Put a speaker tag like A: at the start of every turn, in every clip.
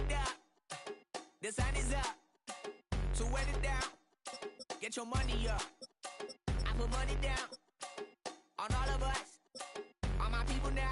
A: it up, the sun is up. So wet it down, get your money up. I put money down on all of us, on my people now,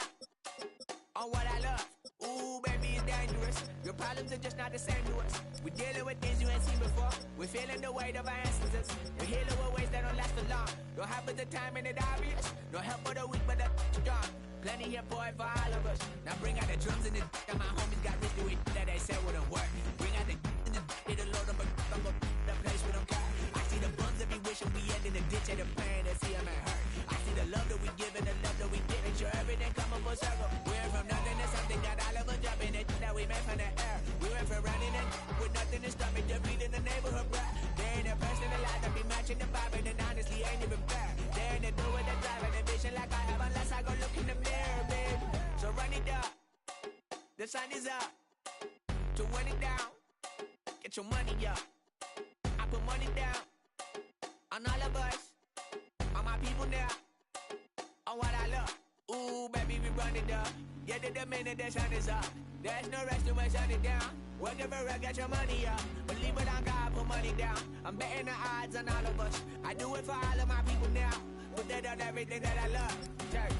A: on what I love. Ooh, baby, it's dangerous. Your problems are just not the same to us. We're dealing with things you ain't seen before. We're feeling the weight of our ancestors. We're healing with ways that don't last for long. Don't happen the time and it obvious. No help for the weak, but the strong. Plenty here for it for all of us. Now bring out the drums and the and my homies got rich doing that they said wouldn't work. Bring out the and the it'll load them, but I'm gonna the place we don't care. I see the bums that be wishing we end in the ditch and the pain that see them and hurt. I see the love that we give and the love that we get. Make sure everything come up full circle. We're from nothing to something, got all of us jumping it that we made from the air. We went from running and with nothing to stop it, just beating the neighborhood bruh. There ain't a person alive that be matching the vibe, and honestly ain't even fair. There ain't a do with the drive and the vision like I have unless I go look in the mirror, babe. So run it up, the sun is up. To run it down, get your money up. I put money down on all of us, on my people now, on what I love. Ooh, baby, we run it up. Yeah, the minute the sun is up, there's no rest to my shut it down. Work it for real, get your money up. Believe it on God, put money down. I'm betting the odds on all of us. I do it for all of my people now. Put that on everything that I love. Church.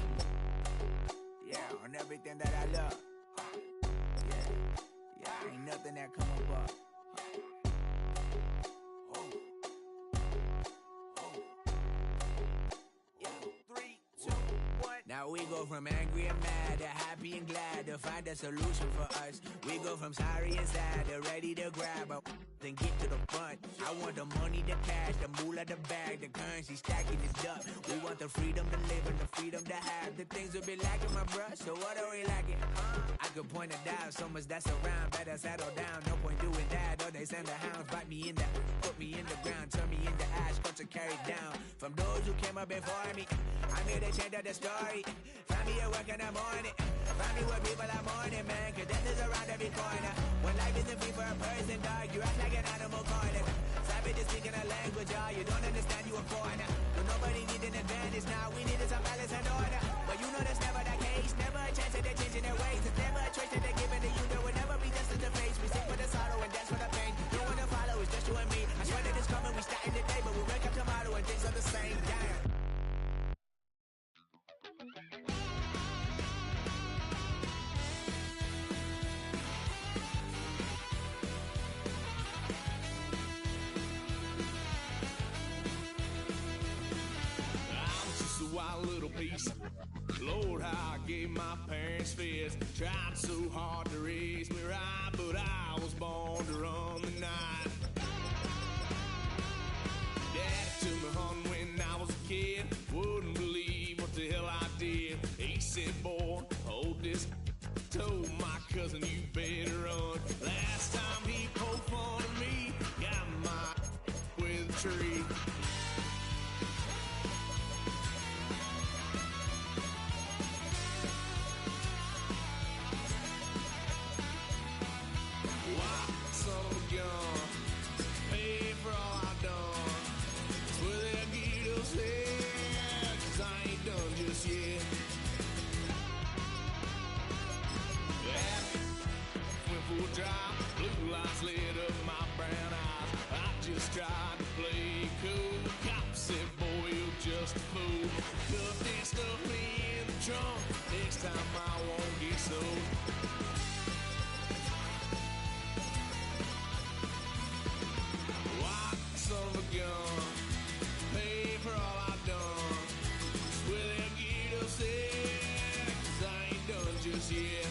A: Yeah, on everything that I love. Yeah, ain't nothing that come up. Now we go from angry and mad to happy and glad to find a solution for us. We go from sorry and sad to ready to grab a then get to the front. I want the money, the cash, the moolah, the bag, the currency stacking is up. We want the freedom to live and the freedom to have. The things will be lacking, my bruh, so what are we lacking? I could point it out, so much that's around. Better settle down, no point doing that. Or they send the hounds, bite me in the, put me in the ground, turn me into ash, cut to carry down. From those who came up before me, I'm here to change up the story. Find me at work in the morning, find me where people are mourning, man, cause death is around every corner. When life isn't free for a person, dog, you act like an animal corner. Savage is speaking a language, y'all, you don't understand, you a foreigner. So nobody needs an advantage now, we need some balance and order. But you know that's never the case, never a chance that they're changing their ways. It's never a choice that they're giving to you, there will never be justice to face. We sing for the sorrow and dance for the pain. No one to follow, it's just you and me. I swear that it's coming, we starting today, but we wake up tomorrow and things are the same. Damn.
B: Wild little piece. Lord, how I gave my parents fits. Tried so hard to raise me right, but I was born to run the night. Dad took me hunting when I was a kid. Wouldn't believe what the hell I did. He said, boy, hold this. Told my cousin, you better run. Last time he poked fun at me, got my with a tree. Blue lights lit up my brown eyes. I just tried to play cool. Cop said, boy, you're just a fool. Cuffed and stuffed me in the trunk. Next time I won't get sold. White son of a gun, pay for all I've done. Well, they'll get upset, 'cause I ain't done just yet.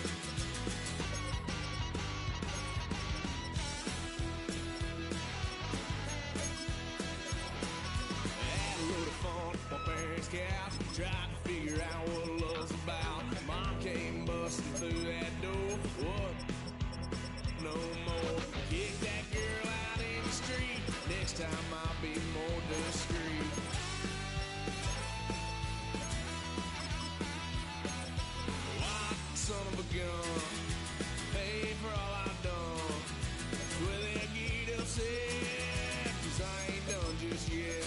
B: Couch, tried to figure out what love's about. Mom came busting through that door. What? No more. Kick that girl out in the street. Next time I'll be more discreet. White son of a gun, pay for all I've done. Well, they'll get upset, 'cause I ain't done just yet.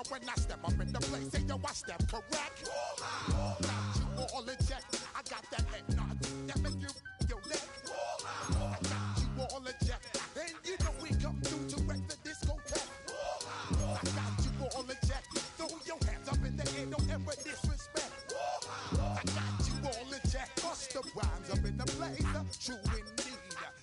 B: When I step up in the place, say yo, I step correct. Got you all in check. I got that head nod that make you your neck. I got you all in check, and you know we come through to wreck the discotheque. I got you all in check. Throw your hands up in the air, don't ever disrespect. I got you all in check. Bust the rhymes up in the blazer, true indeed.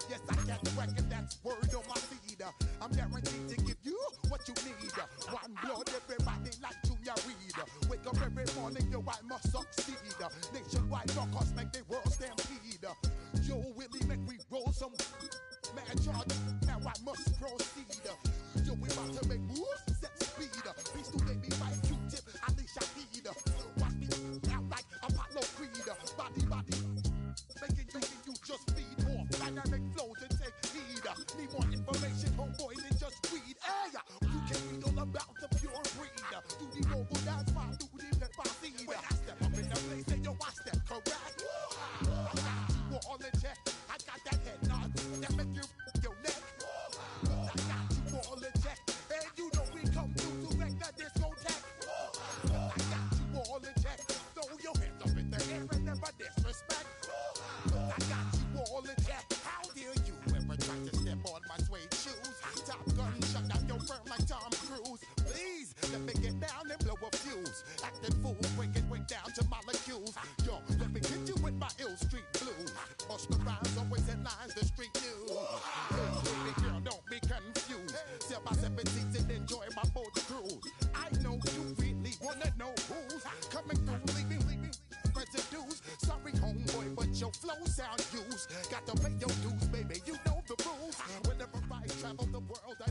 B: Yes, I can reckon that's word on my feed. I'm guaranteed to give you what you need. One blood, everybody like Junior Reed. Wake up every morning, yo, I must succeed. Nationwide rockers make the world stampede. Yo, Willie, make we roll some mad charge. Now I must proceed. Yo, we about to make moves, set speed. Peace to baby, my Q-tip, Ali Shahid. Watch me out like Apollo Creed. Body, making you just feed more dynamic flows and take heed. Need more information, homeboy, than just weed. Hey, you can read all about the pure breed. Do the mobile dance, fine, do the left by seed. When I step up in the place, say yo, I step correct. I got you all in check. I got that head nod that make you your neck. I got you all in check, and you know we come through to wreck the discotheque. I got you all in check. Throw your hands up in the air and never disrespect. I got you all in check. How dare you ever try to step on my suede shoes? Top Gun shut down your firm like Tom Cruise. Please let me get down and blow a fuse. Acting fool, break it way down to molecules. Yo, let me hit you with my ill street blues. Bust the rhymes, always in lines, the street news. Hey, baby girl, don't be confused. Sell my 17s and enjoy my boat cruise. I know you really wanna know who's coming through, leaving residues. Sorry, homeboy, but your flow sound used. Got to pay your dues, baby. You know the rules. Whenever I travel the world, I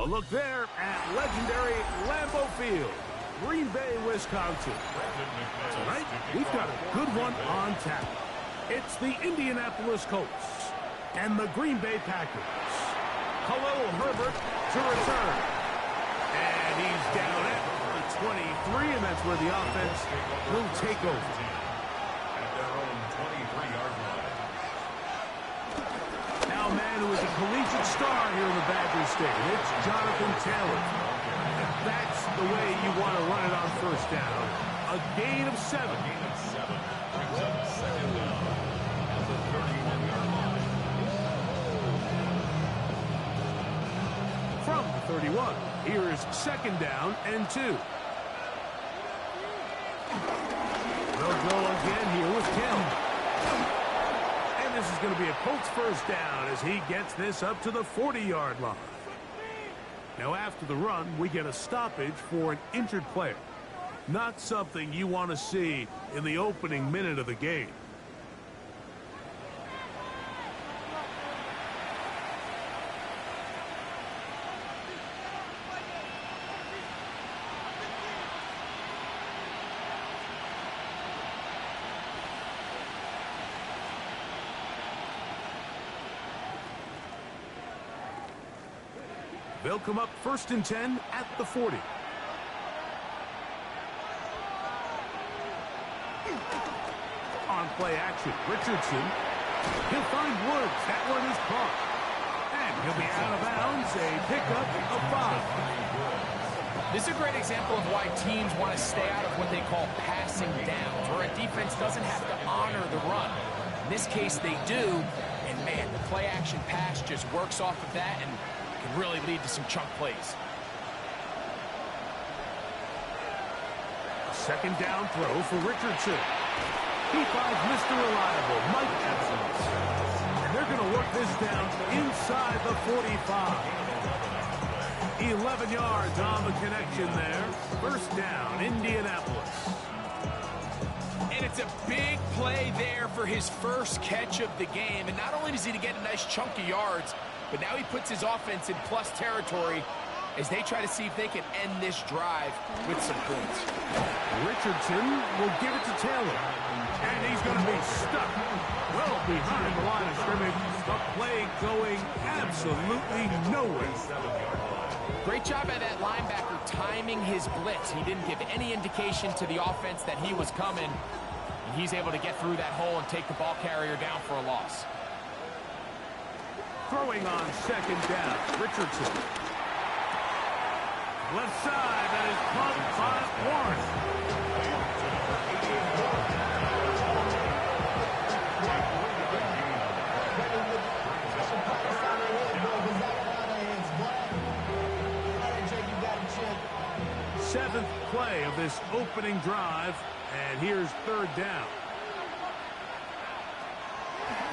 C: look there at legendary Lambeau Field, Green Bay, Wisconsin. Tonight, we've got a good one on tap. It's the Indianapolis Colts and the Green Bay Packers. Khalil Herbert to return. And he's down at the 23, and that's where the offense will take over.
D: At their own 23-yard line.
C: Now a man who is a collegiate star here in the Badger State. It's Jonathan Taylor. That's the way you want to run it on first down. A gain of 7.
D: Gain of 7 brings up second down at the 31-yard line.
C: From the 31, here is second down and 2. They'll go again here with Kim. And this is going to be a Colts first down as he gets this up to the 40-yard line. Now after the run, we get a stoppage for an injured player. Not something you want to see in the opening minute of the game. They'll come up first and 10 at the 40. On play action, Richardson. He'll find Woods. That one is caught. And he'll be out of bounds. A pickup of 5.
E: This is a great example of why teams want to stay out of what they call passing downs, where a defense doesn't have to honor the run. In this case, they do. And, man, the play action pass just works off of that and can really lead to some chunk plays.
C: Second down throw for Richardson. He finds Mr. Reliable, Mike Evans. And they're going to work this down inside the 45. 11 yards on the connection there. First down, Indianapolis.
E: And it's a big play there for his first catch of the game. And not only does he get a nice chunk of yards, but now he puts his offense in plus territory as they try to see if they can end this drive with some points.
C: Richardson will give it to Taylor. And he's going to be stuck well behind the line of scrimmage. The play going absolutely nowhere.
E: Great job by that linebacker timing his blitz. He didn't give any indication to the offense that he was coming. And he's able to get through that hole and take the ball carrier down for a loss.
C: Throwing on second down, Richardson. Left side, that is caught by Warren. Seventh play of this opening drive, and here's third down.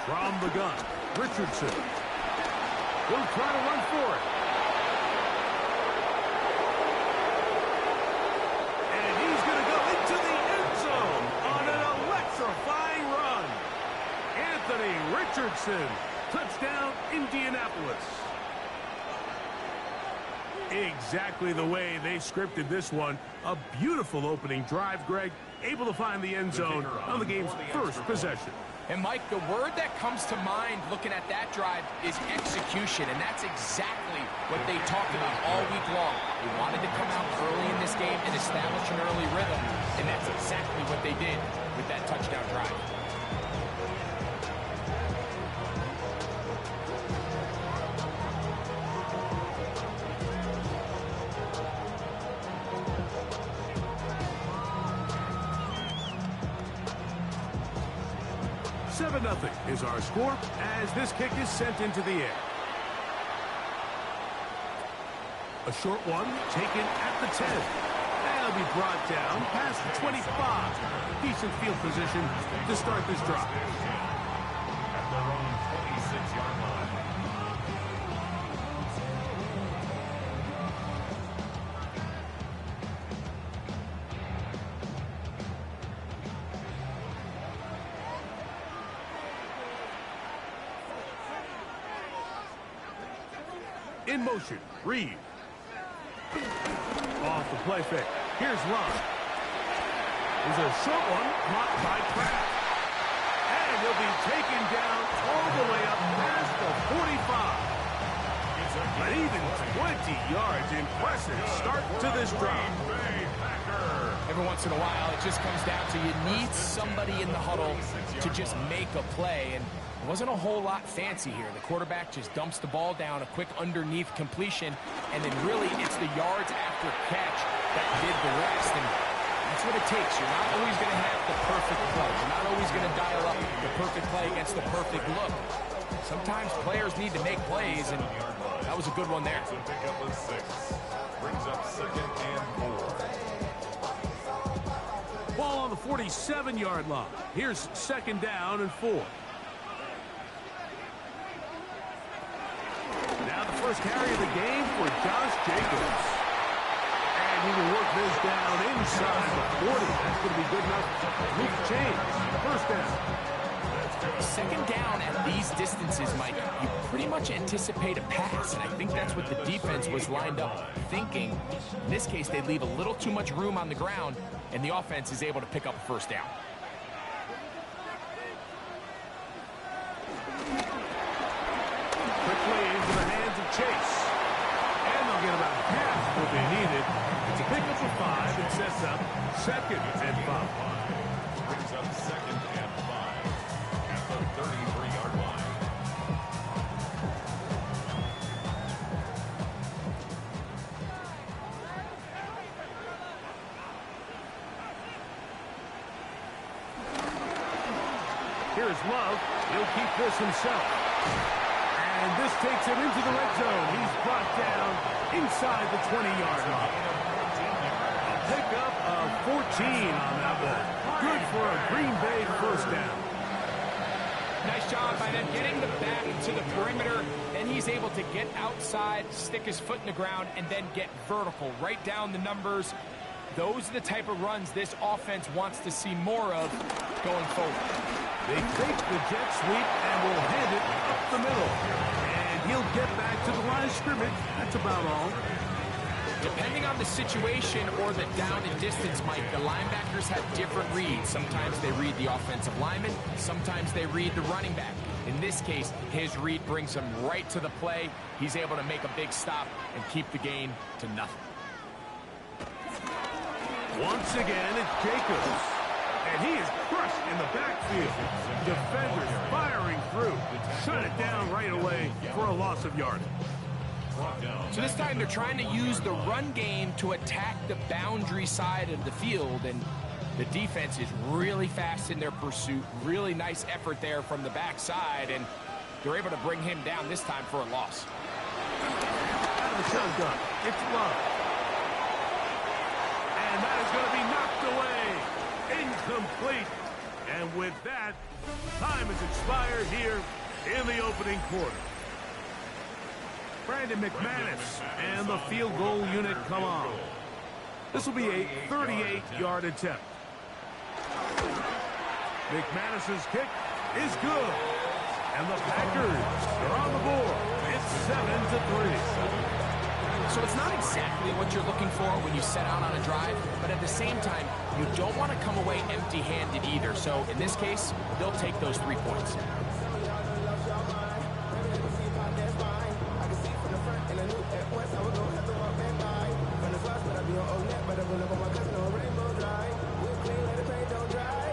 C: From the gun, Richardson. He'll try to run for it. And he's going to go into the end zone on an electrifying run. Anthony Richardson, touchdown Indianapolis. Exactly the way they scripted this one. A beautiful opening drive, Greg. Able to find the end zone on the game's first possession.
E: And, Mike, the word that comes to mind looking at that drive is execution, and that's exactly what they talked about all week long. They wanted to come out early in this game and establish an early rhythm, and that's exactly what they did with that touchdown drive.
C: Nothing is our score as this kick is sent into the air. A short one taken at the 10. That'll be brought down past the 25. Decent field position to start this drive.
D: At their own 26-yard line.
C: In motion, Reed. off the play fake. Here's Love. There's a short one blocked by Kraft. And he'll be taken down all the way up past the 45. But even 20 yards, impressive start to this drive.
E: Every once in a while, it just comes down to you need somebody in the huddle to just make a play. And it wasn't a whole lot fancy here. The quarterback just dumps the ball down, a quick underneath completion, and then really it's the yards after catch that did the rest. And that's what it takes. You're not always going to have the perfect play. You're not always going to dial up the perfect play against the perfect look. Sometimes players need to make plays, and that was a good one there.
D: So pick up a 6. Brings up 2nd and 4.
C: Ball on the 47-yard line. Here's 2nd down and 4. Now the first carry of the game for Josh Jacobs. And he will work this down inside the 40. That's going to be good enough to move the chains. First down.
E: 2nd down at these distances, Mike, you pretty much anticipate a pass, and I think that's what the defense was lined up thinking. In this case, they leave a little too much room on the ground, and the offense is able to pick up a 1st down.
C: Quickly into the hands of Chase. And they'll get about half will be needed. It's a pickup of 5. It sets up 2nd and 5.
D: Brings up 2nd and 5 at the 33-yard line.
C: Here's Love. He'll keep this himself. And this takes him into the red zone. He's brought down inside the 20-yard line. A pickup of 14 on that ball. Good for a Green Bay 1st down.
E: Nice job by them getting the back to the perimeter. Then he's able to get outside, stick his foot in the ground, and then get vertical. Right down the numbers. Those are the type of runs this offense wants to see more of going forward.
C: They fake the jet sweep and will hand it up the middle. And he'll get back to the line of scrimmage. That's about all.
E: Depending on the situation or the down and distance, Mike, the linebackers have different reads. Sometimes they read the offensive lineman. Sometimes they read the running back. In this case, his read brings him right to the play. He's able to make a big stop and keep the gain to nothing.
C: Once again, it's Jacobs. And he is crushed in the backfield. Defenders firing through. Shut it down right away for a loss of yardage.
E: So this time they're trying to use the run game to attack the boundary side of the field, and the defense is really fast in their pursuit. Really nice effort there from the backside, and they're able to bring him down this time for a loss.
C: Out of the shotgun, it's Love. And that is going to be knocked away. Incomplete. And with that, time has expired here in the opening quarter. Brandon McManus and the field goal unit come on. This will be a 38-yard attempt. McManus's kick is good. And the Packers are on the board. It's 7-3.
E: So it's not exactly what you're looking for when you set out on a drive, but at the same time, you don't want to come away empty-handed either. So in this case, they'll take those 3 points.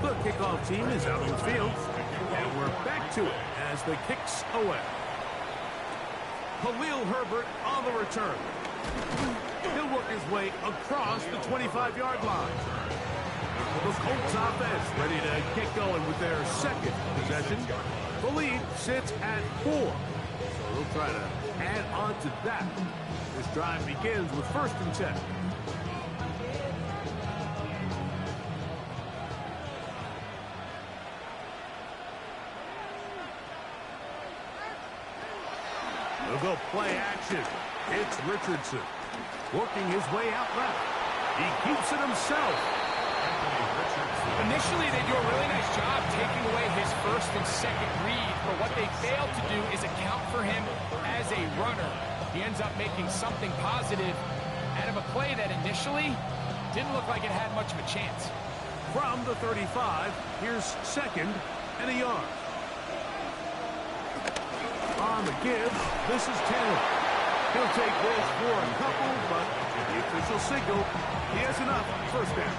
C: The kickoff team is out on the field, and we're back to it as the kick's away. Khalil Herbert on the return. He'll work his way across the 25-yard line. The Colts offense ready to get going with their 2nd possession. The lead sits at 4. So they'll try to add on to that. This drive begins with 1st and 10. They'll go play action. It's Richardson working his way out left. He keeps it himself.
E: Initially, they do a really nice job taking away his 1st and 2nd read, but what they fail to do is account for him as a runner. He ends up making something positive out of of a play that initially didn't look like it had much of a chance.
C: From the 35, here's second and a yard. On the give, this is Taylor. He'll take this for a couple, but the official signal, he has enough. First down.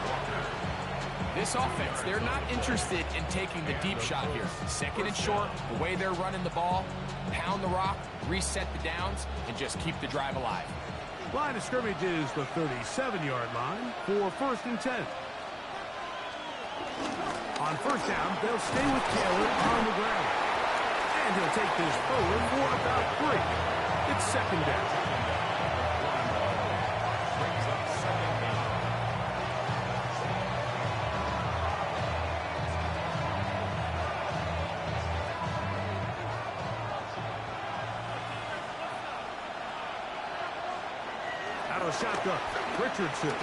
E: This offense, they're not interested in taking the deep shot here. Second and short, the way they're running the ball, pound the rock, reset the downs, and just keep the drive alive.
C: Line of scrimmage is the 37-yard line for first and 10. On first down, they'll stay with Taylor on the ground. And he'll take this forward for about 3. It's second down. Out of shotgun, Richardson.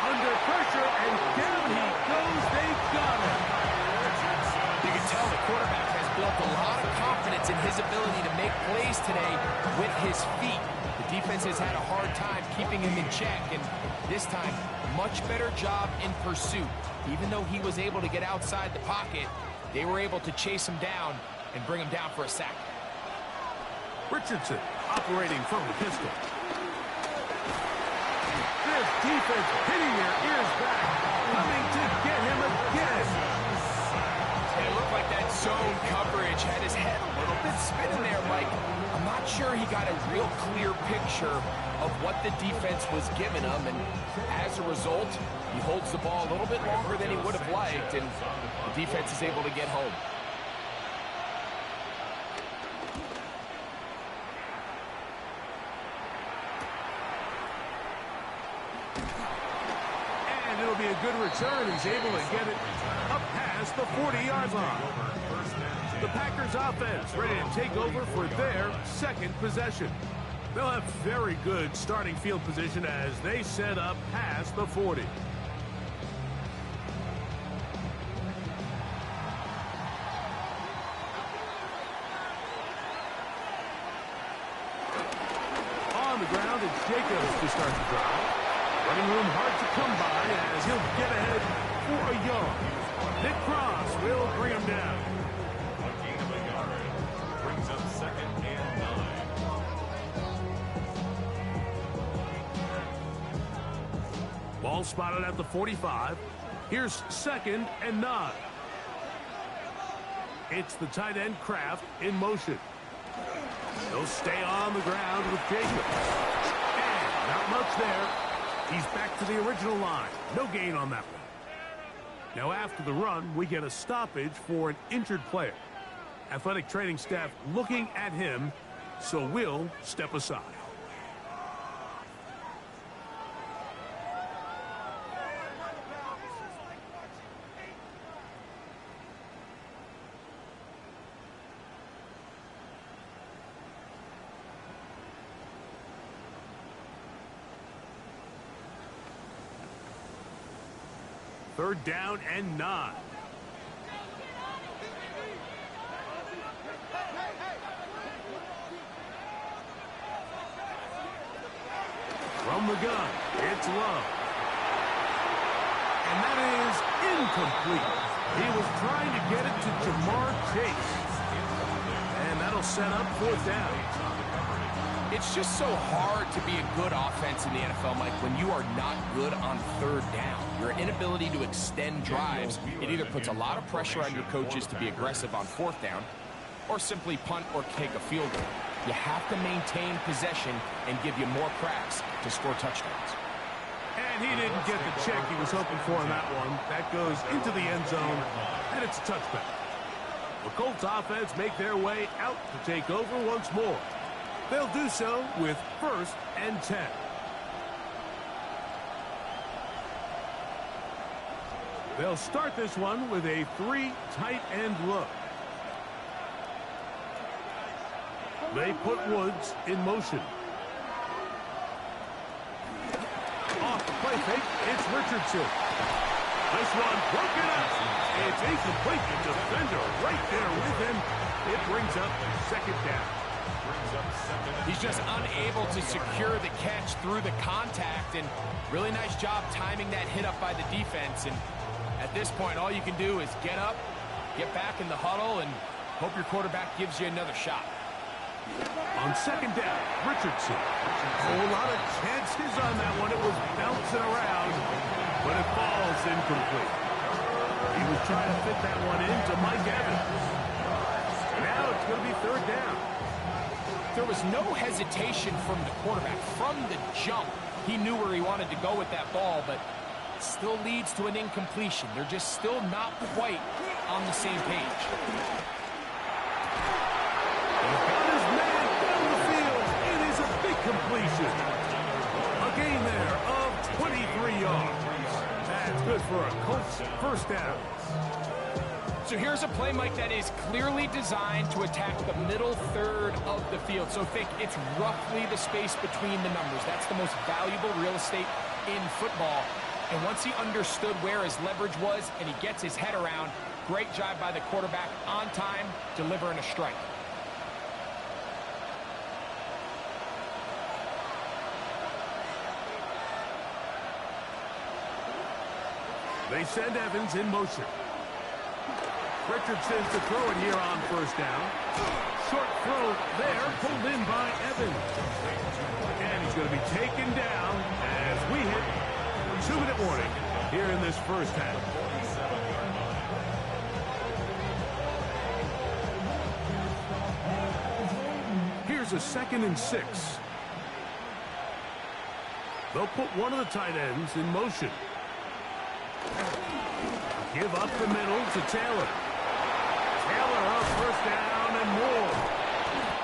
C: Under pressure, and down he goes. They've got him.
E: You can tell the quarterback has built a lot of confidence in his ability to make plays today with his feet. The defense has had a hard time keeping him in check, and this time, much better job in pursuit. Even though he was able to get outside the pocket, they were able to chase him down and bring him down for a sack.
C: Richardson operating from the pistol. This defense hitting their ears back, coming to get him again.
E: It looked like that zone coverage had his head a little bit spinning there, Mike. I'm not sure he got a real clear picture of what the defense was giving him, and as a result, he holds the ball a little bit longer than he would have liked, and the defense is able to get home.
C: It'll be a good return. He's able to get it up past the 40-yard line. The Packers offense ready to take over for their second possession. They'll have very good starting field position as they set up past the 40. On the ground, it's Jacobs to start the drive. Running room hard to come by as he'll get ahead for a yard. Nick Cross will bring him down.
D: A gain of a yard brings up second and 9.
C: Ball spotted at the 45. Here's second and 9. It's the tight end Kraft in motion. He'll stay on the ground with Jacobs. And not much there. He's back to the original line. No gain on that one. Now after the run, we get a stoppage for an injured player. Athletic training staff looking at him, so we'll step aside. Third down and 9. From the gun, it's Love. And that is incomplete. He was trying to get it to Jamar Chase. And that'll set up fourth down.
E: It's just so hard to be a good offense in the NFL, Mike, when you are not good on third down. Your inability to extend drives, it either puts a lot of pressure on your coaches to be aggressive on fourth down or simply punt or kick a field goal. You have to maintain possession and give you more cracks to score touchdowns.
C: And he didn't get the check he was hoping for on that one. That goes into the end zone, and it's a touchback. The Colts offense make their way out to take over once more. They'll do so with first and 10. They'll start this one with a 3 tight end look. They put Woods in motion. Off the play fake, it's Richardson. This one broken up. It's incomplete. The defender right there with him. It brings up second down.
E: He's just unable to secure the catch through the contact, and really nice job timing that hit up by the defense. And at this point, all you can do is get up, get back in the huddle, and hope your quarterback gives you another shot.
C: On second down, Richardson. A lot of chances on that one. It was bouncing around, but it falls incomplete. He was trying to fit that one into Mike Evans. Now it's going to be third down.
E: There was no hesitation from the quarterback. From the jump, he knew where he wanted to go with that ball, but it still leads to an incompletion. They're just still not quite on the same page.
C: He's got his man down the field. It is a big completion. A gain there of 23 yards. That's good for a Colts first down.
E: So here's a play, Mike, that is clearly designed to attack the middle third of the field. So think it's roughly the space between the numbers. That's the most valuable real estate in football. And once he understood where his leverage was and he gets his head around, great job by the quarterback on time, delivering a strike.
C: They send Evans in motion. Richardson to throw it here on first down. Short throw there, pulled in by Evans. And he's going to be taken down as we hit 2-minute warning here in this first half. Here's a 2nd and 6. They'll put one of the tight ends in motion. Give up the middle to Taylor. Taylor up first down and more.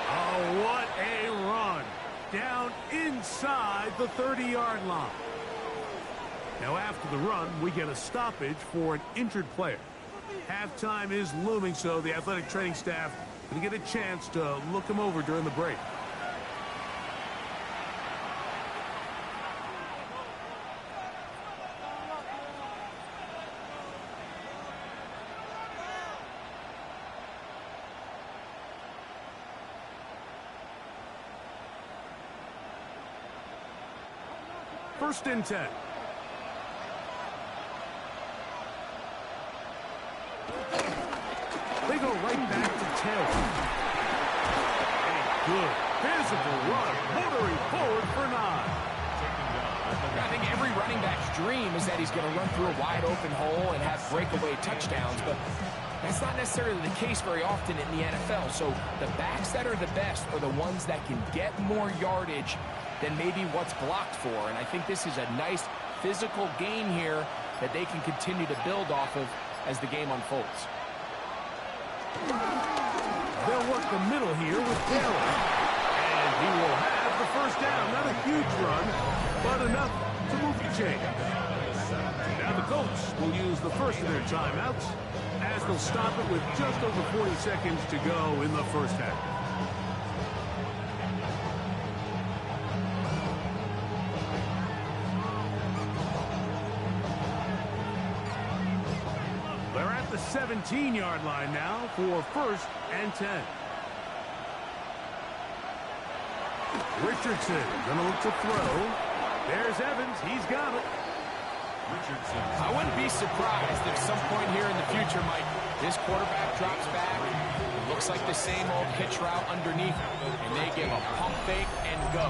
C: Oh, what a run. Down inside the 30-yard line. Now after the run, we get a stoppage for an injured player. Halftime is looming, so the athletic training staff will get a chance to look him over during the break. First and 10. They go right back to Taylor. A good physical run, motoring forward for 9.
E: I think every running back's dream is that he's going to run through a wide open hole and have breakaway touchdowns, but that's not necessarily the case very often in the NFL. So the backs that are the best are the ones that can get more yardage than maybe what's blocked for. And I think this is a nice physical gain here that they can continue to build off of as the game unfolds.
C: They'll work the middle here with Taylor. And he will have the first down. Not a huge run, but enough to move the chain. Now the Colts will use the first of their timeouts as they'll stop it with just over 40 seconds to go in the first half. They're at the 17-yard line now for first and 10. Richardson gonna look to throw. There's Evans. He's got it.
E: I wouldn't be surprised if some point here in the future, Mike, this quarterback drops back, looks like the same old hitch route underneath, and they give a pump fake and go.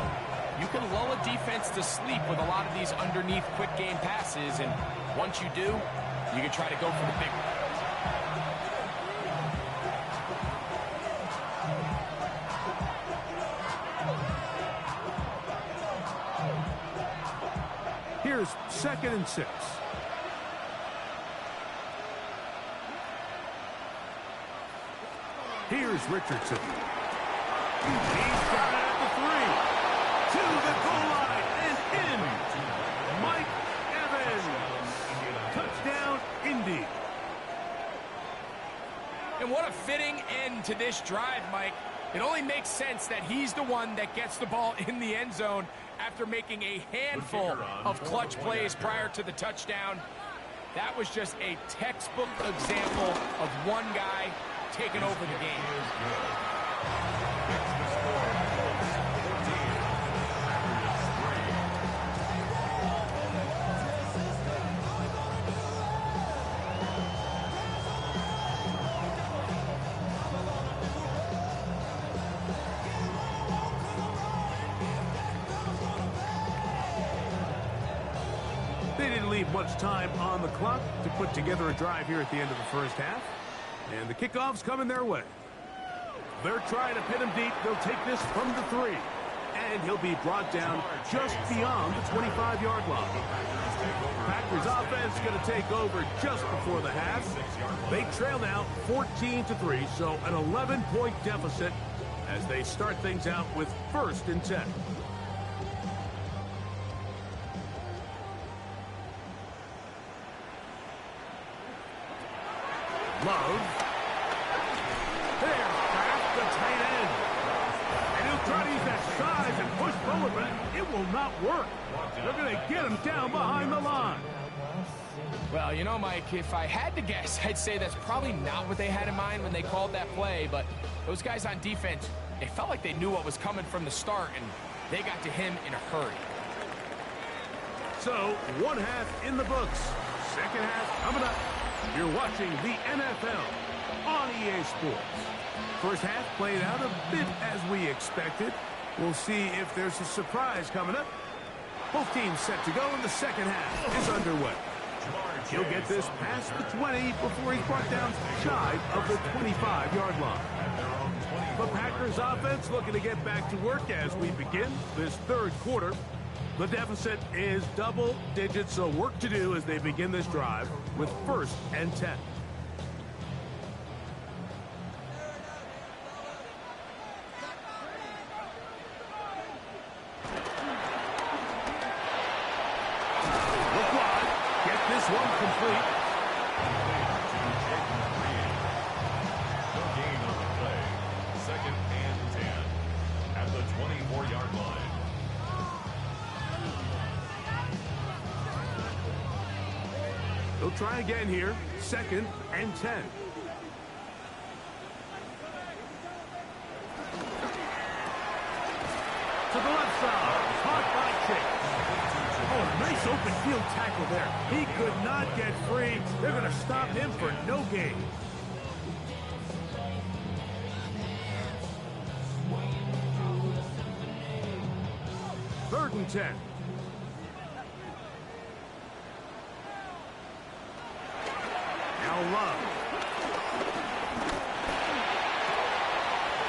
E: You can lull a defense to sleep with a lot of these underneath quick game passes, and once you do, you can try to go for the big one.
C: Here's 2nd and 6. Here's Richardson. He's got it at the 3. To the goal line and in. Mike Evans. Touchdown, Indy.
E: And what a fitting end to this drive, Mike. It only makes sense that he's the one that gets the ball in the end zone after making a handful of clutch plays prior to the touchdown. That was just a textbook example of one guy taking over the game.
C: didn't leave much time on the clock to put together a drive here at the end of the first half. And the kickoff's coming their way. They're trying to pin him deep. They'll take this from the 3. And he'll be brought down just beyond the 25-yard line. Packers offense going to take over just before the half. They trail now 14-3, so an 11-point deficit as they start things out with 1st and 10. Love. There's Kraft, the tight end. And he'll try to use that size and push forward, but it will not work. They're going to get him down behind the line.
E: Well, you know, Mike, if I had to guess, I'd say that's probably not what they had in mind when they called that play, but those guys on defense, it felt like they knew what was coming from the start, and they got to him in a hurry.
C: So, 1 half in the books. 2nd half coming up. You're watching the NFL on EA Sports. First half played out a bit as we expected. We'll see if there's a surprise coming up. Both teams set to go, and the 2nd half is underway. He'll get this past the 20 before he's brought down shy of the 25-yard line. The Packers offense looking to get back to work as we begin this 3rd quarter. The deficit is double digits, so work to do as they begin this drive with 1st and 10. Look wide. Get this one complete.
D: No gain on the play. 2nd and 10 at the 24-yard line.
C: They'll try again here. 2nd and 10. To the left side. Caught by Chase. Oh, nice open field tackle there. He could not get free. They're going to stop him for no gain. Third and 10. Love.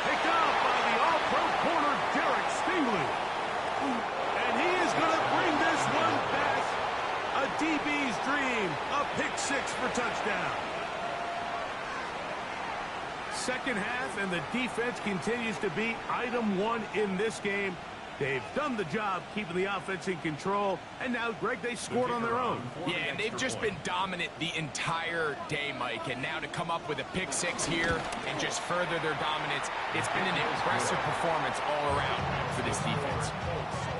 C: Picked up by the all-pro corner, Derek Stingley. And he is going to bring this one back. A DB's dream. A pick 6 for touchdown. 2nd half, and the defense continues to be item 1 in this game. They've done the job keeping the offense in control, and now, Greg, they scored on their own.
E: Yeah, and they've just been dominant the entire day, Mike, and now to come up with a pick 6 here and just further their dominance, it's been an impressive performance all around for this defense.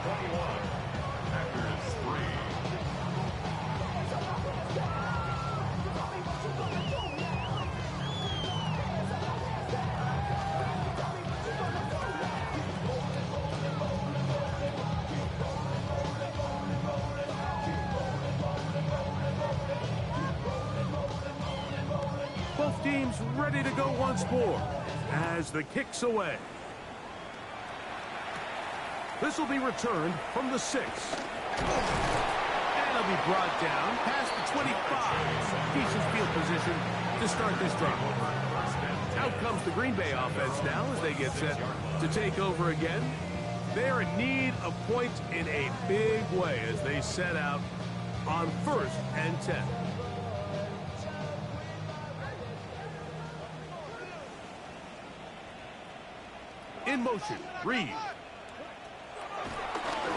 D: 21. Packers 3.
C: Both teams ready to go once more as the kick's away. This will be returned from the 6. And it'll be brought down past the 25. Decent field position to start this drive. Out comes the Green Bay offense now as they get set to take over again. They're in need of points in a big way as they set out on 1st and 10. In motion, Reed.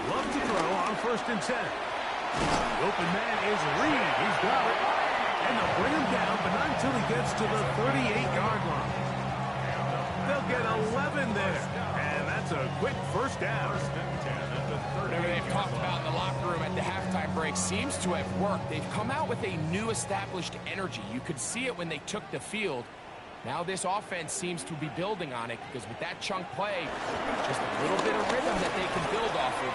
C: Love to throw on 1st and 10. The open man is Reed. He's got it. And they'll bring him down, but not until he gets to the 38-yard line. They'll get 11 there. And that's a quick 1st down.
E: Whatever they've talked about in the locker room at the halftime break seems to have worked. They've come out with a new established energy. You could see it when they took the field. Now this offense seems to be building on it because with that chunk play, just a little bit of rhythm that they can build off of.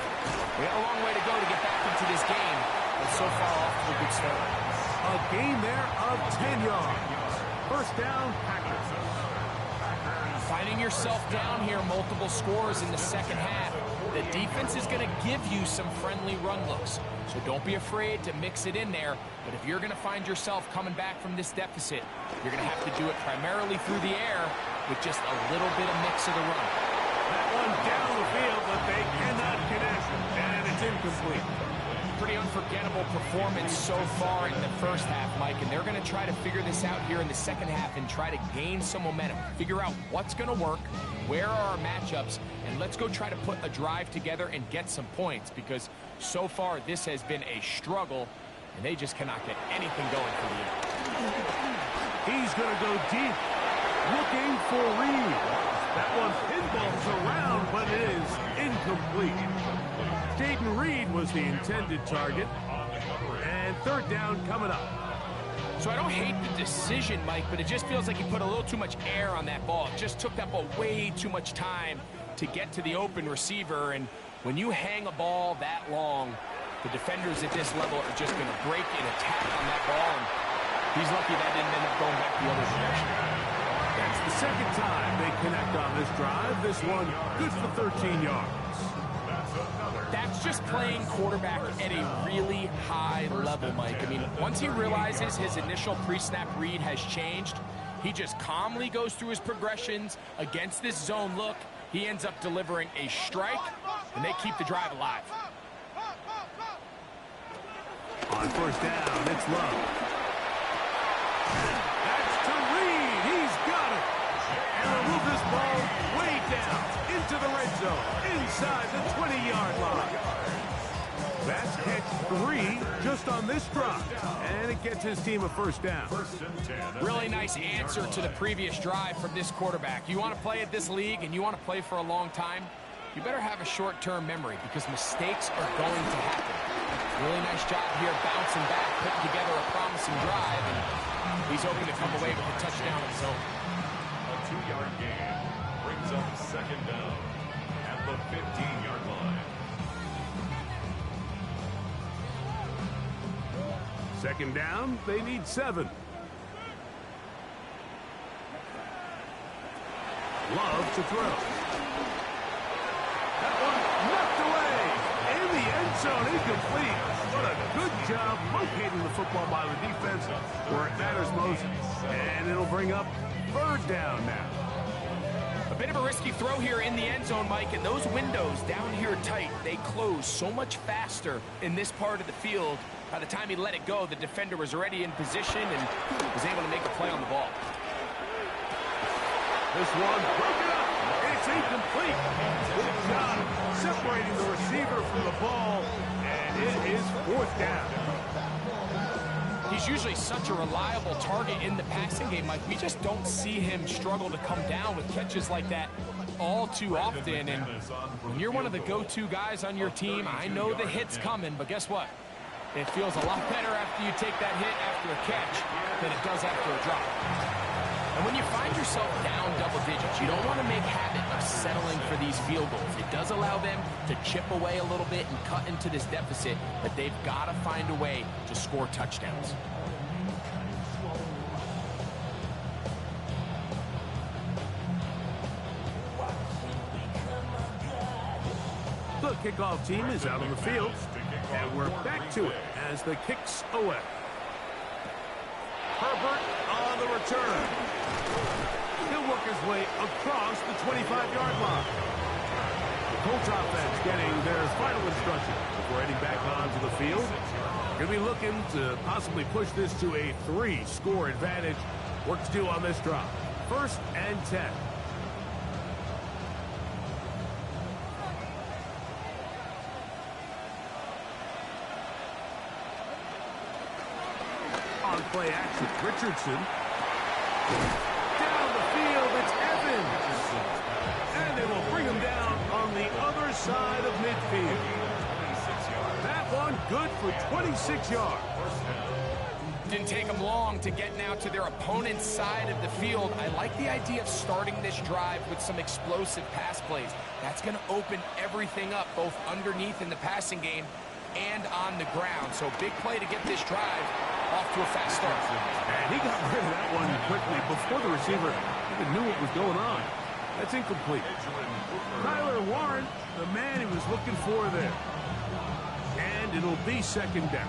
E: We got a long way to go to get back into this game, but so far off to a good start.
C: A gain there of 10 yards. 1st down, Packers.
E: Finding yourself down here multiple scores in the second half, the defense is going to give you some friendly run looks. So don't be afraid to mix it in there. But if you're going to find yourself coming back from this deficit, you're going to have to do it primarily through the air with just a little bit of mix of the run.
C: That one down the field, but they cannot connect, and it's incomplete.
E: Pretty unforgettable performance so far in the first half, Mike, and they're going to try to figure this out here in the second half and try to gain some momentum, figure out what's going to work, where are our matchups, and let's go try to put a drive together and get some points, because so far this has been a struggle, and they just cannot get anything going for the end.
C: He's going to go deep, looking for Reed. That one pinballs around, but it is incomplete. Jaden Reed was the intended target, and third down coming up.
E: So I don't hate the decision, Mike, but it just feels like he put a little too much air on that ball. It just took that ball way too much time to get to the open receiver, and when you hang a ball that long, the defenders at this level are just going to break and attack on that ball, and he's lucky that didn't end up going back the other direction.
C: That's the second time they connect on this drive. This one good for 13 yards.
E: That's just playing quarterback at a really high level, Mike. I mean, once he realizes his initial pre-snap read has changed, he just calmly goes through his progressions against this zone look. He ends up delivering a strike, and they keep the drive alive.
C: On first down, it's Love. That's to Reed. He's got it. And they'll move this ball way down into the red zone, inside the 20-yard line. That's catch 3 just on this drive, and it gets his team a first down.
E: Really nice answer to the previous drive from this quarterback. You want to play at this league and you want to play for a long time, you better have a short-term memory, because mistakes are going to happen. Really nice job here bouncing back, putting together a promising drive, and he's hoping to come away with a touchdown of his own.
D: A 2-yard gain brings up second down at the 15-yard line.
C: Second down, they need 7. Love to throw. That one knocked away in the end zone, incomplete. What a good job locating the football by the defense where it matters most. And it'll bring up third down now.
E: A bit of a risky throw here in the end zone, Mike, and those windows down here tight, they close so much faster in this part of the field. By the time he let it go, the defender was already in position and was able to make a play on the ball.
C: This one broken up. It's incomplete. Good job separating the receiver from the ball, and it is fourth down.
E: He's usually such a reliable target in the passing game, Mike. We just don't see him struggle to come down with catches like that all too often. And when you're one of the go-to guys on your team, I know the hit's coming, but guess what? It feels a lot better after you take that hit after a catch than it does after a drop. And when you find yourself down double digits, you don't want to make habit of settling for these field goals. It does allow them to chip away a little bit and cut into this deficit, but they've got to find a way to score touchdowns.
C: The kickoff team is out on the field, and we're back to it as the kick's away. Herbert on the return. He'll work his way across the 25-yard line. The Colts offense getting their final instruction before heading back onto the field. Going to be looking to possibly push this to a 3-score advantage. Work to do on this drop. 1st and 10. On play action, Richardson. Down the field, it's Evans. And they will bring him down on the other side of midfield. That one good for 26 yards.
E: Didn't take them long to get now to their opponent's side of the field. I like the idea of starting this drive with some explosive pass plays. That's going to open everything up, both underneath in the passing game and on the ground. So big play to get this drive off to a fast start.
C: And he got rid of that one quickly before the receiver even knew what was going on. That's incomplete. Tyler Warren, the man he was looking for there. And it'll be second down.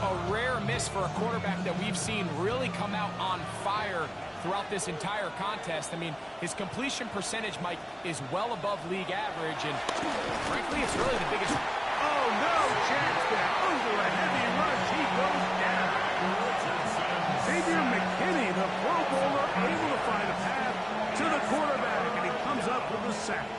E: A rare miss for a quarterback that we've seen really come out on fire throughout this entire contest. I mean, his completion percentage, Mike, is well above league average, and frankly, it's really the biggest.
C: Oh, no chance there. Under a heavy rush, he goes down. Xavier McKinney, the Pro Bowler, able to find a path to the quarterback, and he comes up with a sack.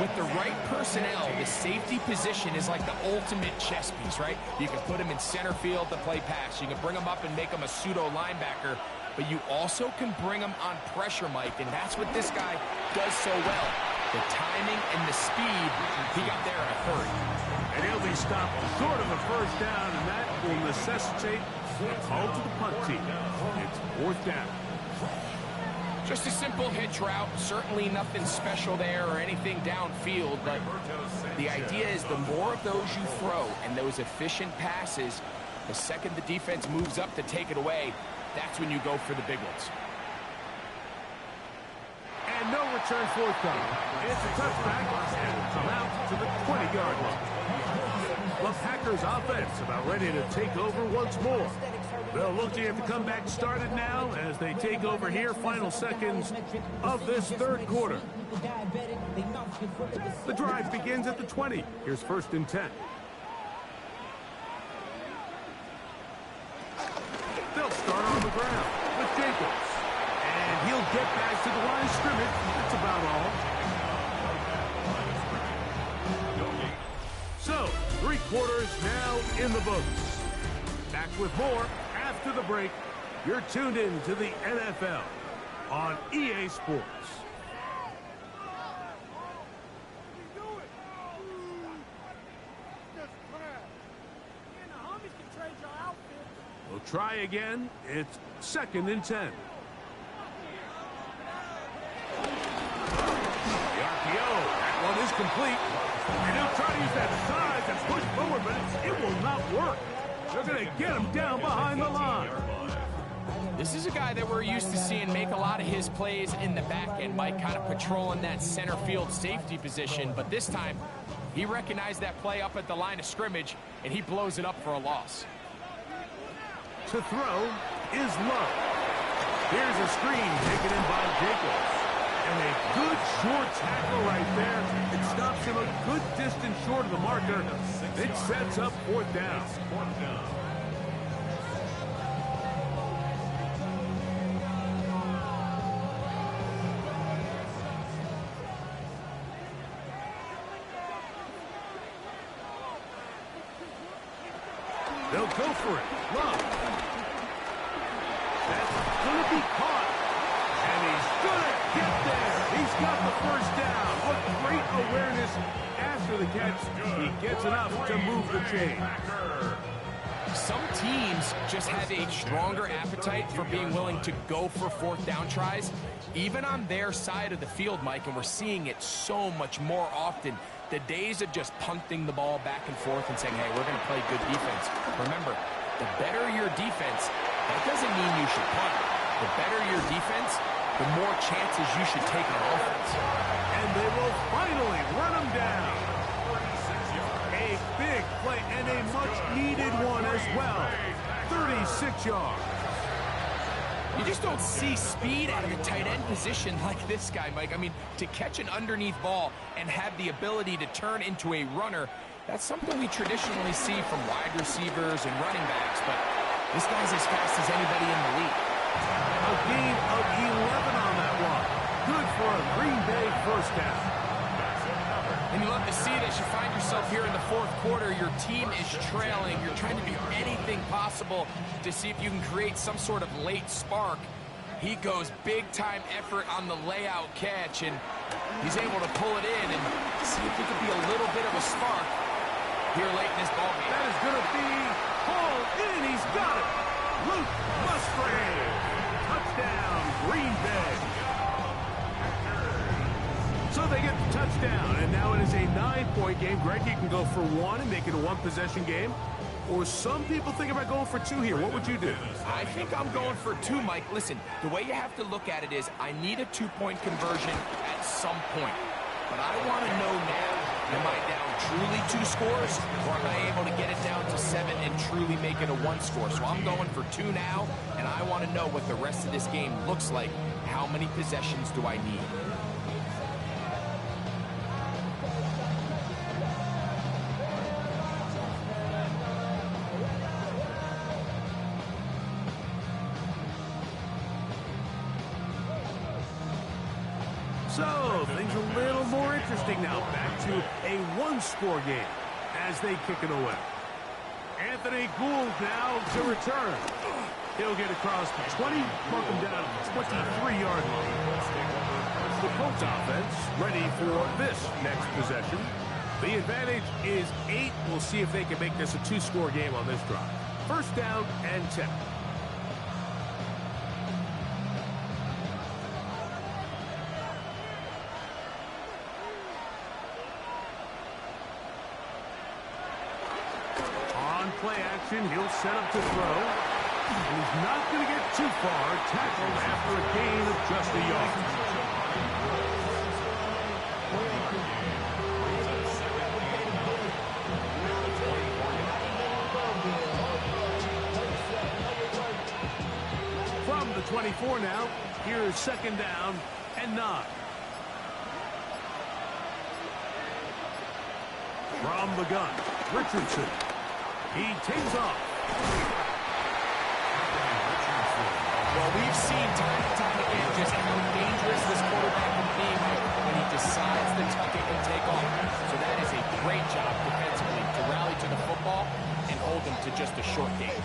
E: With the right personnel, the safety position is like the ultimate chess piece, right? You can put him in center field to play pass. You can bring him up and make him a pseudo linebacker, but you also can bring him on pressure, Mike, and that's what this guy does so well. The timing and the speed, he got there in a hurry.
C: And he'll be stopped short of a first down, and that will necessitate a call to the punt team. It's fourth down.
E: Just a simple hitch route, certainly nothing special there or anything downfield, but the idea is the more of those you throw and those efficient passes, the second the defense moves up to take it away, that's when you go for the big ones.
C: And no return forthcoming. It's a touchback, and it'll come out to the 20-yard line. The Packers offense about ready to take over once more. They'll look to get the comeback started now as they take over here, final seconds of this third quarter. The drive begins at the 20. Here's first and 10. They'll start on the ground with Jacobs. And he'll get back to the line of scrimmage. That's about all. So, 3 quarters now in the books. Back with more after the break. You're tuned in to the NFL on EA Sports. We'll try again. It's second and 10. The RPO, that one is complete. And he'll try to use that size and push forward, but it will not work. They're going to get him down behind the line.
E: This is a guy that we're used to seeing make a lot of his plays in the back end, Mike, kind of patrolling that center field safety position. But this time, he recognized that play up at the line of scrimmage, and he blows it up for a loss.
C: To throw is Love. Here's a screen taken in by Jacobs. And a good short tackle right there. It stops him a good distance short of the marker. It sets up fourth down. They'll go for it. Love. That's going to be caught. And he's going to get there. He's got the first down. What great awareness after the catch. He gets enough to move the chain.
E: Some teams just have a stronger appetite for being willing to go for fourth down tries, even on their side of the field, Mike, and we're seeing it so much more often. The days of just punting the ball back and forth and saying, hey, we're going to play good defense. Remember, the better your defense, that doesn't mean you should punt. The better your defense, the more chances you should take on offense.
C: And they will finally run him down. A big play and a much-needed one as well. 36 yards.
E: You just don't see speed out of a tight end position like this guy, Mike. I mean, to catch an underneath ball and have the ability to turn into a runner, that's something we traditionally see from wide receivers and running backs, but this guy's as fast as anybody in the league.
C: A gain of 11 on that one. Good for a Green Bay first down.
E: And you love to see this. You find yourself here in the fourth quarter. Your team is trailing. You're trying to do anything possible to see if you can create some sort of late spark. He goes big-time effort on the layout catch, and he's able to pull it in and see if he can be a little bit of a spark here late in this ballgame.
C: That is going to be hauled in. He's got it. Luke Musgrave. Touchdown, Green Bay. So they get the touchdown, and now it is a 9-point game. Greg, you can go for one and make it a one-possession game. or some people think about going for 2 here. What would you do?
E: I think I'm going for 2, Mike. Listen, the way you have to look at it is I need a 2-point conversion at some point. But I want to know now, am I down truly 2 scores, or am I able to get it down to 7 and truly make it a 1 score? So I'm going for 2 now, and I want to know what the rest of this game looks like. How many possessions do I need?
C: So, things a little more interesting now. Back to a 1-score game as they kick it away. Anthony Gould now to return. He'll get across the 20, mark him down at the 23-yard line. The Colts offense ready for this next possession. The advantage is 8. We'll see if they can make this a 2-score game on this drive. First down and 10. Play action, he'll set up to throw. And he's not going to get too far. Tackled after a gain of just a yard. From the 24 now, here's second down and 9. From the gun, Richardson. He takes off.
E: Well, we've seen time and time again just how dangerous this quarterback can be when he decides to tuck it and take off. So that is a great job defensively to rally to the football and hold them to just a short game.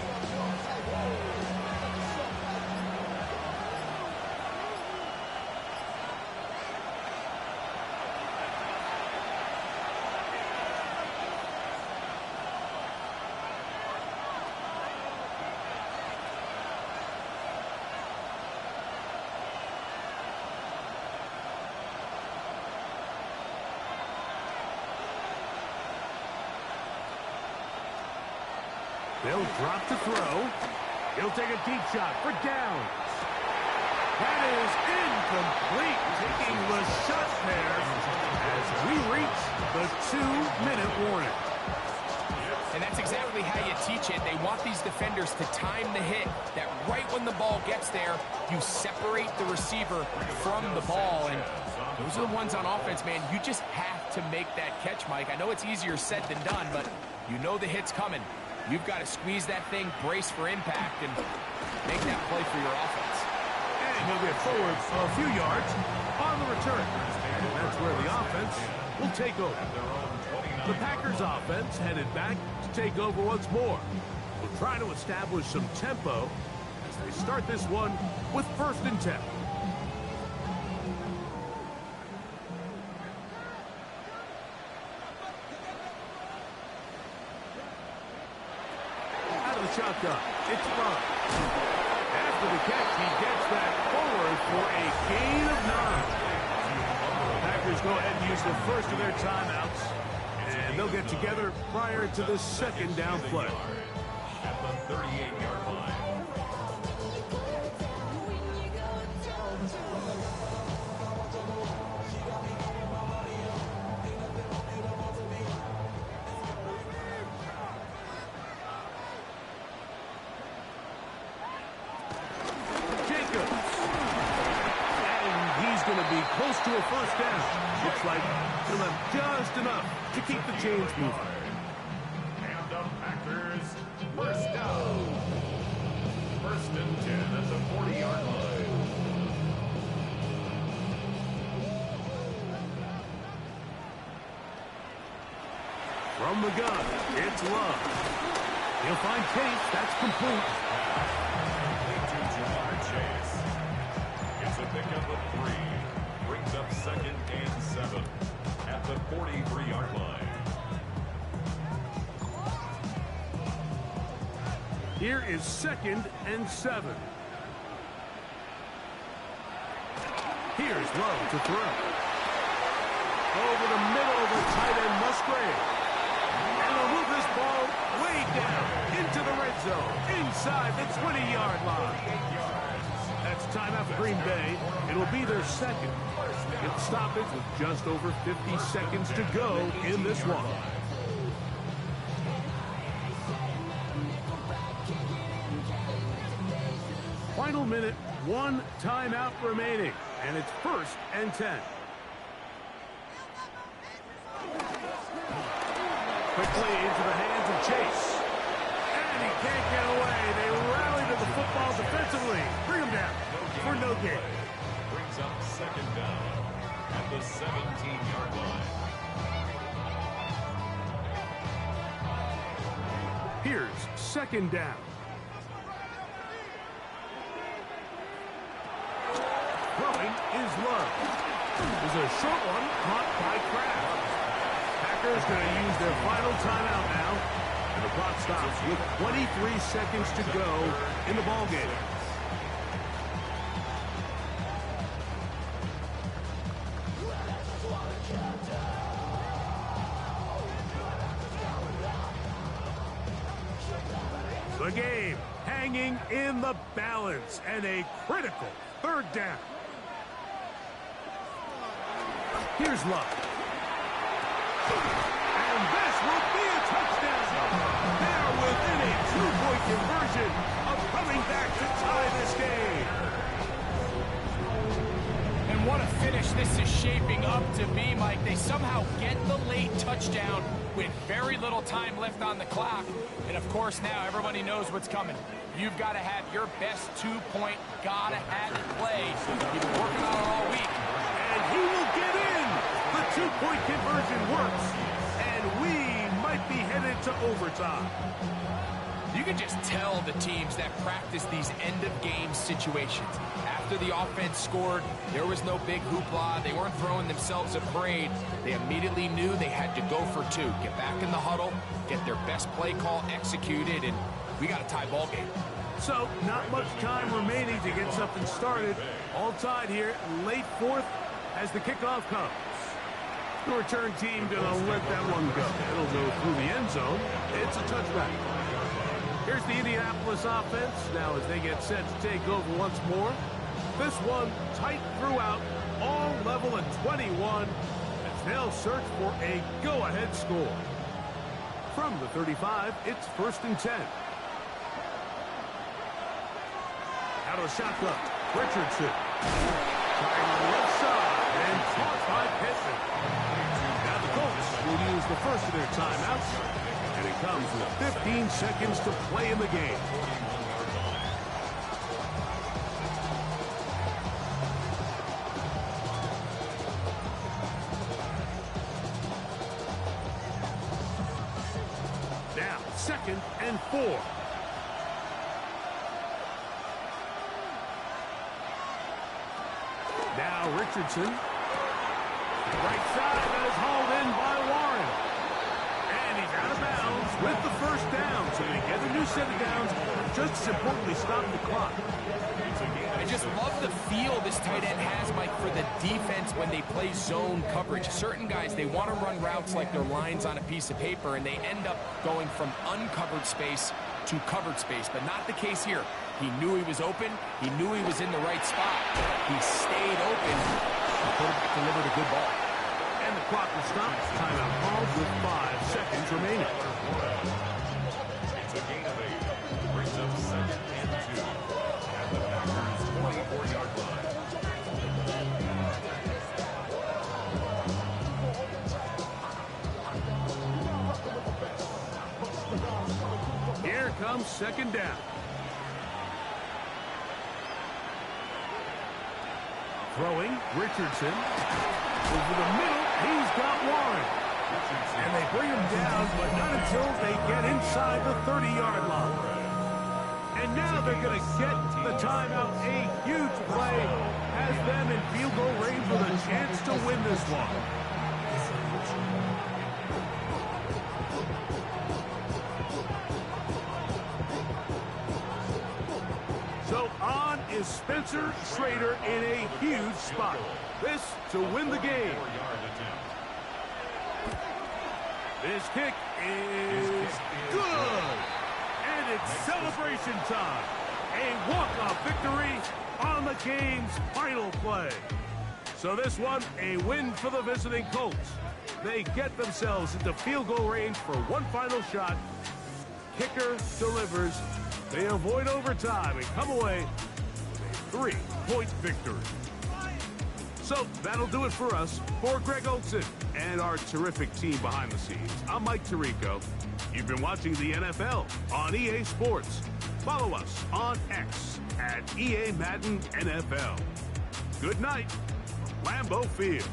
C: They'll drop to throw. He'll take a deep shot for downs. That is incomplete. Taking the shot there as we reach the 2-minute warning.
E: And that's exactly how you teach it. They want these defenders to time the hit, that right when the ball gets there, you separate the receiver from the ball. And those are the ones on offense, man. You just have to make that catch, Mike. I know it's easier said than done, but you know the hit's coming. You've got to squeeze that thing, brace for impact, and make that play for your offense.
C: And he'll get forward a few yards on the return. And that's where the offense will take over. The Packers offense headed back to take over once more. We'll try to establish some tempo as they start this one with 1st and 10. Shotgun. It's Love. After the catch, he gets that forward for a gain of 9. The Packers go ahead and use the first of their timeouts, and they'll get together prior to the second down play.
D: At the 38-yard line.
C: Close to a first down. Looks like he'll have just enough to keep the chains moving.
D: And the Packers first down. 1st and 10 at the 40-yard line.
C: From the gun, it's Love. He'll find Chase. That's complete.
D: To Jamar Chase. It's a pickup of 3. Brings up 2nd and 7 at the 43-yard line.
C: Here is 2nd and 7. Here's Love to throw. Over the middle of the tight end Musgrave. And they'll move this ball way down inside the 20-yard line. That's timeout for Green Bay. It'll be their second. Get stoppage with just over 50 seconds to go in this one. Final minute, 1 timeout remaining, and it's 1st and 10. Quickly into the hands of Chase. And he can't get away. They rally to the football defensively. Bring him down for no gain.
D: Brings up 2nd down at the 17-yard line.
C: Here's 2nd down. Throwing is Love. This is a short one caught by Kraft. Packers going to use their final timeout now. And the clock stops with 23 seconds to go in the ballgame. The game hanging in the balance and a critical 3rd down. Here's Luck. And this will be a touchdown. They're within a 2-point conversion of coming back to tie this game.
E: And what a finish this is shaping up to be, Mike. They somehow get the late touchdown with very little time left on the clock. And, of course, now everybody knows what's coming. You've got to have your best 2-point, gotta have it play. You've been working on it all week.
C: And he will get in. The 2-point conversion works. And we might be headed to overtime.
E: You can just tell the teams that practice these end-of-game situations. After the offense scored, there was no big hoopla. They weren't throwing themselves a parade. They immediately knew they had to go for 2. Get back in the huddle, get their best play call executed, and we got a tie ball game.
C: So, not much time remaining to get something started. All tied here, late 4th as the kickoff comes. The return team going to let that one go. It'll go through the end zone. It's a touchback. Here's the Indianapolis offense. Now as they get set to take over once more. This one tight throughout, all level at 21 as they'll search for a go-ahead score. From the 35, it's 1st and 10. Out of the shotgun, Richardson. Trying on the left side and caught by Pittman. Now the Colts will use the first of their timeouts. And it comes with 15 seconds to play in the game. Now, 2nd and 4. Now Richardson. Right side that is hauled in by Warren. And he's out of bounds with the 1st down. So they get a new set of downs. Just as importantly, stop the clock.
E: I just love the feel this tight end has, Mike, for the defense when they play zone coverage. Certain guys, they want to run routes like they're lines on a piece of paper, and they end up going from uncovered space to covered space, but not the case here. He knew he was open. He knew he was in the right spot. He stayed open. He delivered a good ball.
C: And the clock will stop. Timeout called with 5 seconds remaining.
D: It's a gain of 8. Brings up 2nd and 2 at the Packers' 24-yard line.
C: Here comes 2nd down. Throwing, Richardson. Over the middle, he's got Warren. And they bring him down, but not until they get inside the 30-yard line. And now they're going to get the timeout. A huge play has them in field goal range with a chance to win this one. So on is Spencer Schrader in a huge spot. This to win the game. This kick is good. And it's celebration Celebration time. A walk-off victory on the game's final play. So this one, a win for the visiting Colts. They get themselves into field goal range for one final shot. Kicker delivers. They avoid overtime and come away with a 3-point victory. So that'll do it for us. For Greg Olson and our terrific team behind the scenes, I'm Mike Tirico. You've been watching the NFL on EA Sports. Follow us on X at EA Madden NFL. Good night from Lambeau Field.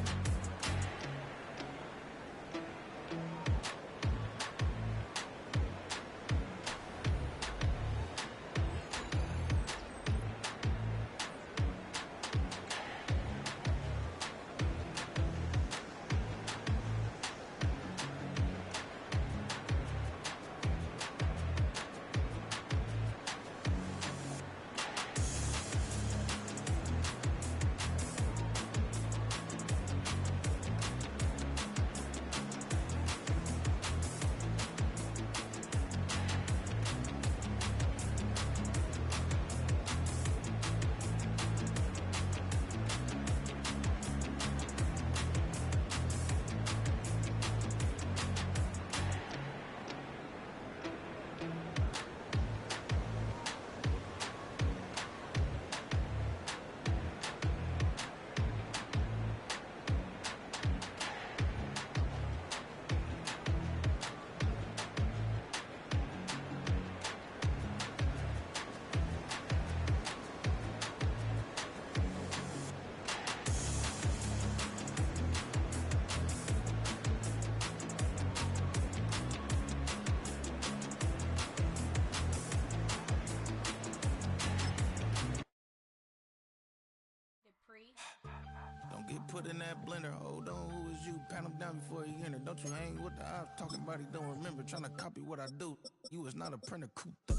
F: Don't get put in that blender. Hold on, who is you? Pat him down before he enter. Don't you hang with the ops talking about he don't remember. Trying to copy what I do. You is not a printer. Cooped up,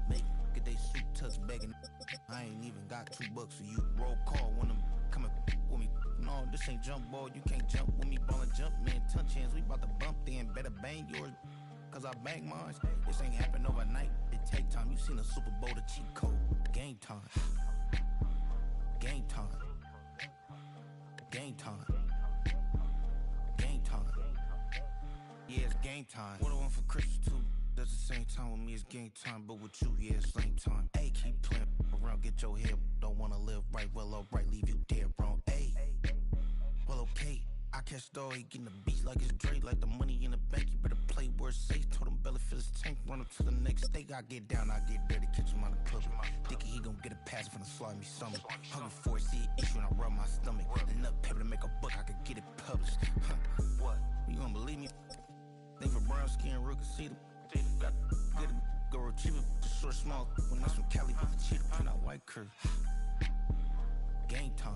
F: make get they suit tucks begging. I ain't even got $2 for you. Roll call when I'm coming with me. No, this ain't jump ball. You can't jump with me. Ballin' jump, man. Touch hands. We about to bump then. Better bang yours. Cause I bang mine. This ain't happen overnight. It take time. You seen the Super Bowl, the cheat code. Game time. Game time. Game time. Game time. Yeah, it's game time. What I want for Christmas too. That's the same time with me, it's game time. But with you, yeah, it's same time. Hey, keep playing around, get your head. Don't wanna live right, well, alright, leave you dead wrong. Hey, well, okay. I catch the dog, he getting the beats like it's Dre, like the money in the bank. You better play where it's safe. Told him belly fill his tank, run up to the next stake. I get down, I get dirty, catch him on the club. Thinking he gon' get a pass from the slime me summer. Hungry for it, see it issue and I rub my stomach. Enough paper to make a book, I could get it published. Huh, what? You don't believe me? Think for brown skin, real can see them. Got good, go retrieve it, just short, small. When that's from Cali, but the cheetah print out white curve. Game time.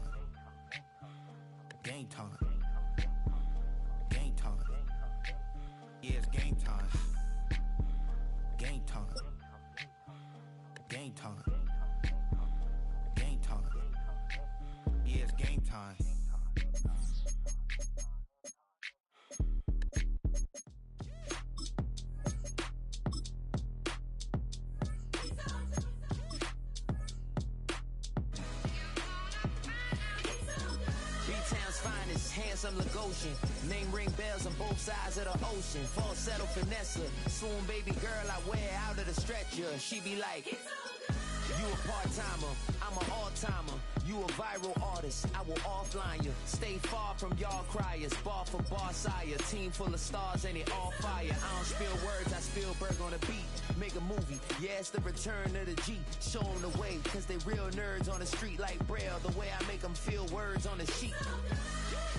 F: Game time. Game time. Yeah, it's game time. Game time. Game time. Game time. Yeah, it's game time.
A: Handsome Lagosian, name ring bells on both sides of the ocean. Falsetto finesse, swoon baby girl I wear out of the stretcher. She be like, you a part-timer, I'm an all-timer. You a viral artist, I will offline you. Stay far from y'all criers, bar for bar sire. Team full of stars and it all fire. I don't spill words, I Spielberg on the beat. Make a movie, yeah, it's the return of the G. Show them the way, cause they real nerds on the street like Braille. The way I make them feel words on the sheet.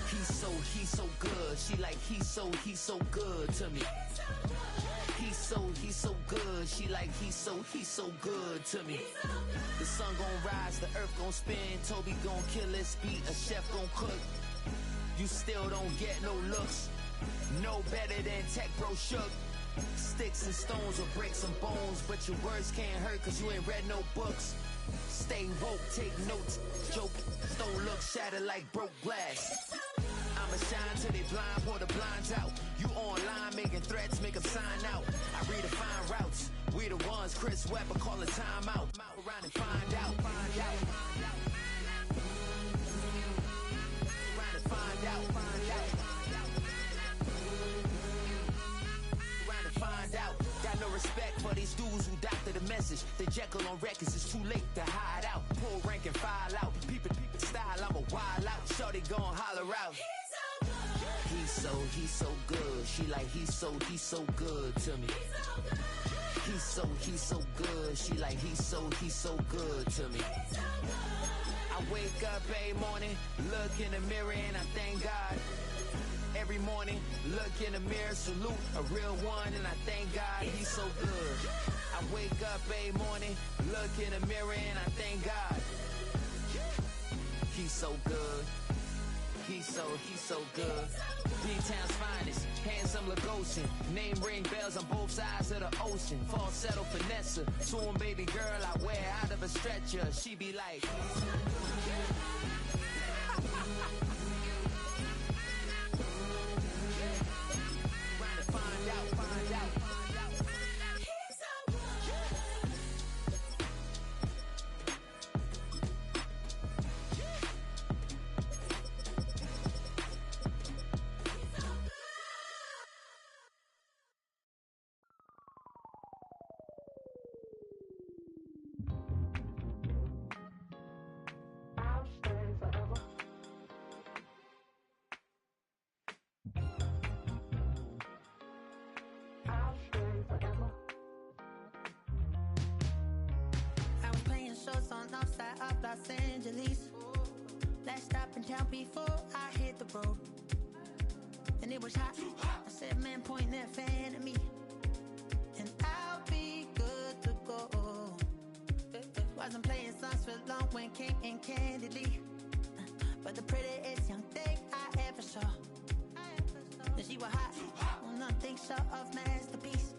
A: He's so good. She like, he's so good to me. He's so good. She like, he's so good to me. The sun gon' rise, the earth gon' spin. Toby gon' kill this beat, a chef gon' cook. You still don't get no looks. No better than Tech Bro Shook. Sticks and stones will break some bones, but your words can't hurt cause you ain't read no books. Stay woke, take notes, joke, don't look shattered like broke glass. I'ma shine till they blind, pour the blinds out. You online making threats, make them sign out. I redefine routes, we the ones Chris Webber call it for these dudes who doctor the message. The Jekyll on records, it's too late to hide out. Pull rank and file out. Peep style, I'm a wild out. Shorty gon' holler out. He's so good. She like he's so good to me. He's so good. She like he's so good to me. I wake up every morning, look in the mirror and I thank God. Every morning, look in the mirror, salute a real one and I thank God he's so good. I wake up every morning, look in the mirror and I thank God. He's so good. He's so good. D-Town's finest, handsome Lagosian. Name ring bells on both sides of the ocean. Falsetto finesse, to him baby girl I wear out of a stretcher. She be like find out.
G: Los Angeles. Last stop in town before I hit the road. And it was hot. I said, man, point that fan at me. And I'll be good to go. Wasn't playing songs for long when came in candidly. But the prettiest young thing I ever saw. And she was hot. Well, nothing short of masterpiece.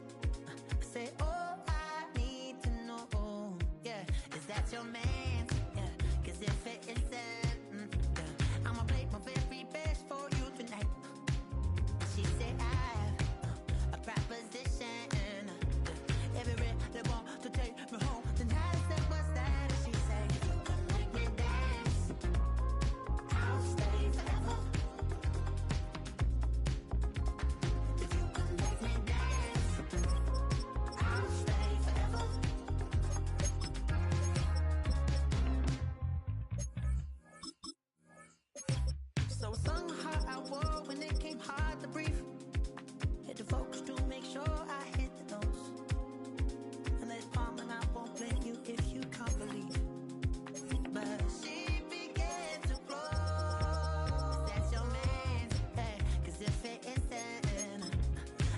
G: I said, oh, I need to know. Yeah, is that your man? Cause if it isn't, I'ma play my very best for you tonight. She said I have a proposition. Every really want to take me home tonight. I said, what's that? She said, if you can make me dance, I'll stay forever. If you can make me dance, I'll stay forever. So I sung hard I wore when it came hard to breathe. Hit the focus to make sure I hit the notes. And there's palm and I won't blame you if you can't believe. But she began to flow. That's your man, hey, cause if it isn't,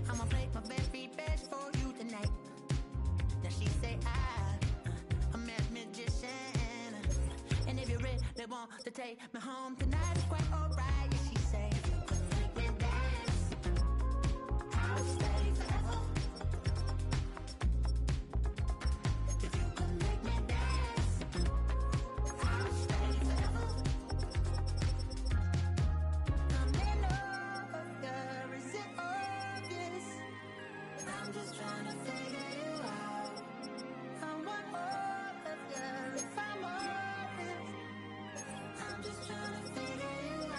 G: I'ma play my very best for you tonight. Now she say I'm a magician. And if you really want to take me home tonight, it's quite alright. Yeah, she say, if you can make me dance, I'll stay forever. If you can make me dance, I'll stay forever. I'm in love, girl, is it obvious? I'm just trying to figure you out. I want all of you if I'm honest. I'm just trying to figure you out.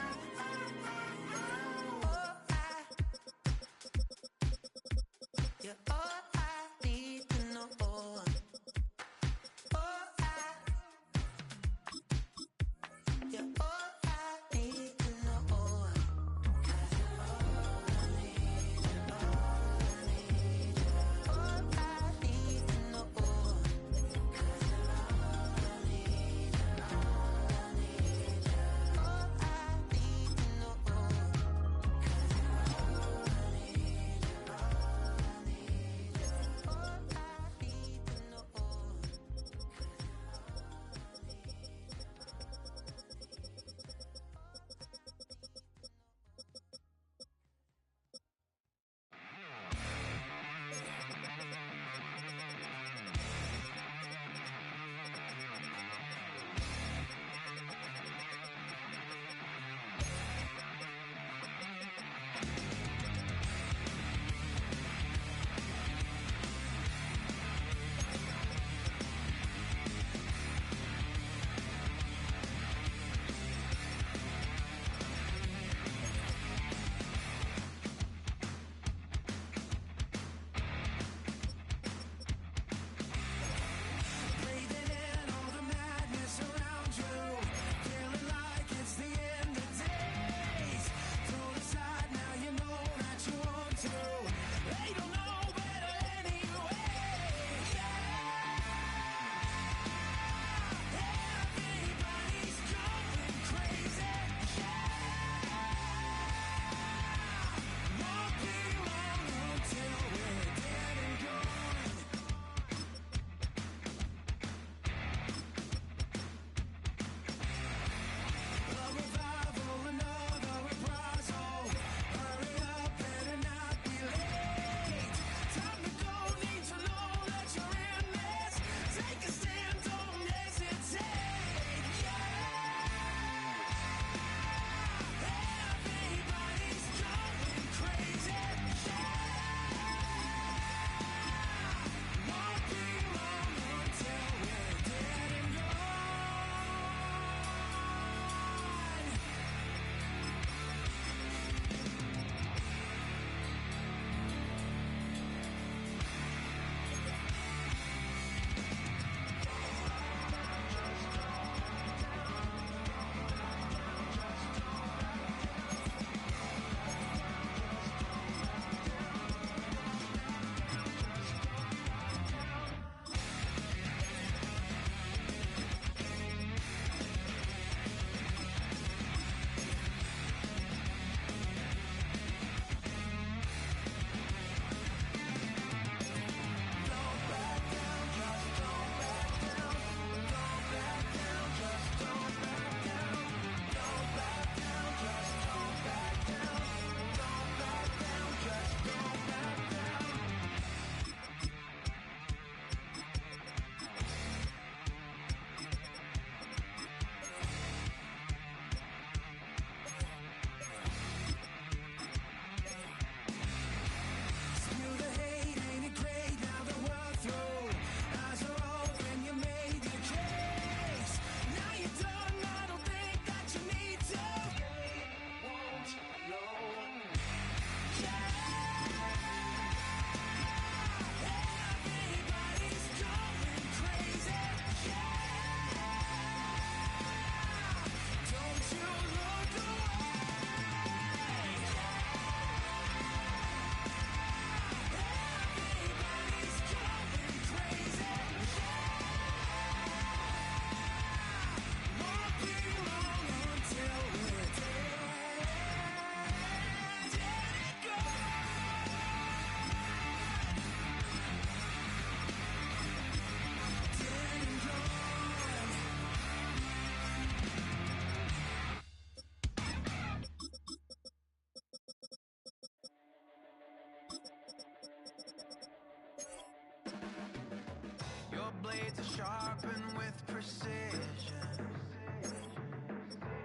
F: blades are sharpened with precision,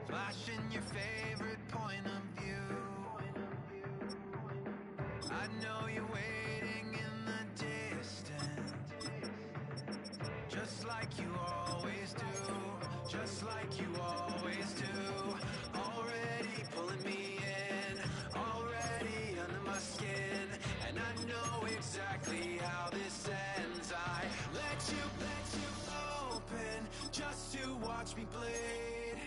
F: flashing your favorite point of view. I know you're waiting in the distance, just like you always do, just like you always do. Already pulling me in, already under my skin, and I know exactly how this ends. I let you open just to watch me bleed.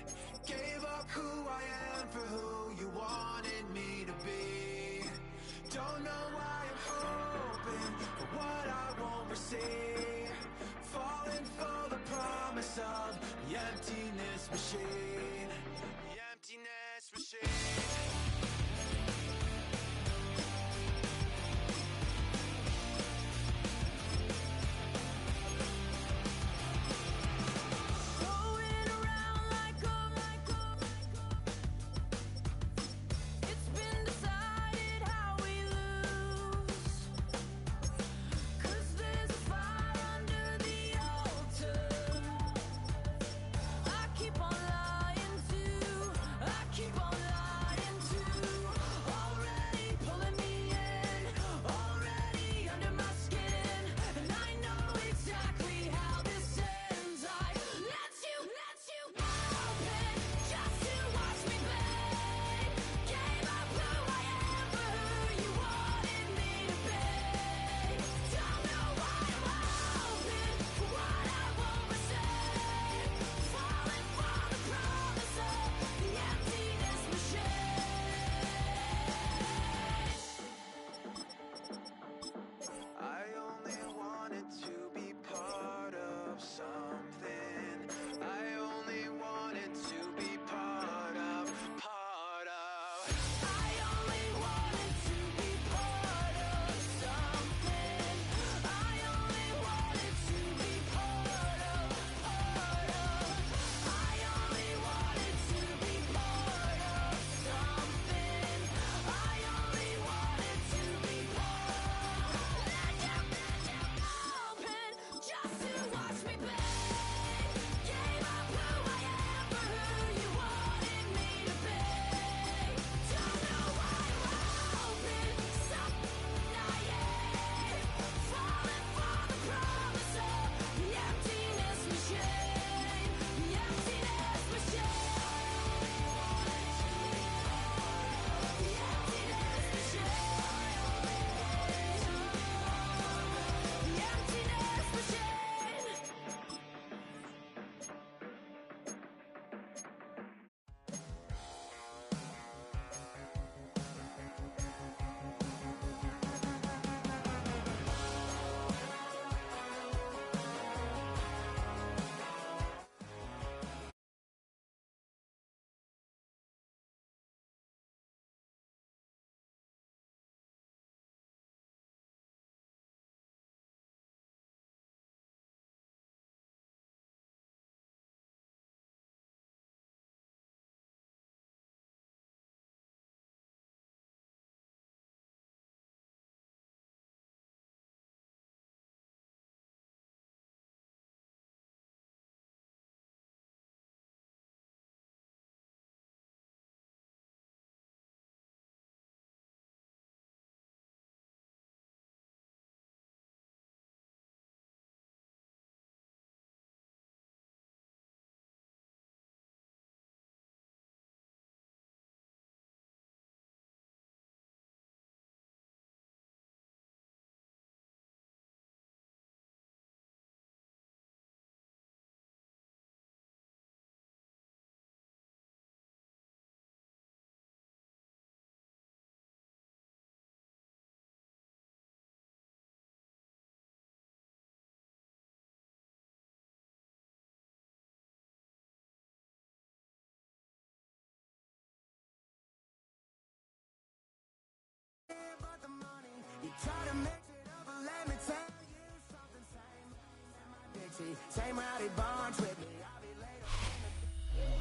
F: Gave up who I am for who you wanted me to be. Don't know why I'm hoping for what I won't receive. Falling for the promise of the emptiness machine. The emptiness machine.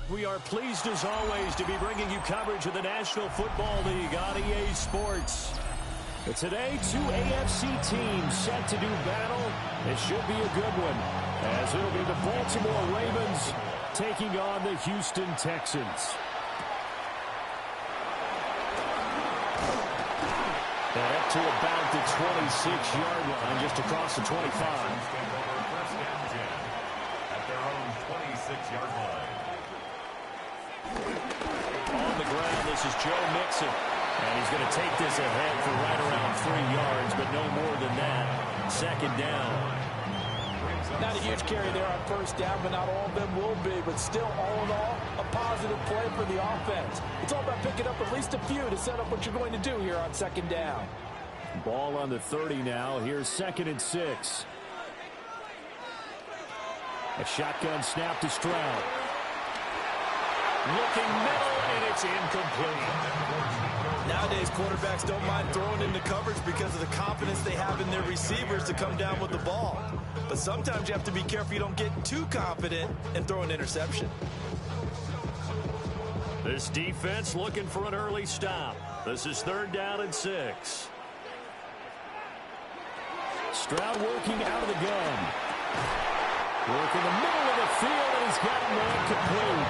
C: We are pleased as always to be bringing you coverage of the National Football League on EA Sports. But today, two AFC teams set to do battle. It should be a good one.
H: as it'll be the Baltimore Ravens taking on the Houston Texans. And up to about the 26-yard line, just across the 25.
D: At their own 26-yard line.
H: On the ground, this is Joe Mixon. And he's going to take this ahead for right around 3 yards, but no more than that. Second down.
I: Not a huge carry there on first down, but not all of them will be. But still, all in all, a positive play for the offense. It's all about picking up at least a few to set up what you're going to do here on second down.
H: Ball on the 30 now. Here's 2nd and 6. A shotgun snap to Stroud. Looking middle, and it's incomplete.
I: Nowadays, quarterbacks don't mind throwing into coverage because of the confidence they have in their receivers to come down with the ball. But sometimes you have to be careful you don't get too confident and throw an interception.
H: This defense looking for an early stop. This is 3rd down and 6. Stroud working out of the gun. Working the middle of the field, and he's got one complete.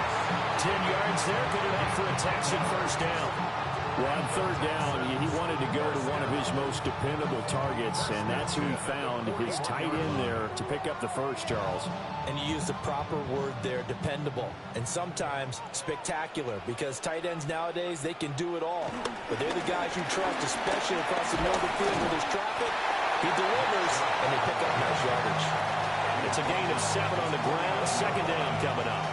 H: 10 yards there, good enough for a Texan first down. Well, on 3rd down, he wanted to go to one of his most dependable targets, and that's who he found, his tight end there, to pick up the first, Charles.
I: And you use the proper word there, dependable, and sometimes spectacular, because tight ends nowadays, they can do it all. But they're the guys you trust, especially across the middle of the field where there's traffic. He delivers, and they pick up nice yardage.
H: It's a gain of 7 on the ground. Second down coming up.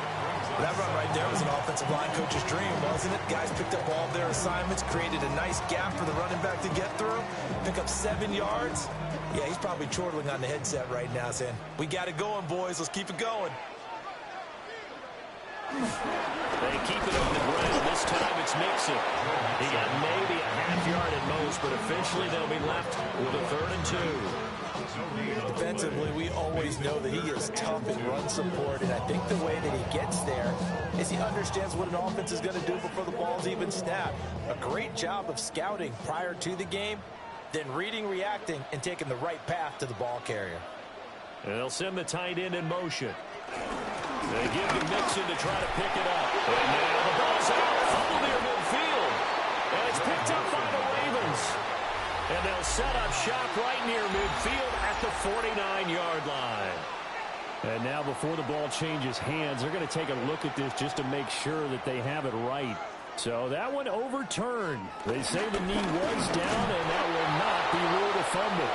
I: That run right there was an offensive line coach's dream, wasn't it? Guys picked up all of their assignments, created a nice gap for the running back to get through, pick up 7 yards. Yeah, he's probably chortling on the headset right now saying, we got it going, boys. Let's keep it going.
H: They keep it on the ground. This time it's Mixon. He got maybe a half yard at most, but officially they'll be left with a 3rd and 2.
I: Defensively, we always know that he is tough in run support, and I think the way that he gets there is he understands what an offense is going to do before the ball's even snapped. A great job of scouting prior to the game, then reading, reacting, and taking the right path to the ball carrier.
H: And they'll send the tight end in motion. They give to Mixon to try to pick it up. And now the ball's out, fumble near midfield. And it's picked up by the Ravens. And they'll set up shop right near midfield at the 49-yard line. And now before the ball changes hands, they're going to take a look at this just to make sure that they have it right. So that one overturned. They say the knee was down, and that will not be ruled a fumble.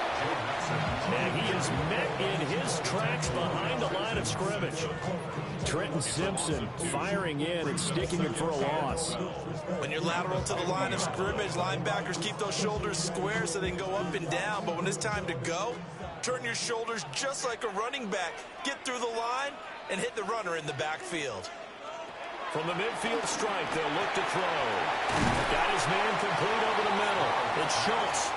H: And he is met in his tracks behind the line of scrimmage. Trenton Simpson firing in and sticking him for a loss.
I: When you're lateral to the line of scrimmage, linebackers keep those shoulders square so they can go up and down. But when it's time to go, turn your shoulders just like a running back. Get through the line and hit the runner in the backfield.
H: From the midfield strike, they'll look to throw. Got his man complete over the middle. It's Schultz.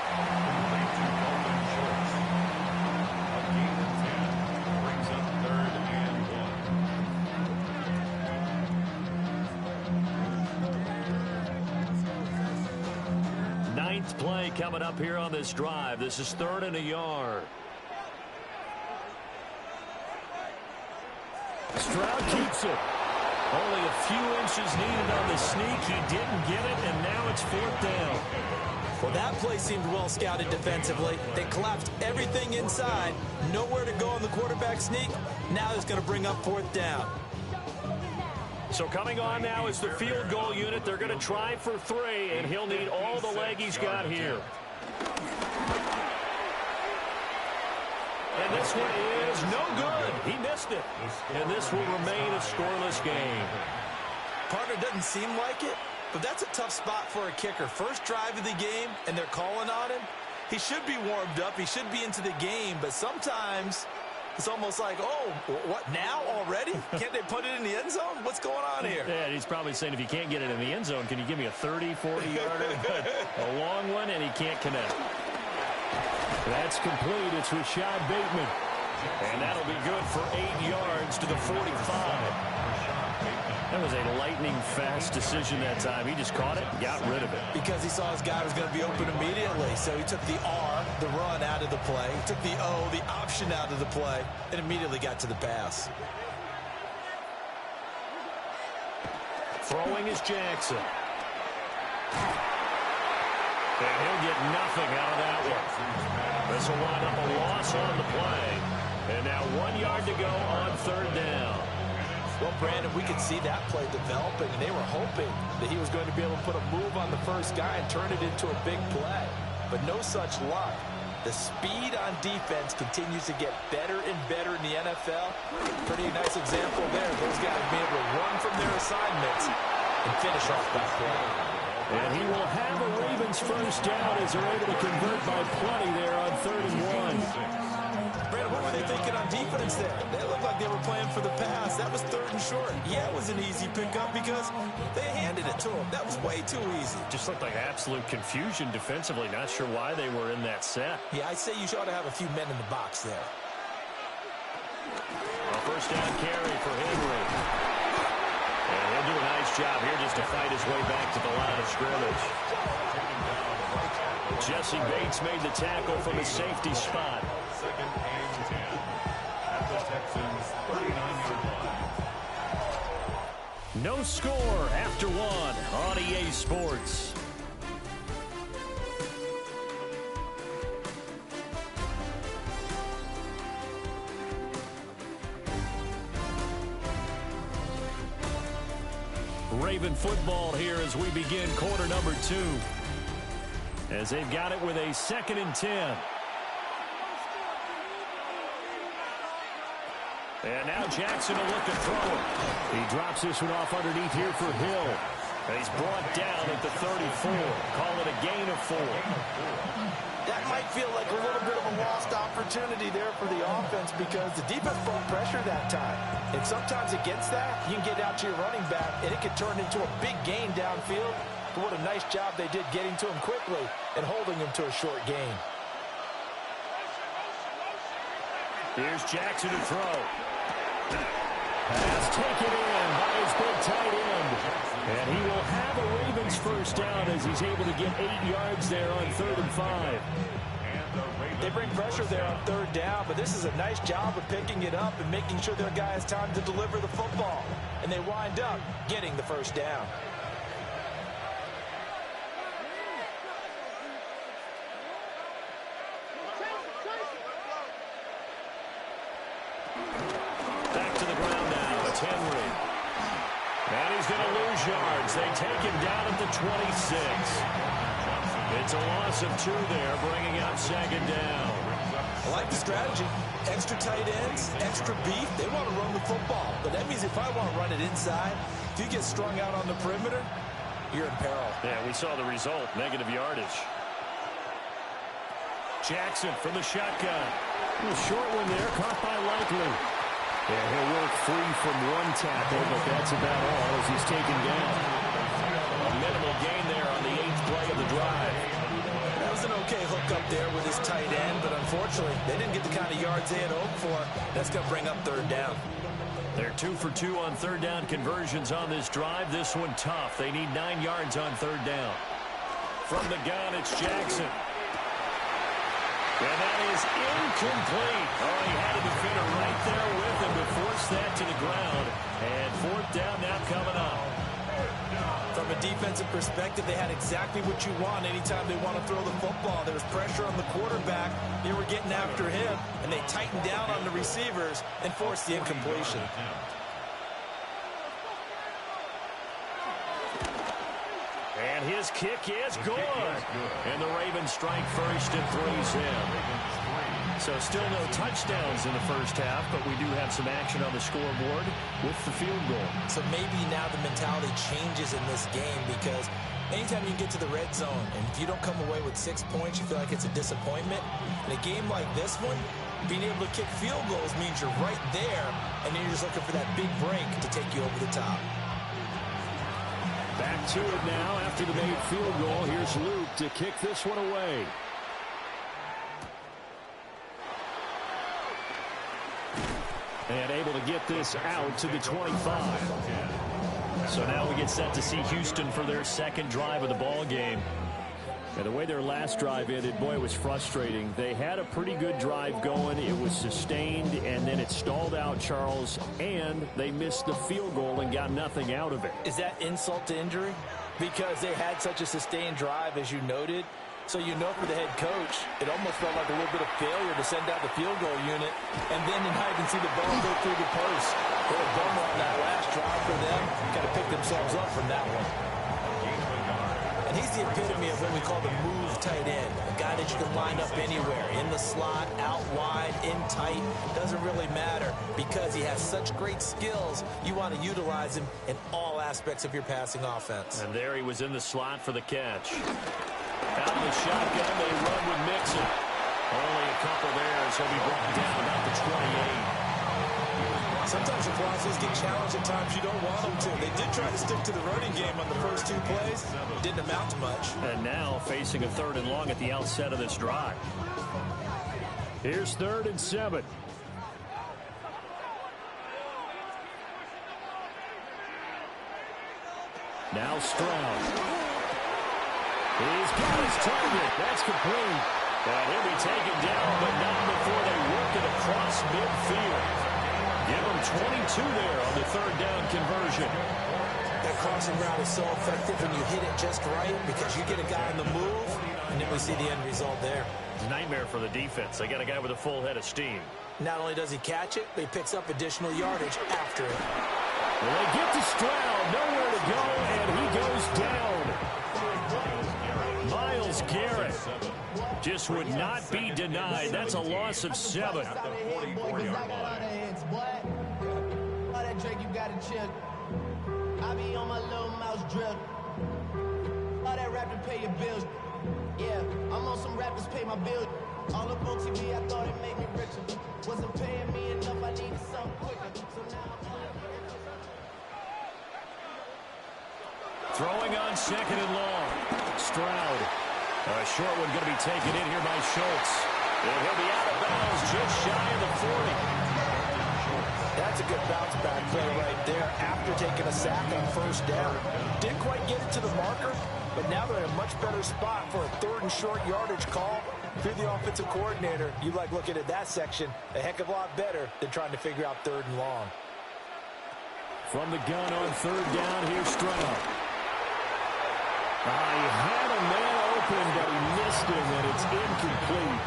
D: A gain of 10 brings up 3rd and 1.
H: Ninth play coming up here on this drive. This is 3rd and a yard. Stroud keeps it. Only a few inches needed on the sneak. He didn't get it, and now it's 4th down.
I: Well, that play seemed well scouted defensively. They collapsed everything inside. Nowhere to go on the quarterback sneak. Now it's going to bring up 4th down.
H: So coming on now is the field goal unit. They're going to try for 3, and he'll need all the leg he's got here. And this one is no good. He missed it. And this will remain a scoreless game.
I: Partner, doesn't seem like it, but that's a tough spot for a kicker. First drive of the game, and they're calling on him. He should be warmed up. He should be into the game, but sometimes it's almost like, oh, what, now already? Can't they put it in the end zone? What's going on here?
H: Yeah, he's probably saying, if you can't get it in the end zone, can you give me a 30, 40-yarder? A long one, and he can't connect. That's complete. It's Rashad Bateman. And that'll be good for 8 yards to the 45. That was a lightning-fast decision that time. He just caught it and got rid of it.
I: Because he saw his guy was going to be open immediately, so he took the R, the run out of the play. He took the option out of the play, and immediately got to the pass.
H: Throwing is Jackson. And he'll get nothing out of that one. This will wind up a loss on the play. And now 1 yard to go on third down.
I: Well, Brandon, we could see that play developing, and they were hoping that he was going to be able to put a move on the first guy and turn it into a big play. But no such luck. The speed on defense continues to get better and better in the NFL. Pretty nice example there. Those guys being able to run from their assignments and finish off that play.
H: And he will have a Ravens first down as they're able to convert by plenty there on 3rd and 1.
I: Brandon, what were they thinking on defense there? They looked like they were playing for the pass. That was 3rd and short. Yeah, it was an easy pickup because they handed it to him. That was way too easy.
H: Just looked like absolute confusion defensively. Not sure why they were in that set.
I: Yeah, I'd say you ought to have a few men in the box there.
H: A first down carry for Henry. And he'll do a nice job here just to fight his way back to the line of scrimmage. Jesse Bates made the tackle from his safety spot.
D: 2nd and 10 at the Texans' 39-yard line.
H: No score after 1 on EA Sports. Raven football here as we begin quarter number 2. As they've got it with a 2nd and 10. And now Jackson will look to throw it. He drops this one off underneath here for Hill. And he's brought down at the 34. Call it a gain of 4.
I: That might feel like a little bit of a lost opportunity there for the offense because the defense brought pressure that time. And sometimes against that, you can get out to your running back, and it can turn into a big gain downfield. But what a nice job they did getting to him quickly and holding him to a short gain.
H: Here's Jackson to throw. Pass taken in by his big tight end. And he will have a Ravens first down as he's able to get 8 yards there on 3rd and 5.
I: They bring pressure there on 3rd down, but this is a nice job of picking it up and making sure their guy has time to deliver the football. And they wind up getting the first down.
H: Back to the ground now. It's Henry. And he's going to lose yards. They take him down at the 26. It's a loss of 2 there, bringing up 2nd down.
I: I like the strategy. Extra tight ends, extra beef. They want to run the football. But that means if I want to run it inside, if you get strung out on the perimeter, you're in peril.
H: Yeah, we saw the result. Negative yardage. Jackson from the shotgun. A short one there, caught by Likely. And he'll work free from 1 tackle, but that's about all as he's taken down. A minimal gain there on the 8th play of the drive.
I: That was an okay hook up there with his tight end, but unfortunately, they didn't get the kind of yards they had hoped for. That's going to bring up 3rd down.
H: They're 2 for 2 on 3rd down conversions on this drive. This one tough. They need 9 yards on 3rd down. From the gun, it's Jackson. And that is incomplete. Oh, he had a defender right there with him to force that to the ground. And 4th down now coming up.
I: From a defensive perspective, they had exactly what you want anytime they want to throw the football. There was pressure on the quarterback. They were getting after him, and they tightened down on the receivers and forced the incompletion.
H: And his kick is good. And the Ravens strike first and 3's in. So still no touchdowns in the first half, but we do have some action on the scoreboard with the field goal.
I: So maybe now the mentality changes in this game because anytime you get to the red zone and if you don't come away with 6 points, you feel like it's a disappointment. In a game like this one, being able to kick field goals means you're right there, and then you're just looking for that big break to take you over the top.
H: Back to it now after the made field goal. Here's Luke to kick this one away. And able to get this out to the 25. So now we get set to see Houston for their 2nd drive of the ball game. And the way their last drive ended, boy, it was frustrating. They had a pretty good drive going. It was sustained, and then it stalled out, Charles, and they missed the field goal and got nothing out of it.
I: Is that insult to injury? Because they had such a sustained drive, as you noted. So you know for the head coach, it almost felt like a little bit of failure to send out the field goal unit, and then tonight and see the ball go through the post. What a bummer on that last drive for them. Got to pick themselves up from that one. And he's the epitome of what we call the move tight end, a guy that you can line up anywhere, in the slot, out wide, in tight. Doesn't really matter because he has such great skills. You want to utilize him in all aspects of your passing offense.
H: And there he was in the slot for the catch. Out of the shotgun, they run with Mixon. Only a couple there, so he'll be brought down about the 28.
I: Sometimes your process get challenged at times you don't want them to. They did try to stick to the running game on the first 2 plays. Didn't amount to much.
H: And now facing a 3rd and long at the outset of this drive. Here's 3rd and 7. Now Stroud. He's got his target. That's complete. And he'll be taken down, but not before they work it across midfield. Give him 22 there on the 3rd down conversion.
I: That crossing route is so effective when you hit it just right because you get a guy on the move, and then we see the end result there.
H: It's a nightmare for the defense. They got a guy with a full head of steam.
I: Not only does he catch it, but he picks up additional yardage after it.
H: Well, they get to Stroud, nowhere to go, and he goes down. Myles Garrett just would not be denied. That's a loss of 7.
J: Drake, you gotta chill. I be on my little mouse drill. All that rap to pay your bills. Yeah, I'm on some rappers pay my bills. All up on TV, I thought it made me richer. Wasn't paying me enough, I needed something quicker. So now I'm
H: throwing on 2nd and long. Stroud. A short one going to be taken in here by Schultz. And he'll be out of bounds just shy of the 40.
I: That's a good bounce back play right there after taking a sack on 1st down. Didn't quite get it to the marker, but now they're in a much better spot for a 3rd and short yardage call. If you're the offensive coordinator, you like looking at that section a heck of a lot better than trying to figure out 3rd and long.
H: From the gun on 3rd down, here's Stroud. He had a man open, but he missed him, and it's incomplete.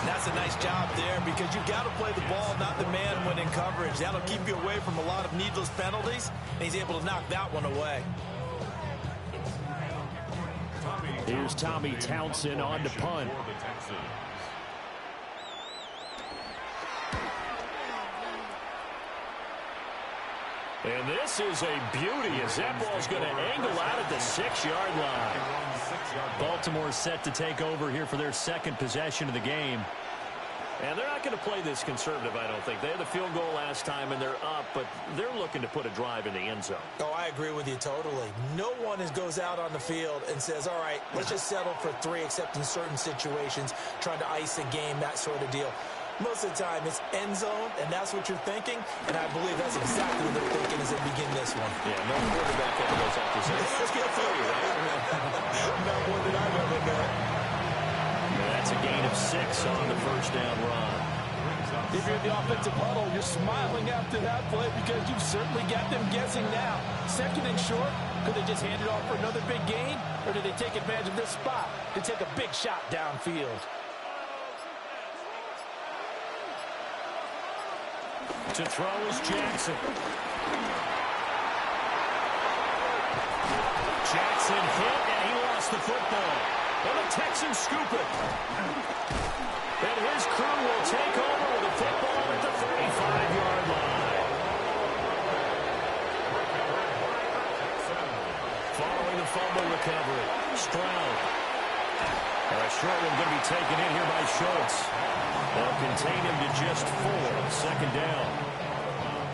I: That's a nice job there because you've got to play the ball, not the man when in coverage. That'll keep you away from a lot of needless penalties, and he's able to knock that one away.
H: Here's Tommy Townsend on to punt. And this is a beauty as that ball's going to angle out at the 6-yard line. Baltimore set to take over here for their 2nd possession of the game. And they're not going to play this conservative, I don't think. They had the field goal last time, and they're up, but they're looking to put a drive in the end zone.
I: Oh, I agree with you totally. No one goes out on the field and says, all right, let's just settle for 3, except in certain situations, trying to ice a game, that sort of deal. Most of the time, it's end zone, and that's what you're thinking, and I believe that's exactly what they're thinking as they begin this one.
H: Yeah, no quarterback ever goes out to say, let's get a 30, right?
I: Not more than I've ever known.
H: That's a gain of 6 on the 1st down run.
I: If you're in the offensive huddle, you're smiling after that play because you've certainly got them guessing now. 2nd and short, could they just hand it off for another big gain, or do they take advantage of this spot to take a big shot downfield?
H: To throw is Jackson. Jackson hit, and he lost the football. And the Texans scoop it. And his crew will take over with the football at the 35-yard line. Following the fumble recovery, Stroud. A short one going to be taken in here by Schultz. They'll contain him to just 4, 2nd down.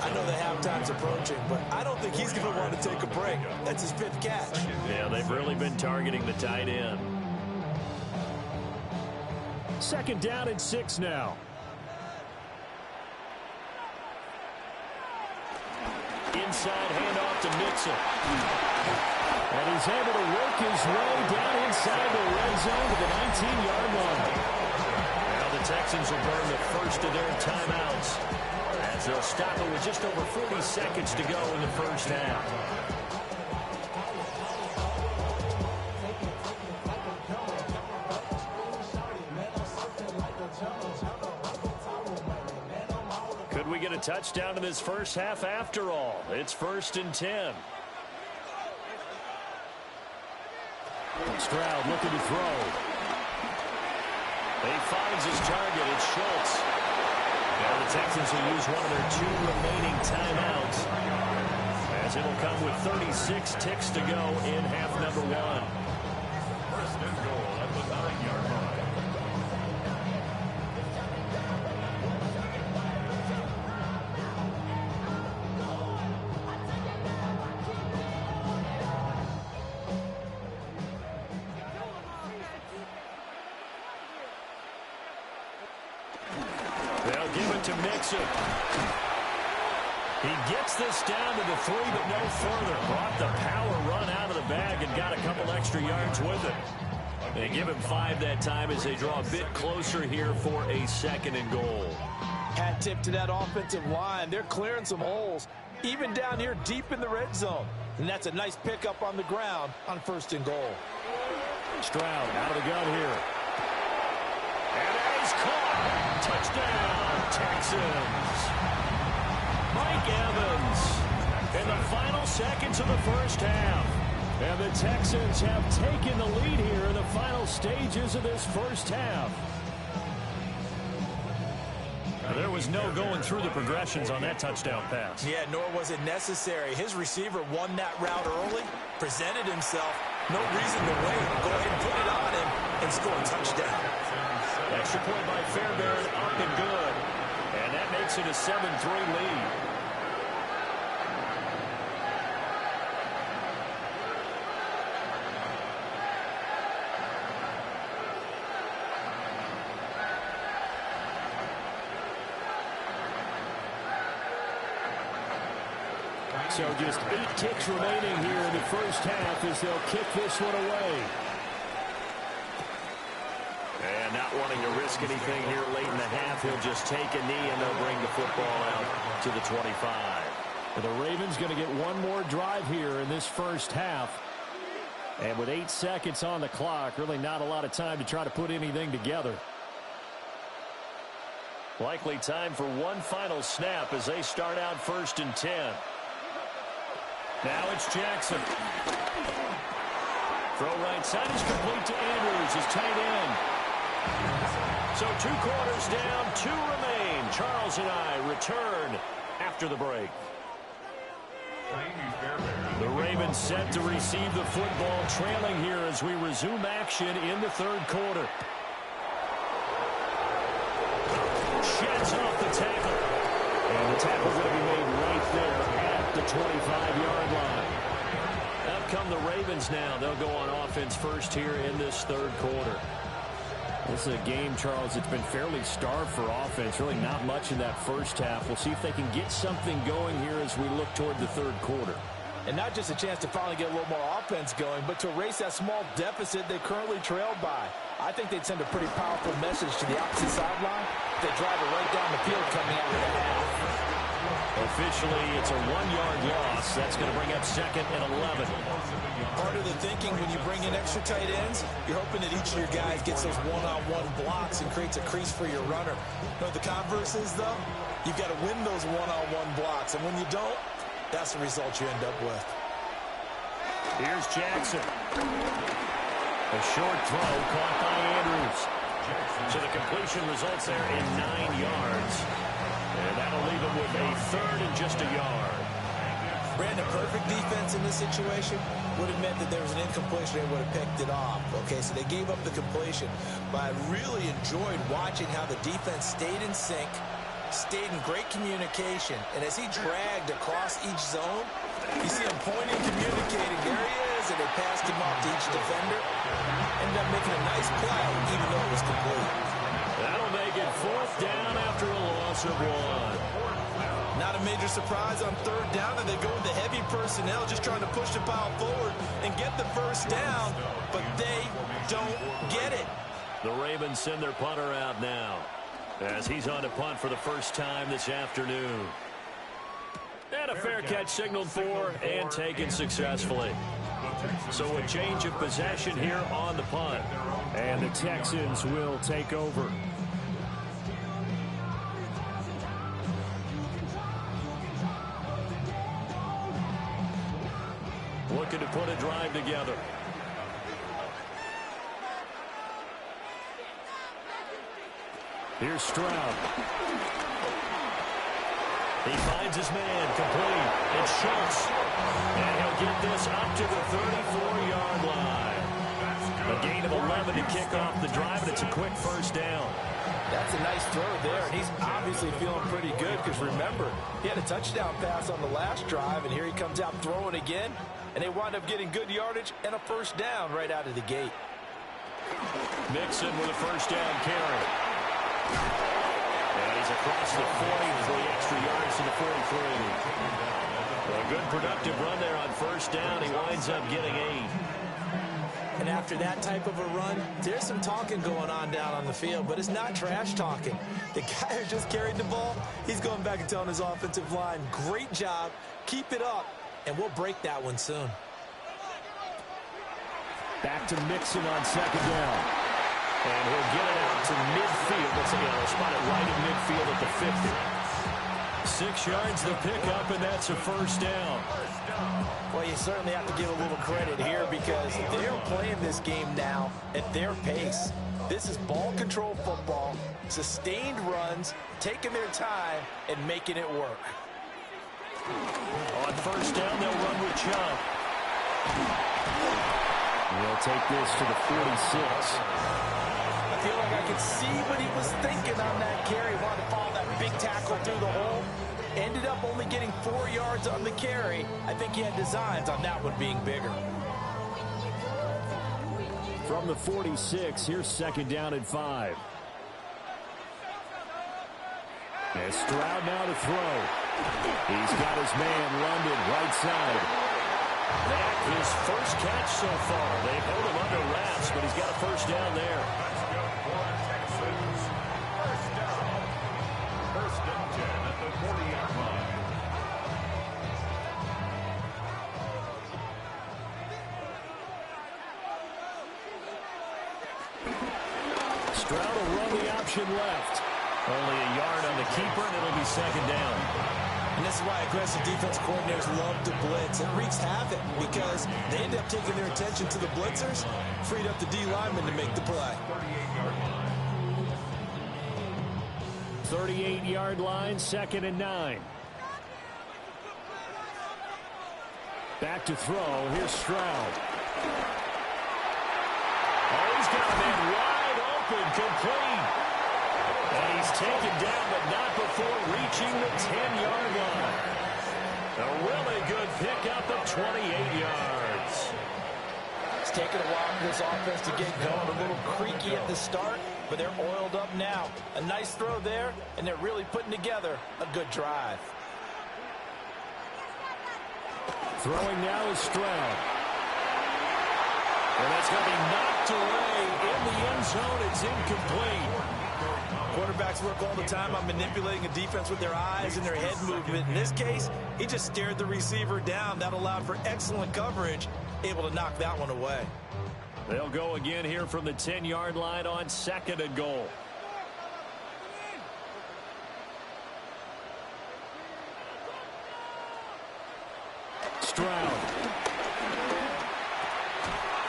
I: I know the halftime's approaching, but I don't think he's going to want to take a break. That's his 5th catch.
H: Yeah, they've really been targeting the tight end. 2nd down and 6 now. Inside handoff to Mixon. And he's able to work his way down inside the red zone to the 19-yard line. Now the Texans will burn the first of their timeouts as they'll stop it with just over 40 seconds to go in the first half. Could we get a touchdown in this first half after all? It's 1st and 10. Stroud looking to throw. He finds his target. It's Schultz. Now the Texans will use one of their 2 remaining timeouts, as it'll come with 36 ticks to go in half number 1.
D: First and goal at the 9-yard line.
H: They'll give it to Mixon. He gets this down to the 3, but no further. Brought the power run out of the bag and got a couple extra yards with it. They give him 5 that time as they draw a bit closer here for a 2nd and goal.
I: Hat tip to that offensive line. They're clearing some holes, even down here deep in the red zone. And that's a nice pickup on the ground on 1st and goal.
H: Stroud out of the gun here. And he's caught. Touchdown, Texans. Mike Evans in the final seconds of the first half. And the Texans have taken the lead here in the final stages of this first half. There was no going through the progressions on that touchdown pass.
I: Yeah, nor was it necessary. His receiver won that route early, presented himself. No reason to wait. Go ahead and put it on him and score a touchdown.
H: Extra point by Fairbairn, up and good. And that makes it a 7-3 lead. So just 8 ticks remaining here in the first half as they'll kick this one away. And not wanting to risk anything here late in the half, he'll just take a knee and they'll bring the football out to the 25. Well, the Ravens going to get one more drive here in this first half. And with 8 seconds on the clock, really not a lot of time to try to put anything together. Likely time for one final snap as they start out 1st and 10. Now it's Jackson. Throw right side is complete to Andrews, his tight end. So 2 quarters down, 2 remain. Charles and I return after the break. The Ravens set to receive the football, trailing here as we resume action in the 3rd quarter. Sheds off the tackle. And the tackle going to be made right there at the 25-yard line. Out come the Ravens now. They'll go on offense first here in this 3rd quarter. This is a game, Charles, it's been fairly starved for offense. Really not much in that first half. We'll see if they can get something going here as we look toward the 3rd quarter.
I: And not just a chance to finally get a little more offense going, but to erase that small deficit they currently trailed by. I think they'd send a pretty powerful message to the opposite sideline. They drive it right down the field coming out of the half.
H: Officially, it's a 1-yard loss. That's going to bring up 2nd and 11.
I: Part of the thinking when you bring in extra tight ends, you're hoping that each of your guys gets those one-on-one blocks and creates a crease for your runner. You know what the converse is, though? You've got to win those one-on-one blocks, and when you don't, that's the result you end up with.
H: Here's Jackson. A short throw caught by Andrews. So the completion results there in 9 yards. And that'll leave him with a 3rd and just a yard.
I: Brandon, perfect defense in this situation would have meant that there was an incompletion. They would have picked it off. Okay, so they gave up the completion. But I really enjoyed watching how the defense stayed in sync, stayed in great communication. And as he dragged across each zone, you see him pointing, communicating. There he is, and they passed him off to each defender. Ended up making a nice play, even though it was complete.
H: That'll make it 4th down after a loss of 1.
I: Not a major surprise on third down that they go with the heavy personnel, just trying to push the pile forward and get the first down, but they don't get it.
H: The Ravens send their punter out now as he's on to punt for the first time this afternoon. And a fair catch signaled for and taken successfully. So a change of possession here on the punt. And the Texans will take over. Looking to put a drive together. Here's Stroud. He finds his man, complete. It's Schultz. And he'll get this up to the 34-yard line. A gain of 11 to kick off the drive, and it's a quick first down.
I: That's a nice throw there, and he's obviously feeling pretty good because, remember, he had a touchdown pass on the last drive, and here he comes out throwing again, and they wind up getting good yardage and a first down right out of the gate.
H: Mixon with a first down carry. And he's across the 40 for the extra yards to the 43. A good productive run there on first down. He winds up getting 8.
I: And after that type of a run, there's some talking going on down on the field, but it's not trash talking. The guy who just carried the ball, he's going back and telling his offensive line, great job, keep it up, and we'll break that one soon.
H: Back to Mixon on second down. And he'll get it out to midfield. Let's see, they'll spot it right at midfield at the 50. 6 yards the pickup, and that's a first down.
I: Well, you certainly have to give a little credit here because they're playing this game now at their pace. This is ball control football, sustained runs, taking their time, and making it work.
H: On first down, they'll run with Chubb. They'll take this to the 46.
I: I feel like I could see what he was thinking on that carry. Wanted to follow that big tackle through the hole. Ended up only getting 4 yards on the carry. I think he had designs on that one being bigger.
H: From the 46, here's second down and 5. And Stroud now to throw. He's got his man London right side. Mack, his first catch so far. They've held him under wraps, but he's got a first down there.
D: First and 10 at the 40-yard line.
H: Stroud will run the option left. Only a yard on the keeper, and it'll be second down.
I: And this is why aggressive defense coordinators love to blitz. It wreaks havoc because they end up taking their attention to the blitzers, freed up the D lineman to make the play.
H: 38-yard line, second and 9. Back to throw. Here's Stroud. Oh, he's got a man wide open, complete. And he's taken down, but not before reaching the 10-yard line. A really good pickup of 28 yards.
I: It's taken a while for this offense to get going. A little creaky at the start, but they're oiled up now. A nice throw there, and they're really putting together a good drive.
H: Throwing now is Stroud. And that's going to be knocked away in the end zone. It's incomplete.
I: Quarterbacks work all the time on manipulating a defense with their eyes and their head movement. In this case, he just stared the receiver down. That allowed for excellent coverage, able to knock that one away.
H: They'll go again here from the 10-yard line on second and goal. Stroud.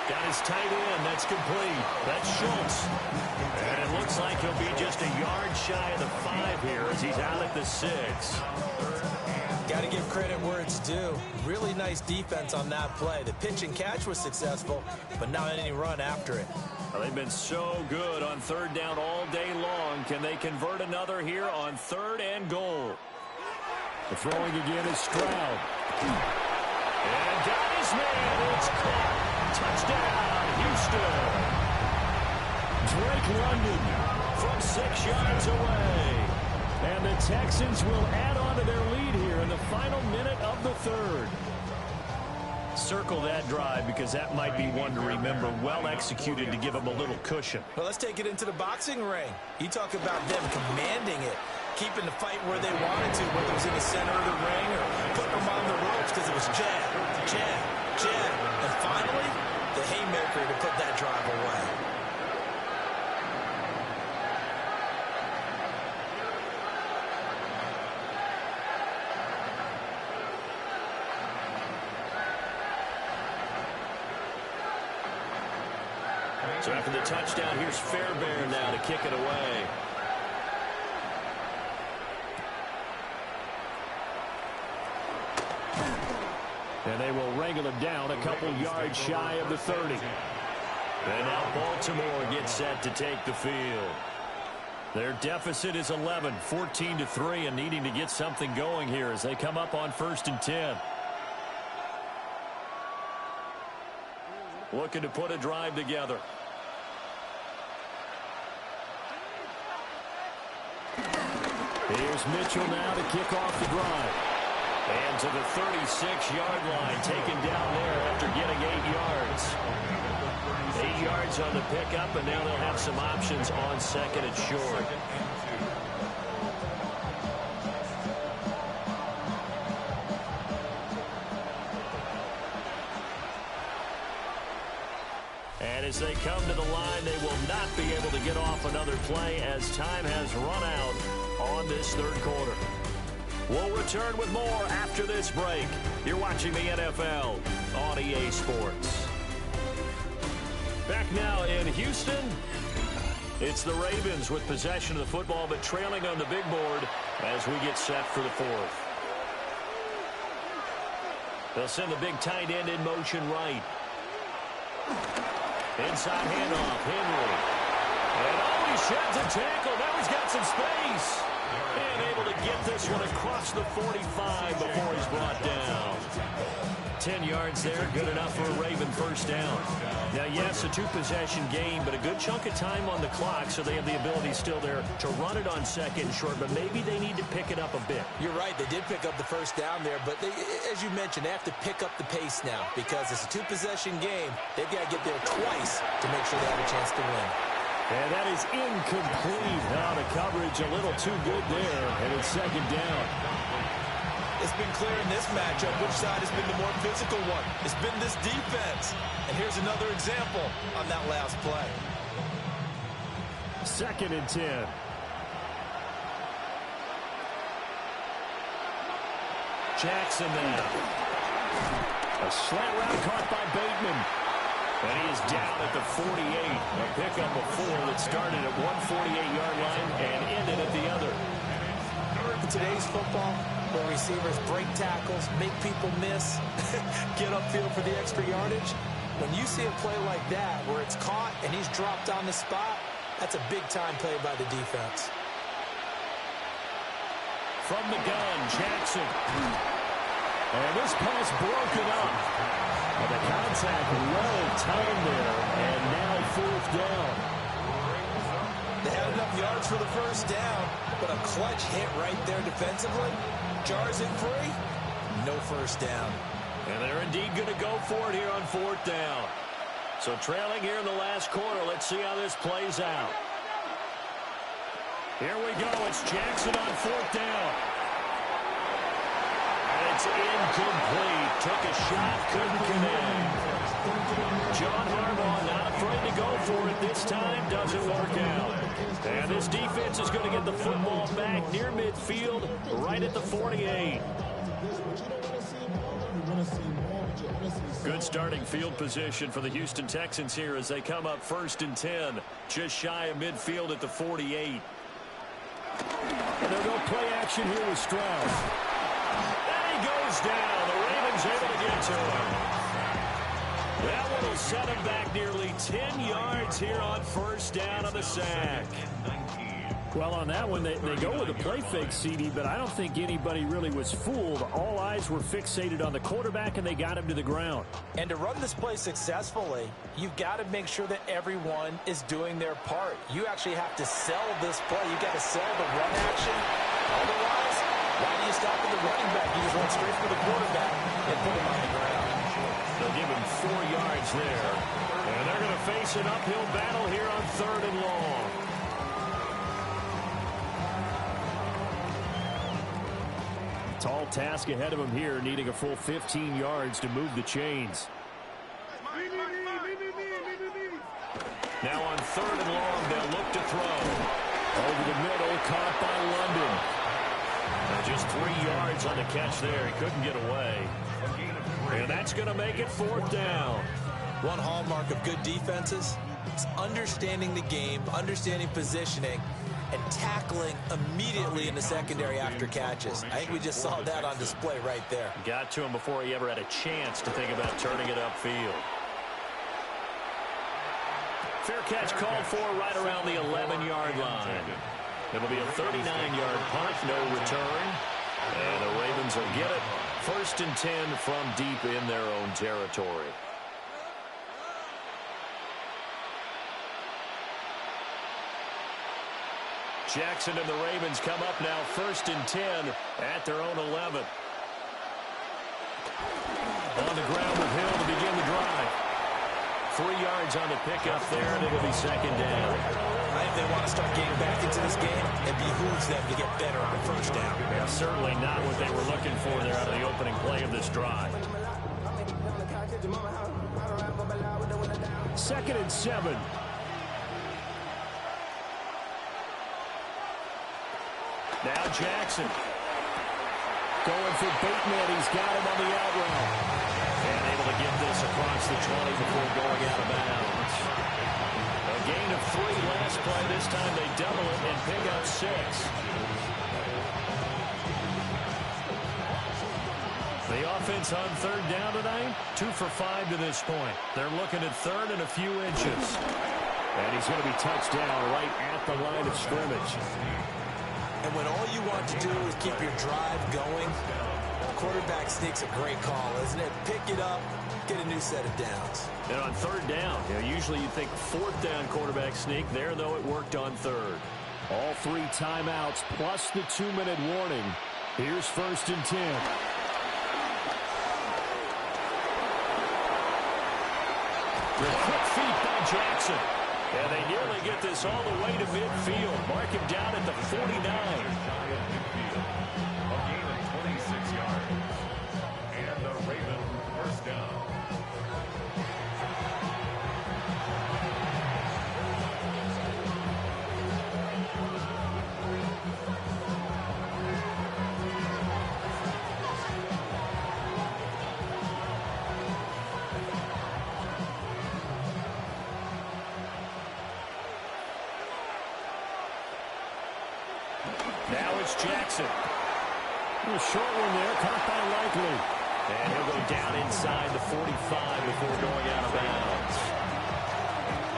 H: Got his tight end. That's complete. That's Schultz. And it looks like he'll be just a yard shy of the 5 here as he's out at the 6.
I: Got to give credit where it's due. Really nice defense on that play. The pitch and catch was successful, but not any run after it.
H: Well, they've been so good on third down all day long. Can they convert another here on third and goal? The throwing again is Stroud. And got his man. It's caught. Touchdown, Houston. Drake London from 6 yards away. And the Texans will add on to their lead here in the final minute of the third. Circle that drive because that might be one to remember. Well executed to give them a little cushion.
I: Well, let's take it into the boxing ring. You talk about them commanding it, keeping the fight where they wanted to, whether it was in the center of the ring or putting them on the ropes because it was jab, jab, jab. And finally, the haymaker to put that drive away.
H: So after the touchdown, here's Fairbairn now to kick it away. And they will wrangle him down a couple yards shy of the 30. And now Baltimore gets set to take the field. Their deficit is 11, 14-3, and needing to get something going here as they come up on 1st and 10. Looking to put a drive together. Here's Mitchell now to kick off the drive. And to the 36-yard line, taken down there after getting 8 yards. 8 yards on the pickup, and now they'll have some options on 2nd and short. And as they come to the line, they will not be able to get off another play as time has run out on this third quarter. We'll return with more after this break. You're watching the NFL on EA Sports. Back now in Houston, it's the Ravens with possession of the football, but trailing on the big board as we get set for the fourth. They'll send the big tight end in motion right. Inside handoff, Henry. And he sheds a tackle. Now he's got some space. And able to get this one across the 45 before he's brought down. 10 yards there, good enough for a Raven first down. Now, yes, a two-possession game, but a good chunk of time on the clock, so they have the ability still there to run it on 2nd and short, but maybe they need to pick it up a bit.
I: You're right, they did pick up the first down there, but they, as you mentioned, they have to pick up the pace now because it's a two-possession game. They've got to get there twice to make sure they have a chance to win.
H: And that is incomplete. Now the coverage a little too good there, and it's 2nd down.
I: It's been clear in this matchup which side has been the more physical one. It's been this defense. And here's another example on that last play.
H: 2nd and 10. Jackson then. A slant route caught by Bateman. And he is down at the 48. A pickup of 4 that started at one 48-yard line and ended at the other.
I: In today's football, where receivers break tackles, make people miss, get upfield for the extra yardage, when you see a play like that where it's caught and he's dropped on the spot, that's a big-time play by the defense.
H: From the gun, Jackson. And this pass broken up. And the contact well timed there, and now 4th down.
I: They had enough yards for the first down, but a clutch hit right there defensively. Jars it free, no first down.
H: And they're indeed going to go for it here on 4th down. So trailing here in the last quarter, let's see how this plays out. Here we go, it's Jackson on 4th down. It's incomplete. Took a shot, couldn't connect. John Harbaugh not afraid to go for it this time. Doesn't work out. And this defense is going to get the football back near midfield, right at the 48. Good starting field position for the Houston Texans here as they come up 1st and 10. Just shy of midfield at the 48. And they'll go play action here with Strauss. Goes down. The Ravens able to get to him. That one will set him back nearly 10 yards here on 1st down on the sack. Well, on that one, they go with a play fake, CD, but I don't think anybody really was fooled. All eyes were fixated on the quarterback, and they got him to the ground.
I: And to run this play successfully, you've got to make sure that everyone is doing their part. You actually have to sell this play. You've got to sell the run action Otherwise, why do you stop at the running back? You just run straight for the quarterback and put him on the ground.
H: They'll give him 4 yards there. And they're going to face an uphill battle here on 3rd and long. Tall task ahead of him here, needing a full 15 yards to move the chains. Now on 3rd and long, they'll look to throw. Over the middle, caught by London. And just 3 yards on the catch there. He couldn't get away. And that's going to make it 4th down.
I: One hallmark of good defenses is understanding the game, understanding positioning, and tackling immediately in the secondary after catches. I think we just saw that on display right there.
H: Got to him before he ever had a chance to think about turning it upfield. Fair catch called for right around the 11-yard line. It'll be a 39-yard punt, no return. And the Ravens will get it. 1st and 10 from deep in their own territory. Jackson and the Ravens come up now 1st and 10 at their own 11. On the ground with Hill to begin the drive. 3 yards on the pickup there, and it'll be 2nd down.
I: I think they want to start getting back into this game. It behooves them to get better on 1st down.
H: Yeah, certainly not what they were looking for there out of the opening play of this drive. 2nd and 7. Now Jackson. Going for Bateman. He's got him on the out route. And able to get this across the 20 before going out of bounds. A gain of 3 last play. This time they double it and pick up 6. The offense on 3rd down tonight, 2 for 5 to this point. They're looking at 3rd and a few inches. And he's going to be touched down right at the line of scrimmage.
I: And when all you want to do is keep your drive going, quarterback sneak's a great call, isn't it? Pick it up, get a new set of downs.
H: And on 3rd down, usually you think 4th down quarterback sneak. There, though, it worked on 3rd. All 3 timeouts plus the 2-minute warning. Here's 1st and 10. With quick feet by Jackson. And they nearly get this all the way to midfield. Mark him down at the 49.
D: A gain of 26 yards. And the Ravens 1st down.
H: Now it's Jackson. A short one there, caught by Likely. And he'll go down inside the 45 before going out of bounds.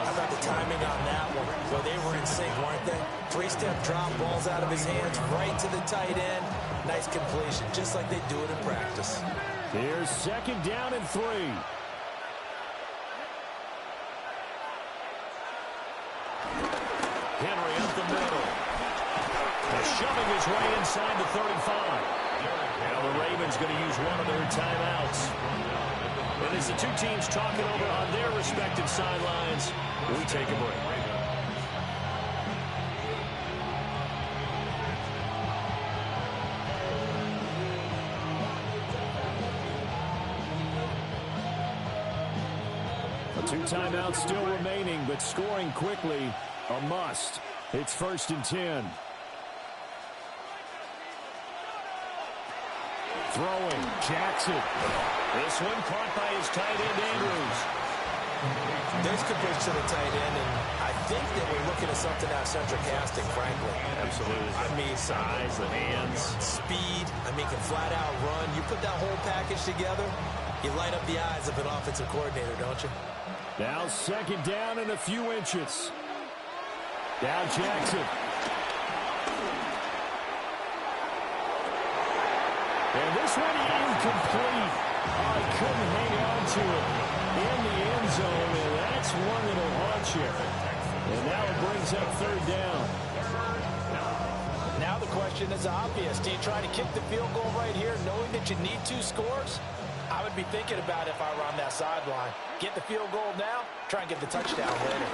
I: How about the timing on that one? Well, they were in sync, weren't they? 3-step drop, balls out of his hands, right to the tight end. Nice completion, just like they do it in practice.
H: Here's 2nd down and 3. Henry up the middle. Shoving his way inside the 35. Now the Ravens going to use one of their timeouts. And as the two teams talk it over on their respective sidelines, we take a break. Two timeouts still remaining, but scoring quickly, a must. It's 1st and 10. Throwing, Jackson. This one caught by his tight end, Andrews.
I: There's good pitch to the tight end, and I think that we're looking at something out-centric casting, frankly.
H: Absolutely.
I: I mean,
H: size, the hands.
I: Speed. I mean, can flat-out run. You put that whole package together, you light up the eyes of an offensive coordinator, don't you?
H: Now 2nd down and a few inches. Down Jackson. And this one incomplete. Oh, he couldn't hang on to it in the end zone, and that's one that'll haunt you. And now it brings up 3rd down.
I: Now the question is obvious. Do you try to kick the field goal right here knowing that you need 2 scores? I would be thinking about if I were on that sideline. Get the field goal now, try and get the touchdown later.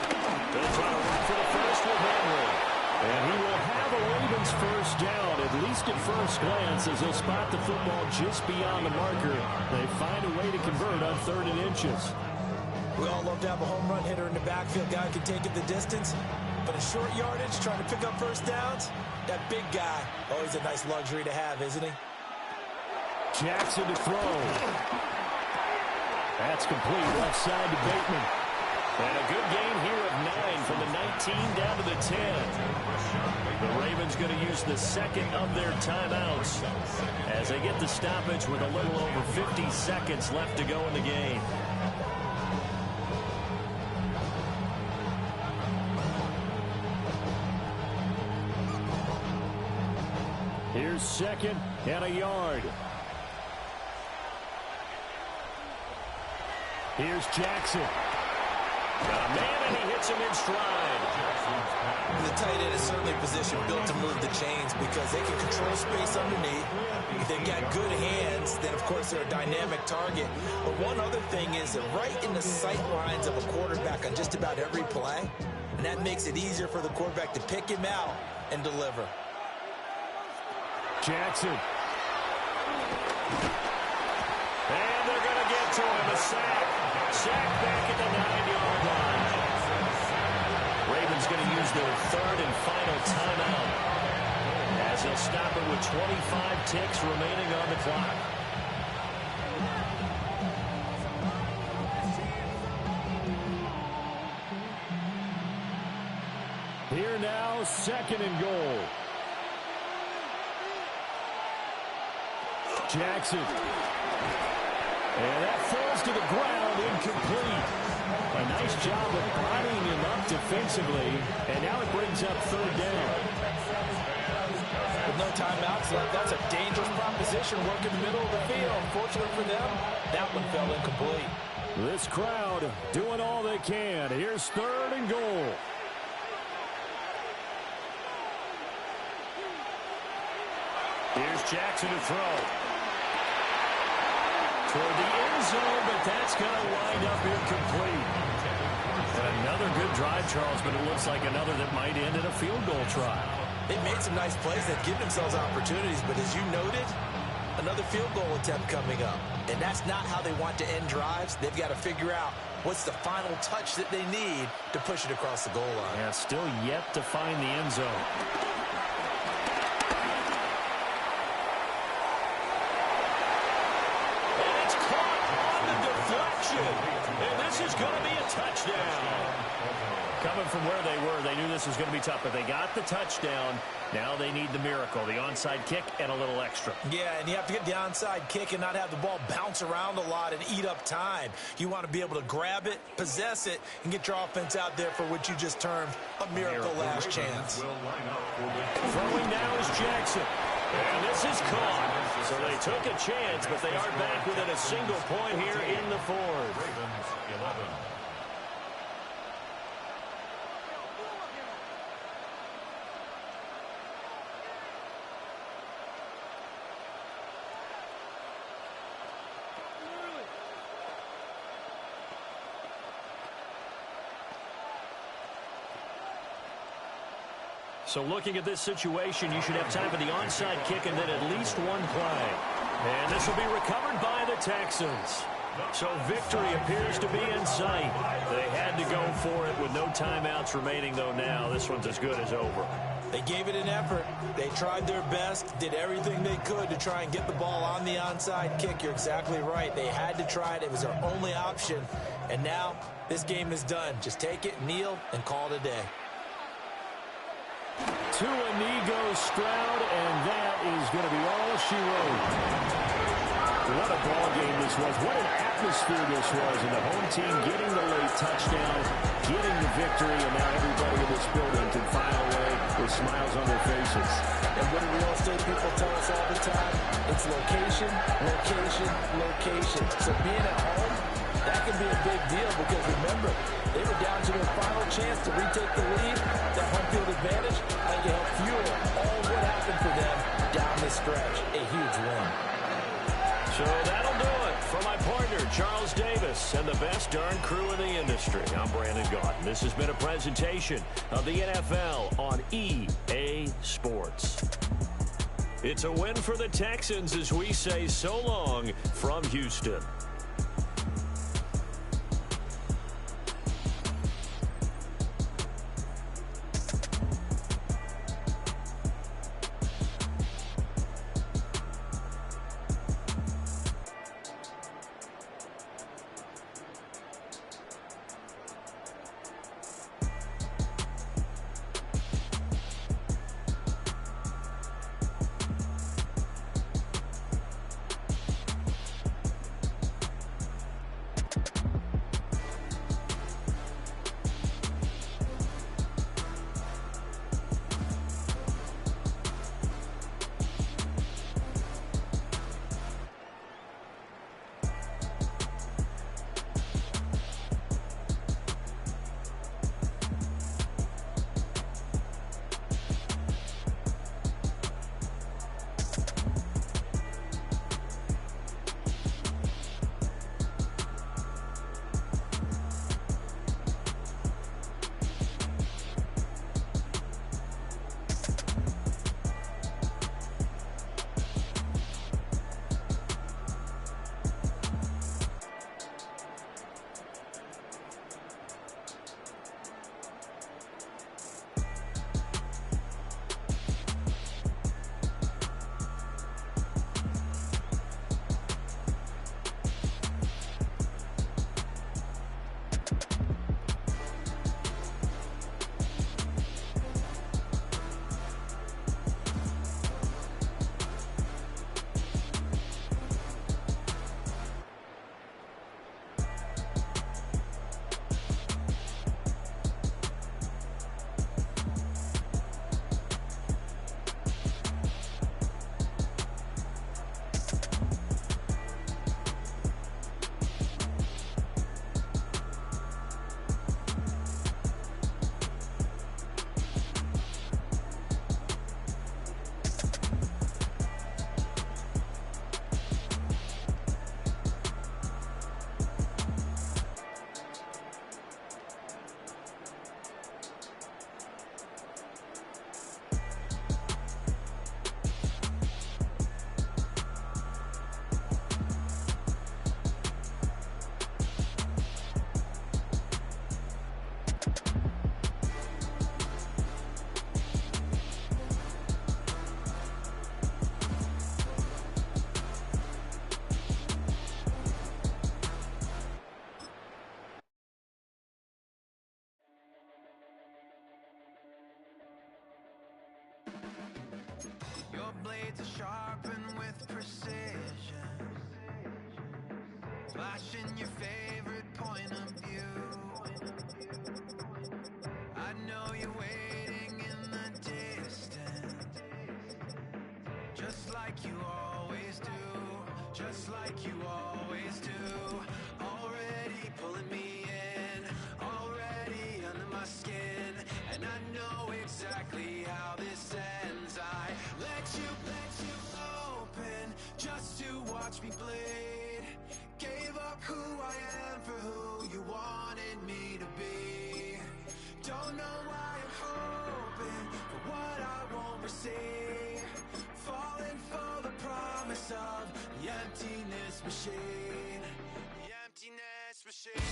H: They'll try to run for the first with Henry. And he will have a Ravens first down, at least at first glance, as he'll spot the football just beyond the marker. They find a way to convert on 3rd and inches.
I: We all love to have a home run hitter in the backfield. Guy can take it the distance. But in short yardage, trying to pick up first downs, that big guy, always a nice luxury to have, isn't he?
H: Jackson to throw. That's complete left side to Bateman. And a good gain here of 9 from the 19 down to the 10. The Ravens going to use the second of their timeouts as they get the stoppage with a little over 50 seconds left to go in the game. Here's 2nd and a yard. Here's Jackson. Got a man, and he hits him in stride.
I: The tight end is certainly a position built to move the chains because they can control space underneath. If they've got good hands, then, of course, they're a dynamic target. But one other thing is that right in the sight lines of a quarterback on just about every play, and that makes it easier for the quarterback to pick him out and deliver.
H: Jackson. And they're going to get to him. A sack. Sack back at the 9-yard line. Ravens going to use their 3rd and final timeout as they'll stop it with 25 ticks remaining on the clock. Here now, 2nd and goal. Jackson. And that falls to the ground, incomplete. A nice job of bodying him up defensively, and now it brings up 3rd down.
I: With no timeouts left, that's a dangerous proposition, working the middle of the field. Fortunately for them, that one fell incomplete.
H: This crowd doing all they can. Here's 3rd and goal. Here's Jackson to throw. Toward the end zone, but that's going to wind up incomplete. And another good drive, Charles, but it looks like another that might end in a field goal try.
I: They've made some nice plays. They've given themselves opportunities, but as you noted, another field goal attempt coming up. And that's not how they want to end drives. They've got to figure out what's the final touch that they need to push it across the goal line.
H: Yeah, still yet to find the end zone. And this is going to be a touchdown. Coming from where they were, they knew this was going to be tough, but they got the touchdown. Now they need the miracle, the onside kick and a little extra.
I: Yeah, and you have to get the onside kick and not have the ball bounce around a lot and eat up time. You want to be able to grab it, possess it, and get your offense out there for what you just termed a miracle last chance.
H: Throwing now is Jackson. And this is caught. So they took a chance, but they are back within a single point here in the 4th. So looking at this situation, you should have time for the onside kick and then at least one play. And this will be recovered by the Texans. So victory appears to be in sight. They had to go for it with no timeouts remaining, though now this one's as good as over.
I: They gave it an effort. They tried their best, did everything they could to try and get the ball on the onside kick. You're exactly right. They had to try it. It was their only option. And now this game is done. Just take it, kneel, and call it a day.
H: To Inigo Stroud, and that is going to be all she wrote. What a ball game this was. What an atmosphere this was. And the home team getting the late touchdown, getting the victory, and now everybody in this building can file away with smiles on their faces.
I: And what do real estate people tell us all the time? It's location, location, location. So being at home, That can be a big deal because, remember, they were down to their final chance to retake the lead. That home field advantage had to help fuel all what happened for them down the stretch. A huge win.
H: So that'll do it for my partner, Charles Davis, and the best darn crew in the industry. I'm Brandon Gaudin. This has been a presentation of the NFL on EA Sports. It's a win for the Texans as we say so long from Houston.
K: Your blades are sharpened with precision, flashing your favorite point of view. I know you're waiting in the distance, just like you always do, just like you always do. Already pulling me in, already under my skin, and I know exactly how this ends. I let you open just to watch me bleed. Gave up who I am for who you wanted me to be. Don't know why I'm hoping for what I won't receive. Falling for the promise of the emptiness machine. The emptiness machine.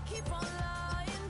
L: Keep on lying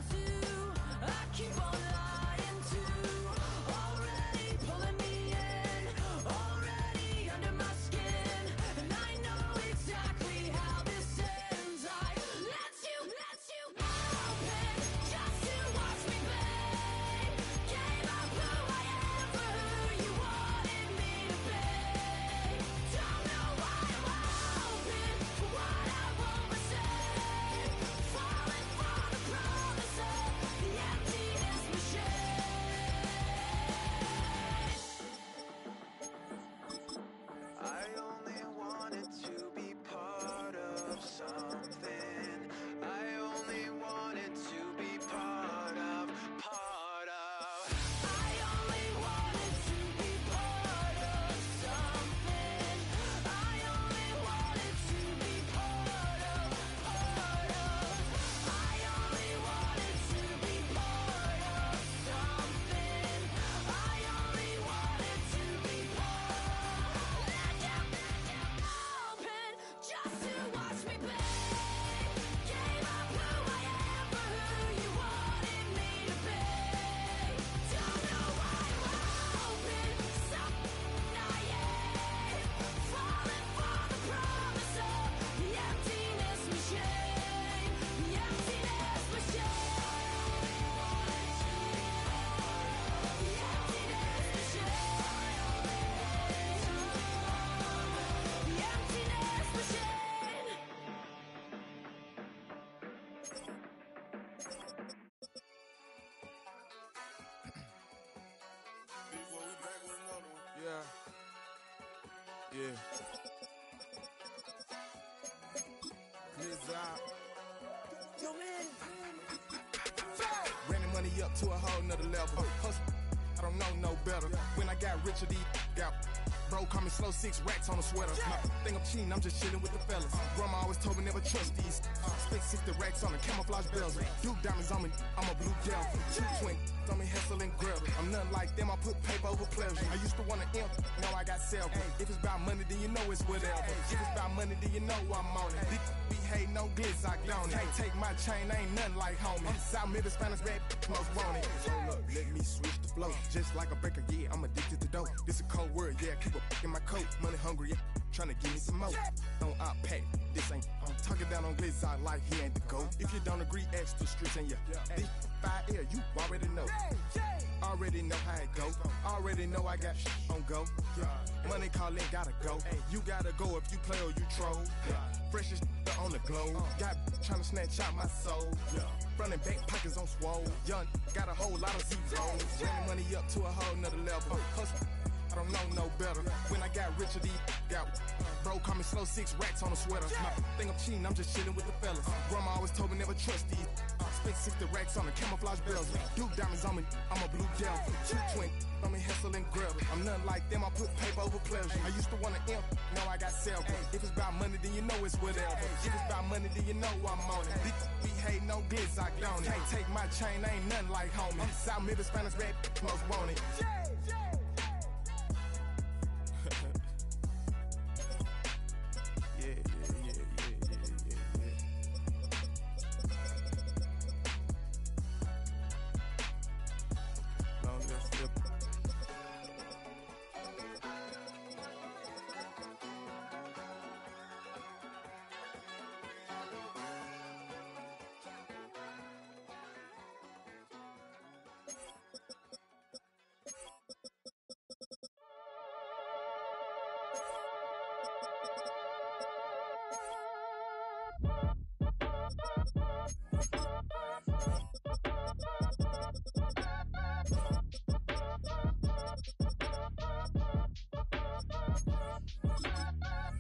F: Yeah. Yo, man. Running money up to a whole nother level. Hustle, I don't know no better. When I got richer, these got. Bro, call me slow, 6 racks on a sweater. My think I'm cheating, I'm just chilling with the fellas. Grandma always told me never trust these. Spent 60 racks on the camouflage bells. Duke diamonds on me, I'm a blue devil. 220 on me, hustle and grub. I'm nothing like them, I put paper over pleasure. I used to want to imp, now I got self. If it's about money, then you know it's whatever. If it's about money, then you know I'm on it. Be hating on glitz, I don't. Can't take my chain, ain't nothing like homie. South Middle Spanish red, most want it. Hold up, let me switch the flow. Just like a breaker, yeah, I'm addicted to dope. This a cold word, yeah, keep a in my coat. Money hungry, yeah, trying to give me some more. Don't out pack, this ain't. I'm talking down on glitz, I like he ain't the goat. If you don't agree, ask the streets and yeah. This 5 air, you already know. Already know how it go. Already know I got on go. Money calling, gotta go. You gotta go if you play or you troll. Freshest on the globe. Got trying to snatch out my soul. Front and back pockets on swole. Young, got a whole lot of zeros. Running money up to a whole nother level. Hustle, I don't know no better. When I got richer, these got. Bro, call me slow, 6 racks on a sweater. My think I'm cheating, I'm just chilling with the fellas. Grandma always told me never trust these. Spent 60 racks on the camouflage bells. Duke diamonds on me, I'm a blue devil. 220 on me, hustle and grub. I'm nothing like them, I put paper over pleasure. I used to want to imp, now I got self. If it's about money, then you know it's whatever. If it's about money, then you know I'm on it. Be hating on glitz, I don't. Can't take my chain, ain't nothing like homie. South Middle Spanish red, most want it.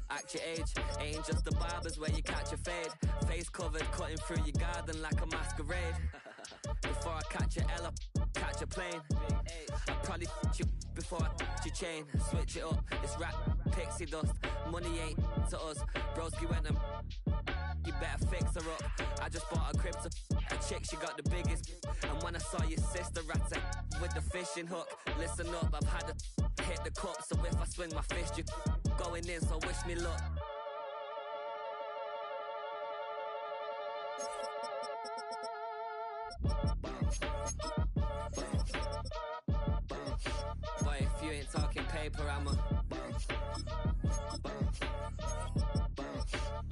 L: Act your age, ain't just the barbers where you catch a fade. Face covered, cutting through your garden like a masquerade. Before I catch a L up, catch a plane. I'd probably you before I your chain. Switch it up, it's rap, pixie dust. Money ain't to us. Broski went and you better fix her up. I just bought a crib to a chick, she got the biggest. And when I saw your sister rat with the fishing hook, listen up, I've had to hit the cup. So if I swing my fist, you going in, so wish me luck. Boy, if you ain't talking paper, I'm a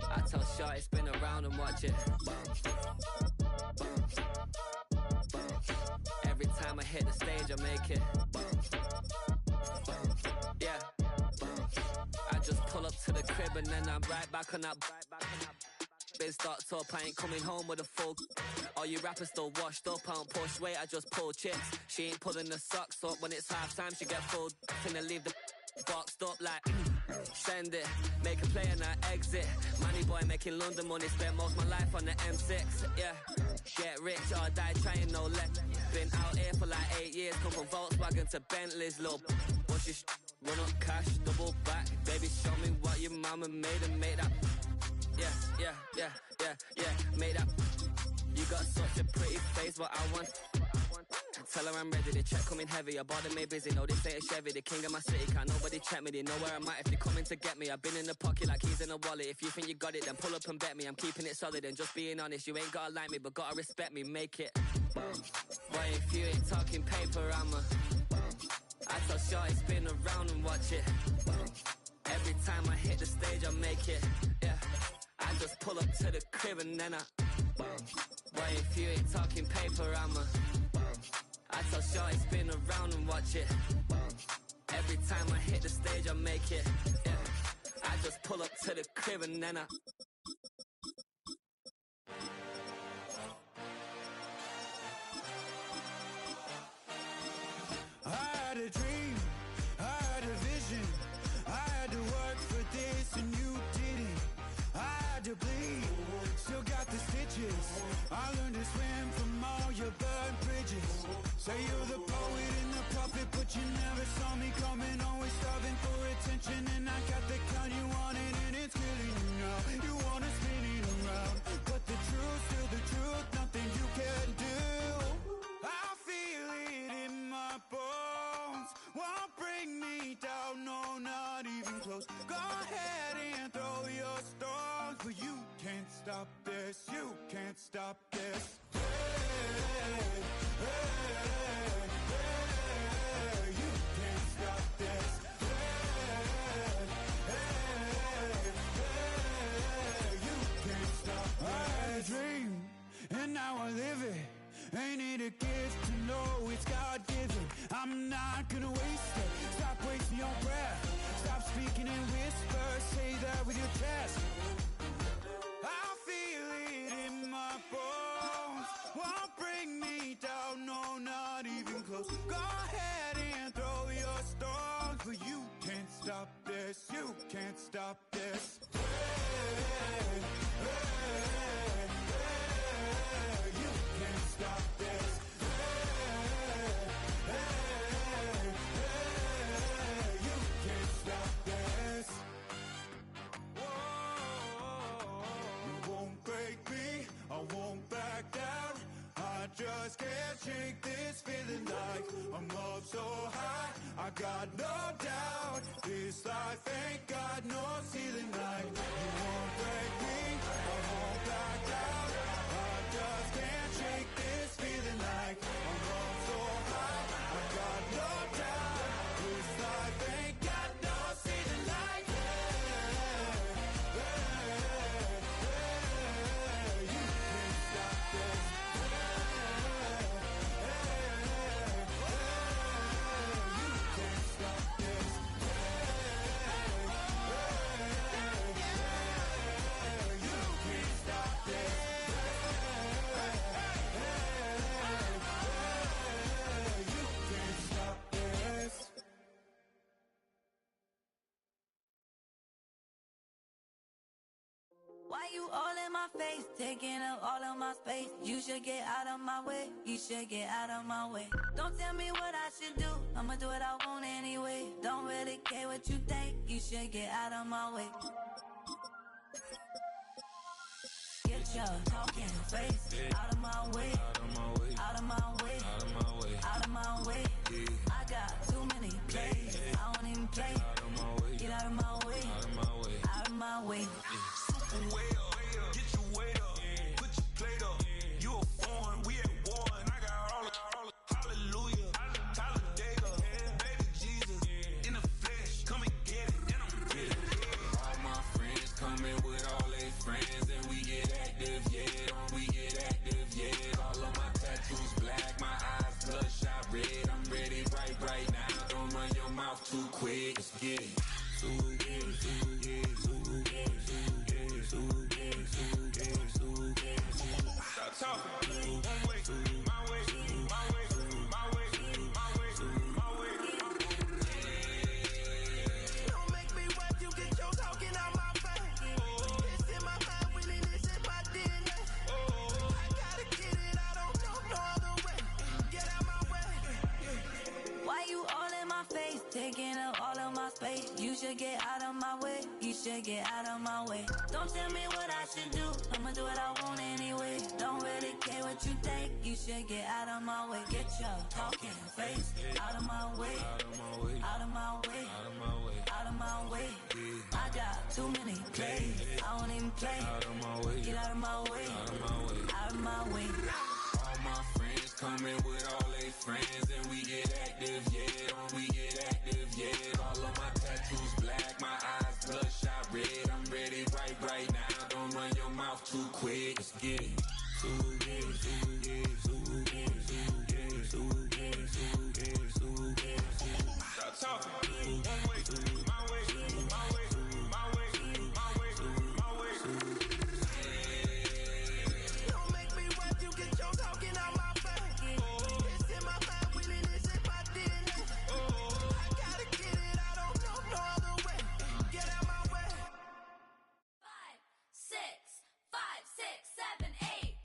L: I tell Shorty spin around and watch it. Every time I hit the stage, I make it. Yeah. I just pull up to the crib and then I'm right back on that. Biz starts up, I ain't coming home with a full. All you rappers still washed up, I don't push weight, I just pull chips. She ain't pulling the socks up, when it's half time she get full. Finna leave the boxed up like send it, make a play and I exit. Money boy making London money, spent most of my life on the M6. Yeah, get rich or die trying, no left. Been out here for like 8 years, come from Volkswagen to Bentley's, little. What's your run up cash, double back. Baby, show me what your mama made and made up. Yeah, made up. You got such a pretty face, what I want. Tell her I'm ready, the check coming heavy. I bought them made busy, no, this ain't a Chevy. The king of my city, can't nobody check me. They know where I'm at if they coming to get me. I've been in the pocket like keys in a wallet. If you think you got it, then pull up and bet me. I'm keeping it solid and just being honest. You ain't gotta like me, but gotta respect me, make it. Boy, if you ain't talking paper, I'm a I tell Shorty spin around and watch it. Every time I hit the stage, I make it. Yeah, I just pull up to the crib and then I boy, if you ain't talking paper, I'm a I tell Shorty spin around and watch it. Every time I hit the stage, I make it. Yeah, I just pull up to the crib and then I
K: stop this, you can't stop this. You can't stop this. You can't stop this. I had a dream, and now I live it. Ain't it a gift to know it's God-given? I'm not gonna waste it. Stop wasting your breath. Stop speaking in whispers. Say that with your chest. I feel it in my bones. Won't bring me down, no, not even close. Go ahead and throw your stones, but you can't stop this. You can't stop this. You can't stop this. You can't stop this. You won't break me, I won't back down. I just can't shake this feeling like I'm up so high. I got no doubt this life ain't got no ceiling like. You won't break me, I won't back down. I just can't shake this feeling like I'm up so high. I got no doubt this life ain't got no ceiling like. You can't stop this. You can't stop this. You can't stop this. You can't stop this.
G: Why you all in my face, taking up all of my space? You should get out of my way, you should get out of my way. Don't tell me what I should do, I'ma do what I want anyway. Don't really care what you think, you should get out of my way. Get your talking face out of my way, out of my way, out of my way, out of my way, out of my way. I got too many plays, I don't even play. Out of my way, get out of my way, out of my way, out of my way.
K: Way up, get your weight up, put your plate up. You a foreign, we at war, and I got all the hallelujah, Talladega, baby Jesus, in the flesh, come and get it, and I'm with it. All my friends coming with all their friends, and we get active, yeah, we get active, yeah. All of my tattoos black, my eyes bloodshot red. I'm ready right now. Don't run your mouth too quick. Let's get it. Stop talking. One way, my way, my way, my way, my way, my way. Don't make me wet, you get your talking out my face. It's in my mind, really, this is my DNA. I gotta get it, I don't know no other way. Get out my way.
G: Why you all in my face, taking up all of my space? You should get out of my way, you should get out of my way. Don't tell me what I should do, I'ma do what I want anyway. Don't really care what you think, you should get out of my way. Get your talking face out of my way, out of my way, out of my way, out of my way, out of my way. I got too many plays, I don't even play. Out of my way, get out of my way, out of my way, out of my way.
K: All my friends coming with all their friends, and we get active, yeah, we get active, yeah. All of my tattoos black, my eyes bloodshot red. I'm ready right now. Don't run your mouth too quick. Let's get it. Stop talking. One way, my way, my way, my way, my way, my way. Don't make me wet, you get your talking out my face. It's in my mind, really, this is my DNA. I gotta get it, I don't know no other way. Get out my way.
G: 5, 6, 5, 6, 7, 8.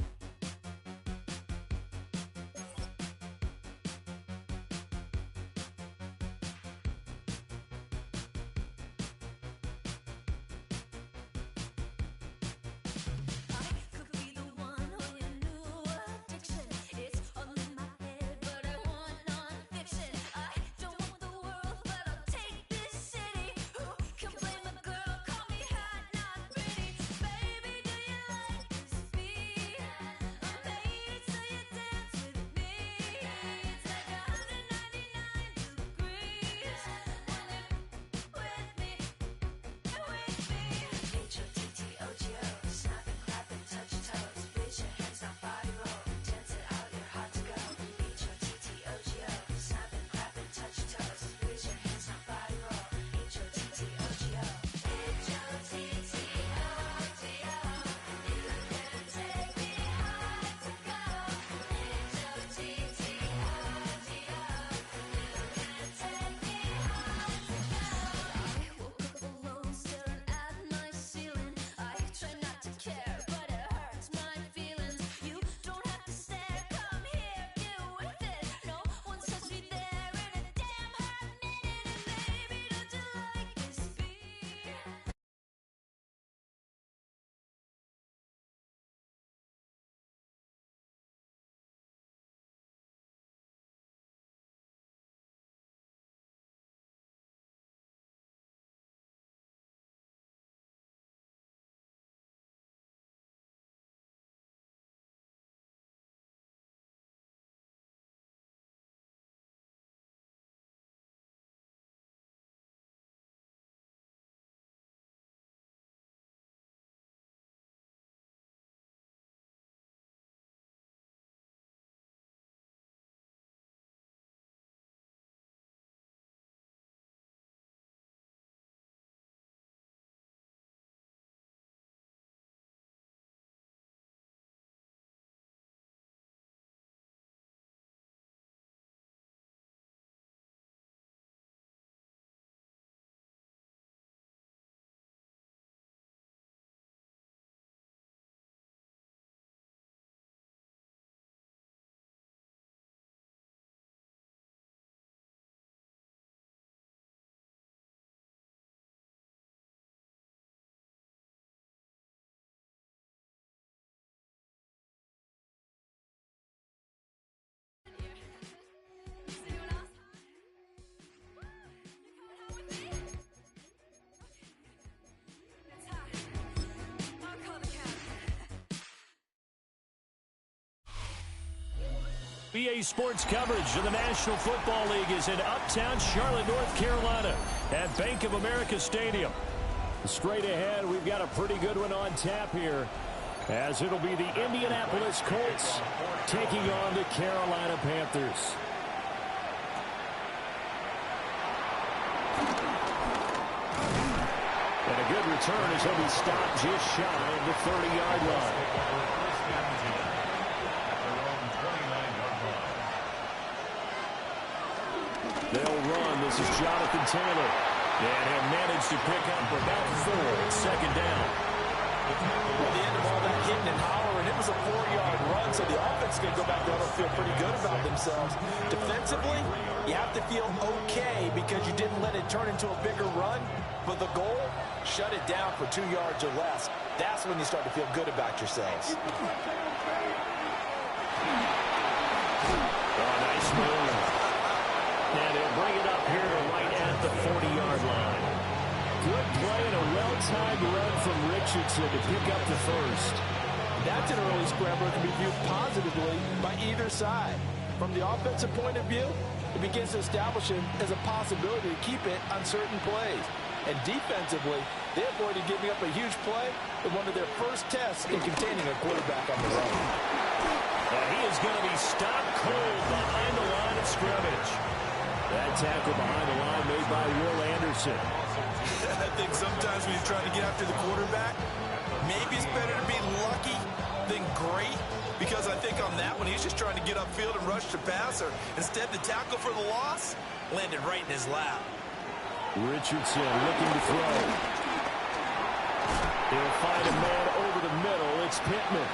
H: BA Sports coverage of the National Football League is in uptown Charlotte, North Carolina at Bank of America Stadium. Straight ahead, we've got a pretty good one on tap here, as it'll be the Indianapolis Colts taking on the Carolina Panthers. And a good return as he'll be stopped just shy of the 30-yard line. They'll run. This is Jonathan Taylor. And he'll manage to pick up about 4 at second down.
I: At the end of all that hitting and hollering, it was a 4-yard run, so the offense can go back there and feel pretty good about themselves. Defensively, you have to feel okay because you didn't let it turn into a bigger run. But the goal, shut it down for 2 yards or less. That's when you start to feel good about yourselves.
H: Oh, nice move. And he'll bring it up here to right at the 40-yard line. Good play and a well-timed run from Richardson to pick up the first.
I: That's an early scrambler that can be viewed positively by either side. From the offensive point of view, it begins to establish him as a possibility to keep it on certain plays. And defensively, they avoided giving up a huge play in one of their first tests in containing a quarterback on the run.
H: And he is going to be stopped cold behind the line of scrimmage. That tackle behind the line made by Will Anderson.
I: I think sometimes when you're trying to get after the quarterback, maybe it's better to be lucky than great, because I think on that one, he's just trying to get upfield and rush the passer. Instead, the tackle for the loss landed right in his lap.
H: Richardson looking to throw. They'll find a man over the middle. It's Pittman.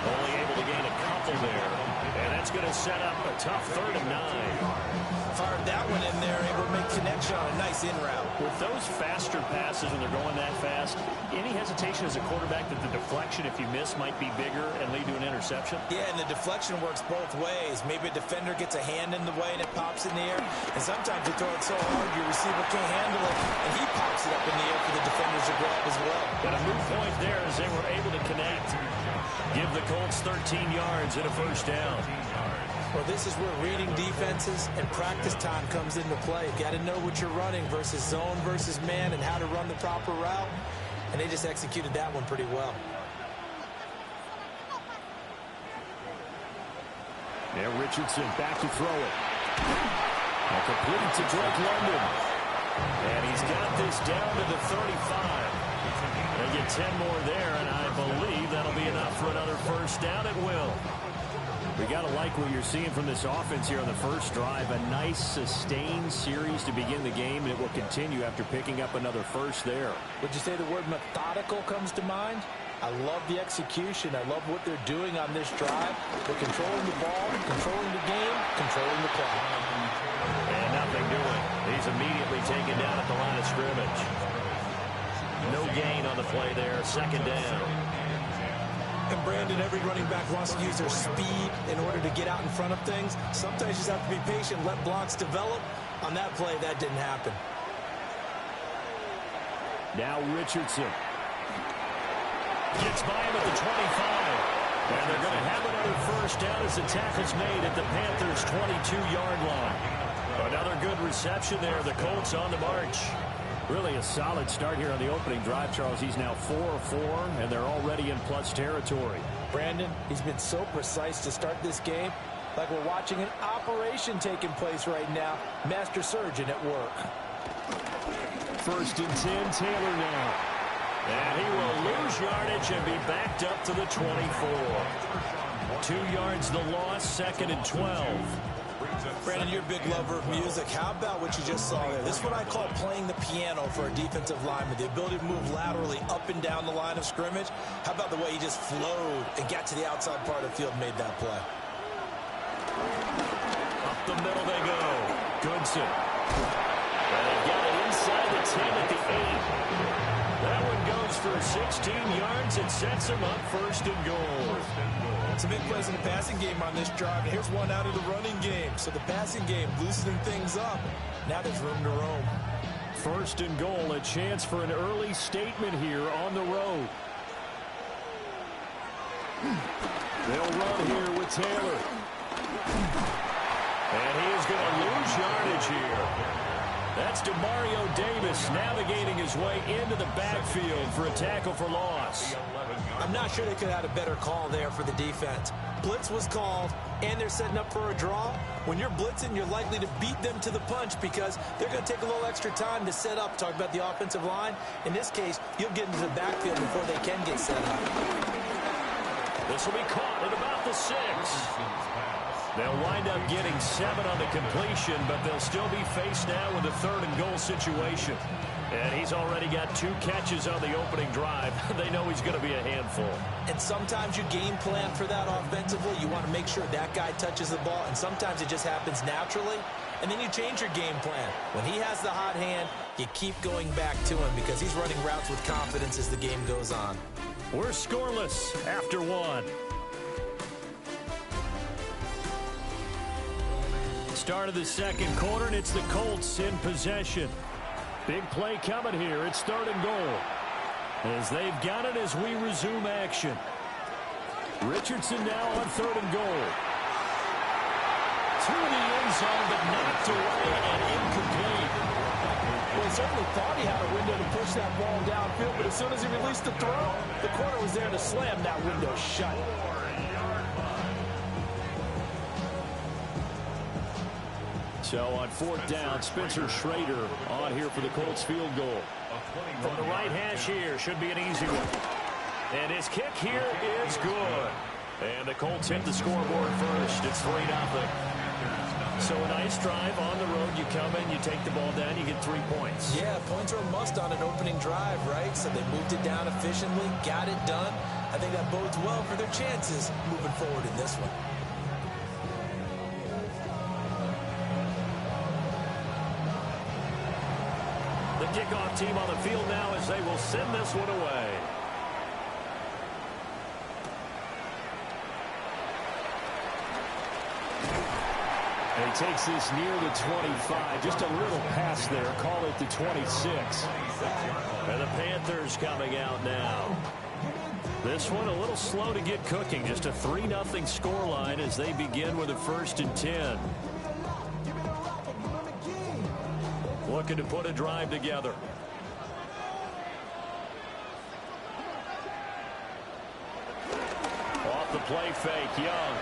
H: Only able to gain a couple there. And that's going to set up a tough 3rd and 9.
I: Fired that one in there, able to make connection on a nice in route.
H: With those faster passes and they're going that fast, any hesitation as a quarterback that the deflection, if you miss, might be bigger and lead to an interception?
I: Yeah, and the deflection works both ways. Maybe a defender gets a hand in the way and it pops in the air. And sometimes you throw it so hard your receiver can't handle it, and he pops it up in the air for the defenders to grab as well.
H: But a move point there as they were able to connect. Give the Colts 13 yards and a first down.
I: Well, this is where reading defenses and practice time comes into play. You got to know what you're running versus zone versus man and how to run the proper route. And they just executed that one pretty well.
H: Yeah, Richardson back to throw it. Now completed to Drake London. And he's got this down to the 35. They get 10 more there, and I believe that'll be enough for another first down. It will. We got to like what you're seeing from this offense here on the first drive. A nice, sustained series to begin the game, and it will continue after picking up another first there.
I: Would you say the word methodical comes to mind? I love the execution. I love what they're doing on this drive. They're controlling the ball, controlling the game, controlling the clock.
H: And nothing doing. He's immediately taken down at the line of scrimmage. No gain on the play there. Second down.
I: And Brandon, every running back wants to use their speed in order to get out in front of things. Sometimes you just have to be patient, let blocks develop. On that play, that didn't happen.
H: Now Richardson. Gets by him at the 25. And they're going to have another first down as the tackle's made at the Panthers' 22-yard line. Another good reception there. The Colts on the march. Really a solid start here on the opening drive, Charles. He's now 4 of 4, and they're already in plus territory.
I: Brandon, he's been so precise to start this game, like we're watching an operation taking place right now. Master surgeon at work.
H: First and 10, Taylor now. And he will lose yardage and be backed up to the 24. 2 yards the loss, 2nd and 12.
I: Brandon, you're a big lover of music. How about what you just saw there? This is what I call playing the piano for a defensive lineman. The ability to move laterally up and down the line of scrimmage. How about the way he just flowed and got to the outside part of the field and made that play?
H: Up the middle they go. Goodson. And they've got it inside the 10 at the 8. That one goes for 16 yards and sets him up 1st and goal.
I: Some big plays in the passing game on this drive. And here's one out of the running game. So the passing game loosening things up. Now there's room to roam.
H: 1st and goal, a chance for an early statement here on the road. They'll run here with Taylor. And he is going to lose yardage here. That's DeMario Davis navigating his way into the backfield for a tackle for loss.
I: I'm not sure they could have had a better call there for the defense. Blitz was called, and they're setting up for a draw. When you're blitzing, you're likely to beat them to the punch because they're going to take a little extra time to set up. Talk about the offensive line. In this case, you'll get into the backfield before they can get set up.
H: This will be caught at about the 6. They'll wind up getting 7 on the completion, but they'll still be faced now with a 3rd and goal situation. And he's already got 2 catches on the opening drive. They know he's going to be a handful.
I: And sometimes you game plan for that offensively. You want to make sure that guy touches the ball, and sometimes it just happens naturally. And then you change your game plan. When he has the hot hand, you keep going back to him because he's running routes with confidence as the game goes on.
H: We're scoreless after 1. Start of the second quarter, and it's the Colts in possession. Big play coming here. It's 3rd and goal. As they've got it as we resume action. Richardson now on 3rd and goal. To the end zone, but knocked away and incomplete.
M: Well, he certainly thought he had a window to push that ball downfield, but as soon as he released the throw, the corner was there to slam that window shut.
H: So on 4th down, Spencer Schrader on here for the Colts field goal. From the right hash here, should be an easy one. And his kick here is good. And the Colts hit the scoreboard first. It's 3-0. So a nice drive on the road. You come in, you take the ball down, you get 3 points.
I: Yeah, points are a must on an opening drive, right? So they moved it down efficiently, got it done. I think that bodes well for their chances moving forward in this one.
H: The kickoff team on the field now as they will send this one away. And he takes this near the 25. Just a little pass there. Call it the 26. And the Panthers coming out now. This one a little slow to get cooking. Just a 3-0 scoreline as they begin with a 1st and 10. Looking to put a drive together. Off the play fake, Young.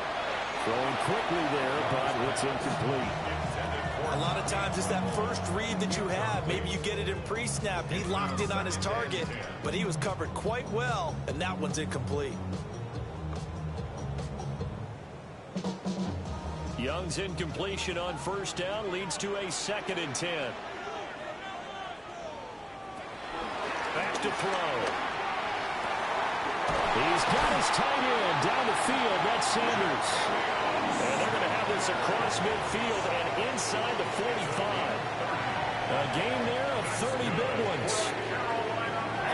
H: Throwing quickly there, but it's incomplete.
I: A lot of times it's that first read that you have. Maybe you get it in pre-snap. He locked in on his target, but he was covered quite well, and that one's incomplete.
H: Young's incompletion on 1st down leads to a 2nd and 10. Back to throw. He's got his tight end down the field. That's Sanders. And they're going to have this across midfield and inside the 45. A game there of 30 big ones.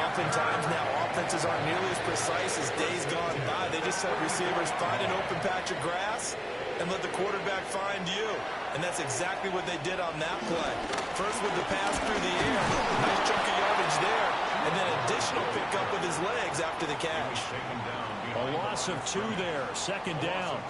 I: Oftentimes now offenses aren't nearly as precise as days gone by. They just have receivers find an open patch of grass and let the quarterback find you. And that's exactly what they did on that play. First with the pass through the air. Nice chunk of yardage there. And then additional pickup with his legs after the catch.
H: A loss of 2 there. 2nd down.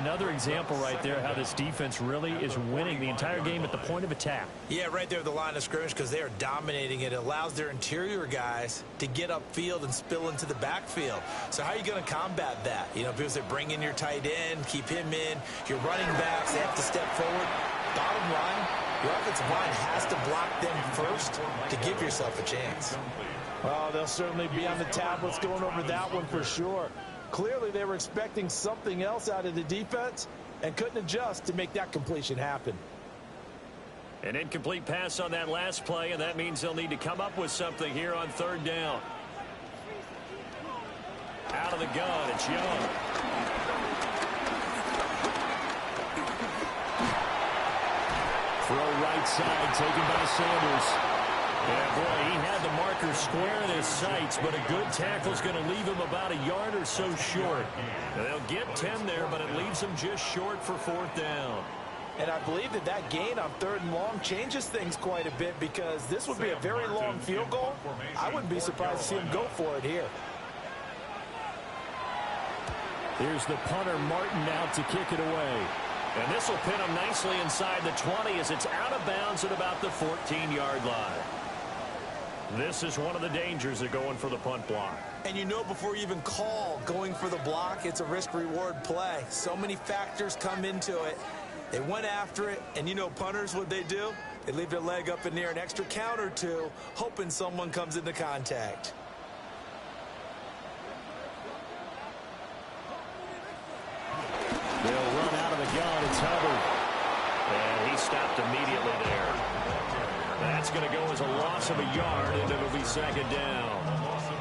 H: Another example right there how this defense really is winning the entire game at the point of attack.
I: Yeah, right there at the line of scrimmage because they are dominating it. It allows their interior guys to get upfield and spill into the backfield. So how are you going to combat that? You know, because they bring in your tight end, keep him in. Your running backs, they have to step forward. Bottom line, your offensive line has to block them first to give yourself a chance.
M: Oh, they'll certainly be on the tablets going over that one for sure. Clearly, they were expecting something else out of the defense and couldn't adjust to make that completion happen.
H: An incomplete pass on that last play, and that means they'll need to come up with something here on 3rd down. Out of the gun, it's Young. Throw right side, taken by Sanders. Yeah, boy, he had the marker square in his sights, but a good tackle is going to leave him about a yard or so short. And they'll get 10 there, but it leaves them just short for 4th down.
M: And I believe that gain on 3rd and long changes things quite a bit because this would be a very long field goal. I wouldn't be surprised to see him go for it here.
H: Here's the punter, Martin, out to kick it away. And this will pin him nicely inside the 20 as it's out of bounds at about the 14-yard line. This is one of the dangers of going for the punt block.
I: And you know before you even call going for the block, it's a risk-reward play. So many factors come into it. They went after it, and you know punters, what they do? They leave their leg up in the air an extra count or two, hoping someone comes into contact.
H: They'll run out of the gun. It's Hubbard. And he stopped immediately there. That's going to go as a loss of a yard, and it'll be second down.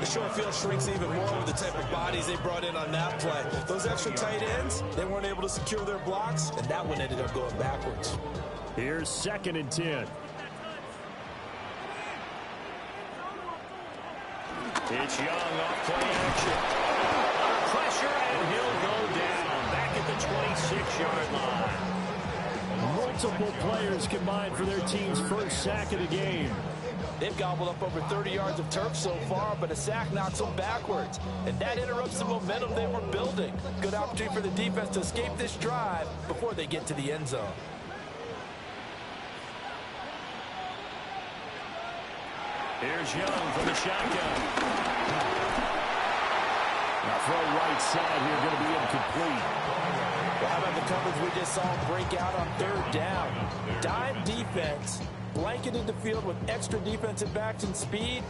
I: The short field shrinks even more with the type of bodies they brought in on that play. Those extra tight ends, they weren't able to secure their blocks, and that one ended up going backwards.
H: Here's 2nd and 10. It's Young off play action. Pressure, and he'll go down back at the 26-yard line. Multiple players combined for their team's first sack of the game.
I: They've gobbled up over 30 yards of turf so far, but a sack knocks them backwards. And that interrupts the momentum they were building. Good opportunity for the defense to escape this drive before they get to the end zone.
H: Here's Young from the shotgun. Now throw right side here, going to be incomplete.
I: Well, how about the coverage we just saw break out on 3rd down? Dime defense, blanketed the field with extra defensive backs and speed,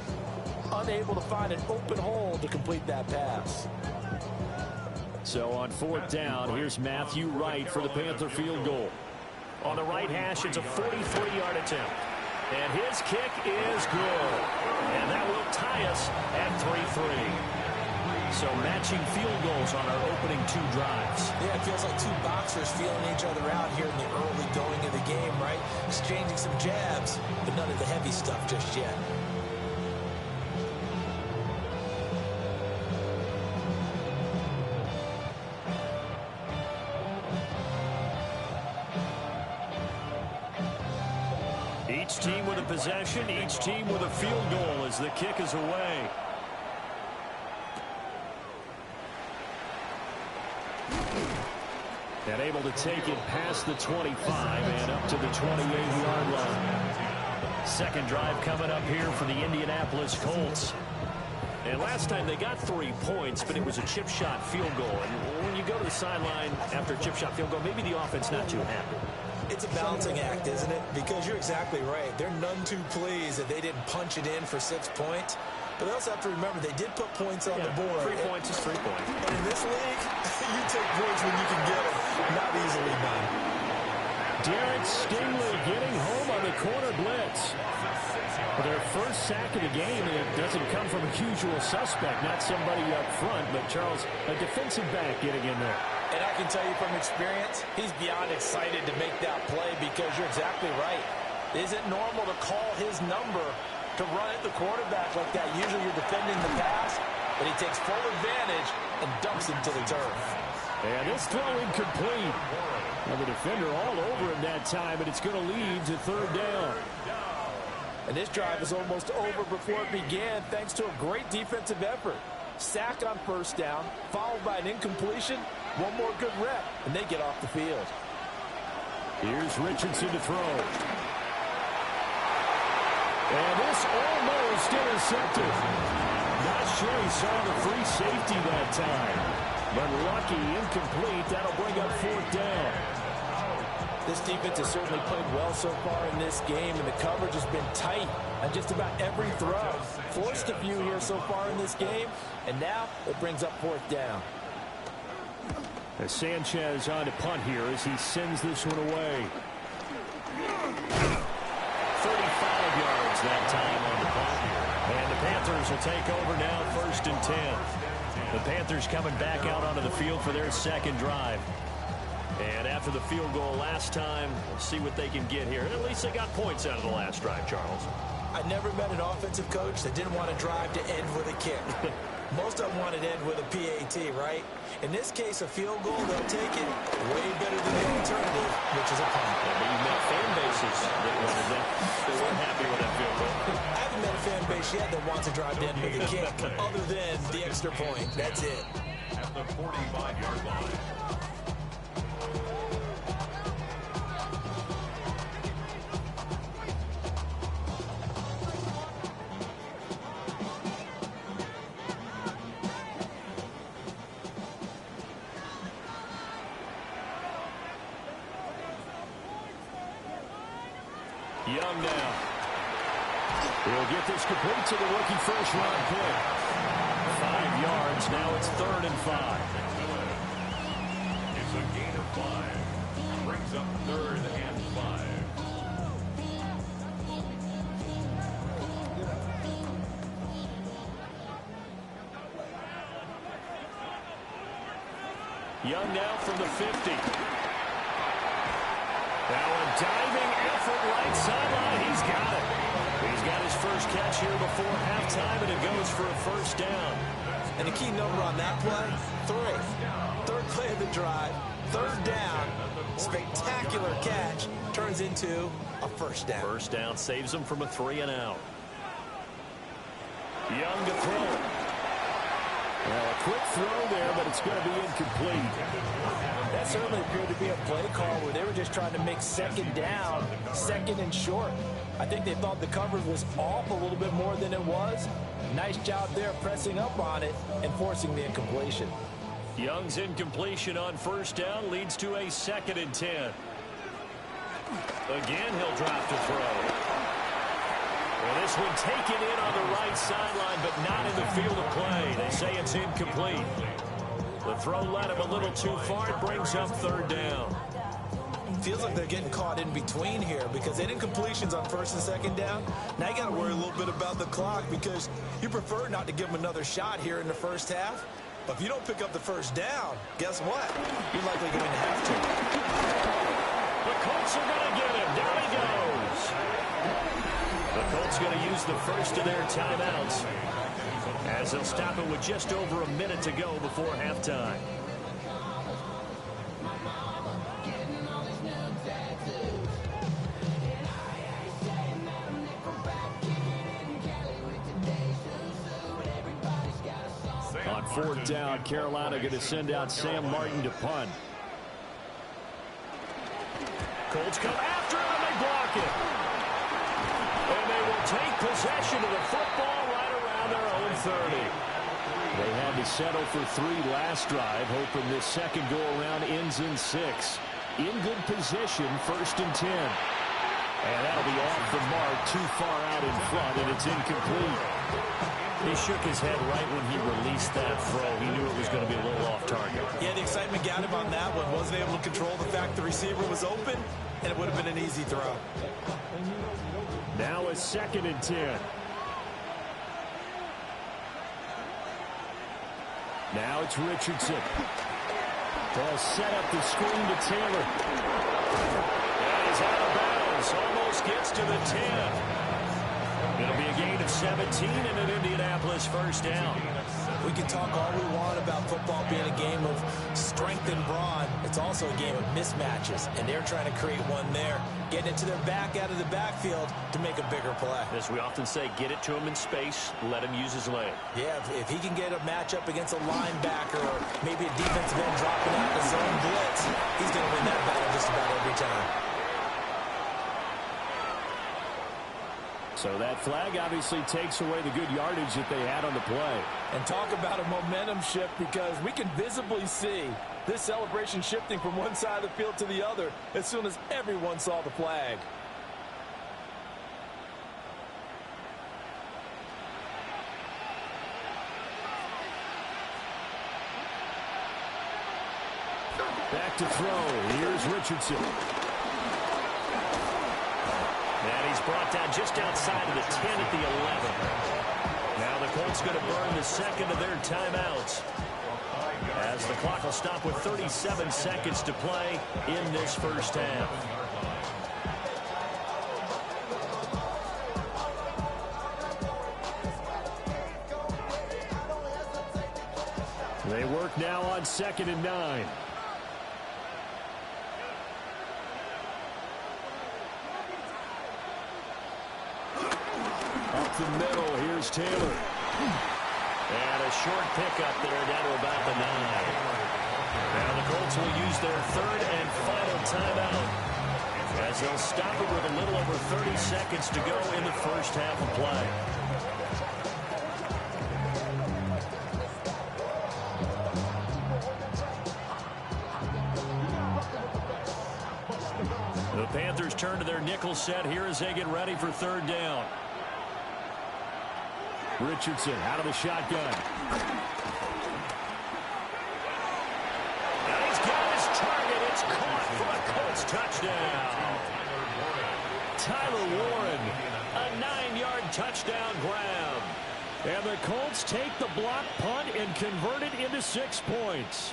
I: unable to find an open hole to complete that pass.
H: So on 4th down, here's Matthew Wright for the Panther field goal. On the right hash, it's a 43-yard attempt. And his kick is good. And that will tie us at 3-3. So matching field goals on our opening 2 drives.
I: Yeah, it feels like 2 boxers feeling each other out here in the early going of the game, right? Exchanging some jabs, but none of the heavy stuff just yet.
H: Each team with a possession, each team with a field goal as the kick is away. And able to take it past the 25 and up to the 28-yard line. Second drive coming up here for the Indianapolis Colts. And last time they got 3 points, but it was a chip shot field goal. And when you go to the sideline after a chip shot field goal, maybe the offense not too happy.
I: It's a balancing act, isn't it? Because you're exactly right. They're none too pleased that they didn't punch it in for 6 points. But they also have to remember they did put points on the board.
H: 3 points is 3 points.
I: And in this league, you take points when you can get them. Not easily done.
H: Derek Stingley getting home on the corner blitz. For their first sack of the game, and it doesn't come from a usual suspect, not somebody up front, but Charles, a defensive back getting in there.
I: And I can tell you from experience, he's beyond excited to make that play because you're exactly right. Is it normal to call his number to run at the quarterback like that? Usually you're defending the pass, but he takes full advantage and dumps him to the turf.
H: And this throw incomplete. And the defender all over him that time, and it's going to lead to 3rd down.
I: And this drive is almost over before it began thanks to a great defensive effort. Sack on 1st down, followed by an incompletion. One more good rep, and they get off the field.
H: Here's Richardson to throw. And this almost intercepted. Not sure he saw the free safety that time. But lucky, incomplete. That'll bring up 4th down.
I: This defense has certainly played well so far in this game, and the coverage has been tight on just about every throw. Forced a few here so far in this game, and now it brings up 4th down.
H: As Sanchez on to punt here as he sends this one away. 35 yards that time on the punt. And the Panthers will take over now, 1st and 10. The Panthers coming back out onto the field for their 2nd drive. And after the field goal last time, we'll see what they can get here. At least they got points out of the last drive, Charles.
I: I never met an offensive coach that didn't want to drive to end with a kick. Most of them wanted to end with a PAT, right? In this case, a field goal, they'll take it way better than the alternative, which is a punt.
H: Yeah, but you've met fan bases that wanted that. They weren't happy with that field goal.
I: I haven't met a fan base yet that wants to drive to end with a kick, other than the extra point. That's it.
D: at the 45-yard line.
H: Young now. He'll get this complete to the rookie first-round pick. 5 yards. Now it's 3rd and 5.
D: It's a gain of 5. Brings up 3rd and 5.
H: Young now from the 50. Now a diving effort right sideline. He's got it. He's got his first catch here before halftime, and it goes for a first down.
I: And the key number on that play, 3. 3rd play of the drive, 3rd down. Spectacular catch turns into a first down.
H: First down saves him from a 3 and out. Young to throw it. Well, a quick throw there, but it's going to be incomplete.
M: That certainly appeared to be a play call where they were just trying to make 2nd down, 2nd and short. I think they thought the coverage was off a little bit more than it was. Nice job there pressing up on it and forcing the incompletion.
H: Young's incompletion on first down leads to a 2nd and 10. Again, he'll drop to throw. Well, this one taken in on the right sideline, but not in the field of play. They say it's incomplete. The throw led him a little too far. It brings up 3rd down.
I: Feels like they're getting caught in between here because they did incompletions on 1st and 2nd down. Now you got to worry a little bit about the clock because you prefer not to give them another shot here in the first half. But if you don't pick up the first down, guess what? You're likely going to have to.
H: The Colts are going to get him. Down he goes. The Colts going to use the first of their timeouts as they'll stop it with just over a minute to go before halftime. On 4th down, Carolina going to send out Sam Martin to punt. Colts come after him and they block it. And they will take possession of the football right around their own 30. They had to settle for 3 last drive, hoping this second go-around ends in 6. In good position, 1st and 10. And that'll be off the mark, too far out in front, and it's incomplete. He shook his head right when he released that throw. He knew it was going to be a little off target.
I: Yeah, the excitement got him on that one. Wasn't able to control the fact the receiver was open, and it would have been an easy throw.
H: Now a 2nd and 10. Now it's Richardson. They'll set up the screen to Taylor. And he's out of bounds. Almost gets to the 10. It'll be a gain of 17 and an Indianapolis first down.
I: We can talk all we want about football being a game of strength and brawn. It's also a game of mismatches, and they're trying to create one there, getting it to their back out of the backfield to make a bigger play.
H: As we often say, get it to him in space, let him use his leg.
I: Yeah, if he can get a matchup against a linebacker or maybe a defensive end dropping out the zone blitz, he's going to win that battle just about every time.
H: So that flag obviously takes away the good yardage that they had on the play.
M: And talk about a momentum shift, because we can visibly see this celebration shifting from one side of the field to the other as soon as everyone saw the flag.
H: Back to throw. Here's Richardson. And he's brought down just outside of the 10 at the 11. Now the Colts going to burn the second of their timeouts, as the clock will stop with 37 seconds to play in this first half. They work now on 2nd and 9. Up the middle, here's Taylor. And a short pickup there down to about the 9. Now the Colts will use their third and final timeout as they'll stop it with a little over 30 seconds to go in the first half of play. The Panthers turn to their nickel set here as they get ready for third down. Richardson out of the shotgun. And he's got his target. It's caught for a Colts touchdown. Tyler Warren, a 9-yard touchdown grab. And the Colts take the block punt and convert it into 6 points.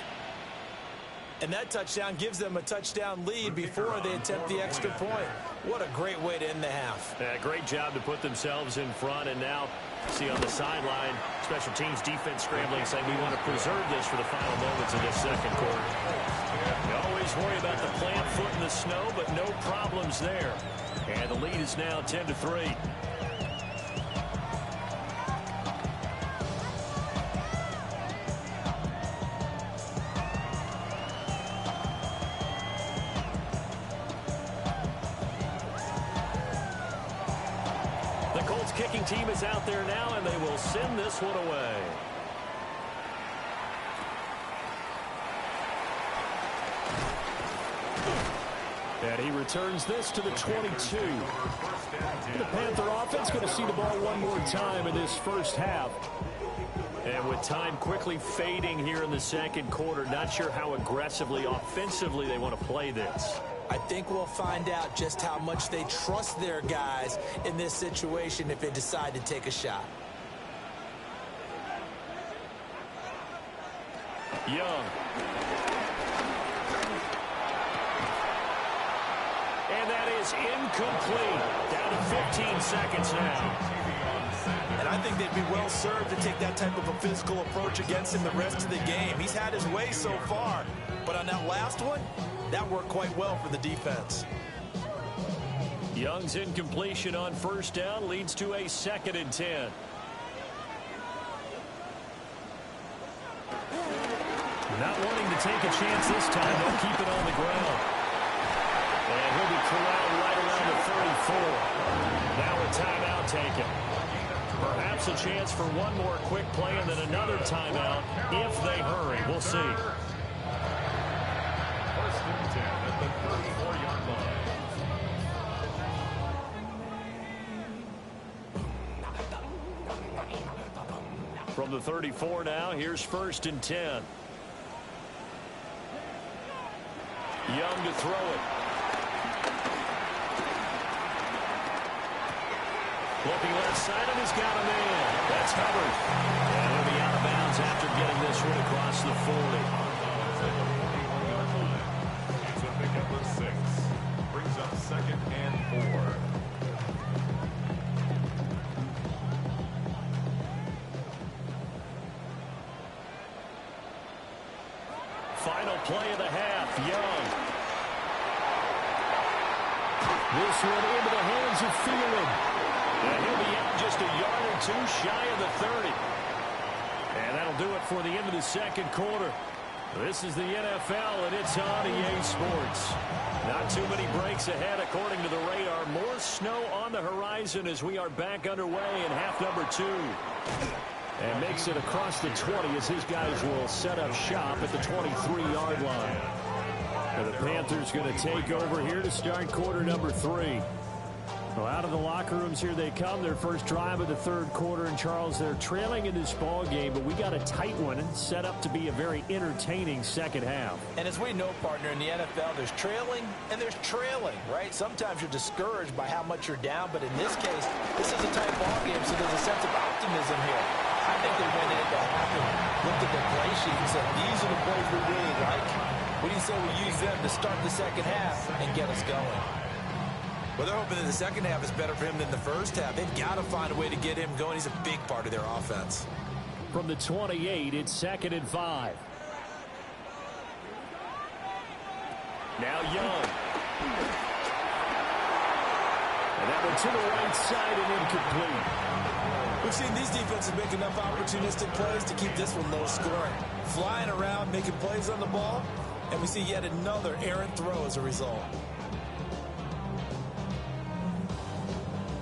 I: And that touchdown gives them a touchdown lead before they attempt the extra point. What a great way to end the half.
H: Yeah, great job to put themselves in front. And now, see on the sideline, special teams defense scrambling, saying we want to preserve this for the final moments of this second quarter. You always worry about the plant foot in the snow, but no problems there. And the lead is now 10-3. Kicking team is out there now, and they will send this one away. And he returns this to the 22. The Panther offense going to see the ball one more time in this first half. And with time quickly fading here in the second quarter, not sure how aggressively, offensively they want to play this.
I: I think we'll find out just how much they trust their guys in this situation if they decide to take a shot.
H: Young. And that is incomplete. Down to 15 seconds now.
I: And I think they'd be well served to take that type of a physical approach against him the rest of the game. He's had his way so far. But on that last one, that worked quite well for the defense.
H: Young's incompletion on first down leads to a 2nd and 10. Not wanting to take a chance this time. They'll keep it on the ground. And he'll be corralled right around the 34. Now a timeout taken. Perhaps a chance for one more quick play and then another timeout if they hurry. We'll see.
D: First and 10 at the 34-yard line.
H: From the 34 now, here's 1st and 10. Young to throw it. Looking left side, and he's got a man. That's Hubbard. And he'll be out of bounds after getting this one across the 40.
D: It's a pickup of 6. Brings up 2nd and 4.
H: Final play of the half, Young. This one into the hands of Thielen. And he'll be out just a yard or two shy of the 30. And that'll do it for the end of the second quarter. This is the NFL, and it's on EA Sports. Not too many breaks ahead, according to the radar. More snow on the horizon as we are back underway in half number 2. And makes it across the 20 as his guys will set up shop at the 23-yard line. And the Panthers going to take over here to start quarter number 3. Well, out of the locker rooms here they come. Their first drive of the third quarter. And, Charles, they're trailing in this ball game, but we got a tight one and set up to be a very entertaining second half.
I: And as we know, partner, in the NFL, there's trailing and there's trailing, right? Sometimes you're discouraged by how much you're down, but in this case, this is a tight ball game, so there's a sense of optimism here. I think they went in to half and looked at their play sheet and said, these are the plays we really like. What do you say we use them to start the second half and get us going? Well, they're hoping that the second half is better for him than the first half. They've got to find a way to get him going. He's a big part of their offense.
H: From the 28, it's 2nd and 5. Now Young. And that one to the right side and incomplete.
I: We've seen these defenses make enough opportunistic plays to keep this one low scoring. Flying around, making plays on the ball, and we see yet another errant throw as a result.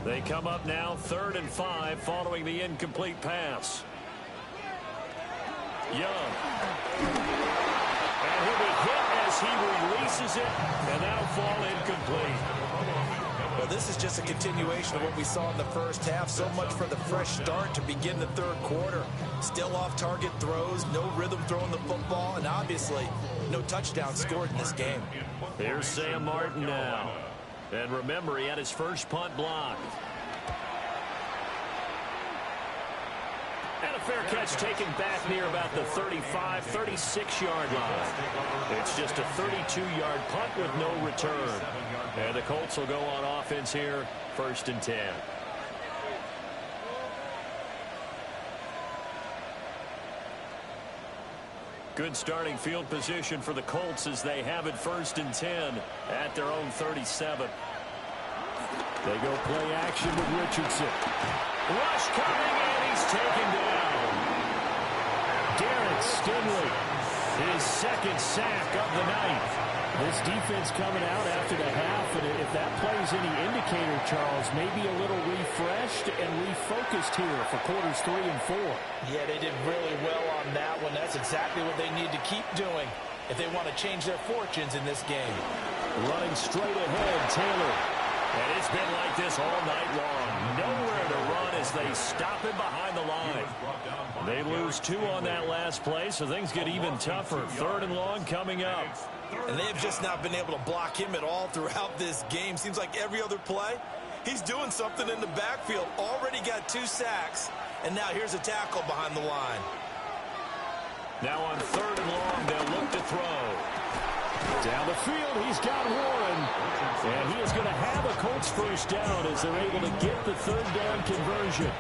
H: They come up now 3rd and 5 following the incomplete pass. Young. And he'll be hit as he releases it, and that'll fall incomplete.
I: Well, this is just a continuation of what we saw in the first half. So much for the fresh start to begin the third quarter. Still off-target throws, no rhythm throwing the football, and obviously no touchdown scored in this game.
H: Here's Sam Martin now. And remember, he had his first punt blocked. And a fair catch taken back near about the 35, 36-yard line. It's just a 32-yard punt with no return. And the Colts will go on offense here, 1st and 10. Good starting field position for the Colts as they have it 1st and 10 at their own 37. They go play action with Richardson. Rush coming, and he's taken down. Darren Stingley, his 2nd sack of the night.
C: This defense coming out after the half, and if that plays any indicator, Charles, maybe a little refreshed and refocused here for quarters 3 and 4.
M: Yeah, they did really well on that one. That's exactly what they need to keep doing if they want to change their fortunes in this game.
H: Running straight ahead, Taylor. And it's been like this all night long. Nowhere to run as they stop him behind the line. They lose 2 on that last play, so things get even tougher. 3rd and long coming up.
I: And they have just not been able to block him at all throughout this game. Seems like every other play, he's doing something in the backfield. Already got 2 sacks, and now here's a tackle behind the line.
H: Now on 3rd and long, they'll look to throw.
C: Down the field, he's got Warren.
H: And he is going to have a Colts first down as they're able to get the 3rd down conversion.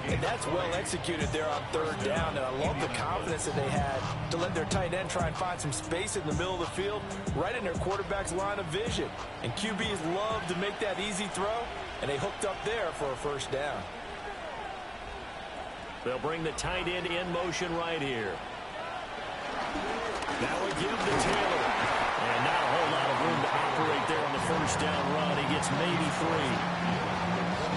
M: And that's well executed there on 3rd down, and I love the confidence that they had to let their tight end try and find some space in the middle of the field, right in their quarterback's line of vision. And QBs love to make that easy throw, and they hooked up there for a first down.
H: They'll bring the tight end in motion right here. Now a give to Taylor. And not a whole lot of room to operate there on the first down run. He gets maybe 3.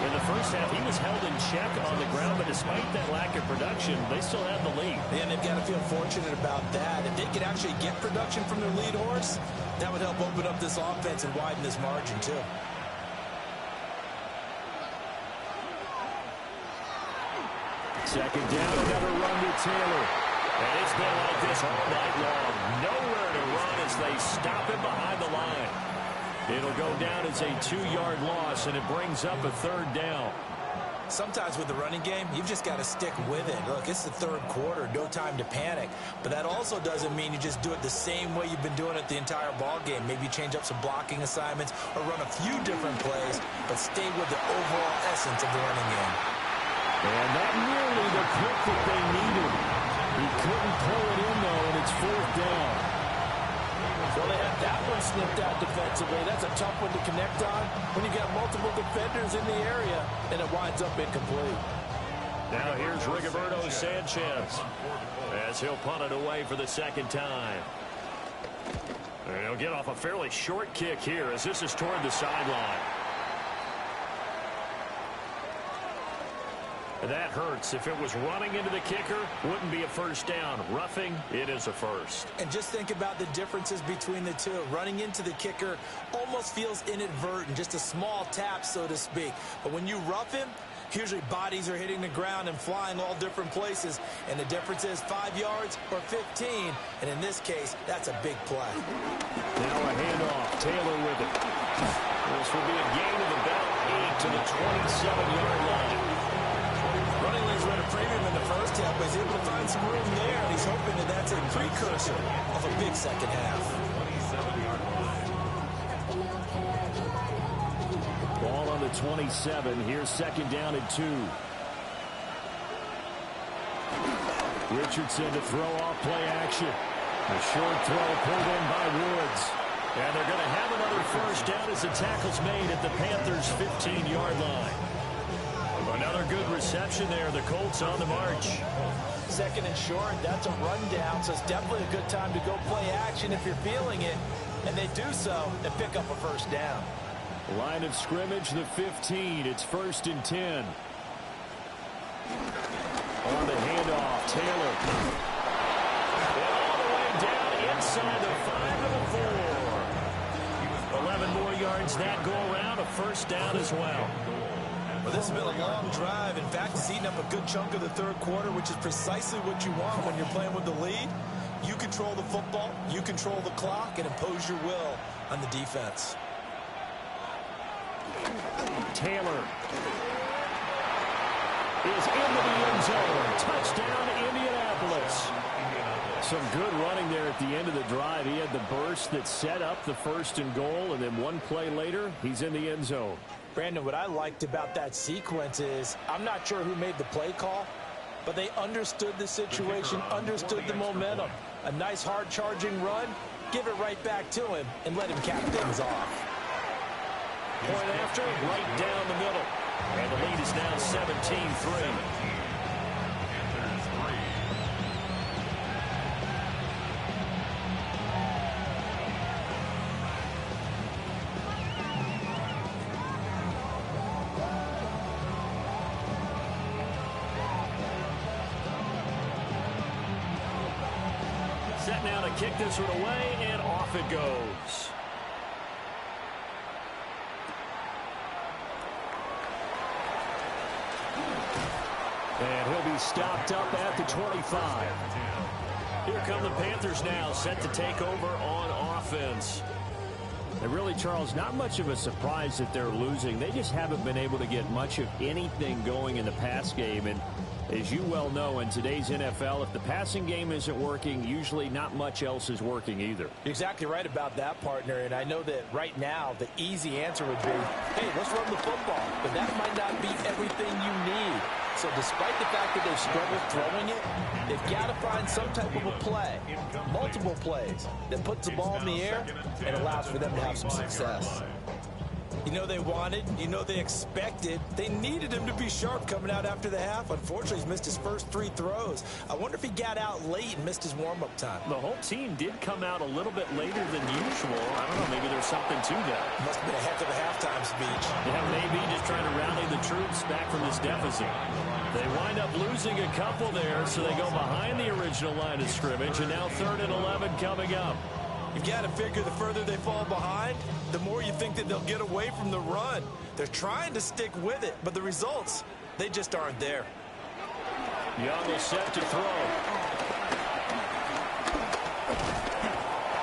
H: In the first half, he was held in check on the ground, but despite that lack of production, they still have the lead.
I: And they've got to feel fortunate about that. If they could actually get production from their lead horse, that would help open up this offense and widen this margin, too.
H: Second down, another run to Taylor. And it's been like this all night long. Nowhere to run as they stop him behind the line. It'll go down as a 2-yard loss, and it brings up a 3rd down.
I: Sometimes with the running game, you've just got to stick with it. Look, it's the 3rd quarter, no time to panic. But that also doesn't mean you just do it the same way you've been doing it the entire ball game. Maybe change up some blocking assignments or run a few different plays, but stay with the overall essence of the running game.
C: And not nearly the pick that they needed. He couldn't pull it in, though, and it's 4th down.
M: Well, they had that one snipped out defensively. That's a tough one to connect on when you got multiple defenders in the area, and it winds up incomplete.
H: Now here's Rigoberto Sanchez as he'll punt it away for the 2nd time. And he'll get off a fairly short kick here as this is toward the sideline. That hurts. If it was running into the kicker, wouldn't be a first down. Roughing, it is a first.
I: And just think about the differences between the two. Running into the kicker almost feels inadvertent, just a small tap, so to speak. But when you rough him, usually bodies are hitting the ground and flying all different places. And the difference is 5 yards or 15. And in this case, that's a big play.
H: Now a handoff. Taylor with it. This will be a gain of about 8 to the 27-yard line.
I: Running lanes ran a premium in the first half, but he's able to find some room there, and he's hoping that that's a precursor of a big second half.
C: Ball on the 27. Here's 2nd down and 2. Richardson to throw off play action. A short throw pulled in by Woods. And they're going to have another first down as the tackle's made at the Panthers' 15-yard line.
H: Another good reception there. The Colts on the march.
M: Second and short, that's a rundown, so it's definitely a good time to go play action if you're feeling it. And they do so and pick up a first down.
H: Line of scrimmage, the 15. It's 1st and 10. On the handoff, Taylor. And all the way down inside the 5 to the 4. 11 more yards that go around, a first down as well.
I: Well, this has been a long drive. In fact, it's eaten up a good chunk of the third quarter, which is precisely what you want when you're playing with the lead. You control the football, you control the clock, and impose your will on the defense.
H: Taylor is into the end zone. Touchdown, Indianapolis. Some good running there at the end of the drive. He had the burst that set up the 1st and goal, and then one play later, he's in the end zone.
M: Brandon, what I liked about that sequence is I'm not sure who made the play call, but they understood the situation, understood the momentum. A nice hard-charging run, give it right back to him, and let him cap things off.
H: Point after, right down the middle. And the lead is now 17-3. Set now to kick this one away, and off it goes. And he'll be stopped up at the 25. Here come the Panthers now, set to take over on offense. And really, Charles, not much of a surprise that they're losing. They just haven't been able to get much of anything going in the pass game. And as you well know, in today's NFL, if the passing game isn't working, usually not much else is working either.
M: You're exactly right about that, partner. And I know that right now the easy answer would be, hey, let's run the football. But that might not be everything you need. So despite the fact that they've struggled throwing it, they've got to find some type of a play, multiple plays, that puts the ball in the air and allows for them to have some success.
I: You know they wanted, you know they expected, they needed him to be sharp coming out after the half. Unfortunately, he's missed his first 3 throws. I wonder if he got out late and missed his warm-up time.
H: The whole team did come out a little bit later than usual. I don't know, maybe there's something to that.
I: Must have been a heck of a halftime speech.
H: Yeah, maybe just trying to rally the troops back from this deficit. They wind up losing a couple there, so they go behind the original line of scrimmage, and now 3rd and 11 coming up.
I: You've got to figure the further they fall behind, the more you think that they'll get away from the run. They're trying to stick with it, but the results, they just aren't there.
H: Young is set to throw.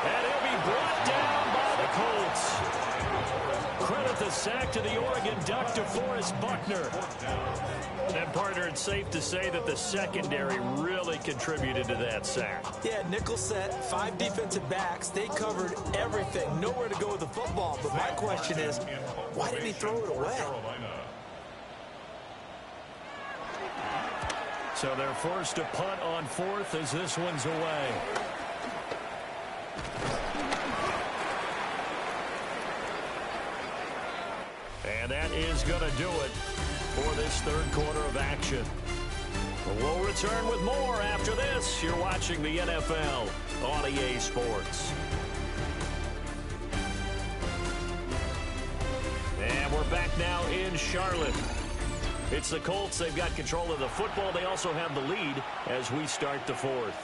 H: And he'll be brought down by the Colts. Credit the sack to the Oregon Duck, DeForest Buckner. And, partner, it's safe to say that the secondary really contributed to that sack.
I: Yeah, nickel set, 5 defensive backs. They covered everything. Nowhere to go with the football. But my question is, why didn't he throw it away?
H: So they're forced to punt on 4th as this one's away. And that is going to do it for this 3rd quarter of action. We'll return with more after this. You're watching the NFL on EA Sports. And we're back now in Charlotte. It's the Colts. They've got control of the football. They also have the lead as we start the 4th.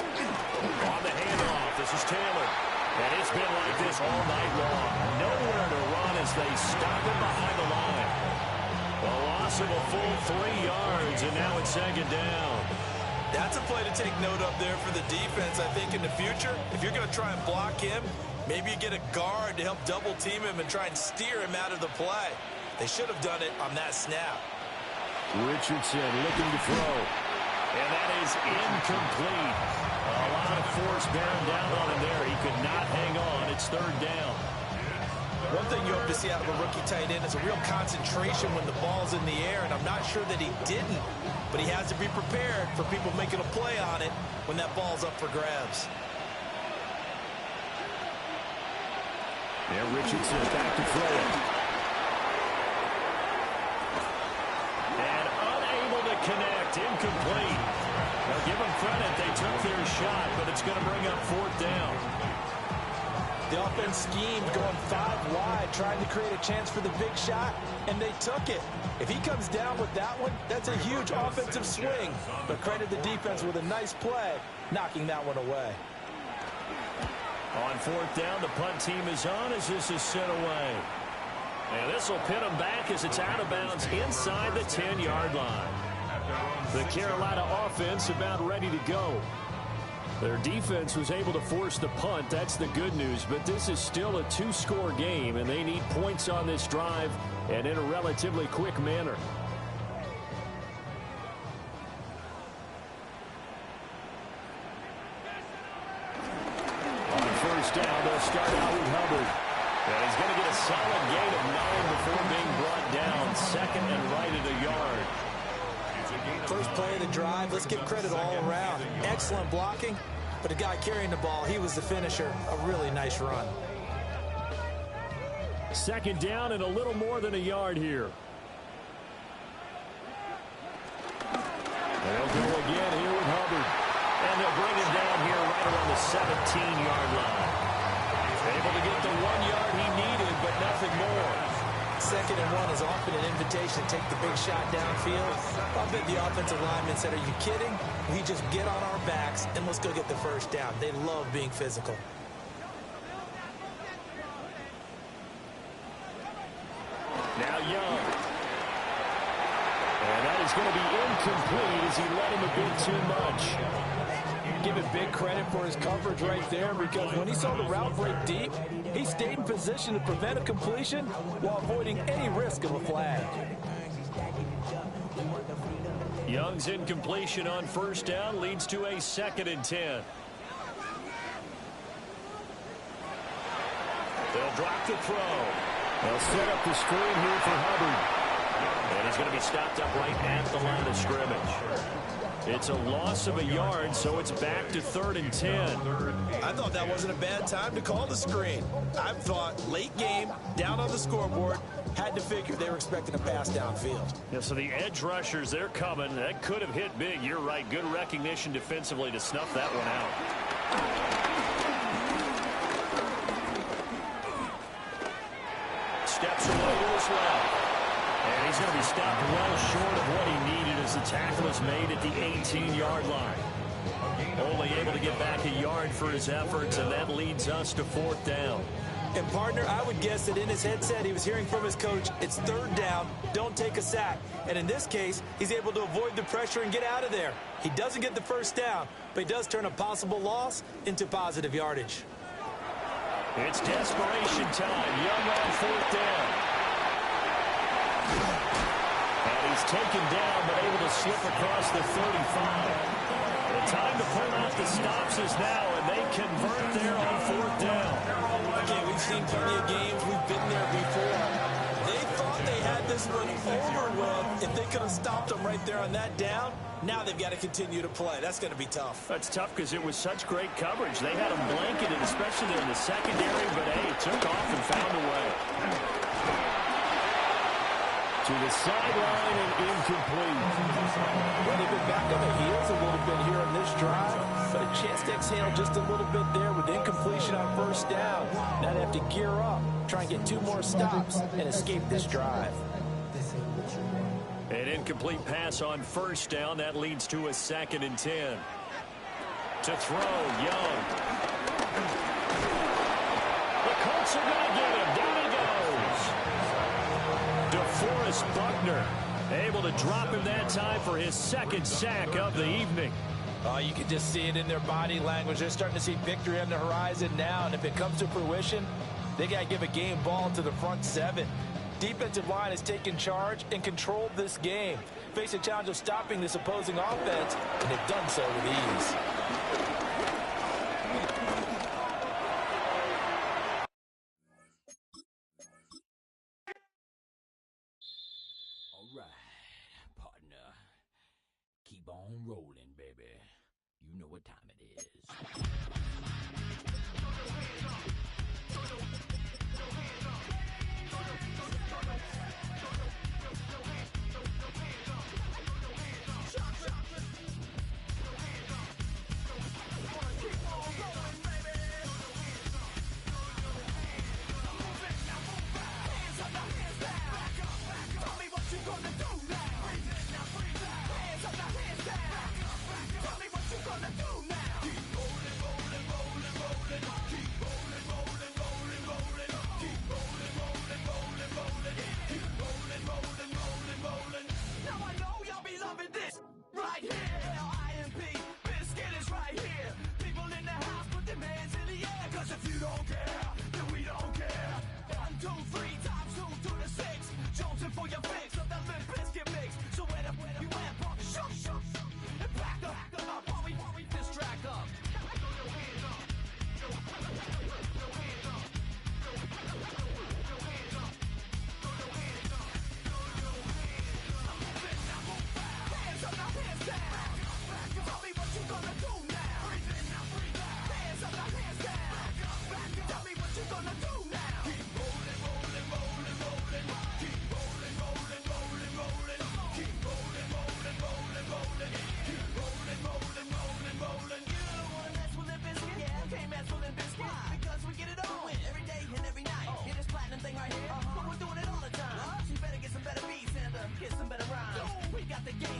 H: On the handoff, this is Taylor. And it's been like this all night long. Nowhere to run as they stop him behind the line. A loss of a full 3 yards, and now it's 2nd down.
I: That's a play to take note of there for the defense, I think, in the future. If you're going to try and block him, maybe you get a guard to help double team him and try and steer him out of the play. They should have done it on that snap.
H: Richardson looking to throw. And that is incomplete. A lot of force bearing down on him there. He could not hang on. It's 3rd down.
I: One thing you hope to see out of a rookie tight end is a real concentration when the ball's in the air, and I'm not sure that he didn't, but he has to be prepared for people making a play on it when that ball's up for grabs.
H: And Richardson back to throw it. And unable to connect. Incomplete. Now give them credit. They took their shot, but it's going to bring up 4th down.
M: The offense schemed going 5 wide, trying to create a chance for the big shot, and they took it. If he comes down with that one, that's a huge offensive swing. But credit the defense with a nice play, knocking that one away.
H: On 4th down, the punt team is on as this is sent away. And this will pin them back as it's out of bounds inside the 10-yard line. The Carolina offense about ready to go. Their defense was able to force the punt. That's the good news. But this is still a 2-score game, and they need points on this drive and in a relatively quick manner. On 1st down, they'll start out with Hubbard. And he's going to get a solid gain of 9 before being brought down. 2nd and right at a yard.
M: First play of the drive, let's give credit all around. Excellent blocking, but the guy carrying the ball, he was the finisher. A really nice run.
H: 2nd down and a little more than a yard here. They'll go again here with Hubbard. And they'll bring him down here right around the 17-yard line. Able to get the 1 yard he needed, but nothing more.
M: 2nd and 1 is often an invitation to take the big shot downfield. I bet the offensive lineman said, are you kidding? We just get on our backs and let's go get the 1st down. They love being physical.
H: Now Young. And that is going to be incomplete as he led him a bit too much.
M: Give him big credit for his coverage right there, because when he saw the route break deep, he stayed in position to prevent a completion while avoiding any risk of a flag.
H: Young's incompletion on 1st down leads to a 2nd and 10. They'll drop the throw. They'll set up the screen here for Hubbard. And he's going to be stopped up right at the line of scrimmage. It's a loss of a yard, so it's back to 3rd and 10.
I: I thought that wasn't a bad time to call the screen. I thought late game, down on the scoreboard, had to figure they were expecting a pass downfield.
H: Yeah, so the edge rushers, they're coming. That could have hit big. You're right. Good recognition defensively to snuff that one out. Steps away to his left. And he's going to be stopped well short of what he needed as the tackle is made at the 18-yard line. Only able to get back a yard for his efforts, and that leads us to 4th down.
M: And, partner, I would guess that in his headset he was hearing from his coach, it's 3rd down, don't take a sack. And in this case, he's able to avoid the pressure and get out of there. He doesn't get the 1st down, but he does turn a possible loss into positive yardage.
H: It's desperation time. Young on 4th down. And he's taken down, but able to slip across the 35. The time to pull out the stops is now, and they convert there on 4th down.
M: Okay, we've seen plenty of games. We've been there before. They thought they had this one over with. If they could have stopped them right there on that down, now they've got to continue to play. That's going to be tough.
H: That's tough because it was such great coverage. They had them blanketed, especially there in the secondary, but, hey, it took off and found a way. To the sideline and incomplete.
M: Well, they've been back on the heels a little bit here on this drive, but a chance to exhale just a little bit there with incompletion on 1st down. Now they have to gear up, try and get 2 more stops, and escape this drive.
H: An incomplete pass on 1st down. That leads to a 2nd and 10. To throw, Young. The Colts are going to get him. Down he goes. DeForest Buckner able to drop him that time for his 2nd sack of the evening.
M: Oh, you can just see it in their body language. They're starting to see victory on the horizon now, and if it comes to fruition, they got to give a game ball to the front 7. Defensive line has taken charge and controlled this game. Face a challenge of stopping this opposing offense, and they've done so with ease.
N: All right, partner. Keep on rolling, baby. You know what time it is.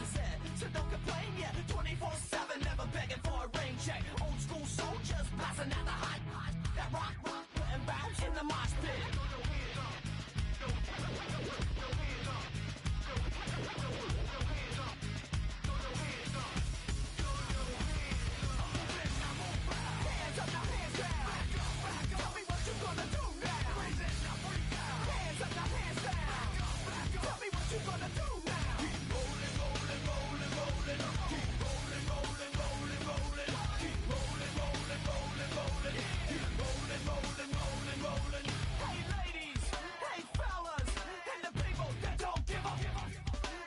A: easy, so don't complain, yeah. 24/7, never begging for a rain check. Old school soldiers blasting at the hot, that rock, putting bounce in the mosh pit. Hands up now, hands down. Tell me what you gonna do now. Hands up now, hands down. Tell me what you gonna do now. Keep rolling, rolling, rolling, rolling. Keep rolling, rolling, rolling, rolling. Keep rolling, rolling, rolling, rolling. Keep rolling, rolling, rolling, rolling. Hey ladies, hey fellas, and the people that don't give up.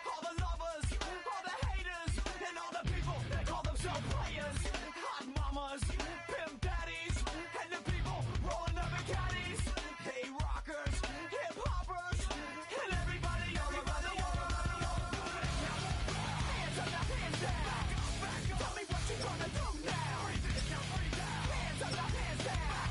A: All the lovers, all the haters, and all the people that call themselves players. Hot mamas, pimp daddies, and the people rolling up in caddies. Hey rockers, hip hoppers, and everybody all around the world. Hands up now, hands down. Tell me what you gonna do now. Hands up now, hands down.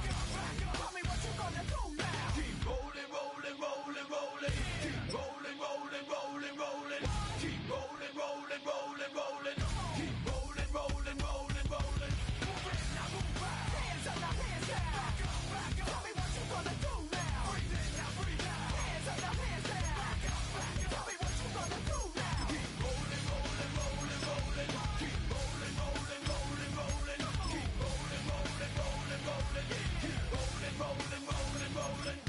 A: Tell me what you gonna do now. Keep rolling, rolling, rolling, rolling. Keep rolling, rolling, rolling, rolling. Keep rolling, rolling, rolling, rolling. Keep rolling, rolling, rolling, rolling. Move it, now move back. Hands up now, hands down. Tell me what you gonna do now. Breathe in, now breathe out. Hands up now, hands down. Tell me what you gonna do now. Keep rolling, rolling, rolling, rolling. Keep rolling, rolling, rolling, rolling. Keep rolling, rolling, rolling, rolling. Keep rolling, rolling, rolling, rolling.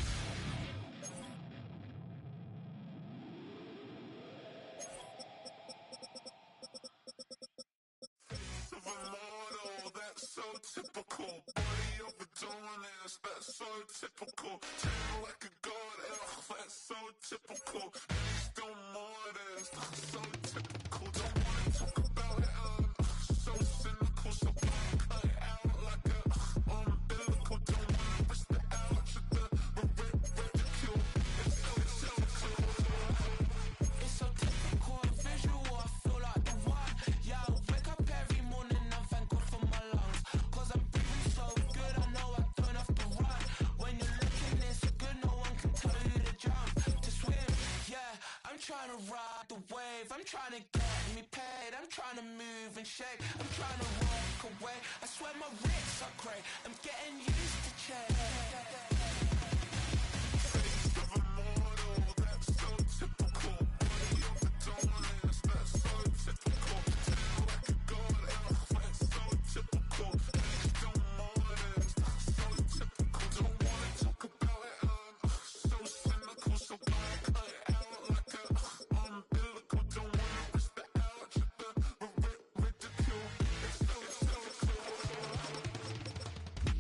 B: Of a model, that's so typical. Body of Adonis, that's so typical. Tail like a god, ugh, that's so typical. Still modest, so typical. Don't wanna talk about it, so cynical. So cut it out like a umbilical. Don't wanna risk the ouch of the ridicule. It's so typical.
A: It's so typical and visual, I feel like the one. Yeah, I wake up every morning and thank God for my lungs. Cause I'm breathing so good, I know I don't have to run. When you're looking this good, no one can tell you to jump, to swim. Yeah, I'm trying to ride the wave, I'm trying to get me paid. I'm trying to move and shake, I'm trying to walk away. I swear my wrists are great, I'm getting used to change.
B: Face of a model, that's so typical. Body of Adonis, that's so typical. Tail like a god, ugh, that's so typical. Still modest, so typical. Don't wanna talk about it, so cynical. So cut it out like a umbilical. Don't wanna risk the ouch of the ridicule. It's so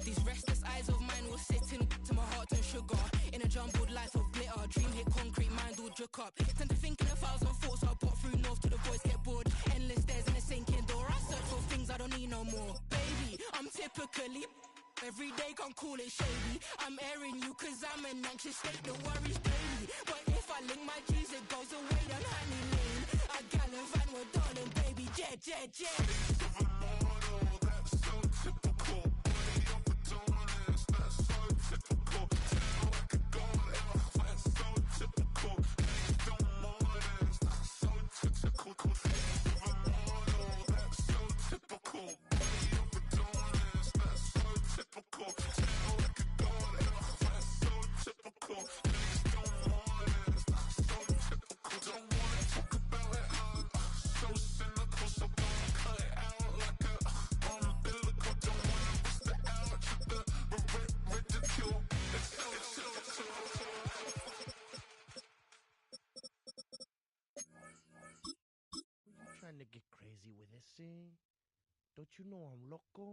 O: These restless eyes of mine will sit in to my heart and sugar. In a jumbled life of glitter, dream hit concrete, mind all jook up. Tend to think in 1,000 thoughts, I'll pop through north to the voice, get bored. Endless stairs in a sinking door, I search for things I don't need no more. Baby, I'm typically every day, can't call it shady. I'm airing you cause I'm an anxious state, the worries daily. But if I link my G's, it goes away, then honey lean. I gallivant with darling, baby, jet, jet, jet.
B: of a model, that's so typical. Body of Adonis, that's so typical. Tail like a god, ugh, that's so typical. Still modest, so typical. Face of a model, that's so typical. Body of Adonis, that's so typical. Tail like a god, ugh, that's so typical. Still modest, so typical. Don't wanna talk about it, so cynical. So cut it out like a umbilical. Don't wanna risk the ouch of the ridicule. It's so typical.
P: Trying to get crazy with this thing? Don't you know I'm loco?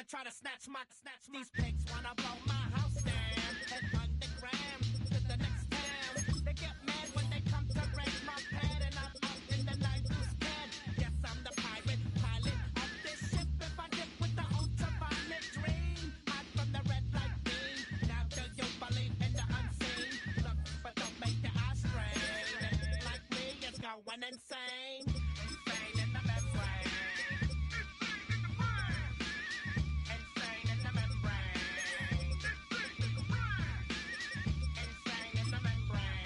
Q: try to snatch these pigs wanna blow my house down. Head underground to the next town. They get mad when they come to raid my pad, and I'm up in the night goose pad. Yes, I'm the pirate pilot of this ship. If I dip with the ultraviolet dream, hide from the red light beam. Now do you believe in the unseen? Look, but don't make your eyes strain. Like me, it's going insane. Insane in the membrane. Insane in the membrane. Insane in the membrane.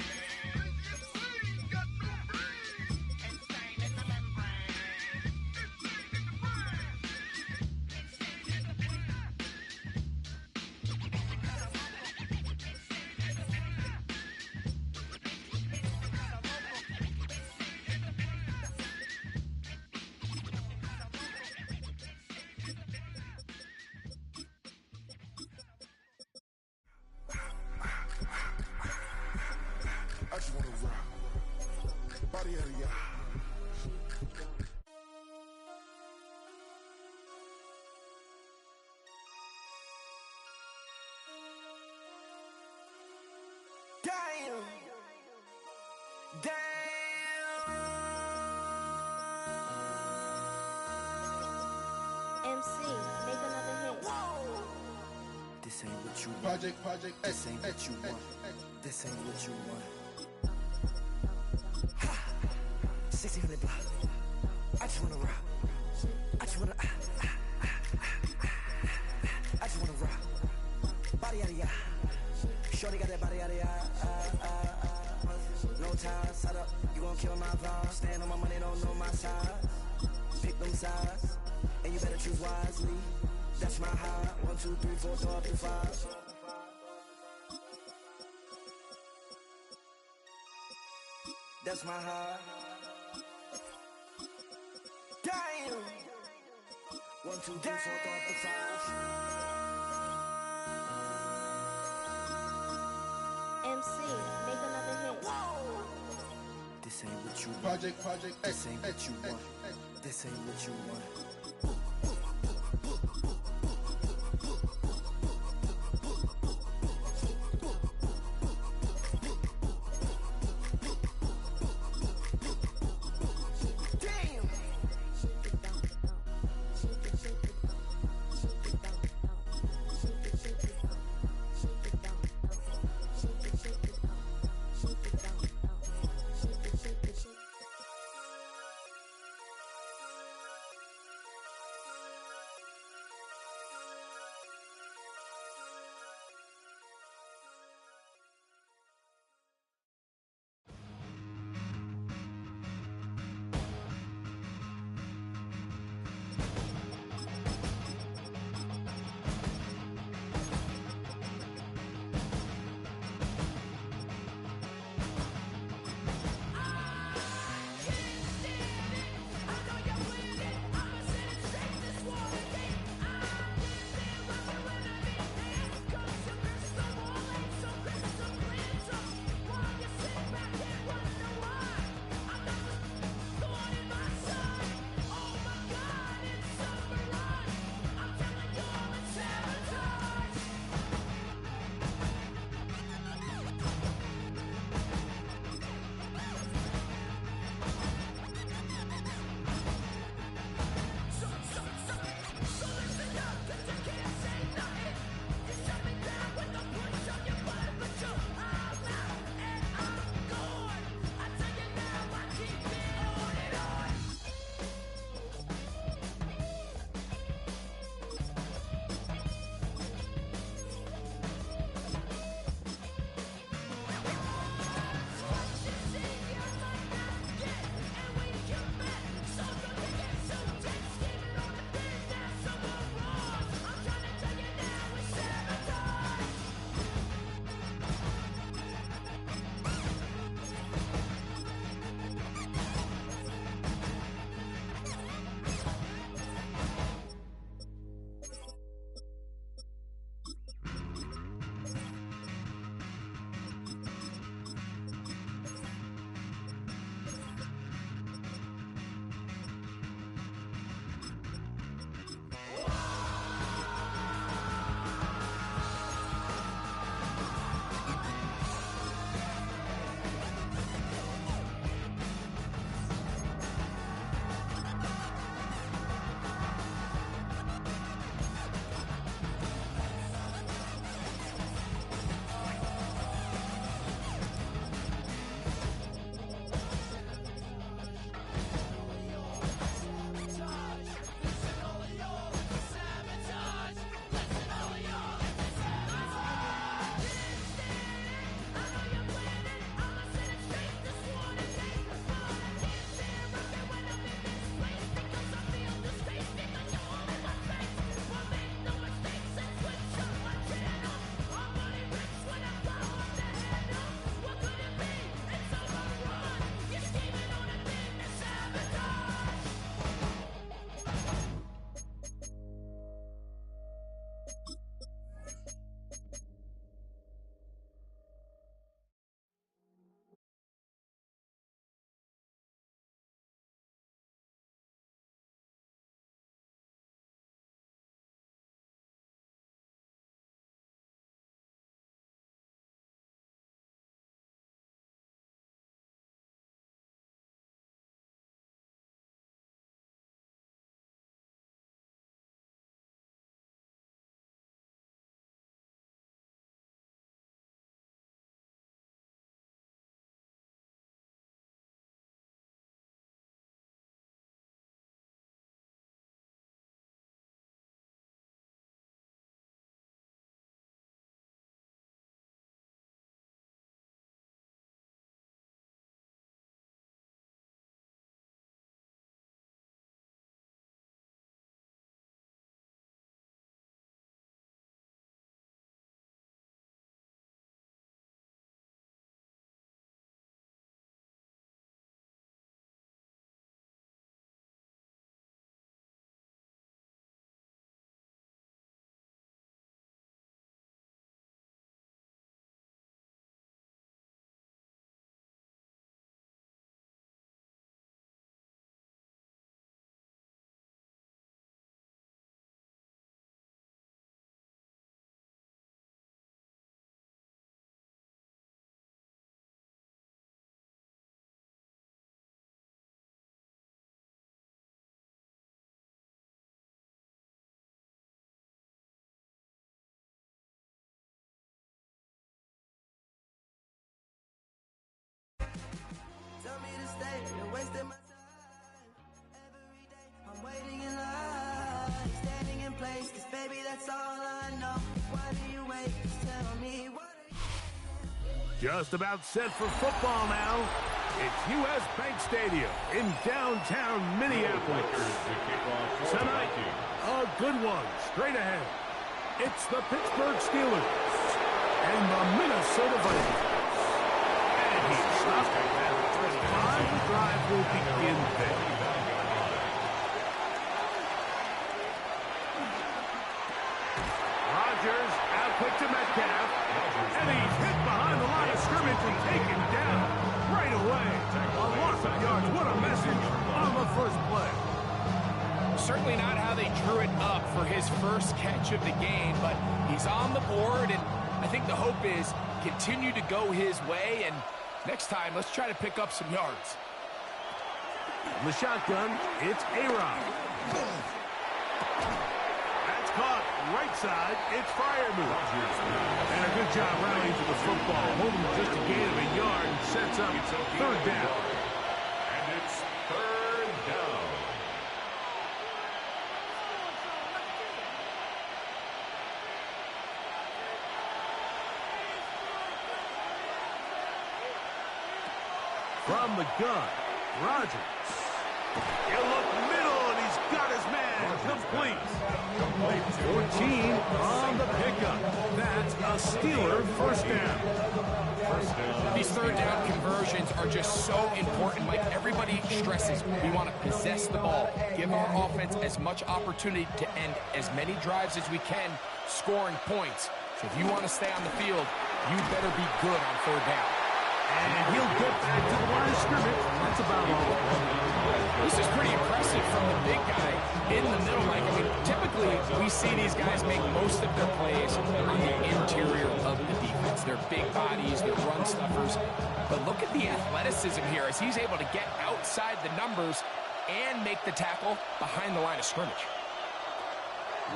Q: Insane in the membrane.
R: I just wanna rock. Body out of ya.
K: Damn.
S: MC, make another hit.
F: This ain't what you want.
R: Project
F: This ain't what you want. This ain't what you want. 1600 block. I just wanna rock. I just wanna I just wanna rock. Body out of ya. Shorty got that body out of ya. No time, set up. You gon' kill my vibe. Stand on my money, don't know my size. Pick them sides, and you better choose wisely. That's my high. 1, 2, 3, 4, throw up to 5. That's my high. Damn. 1, 2, 3, 4, throw up to 5.
S: MC, make another hit.
F: This ain't what you want.
R: Project
F: This ain't what you want. This ain't what you want.
K: wasting my time. Every day I'm waiting in line, standing in place, 'cause baby, that's all I know. Why do you wait? Just tell me what.
C: Just about set for football now. It's U.S. Bank Stadium in downtown Minneapolis. Tonight, a good one straight ahead. It's the Pittsburgh Steelers and the Minnesota Vikings. And he's stopped at the 35. The drive will begin there. Rodgers out quick to Metcalf. And he's hit behind the line of scrimmage and taken down right away. A loss of yards. What a message on the first play.
E: Certainly not how they drew it up for his first catch of the game, but he's on the board, and I think the hope is continue to go his way, and next time, let's try to pick up some yards.
C: On the shotgun, it's A-Rod. That's caught right side. It's Freiermuth. And a good job rallying to the football. Holding just a gain of a yard and sets up third down.
D: And it's third down.
C: From the gun, Rodgers. He'll look middle, and he's got his man. Complete. 14 on the pickup. That's a Steeler first down.
E: These third down conversions are just so important. Like everybody stresses, we want to possess the ball, give our offense as much opportunity to end as many drives as we can, scoring points. So if you want to stay on the field, you better be good on third down.
C: And he'll get back to the line of scrimmage. That's about all.
E: This is pretty impressive from the big guy in the middle. Like, I mean, typically we see these guys make most of their plays on the interior of the defense. They're big bodies, they're run stuffers. But look at the athleticism here as he's able to get outside the numbers and make the tackle behind the line of scrimmage.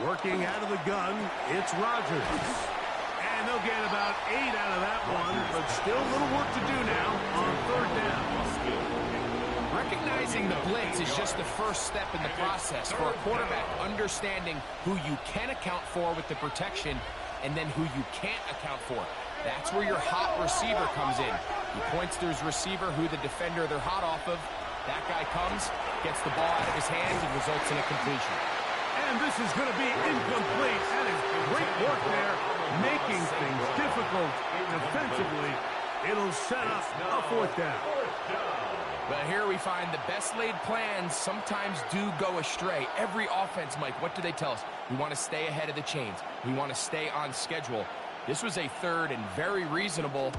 C: Working out of the gun, it's Rodgers. And they'll get about 8 out of that one, but still a little work to do now on third down.
E: Recognizing the blitz is just the first step in the process for a quarterback, understanding who you can account for with the protection and then who you can't account for. That's where your hot receiver comes in. He points to his receiver, who the defender they're hot off of. That guy comes, gets the ball out of his hands, and results in a completion.
C: And this is going to be incomplete. That is great work there, making things difficult defensively. It'll set up a fourth down.
E: But here we find the best laid plans sometimes do go astray. Every offense, Mike, what do they tell us? We want to stay ahead of the chains. We want to stay on schedule. This was a third and very reasonable.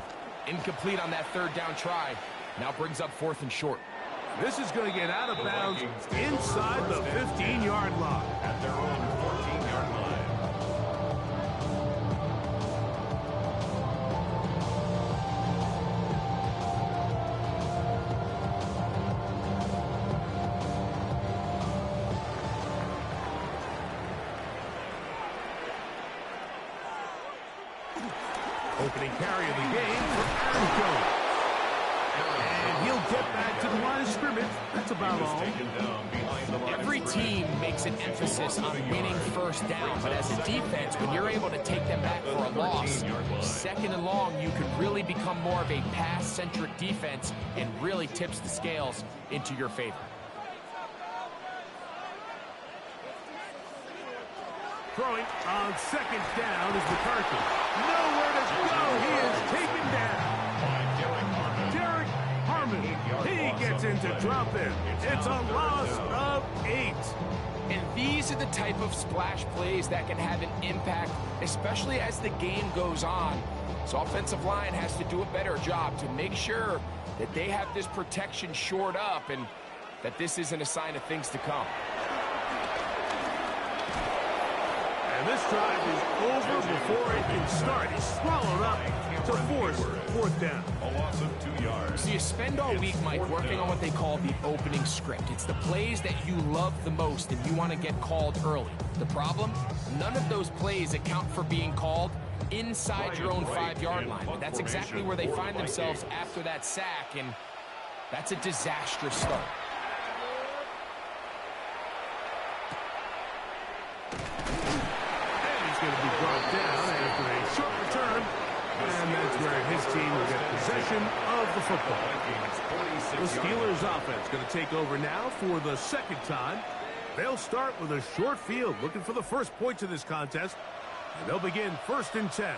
E: Incomplete on that third down try. Now brings up fourth and short.
C: This is going to get out of bounds inside the 15-yard line.
D: At their own 14-yard line.
C: Opening carry of the game for Aaron Jones. And he'll get back to the line of scrimmage. That's about all.
E: Every team makes an emphasis on winning first down, but as a defense, when you're able to take them back for a loss, second and long, you could really become more of a pass-centric defense and really tips the scales into your favor.
C: Throwing on second down is McCarthy. Nowhere to go. He is taken down. Derek Harmon. He gets into drop in. It's a loss of 8.
E: And these are the type of splash plays that can have an impact, especially as the game goes on. So offensive line has to do a better job to make sure that they have this protection shored up and that this isn't a sign of things to come.
C: And this drive is over before it can start. He's swallowed up to force fourth down.
D: A loss of 2 yards.
E: So you spend all week, Mike, working on what they call the opening script. It's the plays that you love the most and you want to get called early. The problem? None of those plays account for being called inside your own 5-yard line. But that's exactly where they find themselves after that sack. And That's a disastrous start.
C: And he's going to be brought down after a short return. And that's where his team will get possession of the football. The Steelers offense going to take over now for the second time. They'll start with a short field, looking for the first points of this contest. And they'll begin 1st and 10.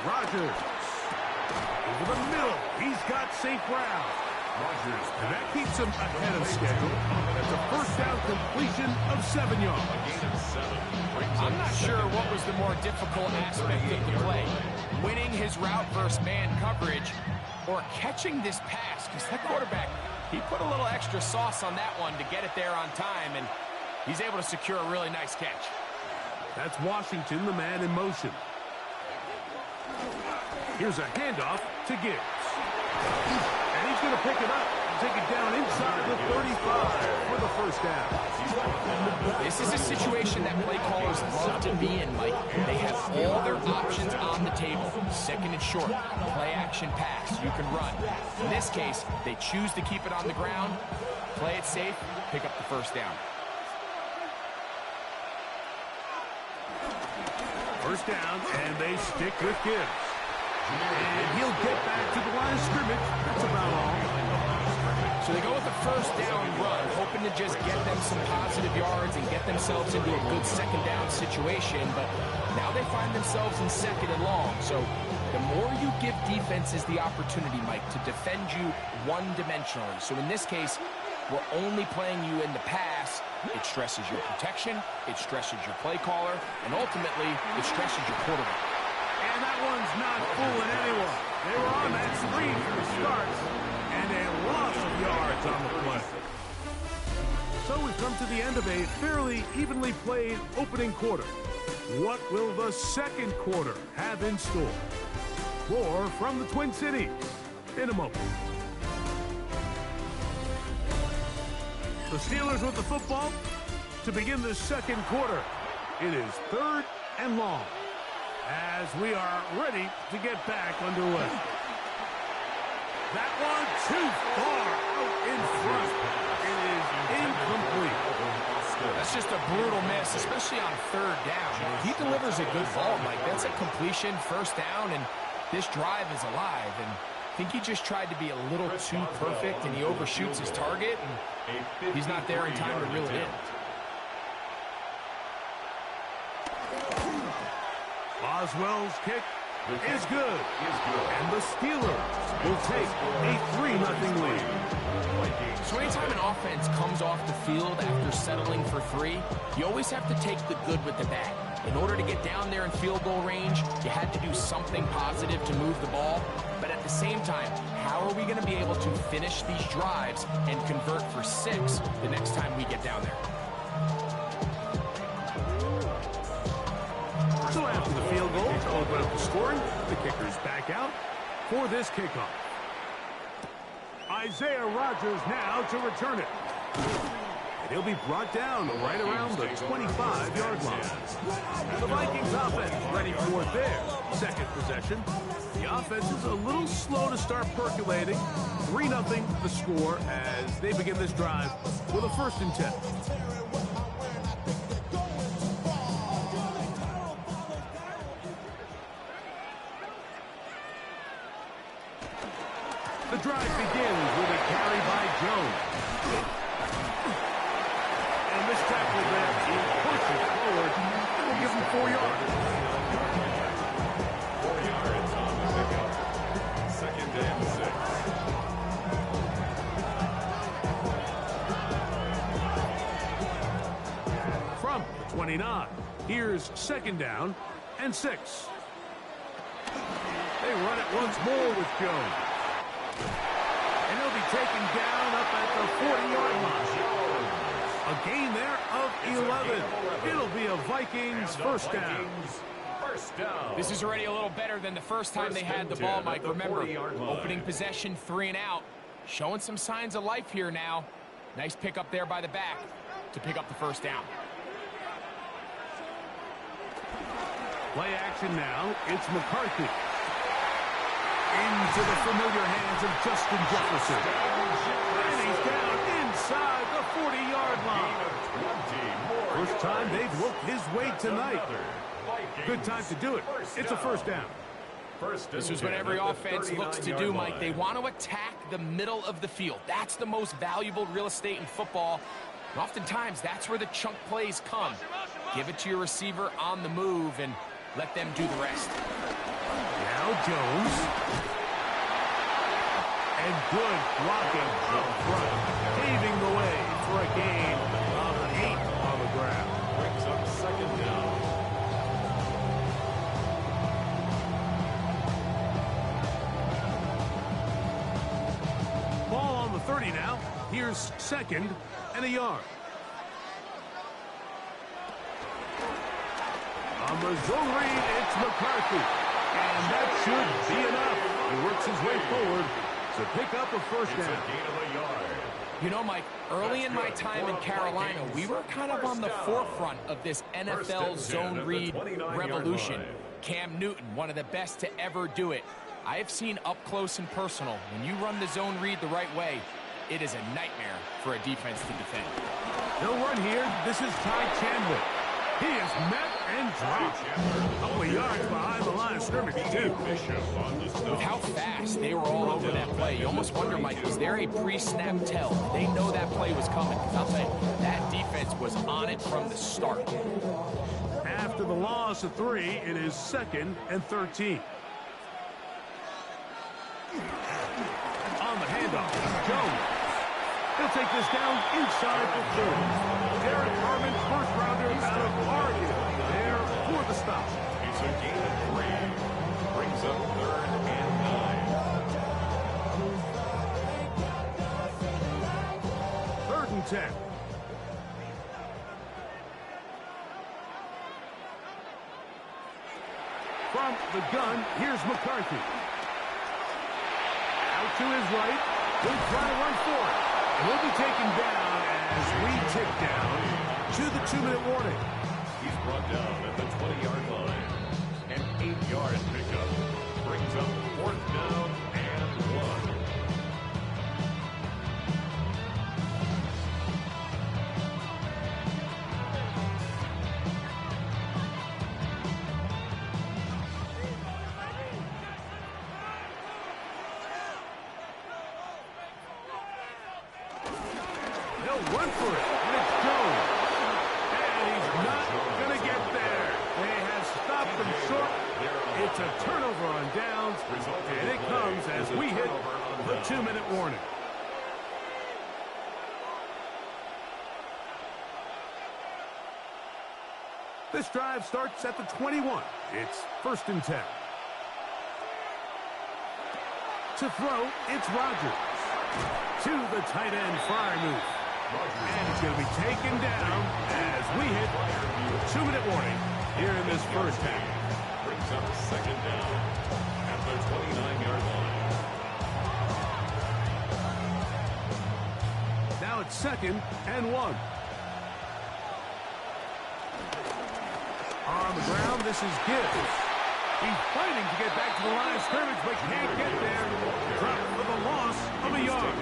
C: Rodgers. Over the middle. He's got St. Brown. And that keeps him ahead of schedule. That's a first down completion of 7 yards.
E: I'm not sure what was the more difficult aspect of the play. Winning his route versus man coverage or catching this pass. Because that quarterback, he put a little extra sauce on that one to get it there on time. And he's able to secure a really nice catch.
C: That's Washington, the man in motion. Here's a handoff to Gibbs. And he's going to pick it up and take it down inside the 35 for the first down.
E: This is a situation that play callers love to be in, Mike. They have all their options on the table. 2nd and short, play action pass, you can run. In this case, they choose to keep it on the ground, play it safe, pick up the first down.
C: First down, and they stick with Gibbs. And he'll get back to the line of scrimmage. That's about all.
E: So they go with the first down run, hoping to just get them some positive yards and get themselves into a good 2nd down situation. But now they find themselves in 2nd and long. So the more you give defenses the opportunity, Mike, to defend you one-dimensionally. So in this case, we're only playing you in the pass. It stresses your protection, it stresses your play caller, and ultimately, it stresses your quarterback.
C: And that one's not fooling anyone. They were on that screen from the start, and a loss of yards on the play. So we've come to the end of a fairly evenly played opening quarter. What will the second quarter have in store? More from the Twin Cities in a moment. The Steelers with the football to begin the second quarter. It is 3rd and long as we are ready to get back underway. That one too far out in front. It is incomplete.
E: That's just a brutal miss, especially on 3rd down. He delivers a good ball, Mike. That's a completion, 1st down, and this drive is alive. And I think he just tried to be a little too perfect, and he overshoots his target, and he's not there in time to reel it in.
C: Boswell's kick is good. And the Steelers will take a 3-0 lead.
E: So anytime an offense comes off the field after settling for 3, you always have to take the good with the bad. In order to get down there in field goal range, you had to do something positive to move the ball. But at the same time, how are we going to be able to finish these drives and convert for 6 the next time we get down there?
C: So after the field goal to open up the scoring, the kicker's back out for this kickoff. Isaiah Rodgers now to return it. And he'll be brought down right around the 25-yard line. And the Vikings offense ready for their second possession. The offense is a little slow to start percolating. 3-0 the score as they begin this drive with a 1st and 10. The drive begins with a carry by Jones. And this tackle there, he pushes forward. And we'll give him 4 yards.
D: 4 yards on the pickup. 2nd and 6.
C: From the 29, here's 2nd down and 6. They run it once more with Jones. And he'll be taken down up at the 40-yard line. A gain there of 11. It'll be a Vikings first down.
E: This is already a little better than the first time they had the ball, Mike. Remember, opening possession, 3 and out. Showing some signs of life here now. Nice pick up there by the back to pick up the first down.
C: Play action now. It's McCarthy. Into the familiar hands of Justin Jefferson. And he's down inside the 40-yard line. First time they've looked his way tonight. Good time to do it. It's a first down.
E: This is what every offense looks to do, Mike. They want to attack the middle of the field. That's the most valuable real estate in football. And oftentimes, that's where the chunk plays come. Give it to your receiver on the move and let them do the rest.
C: Now Jones. And good blocking up front, paving the way for a gain of 8 on the ground.
D: Brings up second down.
C: Ball on the 30 now. Here's second and a yard. On the zone read, it's McCarthy. And that should be enough. He works his way forward to pick up a first down.
D: It's a gain of a yard.
E: You know, Mike, early in my time in Carolina, we were kind of on the forefront of this NFL zone read revolution. Cam Newton, one of the best to ever do it. I have seen up close and personal, when you run the zone read the right way, it is a nightmare for a defense to defend.
C: No run here. This is Ty Chandler. He is met and dropped. A couple of yards behind the line of scrimmage, too.
E: With how fast they were all over that play, you almost wonder, Mike, was there a pre-snap tell? Did they know that play was coming? Because I'll tell you, that defense was on it from the start.
C: After the loss of 3, it is second and 13. On the handoff, Jones. He'll take this down inside the 30. Derek Harmon, first rounder out of Oregon. There for the stop.
D: It's a gain of 3. Brings up third and 9.
C: Third and 10. From the gun, here's McCarthy. Out to his right. He'll try to run for it. Will be taken down as we tick down to the 2-minute warning.
D: He's brought down at the 20-yard line. An 8-yard pickup brings up fourth down and 1.
C: Run for it, and it's Jones. And he's not going to get there. They have stopped him short. It's a turnover on downs, and it comes as we hit the 2-minute warning. This drive starts at the 21. It's first and 10. To throw, it's Rodgers. To the tight end, fire move. And it's going to be taken down as we hit the 2-minute warning here in this first half.
D: Brings up second down at the 29-yard line.
C: Now it's second and 1. On the ground, this is Gibbs. He's fighting to get back to the line of scrimmage, but can't get there. Dropped for the loss of a yard.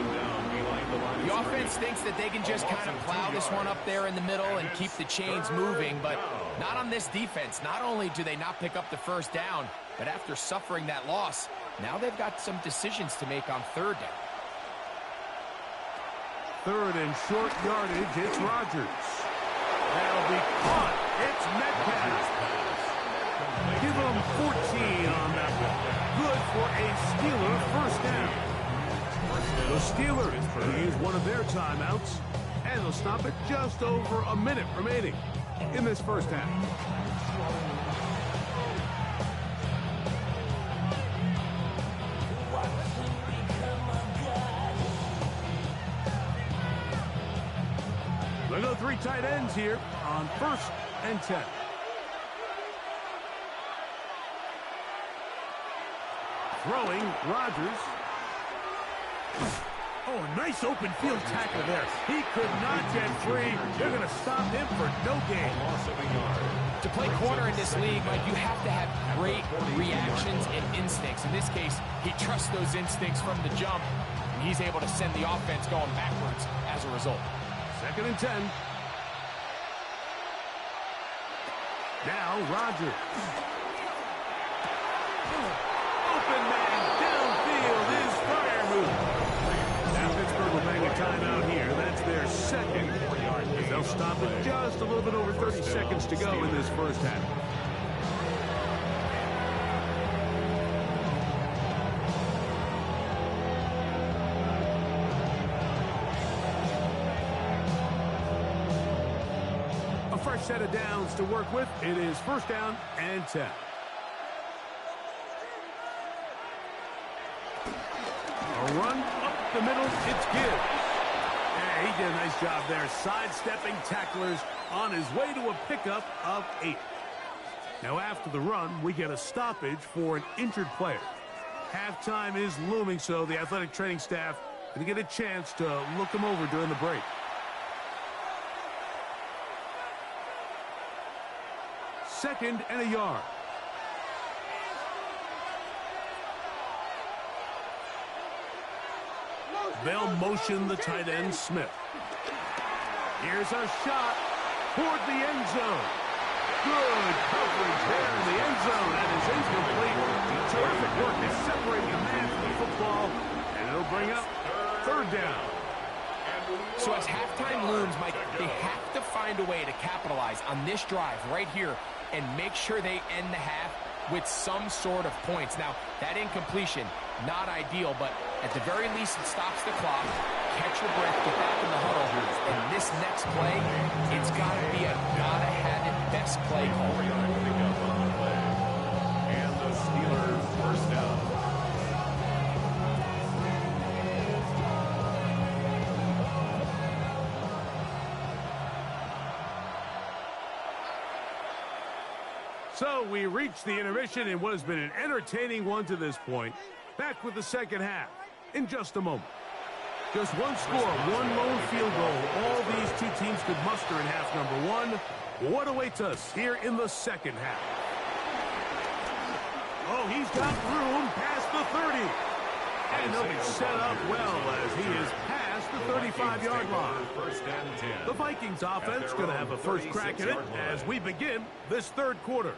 E: The offense thinks that they can just kind of plow this one up there in the middle and keep the chains moving, but not on this defense. Not only do they not pick up the first down, but after suffering that loss, now they've got some decisions to make on third down.
C: Third and short yardage, it's Rodgers. That'll be caught. It's Metcalf. Give them 14 on that one. Good for a Steeler first down. The Steelers use one of their timeouts, and they'll stop it just over a minute remaining in this first half. They go 3 tight ends here on first and 10. Throwing, Rodgers. Oh, a nice open field tackle there. He could not get free. They're going to stop him for no gain.
D: Loss of a yard.
E: To play corner in this league, Mike, you have to have great reactions and instincts. In this case, he trusts those instincts from the jump, and he's able to send the offense going backwards as a result.
C: 2nd and 10. Now Rodgers. Open man downfield is fire move. Now Pittsburgh will bang a timeout here. That's their 2nd. They'll stop it just a little bit over 30 seconds to go in this first half. A fresh set of downs to work with. It is 1st down and 10. A run up the middle. It's Gibbs. He did a nice job there, sidestepping tacklers on his way to a pickup of 8. Now after the run, we get a stoppage for an injured player. Halftime is looming, so the athletic training staff going to get a chance to look him over during the break. Second and a yard. They'll motion the tight end, Smith. Here's a shot toward the end zone. Good coverage there in the end zone. That is incomplete. Terrific work to separate the man from the football, and it'll bring up 3rd down.
E: So as halftime looms, Mike, they have to find a way to capitalize on this drive right here and make sure they end the half with some sort of points. Now, that incompletion, not ideal, but at the very least, it stops the clock. Catch your breath, get back in the huddle. And this next play, it's got to be a gotta-have-it best play call.
D: And the Steelers first down.
C: So we reach the intermission in what has been an entertaining one to this point. Back with the second half in just a moment. Just one score, one lone field goal. All these two teams could muster in half number 1. What awaits us here in the second half? Oh, he's got room past the 30. And he'll be set up well as he is past the 35-yard line. The Vikings offense going to have a first crack at it as we begin this 3rd quarter.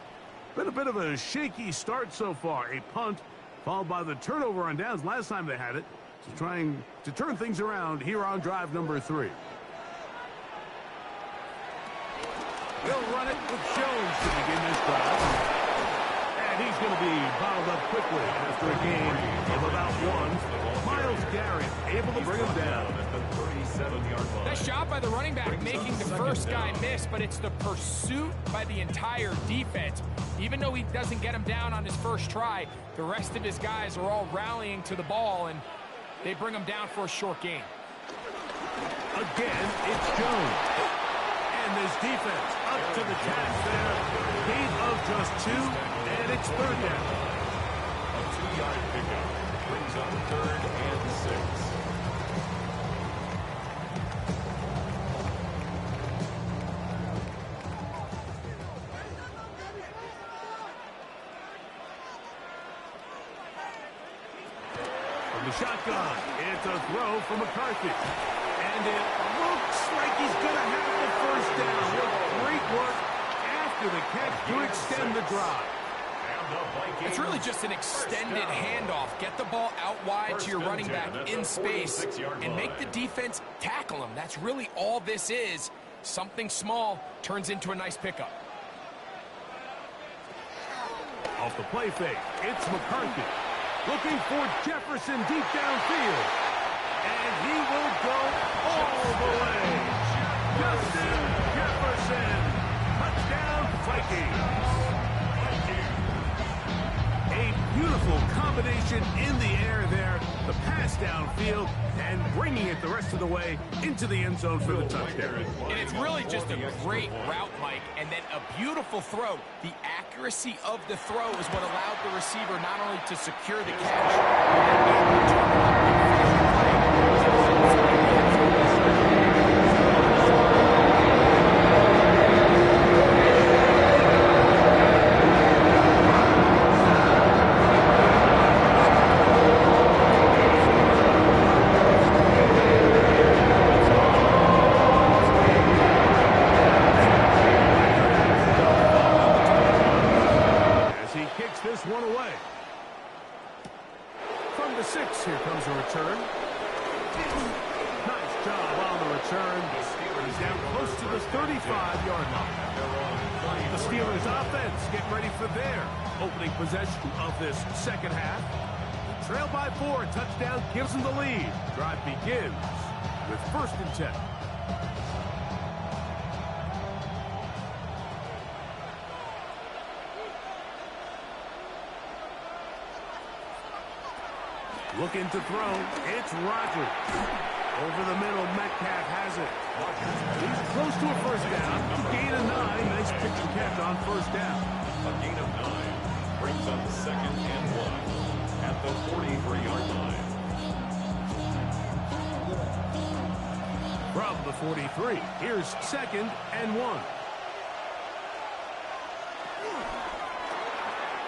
C: Been a bit of a shaky start so far. A punt followed by the turnover on downs last time they had it. So trying to turn things around here on drive number 3. They'll run it with Jones to begin this drive. And he's going to be bottled up quickly after a gain of about 1. Myles Garrett able to bring him down at the 37-yard line.
E: Nice job by the running back making the first guy miss, but it's the pursuit by the entire defense. Even though he doesn't get him down on his first try, the rest of his guys are all rallying to the ball, and they bring him down for a short gain.
C: Again, it's Jones. And this defense up to the task there. Gain of just 2, and it's 3rd down.
D: A 2-yard pickup brings up 3rd and 6.
C: From the shotgun, it's a throw from McCarthy. And it looks like he's going to have the first down. With great work after the catch to extend the drive.
E: It's really just an extended handoff. Get the ball out wide to your running back in space and make the defense tackle him. That's really all this is. Something small turns into a nice pickup.
C: Off the play fake, it's McCarthy. Looking for Jefferson deep downfield. And he will go all the way. Justin Jefferson. Touchdown, Vikings. A beautiful combination in the air there. The pass downfield and bringing it the rest of the way into the end zone for the touchdown.
E: And it's really just a great route, Mike, and then a beautiful throw. The accuracy of the throw is what allowed the receiver not only to secure the catch,
C: Raiders offense get ready for their opening possession of this second half. Trail by 4, touchdown gives them the lead. Drive begins with 1st and 10. Looking to throw, it's Rodgers. Over the middle, Metcalf has it. He's close to a first down. Gain of 9. Nice pick and catch on first down.
D: A gain of 9 brings up 2nd and 1 at the 43-yard line.
C: From the 43, here's 2nd and 1.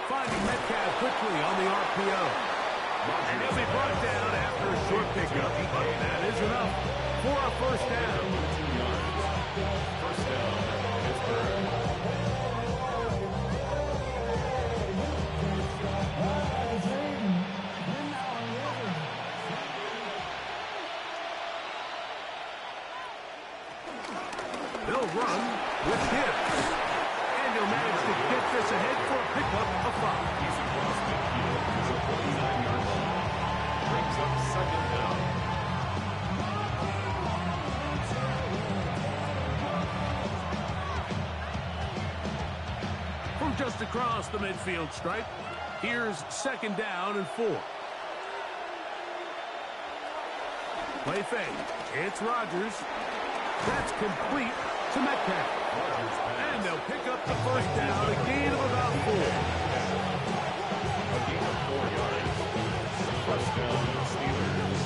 C: Finding Metcalf quickly on the RPO. And he'll be brought down after a short pickup, but that is enough for a first down.
D: 2 yards. First down, Pittsburgh.
C: They'll run with Gibbs. And he'll manage to get this ahead for a pickup of 5.
D: He's across midfield to the 49-yard line. Brings up 2nd down.
C: From just across the midfield stripe, here's 2nd down and 4. Play fake. It's Rodgers. That's complete to Metcalf. And they'll pick up the first down, a gain of about 4.
D: A gain of 4 yards. First down, Steelers.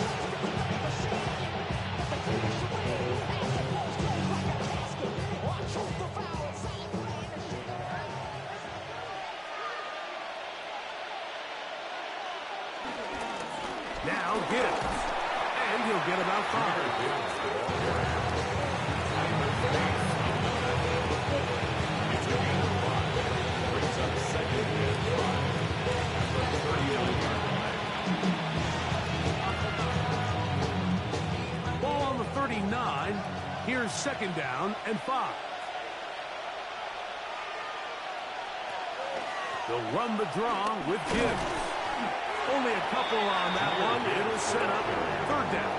C: Now Gibbs. And he'll get about 5. Ball on the 39. Here's 2nd down and 5. They'll run the draw with Gibbs. Only a couple on that one. It'll set up 3rd down.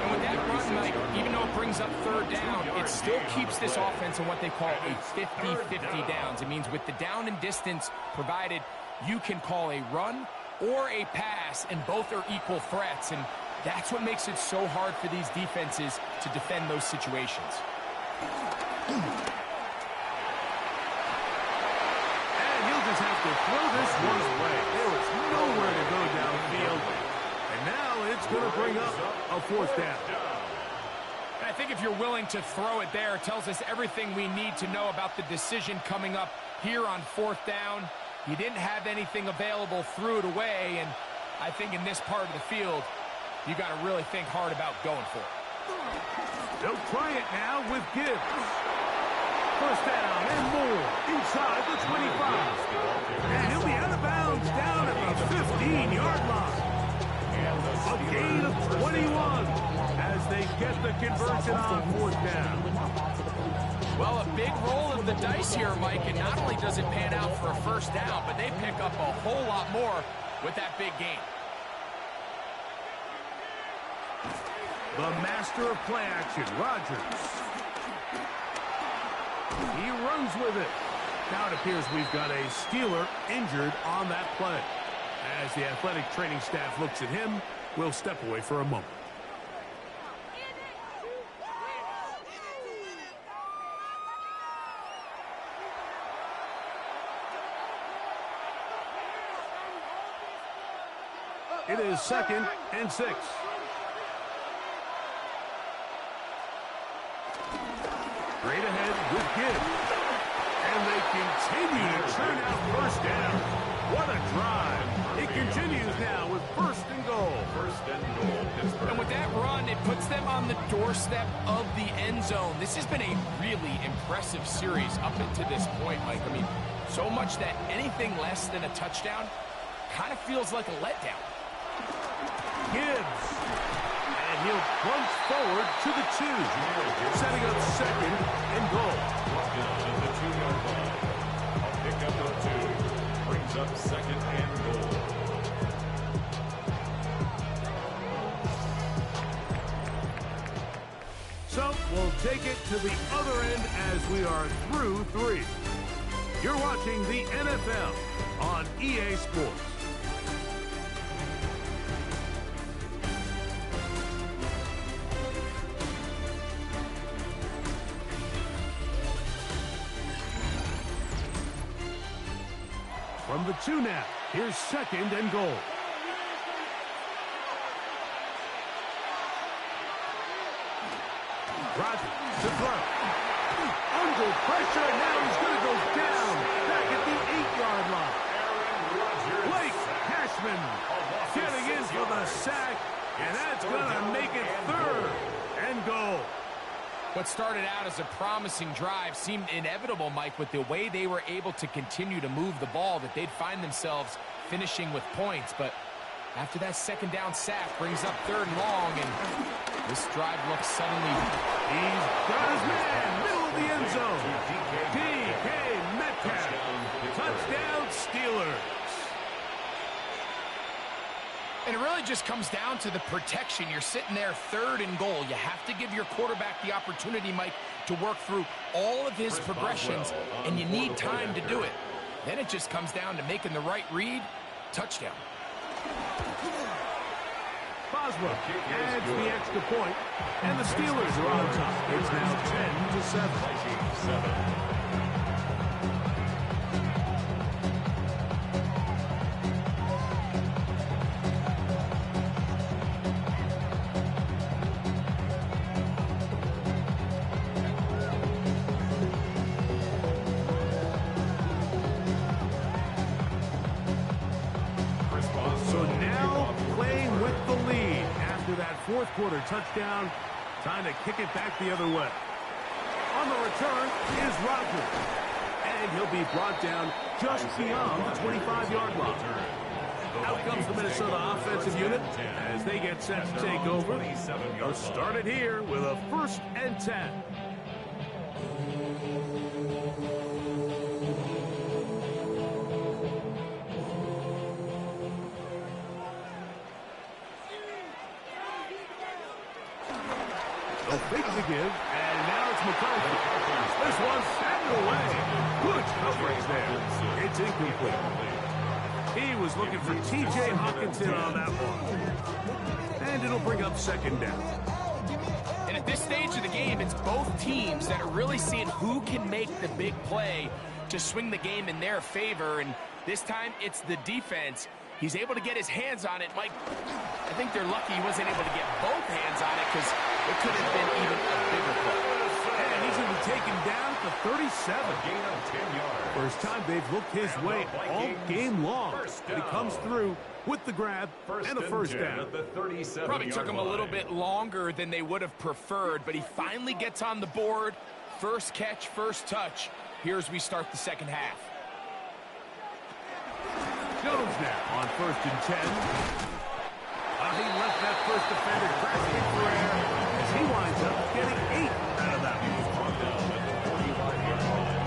E: And with that run, Mike, even though it brings up 3rd down, it still keeps this offense in what they call a 50-50 downs. It means with the down and distance provided, you can call a run or a pass, and both are equal threats. And that's what makes it so hard for these defenses to defend those situations.
C: Just have to throw this one away. There was nowhere to go downfield. And now it's going to bring up a 4th down.
E: And I think if you're willing to throw it there, it tells us everything we need to know about the decision coming up here on 4th down. You didn't have anything available, threw it away, and I think in this part of the field, you got to really think hard about going for it.
C: They'll try it now with Gibbs. First down and more inside the 25. And he'll be out of bounds down at the 15-yard line. A gain of 21 as they get the conversion on 4th down.
E: Well, a big roll of the dice here, Mike, and not only does it pan out for a first down, but they pick up a whole lot more with that big gain.
C: The master of play action, Rodgers. He runs with it. Now it appears we've got a Steeler injured on that play. As the athletic training staff looks at him, we'll step away for a moment. It is 2nd and 6. Straight ahead with Gibbs. And they continue to churn out first down. What a drive. It continues now with 1st and goal.
D: 1st and goal, Pittsburgh.
E: And with that run, it puts them on the doorstep of the end zone. This has been a really impressive series up until this point, Mike. I mean, so much that anything less than a touchdown kind of feels like a letdown.
C: Gibbs. And he'll plunge forward to the 2. Setting up 2nd and goal.
D: Down at the 2-yard line.
C: to the other end as we are through 3. You're watching the NFL on EA Sports. From the 2 now, here's 2nd and goal. Rodgers to throw. Under pressure, now he's going to go down. Back at the 8-yard line. Blake Cashman getting in for the sack, and that's going to make it 3rd and goal.
E: What started out as a promising drive seemed inevitable, Mike, with the way they were able to continue to move the ball, that they'd find themselves finishing with points. But after that 2nd down sack brings up 3rd and long, and this drive looks suddenly...
C: He's got his man, middle of the end zone. DK Metcalf, touchdown Steelers.
E: And it really just comes down to the protection. You're sitting there 3rd and goal. You have to give your quarterback the opportunity, Mike, to work through all of his progressions, and you need time to do it. Then it just comes down to making the right read. Touchdown.
C: Boswell adds the extra point, and the Steelers are on top. It's now 10-7. That 4th quarter touchdown, time to kick it back the other way. On the return is Rodgers, and he'll be brought down just beyond the 25-yard line. Out comes the Minnesota offensive unit as they get set to take over. They'll start it here with a 1st and 10. They'll fake the give, and now it's McCarthy. This one's batted away. Good coverage there. It's incomplete. He was looking for T.J. Hawkinson on that one. And it'll bring up 2nd down.
E: And at this stage of the game, it's both teams that are really seeing who can make the big play to swing the game in their favor. And this time, it's the defense. He's able to get his hands on it. Mike, I think they're lucky he wasn't able to get both hands on it, because it could have been even a bigger play.
C: And he's going to be taken down at the 37.
D: Gain of 10 yards.
C: First time they've looked his way all game long. And he comes through with the grab and a 1st down.
E: Probably took him a little bit longer than they would have preferred, but he finally gets on the board. First catch, first touch. Here as we start the 2nd half.
C: Jones now on 1st and 10. He left that first defender grasping for air as he winds up getting 8 out of that.
D: He's brought down at the 45-yard line.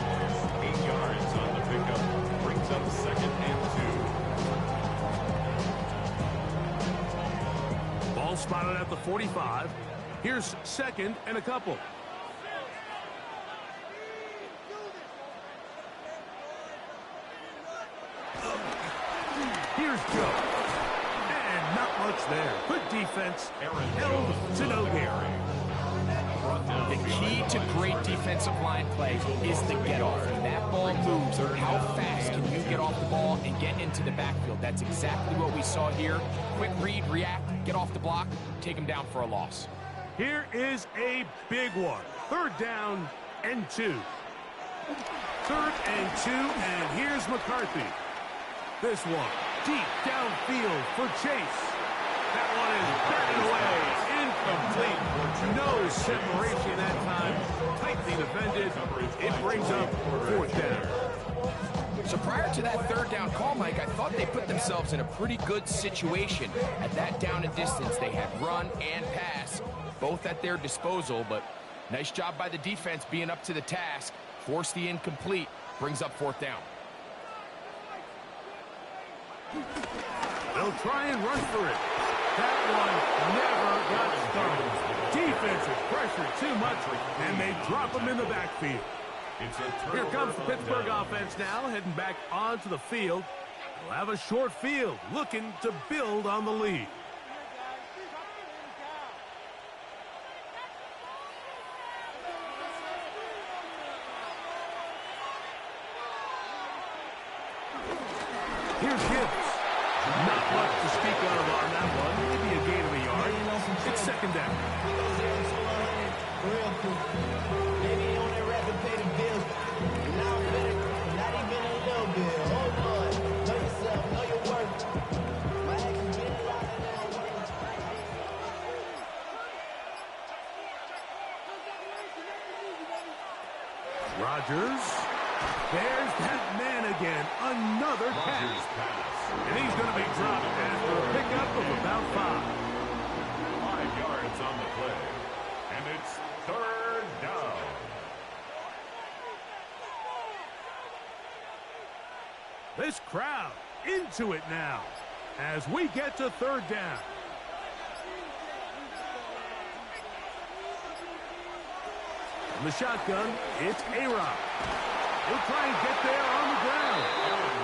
D: 8 yards on the pickup. Brings up 2nd and 2.
C: Ball spotted at the 45. Here's 2nd and a couple. Here's Joe. And not much there. Good defense. Held to no gain.
E: The key to great defensive line play is the get-off. When that ball moves, how fast can you get off the ball and get into the backfield? That's exactly what we saw here. Quick read, react, get off the block, take him down for a loss.
C: Here is a big one. 3rd down and 2. 3rd and 2, and here's McCarthy. This one, deep downfield for Chase. That one is batted away, incomplete. No separation that time, tightly defended. It brings up 4th down.
E: So prior to that 3rd down call, Mike, I thought they put themselves in a pretty good situation. At that down and distance, they had run and pass, both at their disposal, but nice job by the defense being up to the task. Force the incomplete, brings up 4th down.
C: They'll try and run for it. That one never got started. Defensive pressure too much, and they drop him in the backfield. Here comes the Pittsburgh offense now, heading back onto the field. They'll have a short field, looking to build on the lead. Here's Gibbs. Not much to speak of on that one. Maybe a gain of a yard. It's second down.
J: Real cool. Maybe on that rapid pay the bills. Now I'm better. Not even a little bit. Oh, Lord. Know yourself. Know your worth. My actions get a lot of that work.
C: Rodgers. There's that man again. Another pass. And he's going to be dropped after a pickup of about 5.
D: 5 yards on the play. And it's third down.
C: This crowd into it now as we get to third down. From the shotgun, it's A-Rob. He'll try and get there on the ground.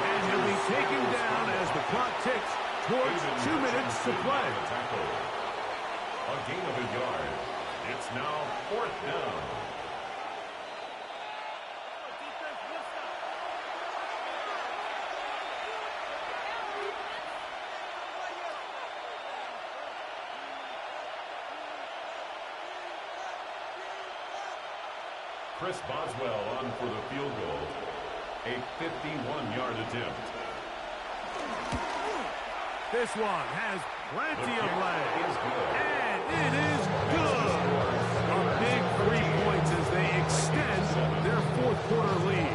C: And he'll be taken down as the clock ticks towards 2 minutes to play.
D: A gain of a yard. It's now fourth down. Chris Boswell on for the field goal. A 51-yard attempt.
C: This one has plenty of legs. And it is good. A big 3 points as they extend their fourth quarter lead.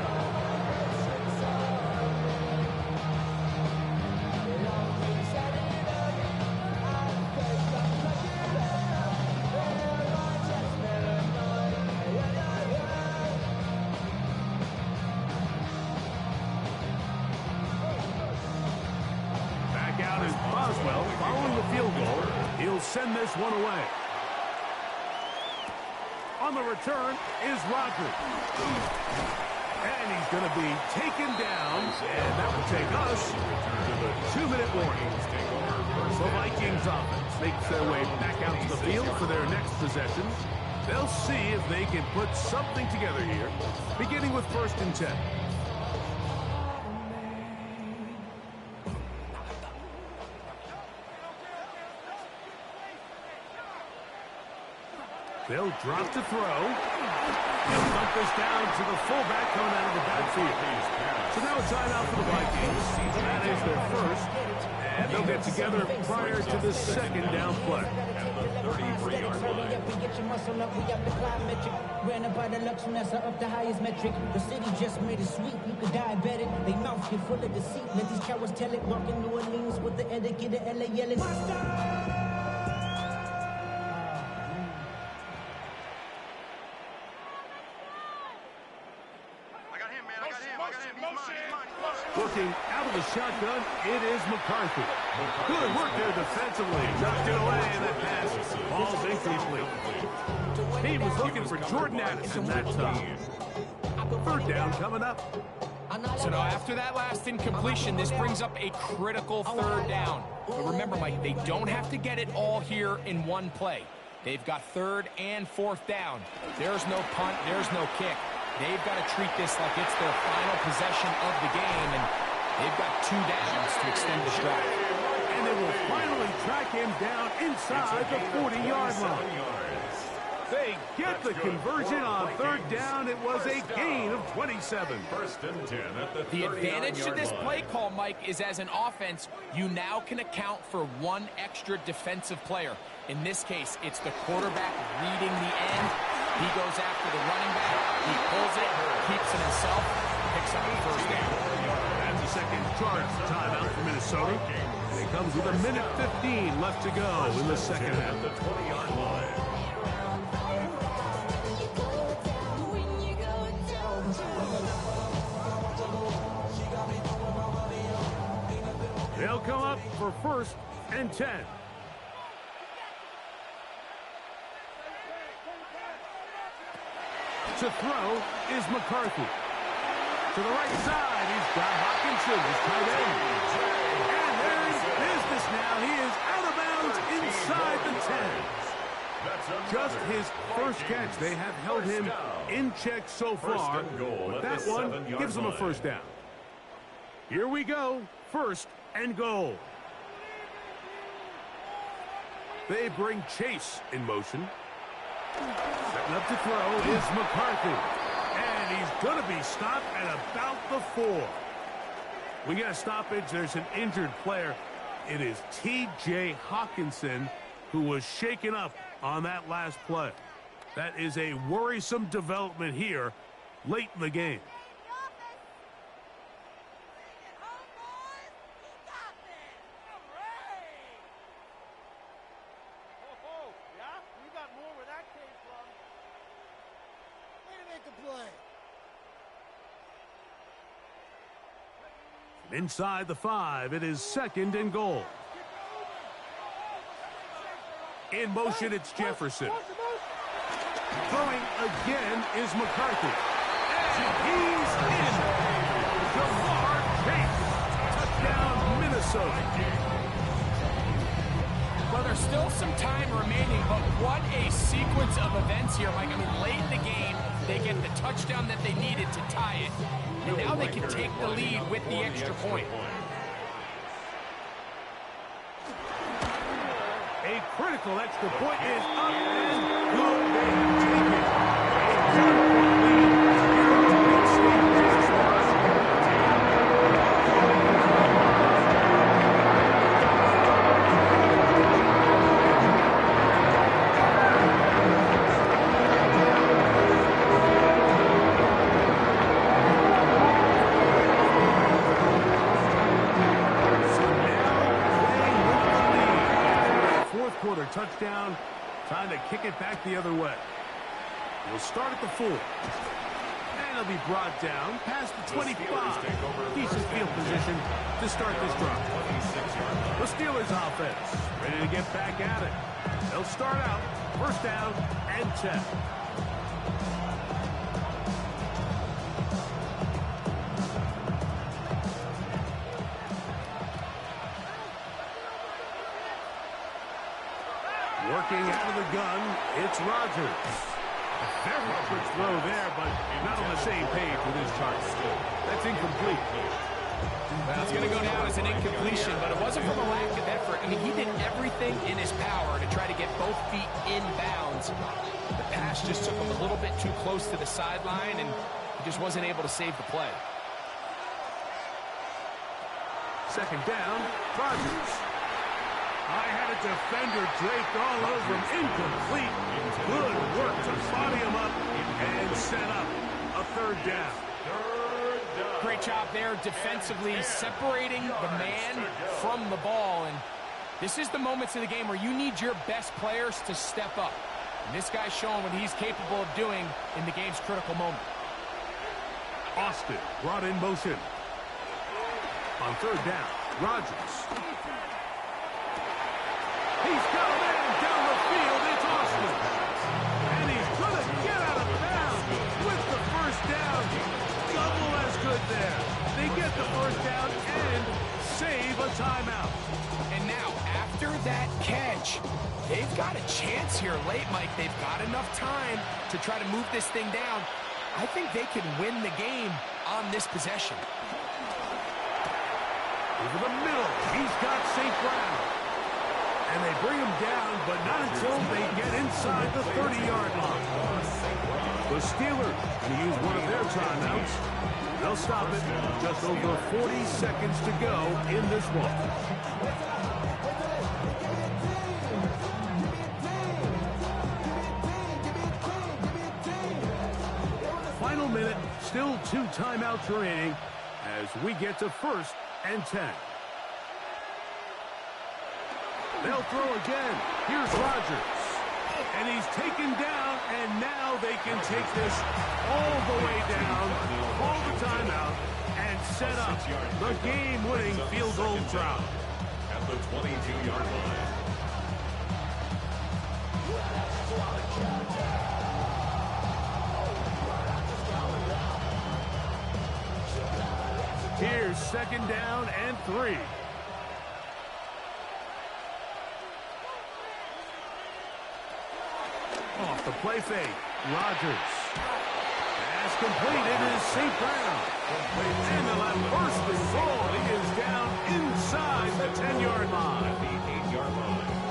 C: Send this one away. On the return is Rodgers. And he's going to be taken down, and that will take us to the 2-minute warning. The Vikings offense makes their way back out to the field for their next possession. They'll see if they can put something together here, beginning with 1st and 10. They'll drop to throw. He'll dump this down to the fullback coming out of the backfield. So now a timeout for the Vikings. That is their first. And they'll get together prior to the second down play.
D: At the 33-yard line.
T: We get your muscle up, we got the plyometric. Ran up by the Lux, that's up the highest metric. The city just made it sweet, you could diabetic. They mouth get full of deceit. Let these cowards tell it. Walk in New Orleans with the etiquette of LA yelling.
C: Looking out of the shotgun, it is McCarthy. Good work there defensively. Tucked it away, and the pass falls incomplete. He was looking for Jordan Addison that time. Third down coming up.
E: So now after that last incompletion, this brings up a critical third down. But remember, Mike, they don't have to get it all here in one play. They've got 3rd and 4th down. There's no punt, there's no kick. They've got to treat this like it's their final possession of the game, and they've got 2 downs to extend the drive.
C: And they will finally track him down inside the 40-yard line. They get the conversion on 3rd down. It was a gain of 27.
D: 1st and 10 at the 30-yard line.
E: The advantage to this play call, Mike, is as an offense, you now can account for 1 extra defensive player. In this case, it's the quarterback reading the end. He goes after the running back. He pulls it, keeps it himself, picks up the 1st down.
C: That's a second charge timeout for Minnesota. It comes with 1:15 left to go in the second half.
D: At the 20-yard line.
C: They'll come up for 1st and 10. To throw is McCarthy. To the right side, he's got Hawkinson, his tight end. And there's business now. He is out of bounds inside the 10. Just his first catch. They have held him in check so far, but that one gives him a first down. Here we go, 1st and goal. They bring Chase in motion. Setting up to throw is McCarthy. And he's going to be stopped at about the 4. We get a stoppage. There's an injured player. It is T.J. Hawkinson who was shaken up on that last play. That is a worrisome development here late in the game. Inside the 5, it is 2nd and goal. In motion, it's Jefferson. Throwing again is McCarthy. And he's in. Jamar Chase. Touchdown, Minnesota.
E: Well, there's still some time remaining, but what a sequence of events here, Mike. I mean, late in the game, they get the touchdown that they needed to tie it. And now they can take the lead with the extra point.
C: A critical extra point is up and good. They take it. A 1-point lead. Touchdown. Time to kick it back the other way. We'll start at the 4. And it'll be brought down past the 25. Decent field position to start this drive. The Steelers offense ready to get back at it. They'll start out 1st down and 10. Working out of the gun, it's Rodgers. A very quick throw there, but not on the same page with his target. That's incomplete.
E: Well, it's going to go down as an incompletion, but it wasn't from a lack of effort. I mean, he did everything in his power to try to get both feet in bounds. The pass just took him a little bit too close to the sideline, and he just wasn't able to save the play.
C: 2nd down, Rodgers. I had a defender draped all over him. Incomplete. Good work to body him up and set up a 3rd down.
E: Great job there defensively, separating the man from the ball. And this is the moments of the game where you need your best players to step up. And this guy's showing what he's capable of doing in the game's critical moment.
C: Austin brought in motion. On 3rd down, Rodgers. He's got a man down the field. It's Austin. And he's going to get out of bounds with the 1st down. Double as good there. They get the 1st down and save a timeout.
E: And now, after that catch, they've got a chance here late, Mike. They've got enough time to try to move this thing down. I think they can win the game on this possession.
C: Over the middle, he's got St. Brown. And they bring him down, but not until they get inside the 30-yard line. The Steelers going to use one of their timeouts. They'll stop it. Just over 40 seconds to go in this one. Final minute, still 2 timeouts remaining as we get to 1st and 10. They'll throw again. Here's Rodgers. And he's taken down, and now they can take this all the way down, call the timeout, and set up the game-winning field goal drive.
D: At the 22-yard line.
C: Here's 2nd down and 3. Off the play fake, Rodgers. Pass completed is St. Brown. And they'll have first and goal. He is down inside the 10-yard line.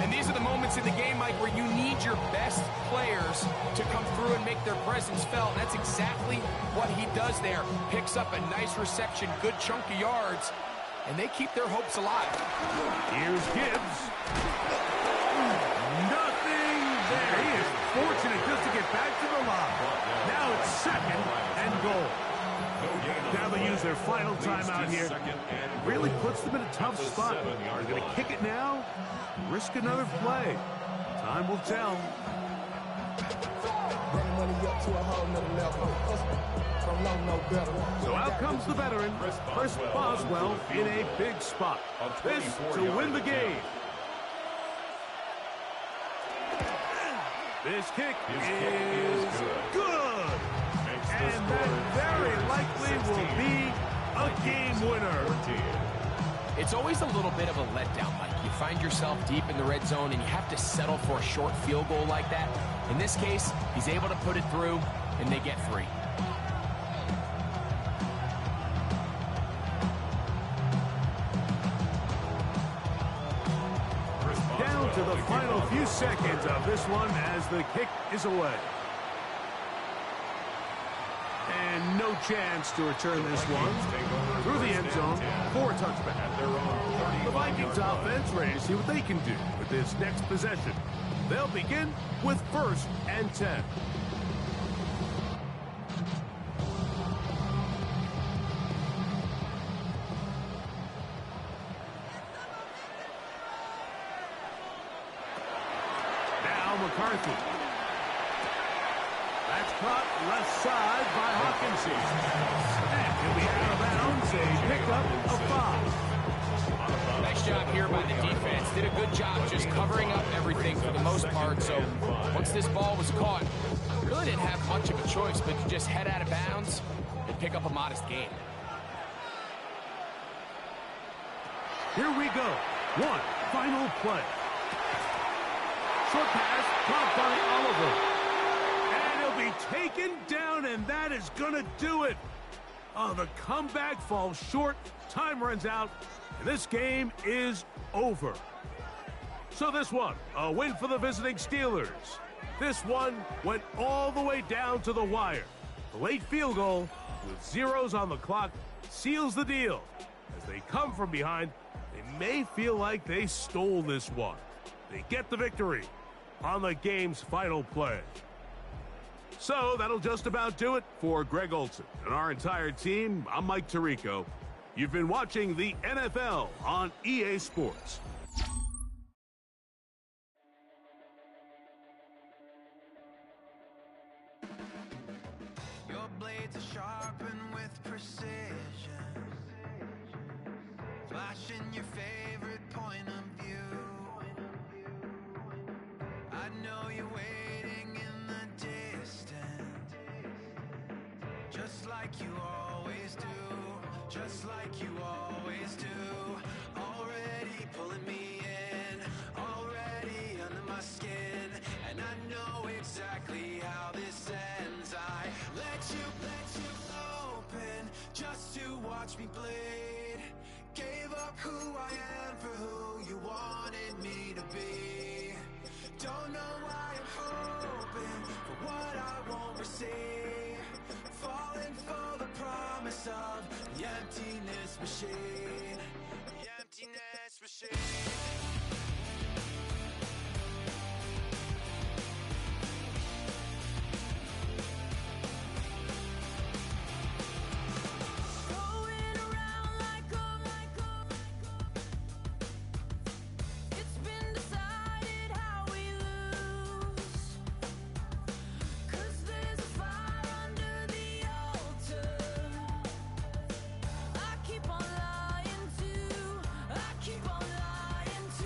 E: And these are the moments in the game, Mike, where you need your best players to come through and make their presence felt. That's exactly what he does there. Picks up a nice reception, good chunk of yards, and they keep their hopes alive.
C: Here's Gibbs. Nothing there. He is fortunate just to get back to the line. Now it's 2nd and goal. Now they use their final timeout here. Really puts them in a tough spot. They're going to kick it now, risk another play. Time will tell. So out comes the veteran, Chris Boswell, in a big spot. This to win the game. This kick is good. And that very likely will be a game winner.
E: It's always a little bit of a letdown, Mike. You find yourself deep in the red zone and you have to settle for a short field goal like that. In this case, he's able to put it through, and they get 3.
C: Down to the final few seconds of this one as the kick is away. And no chance to return this one through the end zone for a touchback. The Vikings offense ready to see what they can do with this next possession. They'll begin with 1st and 10. Now McCarthy. That's caught left side by Hawkinson. And he'll be out of bounds, a pickup of 5.
E: Nice job here by the defense. Did a good job just covering up everything for the most part. So once this ball was caught, really didn't have much of a choice but to just head out of bounds and pick up a modest gain.
C: Here we go. One final play. Short pass, caught by Oliver. And he'll be taken down, and that is going to do it. Oh, the comeback falls short. Time runs out, and this game is over. So this one, a win for the visiting Steelers. This one went all the way down to the wire. The late field goal with zeros on the clock seals the deal. As they come from behind, they may feel like they stole this one. They get the victory on the game's final play. So that'll just about do it for Greg Olson and our entire team. I'm Mike Tirico. You've been watching the NFL on EA Sports.
K: Your blades are sharpened with precision, flashing your favorite point of view. I know you're waiting in the distance, just like you always do, just like you always do. Already pulling me in, already under my skin, and I know exactly how this ends. I let you open just to watch me bleed. Gave up who I am for who you wanted me to be. Don't know why I'm hoping for what I won't receive. Falling for the promise of the emptiness machine. The emptiness machine. Keep on lying to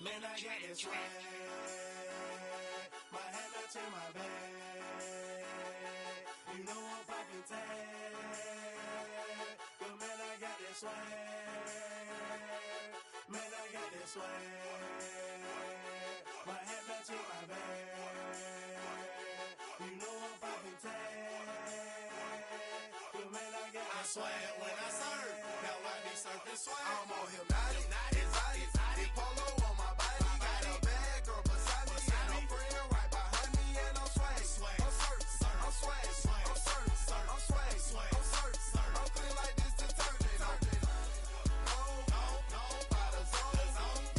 K: Man, I got this swag. My hat matching my bag. You know I'm poppin' tag. But man, I got this swag. Man, I got this swag. My hat matching my bag. You know I'm poppin' tag. But man, I got this swag when I serve. Now I be surfing swag. I'm on hypnotic, exotic, polo on my body. Got a bad girl beside me, and a friend right behind me, and I'm swag. I'm surf, I'm swag, I'm surf, I'm swag, I'm surf, I'm clean like this detergent. No, by the zone,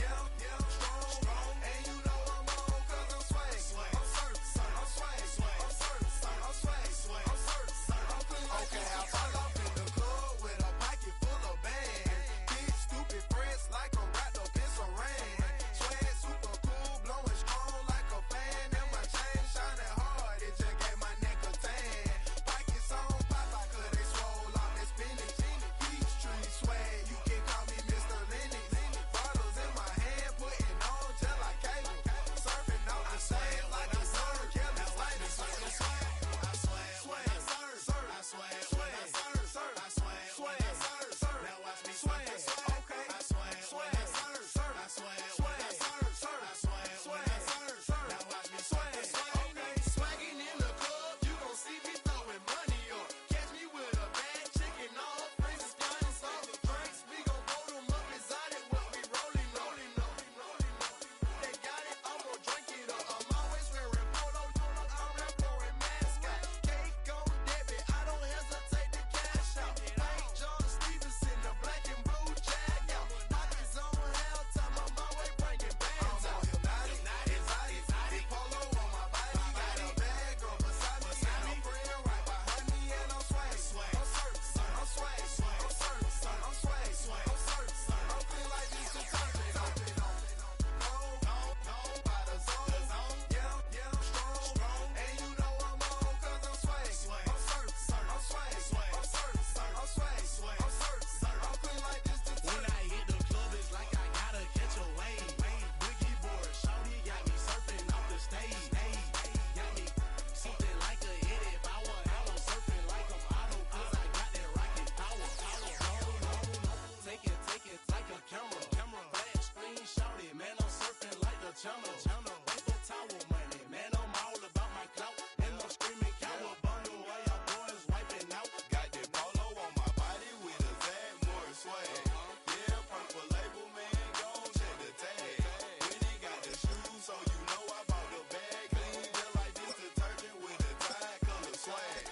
K: yeah, strong, and you know I'm on 'cause I'm swag. I'm surf, I'm swag, I'm surf, I'm swag, I'm surf, I'm clean like this. Okay, I fall off in the club with a pocket full of bands. Big stupid friends like I'm wrapped up in saran. Swag super cool, blowing strong like a fan. And my chain shining hard, it just gave my neck a tan. Pockets on pop, 'cause they swole off that spinach. Peachtree swag, you can call me Mr. Lennox. Bottles in my hand, putting on just like cable. Surfing off the sand like I serve. Kelly like the swag. I swag when I serve. I swag when I serve. I swag when I serve. Now watch me swag. Okay. I swag when I serve. I swag when I serve. I swag when I serve. Now watch me swag. Okay. Swagging in the club, you gon' see me throwing money up. Catch me with a bad chicken, all friends guns, all the drinks. We gon' roll them up exotic, what we rolling. They got it, I'm gon' drink it up. I'm always wearing polo, I'm that foreign mascot. Cake on debit, I don't hesitate to cash out. Like John Stevenson, the black and blue jag out. Pockets on hell time, I'm always bringing bands out. I'm exotic, polo on my body. Got a bad girl beside me, and a friend right behind me, and I'm swag. I'm surf, I'm swag, I'm surf, I'm swag, I'm surf, I'm clean like this detergent. No, by the zone, yeah, strong, and you know I'm on 'cause I'm swag. I'm surf, I'm swag, I'm surf, I'm swag, I'm surf, I'm clean like this detergent. When I hit the club, it's like I gotta catch a wave. Boogie board, shawty got me surfing off the stage. Got me something like a hit power. Hell, I'm surfing like I'm Otto 'cause I got that rocket power. Take it like a camera. Flat screen, shawty, man, I'm surfing like the channel. Paper towel money, man, I'm all about my clout. And I'm screaming cowabunga while y'all boys wiping out. Got that polo on my body with a Zag more swag. Yeah, purple label, man, gon' check the tag. When he got the shoes, so you know I bought the bag. Clean just like this detergent with a Tide color swag.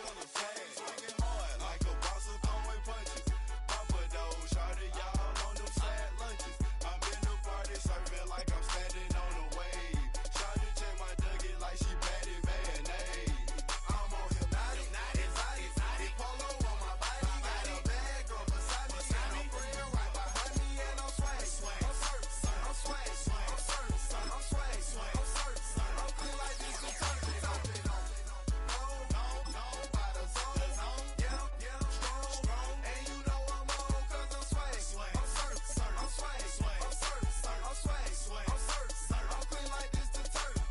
K: Swinging hard like a boss of throwing punches. Papa though, shawty, y'all on them sad lunches. I'm in the party serving like I'm standing on a wave. Shawty check my Dougie like she batted mayonnaise. I'm on hypnotic, exotic, polo on my body. Got a bad girl beside me, and a friend right behind me, and I'm swag. I'm surf, I'm swag, I'm surf, I'm swag, I'm surf, I'm clean like this detergent. No, by the zone, yeah, strong, and you know I'm on 'cause I'm swag. I'm surf, I'm swag, I'm surf, I'm swag, I'm surf, I'm clean like this detergent.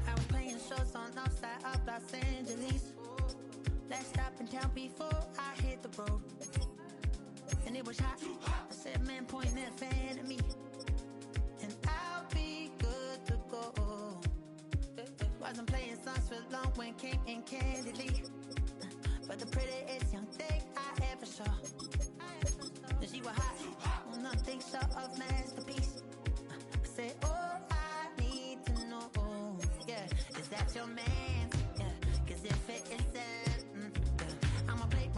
G: I was playing shows on outside of Los Angeles. Last stop in town before I hit the road. And it was hot. I said, man, point that fan at me. And I'll be good to go. Wasn't playing songs for long when came in candidly. But the prettiest young thing I ever saw. And she was hot. Nothing short of masterpiece. I said, oh, I need to know. Yeah, is that your man? Yeah, 'cause if it isn't, yeah, I'ma play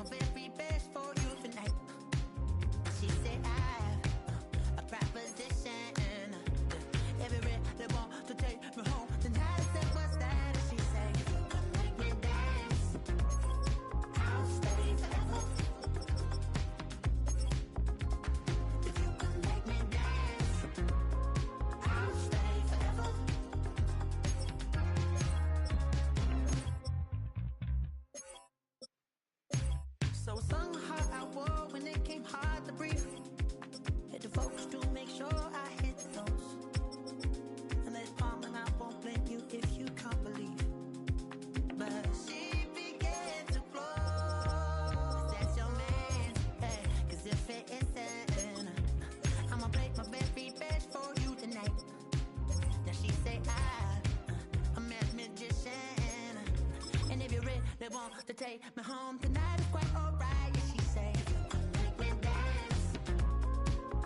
G: They want to take me home tonight. It's quite alright. Yeah, she say, if you could make me dance,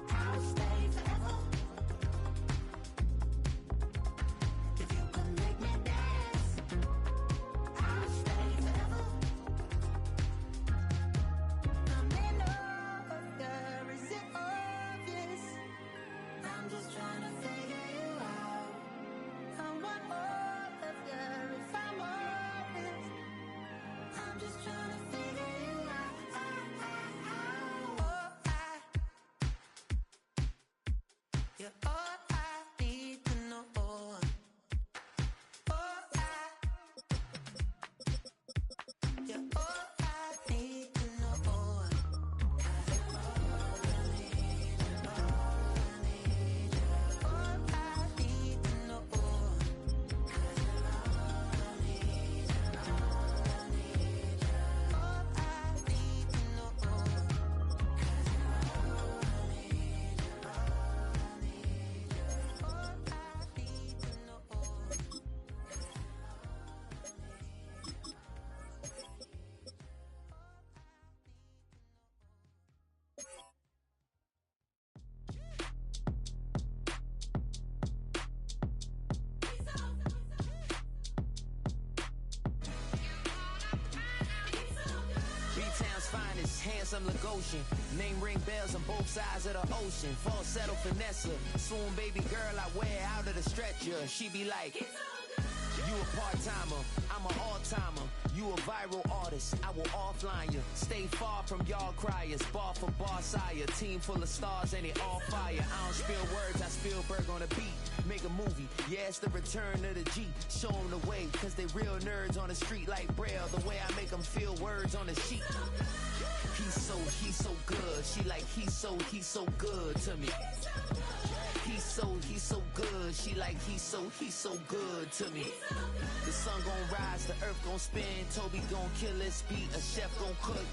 G: I would stay forever. If you could make me dance, I would stay forever. I'm in love with you. Is it obvious? I'm just trying to figure you out. I want all of you if I'm honest. I'm just trying to figure you out. You're all I need to know. You're all I need to know.
U: B-Town's finest, handsome Lagosian. Name ring bells on both sides of the ocean. Falsetto finesse, soon baby girl I wear out of the stretcher. She be like, you a part-timer, I'm an all-timer. You a viral artist, I will offline you. Stay far from y'all criers, bar for bar sire. Team full of stars and it all fire. I don't spill words, I Spielberg on the beat. Make a movie, yeah, it's the return of the G. Show them the way, cause they real nerds on the street like Braille. The way I make them feel words on the sheet. He's so good. She like, he's so good to me. He's so good. She like, he's so good to me. The sun gon' rise, the earth gon' spin. Toby gon' kill this beat, a chef gon' cook.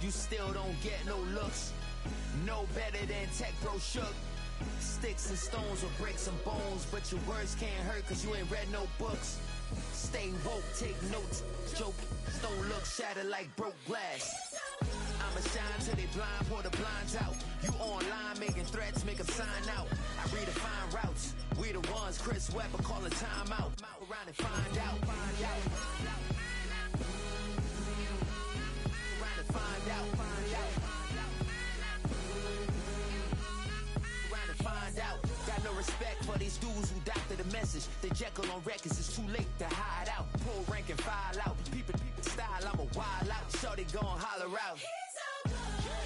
U: You still don't get no looks. No better than Tech Bro Shook. Sticks and stones will break some bones, but your words can't hurt cause you ain't read no books. Stay woke, take notes, joke. Stone look shattered like broke glass. I'ma shine till they blind, pour the blinds out. You online making threats, make them sign out. I redefine routes. We the ones Chris Webber calling time out. Around and find out. Around and find out. Around and find out. Got no respect for these dudes who doctor the message. They Jekyll on records, it's too late to hide out. Pull rank and file out. People style, I'ma wild out. Shorty gon' holler out.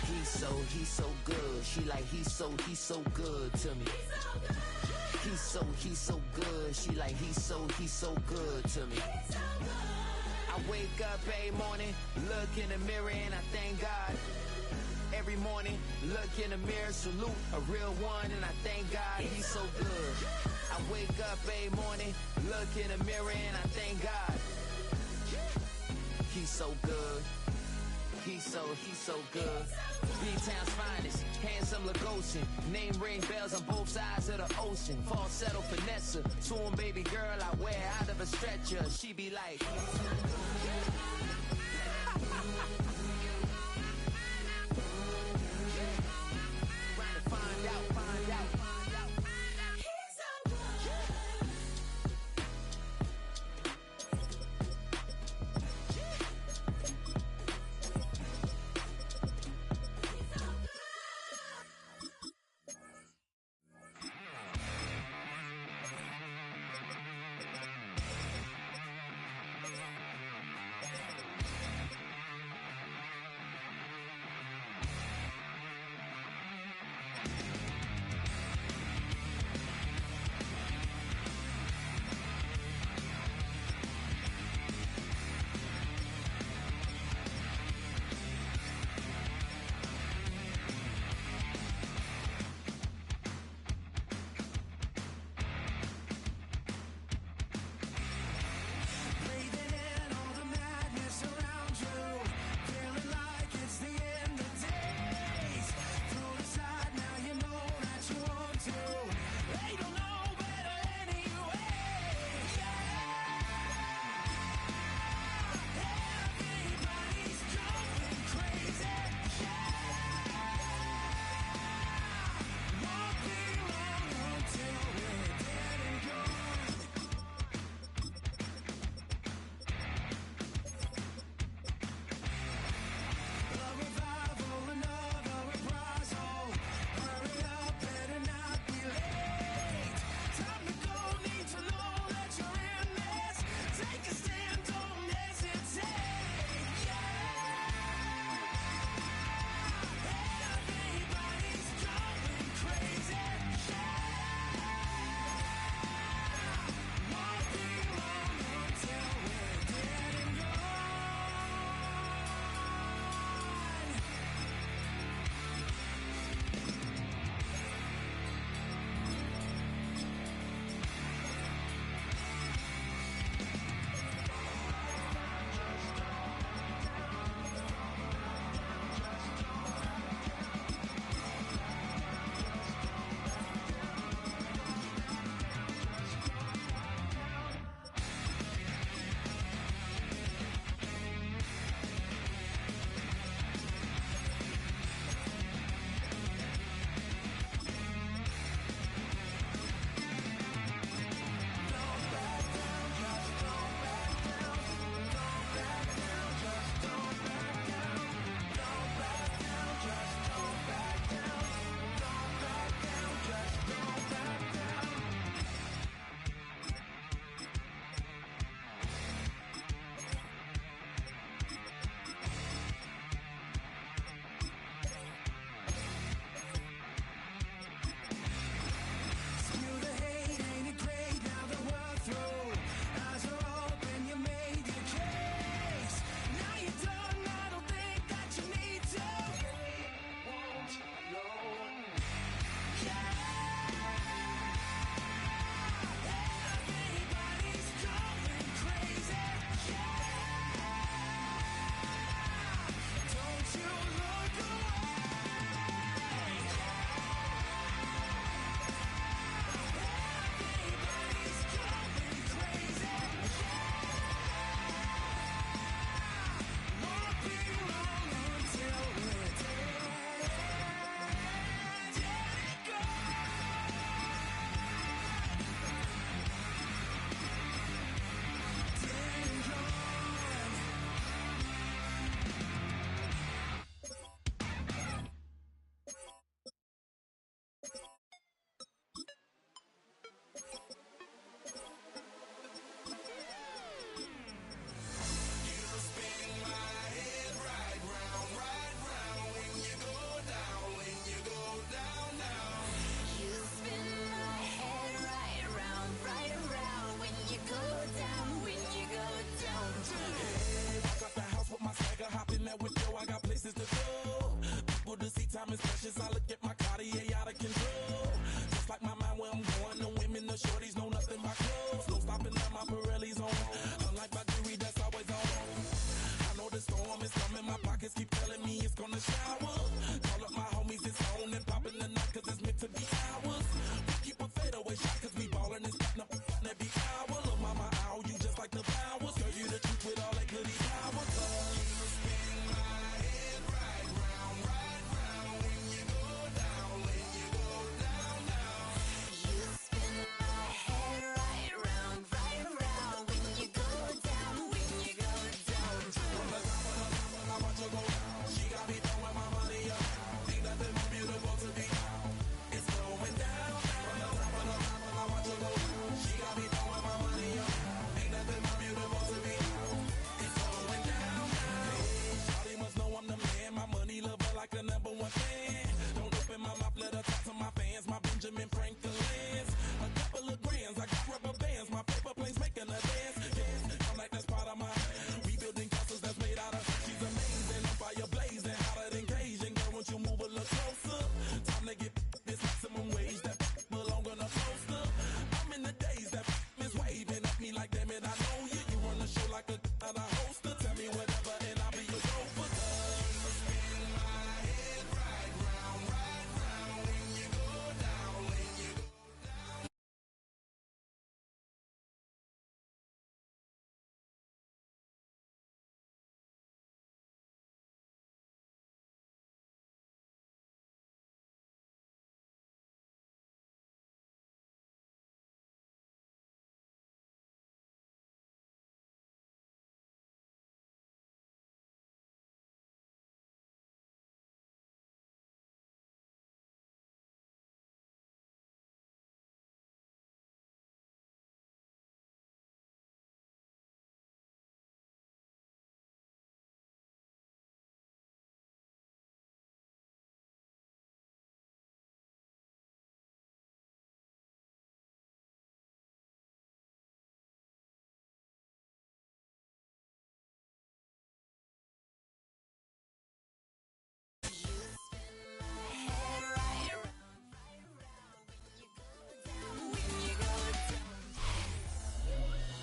U: He's so good. She like, he's so good to me. He's so good. She like, he's so good to me. I wake up every morning, look in the mirror and I thank God. Every morning, look in the mirror, salute a real one and I thank God he's so good. I wake up every morning, look in the mirror and I thank God. He's so good. He's so good. B-Town's finest, handsome Lagosian. Name ring bells on both sides of the ocean. Falsetto finesse, soon baby girl I wear out of a stretcher. She be like, trying to find out.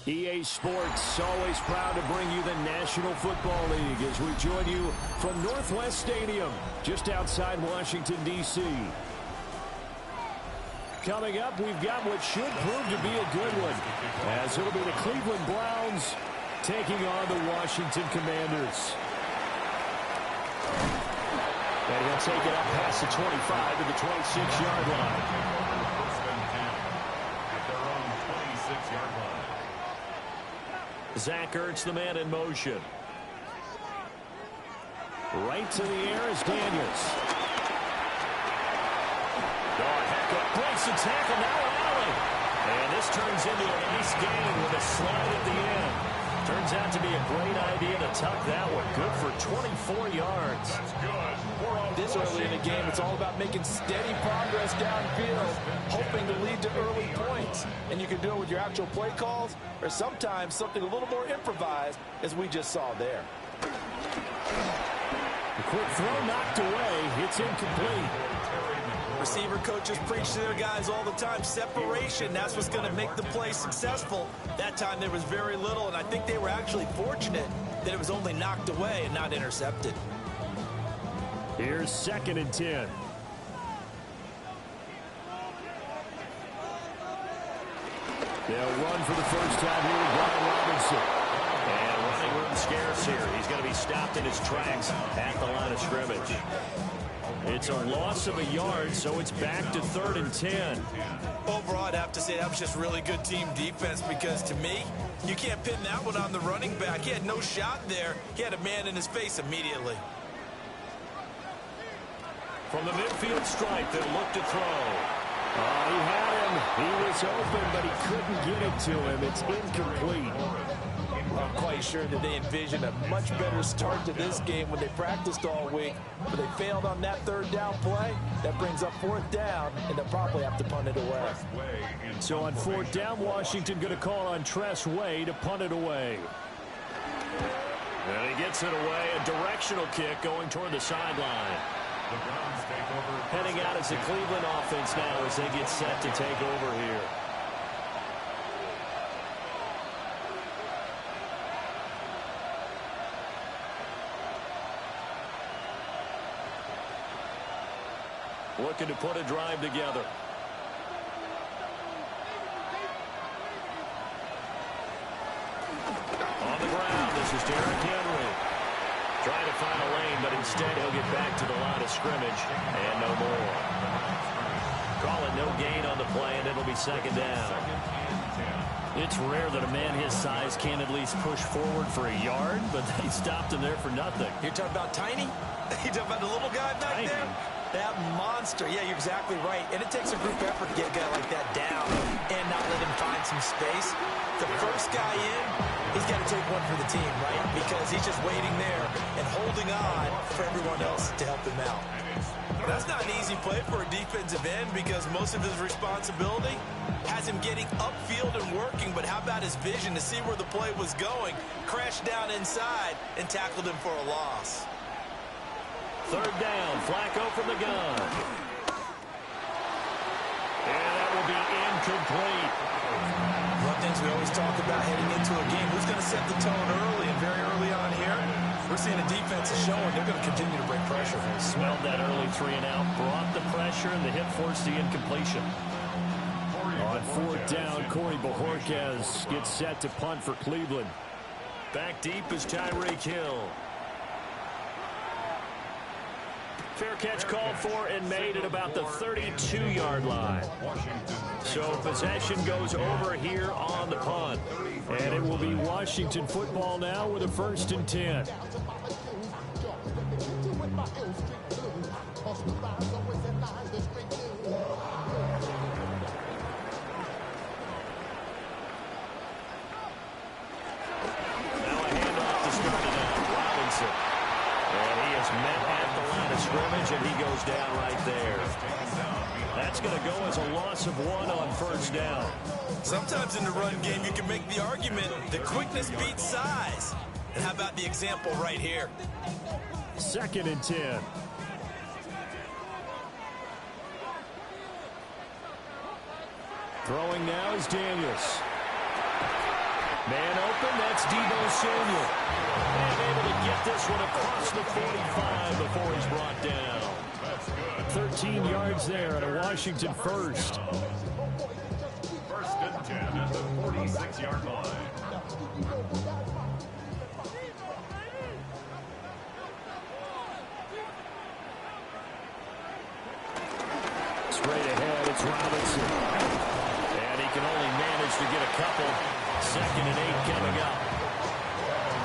H: EA Sports, always proud to bring you the National Football League as we join you from Northwest Stadium, just outside Washington, D.C. Coming up, we've got what should prove to be a good one, as it'll be the Cleveland Browns taking on the Washington Commanders. And he'll take it up past the 25 to the 26-yard line.
D: First and 10 at their own 26-yard line.
H: Zach Ertz, the man in motion. Right to the air is Daniels. Breaks the tackle, now Allen. And this turns into a nice gain with a slide at the end. Turns out to be a great idea to tuck that one. Good for 24 yards.
D: That's good.
M: This early in the game, it's all about making steady progress downfield, hoping to lead to early points. And you can do it with your actual play calls, or sometimes something a little more improvised, as we just saw there.
H: The quick throw knocked away. It's incomplete.
I: Receiver coaches preach to their guys all the time. Separation, that's what's going to make the play successful. That time there was very little, and I think they were actually fortunate that it was only knocked away and not intercepted.
H: Here's 2nd and 10. They'll run for the first time here with Brian Robinson. And running room scarce here. He's going to be stopped in his tracks at the line of scrimmage. It's a loss of a yard, so it's back to 3rd and 10.
I: Overall, I'd have to say that was just really good team defense because, to me, you can't pin that one on the running back. He had no shot there. He had a man in his face immediately.
H: From the midfield stripe, they'll look to throw. He had him. He was open, but he couldn't get it to him. It's incomplete.
M: I'm quite sure that they envisioned a much better start to this game when they practiced all week, but they failed on that 3rd down play. That brings up 4th down, and they'll probably have to punt it away.
H: So on 4th down, Washington going to call on Tress Way to punt it away. And he gets it away. A directional kick going toward the sideline.
D: The Browns take over.
H: Heading out as the Cleveland offense now as they get set to take over here. Looking to put a drive together. On the ground, this is Derrick Henry. Trying to find a lane, but instead he'll get back to the line of scrimmage. And no more. Call it no gain on the play, and it'll be 2nd down. It's rare that a man his size can at least push forward for a yard, but they stopped him there for nothing.
I: You're talking about Tiny? You're talking about the little guy back
H: Tiny.
I: there? That monster. Yeah, you're exactly right. And it takes a group effort to get a guy like that down and not let him find some space. The first guy in, he's got to take one for the team, right? Because he's just waiting there and holding on for everyone else to help him out. That's not an easy play for a defensive end because most of his responsibility has him getting upfield and working, but how about his vision to see where the play was going, crashed down inside, and tackled him for a loss.
H: 3rd down, Flacco from the gun. And that will be incomplete.
I: One of the things we always talk about heading into a game, who's going to set the tone early and very early on here? We're seeing the defense is showing they're going to continue to bring pressure.
H: Smelled that early 3 and out, brought the pressure, and the hit forced the incompletion. On 4th down, Corey Bojorquez gets set to punt for Cleveland. Back deep is Tyreek Hill. Fair catch called for and made at about the 32-yard line. So possession goes over here on the punt. And it will be Washington football now with a 1st and 10. Now a handoff to start it out. Robinson. And he is met at the line of scrimmage, and he goes down right there. That's going to go as a loss of 1 on 1st down.
I: Sometimes in the run game, you can make the argument that quickness beats size. And how about the example right here?
H: 2nd and 10. Throwing now is Daniels. Man open, that's Deebo Samuel. And able to get this one across the 45 before he's brought down. 13 yards there at a Washington first.
D: First and 10 at the 46-yard line.
H: Straight ahead, it's Robinson. And he can only manage to get a couple. 2nd and 8 coming up.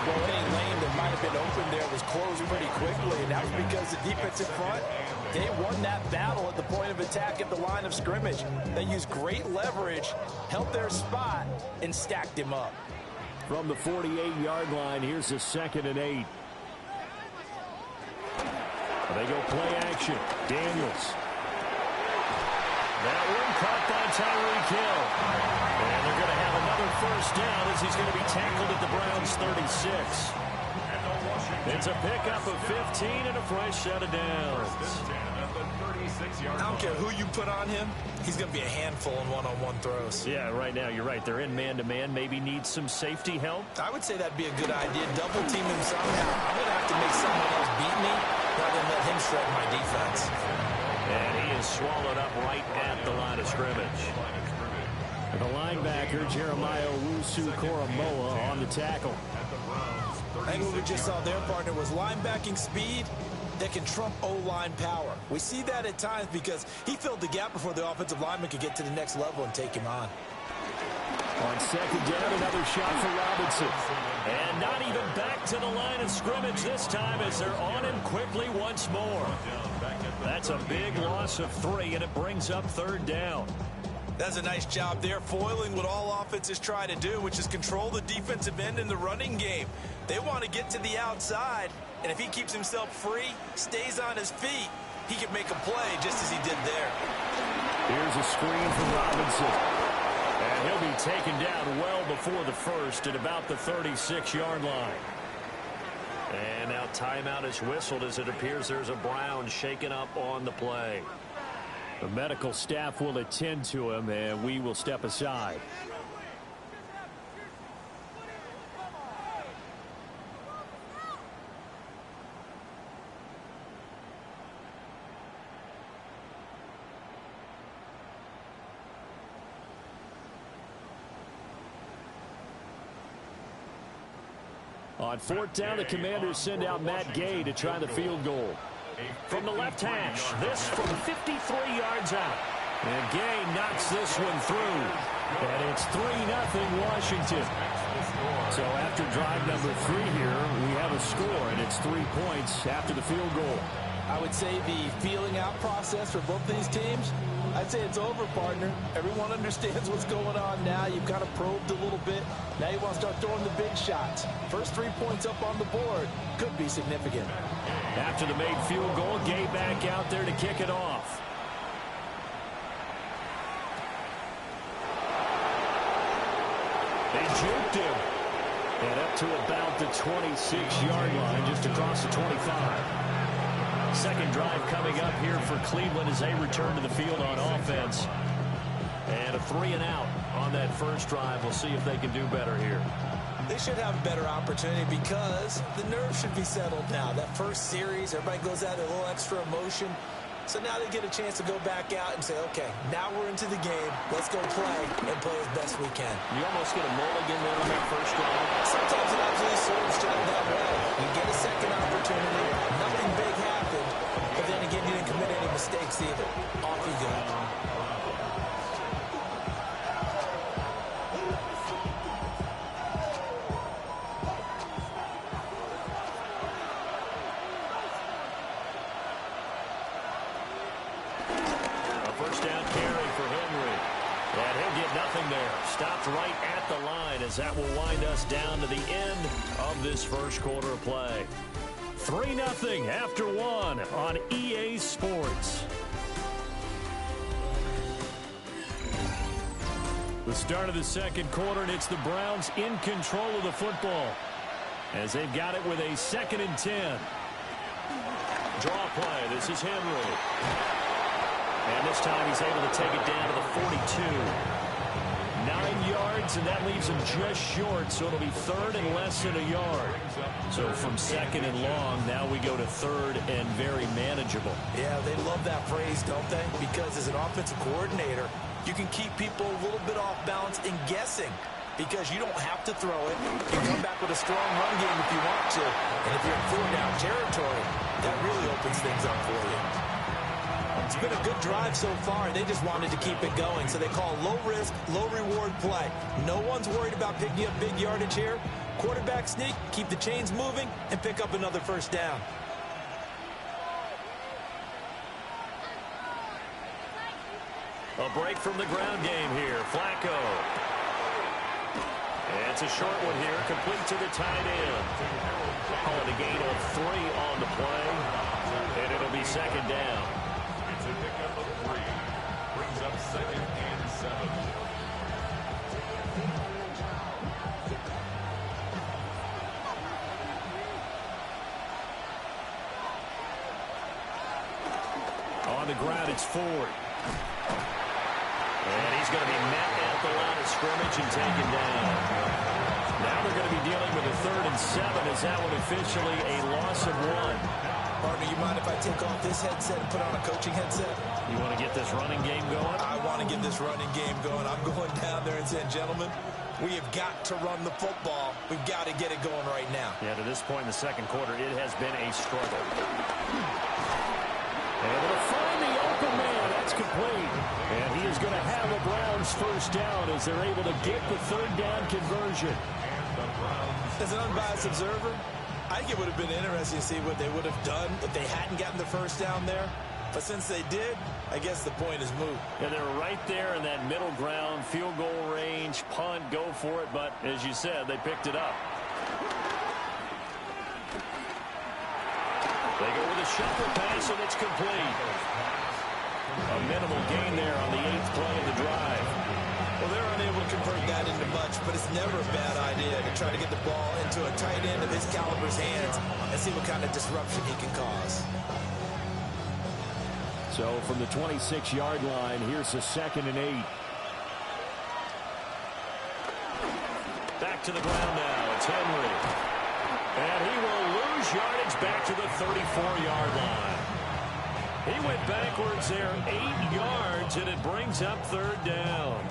M: Well, any lane that might have been open there was closed pretty quickly, and that was because the defense in front, they won that battle at the point of attack at the line of scrimmage. They used great leverage, held their spot, and stacked him up.
H: From the 48-yard line, here's a 2nd and 8. They go play action. Daniels. That one caught by Tyreek Hill. And they're going to have another first down as he's going to be tackled at the Browns' 36. It's a pickup of 15 and a fresh set of downs.
I: I don't care who you put on him. He's going to be a handful in one-on-one throws.
H: Yeah, right now, you're right. They're in man-to-man. Maybe need some safety help.
I: I would say that'd be a good idea. Double team him somehow. I'm going to have to make someone else beat me rather than let him shred my defense.
H: And he is swallowed up right at the line of scrimmage. The linebacker, Jeremiah Owusu-Koramoah, on the tackle.
I: I think what we just saw there, partner, was linebacking speed that can trump O-line power. We see that at times because he filled the gap before the offensive lineman could get to the next level and take him on.
H: On 2nd down, another shot for Robinson. And not even back to the line of scrimmage this time as they're on him quickly once more. That's a big loss of 3, and it brings up 3rd down.
I: That's a nice job there, foiling what all offenses try to do, which is control the defensive end in the running game. They want to get to the outside, and if he keeps himself free, stays on his feet, he can make a play just as he did there.
H: Here's a screen from Robinson. And he'll be taken down well before the first at about the 36-yard line. And now timeout is whistled as it appears there's a Brown shaken up on the play. The medical staff will attend to him, and we will step aside. On 4th down, the Commanders send out Matt Gay to try the field goal. From the left hash, this from 53 yards out. And Gay knocks this one through. And it's 3-0 Washington. So after drive number 3 here, we have a score, and it's 3 points after the field goal.
M: I would say the feeling out process for both these teams, I'd say it's over, partner. Everyone understands what's going on now. You've kind of probed a little bit. Now you want to start throwing the big shots. First 3 points up on the board could be significant.
H: After the made field goal, Gay back out there to kick it off. They juked him. And up to about the 26-yard line, just across the 25. Second drive coming up here for Cleveland as they return to the field on offense. And a 3-and-out on that first drive. We'll see if they can do better here.
I: They should have a better opportunity because the nerves should be settled now. That first series, everybody goes out a little extra emotion. So now they get a chance to go back out and say, okay, now we're into the game. Let's go play and play as best we can.
H: You almost get a mulligan there on that first drive.
I: Sometimes it absolutely serves just that way. You get a second opportunity. Nothing big happened. But then again, you didn't commit any mistakes either. Off you go.
H: Stopped right at the line as that will wind us down to the end of this first quarter of play. 3-0 after 1 on EA Sports. The start of the second quarter, and it's the Browns in control of the football as they've got it with a 2nd and 10. Draw play. This is Henry. And this time he's able to take it down to the 42. 9 yards, and that leaves him just short, so it'll be third and less than a yard. So from second and long, now we go to third and very manageable.
I: Yeah, they love that phrase, don't they? Because as an offensive coordinator, you can keep people a little bit off balance and guessing because you don't have to throw it. You can come back with a strong run game if you want to. And if you're in 4-down territory, that really opens things up for you. It's been a good drive so far. They just wanted to keep it going, so they call low-risk, low-reward play. No one's worried about picking up big yardage here. Quarterback sneak, keep the chains moving, and pick up another first down.
H: A break from the ground game here. Flacco. And it's a short one here, complete to the tight end. Call it a gain of 3 on the play, and it'll be second down.
D: It's a pickup of 3. Brings up second and 7.
H: On the ground, it's Ford. And he's going to be met at the line of scrimmage and taken down. Now they're going to be dealing with a 3rd and 7. Is that one officially a loss of 1?
I: Partner, you mind if I take off this headset and put on a coaching headset?
H: You want to get this running game going?
I: I want to get this running game going. I'm going down there and saying, gentlemen, we have got to run the football. We've got to get it going right now.
H: Yeah, to this point in the second quarter, it has been a struggle. Able to find the open man. That's complete. And he is going to have the Browns first down as they're able to get the 3rd down conversion.
I: As an unbiased observer, I think it would have been interesting to see what they would have done if they hadn't gotten the first down there. But since they did, I guess the point is moot.
H: Yeah, they were right there in that middle ground, field goal range, punt, go for it. But as you said, they picked it up. They go with a shuffle pass, and it's complete. A minimal gain there on the 8th play of the drive.
I: Well, they're unable to convert that into much, but it's never a bad idea to try to get the ball into a tight end of his caliber's hands and see what kind of disruption he can cause.
H: So from the 26-yard line, here's the 2nd and 8. Back to the ground now. It's Henry. And he will lose yardage back to the 34-yard line. He went backwards there 8 yards, and it brings up 3rd down.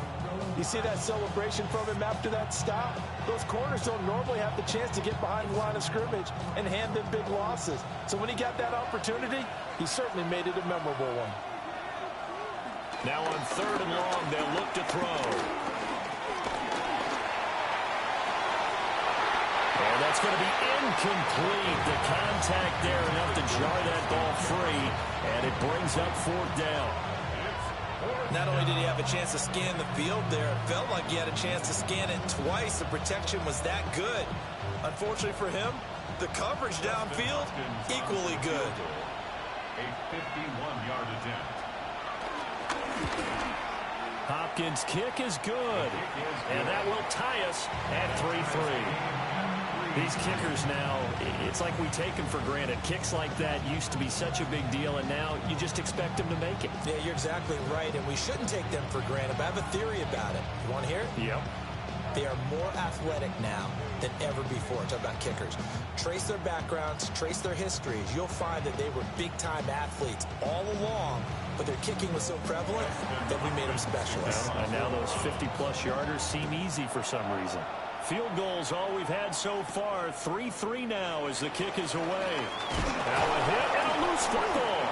M: You see that celebration from him after that stop? Those corners don't normally have the chance to get behind the line of scrimmage and hand them big losses. So when he got that opportunity, he certainly made it a memorable one.
H: Now on 3rd and long, they'll look to throw. And that's going to be incomplete. The contact there enough to jar that ball free, and it brings up 4th down.
I: Not only did he have a chance to scan the field there, it felt like he had a chance to scan it twice. The protection was that good. Unfortunately for him, the coverage downfield, equally good.
D: A 51-yard attempt.
H: Hopkins' kick is good, and that will tie us at 3-3. These kickers now, it's like we take them for granted. Kicks like that used to be such a big deal, and now you just expect them to make it.
I: Yeah, you're exactly right, and we shouldn't take them for granted, but I have a theory about it. You want to hear it?
H: Yep.
I: They are more athletic now than ever before. Talk about kickers. Trace their backgrounds, trace their histories. You'll find that they were big-time athletes all along, but their kicking was so prevalent that we made them specialists.
H: Well, and now those 50-plus yarders seem easy for some reason. Field goals all we've had so far. 3-3 now as the kick is away. Now a hit and a loose football.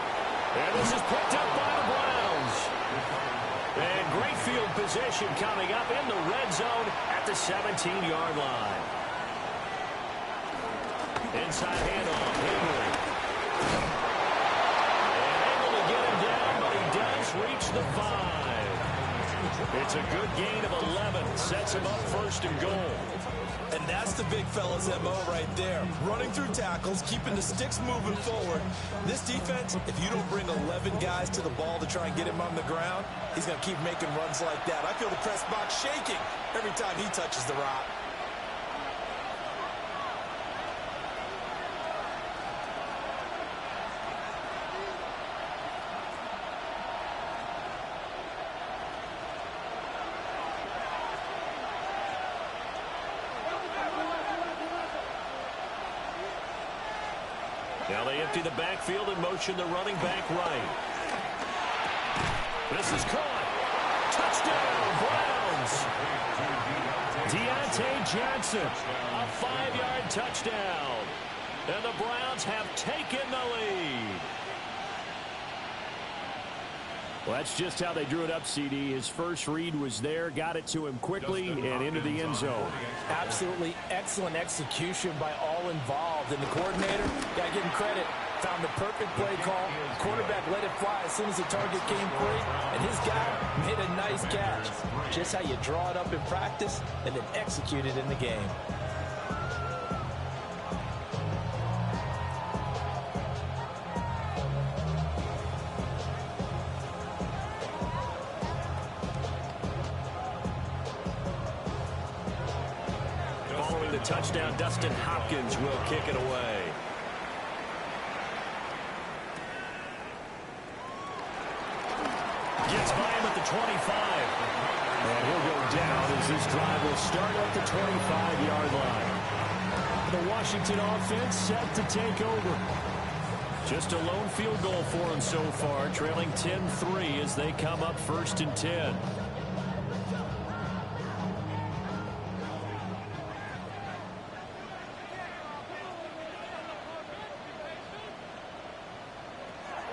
H: And this is picked up by the Browns. And great field position coming up in the red zone at the 17-yard line. Inside handoff, Henry. And able to get him down, but he does reach the 5. It's a good gain of 11. Sets him up 1st and goal.
I: And that's the big fella's MO right there. Running through tackles, keeping the sticks moving forward. This defense, if you don't bring 11 guys to the ball to try and get him on the ground, he's going to keep making runs like that. I feel the press box shaking every time he touches the rock.
H: Now they empty the backfield and motion the running back right. This is caught. Touchdown, Browns. Deontay Johnson, a 5-yard touchdown. And the Browns have taken the lead. Well, that's just how they drew it up, CD. His first read was there, got it to him quickly, and into the end zone.
M: Absolutely excellent execution by all involved. And the coordinator, got to give him credit, found the perfect play call. Quarterback let it fly as soon as the target came free, and his guy made a nice catch. Just how you draw it up in practice and then execute it in the game.
H: Touchdown, Dustin Hopkins will kick it away. Gets by him at the 25. And he'll go down as this drive will start at the 25-yard line. The Washington offense set to take over. Just a lone field goal for them so far, trailing 10-3 as they come up 1st and 10.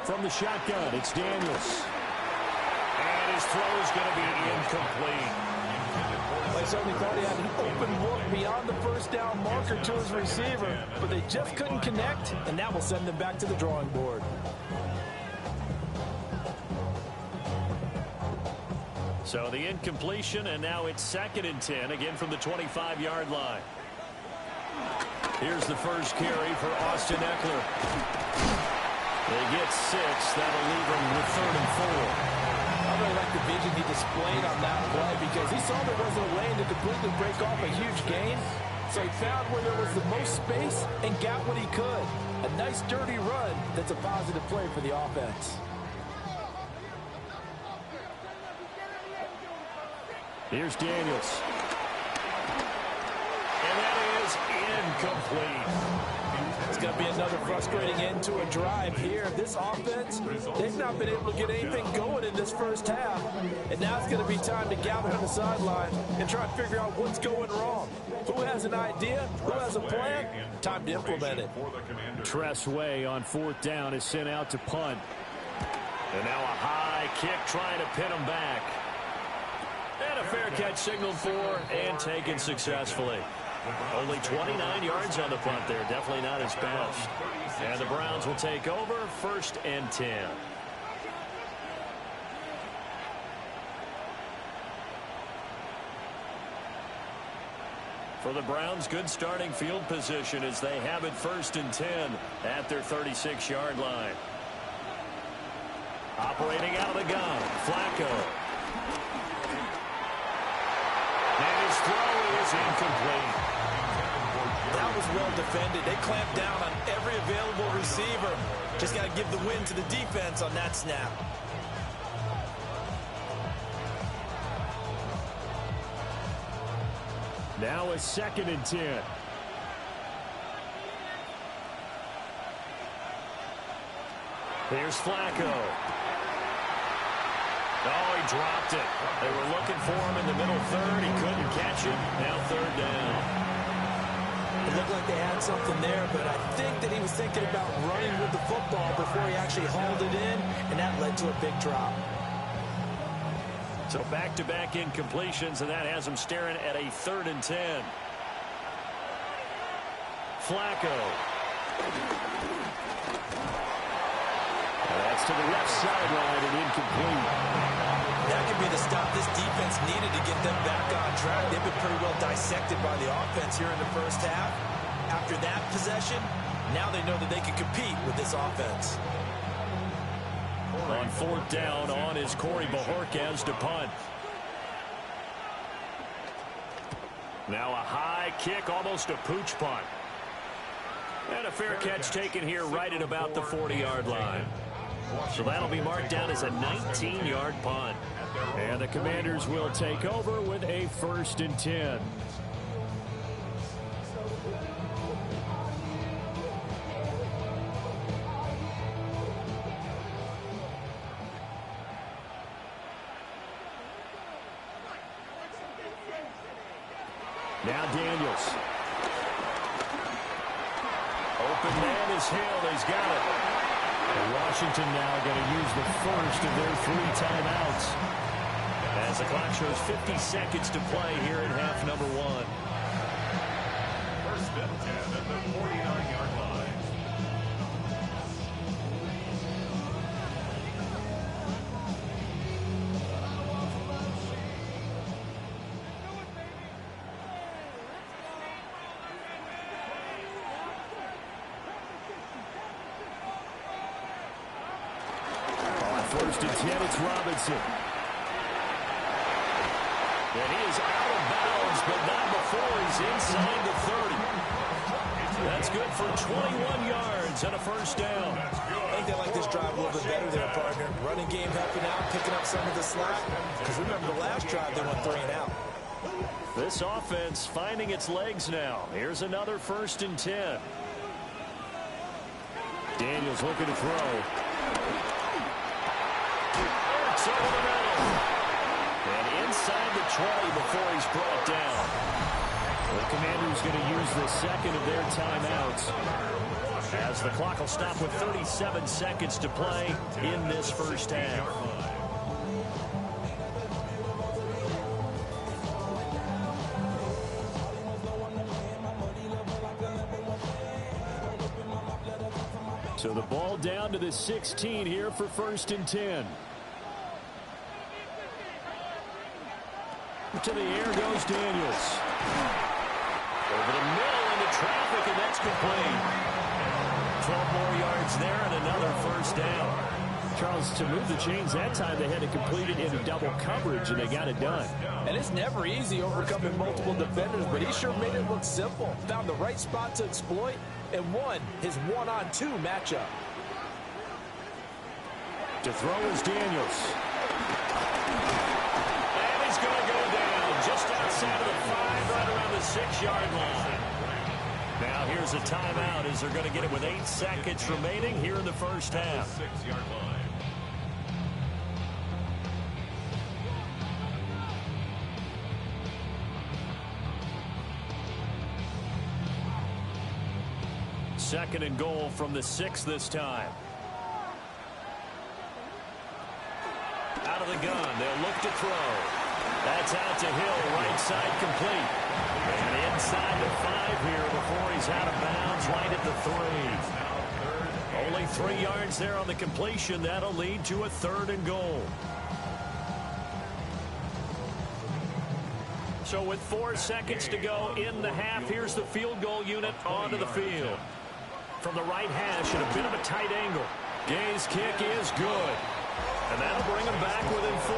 H: From the shotgun, it's Daniels. And his throw is going to be incomplete.
M: I certainly thought he had an open look beyond the first down marker to his receiver, but they just couldn't connect, and that will send them back to the drawing board.
H: So the incompletion, and now it's 2nd and 10, again from the 25-yard line. Here's the first carry for Austin Eckler. They get 6. That'll leave them with 3rd and 4.
M: I really like the vision he displayed on that play because he saw there wasn't a lane to completely break off a huge gain. So he found where there was the most space and got what he could. A nice dirty run that's a positive play for the offense.
H: Here's Daniels. And that is incomplete.
M: It's going to be another frustrating end to a drive here. This offense, they've not been able to get anything going in this first half. And now it's going to be time to gather on the sideline and try to figure out what's going wrong. Who has an idea? Who has a plan? Time to implement it.
H: Tress Way on 4th down is sent out to punt. And now a high kick trying to pin him back. And a fair catch signaled for and taken successfully. Only 29 yards on the punt there. Definitely not his best. And the Browns will take over 1st and 10. For the Browns, good starting field position as they have it 1st and 10 at their 36-yard line. Operating out of the gun, Flacco. And his throw is incomplete.
I: That was well defended. They clamped down on every available receiver. Just got to give the win to the defense on that snap.
H: Now a 2nd and 10. Here's Flacco. Oh, he dropped it. They were looking for him in the middle 3rd. He couldn't catch it. Now 3rd down.
M: It looked like they had something there, but I think that he was thinking about running with the football before he actually hauled it in, and that led to a big drop.
H: So back-to-back incompletions, and that has him staring at a 3rd and 10. Flacco. And that's to the left sideline and incomplete.
I: That could be the stop this defense needed to get them back on track. They've been pretty well dissected by the offense here in the first half. After that possession, now they know that they can compete with this offense.
H: On 4th down, on is Corey Bajorquez to punt. Now a high kick, almost a pooch punt. And a fair catch taken here right at about the 40-yard line. So that'll be marked down as a 19-yard punt. And the Commanders will take over with a 1st and 10. Now Daniels. Open man is Hill. He's got it. And Washington now going to use the first of their 3 timeouts. As the clock shows 50 seconds to play here in half number 1.
D: First and 10 at the 49-yard line.
H: First and 10, it's Robinson. And he is out of bounds, but not before he's inside the 30. That's good for 21 yards and a first down.
I: I think they like this drive a little bit better there, partner. Running game helping out, picking up some of the slack. Because remember, the last drive, they went 3 and out.
H: This offense finding its legs now. Here's another first and 10. Daniels looking to throw. It's over the middle. And inside the 20 before he's brought down. The Commanders going to use the second of their timeouts, as the clock will stop with 37 seconds to play in this first half. So the ball down to the 16 here for first and 10. To the air goes Daniels. Over the middle into traffic, and that's complete. 12 more yards there and another first down. Charles, to move the chains that time, they had to complete it into double coverage, and they got it done.
M: And it's never easy overcoming multiple defenders, but he sure made it look simple. Found the right spot to exploit and won his 1-on-2 matchup.
H: To throw is Daniels. And he's going to go down just outside of the 5, right around the 6-yard line. Now here's a timeout as they're going to get it with 8 seconds remaining here in the first half.
D: 6-yard line.
H: Second and goal from the 6 this time. Out of the gun, they'll look to throw. That's out to Hill, right side complete. And inside the 5 here before he's out of bounds, right at the 3. Only 3 yards there on the completion. That'll lead to a 3rd and goal. So with 4 seconds to go in the half, here's the field goal unit onto the field. From the right hash at a bit of a tight angle. Gay's kick is good. And that'll bring them back within 4.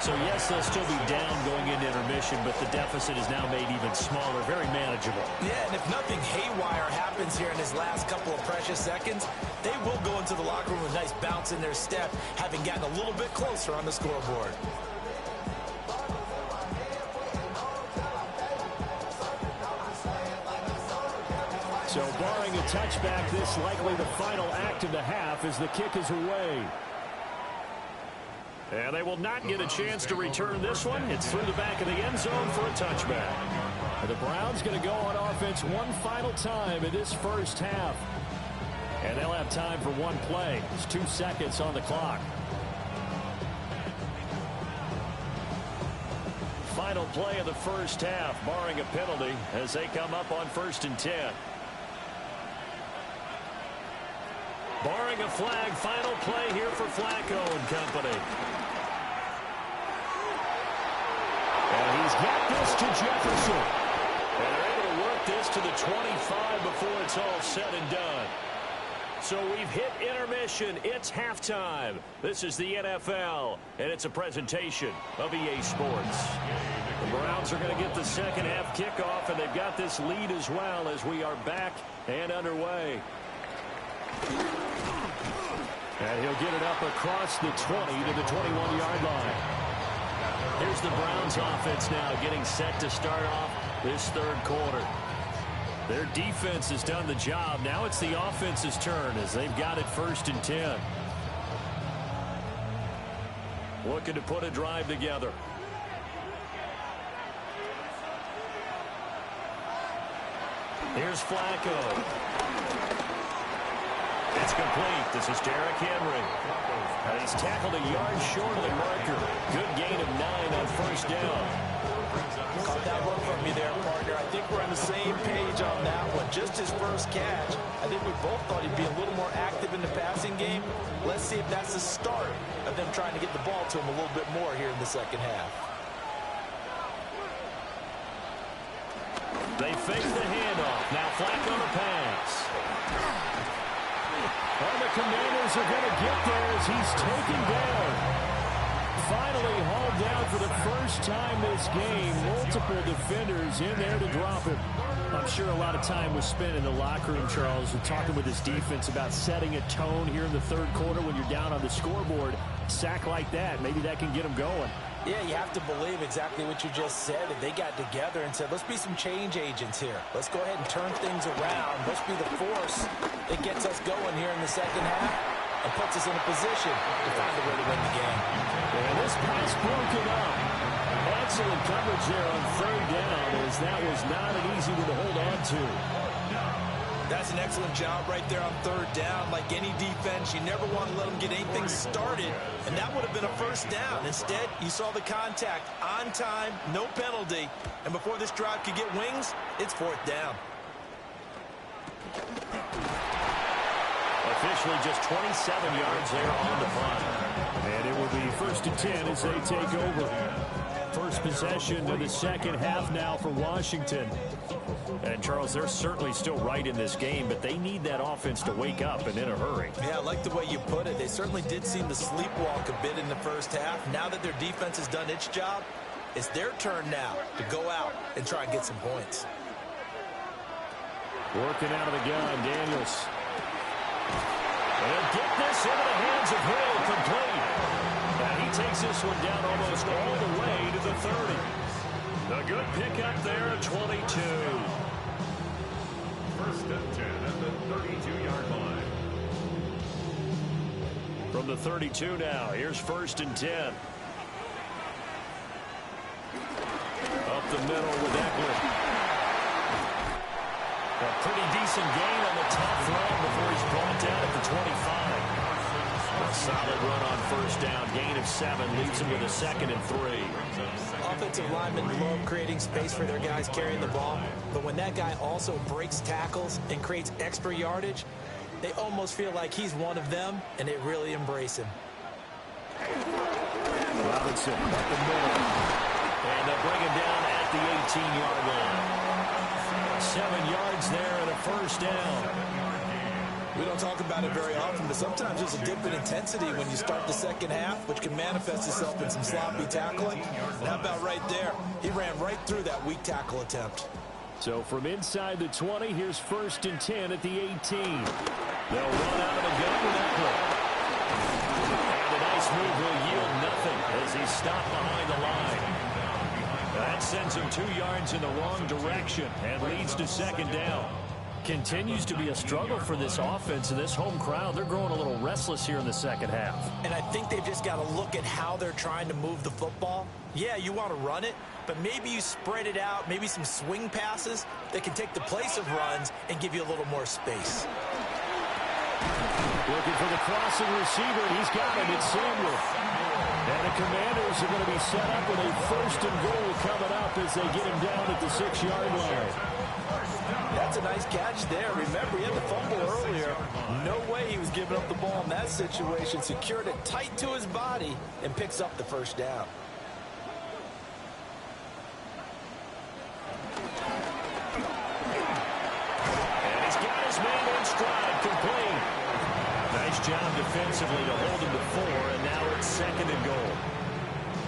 H: So, yes, they'll still be down going into intermission, but the deficit is now made even smaller, very manageable.
I: Yeah, and if nothing haywire happens here in his last couple of precious seconds, they will go into the locker room with a nice bounce in their step, having gotten a little bit closer on the scoreboard.
H: So barring a touchback, this likely the final act of the half as the kick is away. And they will not get a chance to return this one. It's through the back of the end zone for a touchback. And the Browns going to go on offense one final time in this first half. And they'll have time for one play. There's 2 seconds on the clock. Final play of the first half, barring a penalty, as they come up on 1st and 10. Barring a flag, final play here for Flacco and company. And he's got this to Jefferson. And they're able to work this to the 25 before it's all said and done. So we've hit intermission. It's halftime. This is the NFL, and it's a presentation of EA Sports. The Browns are going to get the second half kickoff, and they've got this lead as well as we are back and underway. And he'll get it up across the 20 to the 21-yard line. Here's the Browns offense now getting set to start off this 3rd quarter. Their defense has done the job. Now it's the offense's turn as they've got it 1st and 10. Looking to put a drive together. Here's Flacco. It's complete. This is Derrick Henry. And he's tackled a yard short of the marker. Good gain of 9 on first down.
I: Caught that one from me there, partner. I think we're on the same page on that one. Just his first catch. I think we both thought he'd be a little more active in the passing game. Let's see if that's the start of them trying to get the ball to him a little bit more here in the second half.
H: They fake the handoff. Now Flacco to pass. And the Commanders are going to get there as he's taken down. Finally hauled down for the first time this game. Multiple defenders in there to drop him. I'm sure a lot of time was spent in the locker room, Charles, and talking with his defense about setting a tone here in the third quarter when you're down on the scoreboard. Sack like that, maybe that can get him going.
M: Yeah, you have to believe exactly what you just said. If they got together and said, let's be some change agents here. Let's go ahead and turn things around. Let's be the force that gets us going here in the second half and puts us in a position to find a way to win the game.
H: And this pass broken up. Excellent coverage there on third down, as that was not an easy one to hold on to.
I: That's an excellent job right there on third down. Like any defense, you never want to let them get anything started, and that would have been a first down. Instead, you saw the contact on time, no penalty, and before this drive could get wings, it's fourth down.
H: Officially just 27 yards there on the punt. And it will be 1st and 10 as they take over. First possession of the second half now for Washington. And, Charles, they're certainly still right in this game, but they need that offense to wake up and in a hurry.
I: Yeah, I like the way you put it. They certainly did seem to sleepwalk a bit in the first half. Now that their defense has done its job, it's their turn now to go out and try and get some points.
H: Working out of the gun, Daniels. And get this into the hands of Hill, complete. And he takes this one down almost all the way to the 30. A good pickup there at 22.
D: 1st and 10 at the 32-yard line.
H: From the 32 now, here's 1st and 10. Up the middle with Eckler. A pretty decent gain on the top run before he's brought down at the 25. A solid run on first down. Gain of 7 leaves him with a 2nd and 3.
M: Offensive linemen love creating space for their guys carrying the ball, but when that guy also breaks tackles and creates extra yardage, they almost feel like he's one of them, and they really embrace him.
H: Robinson up the middle. And they'll bring him down at the 18-yard line. 7 yards there and a first down.
I: We don't talk about it very often, but sometimes there's a dip in intensity when you start the second half, which can manifest itself in some sloppy tackling. And how about right there? He ran right through that weak tackle attempt.
H: So from inside the 20, here's 1st and 10 at the 18. They'll run out of the gun with Eckler. And a nice move will yield nothing as he's stopped behind the line. That sends him 2 yards in the wrong direction and leads to 2nd down. Continues to be a struggle for this offense and this home crowd. They're growing a little restless here in the second half.
M: And I think they've just got to look at how they're trying to move the football. Yeah, you want to run it, but maybe you spread it out, maybe some swing passes that can take the place of runs and give you a little more space.
H: Looking for the crossing receiver, and he's got it. It's Samuel. And the Commanders are going to be set up with a 1st and goal coming up as they get him down at the 6-yard line.
I: That's a nice catch there. Remember, he had the fumble earlier. No way he was giving up the ball in that situation. Secured it tight to his body and picks up the first down.
H: And he's got his man in stride, complete. Nice job defensively to hold him to 4, and now it's 2nd and goal.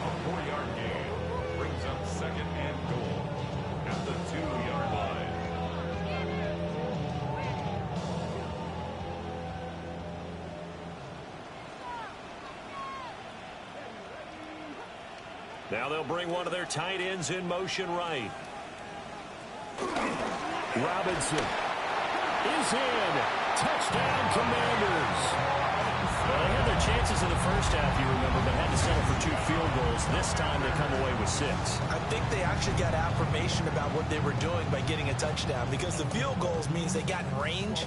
D: A 4-yard gain brings up 2nd and goal at the 2-yard line.
H: Now they'll bring one of their tight ends in motion right. Robinson is in. Touchdown, Commanders. Well, they had their chances in the first half, you remember, but had to settle for 2 field goals. This time they come away with 6.
I: I think they actually got affirmation about what they were doing by getting a touchdown, because the field goals means they got in range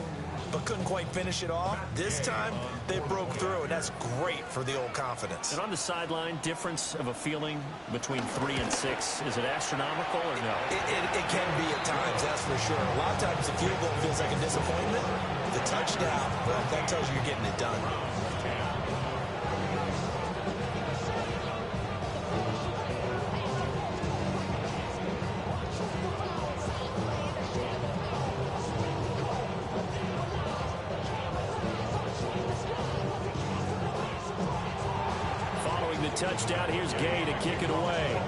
I: but couldn't quite finish it off. This time, they broke through, and that's great for the old confidence.
H: And on the sideline, difference of a feeling between 3 and 6, is it astronomical or no?
I: It can be at times, that's for sure. A lot of times the field goal feels like a disappointment. The touchdown, well, that tells you you're getting it done.
H: Touchdown. Here's Gay to kick it away.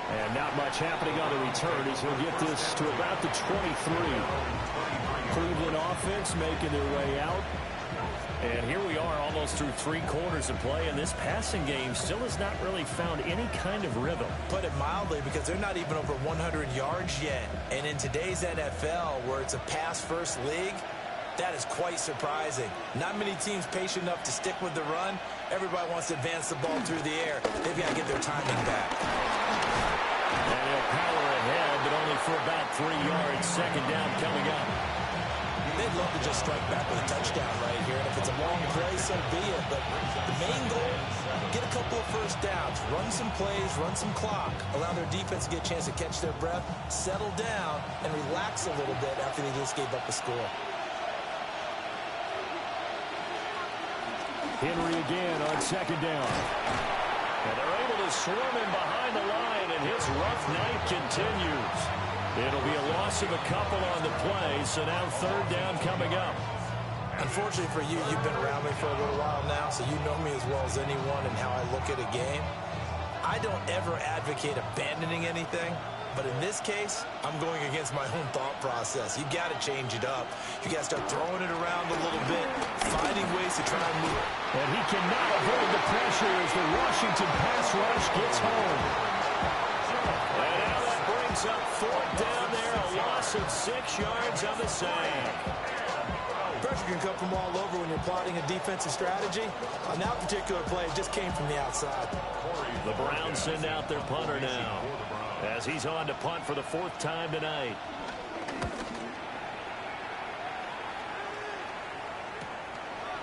H: And not much happening on the return as he'll get this to about the 23. Cleveland offense making their way out. And here we are almost through 3 quarters of play, and this passing game still has not really found any kind of rhythm.
I: Put it mildly, because they're not even over 100 yards yet. And in today's NFL, where it's a pass-first league, that is quite surprising. Not many teams patient enough to stick with the run. Everybody wants to advance the ball through the air. They've got to get their timing back.
H: And he'll power ahead, but only for about 3 yards. Second down coming up.
I: They'd love to just strike back with a touchdown right here. And if it's a long play, so be it. But the main goal, get a couple of first downs. Run some plays, run some clock. Allow their defense to get a chance to catch their breath, settle down, and relax a little bit after they just gave up a score.
H: Henry again on second down. And they're able to swarm him behind the line, and his rough night continues. It'll be a loss of a couple on the play, so now third down coming up.
I: Unfortunately for you, you've been around me for a little while now, so you know me as well as anyone and how I look at a game. I don't ever advocate abandoning anything, but in this case, I'm going against my own thought process. You got to change it up. You got to start throwing it around a little bit, finding ways to try and move it.
H: And he cannot avoid the pressure as the Washington pass rush gets home. And now that brings up fourth down there, a loss of 6 yards on the same.
I: Pressure can come from all over when you're plotting a defensive strategy. On that particular play, it just came from the outside.
H: The Browns send out their punter now, as he's on to punt for the 4th time tonight.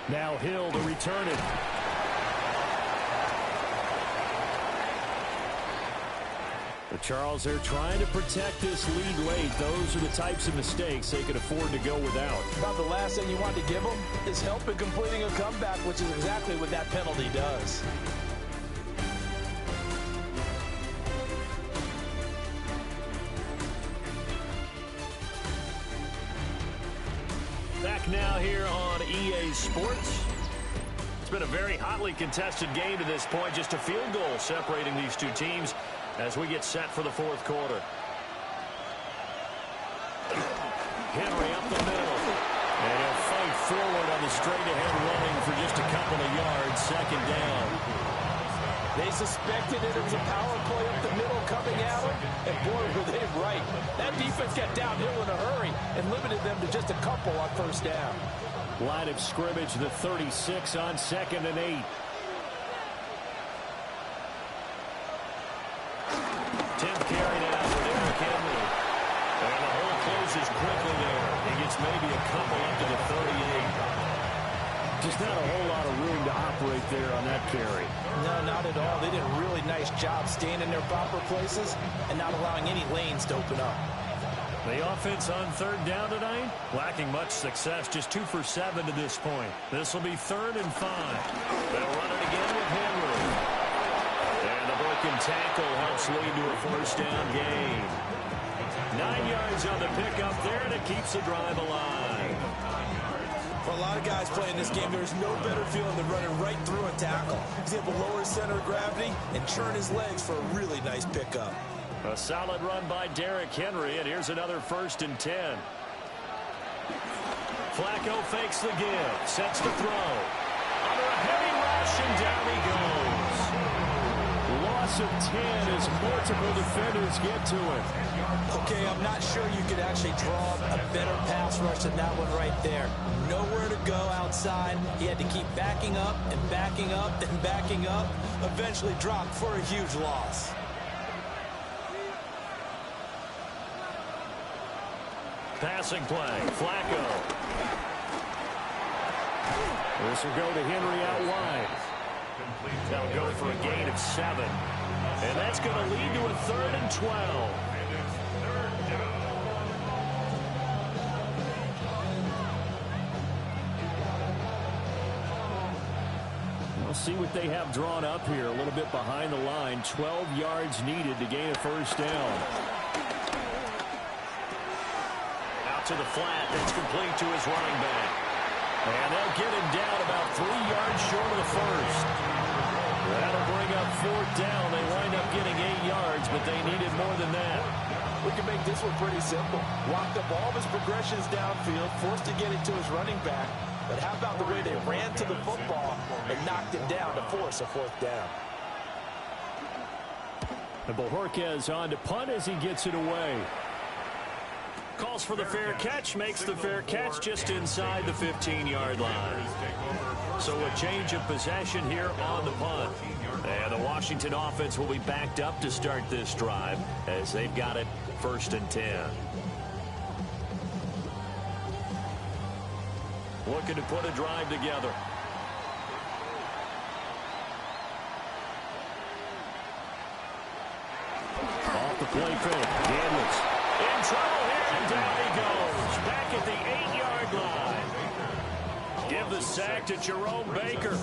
H: Now Hill to return it. But Charles, they're trying to protect this lead late. Those are the types of mistakes they could afford to go without.
M: About the last thing you want to give them is help in completing a comeback, which is exactly what that penalty does.
H: Back now here on EA Sports. It's been a very hotly contested game to this point. Just a field goal separating these two teams as we get set for the 4th quarter. Henry up the middle. And he'll fight forward on the straight-ahead running for just a couple of yards. Second down.
M: They suspected it was a power play up the middle coming at them, and boy, were they right. That defense got downhill in a hurry and limited them to just a couple on first down.
H: Line of scrimmage, the 36 on 2nd and 8. Carry now for Derrick Henry. And the hole closes quickly there. He gets maybe a couple up to the 38. Just not a whole lot of room to operate there on that carry.
M: No, not at all. They did a really nice job staying in their proper places and not allowing any lanes to open up.
H: The offense on third down tonight, lacking much success, just 2 for 7 to this point. This will be 3rd and 5. They'll run it again with Henry. And the broken tackle helps lead to a 1st down gain. 9 yards on the pickup there, and it keeps the drive alive.
I: For a lot of guys playing this game, there's no better feeling than running right through a tackle. He's able to lower his center of gravity and churn his legs for a really nice pickup.
H: A solid run by Derrick Henry, and here's another 1st and 10. Flacco fakes the give, sets the throw. Under a heavy rush, and down he goes. loss of 10 as multiple defenders get to it.
I: Okay, I'm not sure you could actually draw a better pass rush than that one right there. Nowhere to go outside. He had to keep backing up and backing up and backing up. Eventually dropped for a huge loss.
H: Passing play, Flacco. This will go to Henry out wide. They'll go for a gain of 7. And that's going to lead to a 3rd and 12. We'll see what they have drawn up here. A little bit behind the line. 12 yards needed to gain a first down. To the flat, that's complete to his running back. And they'll get him down about 3 yards short of the first. That'll bring up 4th down. They wind up getting 8 yards, but they needed more than that.
I: We can make this one pretty simple. Walked up all of his progressions downfield, forced to get it to his running back. But how about the way they ran to the football and knocked him down to force a 4th down?
H: And Bojorquez on to punt as he gets it away. Calls for the fair catch, makes the fair catch just inside the 15-yard line. So a change of possession here on the punt. And the Washington offense will be backed up to start this drive as they've got it 1st and 10. Looking to put a drive together. Off the play fake, Daniels in trouble here, and down he goes. Back at the 8-yard line. Give the sack to Jerome Baker.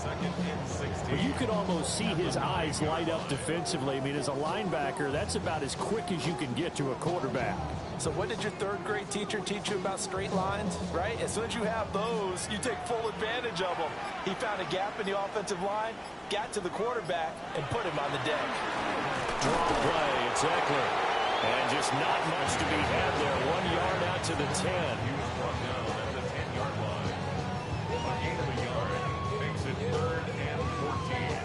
H: Well, you can almost see his eyes light up defensively. I mean, as a linebacker, that's about as quick as you can get to a quarterback.
I: So what did your 3rd grade teacher teach you about straight lines, right? As soon as you have those, you take full advantage of them. He found a gap in the offensive line, got to the quarterback, and put him on the deck.
H: Draw play, it's Eckler. And just not much to be had there. 1 yard out to the 10.
D: He was brought down at the 10-yard line. A gain of a yard makes it 3rd and 14.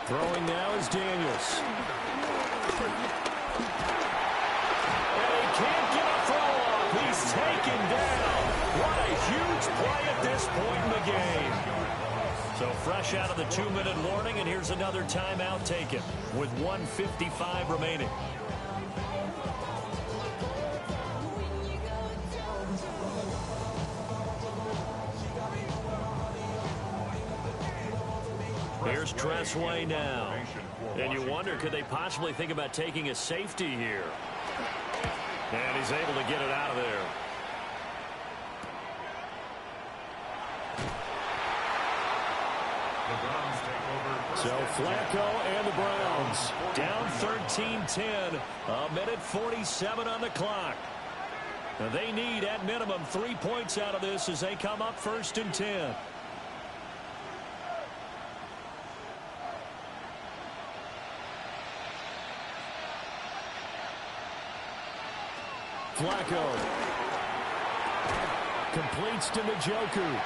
H: Throwing now is Daniels. And he can't get a throw off. He's taken down. What a huge play at this point in the game. So fresh out of the 2-minute warning, and here's another timeout taken with 1:55 remaining. Here's Tressway now. And you wonder, could they possibly think about taking a safety here? And he's able to get it out of there. So Flacco and the Browns down 13-10. A minute 47 on the clock. Now they need, at minimum, 3 points out of this as they come up 1st and 10. Flacco completes to Njoku.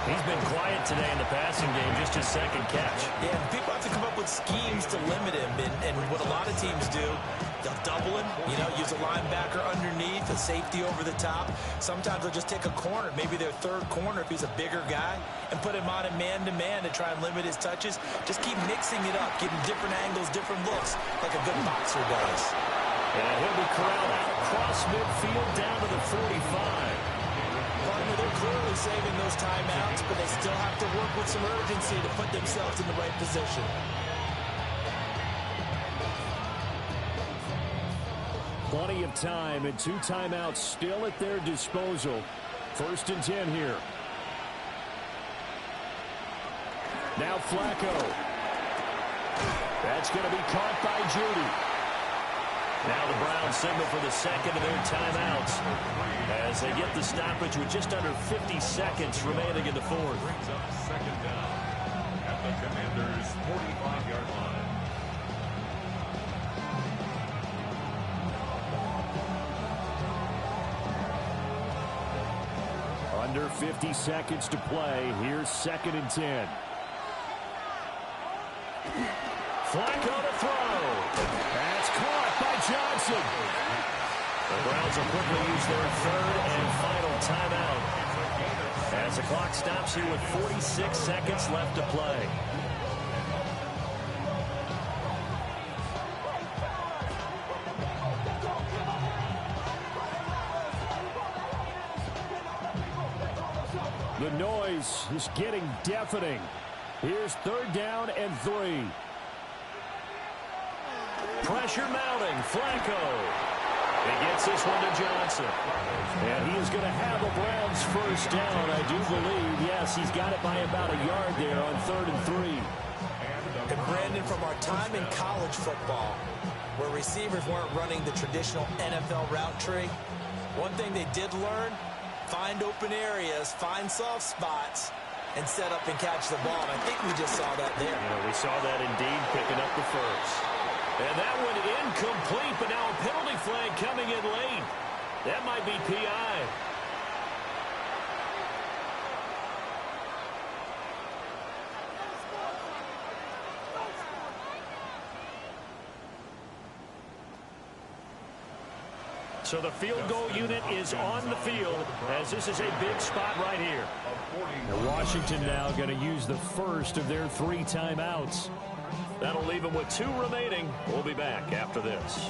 H: He's been quiet today in the passing game, just his 2nd catch.
I: Yeah, people have to come up with schemes to limit him, and what a lot of teams do, they'll double him, use a linebacker underneath, a safety over the top. Sometimes they'll just take a corner, maybe their 3rd corner if he's a bigger guy, and put him on a man-to-man to try and limit his touches. Just keep mixing it up, getting different angles, different looks, like a good boxer does.
H: And he'll be corralled out across midfield down to the 45.
I: Partner, they're clearly saving those timeouts, but they still have to work with some urgency to put themselves in the right position.
H: Plenty of time and 2 timeouts still at their disposal. 1st and 10 here. Now Flacco. That's going to be caught by Judy. Now the Browns signal for the second of their timeouts as they get the stoppage with just under 50 seconds remaining in the fourth.
D: Brings up second down at the Commanders' 45-yard line.
H: Under 50 seconds to play. Here's 2nd and 10. Flacco to throw. That's caught by Johnson. The Browns will quickly use their 3rd and final timeout as the clock stops here with 46 seconds left to play. The noise is getting deafening. Here's 3rd down and 3. Pressure mounting. Flacco. He gets this one to Johnson. And he is going to have a Browns first down, I do believe. Yes, he's got it by about a yard there on 3rd and 3.
I: And Brandon, from our time in college football, where receivers weren't running the traditional NFL route tree, one thing they did learn, find open areas, find soft spots, and set up and catch the ball. And I think we just saw that there.
H: Yeah, we saw that indeed, picking up the first. And that one incomplete, but now a penalty flag coming in late. That might be PI. So the field goal unit is on the field as this is a big spot right here. Now Washington now going to use the first of their 3 timeouts. That'll leave them with 2 remaining. We'll be back after this.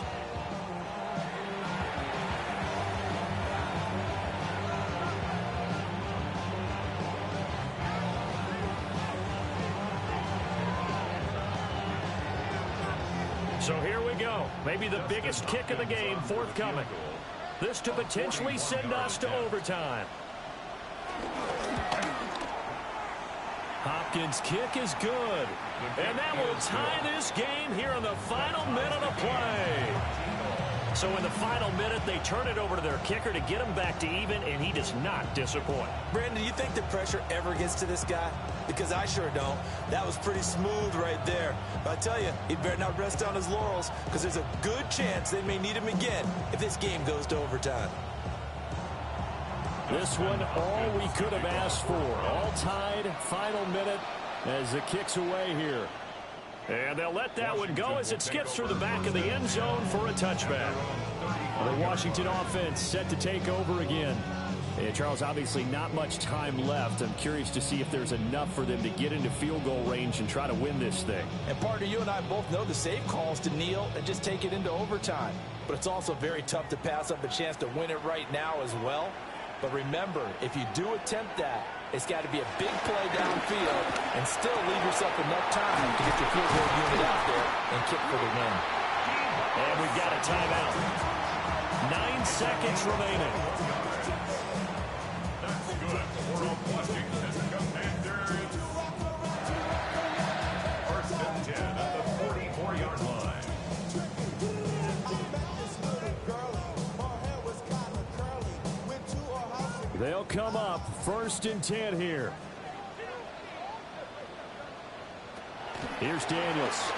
H: So here we go. Maybe the biggest kick of the game forthcoming. This to potentially send us to overtime. Hopkins' kick is good. And that will tie this game here in the final minute of play. So in the final minute, they turn it over to their kicker to get him back to even, and he does not disappoint.
I: Brandon, do you think the pressure ever gets to this guy? Because I sure don't. That was pretty smooth right there. But I tell you, he better not rest on his laurels, because there's a good chance they may need him again if this game goes to overtime.
H: This one, all we could have asked for. All tied, final minute as the kick's away here. And they'll let that one go as it skips through the back of the end zone for a touchback. The Washington offense set to take over again. And Charles, obviously not much time left. I'm curious to see if there's enough for them to get into field goal range and try to win this thing.
I: And partner, you and I both know the safe call is to kneel and just take it into overtime. But it's also very tough to pass up a chance to win it right now as well. But remember, if you do attempt that, it's got to be a big play downfield and still leave yourself enough time to get your field goal unit out there and kick for the win.
H: And we've got a timeout. 9 seconds remaining.
D: That's good for a Washington Commanders. 1st and 10 at the 44-yard line.
H: They'll come up 1st and 10 here. Here's Daniels.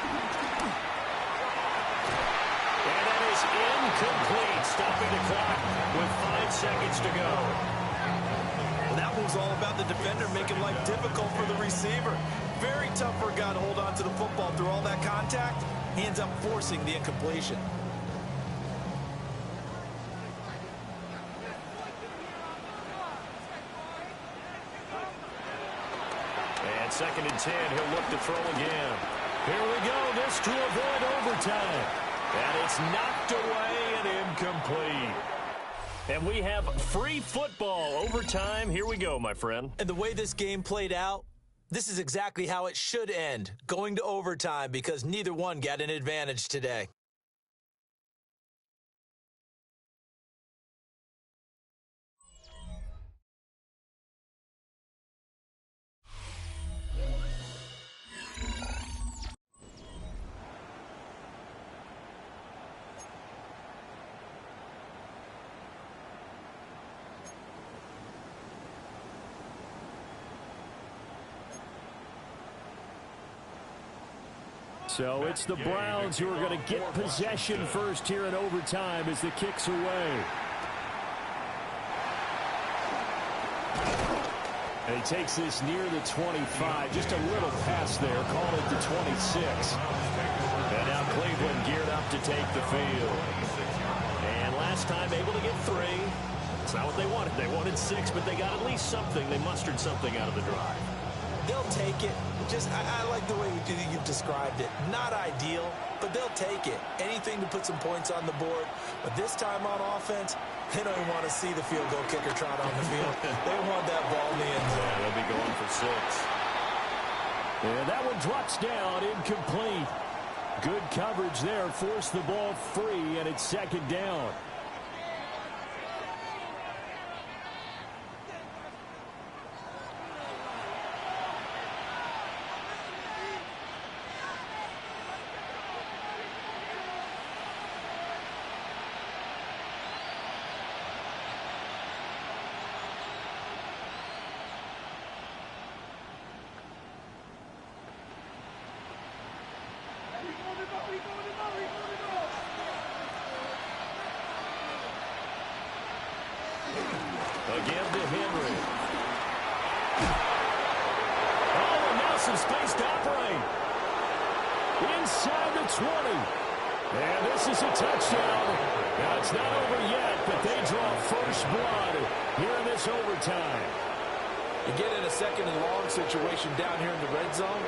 H: And that is incomplete, stopping the clock with 5 seconds to go.
I: Well, that move's all about the defender making life difficult for the receiver. Very tough for a guy to hold on to the football through all that contact. He ends up forcing the incompletion.
H: And 2nd and 10, he'll look to throw again. Here we go, this to avoid overtime. And it's knocked away and incomplete. And we have free football overtime. Here we go, my friend.
I: And the way this game played out, this is exactly how it should end, going to overtime, because neither one got an advantage today.
H: So it's the Browns who are going to get possession first here in overtime as the kick's away. And he takes this near the 25. Just a little pass there. Call it the 26. And now Cleveland geared up to take the field. And last time able to get 3. It's not what they wanted. They wanted 6, but they got at least something. They mustered something out of the drive.
I: They'll take it. Just, I like the way you've described it. Not ideal, but they'll take it. Anything to put some points on the board. But this time on offense, they don't even want to see the field goal kicker trot on the field. They want that ball in the end zone.
H: Yeah, they'll be going for 6. And that one drops down, incomplete. Good coverage there. Forced the ball free, and it's second down. Again to Henry. Oh, and now some space to operate. Inside the 20. And this is a touchdown. Now, it's not over yet, but they draw first blood here in this overtime.
M: You get in a second and long situation down here in the red zone,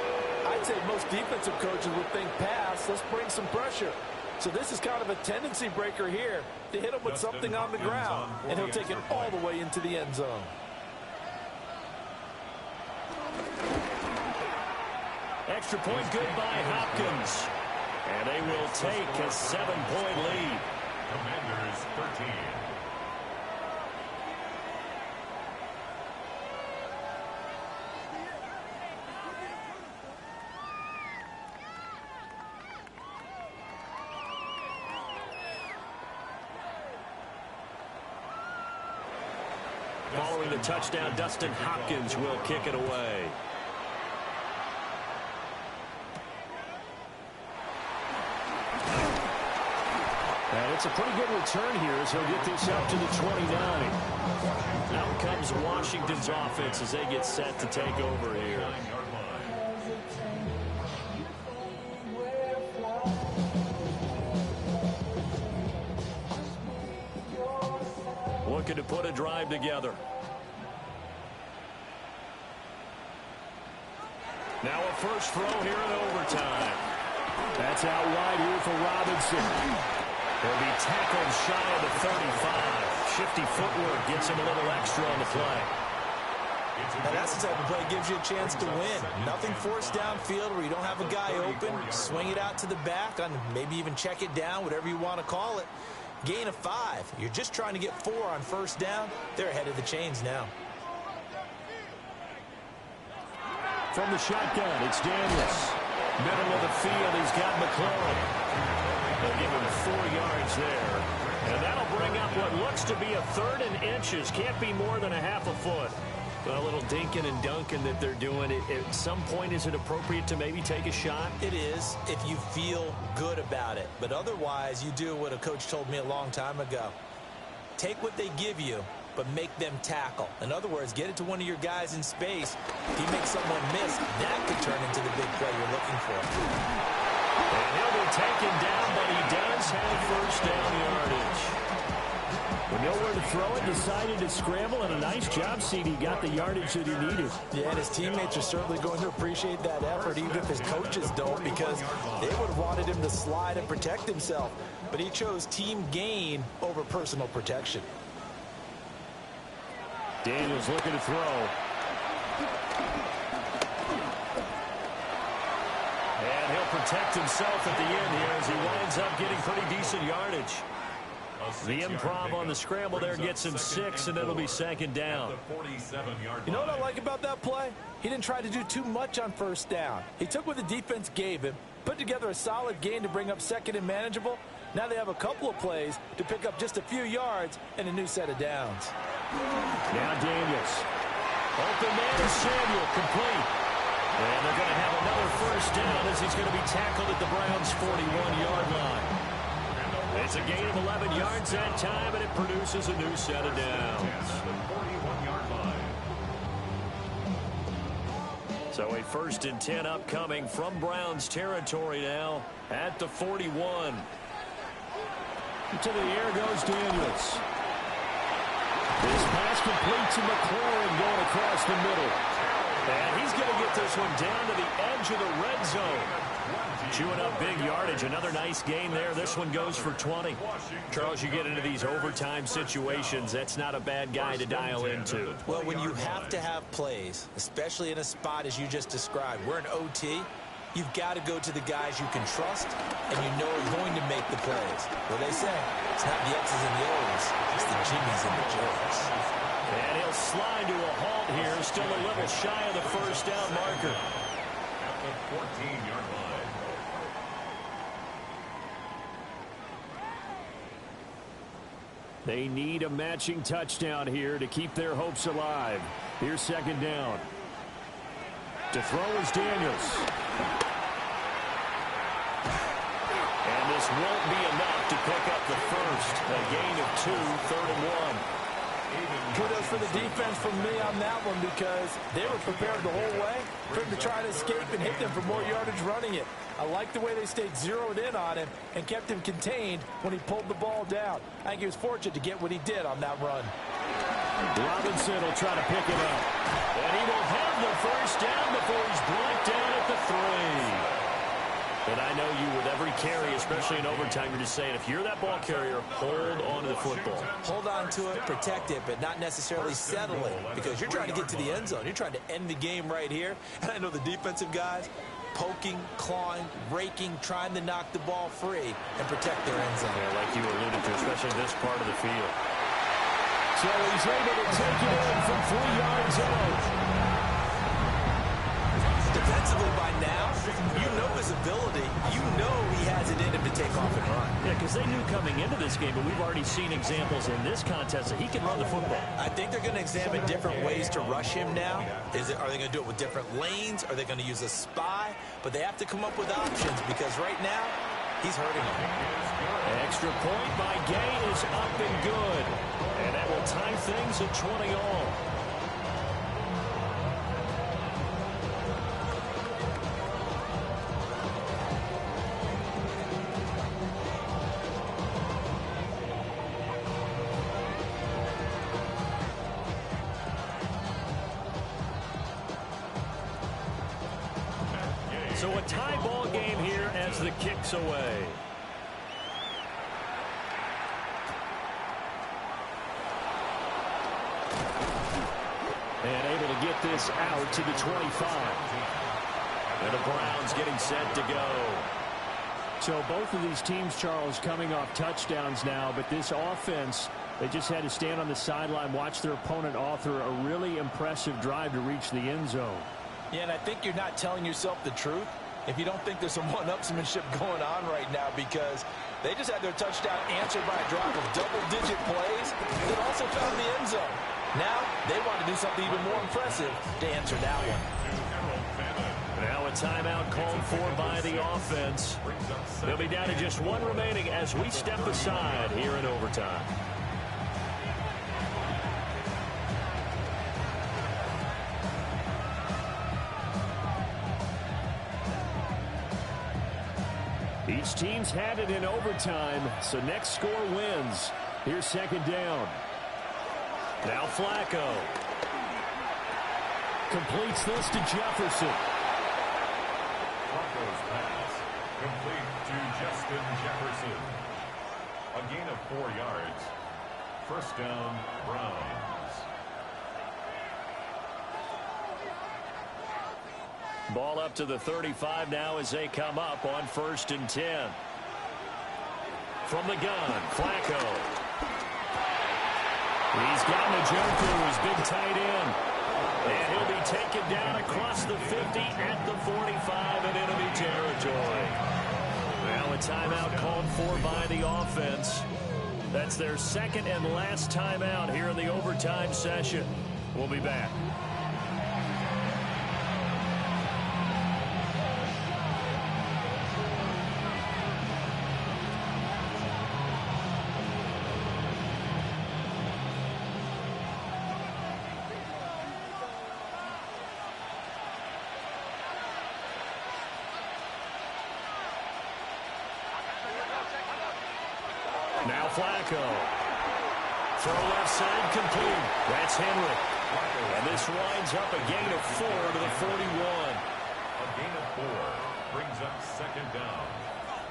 M: I'd say most defensive coaches would think pass. Let's bring some pressure. So this is kind of a tendency breaker here to hit him with something on the ground, and he'll take it all the way into the end zone.
H: Extra point good by Hopkins. And they will take a 7-point lead.
D: Commanders 13.
H: Following the touchdown, Dustin Hopkins will kick it away. And it's a pretty good return here as he'll get this up to the 29. Out comes Washington's offense as they get set to take over here. Looking to put a drive together. Now a first throw here in overtime. That's out wide here for Robinson. He'll be tackled shy of the 35. Shifty footwork gets him a little extra on the play.
I: Now that's the type of play that gives you a chance to win. Nothing forced downfield where you don't have a guy open. Swing it out to the back, on maybe even check it down, whatever you want to call it. Gain of 5. You're just trying to get 4 on first down. They're ahead of the chains now.
H: From the shotgun, it's Daniels. Middle of the field, he's got McLaurin. They'll give him 4 yards there. And that'll bring up what looks to be a 3rd and inches. Can't be more than a half a foot. A little dinking and dunking that they're doing. At some point, is it appropriate to maybe take a shot?
I: It is, if you feel good about it. But otherwise, you do what a coach told me a long time ago. Take what they give you, but make them tackle. In other words, get it to one of your guys in space. If he makes someone miss, that could turn into the big play you're looking for.
H: And he'll be taken down, but he does have first down yardage. With nowhere to throw it, decided to scramble, and a nice job, CD. Got the yardage that he needed.
I: Yeah, and his teammates are certainly going to appreciate that effort, even if his coaches don't, because they would have wanted him to slide and protect himself. But he chose team gain over personal protection.
H: Daniels looking to throw. And he'll protect himself at the end here as he winds up getting pretty decent yardage. The improv on the scramble there gets him 6, and it'll be second down.
M: You know what I like about that play? He didn't try to do too much on first down. He took what the defense gave him, put together a solid gain to bring up second and manageable. Now they have a couple of plays to pick up just a few yards and a new set of downs.
H: Now Daniels. Open man is Samuel, complete. And they're going to have another first down as he's going to be tackled at the Browns' 41-yard line. It's a gain of 11 yards that time, and it produces a new set of downs. So a 1st and 10 upcoming from Browns territory now at the 41.
M: To the air goes Daniels. This pass complete to McLaurin going across the middle.
H: And he's going to get this one down to the edge of the red zone. Chewing up big yardage. Another nice gain there. This one goes for 20. Charles, you get into these overtime situations, that's not a bad guy to dial into.
I: Well, when you have to have plays, especially in a spot as you just described, we're in OT, you've got to go to the guys you can trust and you know are going to make the plays. What they say, it's not the X's and the O's, it's the Jimmies and the Joes.
H: And he'll slide to a halt here, still a little shy of the first down marker.
D: At the 14-yard line.
H: They need a matching touchdown here to keep their hopes alive. Here's 2nd down. To throw is Daniels. And this won't be enough to pick up the first. A gain of 2, 3rd and 1.
M: Kudos for the defense from me on that one because they were prepared the whole way for him to try to escape and hit them for more yardage running it. I like the way they stayed zeroed in on him and kept him contained when he pulled the ball down. I think he was fortunate to get what he did on that run.
H: Robinson will try to pick it up. And he will have the first down before he's brought down at the 3. And I know you with every carry, especially in overtime, you're just saying, if you're that ball carrier, hold on to the football.
I: Hold on to it, protect it, but not necessarily settle it because you're trying to get to the end zone. You're trying to end the game right here. And I know the defensive guys poking, clawing, raking, trying to knock the ball free and protect their end zone.
H: Yeah, like you alluded to, especially this part of the field.
M: So he's able to take it in from 3 yards out.
I: Defensively by now, you know his ability. You know he has it in him to take off and run.
H: Yeah, because they knew coming into this game, but we've already seen examples in this contest that he can run the football.
I: I think they're going to examine different ways to rush him now. Are they going to do it with different lanes? Are they going to use a spy? But they have to come up with options because right now, he's hurting them.
H: Extra point by Gay is up and good. And that will tie things at 20 all. So a tie ball game here as the kick's away. And able to get this out to the 25. And the Browns getting set to go.
M: So both of these teams, Charles, coming off touchdowns now, but this offense, they just had to stand on the sideline, watch their opponent author a really impressive drive to reach the end zone. Yeah, and I think you're not telling yourself the truth if you don't think there's some one-upsmanship going on right now because they just had their touchdown answered by a drive of double-digit plays that also found the end zone. Now they want to do something even more impressive to answer that one.
H: Now a timeout called for by the offense. They'll be down to just one remaining as we step aside here in overtime. Each team's had it in overtime, so next score wins. Here's 2nd down. Now Flacco. Completes this to Jefferson.
D: Flacco's pass complete to Justin Jefferson. A gain of 4 yards. First down, Browns.
H: Ball up to the 35 now as they come up on 1st and 10. From the gun, Flacco. He's got Njoku, his big tight end. And he'll be taken down across the 50 at the 45 in enemy territory. Now a timeout called for by the offense. That's their second and last timeout here in the overtime session. We'll be back. Now Flacco. Throw left side complete. That's Henry. And this winds up a gain of 4 to the 41.
D: A gain of 4 brings up second down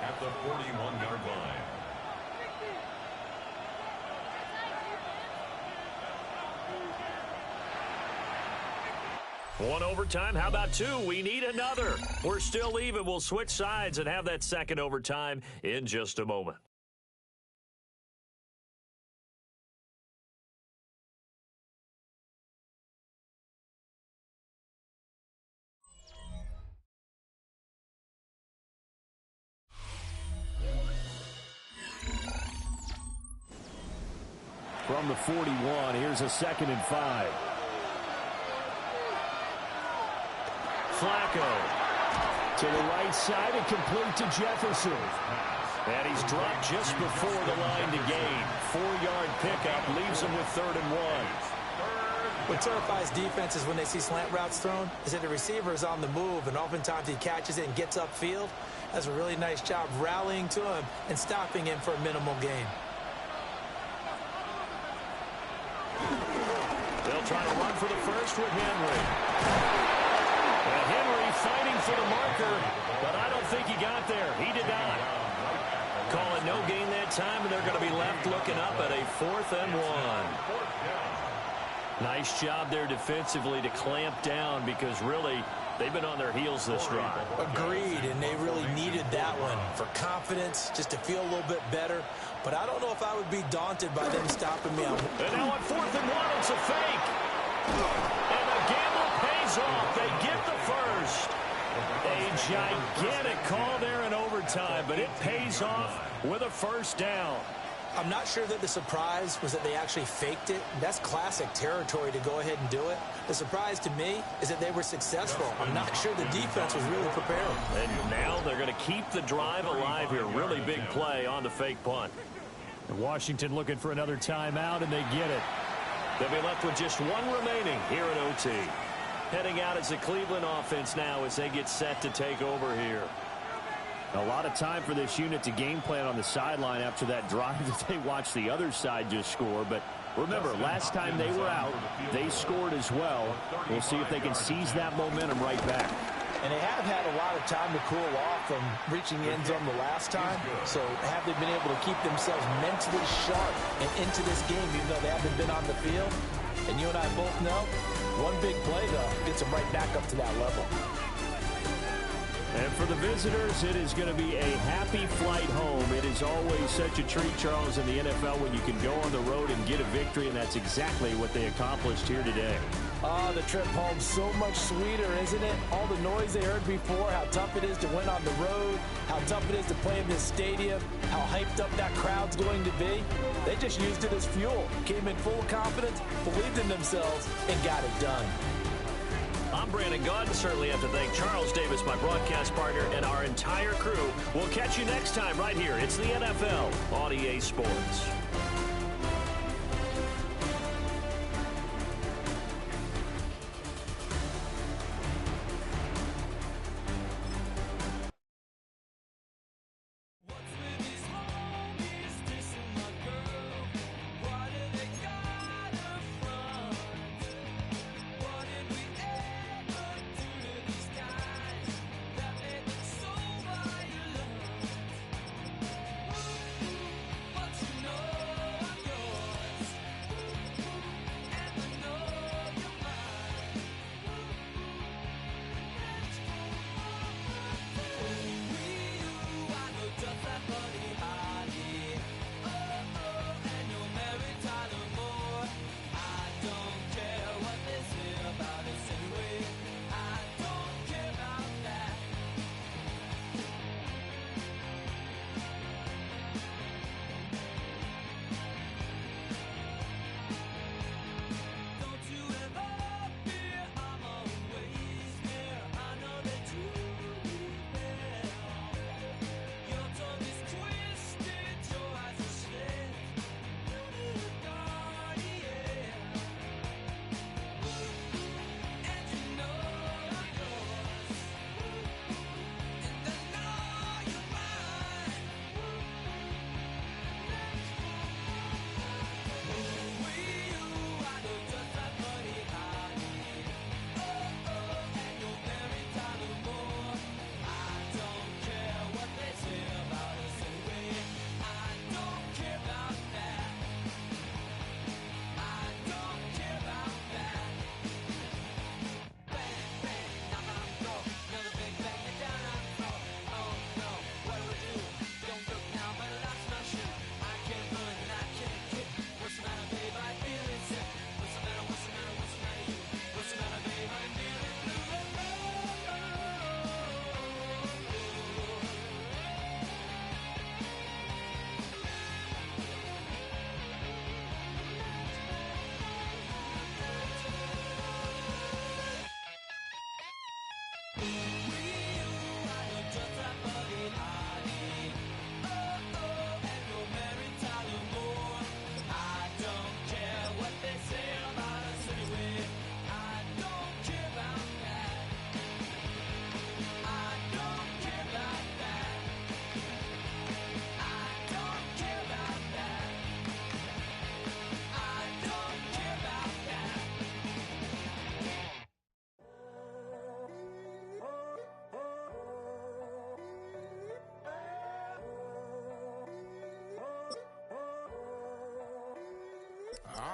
D: at the 41-yard line.
H: One overtime. How about 2? We need another. We're still even. We'll switch sides and have that second overtime in just a moment.
L: From the 41, here's a 2nd and 5.
H: Flacco to the right side and complete to Jefferson. And he's dropped just before the line to gain. 4-yard pickup leaves him with 3rd and 1.
I: What terrifies defenses when they see slant routes thrown is that the receiver is on the move, and oftentimes he catches it and gets upfield. Does a really nice job rallying to him and stopping him for a minimal gain.
H: They'll try to run for the first with Henry. And Henry fighting for the marker, but I don't think he got there. He did not. Calling no gain that time, and they're going to be left looking up at a 4th and 1. Nice job there defensively to clamp down because really they've been on their heels this drive.
I: Agreed, and they really needed that one for confidence, just to feel a little bit better. But I don't know if I would be daunted by them stopping me.
H: And now on 4th and 1, it's a fake. And the gamble pays off. They get the first. A gigantic call there in overtime, but it pays off with a first down.
I: I'm not sure that the surprise was that they actually faked it. That's classic territory to go ahead and do it. The surprise to me is that they were successful. I'm not sure the defense was really prepared.
H: And now they're going to keep the drive alive here. Really big play on the fake punt.
L: And Washington looking for another timeout, and they get it.
H: They'll be left with just 1 remaining here in OT. Heading out as the Cleveland offense now as they get set to take over here.
L: A lot of time for this unit to game plan on the sideline after that drive that they watched the other side just score. But remember, last time they were out, they scored as well. We'll see if they can seize that momentum right back.
I: And they have had a lot of time to cool off from reaching the end zone the last time. So have they been able to keep themselves mentally sharp and into this game, even though they haven't been on the field? And you and I both know, one big play, though, gets them right back up to that level.
L: And for the visitors, it is going to be a happy flight home. It is always such a treat, Charles, in the NFL when you can go on the road and get a victory, and that's exactly what they accomplished here today.
I: Oh, the trip home so much sweeter, isn't it? All the noise they heard before, how tough it is to win on the road, how tough it is to play in this stadium, how hyped up that crowd's going to be. They just used it as fuel, came in full confidence, believed in themselves, and got it done.
H: I'm Brandon Gaudin. Certainly have to thank Charles Davis, my broadcast partner, and our entire crew. We'll catch you next time right here. It's the NFL on EA Sports.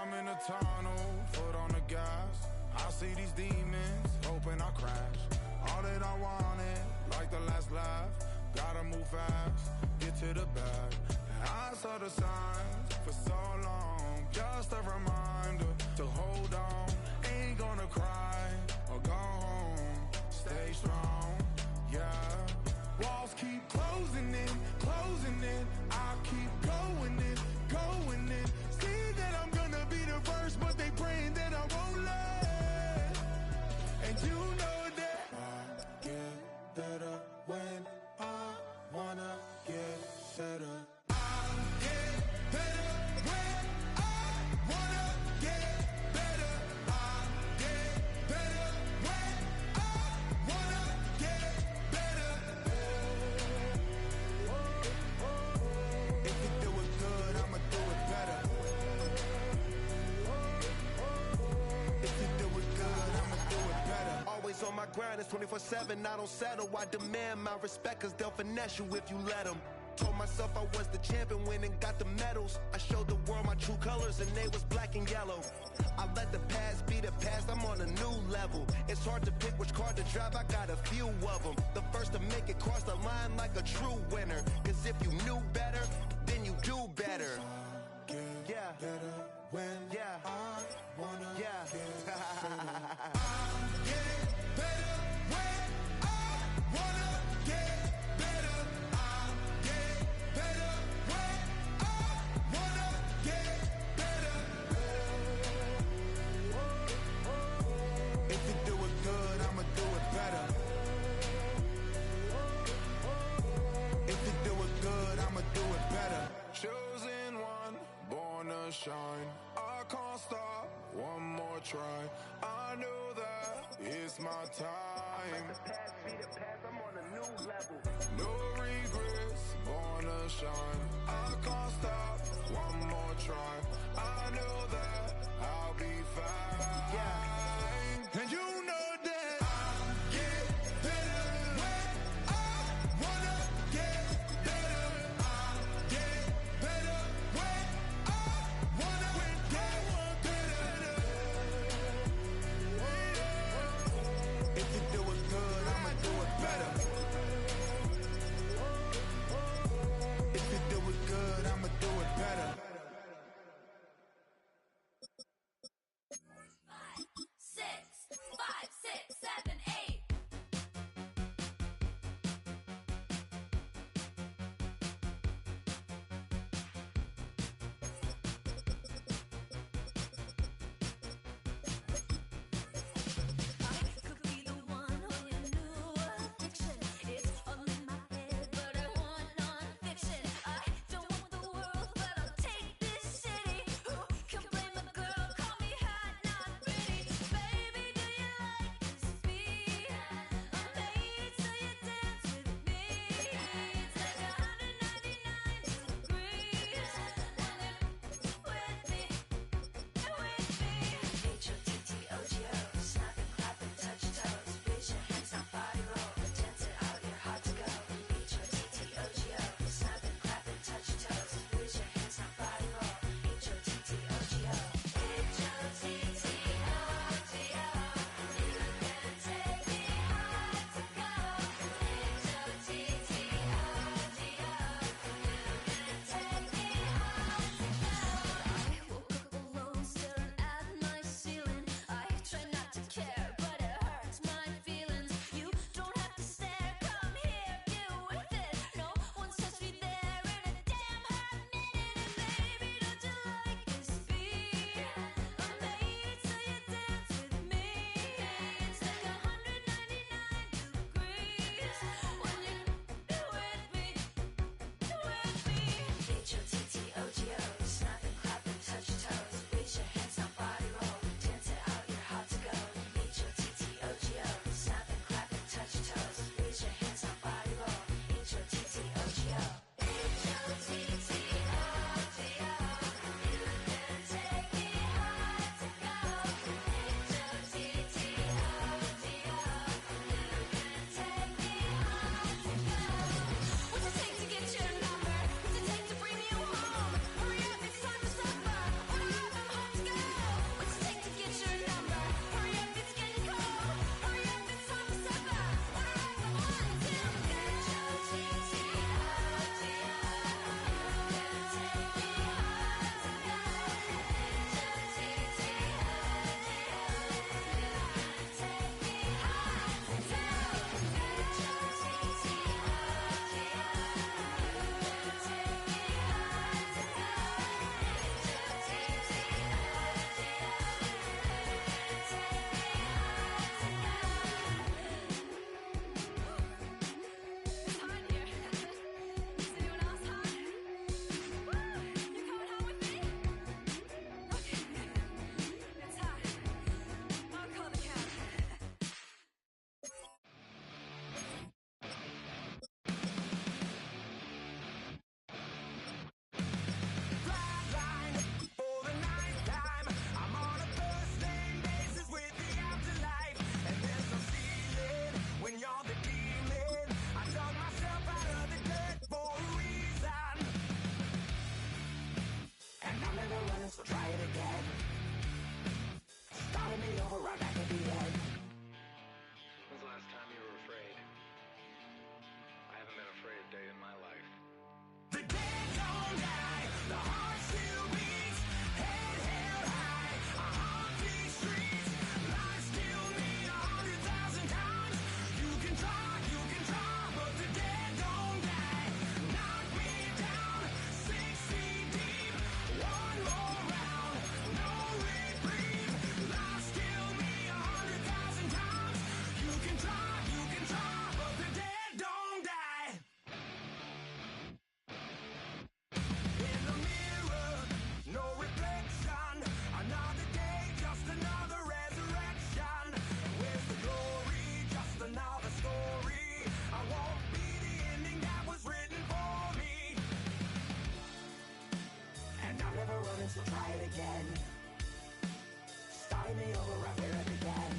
R: I'm in a tunnel, foot on the gas. I see these demons, hoping I crash. All that I wanted, like the last laugh. Gotta move fast, get to the bag. I saw the signs for so long. Just a reminder to hold on. Ain't gonna cry or go home. Stay strong, yeah. Walls keep closing in, closing in. I keep going in, going in. See that I'm gonna be the first, but they praying that I won't let. And you know that I get better when I wanna get better. I get better when I wanna get better. I get better when I wanna get better. If you do it good, I'ma do it better. If you do it good, I'ma do it better.
N: Always on my grind, it's 24/7, I don't settle. I demand my respect, cause they'll finesse you if you let them. Told myself I was the champion, went and got the medals. I showed the world my true colors and they was black and yellow. I let the past be the past, I'm on a new level. It's hard to pick which car to drive, I got a few of them. The first to make it cross the line like a true winner. Cause if you knew better, then you do better. Yeah.
R: Better when I wanna
N: Yeah.
R: get better. I get better when I wanna get better. I get better when I wanna get better. If you do it good, I'ma do it better. If you do it good, I'ma do it better. Chosen one, born to shine. I can't stop, one more try. I know that it's my time.
N: I'm on a new level.
R: No regrets, born to shine. I can't stop, one more try. I know that I'll be fine. And you know that I get better when I wanna get better. I get better when I wanna get better. If you do it good, I'ma do it better. If you do it good, I'ma do it better.
K: Play me over, I fear it again.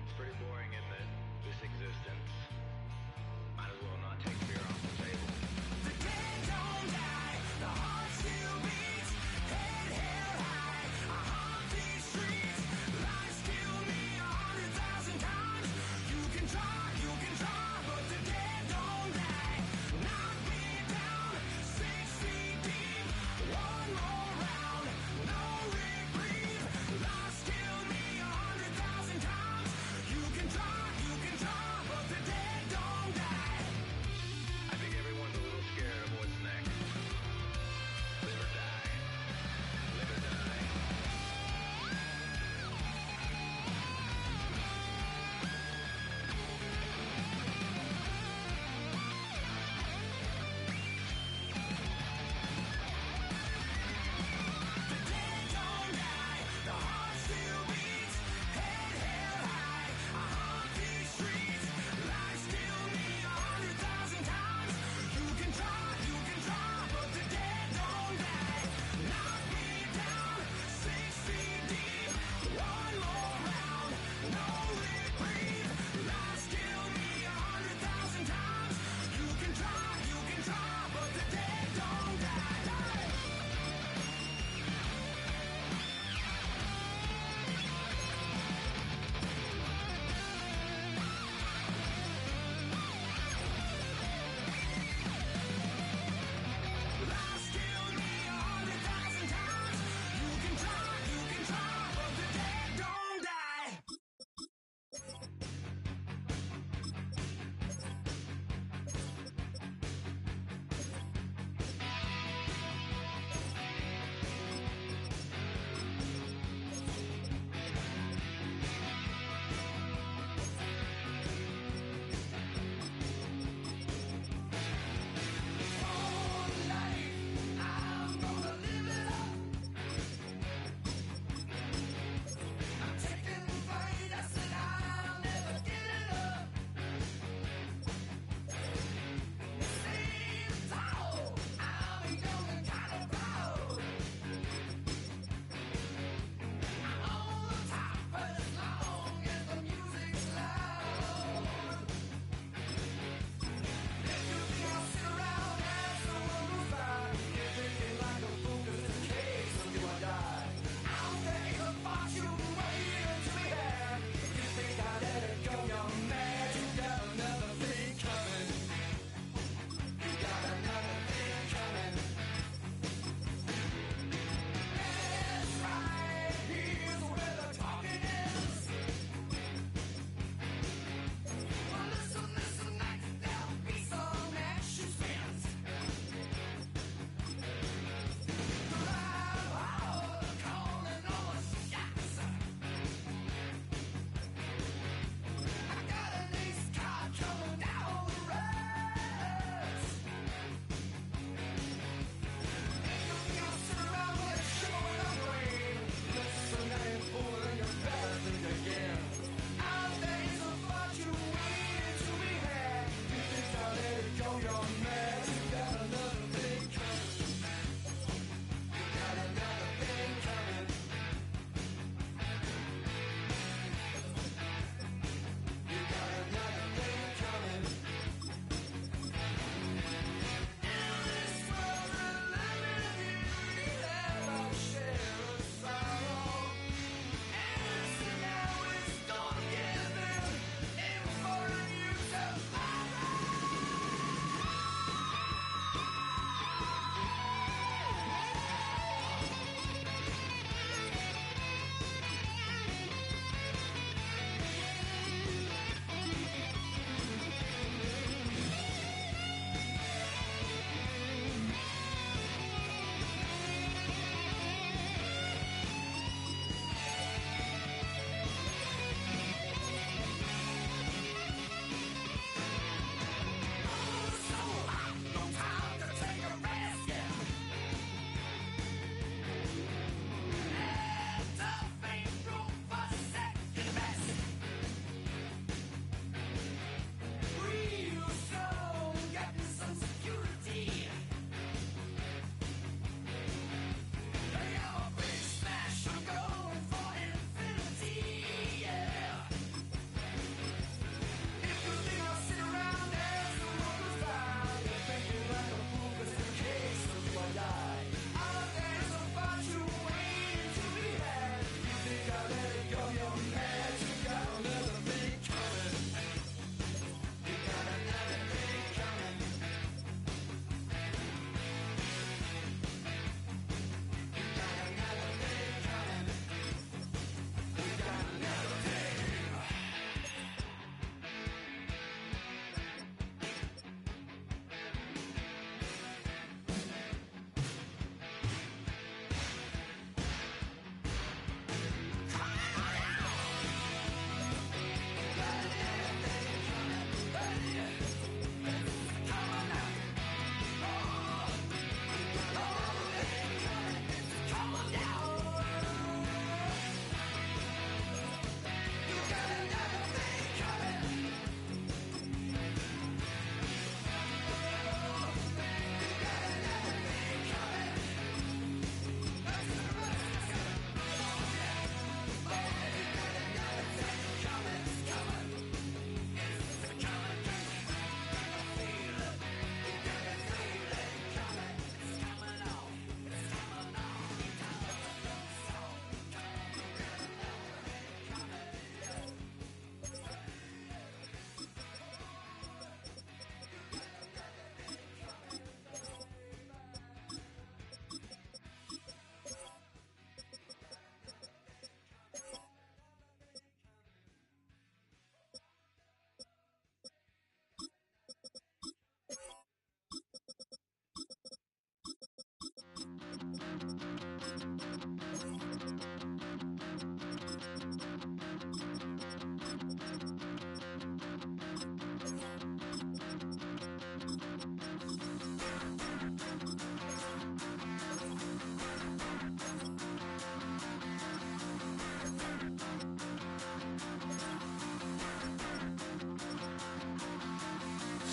K: It's pretty boring, isn't it? This existence. Might as well not take fear off the table. The dead don't die, the heart still beats. Head held high, I haunt these streets. Lies killed me 100,000 times. You can try, but the dead don't die. Knock me down, 6 feet deep. One more round, no reprieve. Lies killed me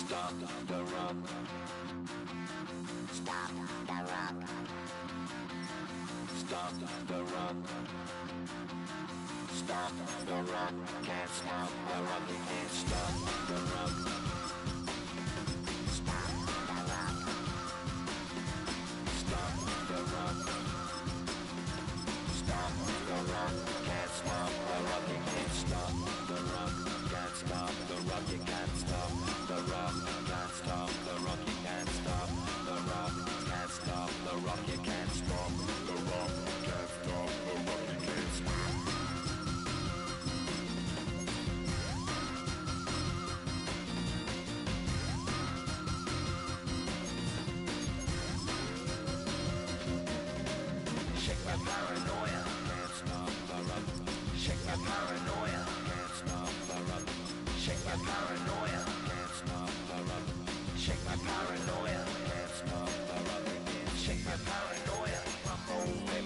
K: Stop the run. Stop the run. Stop the run. Stop the run. Can't stop the run. You can't stop the run. Stop the run. Stop the run. Stop the run. Can't stop the run. You can't stop the run. Can't stop the run. You can't stop the run. Can't stop the run. You can't stop the run. Can't stop the run. You can't stop the run. Can't stop the run. You can't stop. Shake my paranoia. Can't stop the run. Shake my paranoia. Can't stop the run. Shake my paranoia. Can't stop the run. Shake my paranoia. Can't stop the run. Shake my paranoia.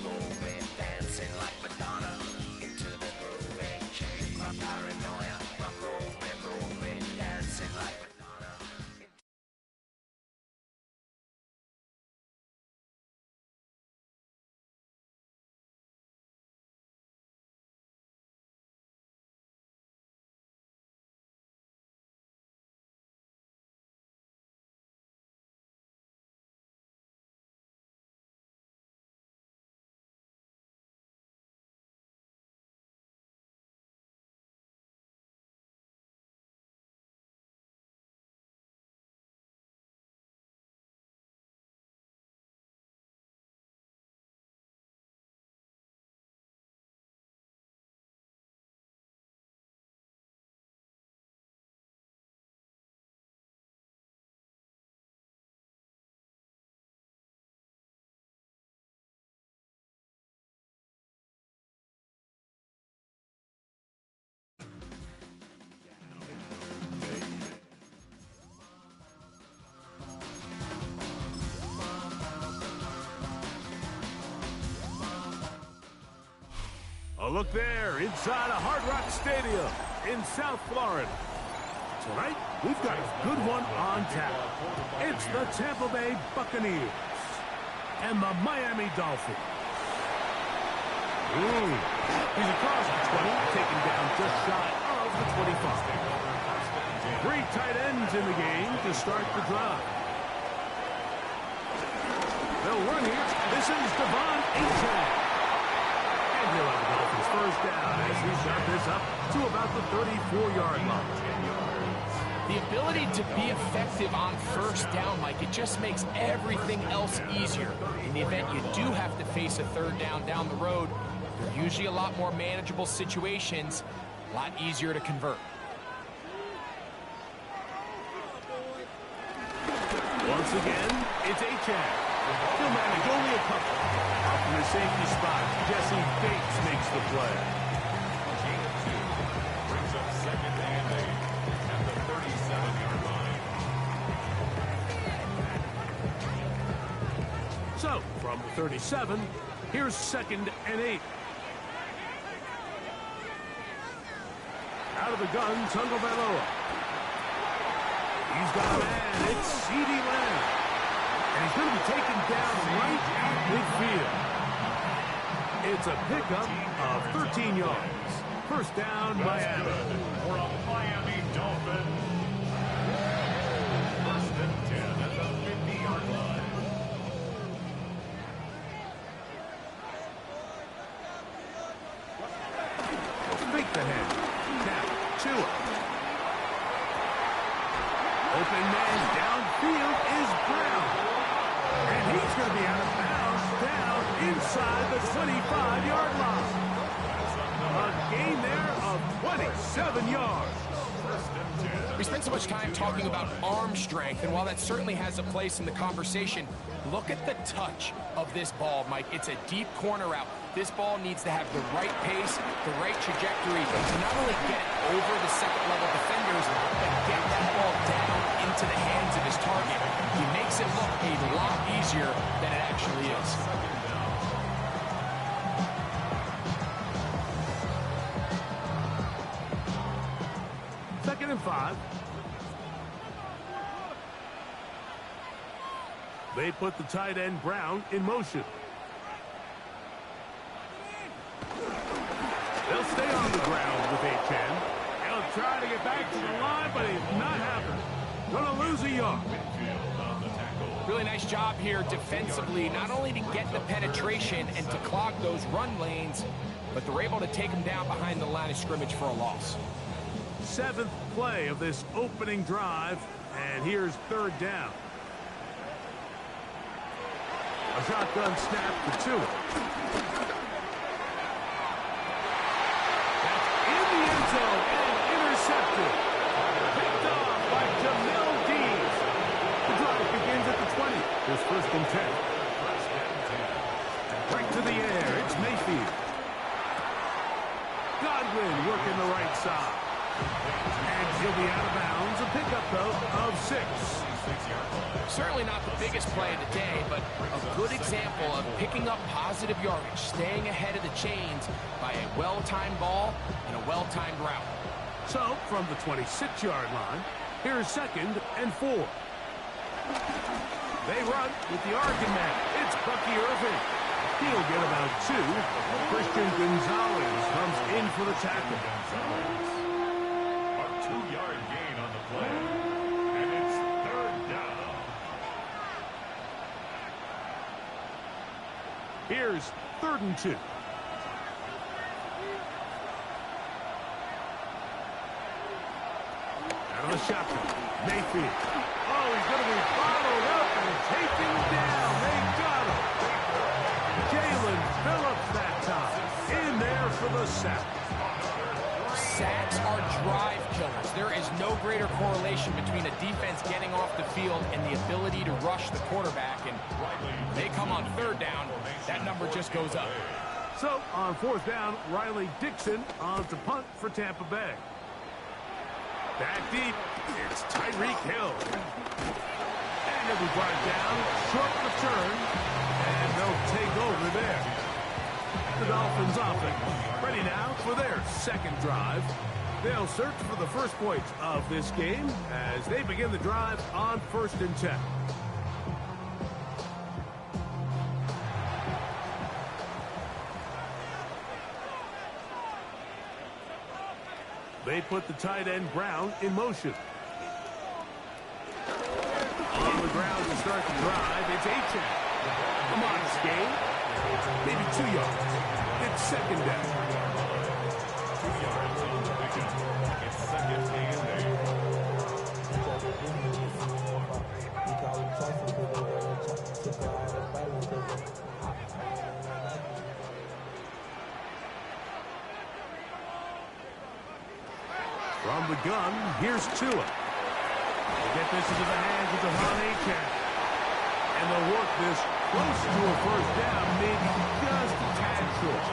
K: Moving, dancing like Madonna into the groove. Shake my paranoia. Moving, dancing like Madonna.
C: A look there inside a Hard Rock Stadium in South Florida. Tonight, we've got a good one on tap. It's the Tampa Bay Buccaneers and the Miami Dolphins. He's across the 20, taken down just shy of the 25. Three tight ends in the game to start the drive. They'll run here. This is Devon Achane. And he'll have the Dolphins first down as we start this up to about the 34-yard line.
E: The ability to be effective on first down, Mike, it just makes everything else easier. In the event you do have to face a third down the road, they're usually a lot more manageable situations, a lot easier to convert.
C: Once again, it's Achane. He'll manage only a couple. Out from the safety spot, Jesse Bates makes the play.
D: Brings up second and 8 at the 37-yard line.
C: So, from the 37, here's second and 8. Out of the gun, Tagovailoa. He's got a man. It's CeeDee Lamb. And he's going to be taken down right at midfield. It's a pickup of 13 yards. First down, Miami.
D: For a Miami Dolphin. First and 10 at the 50-yard line.
C: Fake the hand. Now, Tua. Open man downfield is Brown. And he's going to be out of bounds down inside the 25-yard line. A gain there of 27 yards.
E: We spent so much time talking about arm strength, and while that certainly has a place in the conversation, look at the touch of this ball, Mike. It's a deep corner route. This ball needs to have the right pace, the right trajectory to not only get over the second-level defenders, but get that ball down into the hands of his target. He makes it look a lot easier than it actually is.
C: Second and 5. They put the tight end Brown in motion. They'll stay on the ground with H.N. He'll try to get back to the line, but it's not happening. Gonna lose a yard.
E: Really nice job here defensively, not only to get the penetration and to clog those run lanes, but they're able to take him down behind the line of scrimmage for a loss.
C: 7th play of this opening drive, and here's 3rd down. A shotgun snap to Tua. That's in the end zone and intercepted. Picked off by Jamil Dees. The drive begins at the 20. Here's 1st and 10. Right to the air. It's Mayfield. Godwin working the right side. And he'll be out of bounds. A pickup, though, of 6.
E: Certainly not the biggest play of the day, but a good example of picking up positive yardage, staying ahead of the chains by a well-timed ball and a well-timed route.
C: So, from the 26-yard line, here's 2nd and 4. They run with the Arkin man. It's Bucky Irving. He'll get about 2. Christian Gonzalez comes in for the tackle.
D: A 2-yard gain on the play. And it's 3rd down.
C: Here's 3rd and 2. Out of the shotgun. Mayfield. Oh, he's going to be followed up and taken down. They got him. Jalen Phillips that time. In there for the sack.
E: Sacks are drive killers. There is no greater correlation between a defense getting off the field and the ability to rush the quarterback. And they come on 3rd down, that number just goes up.
C: So, on 4th down, Riley Dixon on to punt for Tampa Bay. Back deep, it's Tyreek Hill. And he'll be brought down, short return, and they'll take over there. The Dolphins offense ready now for their 2nd drive. They'll search for the first points of this game as they begin the drive on 1st and 10. They put the tight end Brown in motion. On the ground to start the drive, it's H.N. A modest gain, maybe 2 yards. It's 2nd down.
D: 2 yards on the pickup. It's 2nd and 8.
C: From the gun, here's Tua. They get this into the hands of Devon Achane. And they'll work this close to a 1st down, maybe just a tad short.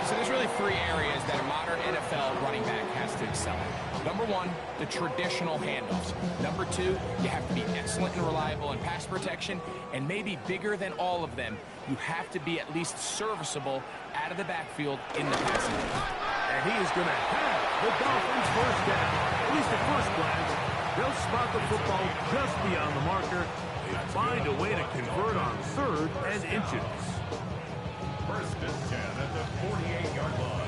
E: So there's really 3 areas that a modern NFL running back has to excel in. Number 1, the traditional handoffs. Number 2, you have to be excellent and reliable in pass protection. And maybe bigger than all of them, you have to be at least serviceable out of the backfield in the passing game.
C: And he is going to have the Dolphins' 1st down. At least at first glance, they'll spot the football just beyond the marker and find a way to convert on 3rd and inches.
D: 1st and 10 at the 48-yard line.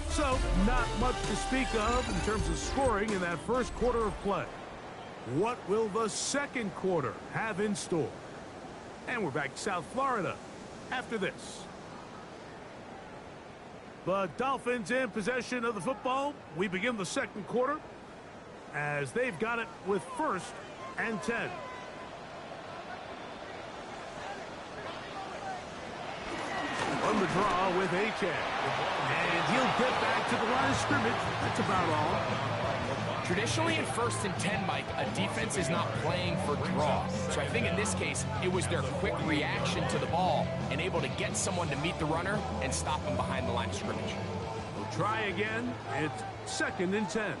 C: So, not much to speak of in terms of scoring in that first quarter of play. What will the 2nd quarter have in store? And we're back to South Florida after this. The Dolphins in possession of the football. We begin the 2nd quarter as they've got it with 1st and 10. On the draw with Achane. And he'll get back to the line of scrimmage. That's about all.
E: Traditionally in 1st and 10, Mike, a defense is not playing for draw. So I think in this case, it was their quick reaction to the ball and able to get someone to meet the runner and stop him behind the line of scrimmage.
C: We'll try again. It's 2nd and 10.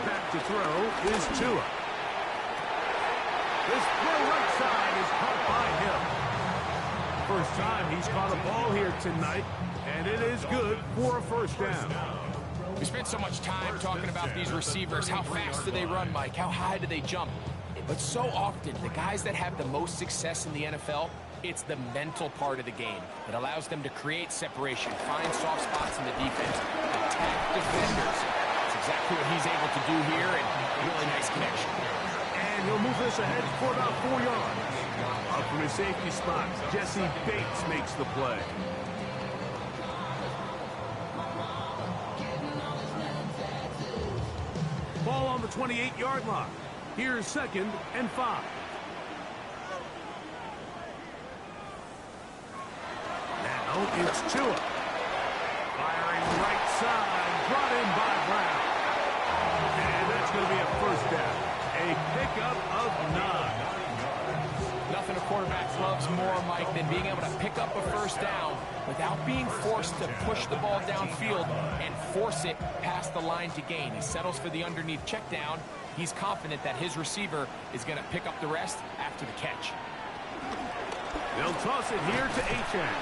C: Back to throw is Tua. This throw right side is caught by him. First time he's caught a ball here tonight, and it is good for a first down.
E: We spent so much time talking about these receivers. How fast do they run, Mike? How high do they jump? But so often, the guys that have the most success in the NFL, it's the mental part of the game. It allows them to create separation, find soft spots in the defense, attack defenders. That's exactly what he's able to do here, and really nice connection.
C: And he'll move this ahead for about 4 yards. Up from his safety spot, Jesse Bates makes the play. Ball on the 28-yard line. Here's 2nd and 5. Now it's Tua. Firing right side, brought in by Brown. And that's going to be a first down. A pickup of 9.
E: Nothing a quarterback loves more, Mike, than being able to pick up a first down without being forced to push the ball downfield and force it past the line to gain. He settles for the underneath check down. He's confident that his receiver is going to pick up the rest after the catch.
C: They'll toss it here to Achane.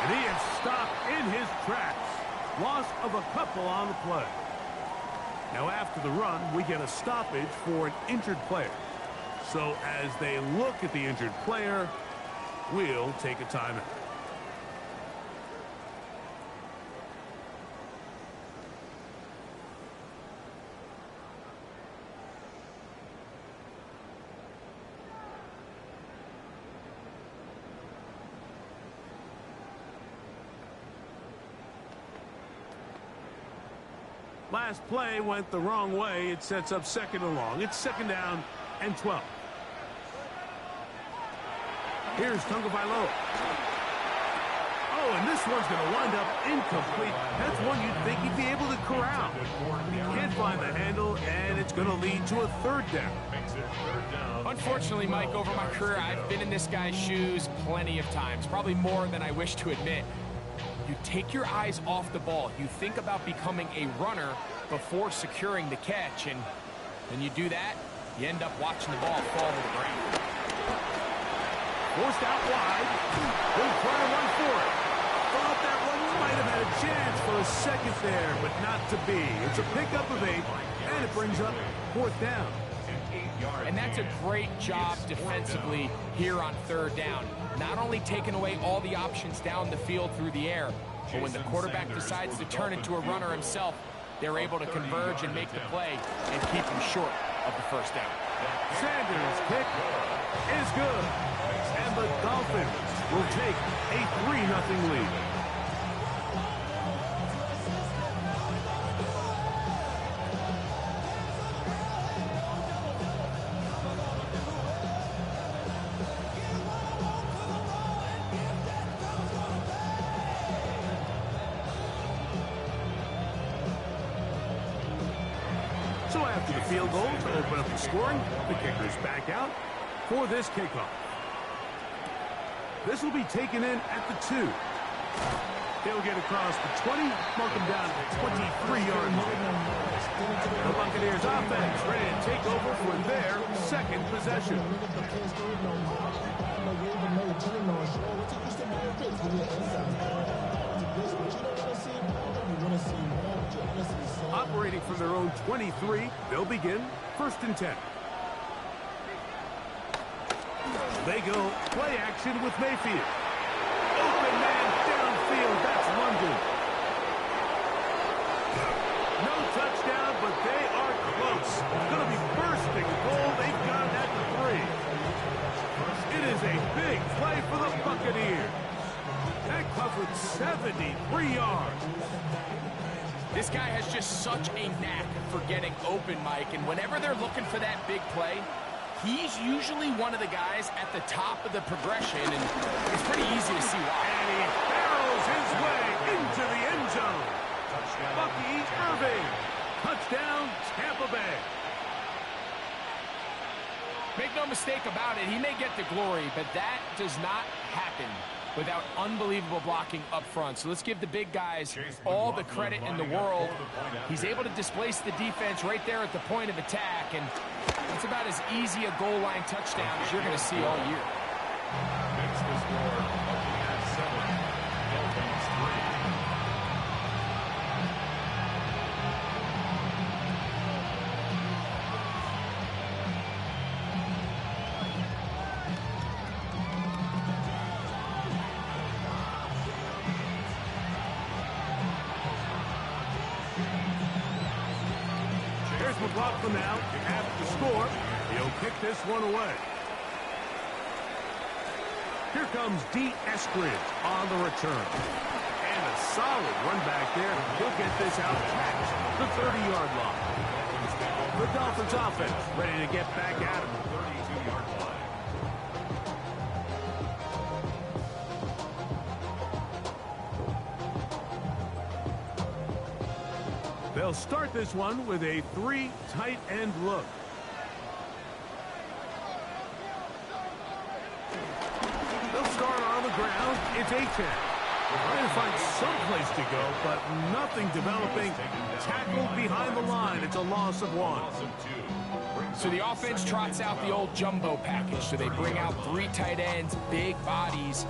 C: And he is stopped in his tracks. Loss of a couple on the play. Now after the run, we get a stoppage for an injured player. So as they look at the injured player, we'll take a timeout. Last play went the wrong way. It sets up 2nd and long. It's 2nd down and 12. Here's Tagovailoa. Oh, and this one's going to wind up incomplete. That's one you'd think he'd be able to corral. He can't find the handle, and it's going to lead to a 3rd down.
E: Unfortunately, Mike, over my career, I've been in this guy's shoes plenty of times, probably more than I wish to admit. You take your eyes off the ball. You think about becoming a runner before securing the catch, and when you do that, you end up watching the ball fall to the ground.
C: Forced out wide. They'll try to run for it. Thought that one might have had a chance for a second there, but not to be. It's a pickup of 8, and it brings up 4th down.
E: And that's a great job defensively here on 3rd down. Not only taking away all the options down the field through the air, but when the quarterback decides to turn into a runner himself, they're able to converge and make the play and keep him short of the first down.
C: Sanders' kick is good. And the Dolphins will take a 3-0 lead. So after the field goal to open up the scoring, the kicker's back out for this kickoff. This will be taken in at the 2. He'll get across the 20, mark him down at the 23-yard line. The Buccaneers offense ready to take over for their 2nd possession. Operating from their own 23, they'll begin 1st and 10. They go play action with Mayfield. Open man downfield. That's London. No touchdown, but they are close. Going to be bursting goal. They've got it at the 3. It is a big play for the Buccaneers. That covered 73 yards.
E: This guy has just such a knack for getting open, Mike, and whenever they're looking for that big play, he's usually one of the guys at the top of the progression, and it's pretty easy to see why.
C: And he barrels his way into the end zone. Bucky Irving. Touchdown, Tampa Bay.
E: Make no mistake about it, he may get the glory, but that does not happen without unbelievable blocking up front. So let's give the big guys all the credit in the world. He's able to displace the defense right there at the point of attack, and it's about as easy a goal line touchdown as you're going to see all year.
D: Makes the score at 7. Dolphins 3.
C: McLaughlin now at the score. He'll kick this one away. Here comes D. Eskridge on the return. And a solid run back there. He'll get this out past the 30-yard line. The Dolphins offense ready to get back at him.
D: 32-yard line.
C: They'll start this one with a 3 tight end look. They'll start on the ground. It's A-10. Trying to find some place to go, but nothing developing. Tackled behind the line. It's a loss of 1.
E: So the offense trots out the old jumbo package. So they bring out 3 tight ends, big bodies.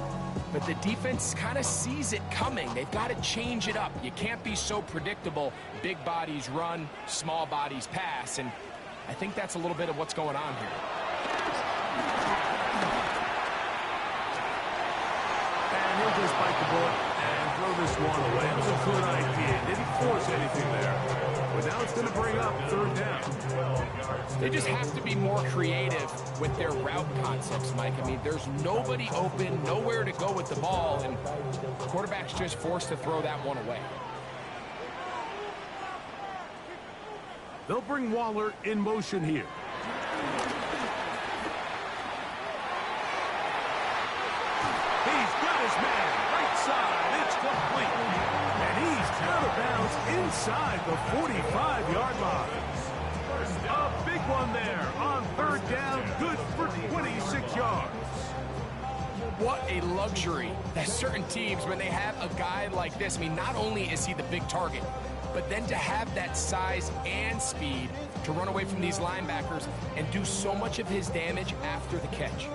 E: But the defense kind of sees it coming. They've got to change it up. You can't be so predictable. Big bodies run, small bodies pass. And I think that's a little bit of what's going on here.
C: And he'll just bite the bullet and throw this one away. It was a good idea. Didn't force anything there. But now it's going to bring up 3rd down.
E: They just have to be more creative with their route concepts, Mike. I mean, there's nobody open, nowhere to go with the ball, and the quarterback's just forced to throw that one away.
C: They'll bring Waller in motion here. He's got his man right side. It's complete. And he's out of bounds inside the 45-yard line. A big one there on 3rd down. Good for 26 yards.
E: What a luxury that certain teams, when they have a guy like this, I mean, not only is he the big target, but then to have that size and speed to run away from these linebackers and do so much of his damage after the catch.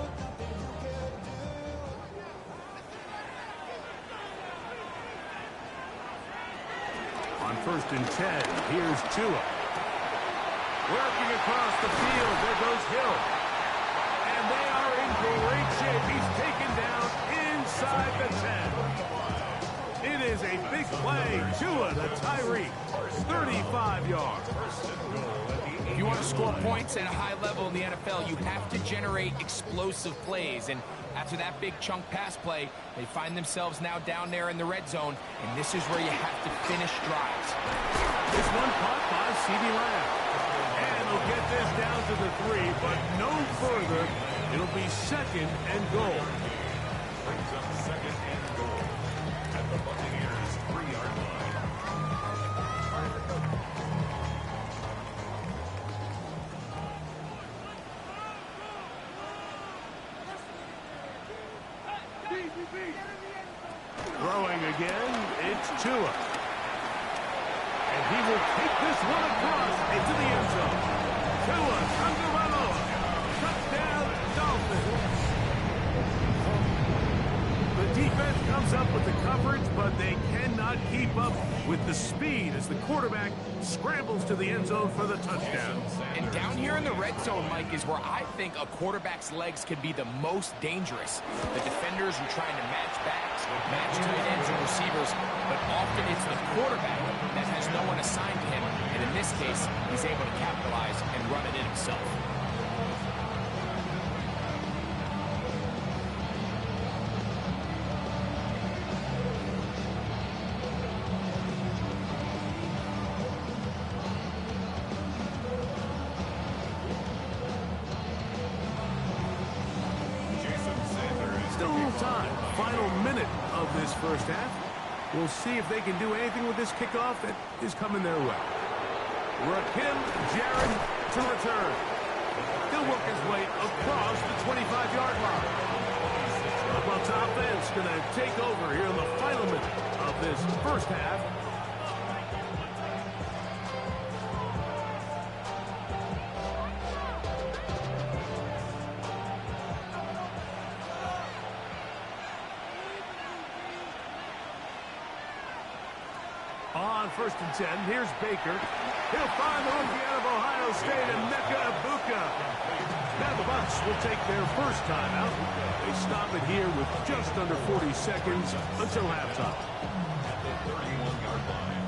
C: On 1st and 10, here's Tua. Working across the field, there goes Hill. And they are in great shape. He's taken down inside the 10. It is a big play. Tua to Tyreek, 35 yards.
E: If you want to score points at a high level in the NFL, you have to generate explosive plays. And after that big chunk pass play, they find themselves now down there in the red zone, and this is where you have to finish drives.
C: This one caught by CeeDee Lamb. And they'll get this down to the 3, but no further. It'll be 2nd and goal.
D: Brings up 2nd and goal at the Buccaneers' 3-yard line.
C: Throwing again, it's Tua. And he will take this one across into the end zone. Tua Tagovailoa. Touchdown, Dolphins. The defense comes up with the coverage, but they cannot keep up with the speed as the quarterback scrambles to the end zone for the touchdown.
E: And down here in the red zone, Mike, is where I think a quarterback's legs can be the most dangerous. The defenders are trying to match backs, match tight ends and receivers, but often it's the quarterback that has no one assigned to him, and in this case, he's able to capitalize and run it in himself.
C: This first half. We'll see if they can do anything with this kickoff that is coming their way. Rakim Jarrett to return. He'll work his way across the 25-yard line. The Bucs offense going to take over here in the final minute of this first half. On 1st and 10, here's Baker. He'll find the rookie out of Ohio State, and Emeka Egbuka. Now the Bucs will take their first timeout. They stop it here with just under 40 seconds until halftime.
D: At the 31-yard line.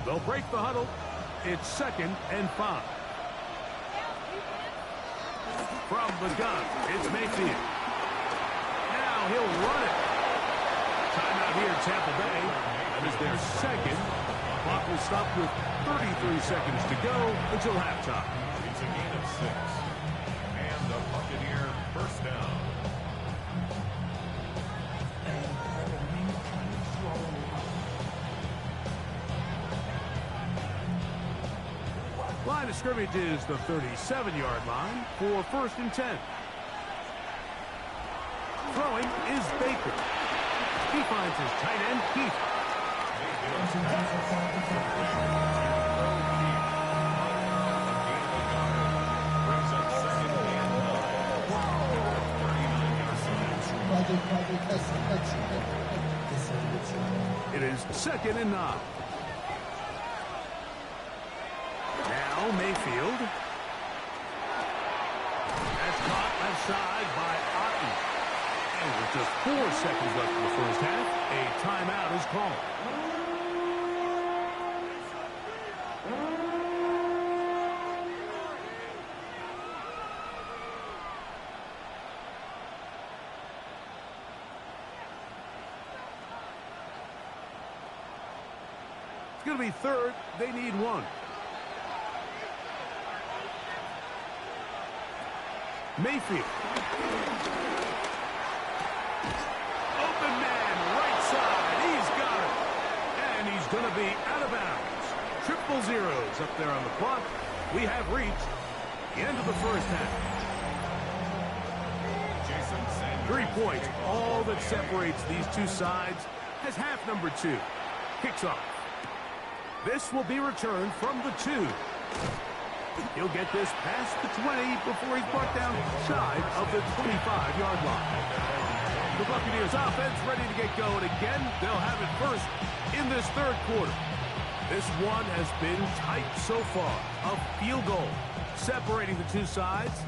C: They'll break the huddle. It's 2nd and 5. From the gun, it's Mayfield. Now he'll run it. Timeout here, Tampa Bay. That is their second. Clock will stop with 33 seconds to go until halftime.
D: It's a gain of 6. And the Buccaneer first down.
C: Line of scrimmage is the 37-yard line for 1st and 10. Throwing is Baker. He finds his tight end, Keith.
D: Brings up 2nd and 9.
C: It is 2nd and 9. Now Mayfield. That's caught left side by Otten. And with just 4 seconds left in the first half, a timeout is called. It's going to be 3rd. They need 1. Mayfield. Open man, right side. He's got it. And he's going to be out of bounds. 000 up there on the clock. We have reached the end of the first half. 3 points, all that separates these two sides, as half number 2 kicks off. This will be returned from the 2. He'll get this past the 20 before he's brought down shy of the 25-yard line. The Buccaneers offense ready to get going again. They'll have it first in this 3rd quarter. This one has been tight so far. A field goal separating the two sides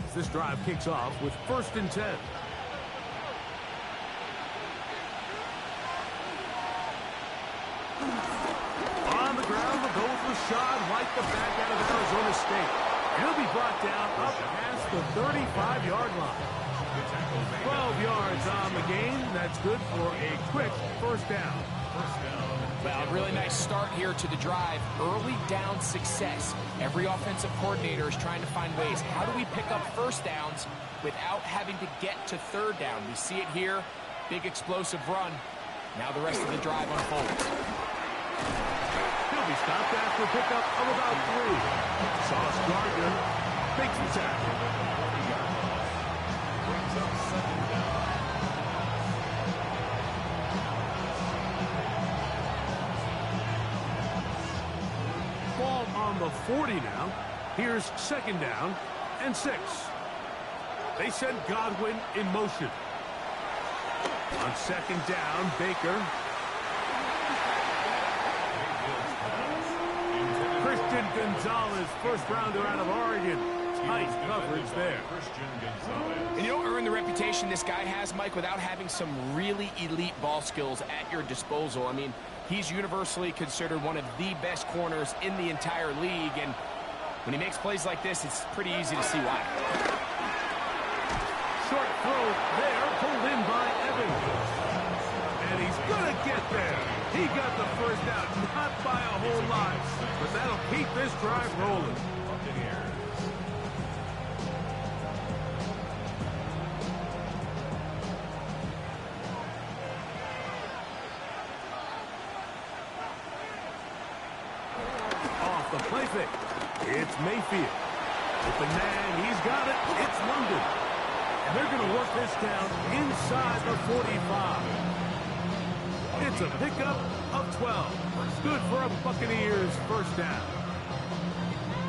C: as this drive kicks off with 1st and 10. On the ground, we'll go with Rashad White, the back out of Arizona State. He'll be brought down up past the 35-yard line. 12 yards on the game. That's good for a quick first down.
E: Well, really nice start here to the drive. Early down success. Every offensive coordinator is trying to find ways. How do we pick up first downs without having to get to 3rd down? We see it here. Big explosive run. Now the rest of the drive unfolds.
C: He'll be stopped after a pickup of about 3. Sauce Gardner makes the tackle.
D: Brings up 2nd down.
C: Ball on the 40 now. Here's 2nd down and 6. They send Godwin in motion. On 2nd down, Baker. Christian Gonzalez, first rounder out of Oregon. Tight coverage there.
E: And you don't earn the reputation this guy has, Mike, without having some really elite ball skills at your disposal. I mean, he's universally considered one of the best corners in the entire league, and when he makes plays like this, it's pretty easy to see why.
C: Short throw there, pulled in by Evans. And he's going to get there. He got the first down, not by a whole lot, but that'll keep this drive rolling. off the play fake. It's Mayfield. Open man, he's got it. It's London. And they're going to work this down inside the 45. It's a pickup of 12. Good for a Buccaneers first down.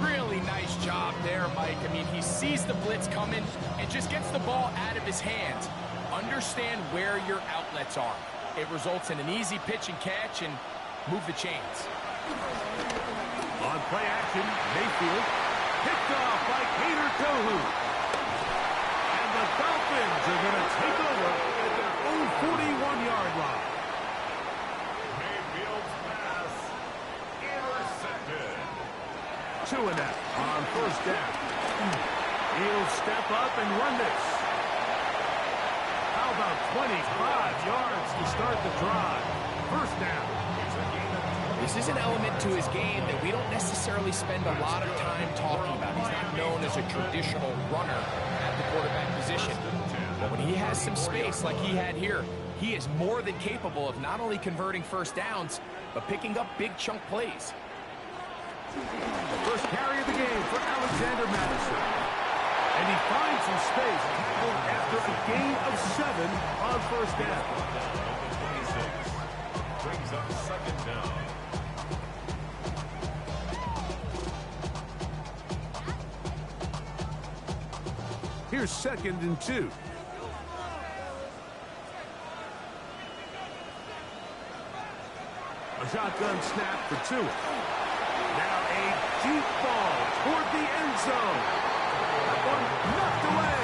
E: Really nice job there, Mike. I mean, he sees the blitz coming and just gets the ball out of his hands. Understand where your outlets are. It results in an easy pitch and catch and move the chains.
C: On play action, Mayfield picked off by Cater Tohu. And the Dolphins are going to take over at their own 41-yard line.
D: Mayfield's pass intercepted.
C: 2 and out on first down. He'll step up and run this. How about 25 yards to start the drive? First down.
E: This is an element to his game that we don't necessarily spend a lot of time talking about. He's not known as a traditional runner at the quarterback position. But when he has some space like he had here, he is more than capable of not only converting first downs, but picking up big chunk plays.
C: The first carry of the game for Alexander Madison. And he finds some space tackled after a gain of 7 on first down.
D: 26 brings up second down.
C: Here's 2nd and 2. A shotgun snap for Tua. Now a deep ball toward the end zone. That one knocked away.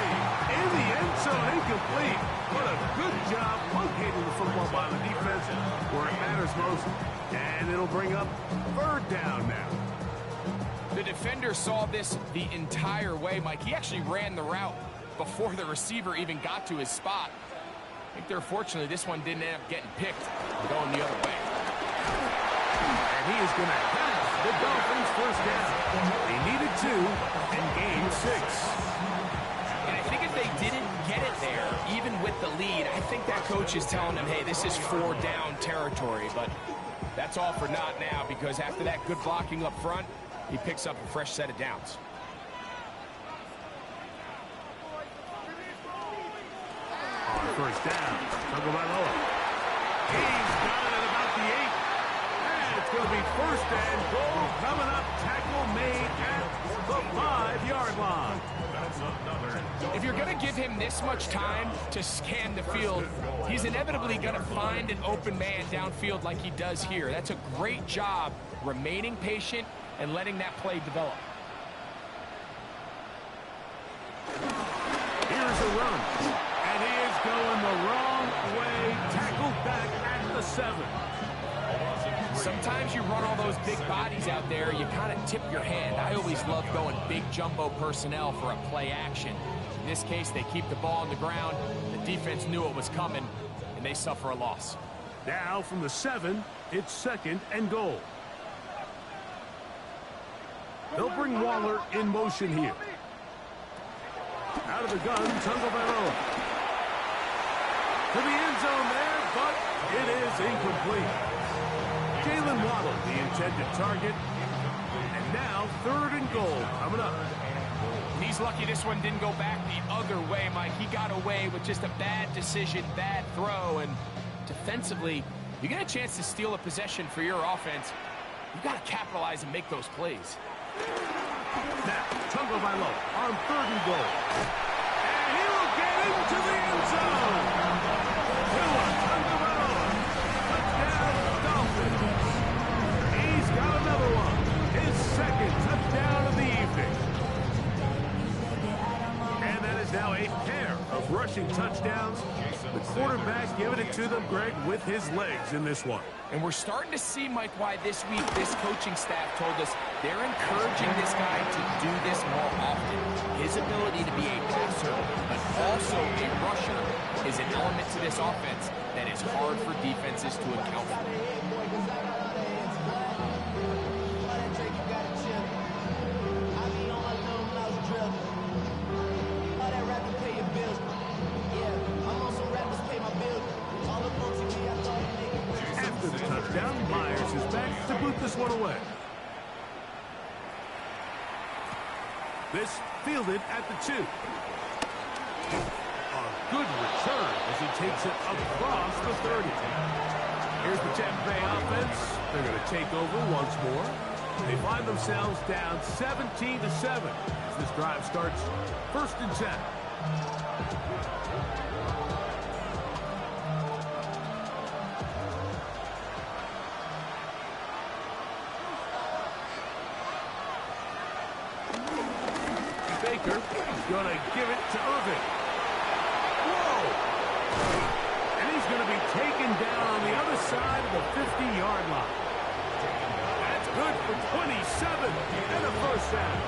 C: In the end zone, incomplete. What a good job locating the football by the defense where it matters most. And it'll bring up 3rd down now.
E: The defender saw this the entire way, Mike. He actually ran the route before the receiver even got to his spot. I think they're fortunate this one didn't end up getting picked and going the other way.
C: And he is going to have the Dolphins first down. They needed 2 and gained 6.
E: And I think if they didn't get it there, even with the lead, I think that coach is telling them, hey, this is 4 down territory. But that's all for naught now, because after that good blocking up front, he picks up a fresh set of downs.
C: On first down, Tagovailoa. He's got it at about the 8. And it's going to be 1st and goal coming up. Tackle made at the 5-yard line.
E: If you're going to give him this much time to scan the field, he's inevitably going to find an open man downfield like he does here. That's a great job remaining patient and letting that play develop.
C: Here's a run. And he is going the wrong way. Tackled back at the 7.
E: Sometimes you run all those big bodies out there, you kind of tip your hand. I always love going big jumbo personnel for a play action. In this case, they keep the ball on the ground. The defense knew it was coming, and they suffer a loss.
C: Now from the 7, it's 2nd and goal. They'll bring Waller in motion here. Out of the gun, Tagovailoa. To the end zone there, but it is incomplete. Jalen Waddle, the intended target. And now 3rd and goal coming up.
E: And he's lucky this one didn't go back the other way, Mike. He got away with just a bad decision, bad throw, and defensively, you get a chance to steal a possession for your offense. You've got to capitalize and make those plays.
C: Now, Tagovailoa on 3rd and goal. And he will get into the end zone. Tua Tagovailoa. Touchdown, Dolphins. He's got another one. His 2nd touchdown of the evening. And that is now a pair of rushing touchdowns. The quarterback giving it to them, Greg, with his legs in this one.
E: And we're starting to see, Mike, why this week this coaching staff told us they're encouraging this guy to do this more often. His ability to be a passer, but also a rusher, is an element to this offense that is hard for defenses to encounter.
C: After the touchdown, Myers is back to boot this one away. This fielded at the 2. A good return as he takes it across the 30. Here's the Tampa Bay offense. They're going to take over once more. They find themselves down 17-7 as this drive starts 1st and 10. Baker is going to give it to Irvin. Whoa! And he's going to be taken down on the other side of the 50-yard line. That's good for 27 and a first down.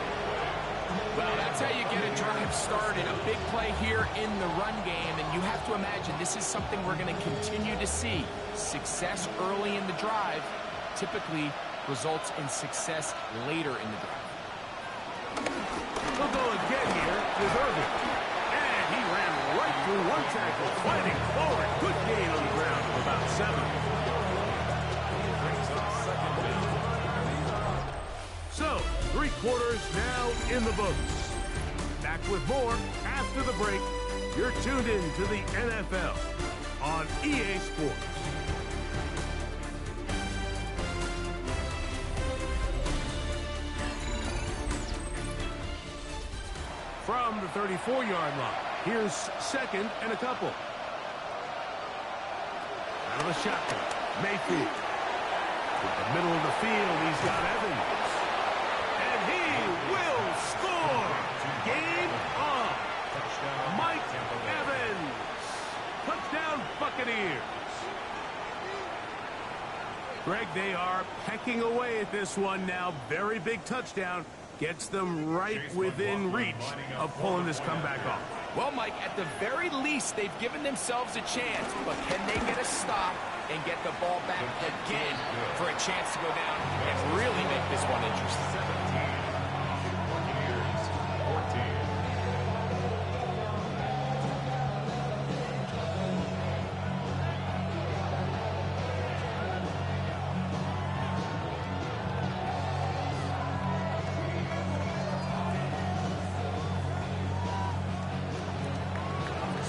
E: Well, that's how you get a drive started. A big play here in the run game, and you have to imagine this is something we're going to continue to see. Success early in the drive typically results in success later in the drive.
C: He'll go again here with Irvin. And he ran right through one tackle, fighting forward. Good gain on the ground of about 7. So, 3 quarters now in the books. Back with more after the break. You're tuned in to the NFL on EA Sports. From the 34-yard line, here's 2nd and a couple. Out of the shotgun, Mayfield. In the middle of the field, he's got Evans. And he will score! Game on! Mike Evans! Touchdown Buccaneers! Greg, they are pecking away at this one now. Very big touchdown. Gets them right within reach of pulling this comeback off.
E: Well, Mike, at the very least, they've given themselves a chance, but can they get a stop and get the ball back again for a chance to go down and really make this one interesting?
D: 14.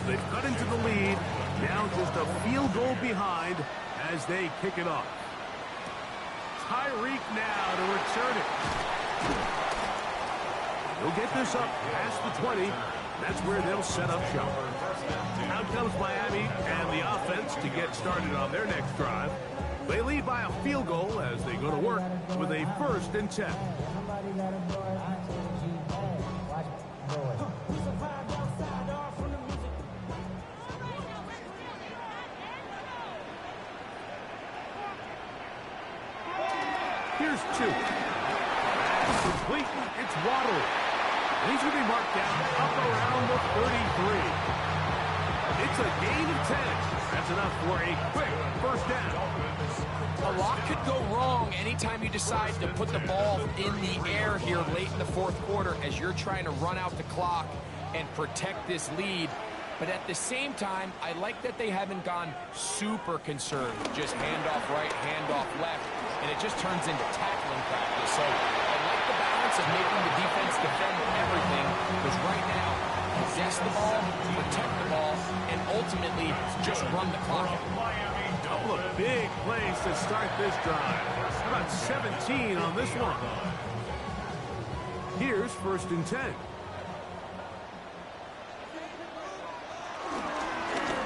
C: They've cut into the lead, now just a field goal behind as they kick it off. Tyreek now to return it. He'll get this up past the 20. That's where they'll set up shop. Out comes Miami and the offense to get started on their next drive. They lead by a field goal as they go to work with a 1st and 10. Here's 2. That's complete. It's Waddle. He's going to be marked down up around the 33. It's a gain of 10. That's enough for a quick first down.
E: A lot could go wrong anytime you decide to put the ball in the air here late in the 4th quarter as you're trying to run out the clock and protect this lead. But at the same time, I like that they haven't gone super concerned. Just handoff right, handoff left, and it just turns into tackling practice. So I like the balance of making the defense defend everything, because right now, possess the ball, protect the ball, and ultimately just run the clock out.
C: Couple of big plays to start this drive. About 17 on this one. Here's 1st and 10.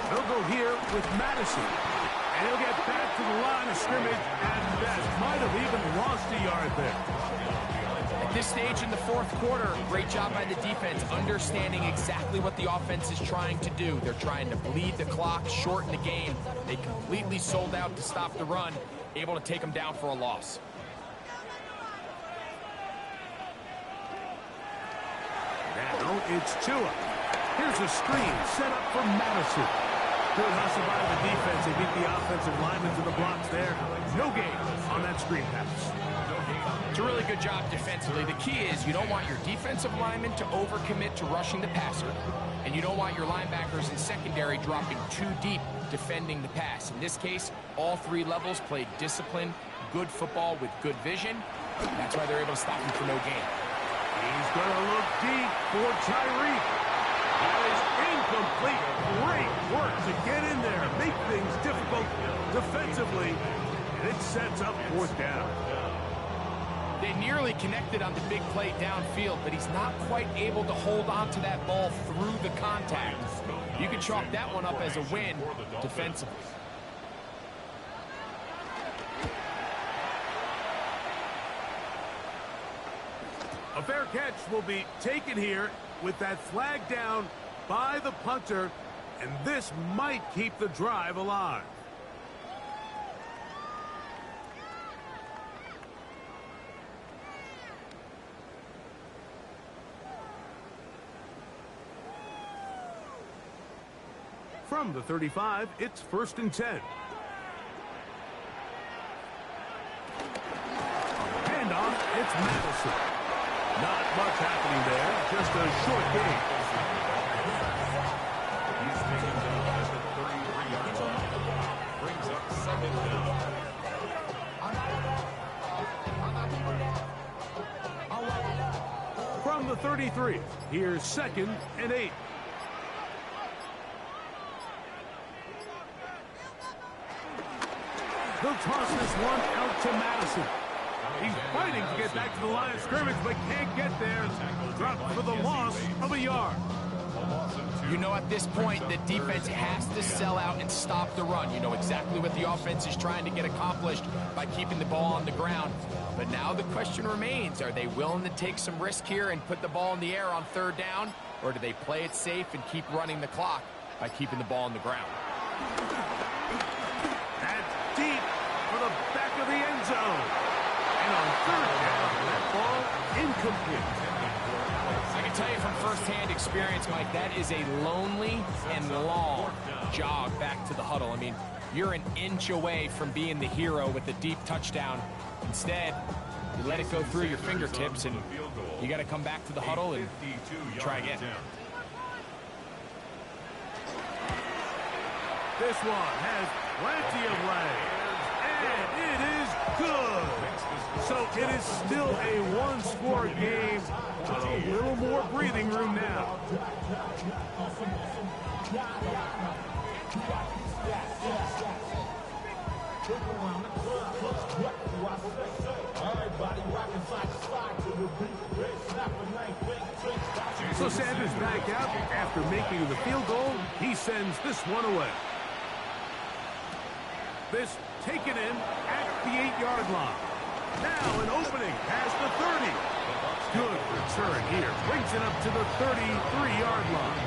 C: They'll go here with Madison. And he'll get back to the line of scrimmage, and that might have even lost a yard there.
E: At this stage in the 4th quarter, great job by the defense, understanding exactly what the offense is trying to do. They're trying to bleed the clock, shorten the game. They completely sold out to stop the run, able to take them down for a loss.
C: Now it's Tua. Here's a screen set up for Madison. Good hustle by the defense. They beat the offensive lineman to the blocks there. No gain on that screen pass.
E: It's a really good job defensively. The key is you don't want your defensive linemen to overcommit to rushing the passer, and you don't want your linebackers in secondary dropping too deep defending the pass. In this case, all 3 levels played disciplined, good football with good vision. That's why they're able to stop him for no gain.
C: He's going to look deep for Tyreek. That is incomplete. Great work to get in there, make things difficult defensively, and it sets up fourth down.
E: They nearly connected on the big play downfield, but he's not quite able to hold on to that ball through the contact. You can chalk that one up as a win defensively.
C: A fair catch will be taken here with that flag down by the punter, and this might keep the drive alive. From the 35, it's 1st and 10. Handoff, it's Madison. Not much happening there, just a short game.
D: He's taken down at the 33-yard line. Brings up 2nd down.
C: From the 33, here's 2nd and 8. They'll toss this one out to Madison. He's fighting to get back to the line of scrimmage, but can't get there. Dropped for the loss of a yard.
E: You know, at this point, the defense has to sell out and stop the run. You know exactly what the offense is trying to get accomplished by keeping the ball on the ground. But now the question remains, are they willing to take some risk here and put the ball in the air on 3rd down? Or do they play it safe and keep running the clock by keeping the ball on the ground?
C: That's deep for the back of the end zone. And on 3rd down, that ball incomplete.
E: I can tell you from firsthand experience, Mike, that is a lonely and long jog back to the huddle. I mean, you're an inch away from being the hero with a deep touchdown. Instead, you let it go through your fingertips, and you got to come back to the huddle and try again.
C: This one has plenty of legs, and it is good. So it is still a one-score game, but a little more breathing room now. So Sanders back out after making the field goal. He sends this one away. This taken in at the 8-yard line. Now an opening past the 30. Good return here. Brings it up to the 33-yard line.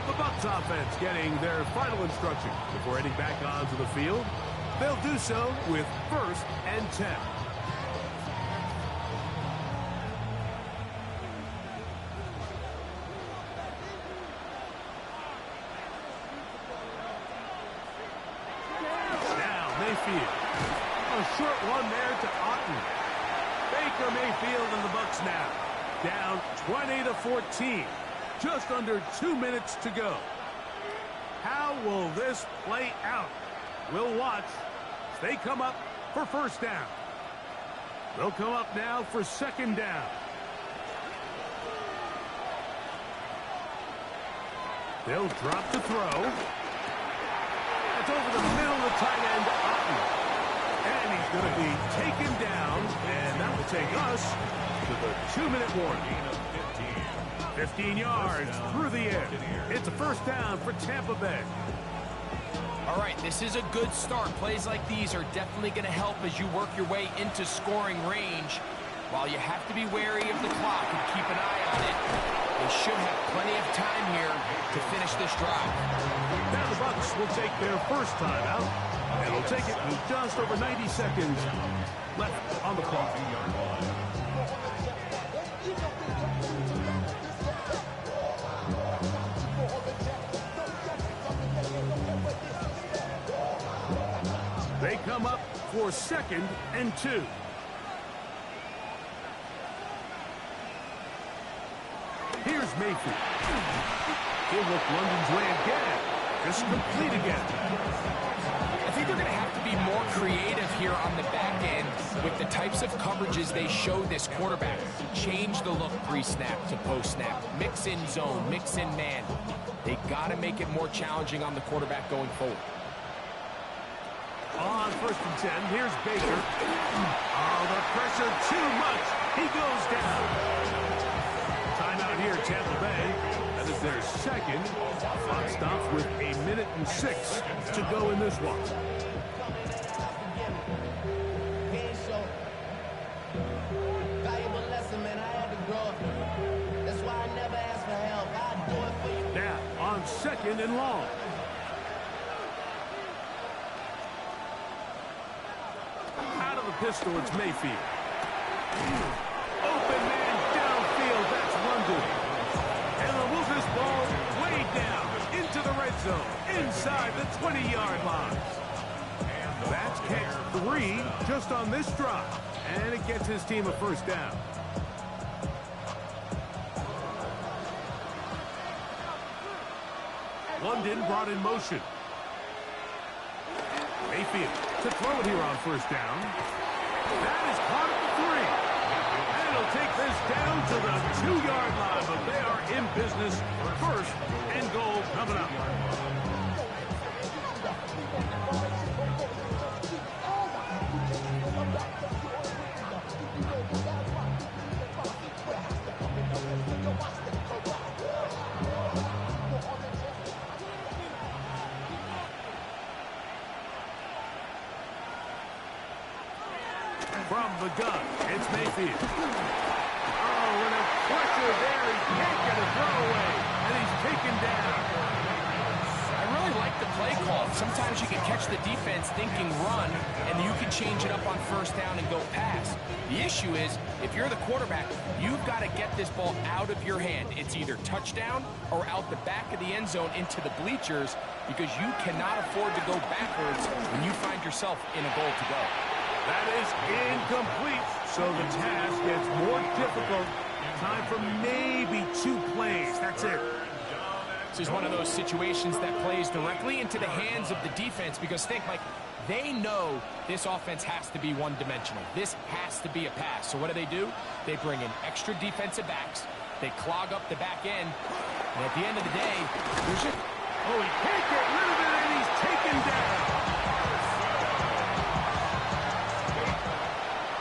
C: The Bucs offense getting their final instruction before heading back onto the field. They'll do so with 1st and 10. A short one there to Otten. Baker Mayfield and the Bucs now down 20-14. Just under 2 minutes to go. How will this play out? We'll watch as they come up for 1st down. They'll come up now for 2nd down. They'll drop to throw. It's over the middle of the tight end, Otten. And he's going to be taken down, and that will take us to the 2-minute warning. 15 yards through the air. It's a 1st down for Tampa Bay.
E: All right, this is a good start. Plays like these are definitely going to help as you work your way into scoring range. While you have to be wary of the clock and keep an eye on it, they should have plenty of time here to finish this drive.
C: Now the Bucs will take their first time out, and will take it with just over 90 seconds left on the clock. They come up for 2nd and 2. Here's Mayfield. He'll work London's way again. Just complete again.
E: I think think they're going to have to be more creative here on the back end with the types of coverages they show this quarterback. Change the look pre-snap to post-snap. Mix in zone, mix in man. They got to make it more challenging on the quarterback going forward.
C: On 1st and 10, here's Baker. Oh, the pressure too much. He goes down. Timeout here, Tampa Bay. That is their second. Clock stops with 1:06 to go in this one.
J: Valuable lesson, man. I had to grow up. That's why I never ask for help. I'd do it for you.
C: Now, on 2nd and long. Out of the pistol, it's Mayfield. Open man downfield, that's London. And they'll move this ball way down into the red zone, inside the 20-yard line. That's catch 3 just on this drive, and it gets his team a first down. London brought in motion. Mayfield to throw it here on 1st down. That is caught at the 3. And it'll take this down to the 2-yard line, but they are in business. 1st and goal coming up. From the gun, it's Mayfield. Oh, and a pressure there. He can't get a throw away, and he's taken down.
E: I really like the play call. Sometimes you can catch the defense thinking run, and you can change it up on 1st down and go pass. The issue is, if you're the quarterback, you've got to get this ball out of your hand. It's either touchdown or out the back of the end zone into the bleachers, because you cannot afford to go backwards when you find yourself in a goal to go.
C: That is incomplete, so the task gets more difficult. Time for maybe 2 plays. That's it.
E: This is one of those situations that plays directly into the hands of the defense, because think, like, they know this offense has to be one-dimensional. This has to be a pass. So what do? They bring in extra defensive backs. They clog up the back end. And at the end of the day, there's just...
C: Oh, he can't get rid of it, and he's taken down.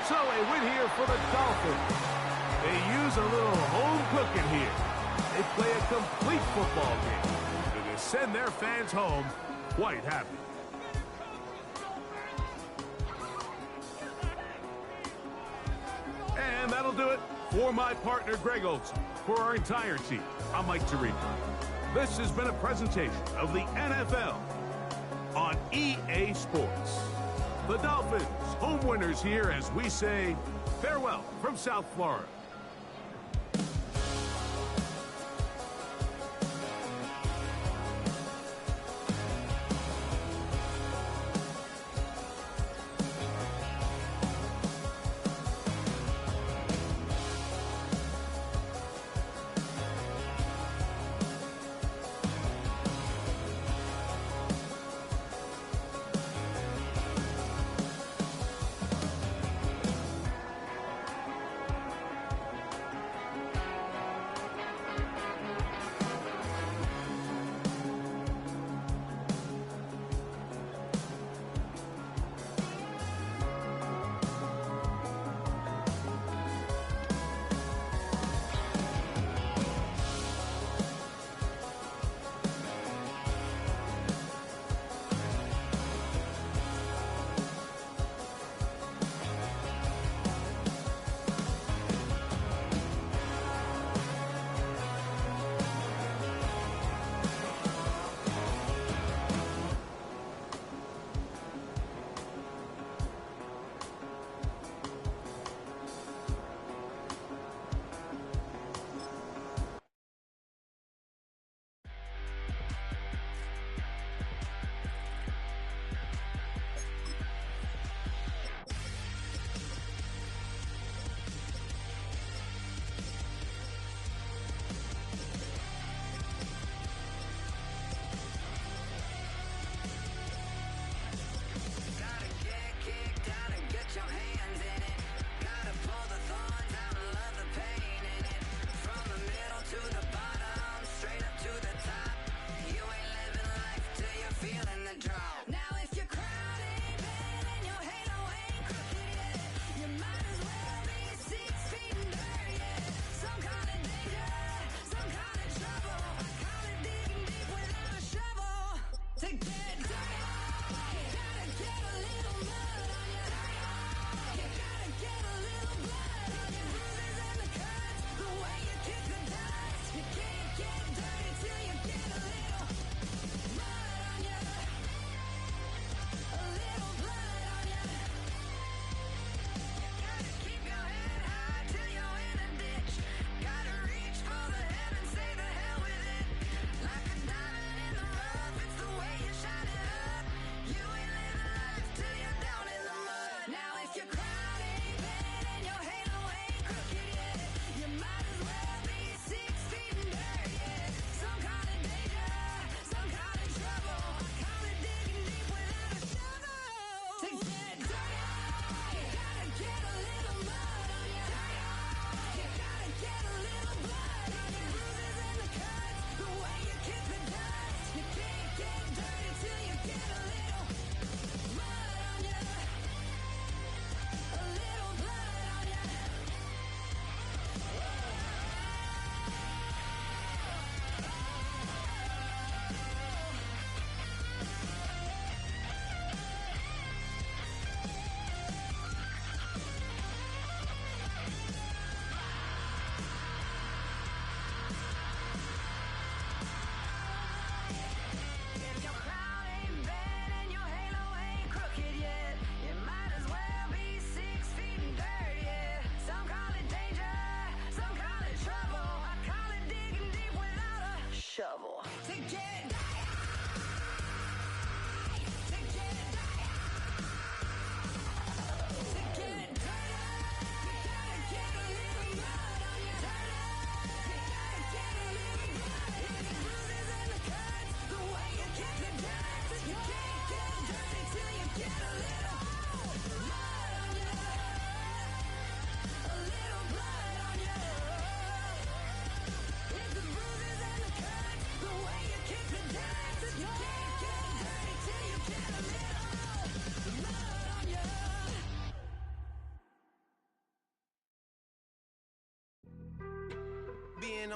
C: So a win here for the Dolphins. They use a little home cooking here. They play a complete football game. And they send their fans home quite happy. And that'll do it for my partner, Greg Olson. For our entire team, I'm Mike Tirico. This has been a presentation of the NFL on EA Sports. The Dolphins, home winners here as we say farewell from South Florida.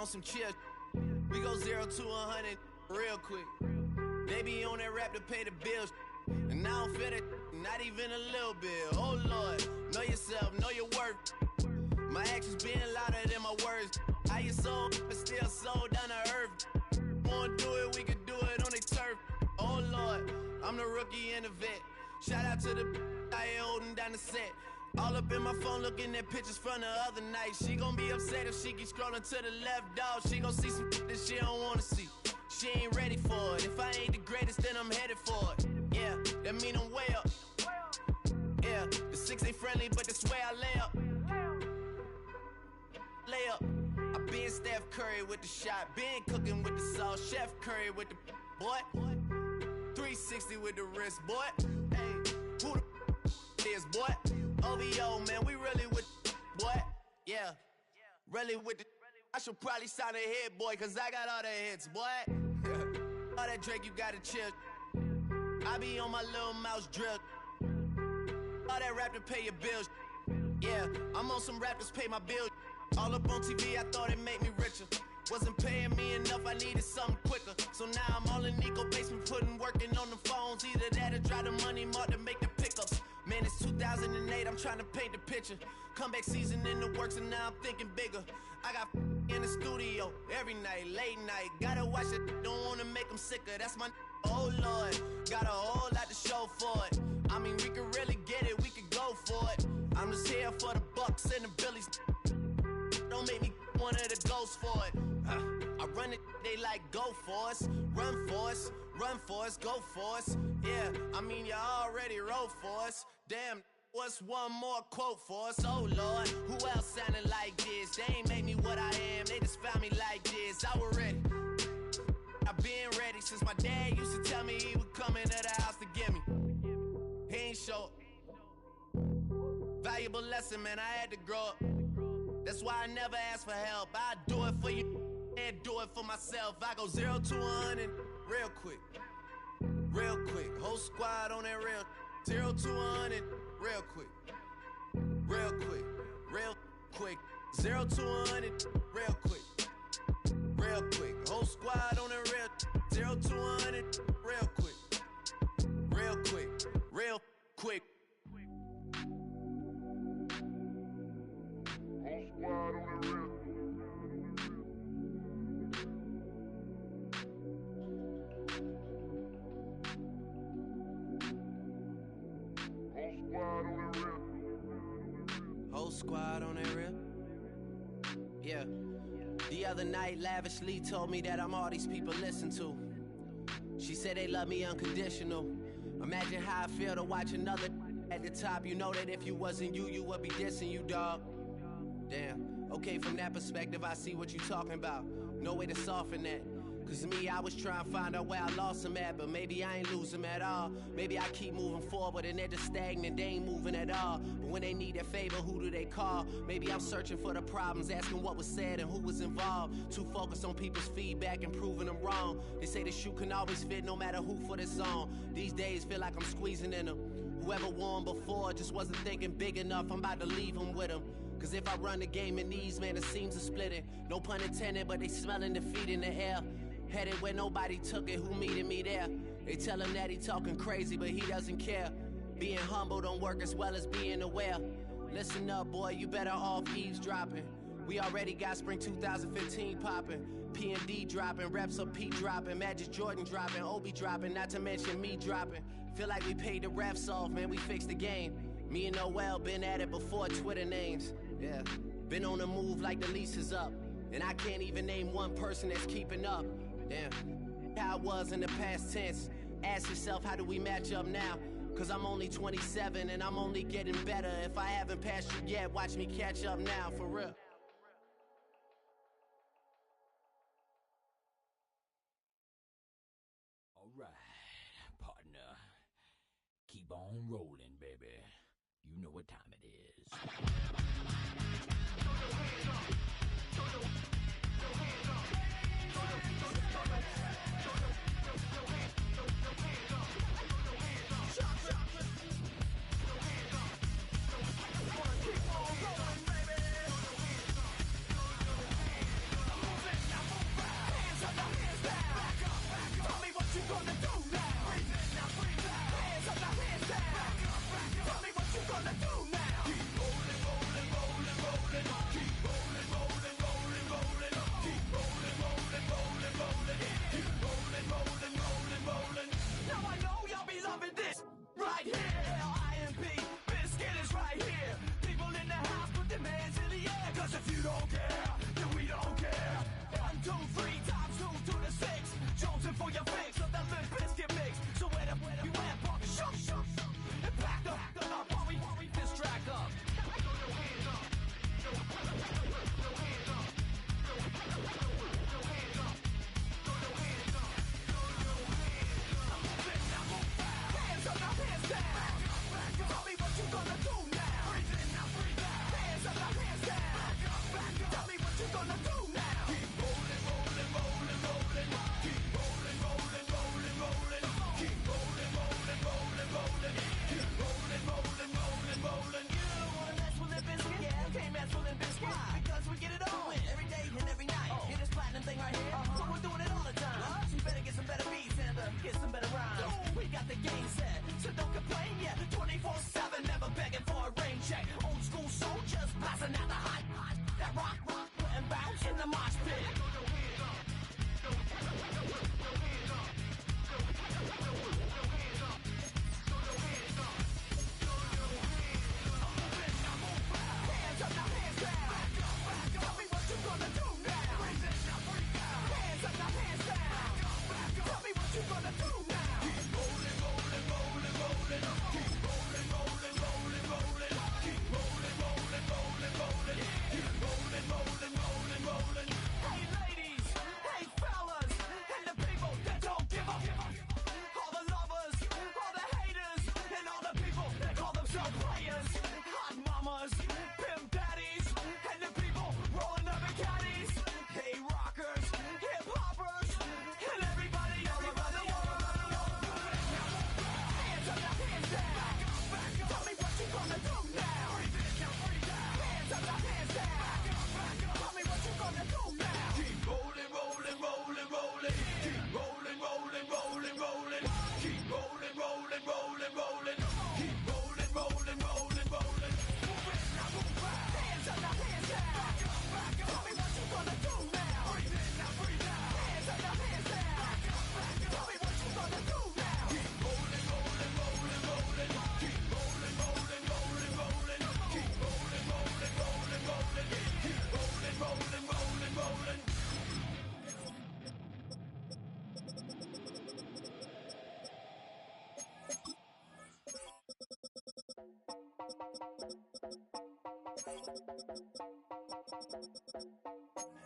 J: on some chill. We go 0 to 100 real quick. They be on that rap to pay the bills. And I don't feel it, not even a little bit. Oh Lord, know yourself, know your worth. My actions being louder than my words. How you soul, but still soul down to earth. Wanna do it, we could do it on the turf. Oh Lord, I'm the rookie and the vet. Shout out to the I ain't holding down the set. All up in my phone looking at pictures from the other night. She gon' be upset if she keeps scrolling to the left, dog. She gon' see some that she don't wanna see. She ain't ready for it. If I ain't the greatest, then I'm headed for it. Yeah, that mean I'm way up. Yeah, the 6 ain't friendly, but that's where I lay up. Lay up. I been Steph Curry with the shot. Been cooking with the sauce. Chef Curry with the boy. 360 with the wrist, boy. Hey, who the is, boy? OVO, man, we really with boy. Yeah, really with the. I should probably sign a hit, boy, cause I got all the hits, boy. All that Drake, you gotta chill. I be on my little mouse drip. All that rap to pay your bills. Yeah, I'm on some rappers pay my bills. All up on TV, I thought it made me richer. Wasn't paying me enough, I needed something quicker. So now I'm all in Nico basement, working on the phones. Either that or drive the money mark to make the pickups. Man, it's 2008, I'm trying to paint the picture. Comeback season in the works and now I'm thinking bigger. I got in the studio every night, late night. Gotta watch it, don't wanna make them sicker. That's my oh Lord, got a whole lot to show for it. I mean, we could really get it, we could go for it. I'm just here for the Bucks and the Billies. Don't make me one of the ghosts for it. I run it, they like go for us, run for us, run for us, go for us. Yeah, I mean you already wrote for us. Damn, what's one more quote for us? Oh Lord, who else sounded like this? They ain't made me what I am, they just found me like this. I was ready, I've been ready since my dad used to tell me he would come into the house to get me. He ain't show valuable lesson, man, I had to grow up. That's why I never ask for help. I do it for you and do it for myself. I go 0 to 100 real quick. Real quick. Whole squad on that real. 0 to 100 real quick. Real quick. Real quick. 0 to 100 real quick. Real quick. Whole squad on that real. 0 to 100 real quick. Real quick. Real quick. Whole squad on that real. Yeah. The other night, Lavishly told me that I'm all these people listen to. She said they love me unconditional. Imagine how I feel to watch another at the top. You know that if you wasn't you, you would be dissing you, dog. Damn. Okay, from that perspective, I see what you talking about. No way to soften that. Cause me, I was trying to find out where I lost them at, but maybe I ain't lose them at all. Maybe I keep moving forward and they're just stagnant, they ain't moving at all. But when they need a favor, who do they call? Maybe I'm searching for the problems, asking what was said and who was involved. Too focused on people's feedback and proving them wrong. They say the shoe can always fit no matter who for the song. These days feel like I'm squeezing in them. Whoever won before just wasn't thinking big enough, I'm about to leave them with them. Cause if I run the game in these, man, it seems to split it. No pun intended, but they smelling defeat in the air. Headed where nobody took it, who meeting me there? They tell him that he talking crazy, but he doesn't care. Being humble don't work as well as being aware. Listen up, boy, you better off eavesdropping. We already got spring 2015 popping. P&D dropping, reps up P dropping, Magic Jordan dropping, Obi dropping, not to mention me dropping. Feel like we paid the refs off, man, we fixed the game. Me and Noel been at it before Twitter names. Yeah, been on the move like the lease is up. And I can't even name one person that's keeping up. Damn, how it was in the past tense. Ask yourself, how do we match up now? Cause I'm only 27 and I'm only getting better. If I haven't passed you yet, watch me catch up now, for real.
A: Alright, partner. Keep on rolling, baby. You know what time it is.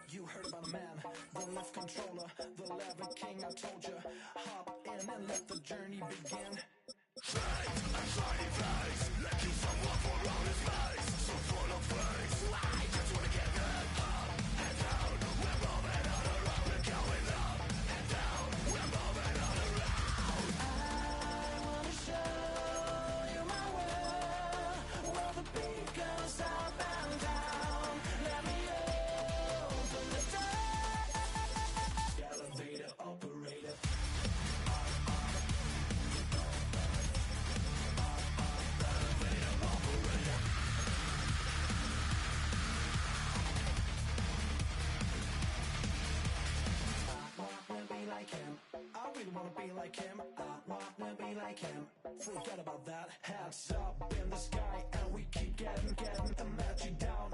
O: You heard about a man, the lift controller, the lever king, I told you. Hop in and let the journey begin. Straight and shiny face, like he's someone for all his face. So full of face, I just wanna get that up and down. We're moving on around, we're going up and down. We're moving on around. I wanna show you my world, where the beat goes up and down. Let me open the door. Elevator operator. Like him, I really wanna be like him. I wanna be like him. Forget about that. Hats up in the sky, and we keep getting the magic down,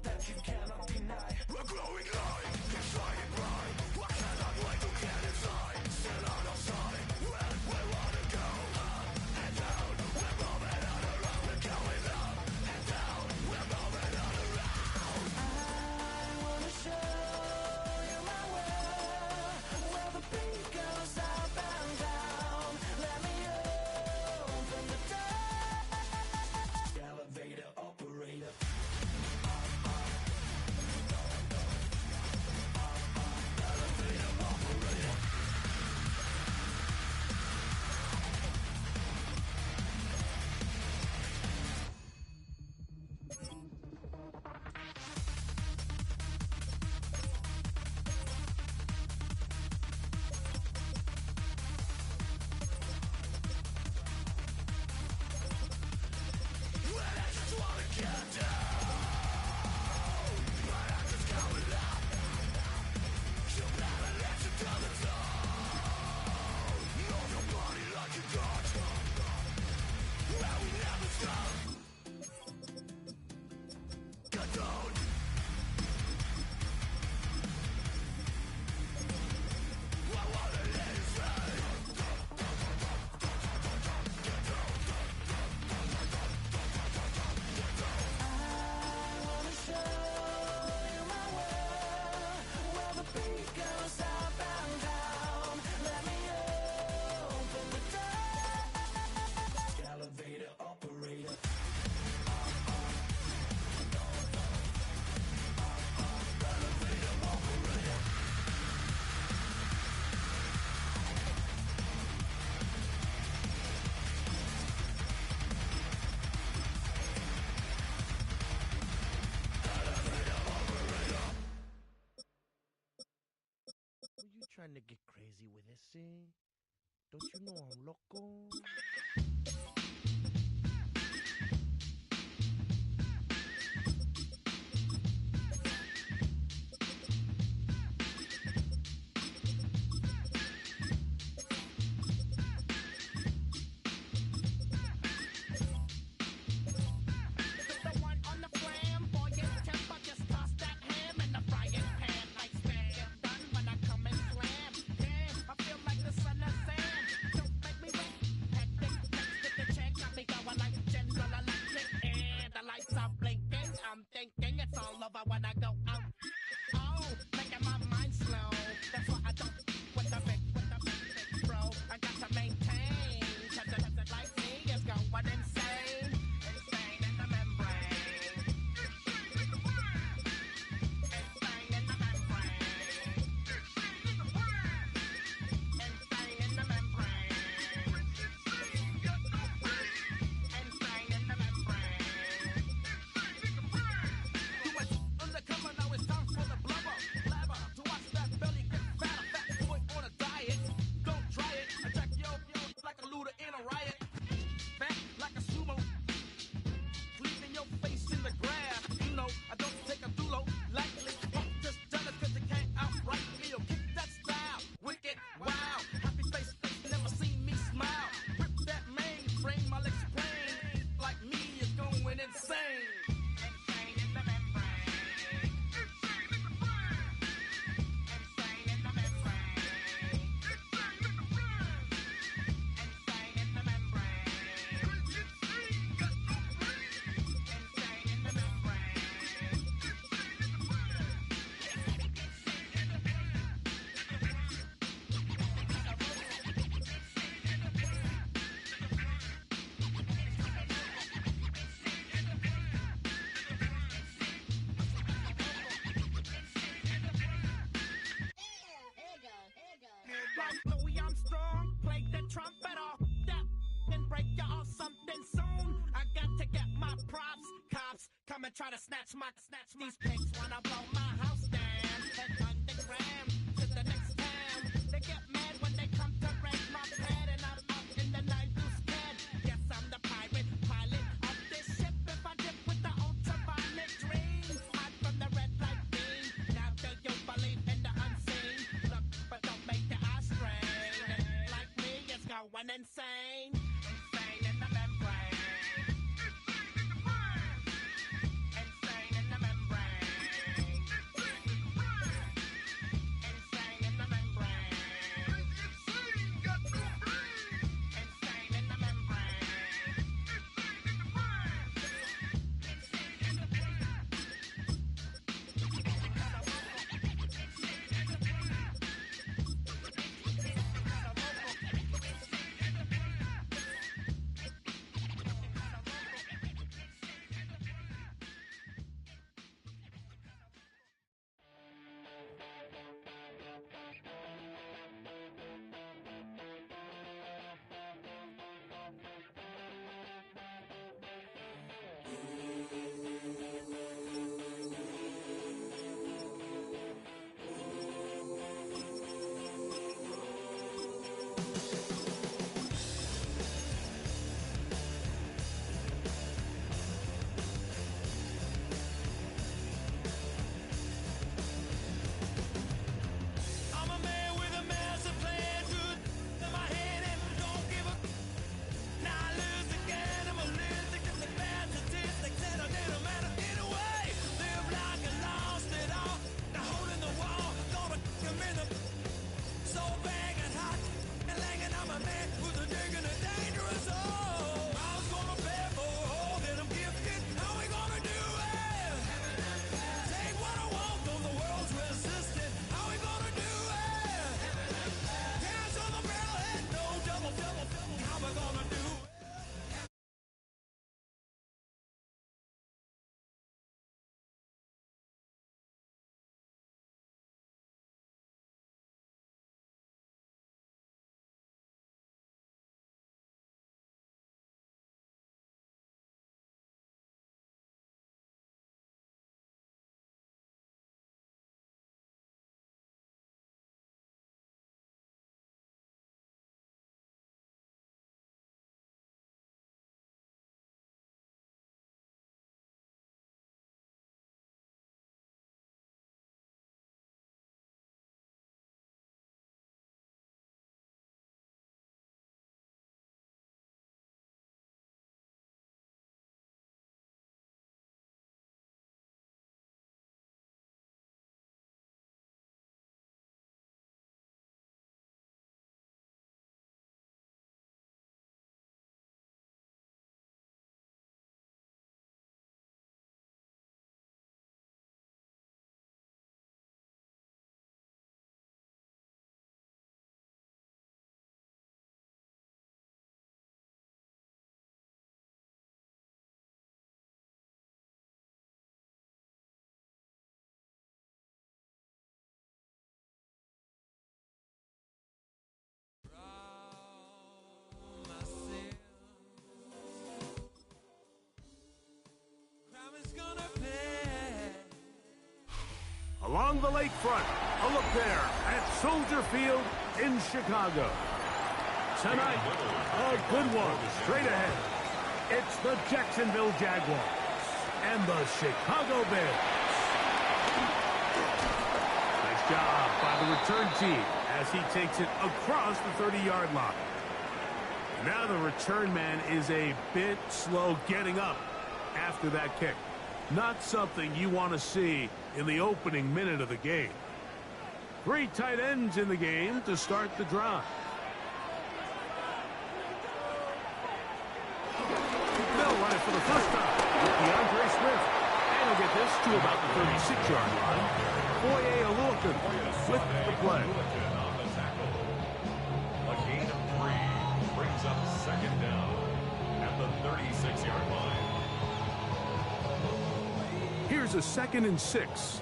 O: that you cannot deny. We're growing light, it's shining bright. I cannot wait to get inside. Stand on our side, when we wanna go up and down. We're moving on around, we're going up and down. We're moving on around. I wanna show you my world, where the beat goes up and down. Let me open the door. Elevator operator. Elevator operator. When I just wanna get down, but I'm just going up. You'll never let you down the down. Move your body like you got. I will never stop. Get down. I wanna let it say. Get down. I wanna show you my world, where the beat goes up and down. Let me open the door. Elevator operator. Elevator operator.
P: Were you trying to get crazy with this thing? Don't you know I'm loco?
Q: The one on the flamboyant temper, just toss that ham in the frying pan like spam. Get done when I come and slam. Damn, I feel like the son of Sam. Don't make me wet. Hectic, next to the try to snatch these pigs wanna blow my house down. Head underground to the next town. They get mad when they come to raid my pad, and I'm up in the night to scared. Yes, I'm the pirate pilot of this ship. If I dip with the ultraviolet dream, hide from the red light beam. Now do you believe in the unseen? Look, but don't make your eyes strain. Like me, it's going insane. Insane in the membrane. Insane in the membrane. Insane in the membrane. Insane in the membrane.
K: I'm a man with a master plan, good in my head and don't give a. Now I lose again, I'm allergic to the bad statistics and I didn't matter anyway. Live like I lost it all, the hole in the wall, gonna come in the. So bang and hot, and langing on my man who's a digging a dangerous hole. I was gonna pay for a hole that I'm gifted, how we gonna do it? Take what I want from the world's resistant, how we gonna do it? Hands on the barrel head, no double, how we gonna do it?
C: Along the lakefront, a look there at Soldier Field in Chicago. Tonight, a good one straight ahead. It's the Jacksonville Jaguars and the Chicago Bears. Nice job by the return team as he takes it across the 30-yard line. Now the return man is a bit slow getting up after that kick. Not something you want to see in the opening minute of the game. 3 tight ends in the game to start the drive. They'll run it for the first time with DeAndre Smith. And he'll get this to about the 36-yard line. Foye Aluakun with the play.
D: A gain of 3 brings up second down at the 36-yard line.
C: Here's a 2nd and 6.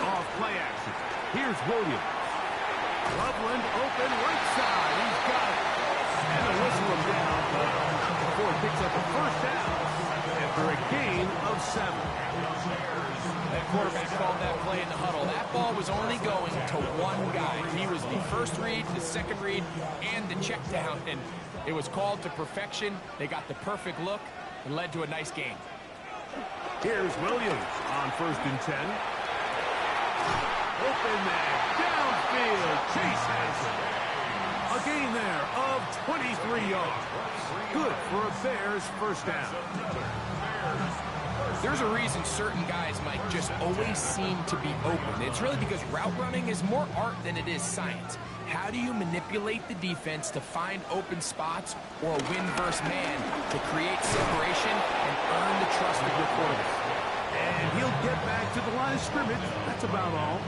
C: Off play action. Here's Williams. Loveland open right side. He's got it. picks up a first down after a gain of 7.
E: That quarterback called that play in the huddle. That ball was only going to one guy. He was the first read, the second read, and the check down. And it was called to perfection. They got the perfect look and led to a nice game.
C: Here's Williams on 1st and 10. Open man, downfield, Chase has it. A gain there of 23 yards. Good for a Bears first down.
E: There's a reason certain guys, Mike, just always seem to be open. It's really because route running is more art than it is science. How do you manipulate the defense to find open spots or a win versus man to create separation and earn the trust of your quarterback?
C: And he'll get back to the line of scrimmage. That's about all.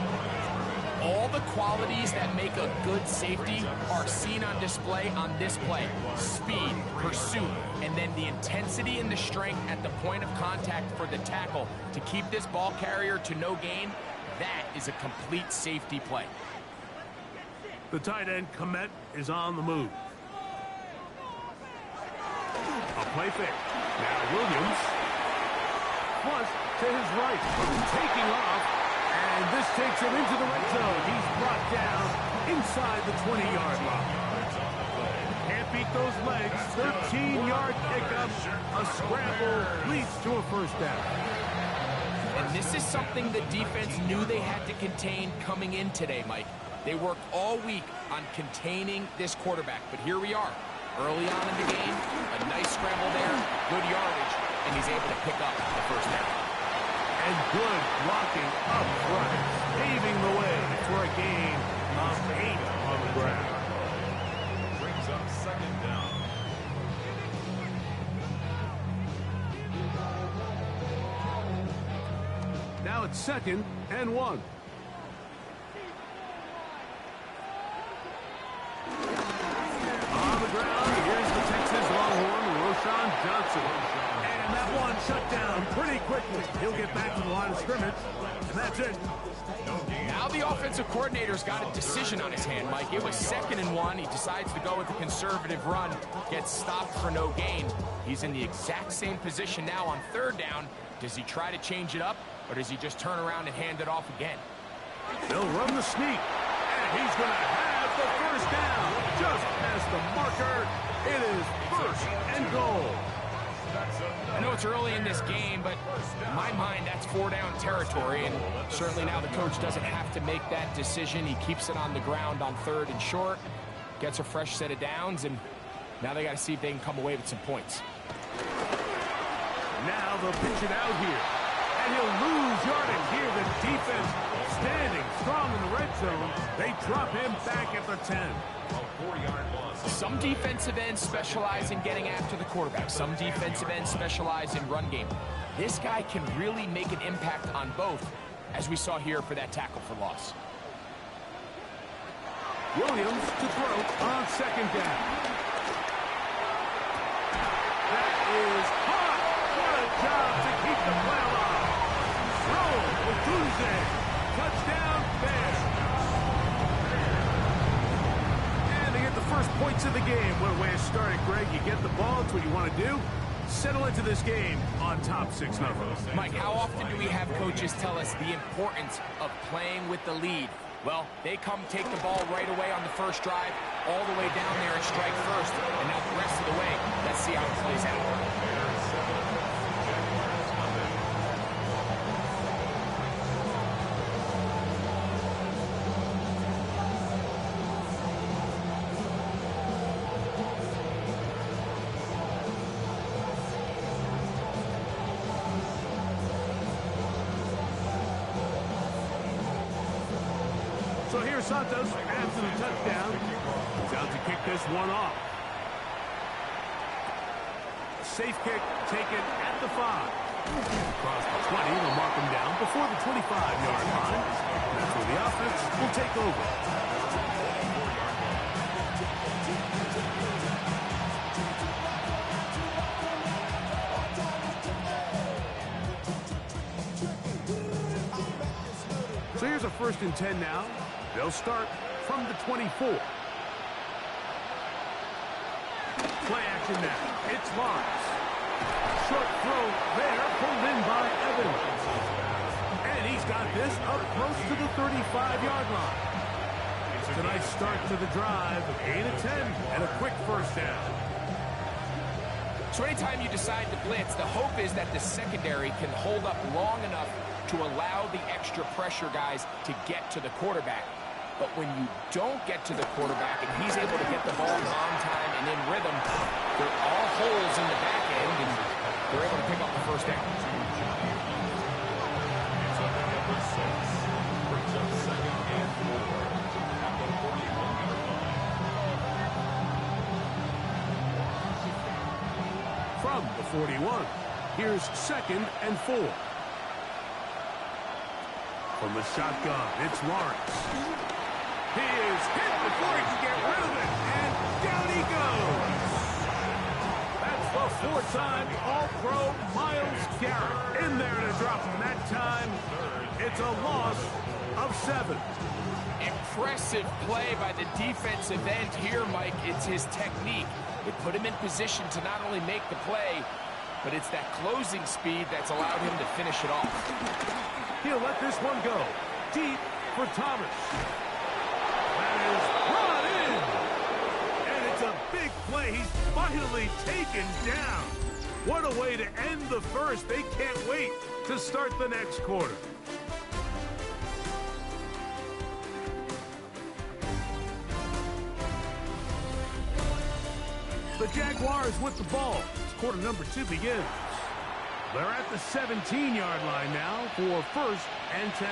E: All the qualities that make a good safety are seen on display on this play. Speed, pursuit, and then the intensity and the strength at the point of contact for the tackle to keep this ball carrier to no gain. That is a complete safety play.
C: The tight end, Komet, is on the move. A play fake. Now Williams. Flush to his right. Taking off. And this takes him into the red zone. He's brought down inside the 20-yard line. Can't beat those legs. 13-yard pickup. A scramble leads to a first down.
E: And this is something the defense knew they had to contain coming in today, Mike. They worked all week on containing this quarterback. But here we are, early on in the game. A nice scramble there, good yardage, and he's able to pick up the first down.
C: And good blocking up front, paving the way for a gain of 8 on the ground.
D: Brings up 2nd down.
C: Now it's 2nd and 1. On the ground, here's the Texas Longhorn, Roschon Johnson. And that one shut down pretty quickly. He'll get back to the line of scrimmage, and that's it.
E: Now the offensive coordinator's got a decision on his hand, Mike. It was 2nd and 1. He decides to go with a conservative run, gets stopped for no gain. He's in the exact same position now on 3rd down. Does he try to change it up, or does he just turn around and hand it off again?
C: They'll run the sneak, and he's going to have the first down. Just past the marker, it is 1st and goal.
E: I know it's early in this game, but in my mind, that's 4-down territory, and certainly now the coach doesn't have to make that decision. He keeps it on the ground on 3rd and short, gets a fresh set of downs, and now they got to see if they can come away with some points.
C: Now they'll pitch it out here, and he'll lose yardage here. The defense standing strong in the red zone. They drop him back at the 10.
E: Some defensive ends specialize in getting after the quarterback. Some defensive ends specialize in run game. This guy can really make an impact on both, as we saw here for that tackle for loss.
C: Williams to throw on 2nd down. That is hot. What a job to keep the play alive. Throw with Tuesday. Touchdown, Bears. First points of the game. What a way to start it, Greg. You get the ball. It's what you want to do. Settle into this game on top 6-0.
E: Mike, how often do we have coaches tell us the importance of playing with the lead? Well, they come take the ball right away on the first drive, all the way down there and strike first. And now the rest of the way, let's see how it plays out.
C: So here's Santos after the touchdown. He's out to kick this one off. Safe kick taken at the 5. Across the 20, they'll mark him down before the 25-yard line. That's where the offense will take over. So here's a 1st and 10 now. They'll start from the 24. Play action. possession now. It's Lawrence. Short throw there, pulled in by Evans. And he's got this up close to the 35-yard line. It's a nice start to the drive. 8 of 10 and a quick first down.
E: So anytime you decide to blitz, the hope is that the secondary can hold up long enough to allow the extra pressure guys to get to the quarterback. But when you don't get to the quarterback and he's able to get the ball on time and in rhythm, there are all holes in the back end, and they're able to pick up the first down.
D: It's up to number 6. Brings up 2nd and 4 at the 41-yard line.
C: From the 41, here's 2nd and 4. From the shotgun, it's Lawrence. He is hit before he can get rid of it, and down he goes. That's the 4-time All-Pro Myles Garrett in there to drop him. That time, it's a loss of 7.
E: Impressive play by the defensive end here, Mike. It's his technique. It put him in position to not only make the play, but it's that closing speed that's allowed him to finish it off.
C: He'll let this one go. Deep for Thomas. That is brought in. And it's a big play. He's finally taken down. What a way to end the first. They can't wait to start the next quarter. The Jaguars with the ball. Quarter number 2 begins. They're at the 17-yard line now for 1st and 10.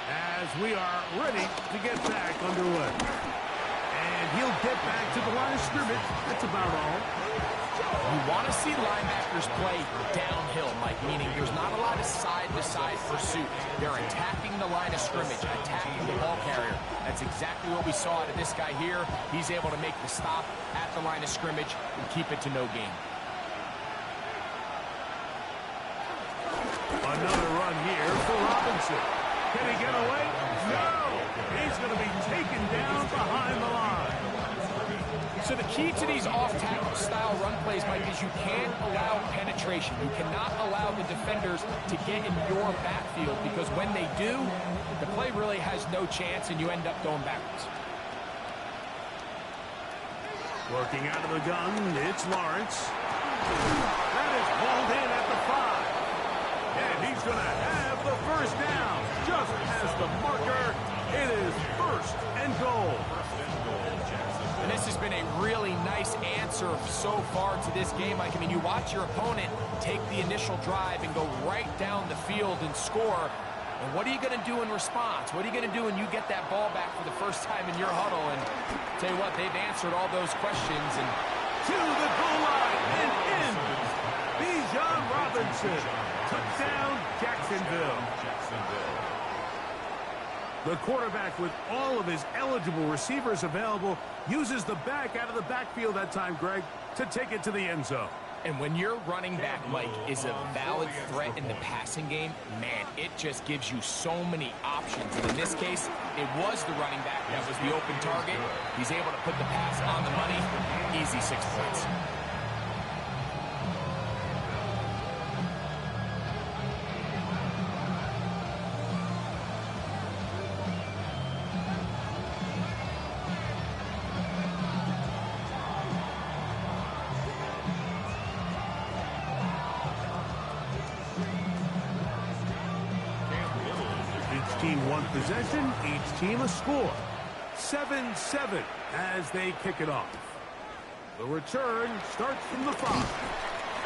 C: As we are ready to get back underway. And he'll get back to the line of scrimmage. That's about all.
E: You want to see linebackers play downhill, Mike, meaning there's not a lot of side-to-side pursuit. They're attacking the line of scrimmage, attacking the ball carrier. That's exactly what we saw out of this guy here. He's able to make the stop at the line of scrimmage and keep it to no gain.
C: Another run here for Robinson. Can he get away? No! He's going to be taken down behind the line.
E: So the key to these off-tackle style run plays, Mike, is you can't allow penetration. You cannot allow the defenders to get in your backfield, because when they do, the play really has no chance and you end up going backwards.
C: Working out of the gun, it's Lawrence. That is hauled in at the 5. And he's going to have the first down. Just as the marker, it is 1st and goal.
E: And this has been a really nice answer so far to this game, Mike. I mean, you watch your opponent take the initial drive and go right down the field and score. And what are you going to do in response? What are you going to do when you get that ball back for the first time in your huddle? And tell you what, they've answered all those questions. And
C: to the goal line and in. Bijan Robinson. Touchdown, Jacksonville. The quarterback, with all of his eligible receivers available, uses the back out of the backfield that time, Greg, to take it to the end zone.
E: And when your running back, Mike, is a valid threat in the passing game, man, it just gives you so many options. And in this case, it was the running back that was the open target. He's able to put the pass on the money. Easy 6 points.
C: Team one possession, each team a score. 7-7 as they kick it off. The return starts from the 5.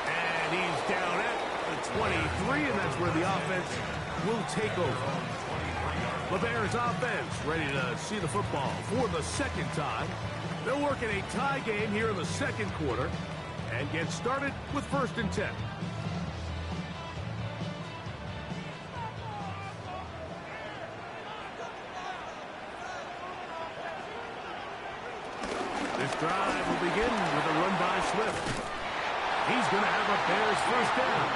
C: And he's down at the 23, and that's where the offense will take over. The Bears offense ready to see the football for the second time. They'll work in a tie game here in the second quarter and get started with 1st and 10. This drive will begin with a run by Swift. He's going to have a Bears first down.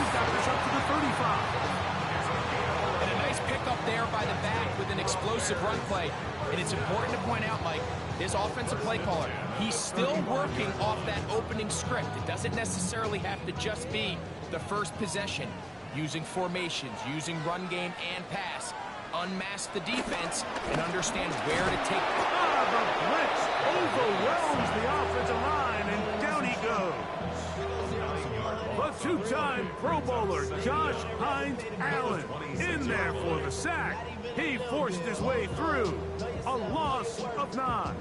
C: He's got this up to the 35.
E: And a nice pickup there there by the back with an explosive run play. And it's important to point out, Mike, this offensive play caller, he's still working off that opening script. It doesn't necessarily have to just be the first possession. Using formations, using run game and pass. Unmask the defense and understand where to take.
C: The blitz overwhelms the offensive line, and down he goes. The two-time Pro Bowler Josh Hines Allen in there for the sack. He forced his way through. A loss of 9.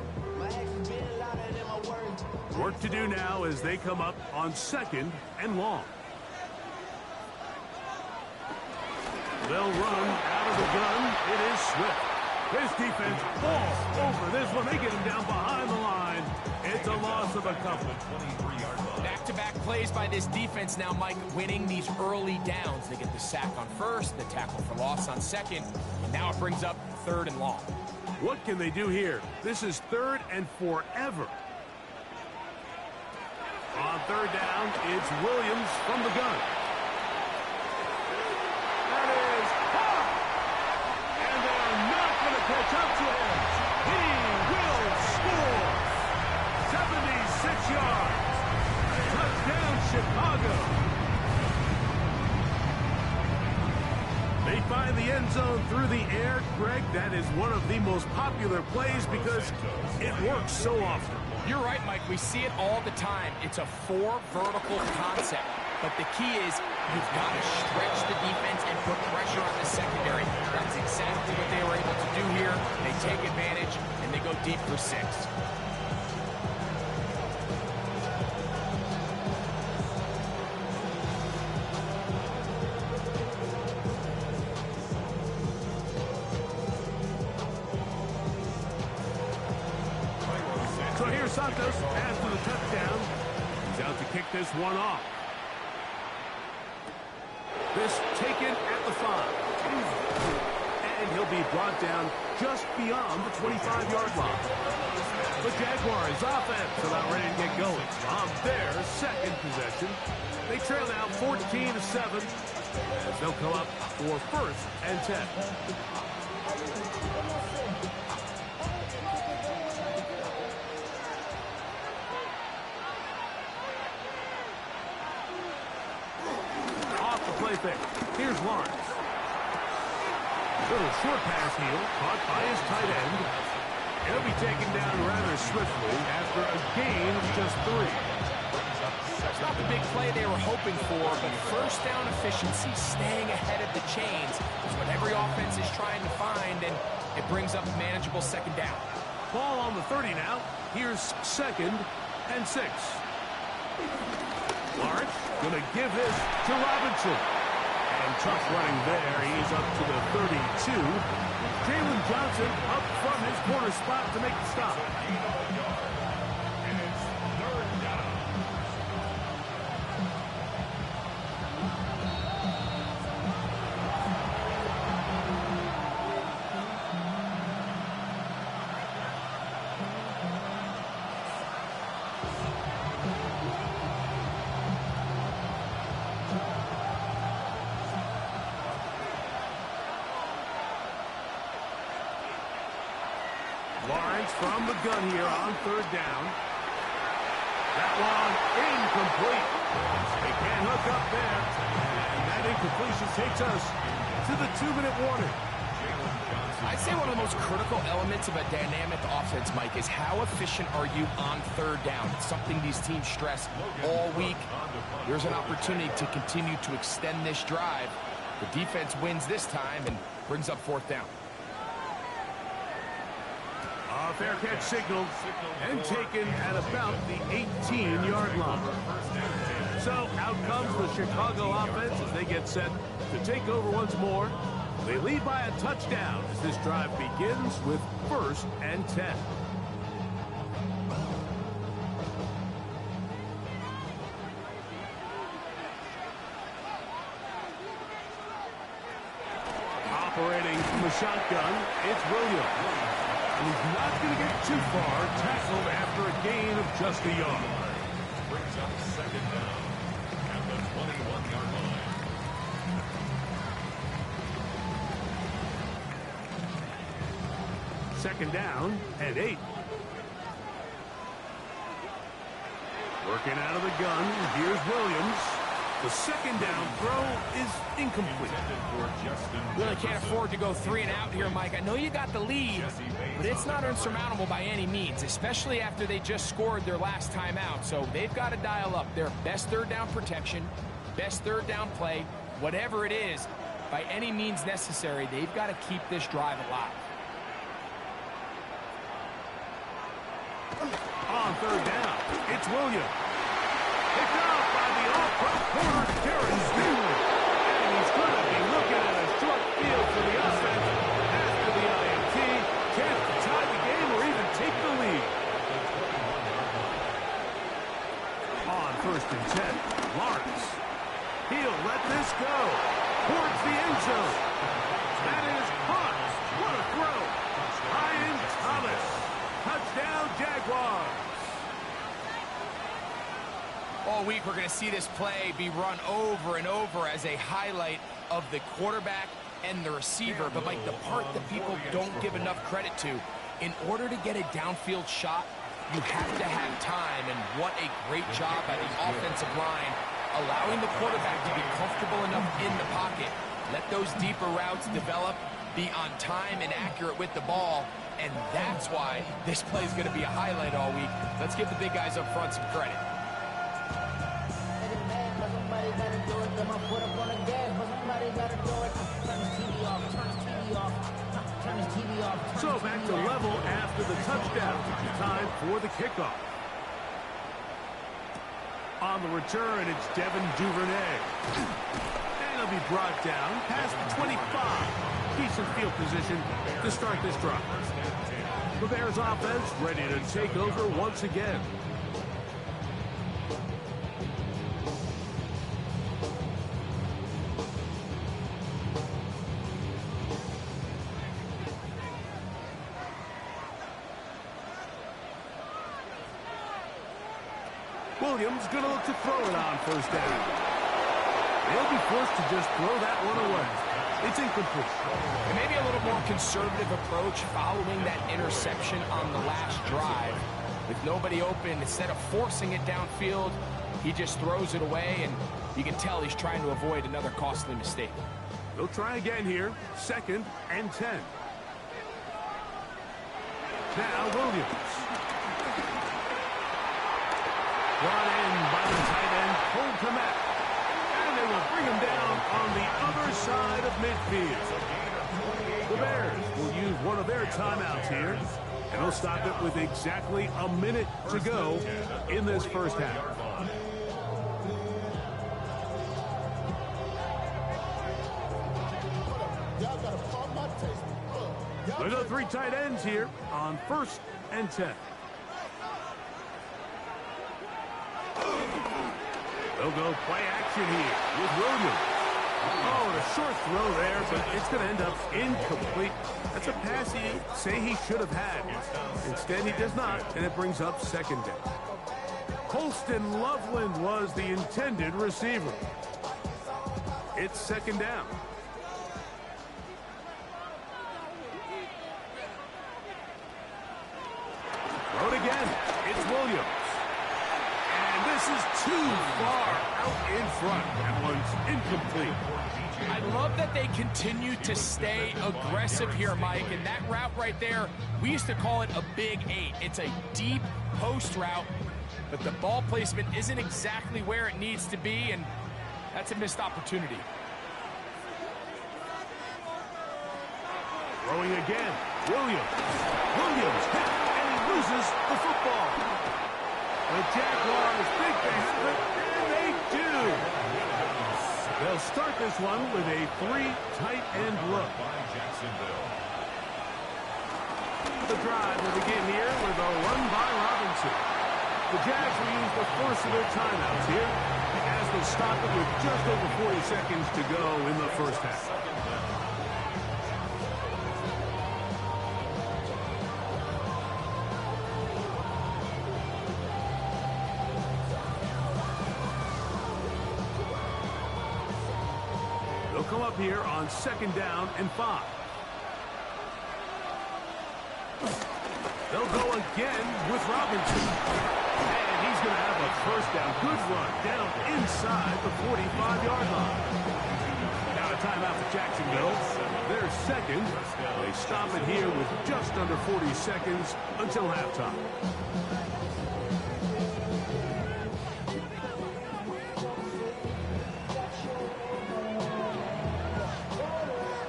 C: Work to do now as they come up on 2nd and long. They'll run out of the gun. It is Swift. His defense falls over this one. They get him down behind the line. It's a loss of a couple.
E: Back-to-back plays by this defense now, Mike, winning these early downs. They get the sack on first, the tackle for loss on second, and now it brings up 3rd and long.
C: What can they do here? This is 3rd and forever. On 3rd down, it's Williams from the gun. That is hard. And they're not going to catch up to him. He will score. 76 yards. Touchdown, Chicago. They find the end zone through the air. Greg, that is one of the most popular plays because it works so often.
E: You're right, Mike. We see it all the time. It's a 4 vertical concept. But the key is you've got to stretch the defense and put pressure on the secondary. That's exactly what they were able to do here. They take advantage, and they go deep for 6.
C: So here's Santos after the touchdown. He's out to kick this one off. This taken at the 5. And he'll be brought down just beyond the 25-yard line. The Jaguars offense about ready to get going. On their 2nd possession, they trail now 14-7 as they'll come up for 1st and 10. Here's Lawrence. Little short pass heel, caught by his tight end. He'll be taken down rather swiftly after a gain of just 3.
E: It's not the big play they were hoping for, but first down efficiency, staying ahead of the chains, is what every offense is trying to find, and it brings up a manageable 2nd down.
C: Ball on the 30 now. Here's 2nd and 6. Lawrence going to give this to Robinson. And tough running there. He's up to the 32. Jalen Johnson up from his corner spot to make the stop.
D: And it's 3rd down.
C: Lawrence from the gun here on 3rd down. That one incomplete. They can't hook up there. And that incompletion takes us to the 2-minute warning.
E: I'd say one of the most critical elements of a dynamic offense, Mike, is how efficient are you on 3rd down? It's something these teams stress all week. Here's an opportunity to continue to extend this drive. The defense wins this time and brings up 4th down.
C: A fair catch signaled and taken at about the 18-yard line. So out comes the Chicago offense as they get set to take over once more. They lead by a touchdown as this drive begins with 1st and 10. Operating from the shotgun, it's Williams. And he's not going to get too far, tackled after a gain of just a yard.
D: Brings up 2nd down at the 21-yard line.
C: Second down and 8. Working out of the gun, here's Williams. The second down throw is incomplete.
E: Really can't afford to go 3 and out here, Mike. I know you got the lead, but it's not insurmountable by any means, especially after they just scored their last time out. So they've got to dial up their best third down protection, best third down play, whatever it is, by any means necessary. They've got to keep this drive alive.
C: On third down, it's Williams. Picked out by the all-pro corner, Darren Stingley. And he's going to be looking at a short field for the offense after the INT. Chance to tie the game or even take the lead. On first and 10, Lawrence. He'll let this go towards the end zone. That is caught. What a throw. Ryan Thomas. Touchdown, Jaguars.
E: All week, we're going to see this play be run over and over as a highlight of the quarterback and the receiver. But, Mike, the part that people don't give enough credit to, in order to get a downfield shot, you have to have time. And what a great job by the offensive line, allowing the quarterback to be comfortable enough in the pocket. Let those deeper routes develop, be on time and accurate with the ball. And that's why this play is going to be a highlight all week. Let's give the big guys up front some credit.
C: So back to level after the touchdown. Time for the kickoff. On the return, it's Devin Duvernay. And he'll be brought down past the 25. Decent field position to start this drive. The Bears offense ready to take over once again. Williams going to look to throw it on first down. They'll be forced to just throw that one away. It's incomplete.
E: And maybe a little more conservative approach following that interception on the last drive. With nobody open, instead of forcing it downfield, he just throws it away, and you can tell he's trying to avoid another costly mistake.
C: They'll try again here. Second and 10. Now Williams. Brought in by the tight end, Cole Kmet. And they will bring him down on the other side of midfield. The Bears will use one of their timeouts here, and they'll stop it with exactly a minute to go in this first half. There's the 3 tight ends here on first and 10. They'll go play action here with Williams. Oh, and a short throw there, but it's going to end up incomplete. That's a pass he say he should have had. Instead, he does not, and it brings up second down. Colston Loveland was the intended receiver. It's second down. Throw it again. It's Williams. This is too far out in front. That one's incomplete.
E: I love that they continue to stay aggressive here, Mike. And that route right there, we used to call it a big 8. It's a deep post route, but the ball placement isn't exactly where it needs to be, and that's a missed opportunity.
C: Throwing again. Williams hit, and he loses the football. The Jaguars think they have it, and they do. They'll start this one with a 3 tight end look. The drive will begin here with a run by Robinson. The Jags will use the first of their timeouts here as they stop it with just over 40 seconds to go in the first half. Come up here on second down and 5. They'll go again with Robinson. And he's going to have a first down. Good run down inside the 45-yard line. Now a timeout for Jacksonville. Their second. They stop it here with just under 40 seconds until halftime.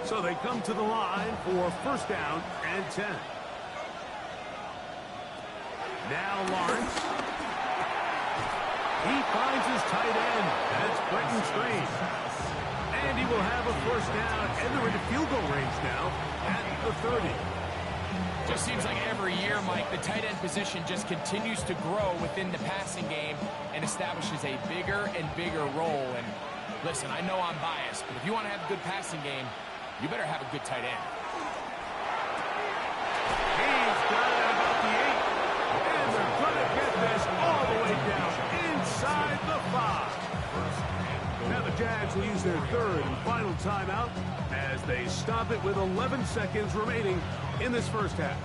C: So they come to the line for first down and 10. Now Lawrence. He finds his tight end. That's Brenton Strange. And he will have a first down, and they're into field goal range now at the 30.
E: Just seems like every year, Mike, the tight end position just continues to grow within the passing game and establishes a bigger and bigger role. And listen, I know I'm biased, but if you want to have a good passing game, you better have a good tight end.
C: He's got it at about the 8. And they're going to get this all the way down inside the 5. Now the Jags will use their third and final timeout as they stop it with 11 seconds remaining in this first half.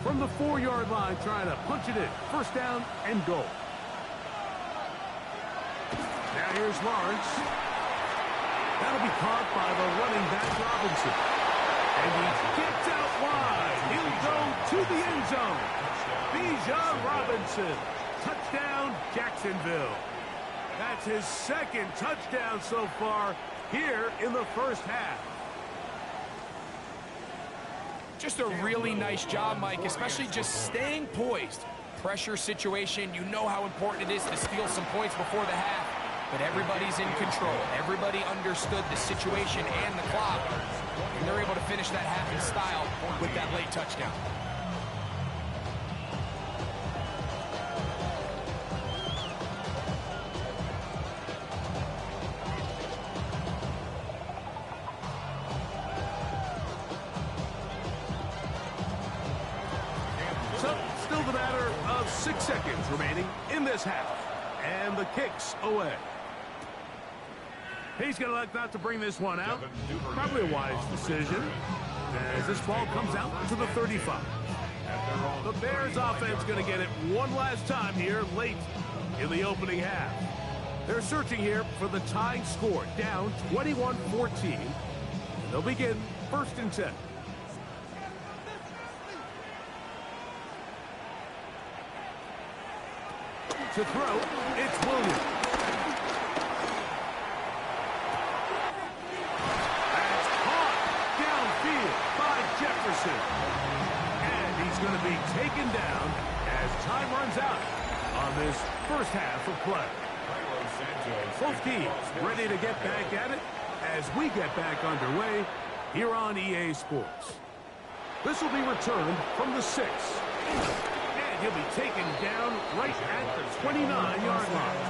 C: From the 4-yard line, trying to punch it in. First down and goal. Now here's Lawrence. That'll be caught by the running back Robinson. And he gets out wide. He'll go to the end zone. Bijan Robinson. Touchdown, Jacksonville. That's his second touchdown so far here in the first half.
E: Just a really nice job, Mike, especially just staying poised. Pressure situation, you know how important it is to steal some points before the half. But everybody's in control. Everybody understood the situation and the clock. And they're able to finish that half in style with that late touchdown.
C: So, still the matter of 6 seconds remaining in this half. And the kick's away. He's going to elect not to bring this one out. Probably a wise decision as this ball comes out to the 35. The Bears offense going to get it one last time here late in the opening half. They're searching here for the tying score, down 21-14. They'll begin first and 10. To throw, it's Williams. That's caught downfield by Jefferson. And he's going to be taken down as time runs out on this first half of play. Both teams ready to get back at it as we get back underway here on EA Sports. This will be returned from the 6. He'll be taken down right at the 29-yard line.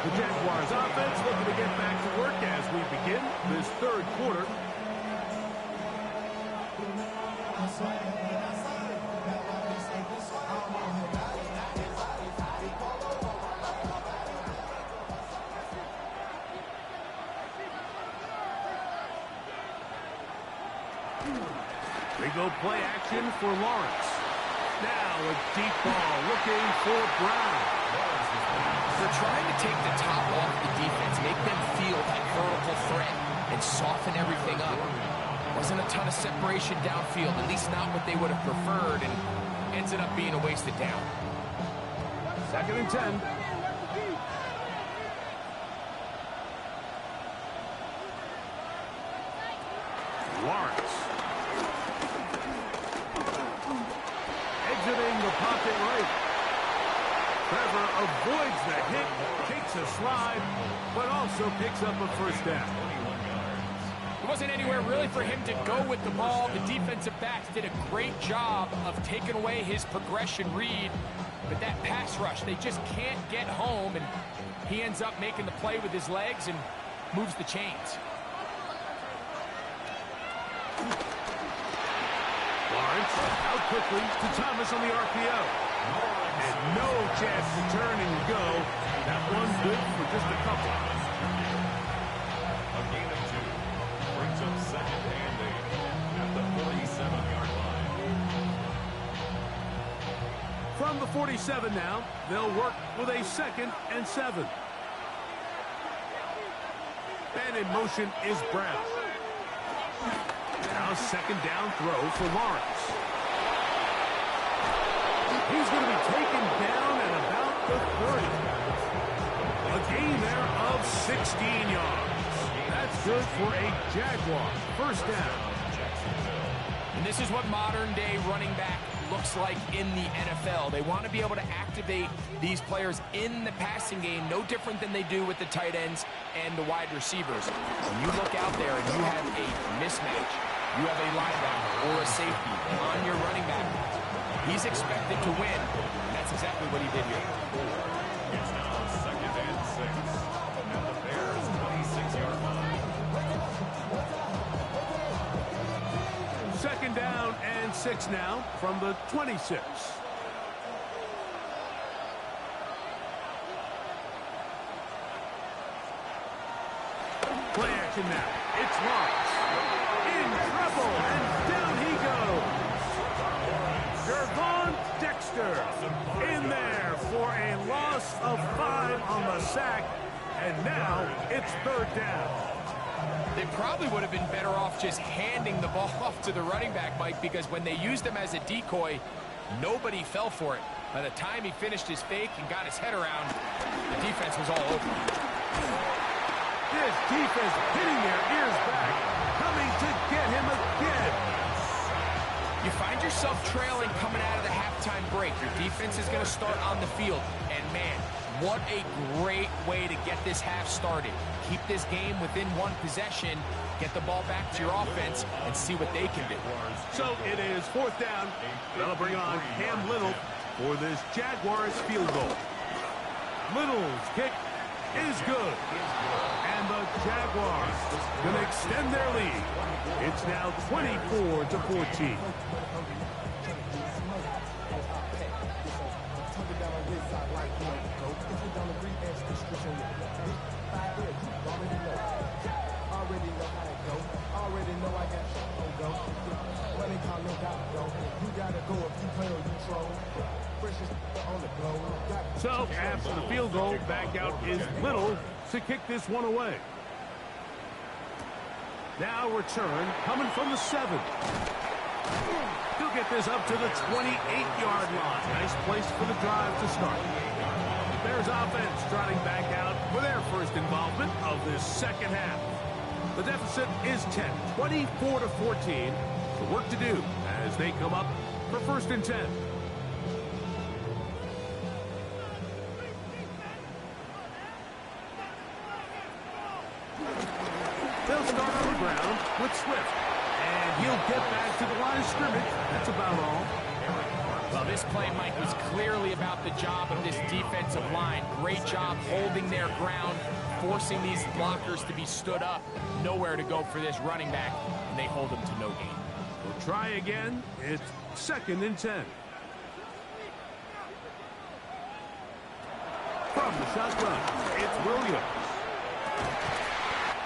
C: The Jaguars offense looking to get back to work as we begin this third quarter. They go play action for Lawrence. Now a deep ball looking for Brown.
E: They're trying to take the top off the defense, make them feel that vertical threat, and soften everything up. Wasn't a ton of separation downfield, at least not what they would have preferred, and ends up being a wasted down.
C: Second and 10. Lawrence. Exiting the pocket right. Trevor avoids the hit, takes a slide, but also picks up a first down.
E: There wasn't anywhere really for him to go with the ball. The defensive backs did a great job of taking away his progression read. But that pass rush, they just can't get home, and he ends up making the play with his legs and moves the chains.
C: Lawrence out quickly to Thomas on the RPO. And no chance to turn and go. That one good for just a couple. From the 47 now, they'll work with a 2nd and 7. And in motion is Brown. Now a 2nd down throw for Lawrence. He's going to be taken down at about the 30. A gain there of 16 yards. That's good for a Jaguar. First down.
E: And this is what modern-day running back looks like in the NFL. They want to be able to activate these players in the passing game, no different than they do with the tight ends and the wide receivers. When you look out there and you have a mismatch, you have a linebacker or a safety on your running back, he's expected to win, and that's exactly what he did here.
D: It's now 2nd and 6 at the Bears' 26-yard line.
C: 2nd down and 6 now from the 26. Play action now. It's Lawrence. In trouble, and down he goes. Gervon Dexter in there for a loss of 5 on the sack, and now it's 3rd down.
E: They probably would have been better off just handing the ball off to the running back, Mike, because when they used him as a decoy, nobody fell for it. By the time he finished his fake and got his head around, the defense was all over.
C: This defense hitting their ears back, coming to get him again.
E: You find yourself trailing coming out of the halftime break. Your defense is going to start on the field. And, man, what a great way to get this half started. Keep this game within one possession, get the ball back to your offense, and see what they can do.
C: So it is 4th down. That'll bring on Cam Little for this Jaguars field goal. Little's kick is good. And the Jaguars going to extend their lead. It's now 24-14. So after the field goal, back out is Little to kick this one away. Now return coming from the 7. He'll get this up to the 28-yard line. Nice place for the drive to start. Bears offense trotting back out for their first involvement of this 2nd half. The deficit is 10, 24-14. The work to do as they come up for 1st and 10. They'll start on the ground with Swift. And he'll get back to the line of scrimmage. That's about all.
E: Well, this play, Mike, was clearly about the job of this defensive line. Great job holding their ground, forcing these blockers to be stood up. Nowhere to go for this running back, and they hold him to no gain.
C: We'll try again. It's 2nd and 10. From the shotgun, it's Williams.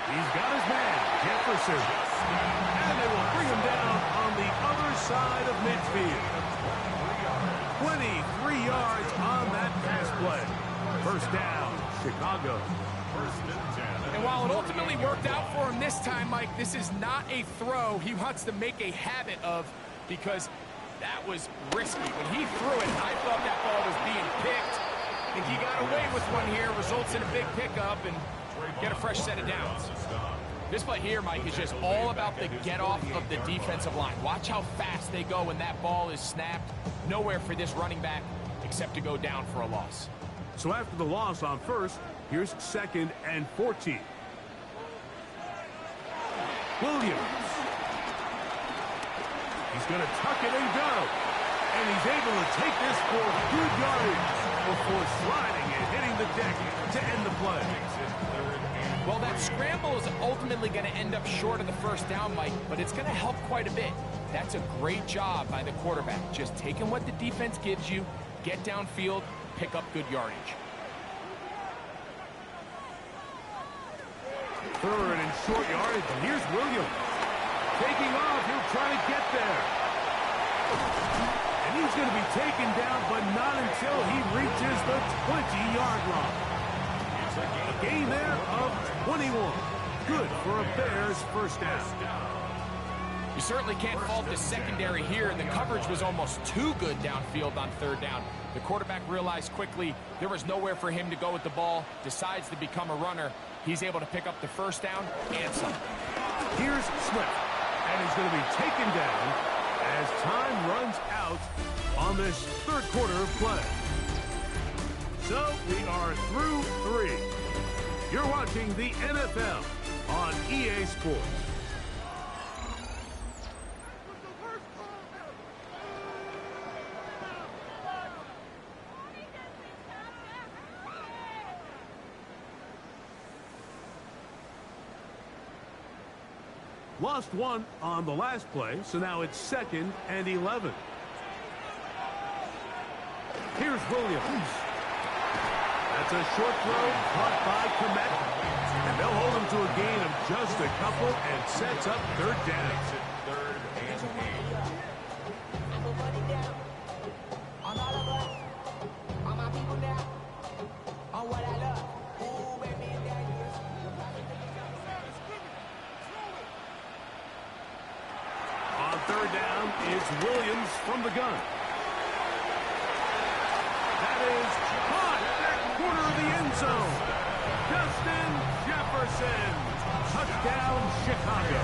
C: He's got his man, Jefferson. And they will bring him down on the other side of midfield. 23 yards on that pass play. 1st down, Chicago.
D: 1st and 10.
E: And while it ultimately worked out for him this time, Mike, this is not a throw he wants to make a habit of, because that was risky. When he threw it, I thought that ball was being picked. I think he got away with one here, results in a big pickup, and get a fresh set of downs. This play here, Mike, is just all about the get-off of the defensive line. Watch how fast they go when that ball is snapped. Nowhere for this running back except to go down for a loss.
C: So after the loss on 1st, here's 2nd and 14. Williams. He's going to tuck it and go. And he's able to take this for good yardage before sliding and hitting the deck to end the play.
E: Well, that scramble is ultimately going to end up short of the 1st down, Mike, but it's going to help quite a bit. That's a great job by the quarterback. Just taking what the defense gives you, get downfield, pick up good yardage.
C: 3rd and short yardage, and here's Williams. Taking off, he'll try to get there. And He's going to be taken down, but not until he reaches the 20-yard line. A gain there of 21. Good for a Bears first down.
E: You certainly can't fault the secondary here. The coverage was almost too good downfield on third down. The quarterback realized quickly there was nowhere for him to go with the ball, decides to become a runner. He's able to pick up the first down and some.
C: Here's Swift, and he's going to be taken down as time runs out on this third quarter of play. So we are through 3. You're watching the NFL on EA Sports. Lost 1 on the last play, so now it's 2nd and 11. Here's Williams. That's a short throw caught by Komet. And they'll hold him to a gain of just a couple and sets up third down.
D: Third and 8.
C: On third down, it's Williams from the gun. That is caught at corner of the end zone. Justin Jefferson. Touchdown, Chicago.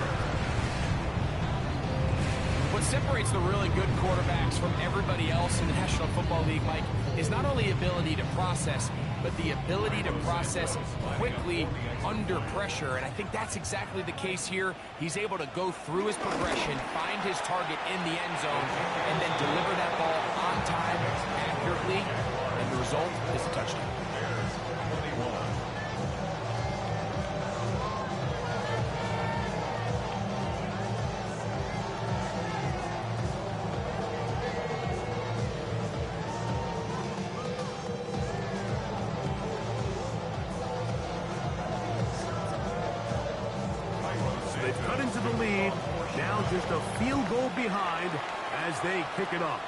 E: What separates the really good quarterbacks from everybody else in the National Football League, Mike, is not only ability to process, but the ability to process quickly under pressure. And I think that's exactly the case here. He's able to go through his progression, find his target in the end zone, and then deliver that ball on time, accurately, and the result is a touchdown.
C: They've cut into the lead. Now just a field goal behind as they kick it off.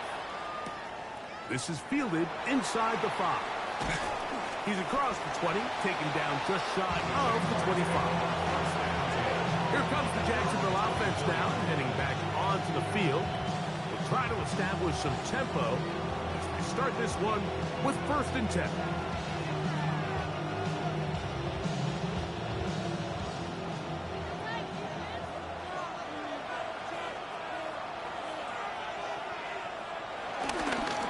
C: This is fielded inside the 5. He's across the 20, taken down just shy of the 25. Here comes the Jacksonville offense now, heading back onto the field. They'll try to establish some tempo as they start this one with 1st and 10.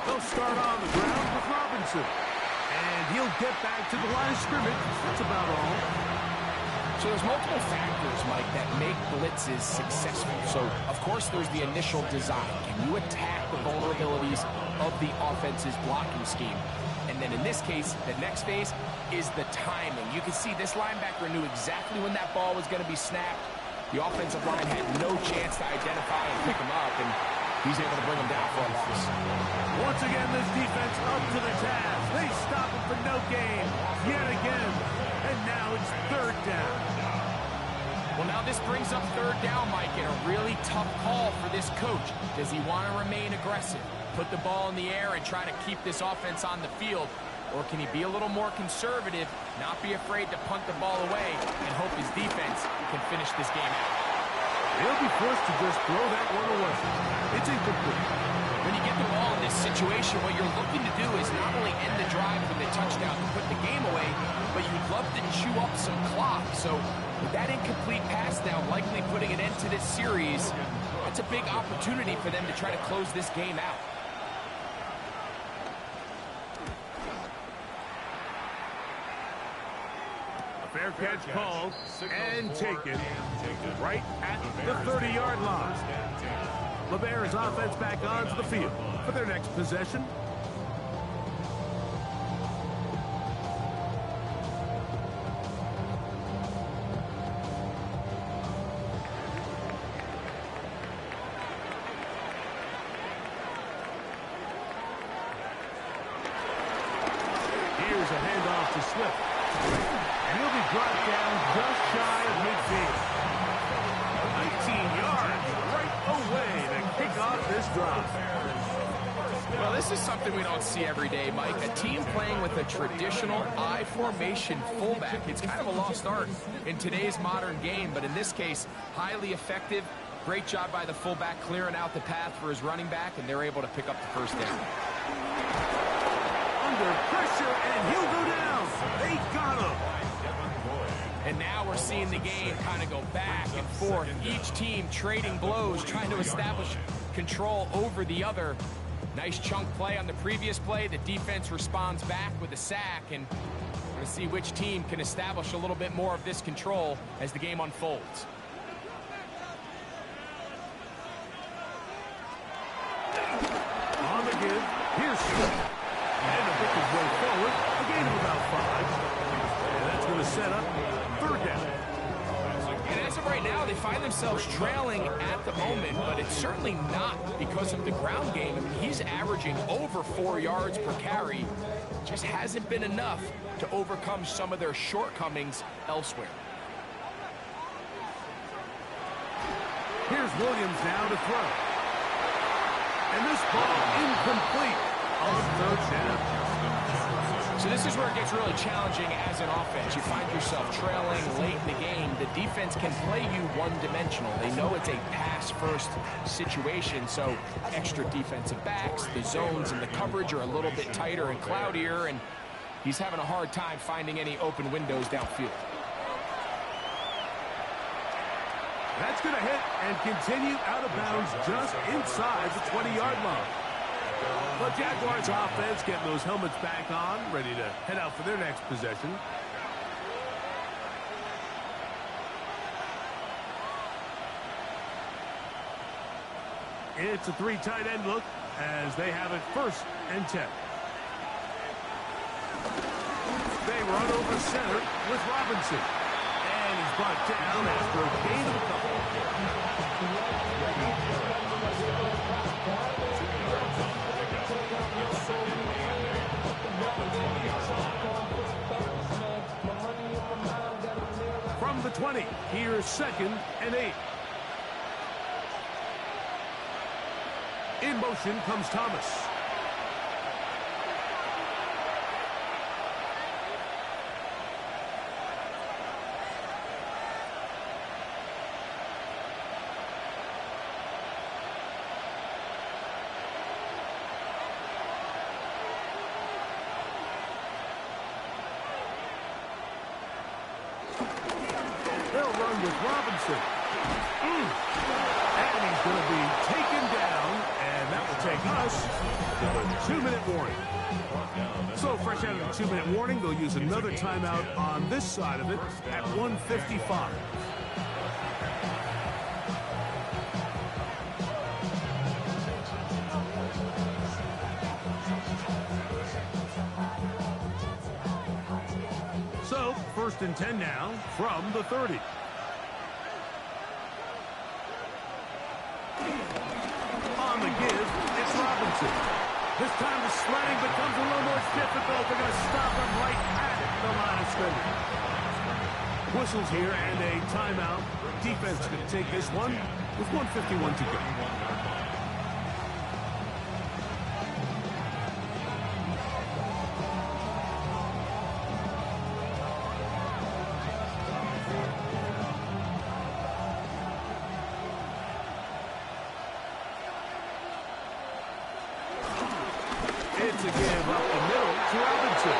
C: They'll start on the ground with Robinson. And he'll get back to the line of scrimmage. That's about all.
E: So there's multiple factors, Mike, that make blitzes successful. So, of course, there's the initial design. Can you attack the vulnerabilities of the offense's blocking scheme? And then in this case, the next phase is the timing. You can see this linebacker knew exactly when that ball was going to be snapped. The offensive line had no chance to identify and pick him up, and he's able to bring him down for a loss.
C: Once again, this defense up to the task. They stop him for no gain yet again. And now it's third down.
E: Well, now this brings up third down, Mike, and a really tough call for this coach. Does he want to remain aggressive, put the ball in the air and try to keep this offense on the field? Or can he be a little more conservative, not be afraid to punt the ball away, and hope his defense can finish this game out?
C: He'll be forced to just throw that one away. It's incomplete.
E: When you get the ball in this situation, what you're looking to do is not only end the drive with a touchdown to put the game away, but you'd love to chew up some clock. So with that incomplete pass now likely putting an end to this series, that's a big opportunity for them to try to close this game out.
C: Fair catch called and taken right at the 30-yard line. The Bears offense back onto the field for their next possession. Here's a handoff to Swift. And he'll be brought down just shy of midfield. 19 yards right away to kick off this drive.
E: Well, this is something we don't see every day, Mike. A team playing with a traditional I formation fullback. It's kind of a lost art in today's modern game, but in this case, highly effective. Great job by the fullback clearing out the path for his running back, and they're able to pick up the first down.
C: Under pressure, and he'll go down. They got him.
E: And now we're seeing the game kind of go back and forth. Each team trading blows, trying to establish control over the other. Nice chunk play on the previous play. The defense responds back with a sack, and we're going to see which team can establish a little bit more of this control as the game unfolds.
C: On the give, here's Smith. And the pick his way forward, a gain of about 5. And that's going to set up third down.
E: And as of right now, they find themselves trailing at the moment, but it's certainly not because of the ground game. I mean, he's averaging over 4 yards per carry. Just hasn't been enough to overcome some of their shortcomings elsewhere.
C: Here's Williams now to throw. And this ball incomplete on third down.
E: So this is where it gets really challenging as an offense. You find yourself trailing late in the game. The defense can play you one-dimensional. They know it's a pass-first situation, so extra defensive backs, the zones and the coverage are a little bit tighter and cloudier, and he's having a hard time finding any open windows downfield.
C: That's going to hit and continue out of bounds just inside the 20-yard line. The Jaguars offense getting those helmets back on, ready to head out for their next possession. It's a 3 tight end look as they have it 1st and 10. They run over center with Robinson. And he's brought down after a gain of a couple. From the 20, here's 2nd and 8. In motion comes Thomas. They'll run with Robinson. And he's going to be taken down, and that will take us to the 2-minute warning. So fresh out of the 2-minute warning, they'll use another timeout on this side of it at 1:55. So, 1st and 10 now from the 30. On the give, it's Robinson. This time the slang becomes a little more difficult. They're going to stop him right at the line of scrimmage. Whistles here and a timeout. Defense going to take this one with 1:51 to go. It's a give up the middle to Robinson.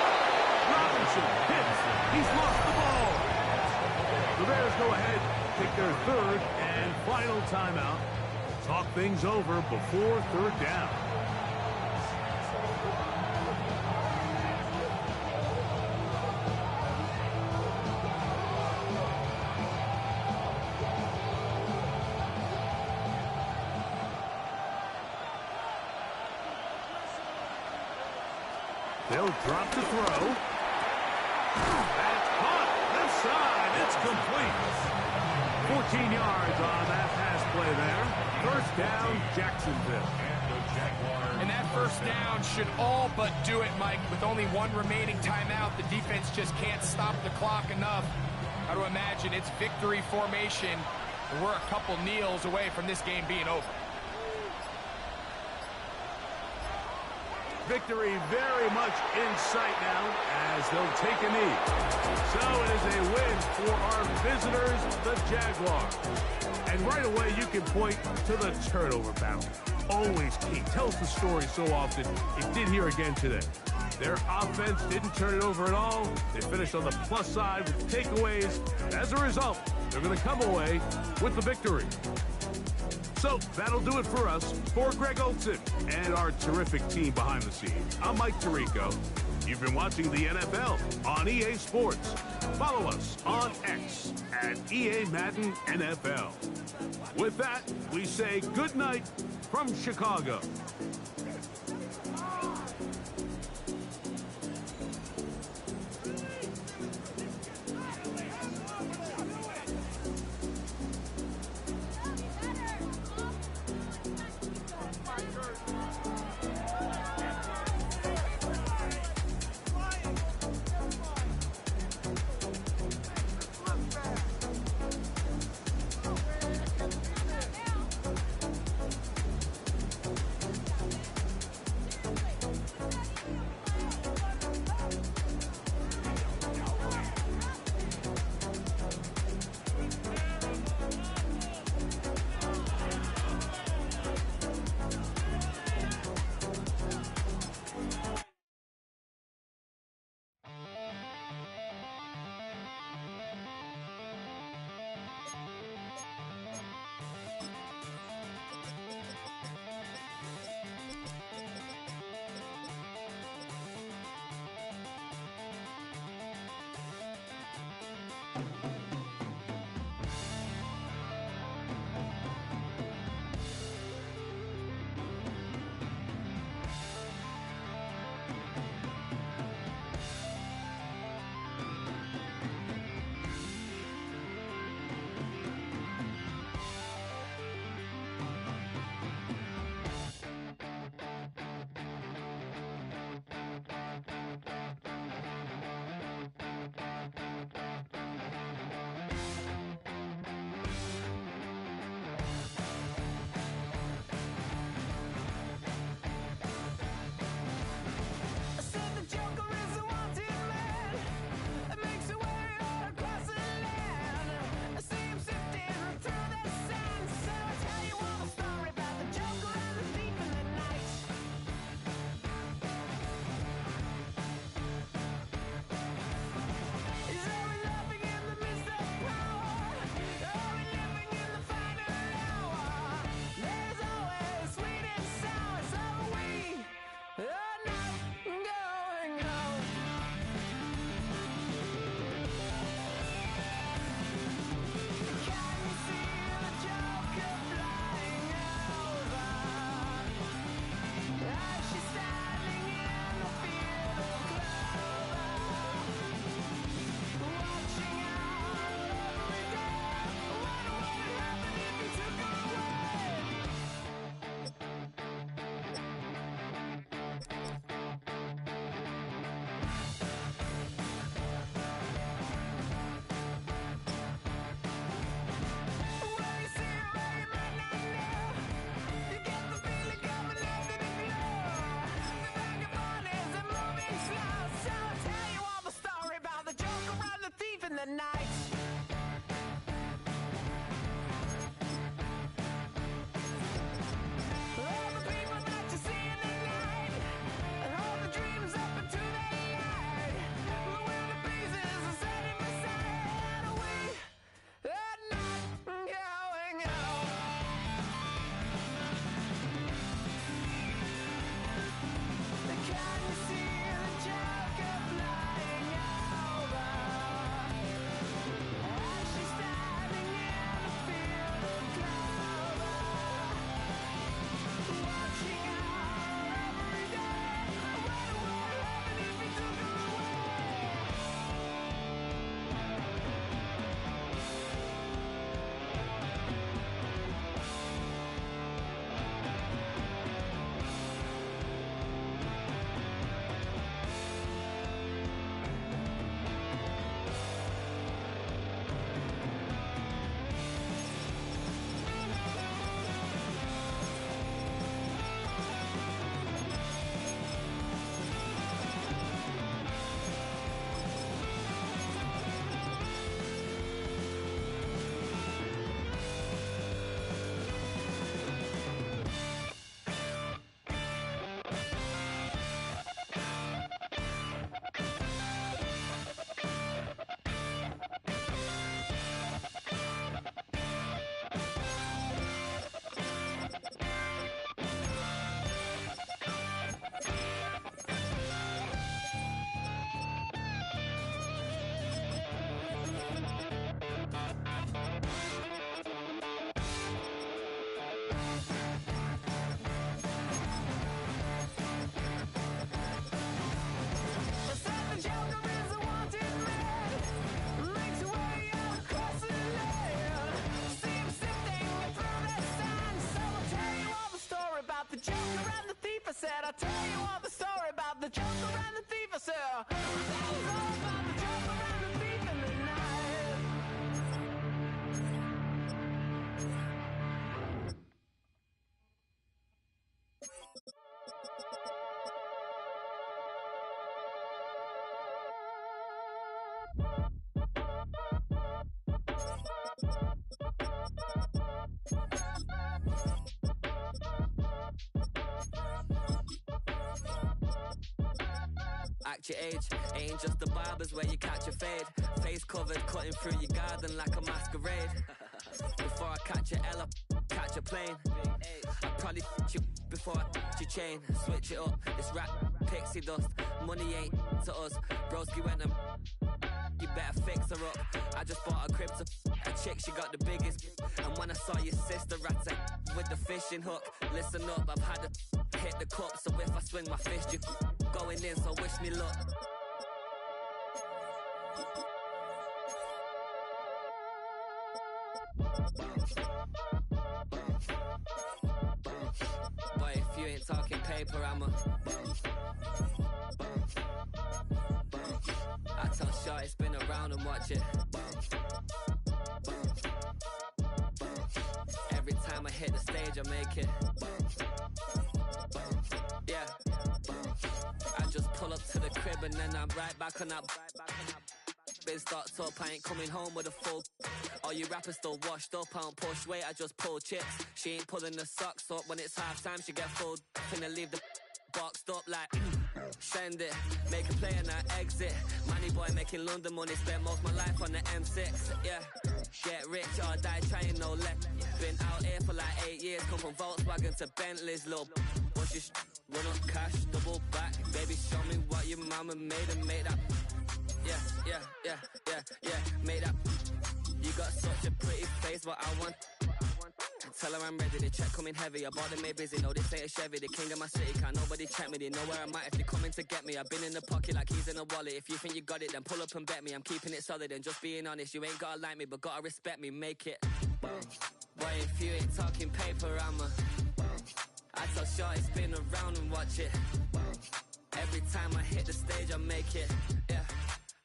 C: Robinson hits. He's lost the ball. The Bears go ahead, take their 3rd and final timeout. Talk things over before 3rd down. They'll drop to throw. That's caught. Left side. It's complete. 14 yards on that pass play there. 1st down, Jacksonville.
E: And that 1st down should all but do it, Mike. With only 1 remaining timeout, the defense just can't stop the clock enough. How to imagine it's victory formation. We're a couple kneels away from this game being over.
C: Victory very much in sight now as they'll take a knee. So it is a win for our visitors, the Jaguars. And right away, you can point to the turnover battle. Always key. Tells the story so often. It did here again today. Their offense didn't turn it over at all. They finished on the plus side with takeaways. As a result, they're going to come away with the victory. So that'll do it for us. For Greg Olson and our terrific team behind the scenes, I'm Mike Tirico. You've been watching the NFL on EA Sports. Follow us on X at EA Madden NFL. With that, we say good night from Chicago.
Q: the Joker and the thief. I said, I'll tell you all the story about the Joker and the thief. I said, I'll tell you all about the Joker and the thief in the night.
B: Act your age, ain't just the barbers where you catch a fade. Face covered, cutting through your garden like a masquerade. Before I catch a L, I catch a plane. I probably you before I your chain. Switch it up, this rap pixie dust. Money ain't to us. Broski went and you better fix her up. I just bought a crib to a chick, she got the biggest. And when I saw your sister rat with the fishing hook, listen up, I've had to hit the cup. So if I swing my fist, you going in, so wish me luck. Boy, if you ain't talking paper, I'm a I tell Shorty spin around and watch it. Every time I hit the stage, I make it. Yeah. I just pull up to the crib and then I'm right back on that. Been stocked up, I ain't coming home with a full. All you rappers still washed up, I don't push weight, I just pull chips. She ain't pulling the socks up when it's half time, she get full. Finna leave the boxed up like send it, make a play and I exit. Money boy making London money, spent most of my life on the M6. Yeah, get rich or die trying, no let. Been out here for like 8 years, come from Volkswagen to Bentley's, little bushes. Run up cash, double back, baby show me what your mama made and make that. Yeah, make that. You got such a pretty face, but I want. Tell her I'm ready, the check coming heavy. I bought them made busy, no this ain't a Chevy. The king of my city, can't nobody check me. They know where I'm at if they coming to get me. I've been in the pocket like keys in a wallet. If you think you got it, then pull up and bet me. I'm keeping it solid and just being honest. You ain't gotta like me, but gotta respect me, make it. Boy, if you ain't talking paper, I'm a I tell Shorty spin around and watch it. Every time I hit the stage, I make it. Yeah,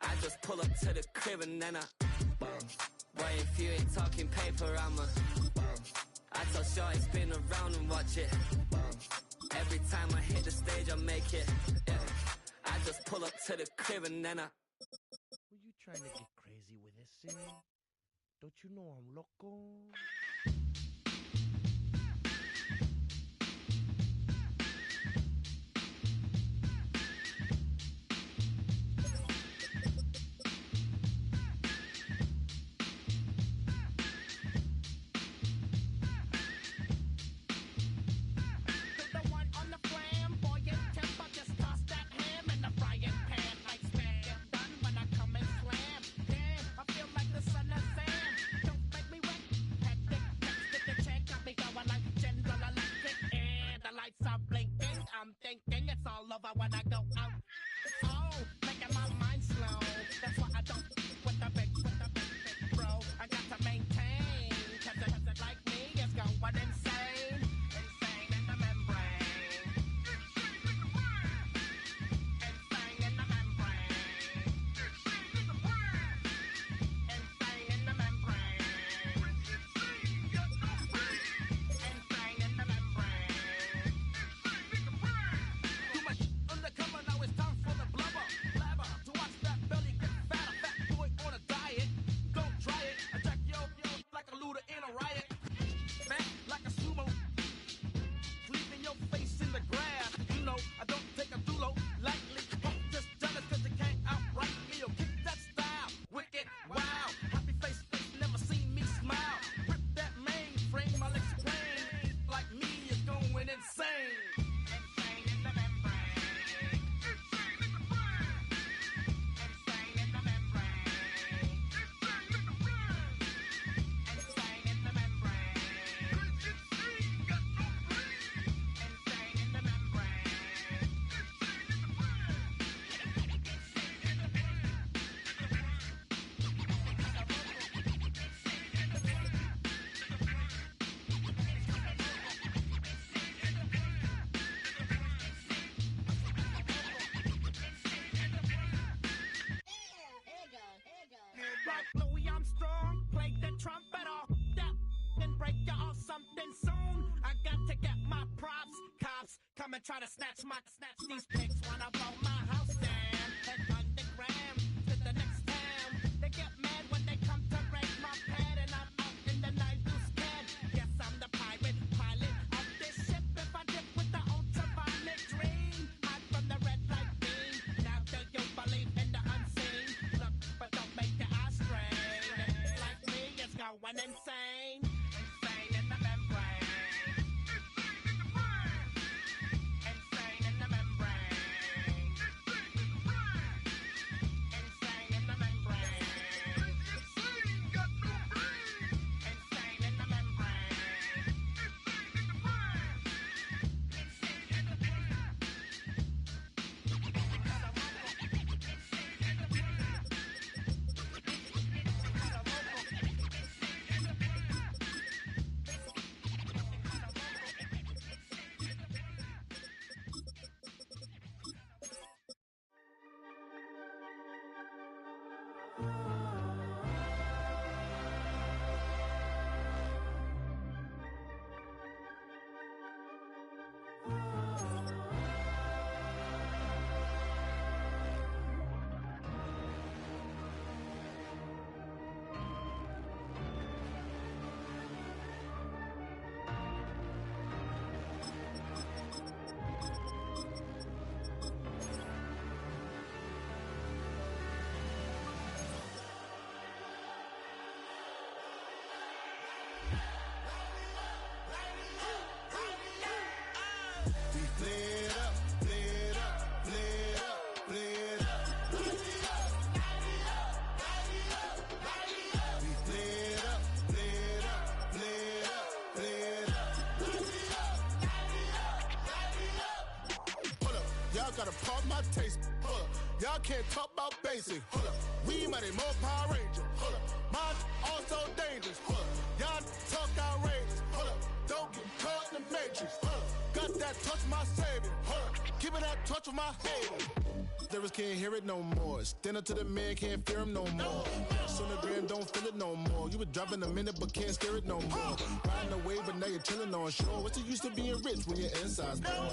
B: I just pull up to the crib and then I boy, if you ain't talking paper, I'm a I tell Shorty spin around and watch it. Every time I hit the stage, I make it. Yeah, I just pull up to the crib and then I
P: Were you trying to get crazy with this thing? Don't you know I'm loco?
Q: I'm thinking it's all over when I go out. Oh, making my mind slow. That's why I don't with the big bro. I got to maintain, cause it like me is going insane. Insane in the membrane. Insane in the membrane. Insane in the membrane. Insane in the membrane. come and try to snatch these pigs when I blow my house down. Head underground to the next town. They get mad when they come to raid my pad, and I'm out in the night to scan. Yes, I'm the pirate pilot of this ship. If I dip with the ultraviolet dream, hide from the red light beam. Now do you believe in the unseen? Look, but don't make your eyes strain. Like me, it's going insane. Insane in the membrane. Insane in the membrane. Insane in the membrane. Insane in the membrane.
R: We flared up, flared up, flared up, flared up. We flared up, flared up, flared up, flared up. Hold up, y'all gotta pump my taste. Hold up, y'all can't talk about basic. Hold up, we mighty more Power Ranger. Hold up, mine also dangerous. Hold up, y'all talk outrageous. Hold up, don't get caught in the matrix. Hold up, got that touch my savior. Hold up, give me that touch with my haters. Lyrics can't hear it no more. Stand up to the man, can't fear him no more. Sonogram don't feel it no more. You were driving a minute but can't steer it no more. Riding away but now you're chilling on shore. What's the use of being rich when your inside's poor?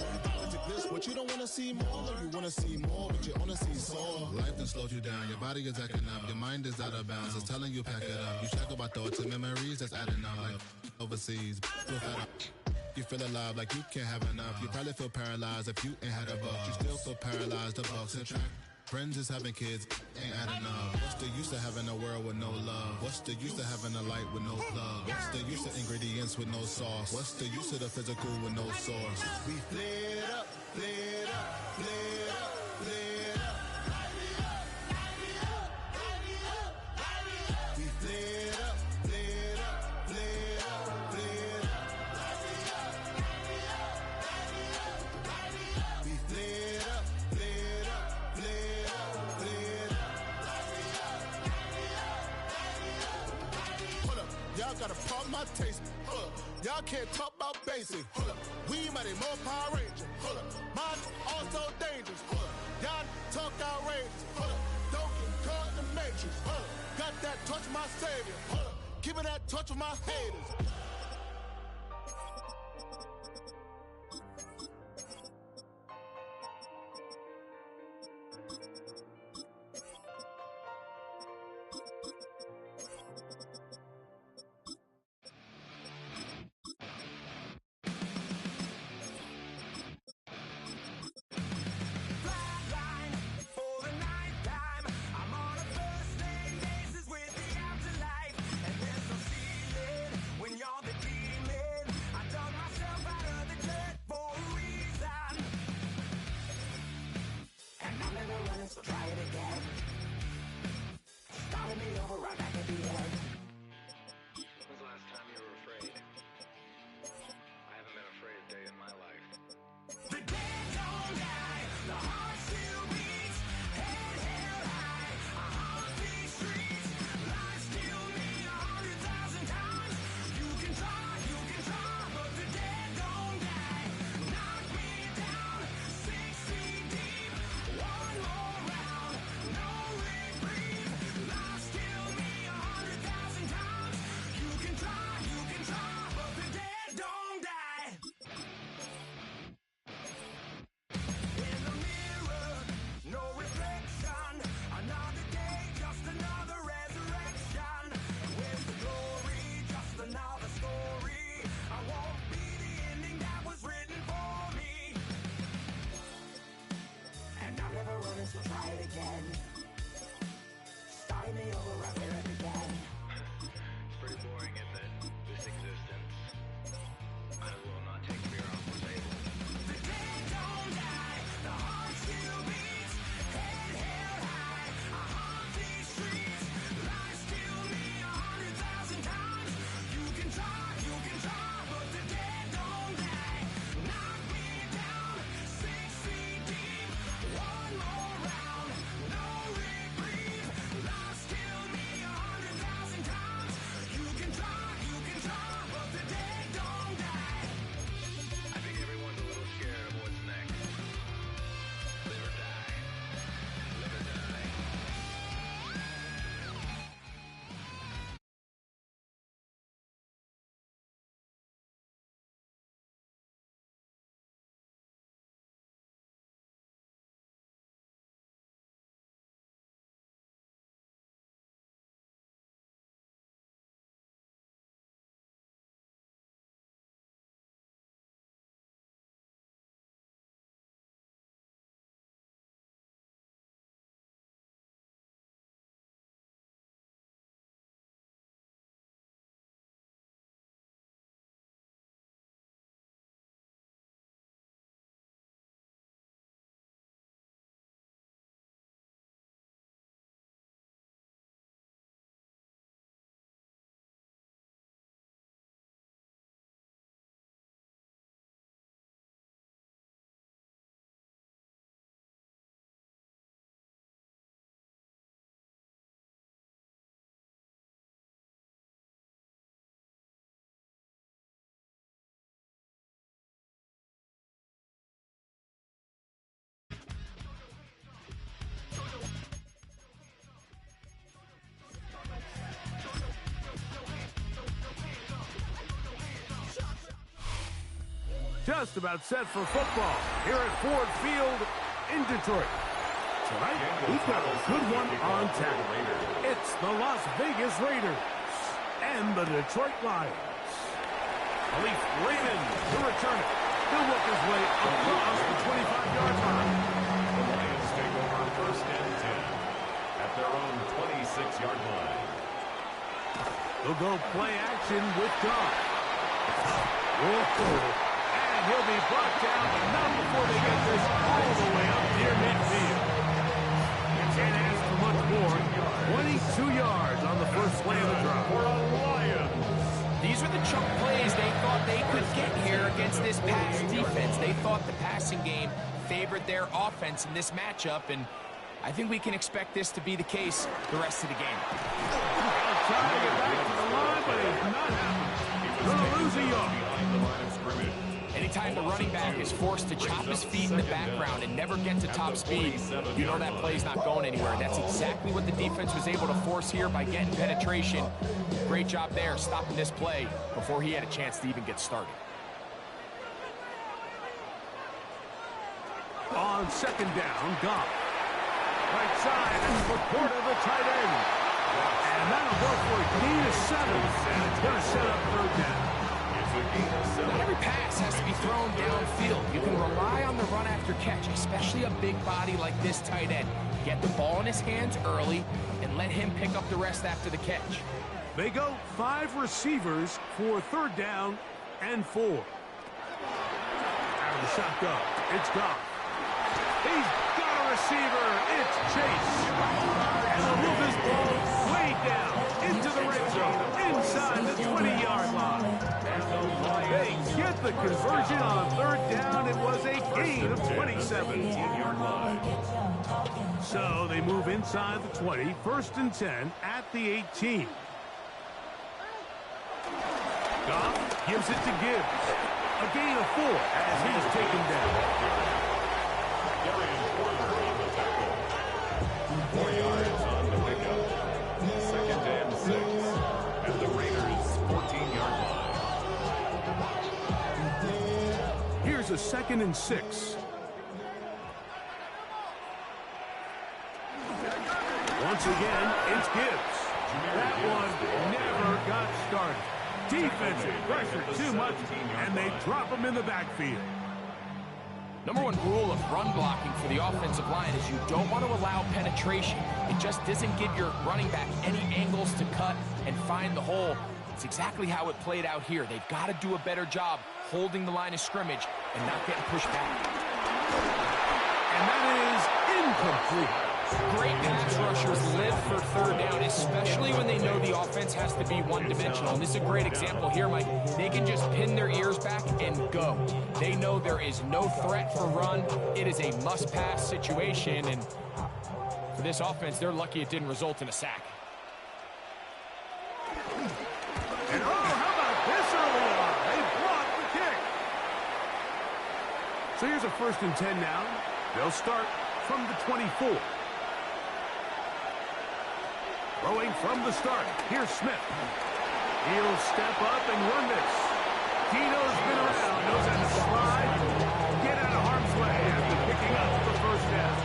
R: This what you don't wanna see more. You wanna see more but you only see sore. Life done slowed you down. Your body is acting up. Your mind is out of bounds. It's telling you pack it up. You check about thoughts and memories that's adding up. Like overseas. You feel alive like you can't have enough. You probably feel paralyzed if you ain't had a buck. You still feel paralyzed, the bucks and track. Friends is having kids, ain't adding up. What's the use of having a world with no love? What's the use of having a light with no plug? What's the use of ingredients with no sauce? What's the use of the physical with no source? We flared up, flared up, flared up, flared up. We flared up, flared up, flared up, flared up. We flared up, flared up, flared up, flared up. Hold up, y'all gotta pump my taste. Hold up, y'all can't talk about basic. Hold up, we mighty more Power Ranger. Hold up, mine also dangerous. Hold up, y'all talk outrageous. Hold up, don't get caught in the matrix. Hold up, got that touch my savior. Hold up, give me that touch with my haters.
Q: Flatline for the nighttime. I'm on a first name basis with the afterlife, and there's no ceiling when you're the demon. I dug myself out of the dirt for a reason, and I'm never running, so try it again. Starting me over right back at the end.
S: When was the last time you were afraid? I haven't been afraid a day in my life.
Q: The dead don't die, the heart still beats, head held high, I haunt these streets, lies kill me 100,000 times. You can try, but the dead don't die. Knock me down 6 feet deep, one more round, no
O: let's try it again. Start me over after it began.
S: It's pretty boring, isn't it? This existence. Might as well not take fear off the table.
O: The dead don't die, the heart still beats, head held high, I haunt these streets, lies kill me 100,000 times. You can try, but the dead don't die. Knock me down, 6 feet deep, one more round, no reprieve, lies kill me 100,000 times. You can try, but the dead don't die.
S: I think everyone's a little scared of what's next. Live or die. Live or die.
C: Just about set for football here at Ford Field in Detroit. Tonight, we've got a good one on tap. It's the Las Vegas Raiders and the Detroit Lions. Khalif Raymond to return it. He'll work his way across the 25-yard line.
D: The Lions take over first and 10 at their own 26-yard line.
C: They'll go play action with God. Whoa. He'll be brought down, but not before they get this all the way up near midfield. You can't ask for much more. 22 yards on the first play of the drive.
D: For a Lions.
E: These are the chunk plays they thought they could get here against this pass defense. They thought the passing game favored their offense in this matchup, and I think we can expect this to be the case the rest of the game.
C: Trying to get back to the line, but it's not happening. Going to lose a yard.
D: The line of scrimmage.
E: Anytime the running back is forced to chop his feet in the background and never get to top speed, you know that play's not going anywhere. And that's exactly what the defense was able to force here by getting penetration. Great job there, stopping this play before he had a chance to even get started.
C: On second down, Goff. Right side, and support of the tight end. And that'll go for a gain of 7. And it's going to set up third down.
E: Not every pass has to be thrown downfield. You can rely on the run after catch, especially a big body like this tight end. Get the ball in his hands early and let him pick up the rest after the catch.
C: They go 5 receivers for third down and 4. Out of the shotgun, it's Goff. He's got a receiver. It's Chase. And they'll move this ball way down into the red zone, inside the 20-yard line. They get the conversion on third down. It was a gain of 27. So they move inside the 20, first and 10 at the 18. Goff gives it to Gibbs. A gain of 4 as he's taken down.
D: 4 yards on the pickup. Second and 6 at the Raiders' 14-yard line.
C: Here's a second and 6. Once again, it's Gibbs. That one never got started. Defensive pressure too much, and they drop him in the backfield.
E: Number one rule of run blocking for the offensive line is you don't want to allow penetration. It just doesn't give your running back any angles to cut and find the hole. It's exactly how it played out here. They've got to do a better job holding the line of scrimmage and not getting pushed back.
C: And that is incomplete.
E: Great pass rushers live for third down, especially when they know the offense has to be one-dimensional. And this is a great example here, Mike. They can just pin their ears back and go. They know there is no threat for run. It is a must-pass situation, and for this offense, they're lucky it didn't result in a sack.
C: And how about this early on? They blocked the kick. So here's a 1st and 10 now. They'll start from the 24. Throwing from the start. Here's Smith. He'll step up and run this. Gino's been around. Knows how to slide. Get out of harm's way after picking up the 1st down.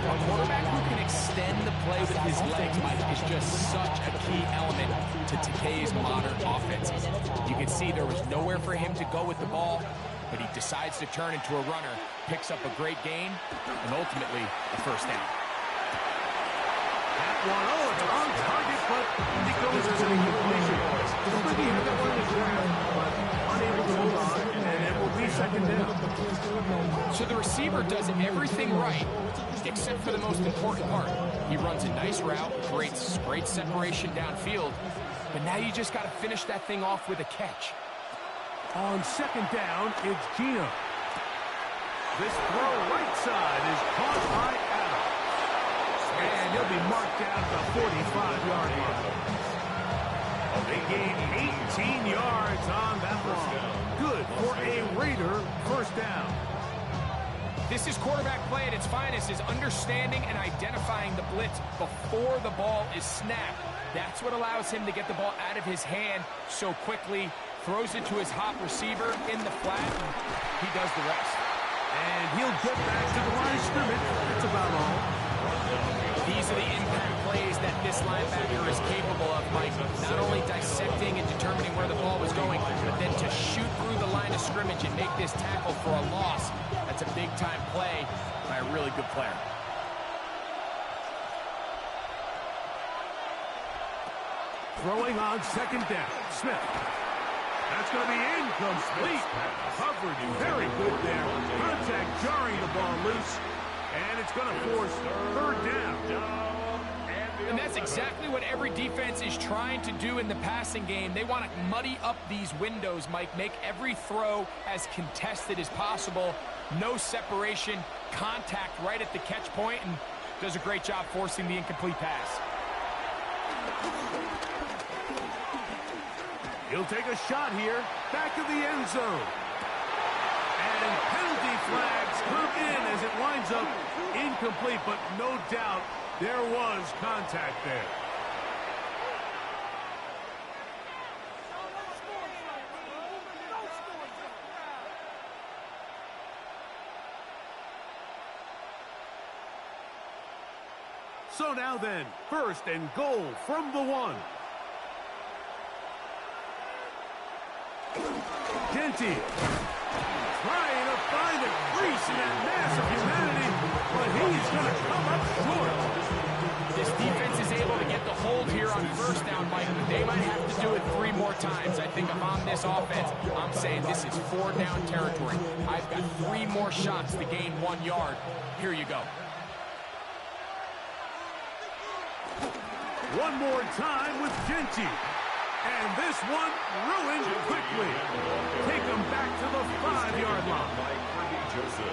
E: A quarterback who can extend the play with his legs, Mike, is just such a key element to today's modern offenses. You can see there was nowhere for him to go with the ball, but he decides to turn into a runner, picks up a great gain, and ultimately a 1st down.
C: That one, it's on target, but it goes to the completion. Looks like he had that one in the grab, but unable to hold on, and it will be 2nd down.
E: So the receiver does everything right, except for the most important part. He runs a nice route, great separation downfield, but now you just got to finish that thing off with a catch.
C: On 2nd down, it's Gino. This throw right side is caught by Adams. And he'll be marked down at the 45-yard line. They gain 18 yards on that one. Good for a Raider 1st down.
E: This is quarterback play at its finest, is understanding and identifying the blitz before the ball is snapped. That's what allows him to get the ball out of his hand so quickly, throws it to his hot receiver in the flat, and he does the rest.
C: And he'll get back to the line of scrimmage. That's about all.
E: These are the impact plays that this linebacker is capable of, Mike. Not only dissecting and determining where the ball was going, but then to shoot through the line of scrimmage and make this tackle for a loss. That's a big-time play by a really good player.
C: Throwing on 2nd down, Smith. That's going to be incomplete. Covered very good there. Contact jarring the ball loose. And it's going to force 3rd down.
E: And that's exactly what every defense is trying to do in the passing game. They want to muddy up these windows, Mike. Make every throw as contested as possible. No separation, contact right at the catch point, and does a great job forcing the incomplete pass.
C: He'll take a shot here, back of the end zone. And penalty flags come in as it winds up incomplete, but no doubt there was contact there. So now then, 1st and goal from the 1. Gentile trying to find a crease in that mass of humanity, but he's going to come up short.
E: This defense is able to get the hold here on 1st down, Mike. They might have to do it 3 more times. I think if I'm this offense, I'm saying this is 4 down territory. I've got 3 more shots to gain 1 yard. Here you go.
C: One more time with Gentile. And this one ruined quickly. Take them back to the 5-yard line.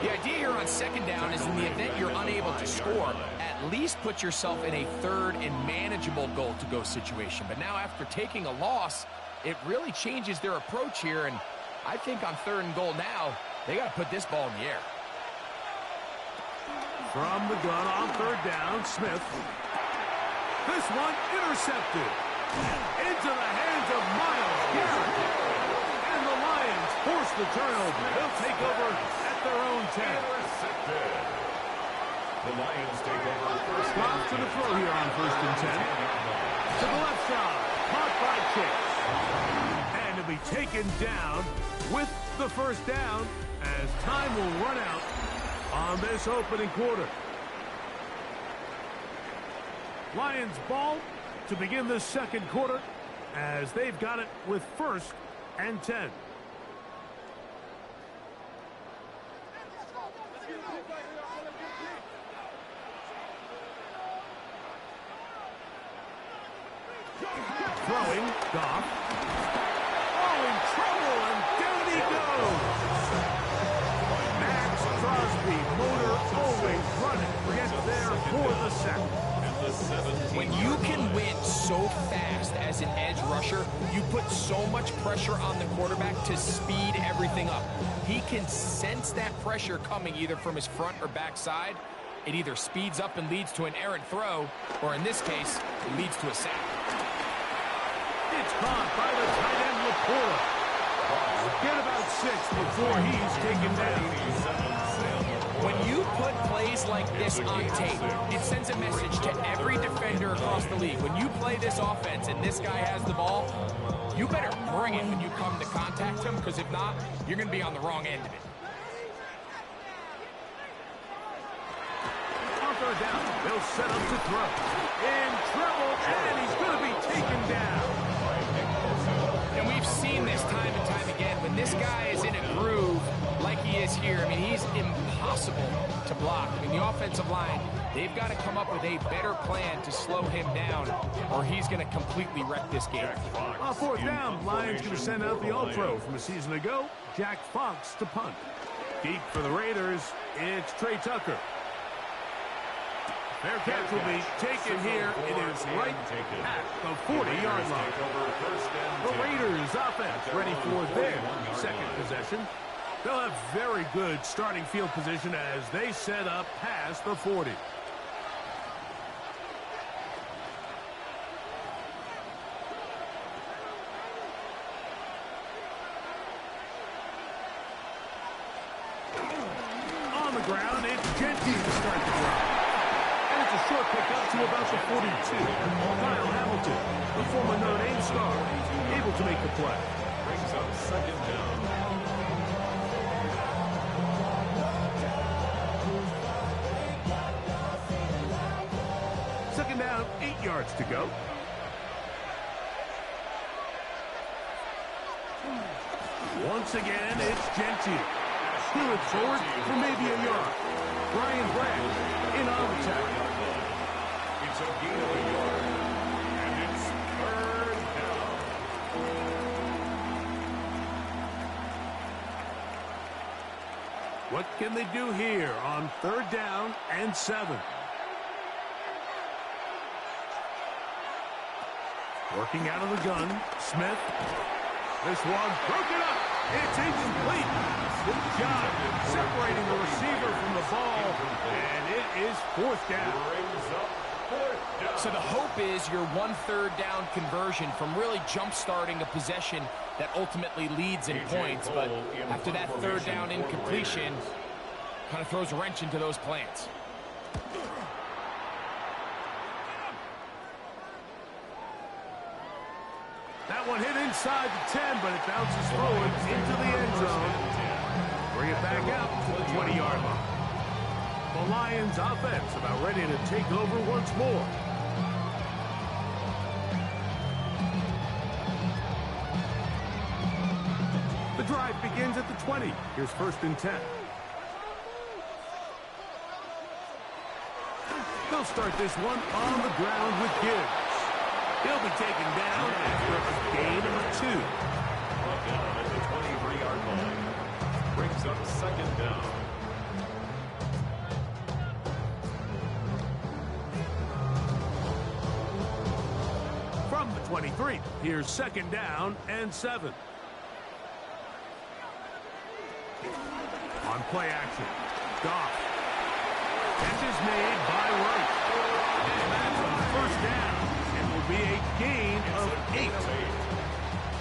E: The idea here on 2nd down is in the event you're unable to score, at least put yourself in a 3rd and manageable goal-to-go situation. But now after taking a loss, it really changes their approach here. And I think on 3rd and goal now, they got to put this ball in the air.
C: From the gun on 3rd down, Smith. This one intercepted. Into the hands of Miles Garrett. And the Lions force the turnover. They'll take over at their own 10.
D: The Lions take over 1st down.
C: Off to the throw here on 1st and 10. To the left side. Caught by Chase. And to be taken down with the first down as time will run out on this opening quarter. Lions ball to begin the second quarter as they've got it with 1st and 10. Throwing, Goff. Oh, in trouble, and down he goes. Max Crosby, motor always running, gets there for the sack.
E: When you can win so fast as an edge rusher, you put so much pressure on the quarterback to speed everything up. He can sense that pressure coming either from his front or back side. It either speeds up and leads to an errant throw, or in this case, it leads to a sack.
C: It's caught by the tight end, Laporta. Get about 6 before he's taken down.
E: When you put plays like this on tape, it sends a message to every defender across the league. When you play this offense and this guy has the ball, you better bring it when you come to contact him, because if not, you're going to be on the wrong end of it.
C: On third down, they'll set up to throw. In trouble, and he's going to be taken down.
E: And we've seen this time and time again. When this guy is in a groove like he is here, I mean, he's impossible to block. I mean, the offensive line, they've got to come up with a better plan to slow him down, or he's going to completely wreck this game.
C: On fourth down, Lions going to send out the All-Pro from a season ago, Jack Fox to punt. Deep for the Raiders, it's Trey Tucker. Their catch will be taken here. It is right at the 40-yard line. The Raiders offense ready for their second possession. They'll have very good starting field position as they set up past the 40. On the ground, it's Genty to start the drive. It's a short pickup to about the 42. Kyle Hamilton, the former Notre Dame star, able to make the play.
D: Brings up second down.
C: Second down, 8 yards to go. Once again, it's Genty. Steal it forward for maybe a yard. Brian Branch in on the tackle.
D: It's a gain of a yard, and it's third down.
C: What can they do here on third down and 7? Working out of the gun, Smith. This one broken up. It's incomplete. Good job separating the receiver from the ball, and it is fourth down.
E: So the hope is your 1/3 down conversion from really jump-starting a possession that ultimately leads in points, but after that third down incompletion, kind of throws a wrench into those plans.
C: That one hit inside the 10, but it bounces forward into the end zone. Bring it back out to the 20-yard line. The Lions offense about ready to take over once more. The drive begins at the 20. Here's 1st and 10. They'll start this one on the ground with Gibbs. He'll be taken down after a gain of 2.
D: Brought down at the 23-yard line. Brings up second down.
C: From the 23, here's 2nd down and 7. On play action, Goff. Catch is made by Wright. And that's on 1st down. Be a gain of 8.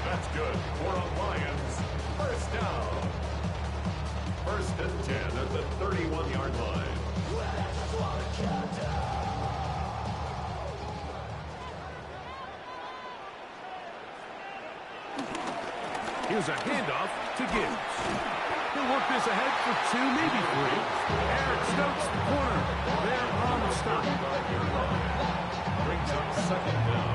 D: That's good for the Lions. 1st down. 1st and 10 at the 31-yard line.
C: Here's a handoff to Gibbs. He'll work this ahead for 2, maybe 3. Eric Stokes, the corner. They're on the stop.
D: Brings up second down.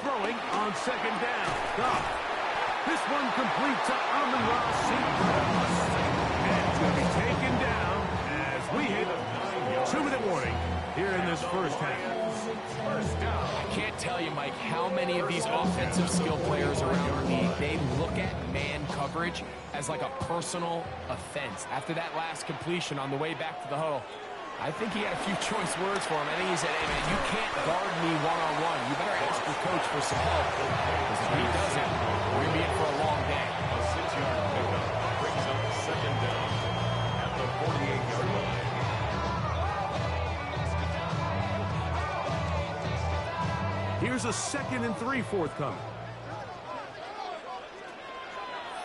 C: Throwing on second down. Goff. This one complete to Amon-Ra St. Brown. And it's going to be taken down as we hit 2-minute warning here in this first half.
E: I can't tell you, Mike, how many of these offensive skill players around the league, they look at man coverage as like a personal offense. After that last completion on the way back to the huddle, I think he had a few choice words for him. I think he said, hey, man, you can't guard me one-on-one. You better ask your coach for some help. Because if he doesn't, we're going to be in for a long day.
D: A 6-yard pickup brings up second down at the 48-yard line.
C: Here's a 2nd and 3 forthcoming.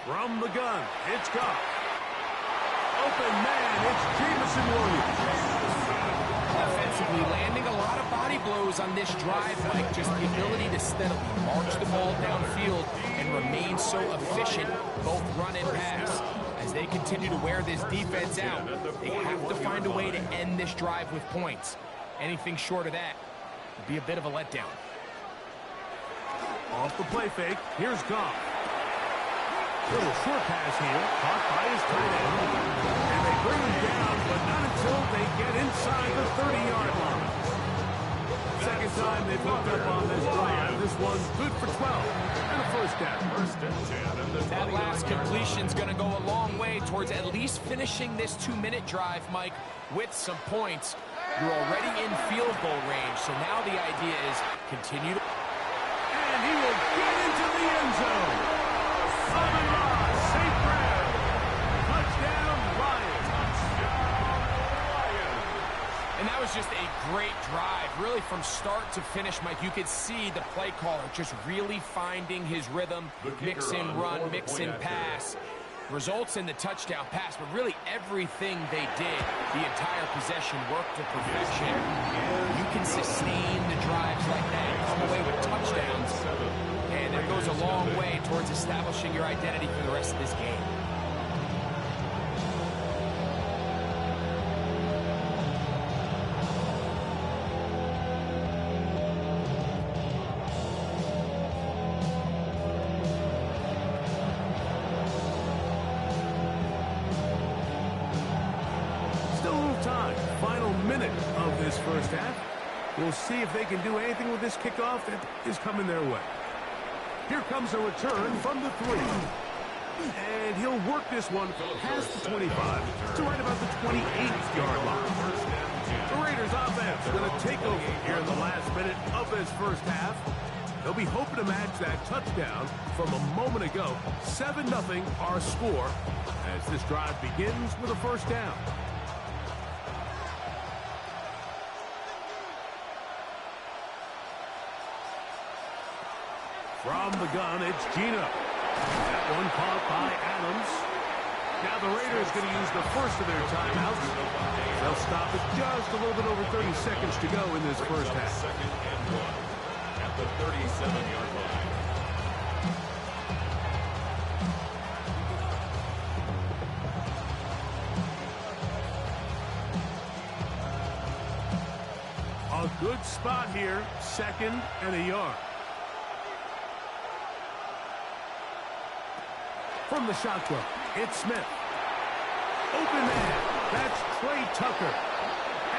C: From the gun, it's Goff. Open man, it's Jameson Williams.
E: Offensively, landing a lot of body blows on this drive, Mike. Just the ability to steadily march the ball downfield and remain so efficient, both run and pass. As they continue to wear this defense out, they have to find a way to end this drive with points. Anything short of that would be a bit of a letdown.
C: Off the play fake, here's Goff. Little short pass here, caught by his tight end. And they bring him down, but not until they get inside the 30-yard line. Second time they've hooked up on this drive. This one's good for 12 and a first down.
E: That last completion's going to go a long way towards at least finishing this 2-minute drive, Mike, with some points. You're already in field goal range, so now the idea is continue to...
C: And he will get into the end zone. Amon-Ra St. Brown. Touchdown, Lions.
E: And that was just a great drive, really from start to finish, Mike. You could see the play caller just really finding his rhythm, mix in run, mix in pass. Results in the touchdown pass, but really everything they did, the entire possession worked to perfection. You can sustain the drives like that, come away with touchdowns, and it goes a long way towards establishing your identity for the rest of this game.
C: First half. We'll see if they can do anything with this kickoff that is coming their way. Here comes a return from the 3. And he'll work this one past the 25 to right about the 28-yard line. The Raiders offense going to take over here in the last minute of this first half. They'll be hoping to match that touchdown from a moment ago. 7-0 our score as this drive begins with a first down. From the gun, it's Gino. That one caught by Adams. Now the Raiders going to use the first of their timeouts. They'll stop it just a little bit over 30 seconds to go in this first half.
D: Second and 1 at the 37-yard line.
C: A good spot here, 2nd and a yard. From the shotgun, it's Smith. Open man, that's Trey Tucker.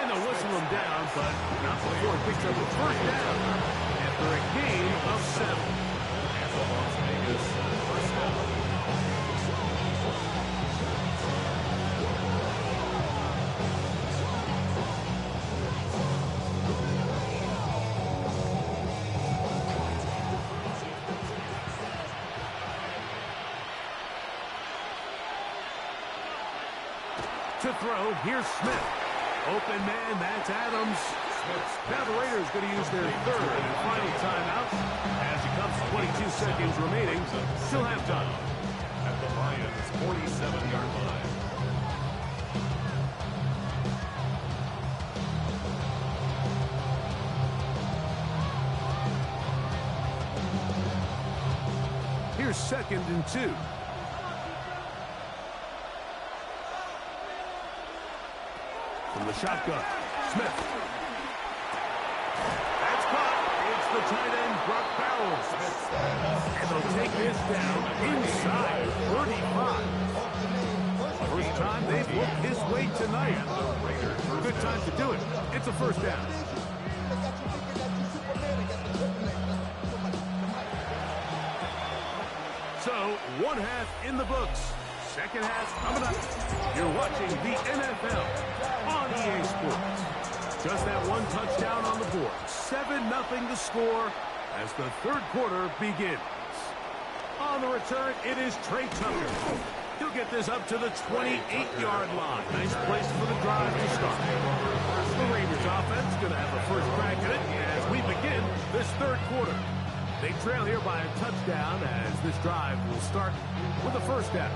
C: And they'll whistle him down, but not before he picks up a first down after a gain of 7.
D: And the Las Vegas first down.
C: To throw, here's Smith. Open man, that's Adams. Now the Raiders going to use their third and final timeout as it comes to 22 seconds remaining till halftime.
D: At the Lions' 47-yard line.
C: Here's 2nd and 2. From the shotgun, Smith. That's caught. It's the tight end, Brock Barrows. And they'll take this down inside 35. First time they've looked his way tonight. Good time to do it. It's a first down. So, one half in the books. Second half coming up. You're watching the NFL on EA Sports. Just that one touchdown on the board. 7-0 the score as the third quarter begins. On the return, it is Trey Tucker. He'll get this up to the 28-yard line. Nice place for the drive to start. The Raiders offense going to have a first crack at it as we begin this third quarter. They trail here by a touchdown as this drive will start with a first down.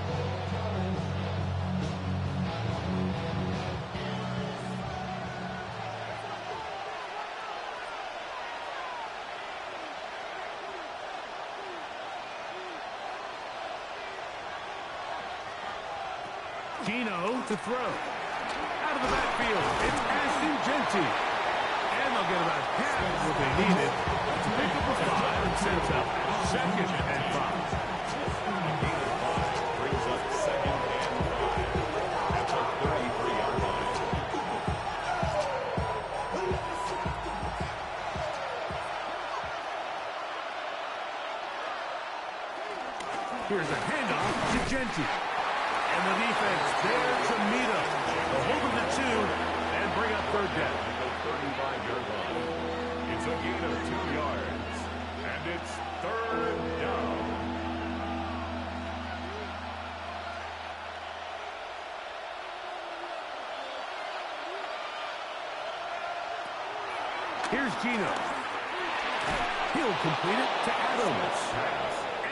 C: Gino to throw. Out of the backfield, it's Ashton Genty. And they'll get about half what they needed to pick up a 5 and sets up 2nd and 5.
D: Brings up 2nd and 5 at the 33-yard line.
C: Here's a handoff to Genty. And the defense there to meet him. They'll hold him to 2 and bring up third down.
D: At the 35-yard line. It's a gain of 2 yards. And it's third down.
C: Here's Gino. He'll complete it to Adams.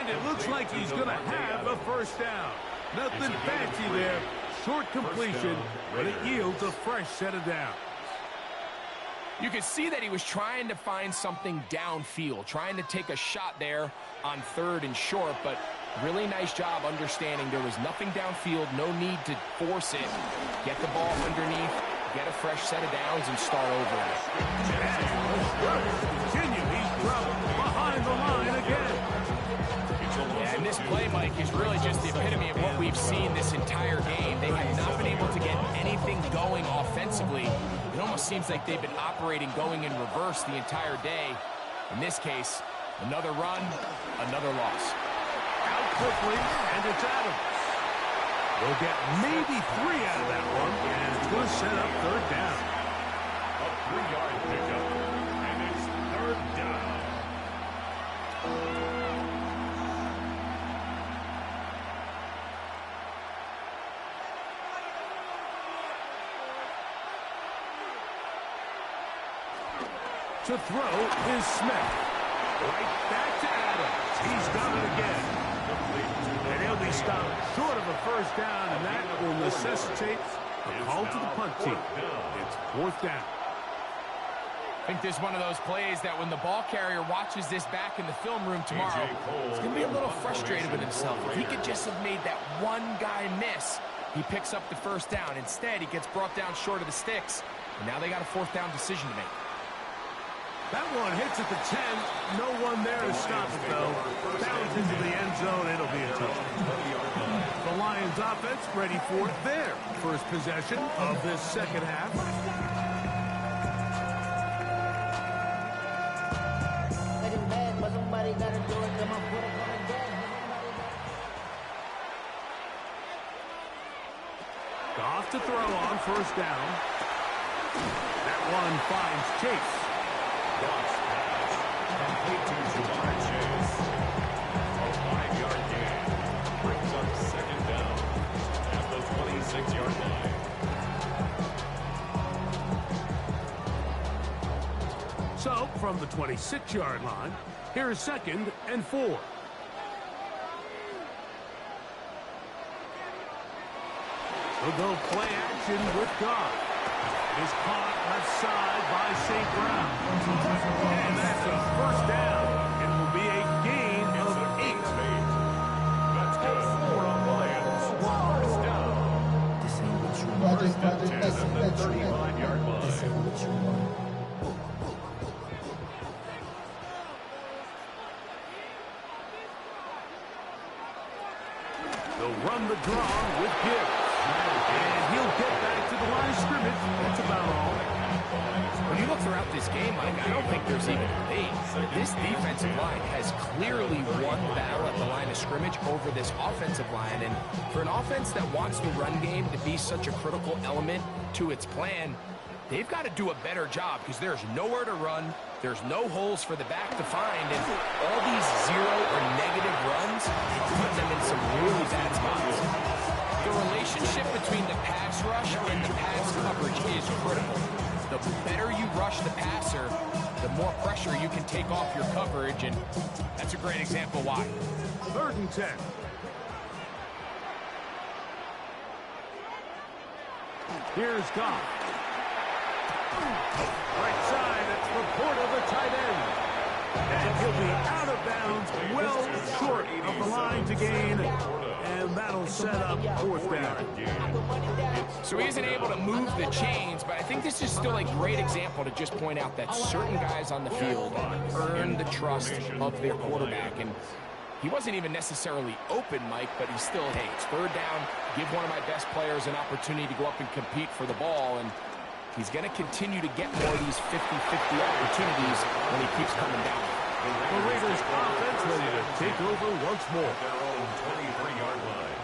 C: And it looks like he's going to have a first down. Nothing fancy there. Short completion, but it yields a fresh set of downs.
E: You could see that he was trying to find something downfield, trying to take a shot there on 3rd and short, but really nice job understanding there was nothing downfield, no need to force it. Get the ball underneath, get a fresh set of downs, and start over it.
C: Continue. He's dropped behind the line again.
E: Yeah, and this play, Mike, is really just the epitome of what we've seen this entire game. They have not been able to get anything going offensively. It almost seems like they've been operating going in reverse the entire day. In this case, another run, another loss.
C: Out quickly, and it's Adams. They'll get maybe 3 out of that one, and it's going to set up third down.
D: A 3-yard pickup, and it's third down.
C: To throw is Smith. Right back to Adams. He's done it again. And he'll be stopped short of a first down, and that will necessitate a call to the punt team. It's 4th down.
E: I think this is one of those plays that when the ball carrier watches this back in the film room tomorrow, he's going to be a little frustrated with himself. If he could just have made that one guy miss, he picks up the first down. Instead, he gets brought down short of the sticks, and now they got a 4th down decision to make.
C: That one hits at the 10. No one there to stop it, though. Bounds into the end zone. It'll be a touchdown. The Lions offense ready for their first possession of this second half. Goff to throw on first down. That one finds Chase.
D: Goff's pass complete to Jamar Chase. A 5-yard gain brings up second down at the 26-yard line.
C: So, from the 26-yard line, here's 2nd and 4. They'll go play action with Goff. It is caught left side by St. Brown. And that's a first down. It will be a gain of 8.
D: That's good for the Lions. First down. First and 10 at the 35-yard line.
C: They'll run the draw with Gibbs. And he'll get back to the line of scrimmage. That's about all.
E: When you look throughout this game, Mike, I don't think there's even a debate. This defensive line has clearly won the battle at the line of scrimmage over this offensive line. And for an offense that wants the run game to be such a critical element to its plan, they've got to do a better job because there's nowhere to run. There's no holes for the back to find. And all these zero or negative runs put them in some really bad spots. The relationship between the pass rush and the pass coverage is critical. The better you rush the passer, the more pressure you can take off your coverage, and that's a great example why.
C: 3rd and 10. Here's Goff. Right side, it's Laporta, the tight end. And he'll be out of bounds, well short of the line to gain. And that'll set up 4th down.
E: So he isn't able to move the chains, but I think this is still a great example to just point out that certain guys on the field earn the trust of their quarterback. And he wasn't even necessarily open, Mike, but he still, hey, it's 3rd down. Give one of my best players an opportunity to go up and compete for the ball. And he's going to continue to get more of these 50-50 opportunities when he keeps coming down.
C: The Raiders offense ready to take over once more.
D: Their own 23-yard line.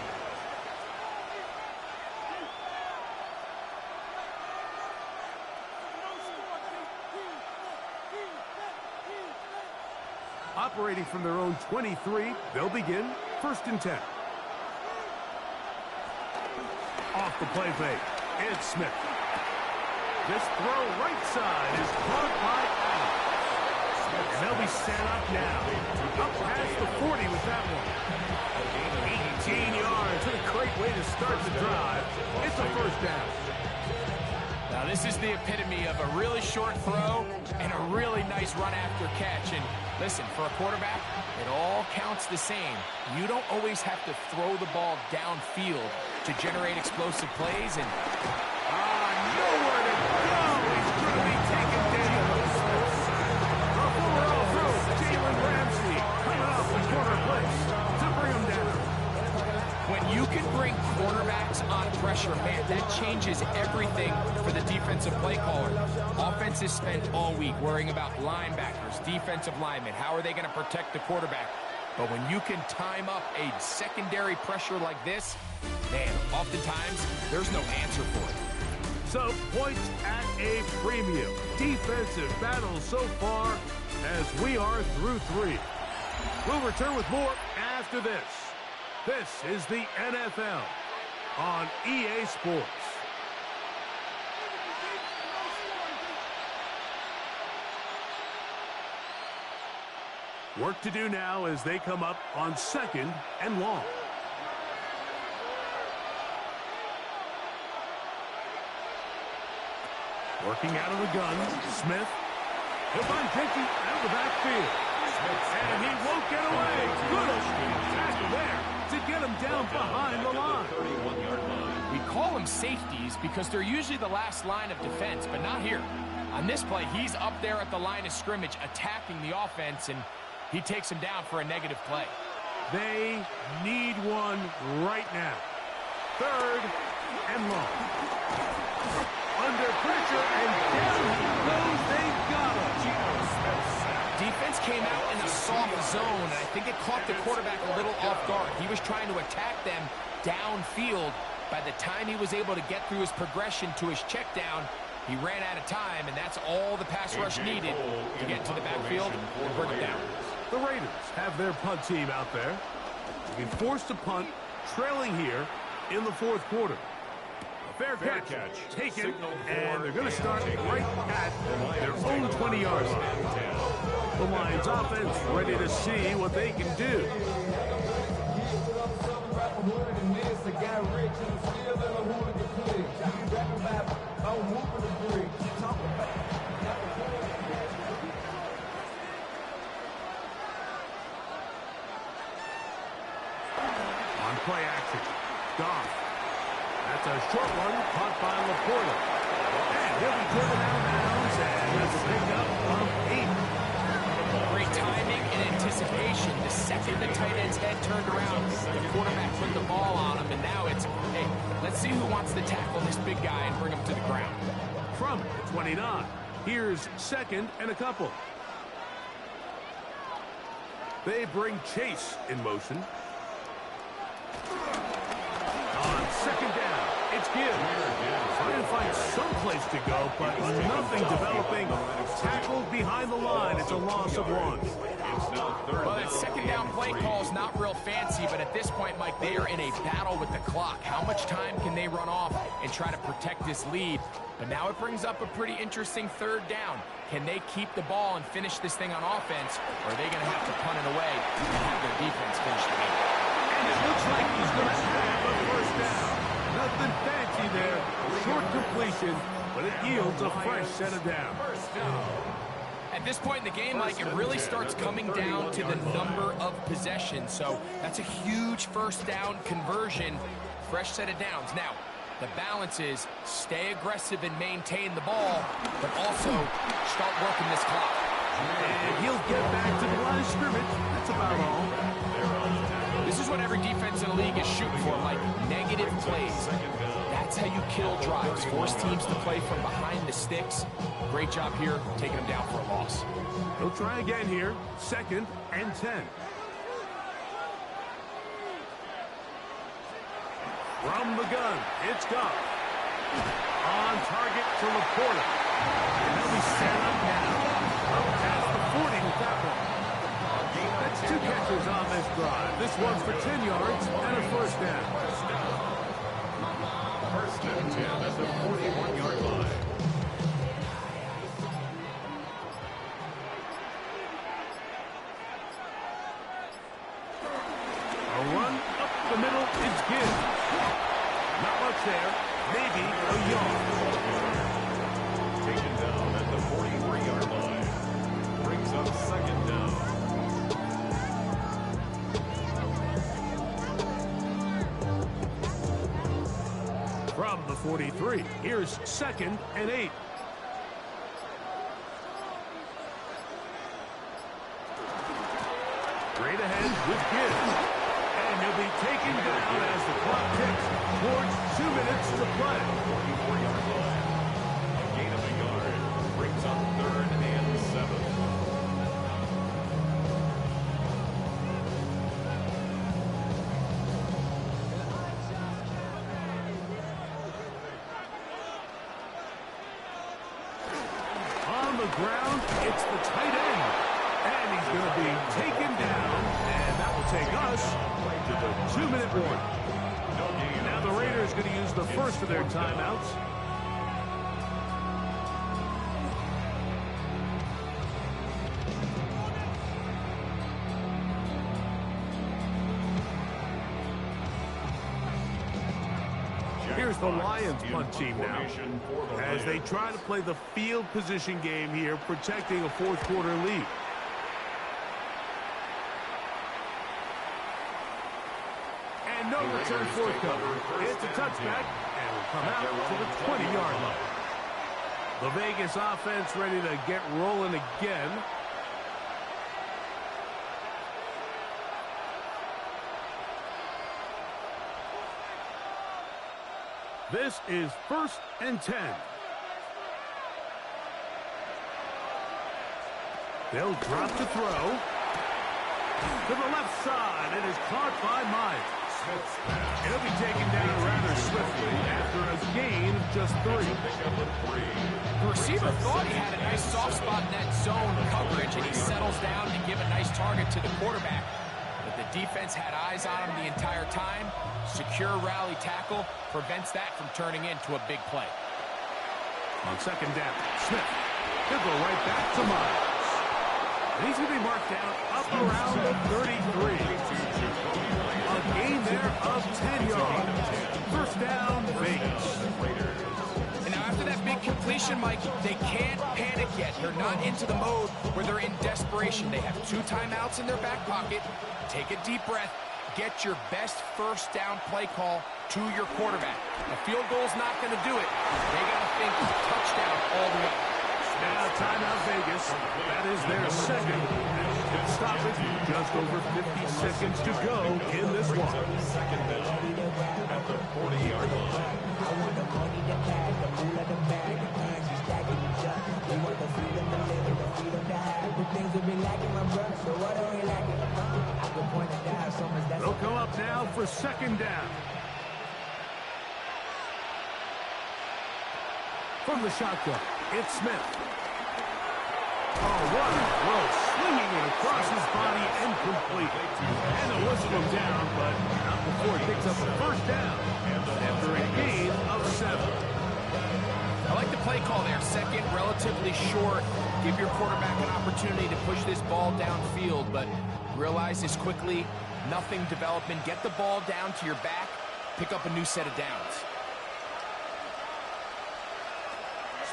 C: Operating from their own 23, they'll begin 1st and 10. Off the play fake, it's Smith. This throw right side is caught by Allen. And they'll be set up now. Up past the 40 with that one. 18 yards. What a great way to start the drive. It's a first down.
E: Now this is the epitome of a really short throw and a really nice run after catch. And listen, for a quarterback, it all counts the same. You don't always have to throw the ball downfield to generate explosive plays. And
C: nowhere to go. He's going to be taken down.
E: When you can bring quarterbacks on pressure, man, that changes everything for the defensive play caller. Offenses spent all week worrying about linebackers, defensive linemen. How are they going to protect the quarterback? But when you can time up a secondary pressure like this, man, oftentimes there's no answer for it.
C: So, points at a premium. Defensive battle so far as we are through 3. We'll return with more after this. This is the NFL on EA Sports. Work to do now as they come up on 2nd and long. Working out of the gun, Smith. He'll find Jenkins out of the backfield. And he won't get away. Good tackle there to get him down behind the line.
E: We call them safeties because they're usually the last line of defense, but not here. On this play, he's up there at the line of scrimmage attacking the offense, and he takes him down for a negative play.
C: They need one right now. 3rd and long. Under pressure, and down he goes. They got him.
E: Defense came out in a soft zone, and I think it caught the quarterback a little off guard. He was trying to attack them downfield. By the time he was able to get through his progression to his check down, he ran out of time, and that's all the pass rush needed to get to the backfield and bring him down.
C: The Raiders have their punt team out there. Being forced to punt, trailing here in the 4th quarter. A fair catch taken, and they're going to start right at their own 20. 20-yard line. The Lions offense ready to see what they can do. On play action, Goff. That's a short one caught by Laporta. And he'll be driven out of bounds, and that's a pickup of 8.
E: Great timing and anticipation. The second the tight end's head turned around, the quarterback put the ball on him, and now it's, hey, let's see who wants to tackle this big guy and bring him to the ground.
C: From the 29, here's second and a couple. They bring Chase in motion. On second down, it's Gibbs. Trying to find some place to go, but nothing developing. Tackled behind the line. It's a loss of 1.
E: Well, that second down play call is not real fancy, but at this point, Mike, they are in a battle with the clock. How much time can they run off and try to protect this lead? But now it brings up a pretty interesting third down. Can they keep the ball and finish this thing on offense, or are they going to have to punt it away and have their defense finish the game?
C: And it looks like he's going to have a first down. Nothing fancy there. Short completion, but it yields a fresh set of downs.
E: At this point in the game, Mike, it really starts coming down to the number of possessions. So that's a huge first down conversion, fresh set of downs. Now, the balance is stay aggressive and maintain the ball, but also start working this clock.
C: And he'll get back to the line of scrimmage. That's about all.
E: This is what every defense in the league is shooting for, Mike. Negative plays. That's how you kill drives. Force teams to play from behind the sticks. Great job here, taking them down for a loss.
C: He'll try again here. Second and 10. From the gun, it's Goff. On target to Laporta. And he'll be set up now. Up past the 40 with that one. That's 2 catches on this drive. This one's for 10 yards and a first down.
D: First and 10 at the 41-yard line.
C: A run up the middle is Gibbs. Not much there. Maybe a yard.
D: Taken down at the 43-yard line. Brings up second down.
C: From the 43, here's second and 8. Straight ahead with Gibbs. And he'll be taken down as the clock ticks towards 2 minutes to play.
D: 44-yard line. A gain of a yard. Brings up third and 7.
C: On the ground, it's the tight end. And he's going to be taken down. And that will take us to the 2-minute warning. Now the Raiders going to use the first of their timeouts. Here's the Lions punt team now as they try to play the field position game here, protecting a fourth-quarter lead. And no return forthcoming. It's a touchback, and will come out to the 20-yard line. The Vegas offense ready to get rolling again. This is first and 10. They'll drop to throw. To the left side. It is caught by Myers. He'll be taken down rather swiftly after a gain of just 3.
E: The receiver thought he had a nice soft spot in that zone coverage, and he settles down to give a nice target to the quarterback. But the defense had eyes on him the entire time. Secure rally tackle prevents that from turning into a big play.
C: On second down, Smith He'll go right back to Miles. And he's going to be marked down up around the 33. A gain there of 10 yards. First down, Vegas.
E: And now after that big completion, Mike, they can't panic yet. They're not into the mode where they're in desperation. They have 2 timeouts in their back pocket. Take a deep breath. Get your best first down play call to your quarterback. A field goal's not going to do it. They got to think touchdown all the way.
C: Now timeout Vegas. That is their second. And stop it. Just over 50 seconds to go in this one.
D: Second down at the 40-yard line.
T: I want the money, the bag, the fool of the bag, the things you stacking each up. We want the freedom to live and the freedom to have. The things that we lacking, my brother, so what are we lacking? I can point it down, so much that's...
C: They'll come up now for second down. From the shotgun, it's Smith. Oh, what a throw. Swinging it across his body and complete. And the whistle him down, but not before he picks up a first down after a gain of 7.
E: I like the play call there. Second, relatively short. Give your quarterback an opportunity to push this ball downfield, but realize this quickly. Nothing development. Get the ball down to your back. Pick up a new set of downs.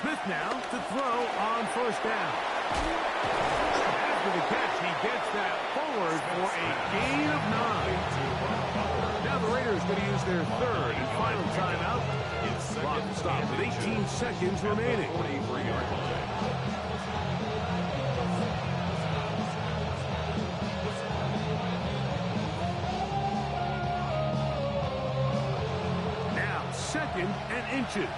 C: Smith now to throw on first down. After the catch, he gets that forward for a gain of 9. Now the Raiders going to use their third and final timeout. Clock stop with 18 seconds remaining. Now second and inches.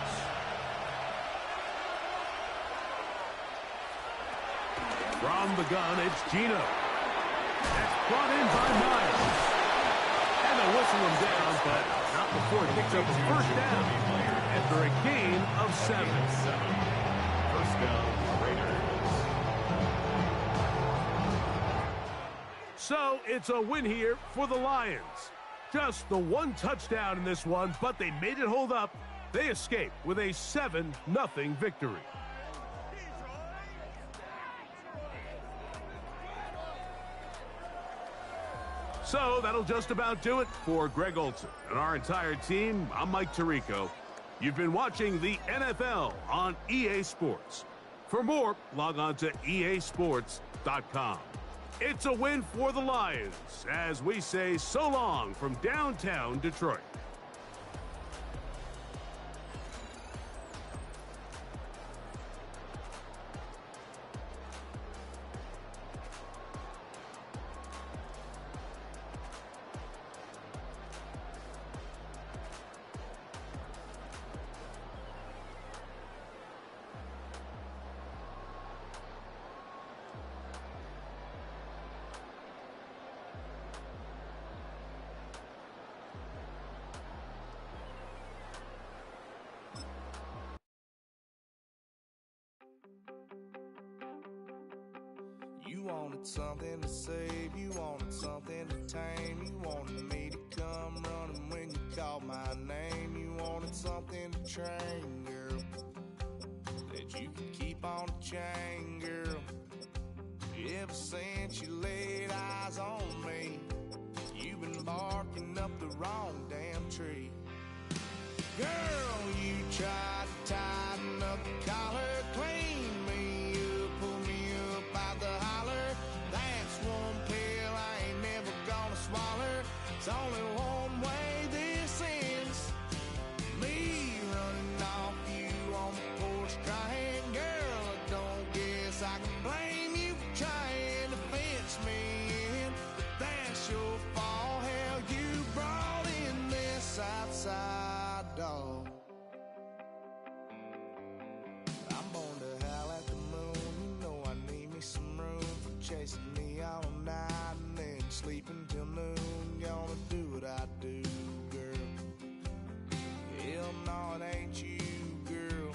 C: From the gun, it's Gino. That's brought in by Miles. And they'll whistle him down, but not before he picks up a first down after a gain of 7.
D: First down, Raiders.
C: So it's a win here for the Lions. Just the one touchdown in this one, but they made it hold up. They escape with a 7-0 victory. So that'll just about do it for Greg Olson and our entire team. I'm Mike Tirico. You've been watching the NFL on EA Sports. For more, log on to easports.com. It's a win for the Lions as we say so long from downtown Detroit.
R: You wanted something to save, you wanted something to tame, you wanted me to come running when you called my name, you wanted something to train, girl, that you could keep on the chain, girl. Ever since you laid eyes on me, you've been barking up the wrong damn tree. Girl, you tried to tighten up the collar, clean me up, pull me up out the holler. That's one pill I ain't never gonna swallow. It's only one way this ends. Me running off you on the porch crying. Girl, I don't guess I can blame you for trying to fence me in. But that's your fault, hell, you brought in this outside dog. I'm born to howl at the moon. You know I need me some room for chasing me all night and then sleeping till noon. Gonna do what I do, girl. Hell no, it ain't you, girl.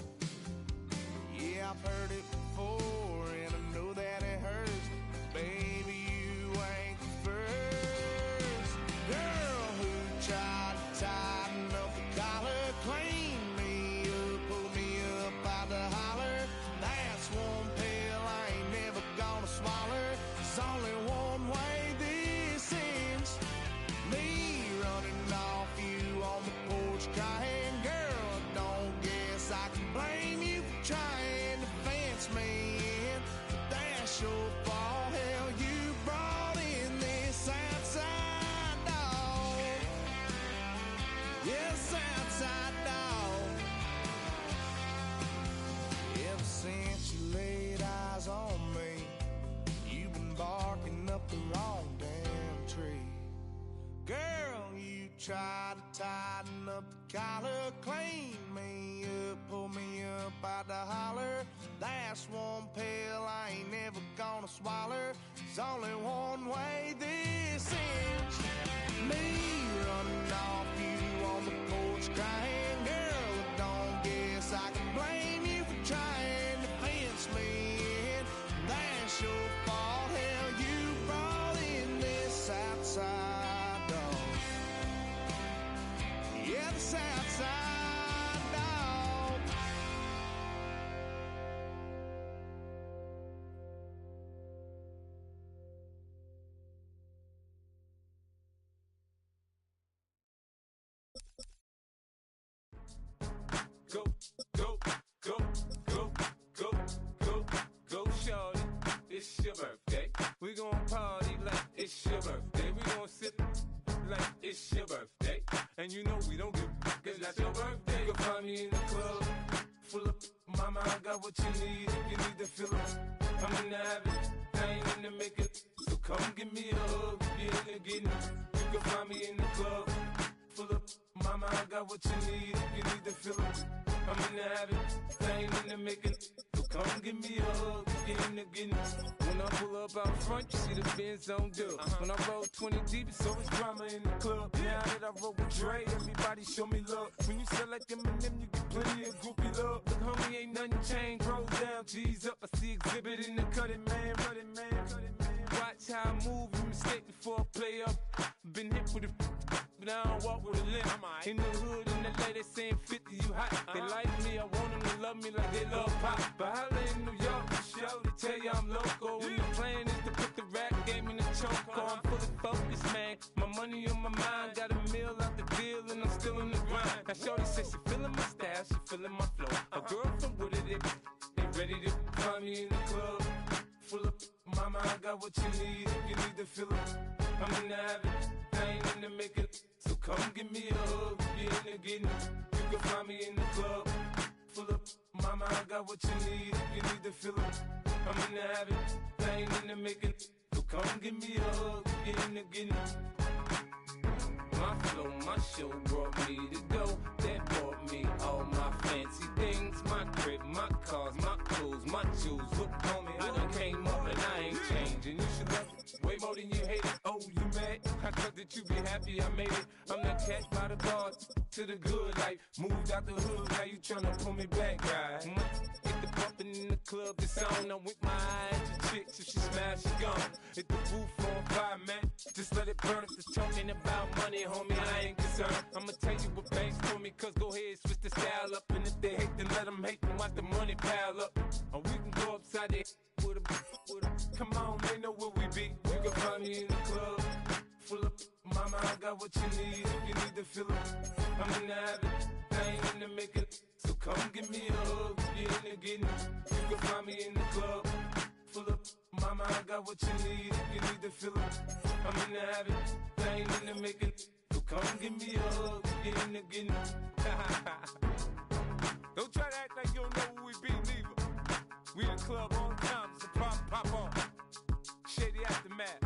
R: Yeah, I've heard it before and I know that it hurts. Baby, you ain't the first girl who tried to tighten up the collar, clean me up, pull me up out the holler. That's one try to tighten up the collar, clean me up, pull me up out the holler. That's one pill I ain't never gonna swallow. There's only one way this ends. Me running off you on the porch crying. Girl, I don't guess I can blame you for trying to fence me in. That's your fault. Hell, you brought in this outside dog. Yeah, this outside dog.
F: Go, go, go, go, go, go, go, shorty. It's your birthday. We gon' party like it's your birthday. We gon' sip like it's your birthday. And you know we don't give cause that's your birthday. You can find me in the club, full of mama, I got what you need. If you need to fill up, I'm in the habit, I ain't in the making. So come give me a hug, if you're in the getting. You can find me in the club, full of mama, I got what you need. If you need to fill up, I'm in the habit, I ain't in the making. So come give me a hug, if you're in the getting. When I pull up out front, you see the Benz on dub. When I roll 20 deep, it's always drama in the club. Now that I roll with Dre, everybody show me love. When you sell like Eminem, you get plenty of groupie love. Look, homie, ain't nothing changed. Roll down, G's up. I see exhibit in the cutting, man. Running, man. Watch how I move, you mistake before I play up. Been hit with a but I don't walk with a limp. In the hood, in the LA, they saying 50, you hot. They like me, I want them to love me like they love pop. But holla in New York, show, they tell you I'm local. And the plan is to put the rap game in the choke. I'm fully focused, man. My money on my mind, got a meal out the deal, and I'm still in the grind. Now shorty says she feeling my style, she feeling my flow. A girl from Wooded, they ready to find me in the club. Full of mama, I got what you need. If you need to fill up, I'm in the habit, I ain't in the making. So come give me a hug, if you're in the getting. You can find me in the club, full of mama, I got what you need. If you need to fill up, I'm in the habit, I ain't in the making. So come give me a hug, if you're in the getting. My flow, my show brought me to go. That brought me all my fancy things. My crib, my cars, my clothes, my jewels. Look, homie, I done came up and I ain't changing. You should love it way more than you hate it. Oh, you mad? I thought that you be happy I made it. I'm that cat by the bar to the good life. Moved out the hood, now you tryna pull me back, right? Hit the bumpin' in the club, it's on. I'm with my eyes to chicks. If she smash, she gone. Hit the roof on fire, man. Just let it burn. If it's talking about money, homie, I ain't concerned. I'ma tell you what banks told me, cause go ahead, switch the style up. And if they hate, then let them hate, then watch the money pile up. Or we can go upside there with a, come on, they know where we be. You can find me in the club, full of mama, I got what you need. If you need to fill up, I'm in the habit, I ain't in the making. So come give me a hug, if you're in the getting. You can find me in the club, full of mama, I got what you need. If you need to fill up, I'm in the habit, I ain't in the making. So come give me a hug, if you're in the getting. Don't try to act like you don't know who we be, neither. We in the club all the time, it's a problem, pop on. Shady Aftermath.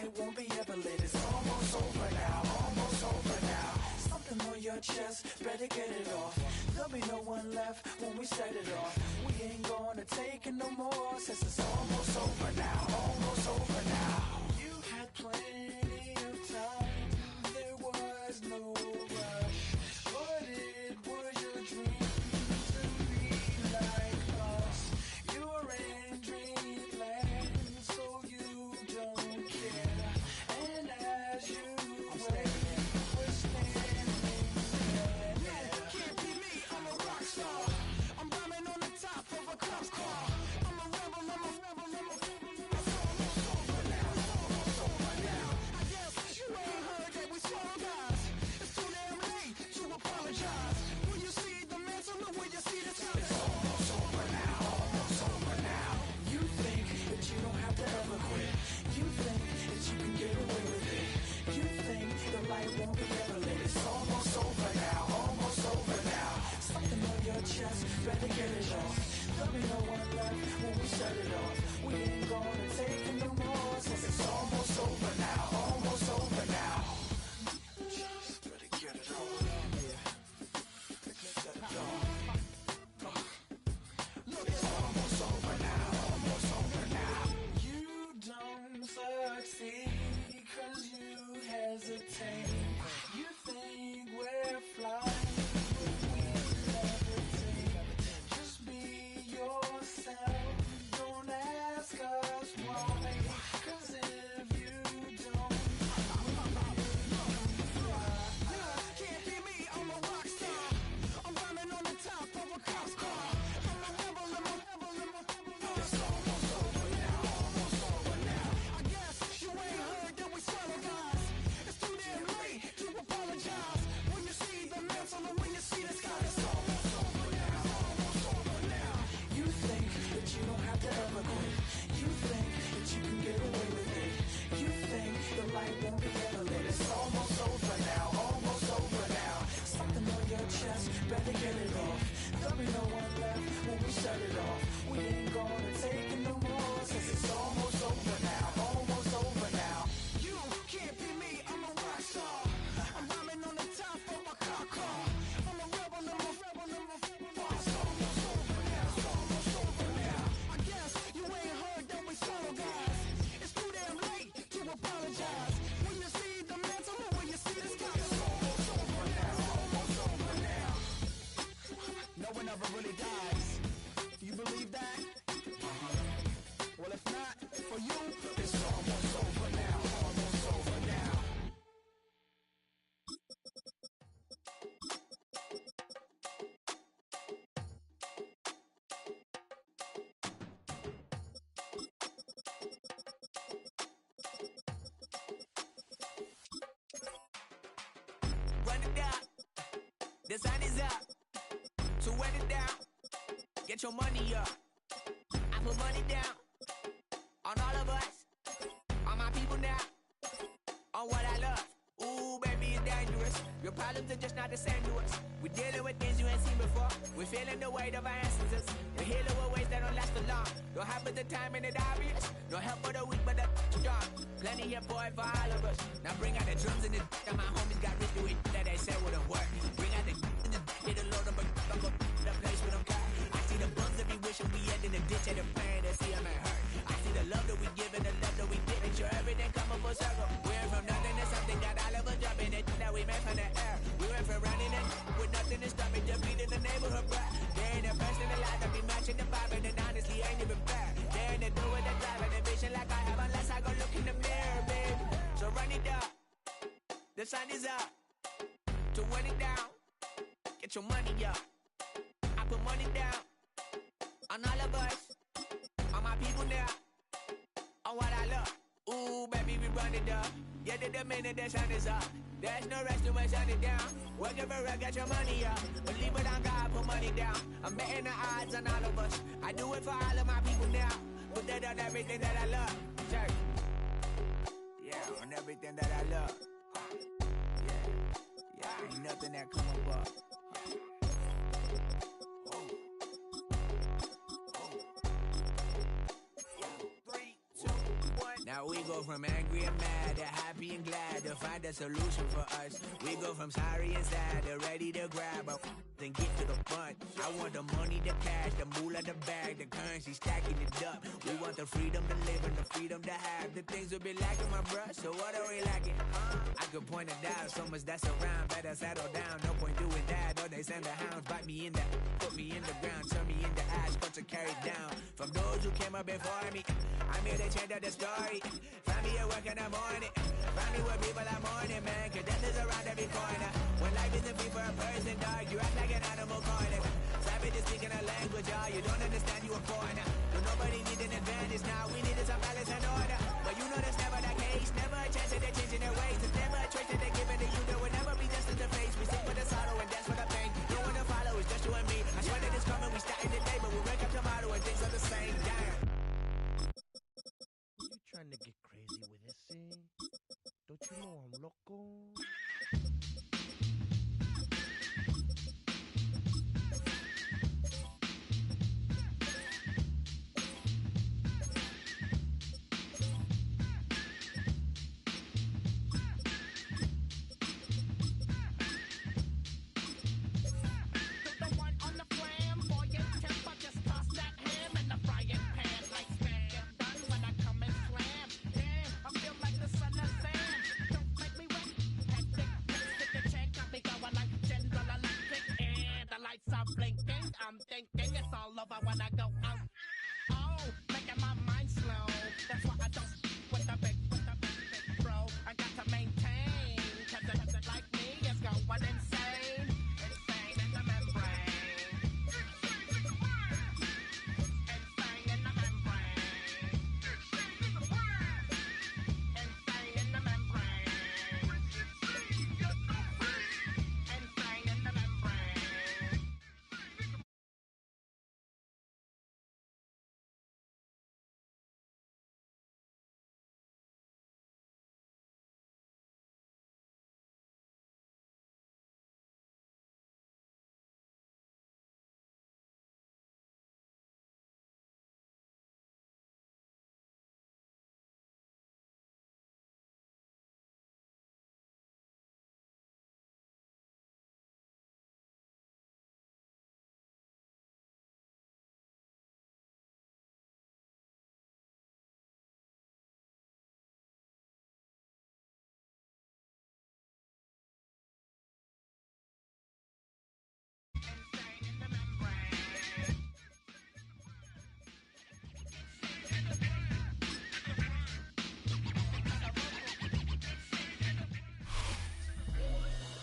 O: light won't be ever lit. It's almost over now, almost over now. Something on your chest, better get it off. There'll be no one left when we set it off. We ain't gonna take it no more, since it's almost over now, almost over now. You had plenty of time, there was no rush, but it was your dream to be like us. You're in dreamland, so you don't care. And as you wait, we're standing there. No, can't be me, I'm a rock star. I'm rhyming on the top of a cop's car. I'm a rebel, I'm a rebel, I'm a rebel. It's almost over now, almost over now. I guess you ain't heard that we swallow guys. It's too damn late to apologize. When you see the mantle, look where you see the sun. It's almost over now, almost over now. You think that you don't have to ever quit. You think that you can get away with it. You think the light won't be ever lit. It's almost over now, almost over now. Something on your chest, better get it off. There'll be no one left when we set it off. We ain't gonna take it no more, since it's almost over now, almost over now. Just better get it off. Yeah. Set it off. Look, it's almost over now, almost over now. You don't succeed 'cause you hesitate. You think we're flying, we levitate. Just be yourself, don't ask us why. 'Cause if you don't, can't be me, I'm a rock star. I'm rhyming on the top of a cop's car. I'm a rebel, I'm a rebel, I'm a rebel. It's almost over now, almost over now. I guess you ain't heard that we swallow guys. It's too damn late to apologize. When you see the mantle and when you see the sky, it's almost over now, almost over now. You think that you don't have to ever quit. You think that you can get away with it. You think the light won't be ever lit. It's almost over now, almost over now. Something on your chest, better get it off. There'll be no one left when we set it off. We ain't gonna take it no more, since it's almost over now, almost over now. You can't be me, I'm a rock star. I'm rhyming on the top of my car. I'm a rebel, I'm a rebel, I'm a rebel. It's almost over now, it's almost over now. I guess you ain't heard that we swallow guys. It's too damn late to apologize. When you see the mantle or when you see the sky, it's almost over now, almost over now. No one ever really dies. Do you believe that? Well, if not, for you, it's almost over now, almost over now.
U: Run it down. The sun is up. So run it down. Get your money up. I put money down on all of us, on my people now, on what I love. Ooh, baby, it's dangerous. Your problems are just not the same to us. We're dealing with things you ain't seen before. We're feeling the weight of our ancestors. We're healing with ways that don't last for long. Don't have but the time and it obvious. No help for the weak, but the strong. Plenty here, boy, for all of us. Now bring out the drums and the that my homies got rich to it that they said wouldn't work. Bring out the and the hit a load of a the place with them cut. I see the bums that be wishing we end in the ditch and the pain that see them ain't hurt. I see the love that we give and the love that we get. Make sure everything come up full circle. We're from nothing to something, got all of us jumping it that we made from the air. We went from running it with nothing to stop it, just beating the neighborhood, bruh. They ain't the best in the life that be matching the vibe, and honestly ain't even fair. They ain't the do with the drive and the vision like I have unless I go look in the mirror, baby. So run it up, the sun is up. To run it down, get your money up. I put money down on all of us, on my people now, on what I love. Ooh, baby, we run it up. Yeah, the minute the sun is up. There's no rest to my shut it down. Working for real, get your money up. Believe it on God, put money down. I'm betting the odds on all of us. I do it for all of my people now. Put that on everything that I love. Check. Yeah, on everything that I love. Yeah, ain't nothing that come above. Now we go from angry and mad to happy and glad to find a solution for us. We go from sorry and sad to ready to grab up then get to the front. I want the money, the cash, the moolah, the bag, the currency, stacking it up. We want the freedom to live and the freedom to have. The things will be lacking, my bruh, so what are we lacking? I could point it out, so much that's around. Better settle down, no point doing that. Or they send the hounds, bite me in the, put me in the ground, turn me into ash, got to carry down. From those who came up before me, I'm here to change up the story. Find me at work in the morning, find me where people are mourning, man. Cause death is around every corner. When life isn't free for a person, dog, you act like an animal corner. Savage is speaking a language, y'all, you don't understand, you a foreigner. But nobody needs an advantage now, we needed some balance and order. But you know that's never the case, never a chance that they're changing their ways. It's never a choice that they're giving to you, there will never be just in the face. We sing for the sorrow and dance for the pain. No one to follow, it's just you and me. I swear that it's coming, we starting today, but we wake up tomorrow and things are the same. Damn.
P: You trying to get crazy with this thing? Don't you know I'm loco?
Q: I'm thinking it's all over when I go out. Oh, making my mind slow. That's why I don't with the big bro. I got to maintain, cause it like me is going insane. Insane in the membrane. Insane in the membrane. Insane in the membrane. Insane in the membrane.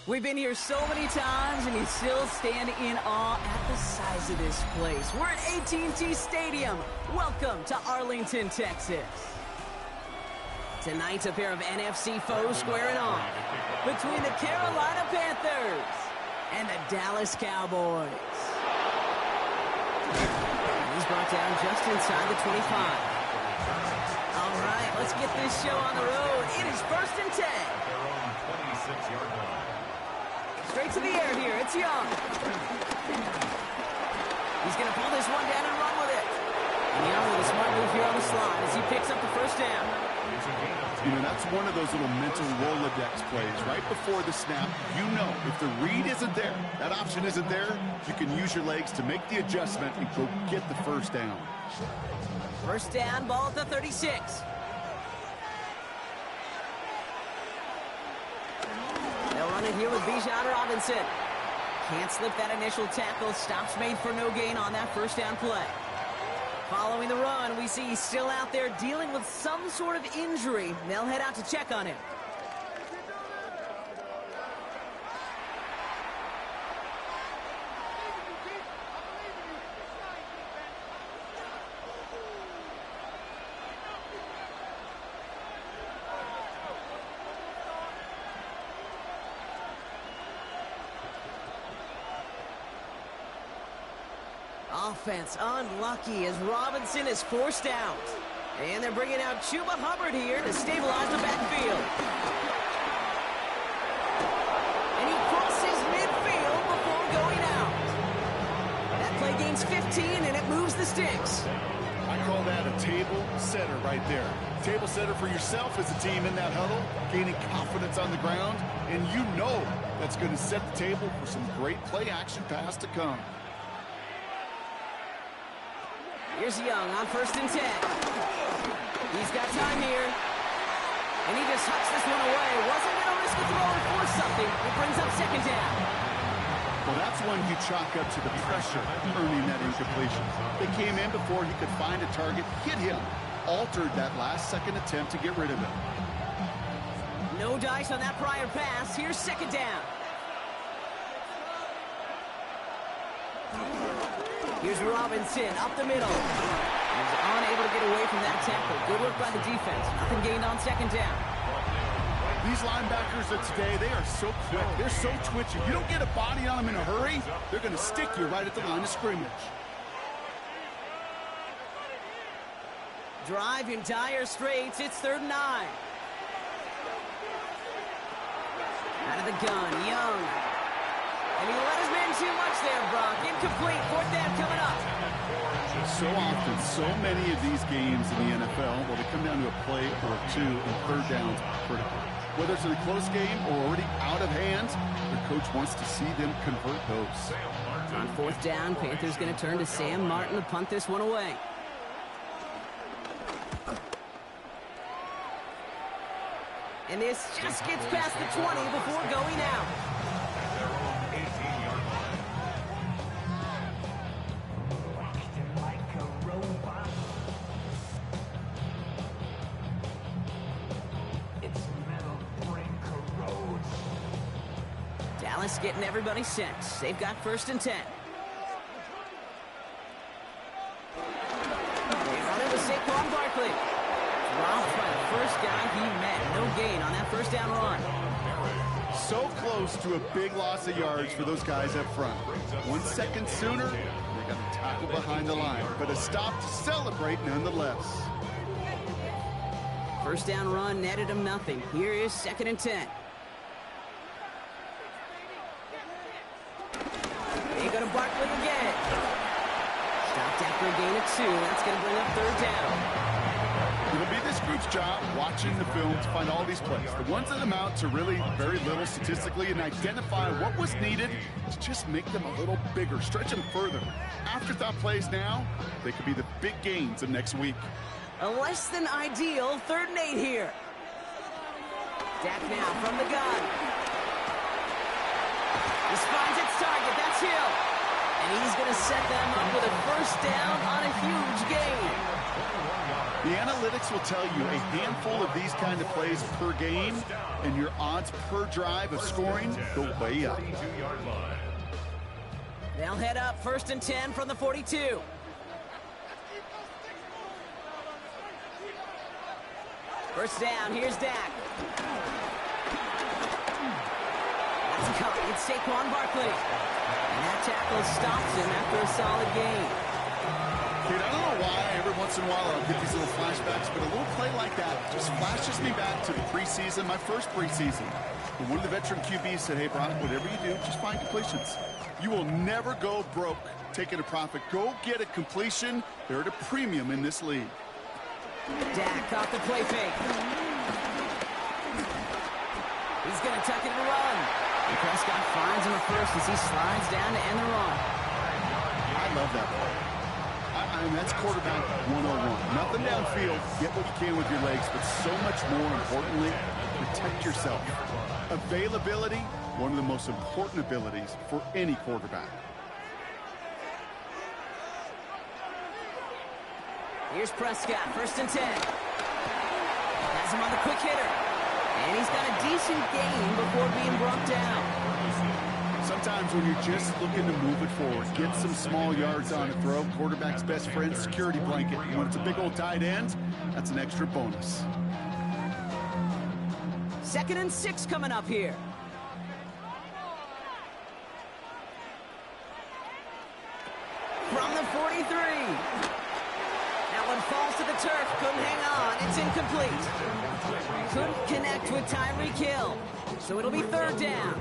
G: We've been here so many times, and you still stand in awe at the size of this place. We're at AT&T Stadium. Welcome to Arlington, Texas. Tonight's a pair of NFC foes squaring off between the Carolina Panthers and the Dallas Cowboys. He's brought down just inside the 25. All right, let's get this show on the road. It is 1st and 10.
D: Their own 26-yard line.
G: Straight to the air here. It's Young. He's going to pull this one down and run with it. And Young with a smart move here on the slide as he picks up the first down.
V: You know, that's one of those little mental Rolodex plays. Right before the snap, you know if the read isn't there, that option isn't there, you can use your legs to make the adjustment and go get the first down.
G: First down, ball at the 36. They'll run it here with Bijan Robinson. Can't slip that initial tackle. Stops made for no gain on that first down play. Following the run, we see he's still out there dealing with some sort of injury. They'll head out to check on him. Offense unlucky as Robinson is forced out. And they're bringing out Chuba Hubbard here to stabilize the backfield. And he crosses midfield before going out. That play gains 15 and it moves the sticks.
E: I
V: I call that a table setter right there. Table setter for yourself as a team in that huddle, gaining confidence on the ground, and you know that's going to set the table for some great play-action pass to come.
G: Here's Young on 1st and 10. He's got time here. And he just hucks this one away. Wasn't going to risk a throw or force something. It brings up 2nd down.
V: Well, that's one you chalk up to the pressure earning that incompletion. They came in before he could find a target, hit him, altered that last-second attempt to get rid of it.
G: No dice on that prior pass. Here's 2nd down. Here's Robinson up the middle. He's unable to get away from that tackle. Good work by the defense. Nothing gained on 2nd down.
V: These linebackers of today, they are so quick. They're so twitchy. You don't get a body on them in a hurry, they're going to stick you right at the line of scrimmage.
G: Drive in dire straits. It's 3rd and 9. Out of the gun, Young. And he let his man too much there, Brock. Incomplete. 4th down coming up.
V: So often, so many of these games in the NFL, well, they come down to a play or two, and 3rd downs are critical. Whether it's in a close game or already out of hand, the coach wants to see them convert those.
G: On 4th down, Panthers going to turn to Sam Martin to punt this one away. And this just gets past the 20 before going out. Dallas getting everybody set. They've got 1st and 10. They run it with Saquon Barkley. Dropped by the first guy he met. No gain on that 1st down run.
V: So close to a big loss of yards for those guys up front. 1 second sooner, they got a tackle behind the line. But a stop to celebrate nonetheless.
G: 1st down run netted him nothing. Here is 2nd and 10. They go to Barkley again. Stopped after a gain of 2. That's going to bring up 3rd down.
V: It'll be this group's job watching the film to find all these plays. The ones that amount to really very little statistically and identify what was needed to just make them a little bigger, stretch them further. Afterthought plays now, they could be the big gains of next week.
G: A less than ideal 3rd and 8 here. Dak now from the gun. This finds its target. That's Hill. And he's going to set them up with a 1st down on a huge gain.
V: The analytics will tell you a handful of these kind of plays per game, and your odds per drive of scoring go way up.
G: They'll head up 1st and 10 from the 42. First down, here's Dak. That's caught. It's Saquon Barkley. And that tackle stops him after a solid gain.
V: Kid, I don't know why every once in a while I'll get these little flashbacks, but a little play like that just flashes me back to the preseason, my first preseason. And one of the veteran QBs said, hey, Brock, whatever you do, just find completions. You will never go broke taking a profit. Go get a completion. They're at a premium in this league.
G: Dak off the play fake. He's going to tuck it and run. And Prescott finds him at first as he slides down to end the run.
V: I love that play. I mean, that's quarterback 101. Nothing downfield. Get what you can with your legs, but so much more importantly, protect yourself. Availability, one of the most important abilities for any quarterback.
G: Here's Prescott, 1st and 10. Has him on the quick hitter. And he's got a decent gain before being brought down.
V: Sometimes when you're just looking to move it forward, get some small yards on a throw, quarterback's best friend, security blanket. And when it's a big old tight end, that's an extra bonus.
G: 2nd and 6 coming up here. From the 43. That one falls to the turf. Couldn't hang on. It's incomplete. Couldn't connect with Tyreek Hill. So it'll be 3rd down.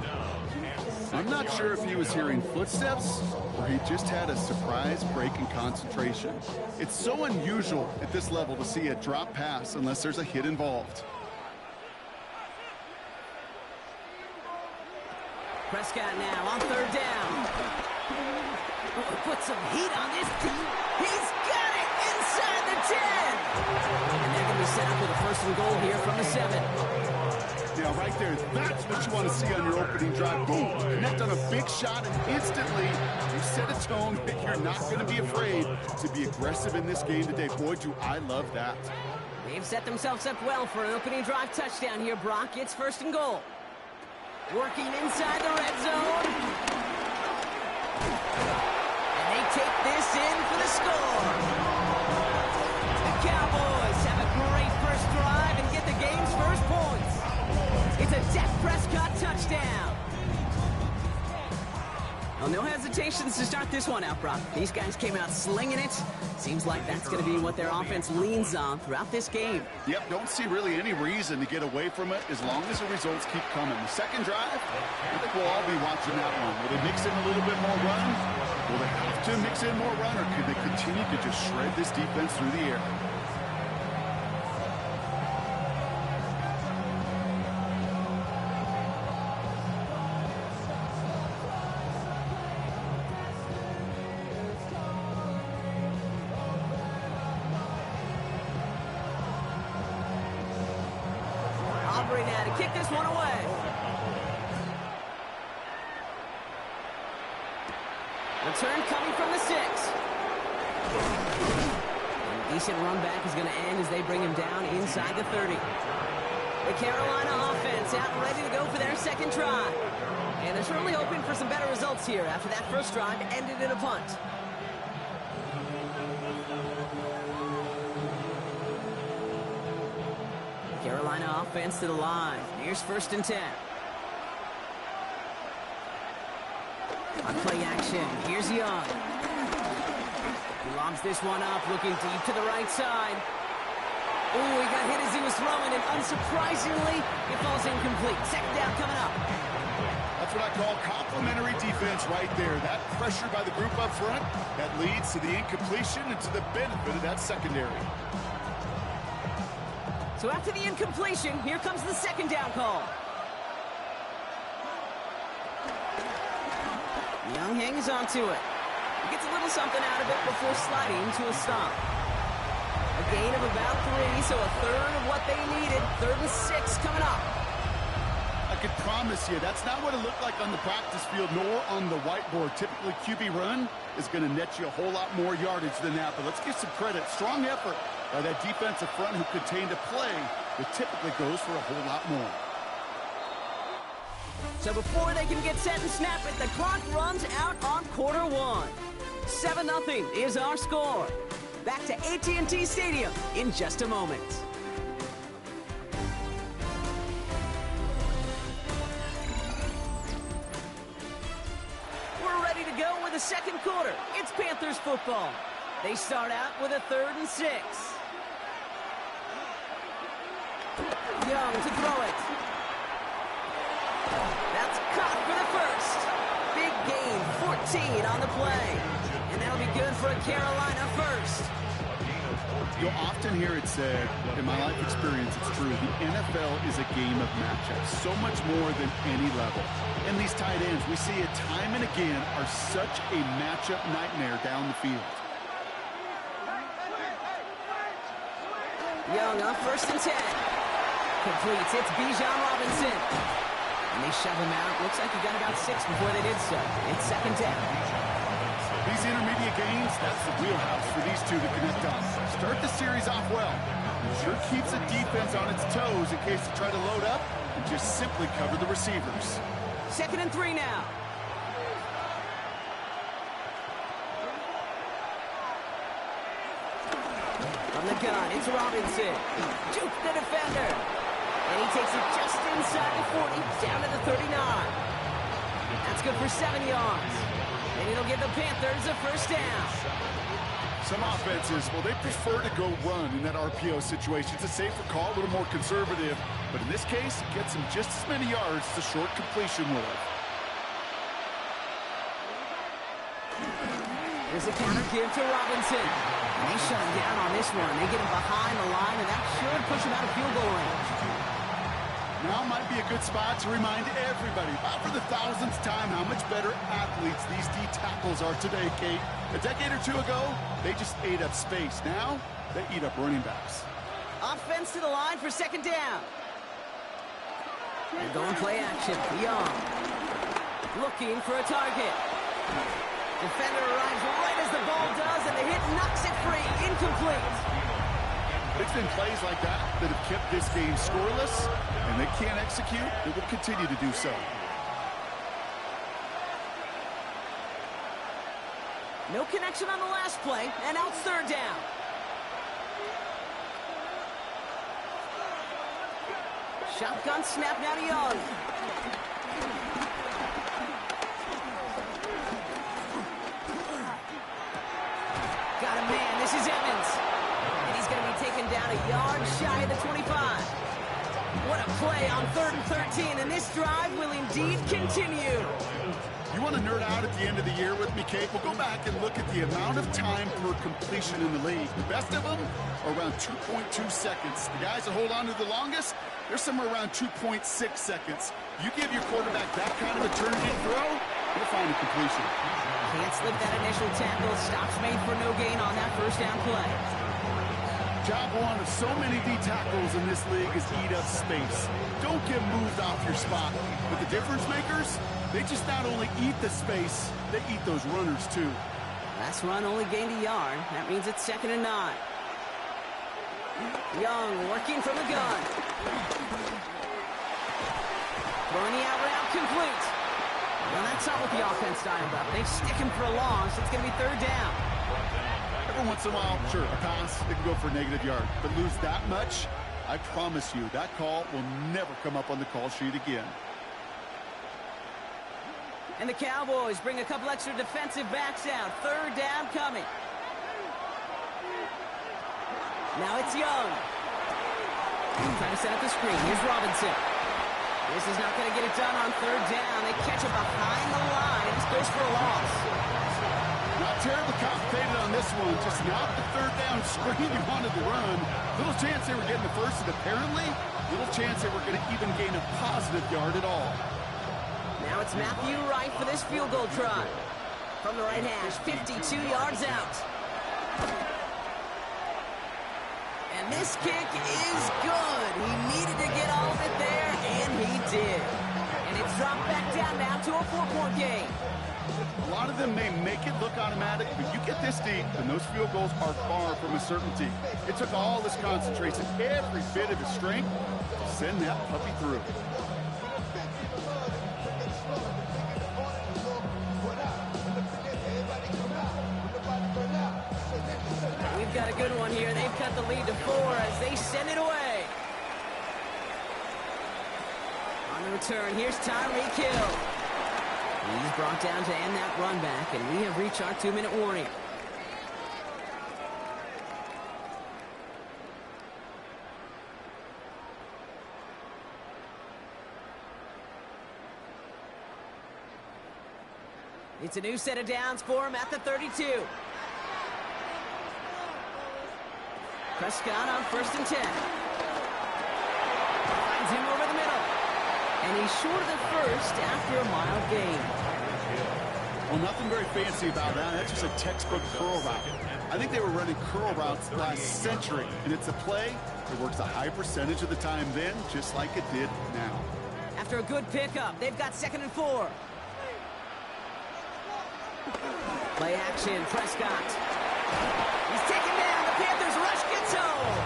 V: I'm not sure if he was hearing footsteps or he just had a surprise break in concentration. It's so unusual at this level to see a drop pass unless there's a hit involved.
G: Prescott now on third down. Oh, put some heat on this team. He's got it inside the 10. And they're going to be set up with a 1st and goal here from the 7.
V: Yeah, right there. That's what you want to see on your opening drive. Boom. Connect on a big shot, and instantly you set a tone that you're not going to be afraid to be aggressive in this game today. Boy, do I love that.
G: They've set themselves up well for an opening drive touchdown here, Brock. It's 1st and goal. Working inside the red zone. And they take this in for the score. The Cowboys have a great first drive and get the game's first points. It's a Dak Prescott touchdown. Well, no hesitations to start this one out, Brock. These guys came out slinging it. Seems like that's going to be what their offense leans on throughout this game.
V: Yep, don't see really any reason to get away from it as long as the results keep coming. The second drive, I think we'll all be watching that one. Will they mix in a little bit more run? Will they have to mix in more run, or could they continue to just shred this defense through the air?
G: Now to kick this one away. Return coming from the 6. And a decent run back is going to end as they bring him down inside the 30. The Carolina offense out and ready to go for their second try. And they're certainly hoping for some better results here after that first drive ended in a punt. Carolina offense to the line. Here's 1st and 10. On play action, here's Young. He lobs this one up, looking deep to the right side. Ooh, he got hit as he was throwing, and unsurprisingly, it falls incomplete. Second down coming up.
V: That's what I call complimentary defense right there. That pressure by the group up front, that leads to the incompletion and to the benefit of that secondary.
G: So after the incompletion, here comes the second down call. Young hangs on to it. He gets a little something out of it before sliding to a stop. A gain of about 3, so a third of what they needed. 3rd and 6 coming up.
V: I can promise you, that's not what it looked like on the practice field, nor on the whiteboard. Typically, QB run is going to net you a whole lot more yardage than that, but let's give some credit. Strong effort by that defensive front who contained a play that typically goes for a whole lot more.
G: So before they can get set and snap it, the clock runs out on quarter 1. 7-0 is our score. Back to AT&T Stadium in just a moment. We're ready to go with the second quarter. It's Panthers football. They start out with a 3rd and 6. Young to throw it. That's caught for the first. Big gain, 14 on the play. And that'll be good for a Carolina first.
V: You'll often hear it said, in my life experience, it's true, the NFL is a game of matchups, so much more than any level. And these tight ends, we see it time and again, are such a matchup nightmare down the field.
G: Young on 1st and 10. Completes. It's Bijan Robinson. And they shove him out. Looks like he got about 6 before they did so. It's 2nd down.
V: These intermediate gains, that's the wheelhouse for these two to connect on. Start the series off well. It sure keeps the defense on its toes in case they try to load up and just simply cover the receivers.
G: 2nd and 3 now. From the gun, it's Robinson. Jukes the defender. And he takes it just inside the 40, down to the 39. That's good for 7 yards. And it'll give the Panthers a first down.
V: Some offenses, well, they prefer to go run in that RPO situation. It's a safer call, a little more conservative. But in this case, it gets them just as many yards as a short completion would have.
G: There's a counter give to Robinson. And they shut him down on this one. They get him behind the line, and that should push him out of field goal range.
V: Now might be a good spot to remind everybody, about for the thousandth time, how much better athletes these D tackles are today, Kate. A decade or two ago, they just ate up space. Now, they eat up running backs.
G: Offense to the line for second down. And going play action. Young. Looking for a target. Defender arrives right as the ball does, and the hit knocks it free. Incomplete.
V: It's been plays like that that have kept this game scoreless, and they can't execute. They will continue to do so.
G: No connection on the last play, and now it's third down. Shotgun snap now to Young. Got a man. This is Evans. And he's going to be taken down a yard shy of the 25. What a play on 3rd and 13, and this drive will indeed continue.
V: You want to nerd out at the end of the year with me, Kate? We'll go back and look at the amount of time per completion in the league. The best of them are around 2.2 seconds. The guys that hold on to the longest, they're somewhere around 2.6 seconds. You give your quarterback that kind of a turn-in throw, you'll find a completion.
G: Can't slip that initial tackle. Stops made for no gain on that first down play.
V: Job one of so many D tackles in this league is eat up space. Don't get moved off your spot. But the difference makers, they just not only eat the space, they eat those runners too.
G: Last run only gained a yard. That means it's 2nd and 9. Young working from the gun. Throwing the out route complete. Well, that's not what the offense dialed up. They stick him for a long, so it's going to be 3rd down.
V: Every once in a while, sure, a pass, they can go for a negative yard. But lose that much, I promise you, that call will never come up on the call sheet again.
G: And the Cowboys bring a couple extra defensive backs out. 3rd down coming. Now it's Young. Trying to set up the screen. Here's Robinson. This is not going to get it done on 3rd down. They catch it behind the line. This goes for a loss.
V: Not terribly complicated on this one. Just not the 3rd down screen you wanted to run. Little chance they were getting the first, and apparently, little chance they were going to even gain a positive yard at all.
G: Now it's Matthew Wright for this field goal try. From the right hash, 52 yards out. And this kick is good. He needed to get all of it there, and he did. And it's dropped back down now to a 4-point game.
V: A lot of them may make it look automatic, but you get this deep, and those field goals are far from a certainty. It took all his concentration, every bit of his strength, to send that puppy through.
G: We've got a good one here. They've cut the lead to 4 as they send it away. On the return, here's Tyreek Hill. He's brought down to end that run back, and we have reached our 2-minute warning. It's a new set of downs for him at the 32. Prescott on 1st and 10. Finds him over the middle. And he's short of the first after a mild gain.
V: Well, nothing very fancy about that. That's just a textbook curl route. I think they were running curl routes last century, and it's a play that works a high percentage of the time then, just like it did now.
G: After a good pickup, they've got 2nd and 4. Play action, Prescott. He's taken down. The Panthers rush gets home.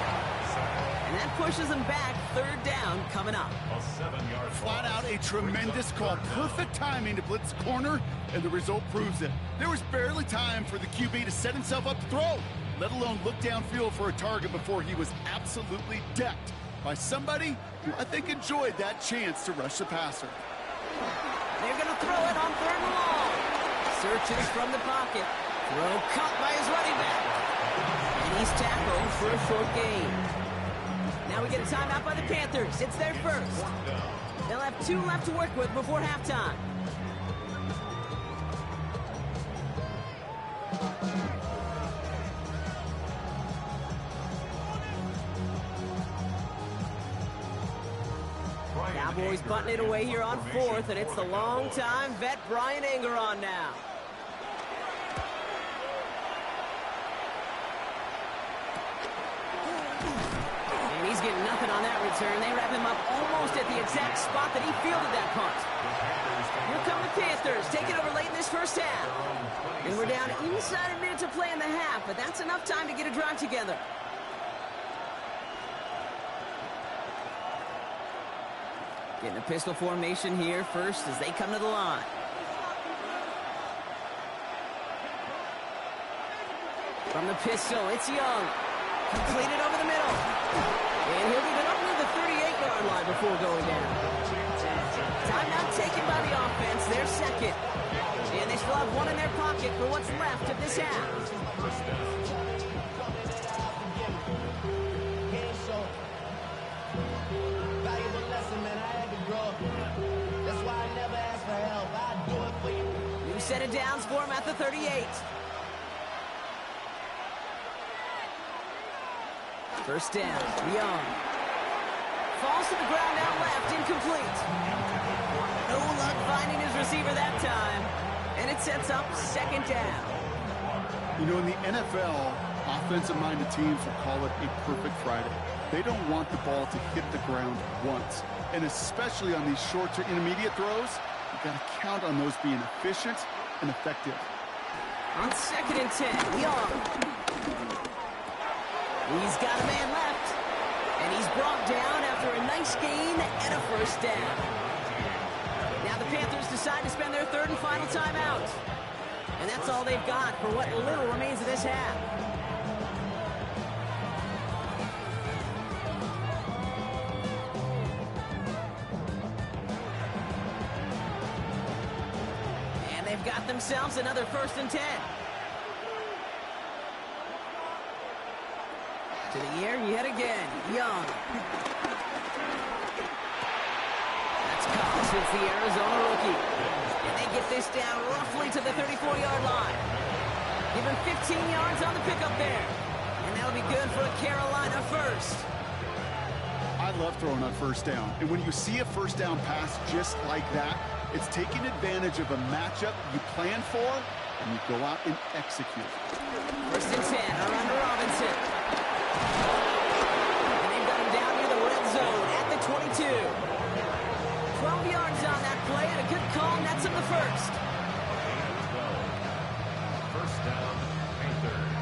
G: And that pushes them back. 3rd down coming up.
V: Flat out a tremendous call. Perfect timing to blitz corner, and the result proves it. There was barely time for the QB to set himself up to throw, let alone look downfield for a target before he was absolutely decked by somebody who I think enjoyed that chance to rush the passer.
G: They're going to throw it on 3rd and long. Searches from the pocket. Throw caught by his running back. And he's tackled for a short gain. Now we get a timeout by the Panthers. It's their first. They'll have 2 left to work with before halftime. punting it away here on 4th, and it's the long-time vet Brian Anger on now. And he's getting nothing on that return. They wrap him up almost at the exact spot that he fielded that punt. Here come the Panthers, taking over late in this first half. And we're down inside a minute to play in the half, but that's enough time to get a drive together. Getting a pistol formation here first as they come to the line. From the pistol, it's Young. Completed over the middle. And he'll get it up to the 38-yard line before going down. Timeout taken by the offense, their second. And they still have one in their pocket for what's left of this half.
J: Valuable lesson, man. I had to grow. That's why I never ask for help. I do it for you.
G: New set of downs for him at the 38. First down, Young. Falls to the ground out left, incomplete. No luck finding his receiver that time. And it sets up second down.
V: You know, in the NFL, offensive-minded teams will call it a perfect Friday. They don't want the ball to hit the ground once. And especially on these short to intermediate throws, you've got to count on those being efficient and effective.
G: On 2nd and 10, Young. He's got a man left. And he's brought down after a nice gain and a first down. Now the Panthers decide to spend their third and final timeout. And that's all they've got for what little remains of this half. And they've got themselves another 1st and 10. To the air yet again, Young. That's Cox, it's the Arizona rookie. And they get this down roughly to the 34-yard line. Give him 15 yards on the pickup there. And that'll be good for a Carolina first.
V: I love throwing on first down. And when you see a first down pass just like that, it's taking advantage of a matchup you plan for, and you go out and execute.
G: 1st and 10, around Robinson. And they've got him down near the red zone at the 22. 12 yards on that play, and a good call, and that's him the first.
D: First down, Panthers.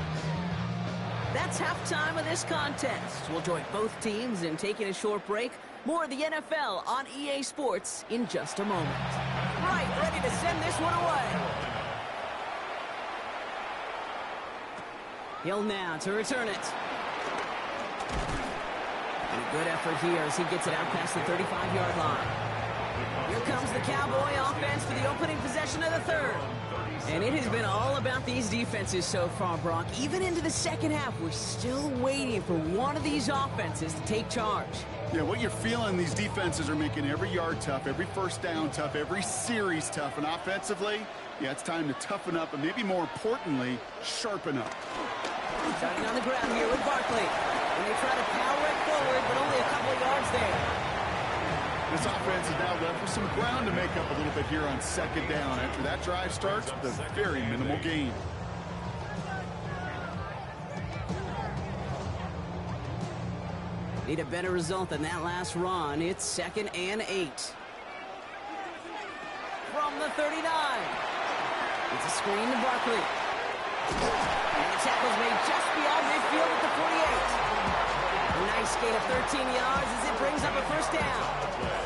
G: That's halftime of this contest. We'll join both teams in taking a short break. More of the NFL on EA Sports in just a moment. Right, ready to send this one away. Hill now to return it. And a good effort here as he gets it out past the 35-yard line. Here comes the Cowboy offense for the opening possession of the third. And it has been all about these defenses so far, Brock. Even into the second half, we're still waiting for one of these offenses to take charge.
V: Yeah, what you're feeling, these defenses are making every yard tough, every first down tough, every series tough. And offensively, yeah, it's time to toughen up and maybe more importantly, sharpen up.
G: Starting on the ground here with Barkley. And they try to power it forward, but only a couple of yards there.
V: This offense is now left with some ground to make up a little bit here on second down after that drive starts with a very minimal gain.
G: Need a better result than that last run. It's 2nd and 8. From the 39. It's a screen to Barkley. And the tackle's made just beyond midfield at the 48. A nice gain of 13 yards as it brings up a first down.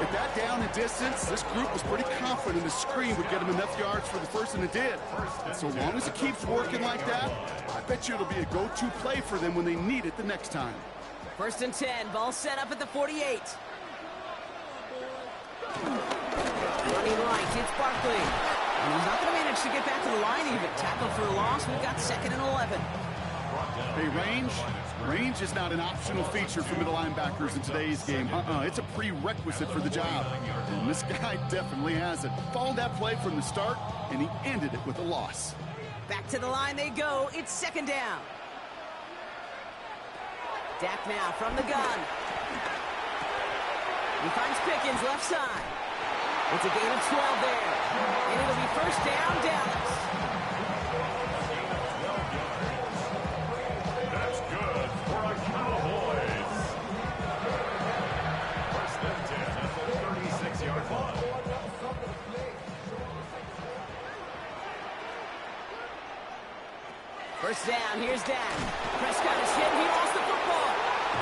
V: With that down and distance, this group was pretty confident the screen would get them enough yards for the first, and it did. And so long as it keeps working like that, I bet you it'll be a go-to play for them when they need it the next time.
G: 1st and 10, ball set up at the 48. Running right, it's Barkley. And he's not going to manage to get back to the line even. Tackle for a loss, we've got 2nd and 11.
V: Hey, range is not an optional feature for middle linebackers in today's game. It's a prerequisite for the job. And this guy definitely has it. Followed that play from the start, and he ended it with a loss.
G: Back to the line they go. It's 2nd down. Dak now from the gun. He finds Pickens left side. It's a gain of 12 there. And it'll be first down, Dallas.
D: That's good for our Cowboys. First and 10 at the 36-yard line.
G: First down, here's Dak. Prescott is hit, he lost the football.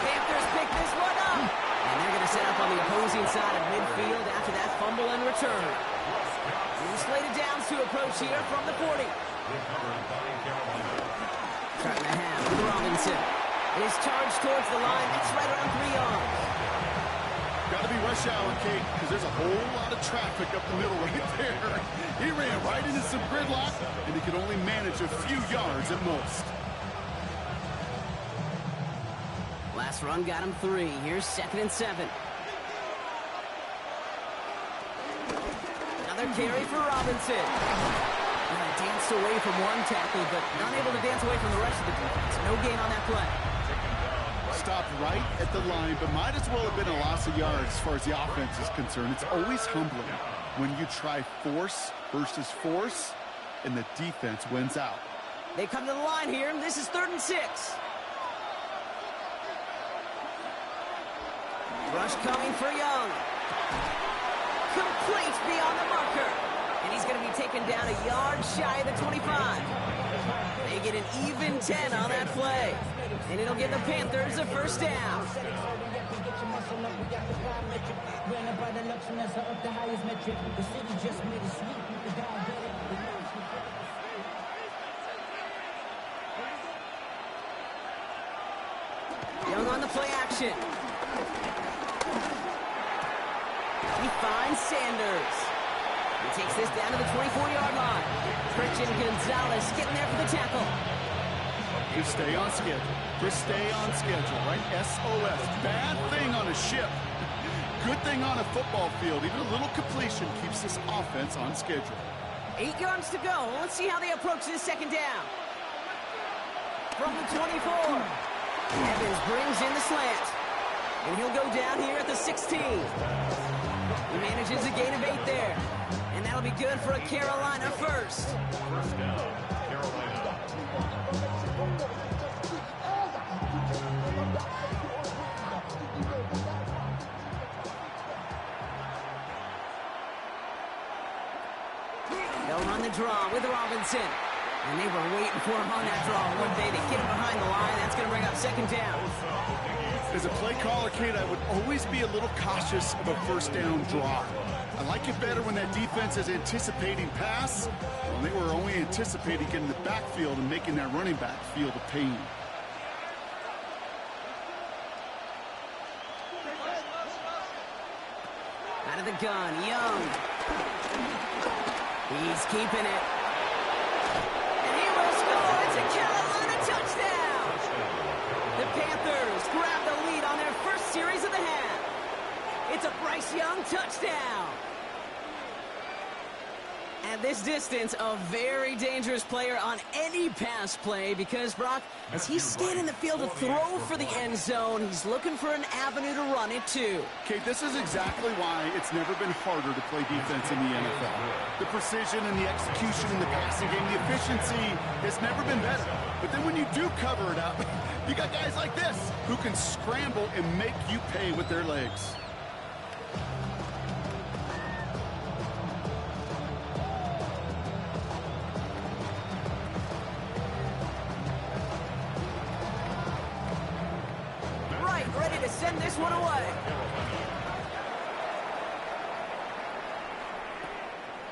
G: Panthers pick this one up. And they're going to set up on the opposing side of midfield after that fumble and return. New slated downs to approach here from the 40. Starting the half with Robinson. His charge towards the line, that's right around 3 yards.
V: Got to be rush hour, Kate, because there's a whole lot of traffic up the middle right there. He ran right into some gridlock, and he could only manage a few yards at most.
G: Last run got him 3. Here's 2nd and 7. Another carry for Robinson. Danced away from one tackle, but unable to dance away from the rest of the defense. No gain on that play.
V: Stopped right at the line, but might as well have been a loss of yards as far as the offense is concerned. It's always humbling when you try force versus force, and the defense wins out.
G: They come to the line here, and this is 3rd and 6. Rush coming for Young. Complete beyond the marker. And he's going to be taken down a yard shy of the 25. They get an even 10 on that play. And it'll give the Panthers a first down. Young on the play action. He finds Sanders. He takes this down to the 24-yard line. Christian Gonzalez getting there for the tackle.
V: Just stay on schedule. Just stay on schedule, right? SOS. Bad thing on a ship. Good thing on a football field. Even a little completion keeps this offense on schedule.
G: 8 yards to go. Let's see how they approach this 2nd down. From the 24. Evans brings in the slant. And he'll go down here at the 16. He manages a gain of 8 there. And that'll be good for a Carolina first.
D: First down, Carolina.
G: They'll run the draw with Robinson. And they were waiting for him on that draw one day. They get him behind the line. That's going to bring up 2nd down.
V: As a play caller, Kate, I would always be a little cautious of a first down draw. I like it better when that defense is anticipating pass, when they were only anticipating getting the backfield and making that running back feel the pain.
G: Out of the gun, Young. He's keeping it. And he will score. It's a Carolina touchdown. The Panthers grab the lead on their first series of the half. It's a Bryce Young touchdown. At this distance, a very dangerous player on any pass play because, Brock, as he's scanning the field to throw for the end zone, he's looking for an avenue to run it too.
V: Kate, this is exactly why it's never been harder to play defense in the NFL. The precision and the execution in the passing game, the efficiency has never been better. But then when you do cover it up, you got guys like this who can scramble and make you pay with their legs.
G: Ready to send this one away.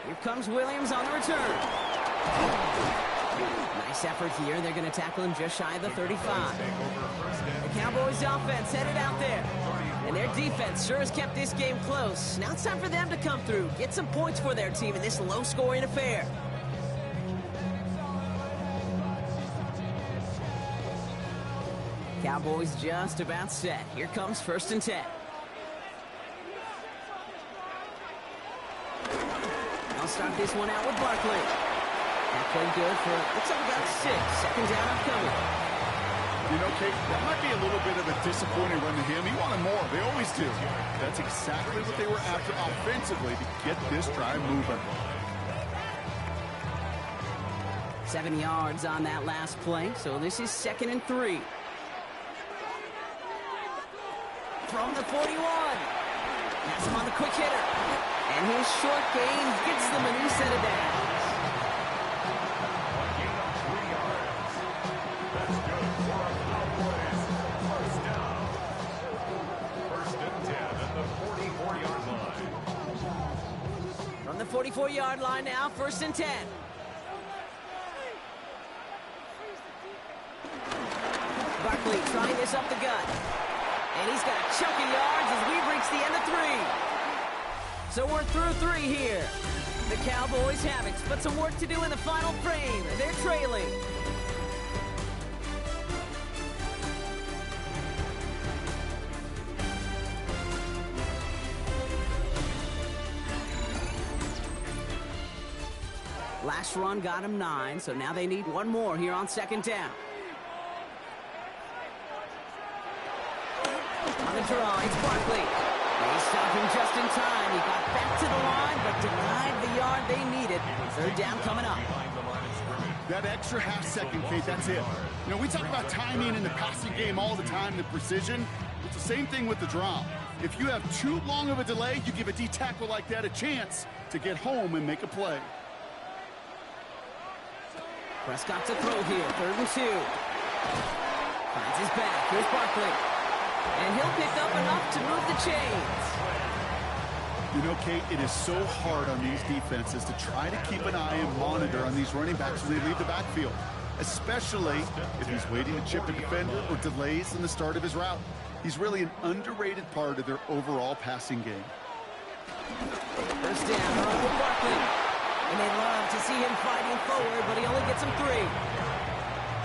G: Here comes Williams on the return. Nice effort here. They're going to tackle him just shy of the 35. The Cowboys offense headed out there. And their defense sure has kept this game close. Now it's time for them to come through, get some points for their team in this low-scoring affair. Cowboys just about set. Here comes 1st and 10. I'll start this one out with Barkley. That played good for, looks like we got 6. 2nd down upcoming.
V: You know, Kate, that might be a little bit of a disappointing run to him. He wanted more. They always do. That's exactly what they were after offensively to get this drive moving.
G: 7 yards on that last play, so this is 2nd and 3. From the 41. Has him on the quick hitter. And his short gain gets them a new set of downs. From the 44-yard line now, 1st and 10. Barkley trying this up the gut. And he's got a chunk of yards as we've reached the end of 3. So we're through 3 here. The Cowboys have it, but some work to do in the final frame. They're trailing. Last run got him 9, so now they need one more here on 2nd down. On the draw, it's Barkley. They stopped him just in time. He got back to the line, but denied the yard they needed. 3rd down coming up.
V: That extra half second, Kate, that's it. You know, we talk about timing in the passing game all the time, the precision. It's the same thing with the draw. If you have too long of a delay, you give a D tackle like that a chance to get home and make a play.
G: Prescott to throw here, 3rd and 2. Finds his back. Here's Barkley. And he'll pick up enough to move the chains.
V: You know, Kate, it is so hard on these defenses to try to keep an eye and monitor on these running backs when they leave the backfield, especially if he's waiting to chip a defender or delays in the start of his route. He's really an underrated part of their overall passing game.
G: 1st down, run with Barkley. And they love to see him fighting forward, but he only gets him 3.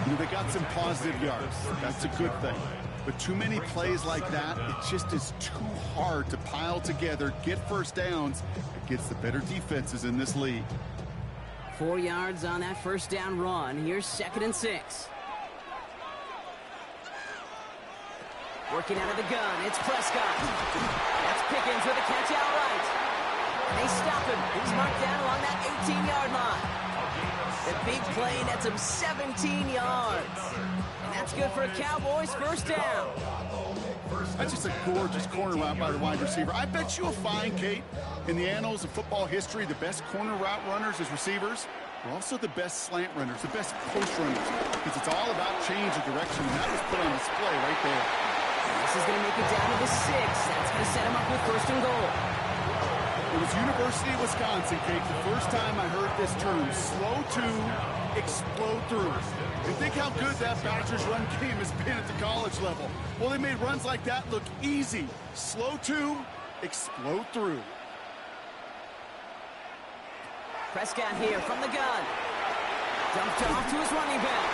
V: You know, they got some positive yards. That's a good thing. But too many plays like that, it just is too hard to pile together, get 1st downs against the better defenses in this league.
G: 4 yards on that 1st down run. Here's 2nd and 6. Working out of the gun, it's Prescott. That's Pickens with a catch outright. And they stop him. He's marked down along that 18-yard line. The big play nets him 17 yards. And that's good for a Cowboys 1st down.
V: That's just a gorgeous corner route by the wide receiver. I bet you'll find, Kate, in the annals of football history, the best corner route runners as receivers are also the best slant runners, the best post runners, because it's all about change of direction, and that was put on display right there.
G: This is going to make it down to the 6. That's going to set him up with 1st and goal.
V: It was University of Wisconsin, Kate, the first time I heard this term, slow to explode through. And think how good that Badgers run game has been at the college level. Well, they made runs like that look easy. Slow to explode through.
G: Prescott here from the gun. Dumped off to his running back.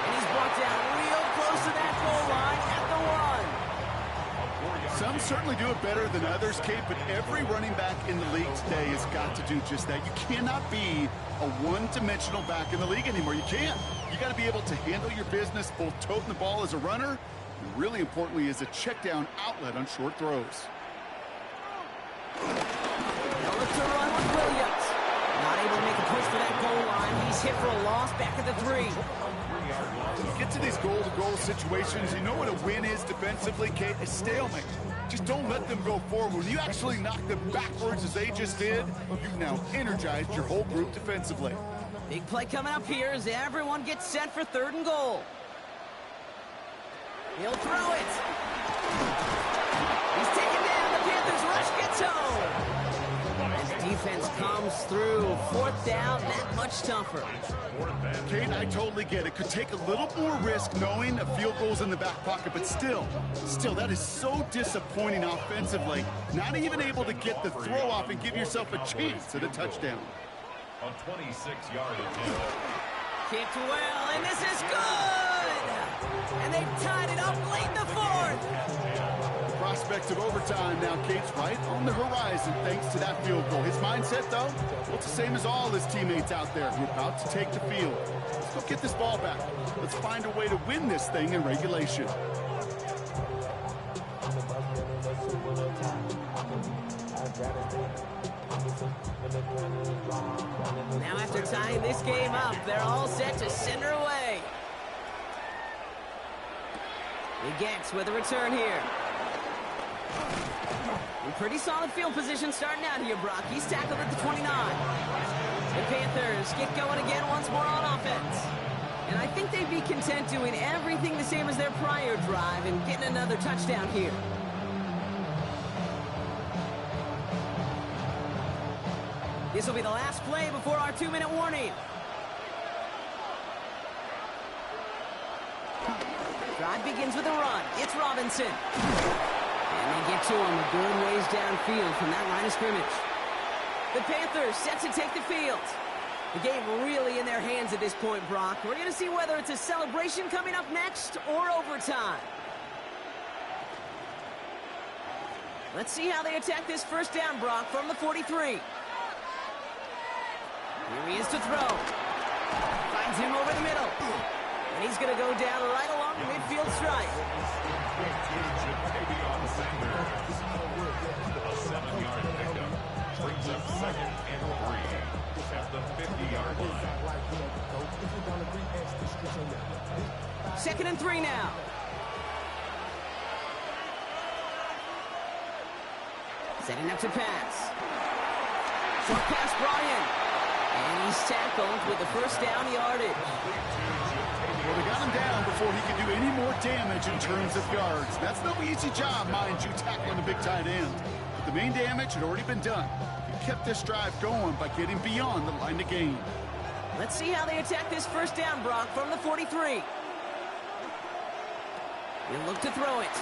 G: And he's brought down real close to that goal line at the 1.
V: Some certainly do it better than others, Kate, but every running back in the league today has got to do just that. You cannot be a one-dimensional back in the league anymore. You can't. You got to be able to handle your business, both toting the ball as a runner, and really importantly as a check-down outlet on short throws.
G: They'll look to run with Williams. Not able to make a push for that goal line. He's hit for a loss back at the 3.
V: When you get to these goal-to-goal situations, you know what a win is defensively, Kate? A stalemate. Just don't let them go forward. When you actually knock them backwards as they just did, you've now energized your whole group defensively.
G: Big play coming up here as everyone gets set for 3rd and goal. He'll throw it. He's taken down. The Panthers rush gets home. As defense comes through, 4th down, that much tougher.
V: Kate, I totally get it. Could take a little more risk knowing a field goal's in the back pocket, but still, that is so disappointing offensively. Not even able to get the throw off and give yourself a chance at a touchdown.
D: A 26-yard attempt.
G: Kicked well, and this is good! And they've tied it up late in the 4th.
V: Prospects of overtime now, Kate's right on the horizon thanks to that field goal. His mindset, though, well, it's the same as all his teammates out there who are about to take the field. Let's go get this ball back. Let's find a way to win this thing in regulation.
G: Now after tying this game up, they're all set to send her away. Begets with a return here. In pretty solid field position starting out here, Brock. He's tackled at the 29. The Panthers get going again once more on offense. And I think they'd be content doing everything the same as their prior drive and getting another touchdown here. This will be the last play before our 2-minute warning. Drive begins with a run. It's Robinson. And they get to him a good ways downfield from that line of scrimmage. The Panthers set to take the field. The game really in their hands at this point, Brock. We're going to see whether it's a celebration coming up next or overtime. Let's see how they attack this first down, Brock, from the 43. Here he is to throw. Finds him over the middle. And he's going to go down right along the midfield stripe.
D: A 7-yard pickup brings up 2nd and 3 at the 50-yard line.
G: 2nd and 3 now. Setting up to pass. Short pass brought in. And he's tackled with the first down yardage.
V: Well, they got him down before he could do any more damage in terms of yards. That's no easy job, mind you, tackling a big tight end. But the main damage had already been done. He kept this drive going by getting beyond the line of gain.
G: Let's see how they attack this first down, Brock, from the 43. He'll look to throw it.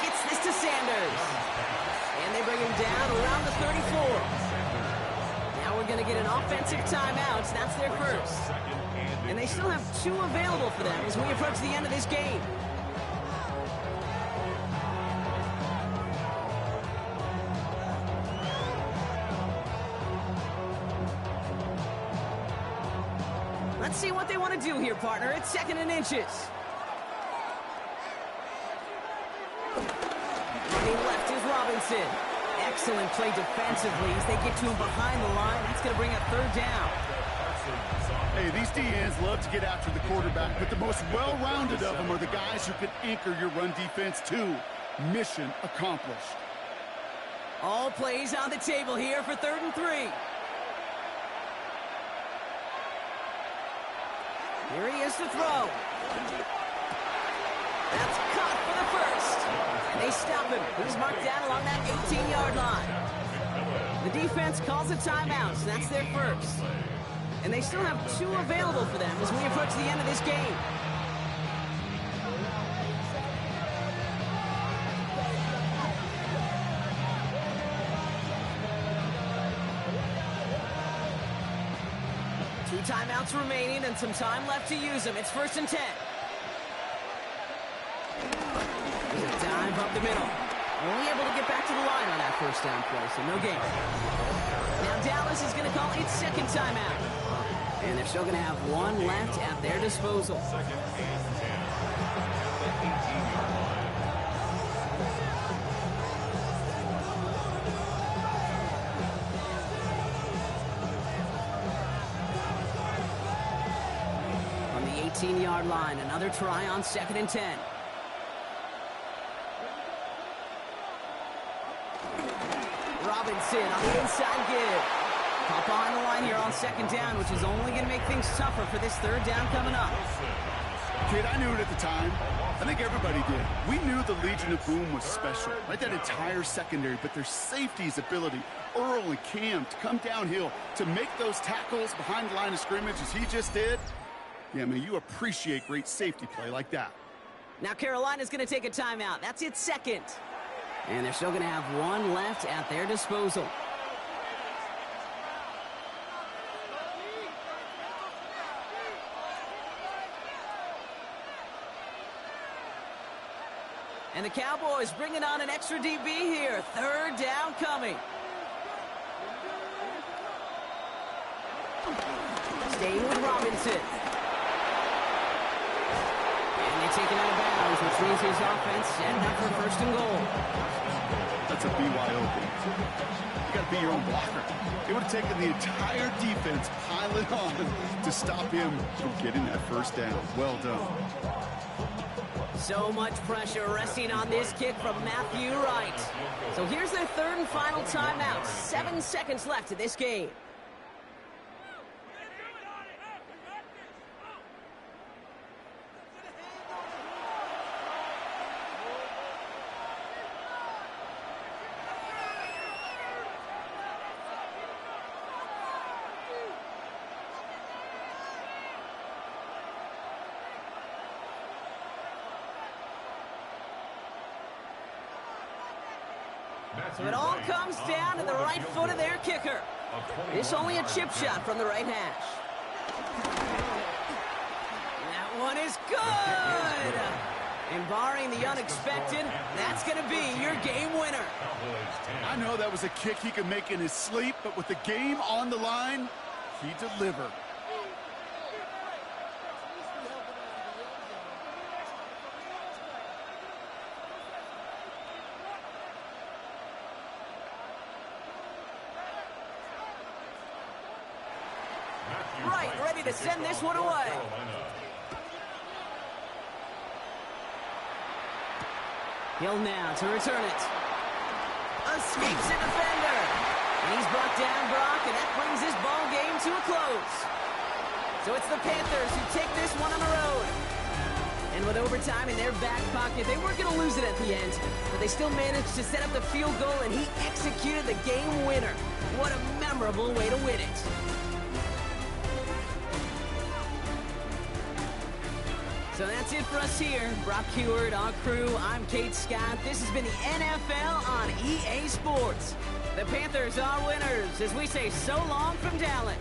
G: Gets this to Sanders. And they bring him down around the 34. Now we're going to get an offensive timeout. That's their first. And they still have 2 available for them as we approach the end of this game. Let's see what they want to do here, partner. It's 2nd and inches. Running left is Robinson. Excellent play defensively as they get to him behind the line. That's going to bring up 3rd down.
V: Hey, these DNs love to get after the quarterback, but the most well-rounded of them are the guys who can anchor your run defense too. Mission accomplished.
G: All plays on the table here for 3rd and 3. Here he is to throw. That's caught for the first. And they stop him. He's marked down along that 18-yard line. The defense calls a timeout, so that's their first. And they still have 2 available for them as we approach the end of this game. Two timeouts remaining and some time left to use them. It's 1st and 10. There's a dive up the middle. Only able to get back to the line on that first down play, so no gain. Now Dallas is going to call its 2nd timeout. And they're still going to have 1 left at their disposal. From the 18-yard line, another try on 2nd and 10. Robinson on the inside give. Caught behind the line here on 2nd down, which is only going to make things tougher for this 3rd down coming up.
V: Kid, I knew it at the time. I think everybody did. We knew the Legion of Boom was special, right? That entire secondary, but their safety's ability, Earl and Cam, to come downhill, to make those tackles behind the line of scrimmage as he just did. Yeah, man, you appreciate great safety play like that.
G: Now Carolina's going to take a timeout. That's its 2nd. And they're still going to have 1 left at their disposal. And the Cowboys bringing on an extra DB here. Third down coming. Staying with Robinson. And they take it out of bounds, which means his offense setting up for first and goal.
V: That's a BYOB. You got to be your own blocker. It would have taken the entire defense piling on to stop him from getting that first down. Well done.
G: So much pressure resting on this kick from Matthew Wright. So here's their third and final timeout. 7 seconds left in this game. So it all comes down to the right foot of their kicker. This only a chip shot from the right hash. That one is good! And barring the unexpected, that's going to be your game winner.
V: I know that was a kick he could make in his sleep, but with the game on the line, he delivered.
G: Right, ready to send this one away. Hill now to return it. Escapes a defender. And he's brought down, Brock, and that brings this ball game to a close. So it's the Panthers who take this one on the road. And with overtime in their back pocket, they weren't going to lose it at the end, but they still managed to set up the field goal, and he executed the game winner. What a memorable way to win it. So that's it for us here. Brock Heward, our crew, I'm Kate Scott. This has been the NFL on EA Sports. The Panthers are winners as we say so long from Dallas.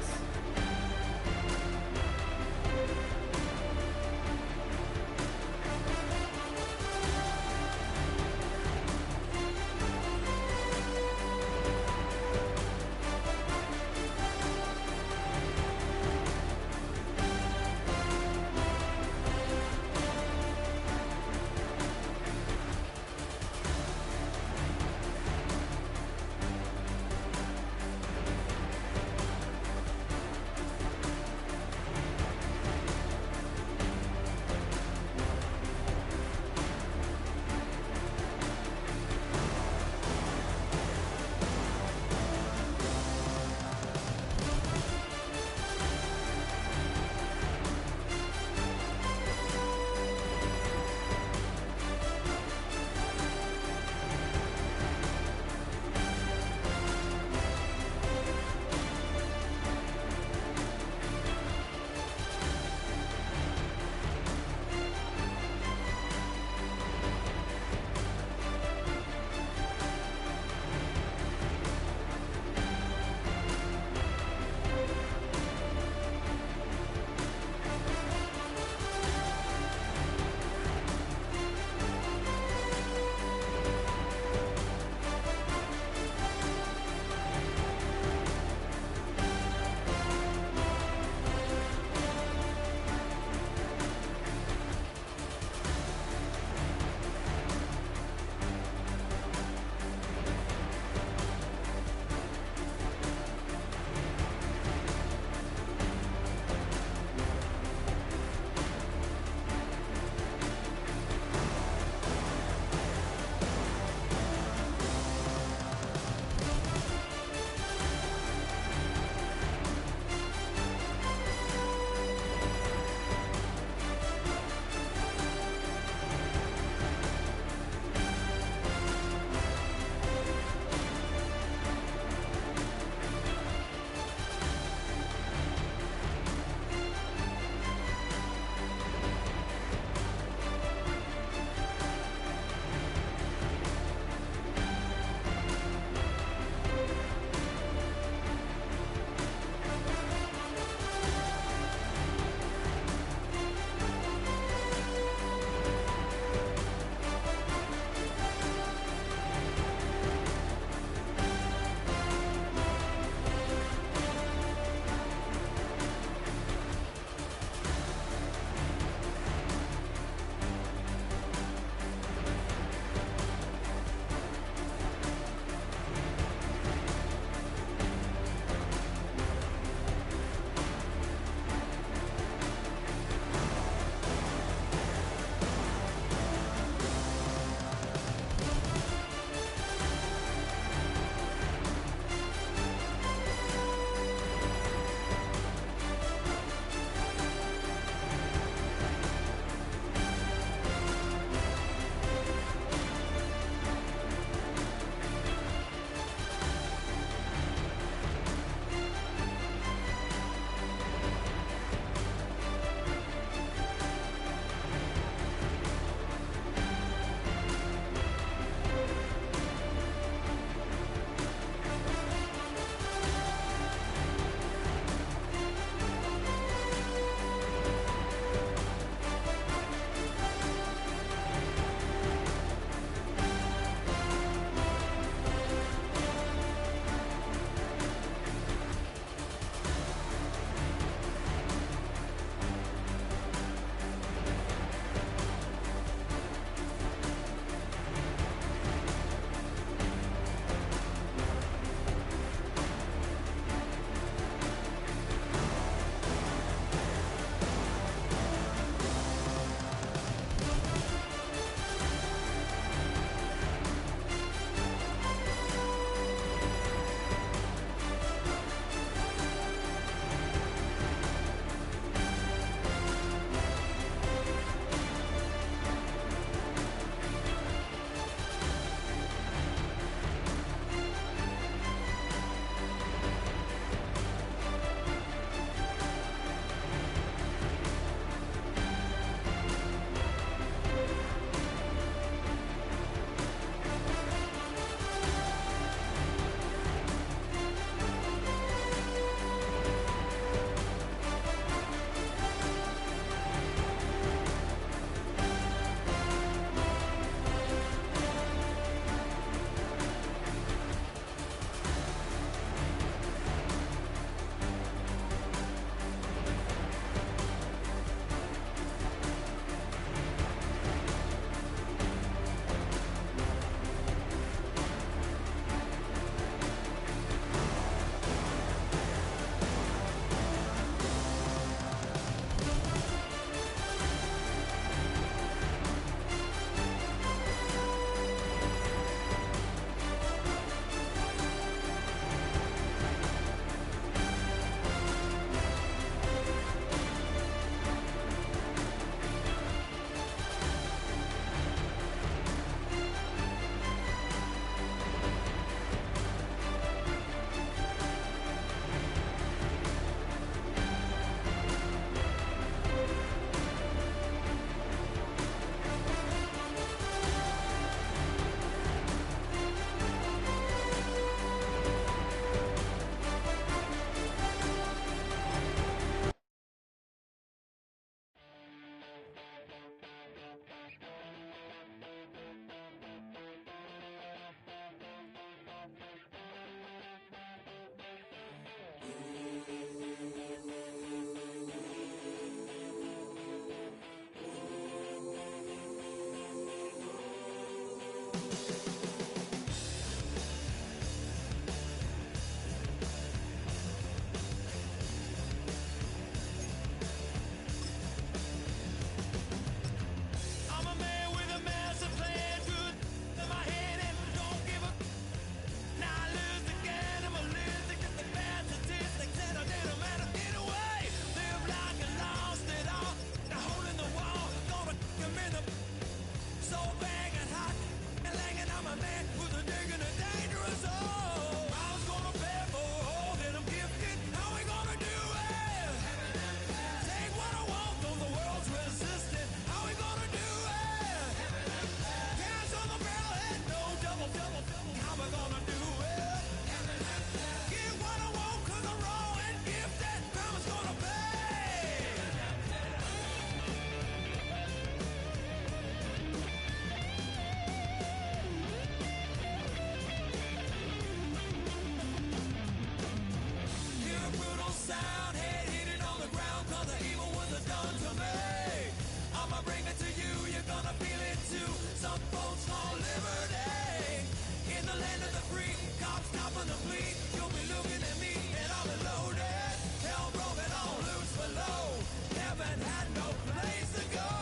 K: I'ma bring it to you, you're gonna feel it too. Some folks want liberty. In the land of the free, cops stopping the fleet. You'll be looking at me and I'll be loaded. Hell broken on loose below. Heaven had no place to go.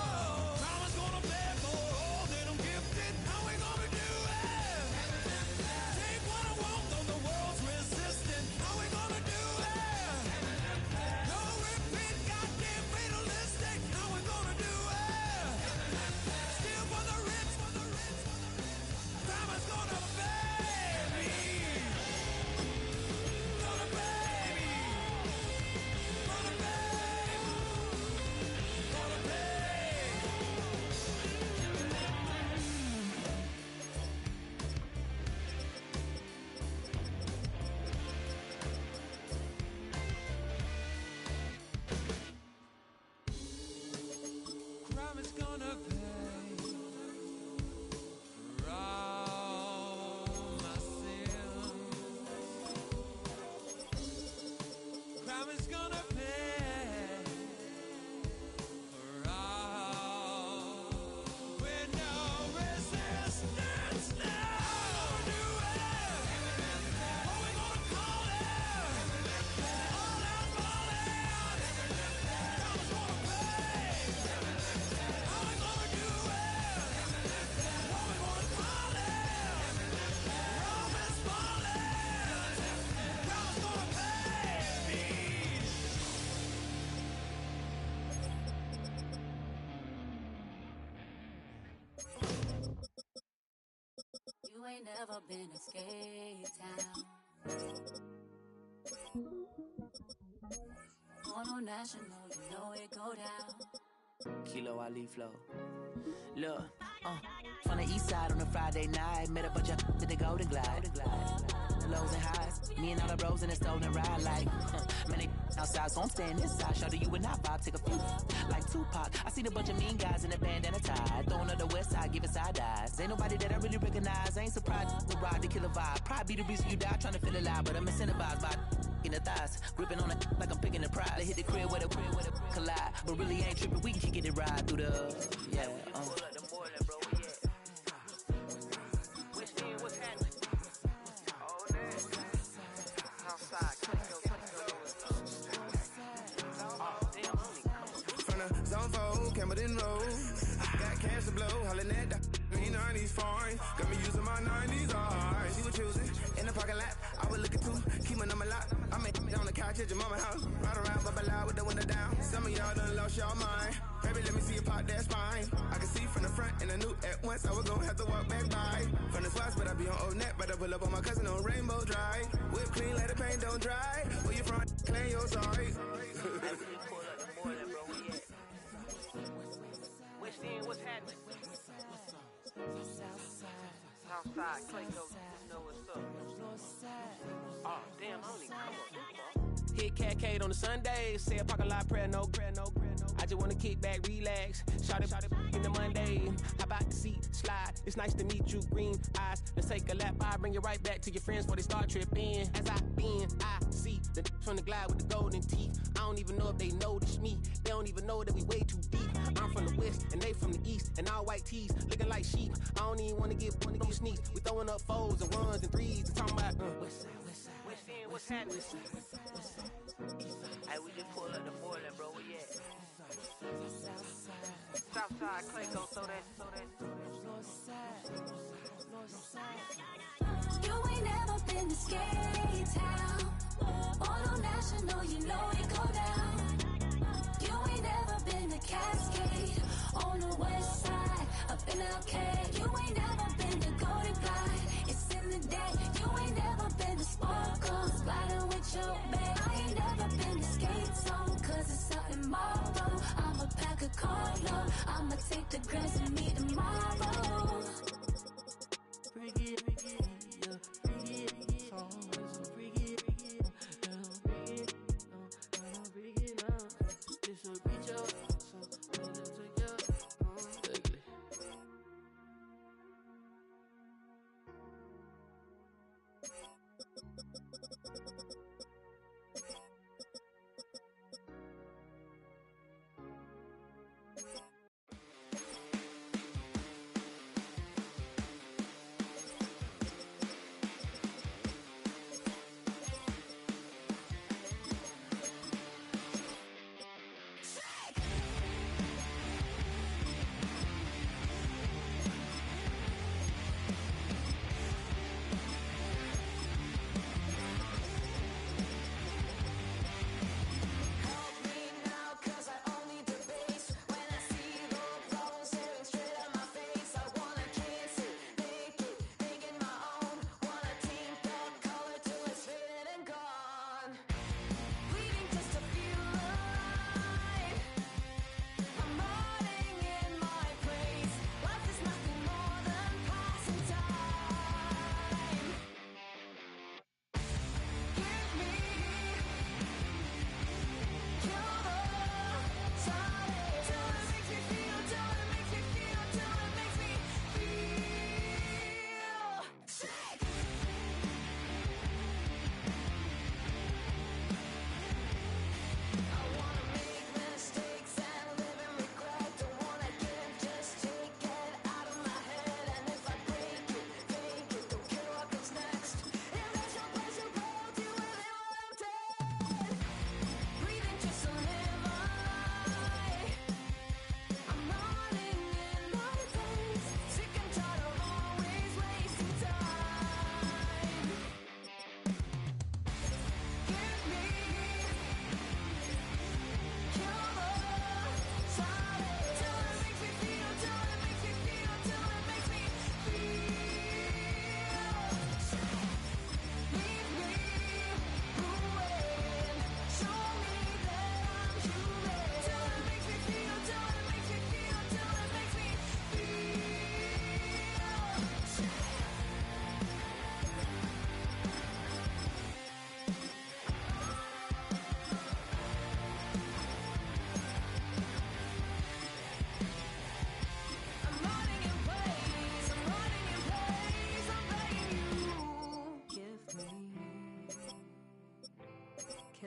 K: Mama's gonna beg more than I'm gifted. How we gonna do it? Take what I want, though the world's resistant. How we gonna do it? No repeat, goddamn fatalistic. How we gonna do it? Still for the rich, for the rich, for the rich. Mama's gonna pay me. Gonna pay me. Gonna pay. Gonna pay. Crime is gonna pay for all my sins. Crime is gonna pay for all with no resistance. Now do it. What we gonna call it? All out falling. Crime's gonna pay. How we gonna do it? What we gonna call it? Rome is falling. Crime's gonna pay me.
L: You ain't never been to Skate Town. On no national, you know it go down.
U: Kilo Ali flow. Look, from the east side on a Friday night, met a bunch of at the Golden Glide. The lows and highs, me and all the bros in a stolen ride, like, man, they outside, so I'm staying inside. Shout to you and I vibe, take a few, like Tupac. I seen a bunch of mean guys in a bandana tie, throwing up the west side, giving side eyes. Ain't nobody that I really recognize, I ain't surprised to ride the killer vibe. Probably be the reason you die, trying to feel alive, but I'm incentivized by in the thighs, gripping on it like I'm picking the prize. They hit the crib where the collide, but really ain't tripping. We can kick it ride through the
M: From the zone 4, Campbellton Road. Got cash to blow, hollering at the 90s foreign. Got me using my 90s eyes. She was choosing in the parking lot. I was looking too, keep my number locked. I make on the couch at your mama's house. Ride around, bubble loud with the window down. Some of y'all done lost y'all mind. Baby, let me see you pop that spine. I can see from the front and I knew at once I was gonna have to walk back by. From the spots, but I be on Old Net. But I pull up on my cousin on Rainbow Drive. Whip clean, let the paint don't dry. Where you from? Claim your sorry.
U: What's happening? Southside, Clayco, you know what's up. Oh, damn, I only come up. Hit Cat Cade on the Sunday, say a parking lot prayer, no. I just wanna kick back, relax, shout it in the Monday. How about the seat slide? It's nice to meet you, green eyes. Let's take a lap, I bring you right back to your friends before they start tripping. As I bend, I see the from the glide with the golden teeth. I don't even know if they notice me. They don't even know that we way too deep. I'm from the west and they from the east, and all white tees looking like sheep. I don't even wanna get one of those sneaks. We throwing up fours and ones and threes and talking about west end, what's happening? Hey, we just pulled up the Moreland, bro. Where you at? Southside, Clayco, throw that.
L: You ain't never been to Skate Town. On no national, you know it go down. You ain't never been to Cascade. On the west side, up in Arcade. You ain't never been to Golden Glide. It's in the day. You ain't never been to Sparkles, gliding with your babe. I ain't never been to Skate Zone, cause it's something marble. I'ma pack a carload. I'ma take the grass and meet tomorrow.
O: Bring it, yeah, bring it, so bring it, bring it up. This will reach out, so hold it together. Ugly.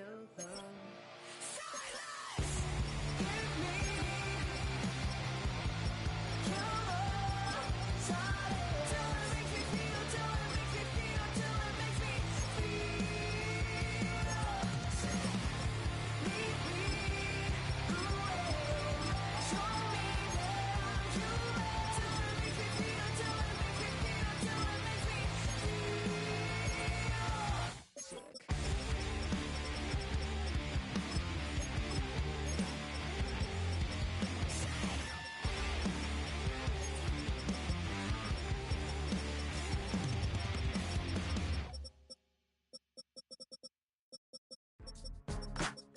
K: till the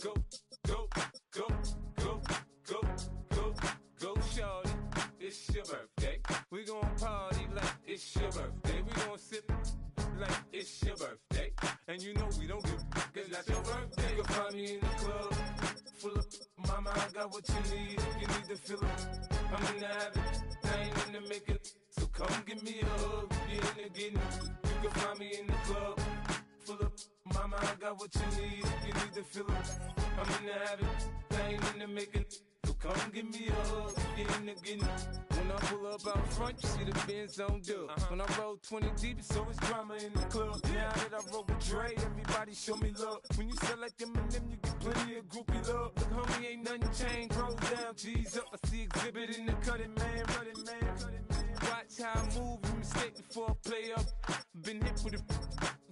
F: Go, go, go, go, go, go, go, shorty. It's your birthday. We gon' party like it's your birthday. We gon' sip like it's your birthday. And you know we don't give cause that's your birthday. You can find me in the club, full of mama, I got what you need. If you need to fill it, I'm in the habit. I ain't in the making. So come give me a hug. If you're in the getting, you can find me in the club, full of mama, I got what you need. If you need to fill it, I'm in the habit. I ain't in the making. So come give me a hug. If you're in the getting. When I pull up out front, you see the Benz on dub. When I roll 20 deep, it's always drama in the club. Now that I roll with Dre, everybody show me love. When you sell like Eminem, you get plenty of groupie love. Look, homie, ain't nothing changed. Rolls down, G's up. I see exhibit in the cutting, man. Running, man. Watch how I move, you mistake before I play up. Been hit with a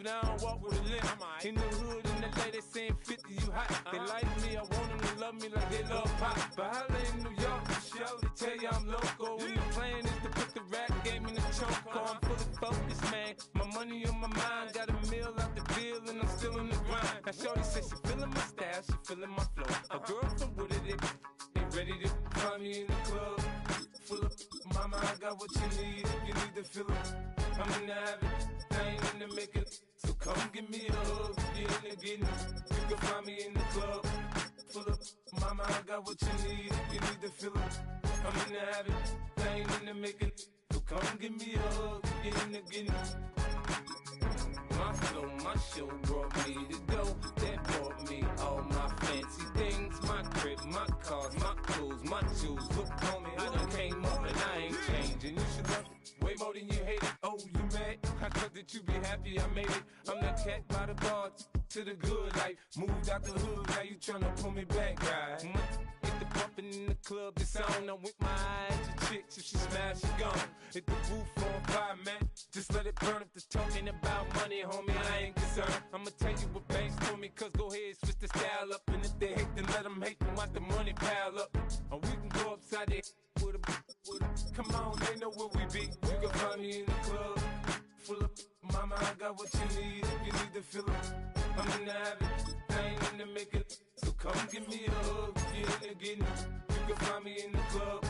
F: but I don't walk with a limp. In the hood, in the LA, they saying 50, you hot. They like me, I want them to love me like they love pop. But holla in New York, for show, they tell you I'm local. And the plan is to put the rap game in the choke. I'm fully focused, man. My money on my mind, got a meal out the deal, and I'm still in the grind. Now shorty says she feeling my style, she feeling my flow. A girl from Wooded, they ready to find me in the club. Full of mama, I got what you need. If you need to fill it, I'm in the habit. I ain't in the making. So come give me a hug. If you're in the getting, you can find me in the club. Full of mama, I got what you need. If you need to fill it, I'm in the habit. I ain't in the making. So come give me a hug. If you're in the getting. My flow, my show brought me to go. That brought me all my fancy things. My crib, my cars, my clothes, my shoes. Look, homie, I done came up and I ain't changing. You should love it way more than you hate it. Oh, you mad? I thought that you be happy I made it. I'm that cat by the bar to the good life. Moved out the hood, now you tryna pull me back, right? Hit the bumpin' in the club, it's on. I'm with my eyes to chicks, if she smash, she gone. Hit the roof on fire, man. Just let it burn if the talking about money, homie, I ain't concerned. I'ma tell you what banks told me, cause go ahead, switch the style up. And if they hate, then let them hate, then watch the money pile up. Or we can go upside there with a, come on, they know where we be. You can find me in the club, full of, mama, I got what you need. If you need to fill it, I'm in the habit. I ain't in the making. So come give me a hug. If you're in the getting, you can find me in the club,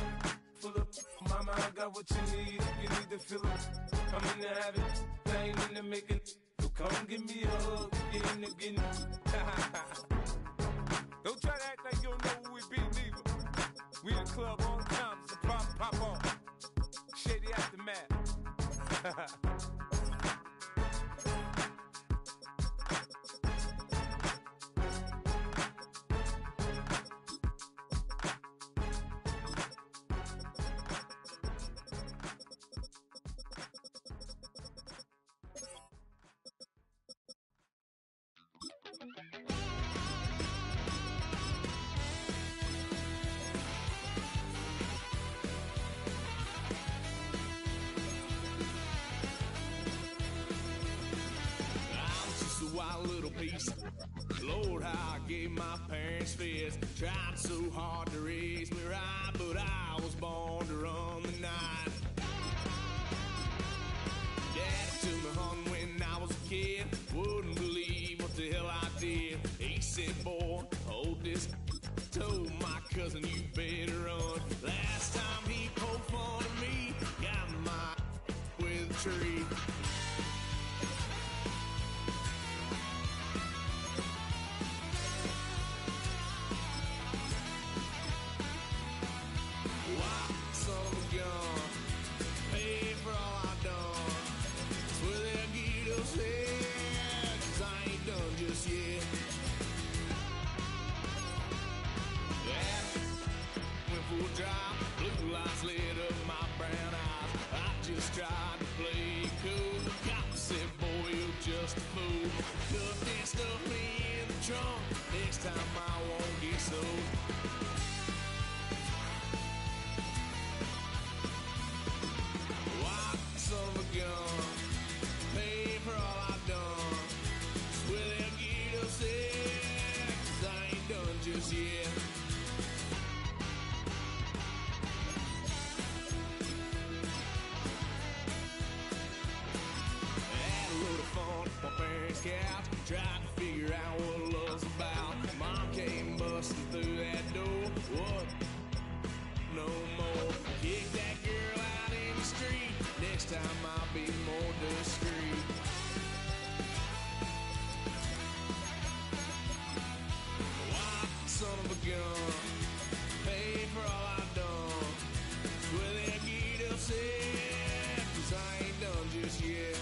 F: full of, mama, I got what you need. If you need to fill it, I'm in the habit. I ain't in the making. So come give me a hug. If you're in the getting. Don't try to act like you don't know who we be, neither. We in the club all the time, so pop on. Shady Aftermath.
H: A wild little piece. Lord, how I gave my parents fits. Tried so hard to raise me right, but I was born to run the night. Daddy took me home when I was a kid. Wouldn't believe what the hell I did. He said, boy, hold this. Told my cousin, you better run. Last time he poked fun at me, got my with a tree. tried to play cool. Cop said, boy, you're just a fool. Took that stuff in the trunk. Next time I won't get so. Why, son of a gun, pay for all I've done. Well, they'll get upset, 'cause I ain't done just yet. Had a load of fun at my parents' couch, tried to figure out what love's about. Mom came busting through that door. What? No more. Kick that girl out in the street. Next time I'll be more discreet. Why, son of a gun, pay for all I've done. Well, they get upset, 'cause I ain't done just yet.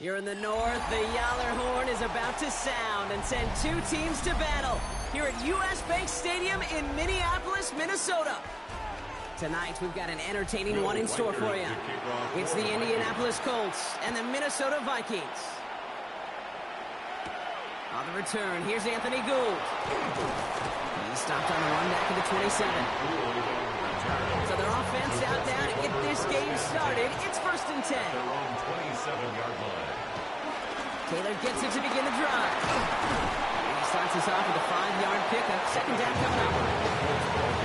G: Here in the north, the Yaller horn is about to sound and send two teams to battle here at US Bank Stadium in Minneapolis, Minnesota. Tonight, we've got an entertaining one in store for you. It's the Indianapolis Colts and the Minnesota Vikings. On the return, here's Anthony Gould. He stopped on the run back at the 27. So their offense out now to get this game started. It's 1st and 10.
D: Their own 27-yard line.
G: Taylor gets it to begin the drive. And he starts us off with a 5-yard pickup. 2nd down coming up.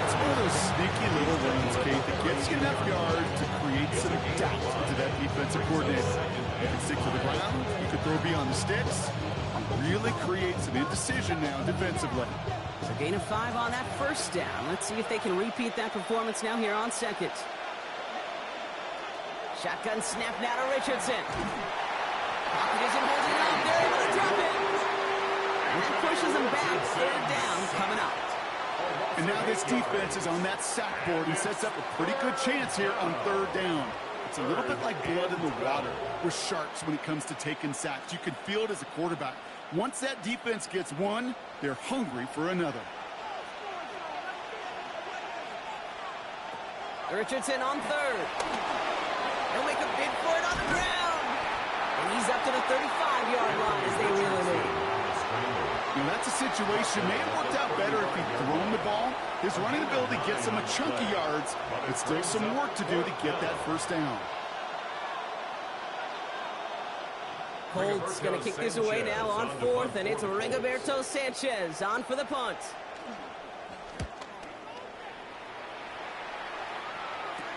V: It's one of those sneaky little runs, Kate, that gets you enough yards to create some doubt into that defensive coordinator. You can stick to the ground. You can throw beyond the sticks. Really create some indecision now defensively.
G: So gain of 5 on that 1st down. Let's see if they can repeat that performance now here on 2nd. Shotgun snap now to Richardson. Pocket isn't holding it up. They're able to drop it. And that pushes them back. 3rd down coming up.
V: And now this defense is on that sack board and sets up a pretty good chance here on 3rd down. It's a little bit like blood in the water with Sharks when it comes to taking sacks. You can feel it as a quarterback. Once that defense gets one, they're hungry for another.
G: Richardson on 3rd. He'll make a bid for it on the ground. And he's up to the 35-yard line as they reel him in.
V: You know, that's a situation. May have worked out better if he'd thrown the ball. His running ability gets him a chunk of yards, but still some work to do to get that 1st down.
G: Colts going to kick this away now on fourth, and it's Rigoberto Sanchez on for the punt.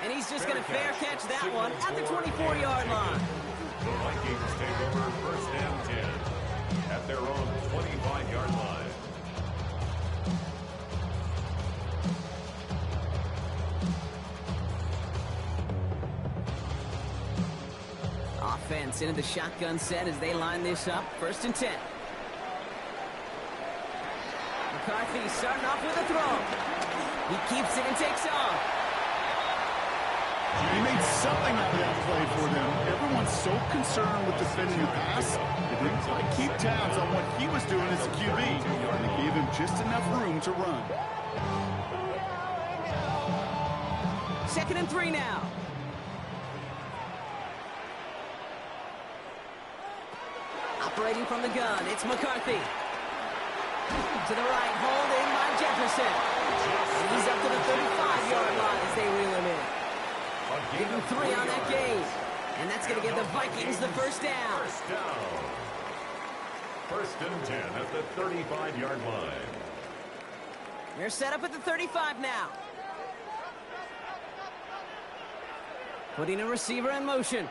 G: And he's just going to fair catch that one at the 24-yard line.
D: The Vikings take over first and 10 at their own 25-yard line.
G: Offense into the shotgun set as they line this up. First and 10. McCarthy starting off with a throw. He keeps it and takes off.
V: He made something out of that play for them. Everyone's so concerned with defending the pass, they didn't quite keep tabs on what he was doing as a QB, and they gave him just enough room to run.
G: Second and 3 now. Operating from the gun, it's McCarthy. To the right, hold in by Jefferson. And he's up to the 35-yard line as they reel him in. Give him 3 on that game. And that's going to give the Vikings the first down.
D: First and 10 at the 35-yard line.
G: They're set up at the 35 now. Putting a receiver in motion.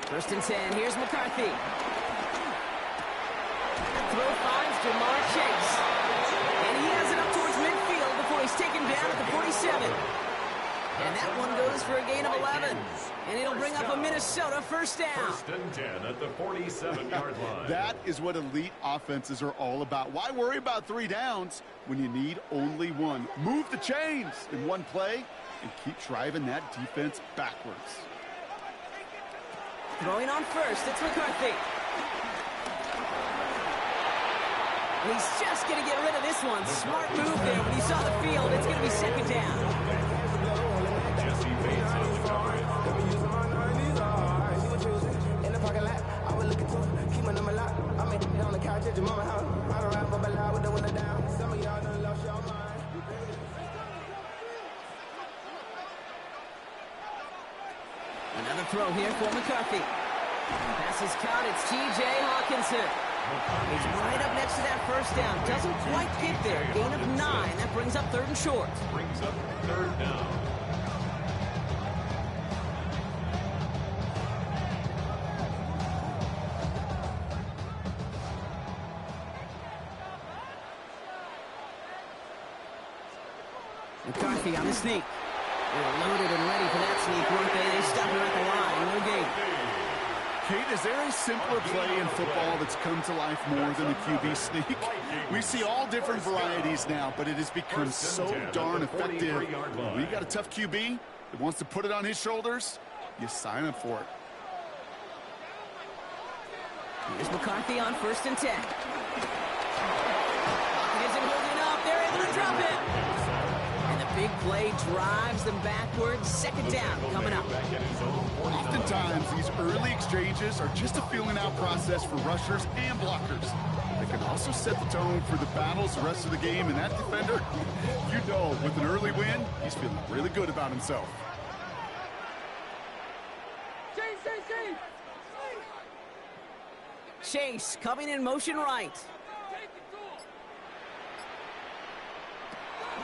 G: First and 10, here's McCarthy. Throw finds Jamar Chase. And he has it up towards midfield before he's taken down at the 47. And that one goes for a gain of 11. And it'll bring up a Minnesota first down.
D: First and 10 at the 47-yard line.
V: That is what elite offenses are all about. Why worry about 3 downs when you need only 1? Move the chains in one play and keep driving that defense backwards.
G: Throwing on first, it's McCarthy. And he's just going to get rid of this one. Smart move there when he saw the field. It's going to be second down. Another throw here for McCarthy. Pass is caught. It's T.J. Hawkinson. He's right up next to that first down. Doesn't quite get there. Gain of 9. That brings up 3rd and short.
D: Brings up 3rd down.
G: McCarthy on the sneak. They're loaded and ready for that sneak, weren't they? They stop him at the line. No gain.
V: Kate, is there a simpler play in football that's come to life more than the QB sneak? We see all different varieties now, but it has become so darn effective. When you got a tough QB that wants to put it on his shoulders, you sign up for it.
G: Here's McCarthy on first and 10. Isn't holding up. They're able to drop it. And the big play drives them backwards. Second down coming up.
V: Oftentimes, these early exchanges are just a feeling out process for rushers and blockers. They can also set the tone for the battles the rest of the game, and that defender, you know, with an early win, he's feeling really good about himself.
G: Chase coming in motion right.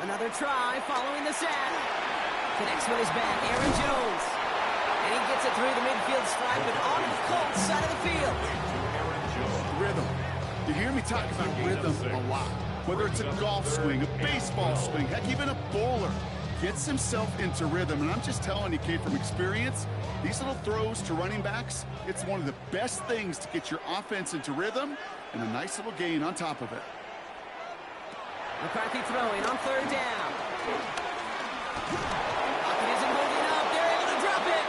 G: Another try following the sack. Connects with his back, Aaron Jones. And he gets it through the midfield stripe and on the Colts side of the field.
V: Rhythm. You hear me talk about rhythm a lot. Whether it's a golf swing, a baseball swing, heck, even a bowler gets himself into rhythm. And I'm just telling you, Kate, from experience, these little throws to running backs, it's one of the best things to get your offense into rhythm and a nice little gain on top of it.
G: McCarthy throwing on third down. Lockett isn't holding up. They're able to drop it.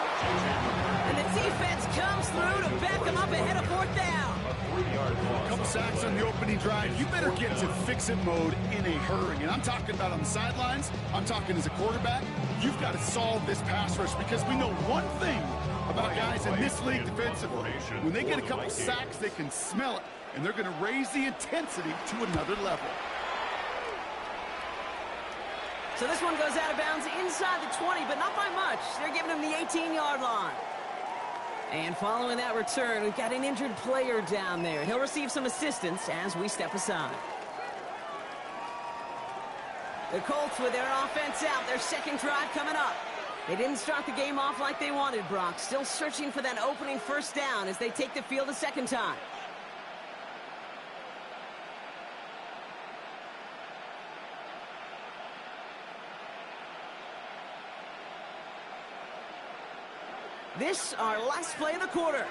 G: And the defense comes through to back them up ahead of fourth down.
V: A couple sacks on the opening drive. You better get to fix-it mode in a hurry. And I'm talking about on the sidelines. I'm talking as a quarterback. You've got to solve this pass rush because we know one thing about guys in this league defensively. When they get a couple sacks, they can smell it. And they're going to raise the intensity to another level.
G: So this one goes out of bounds inside the 20, but not by much. They're giving him the 18-yard line. And following that return, we've got an injured player down there. He'll receive some assistance as we step aside. The Colts with their offense out, their second drive coming up. They didn't start the game off like they wanted, Brock. Still searching for that opening first down as they take the field a second time. This, our last play of the quarter.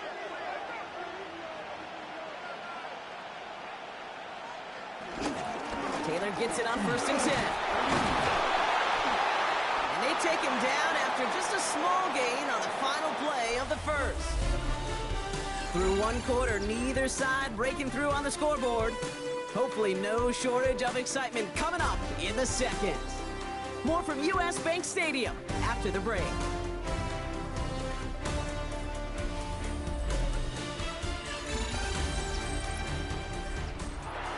G: Taylor gets it on 1st and 10. And they take him down after just a small gain on the final play of the first. Through one quarter, neither side breaking through on the scoreboard. Hopefully no shortage of excitement coming up in the second. More from U.S. Bank Stadium after the break.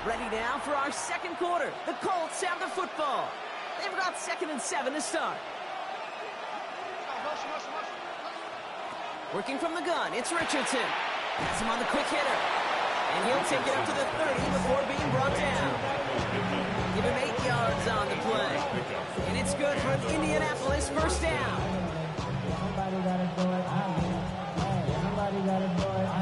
G: Ready now for our second quarter. The Colts have the football. They've got 2nd and 7 to start. Working from the gun, it's Richardson. Has him on the quick hitter. And he'll take it up to the 30 before being brought down. Give him 8 yards on the play. And it's good for the Indianapolis first down.
T: Somebody gotta do it. Somebody gotta do it.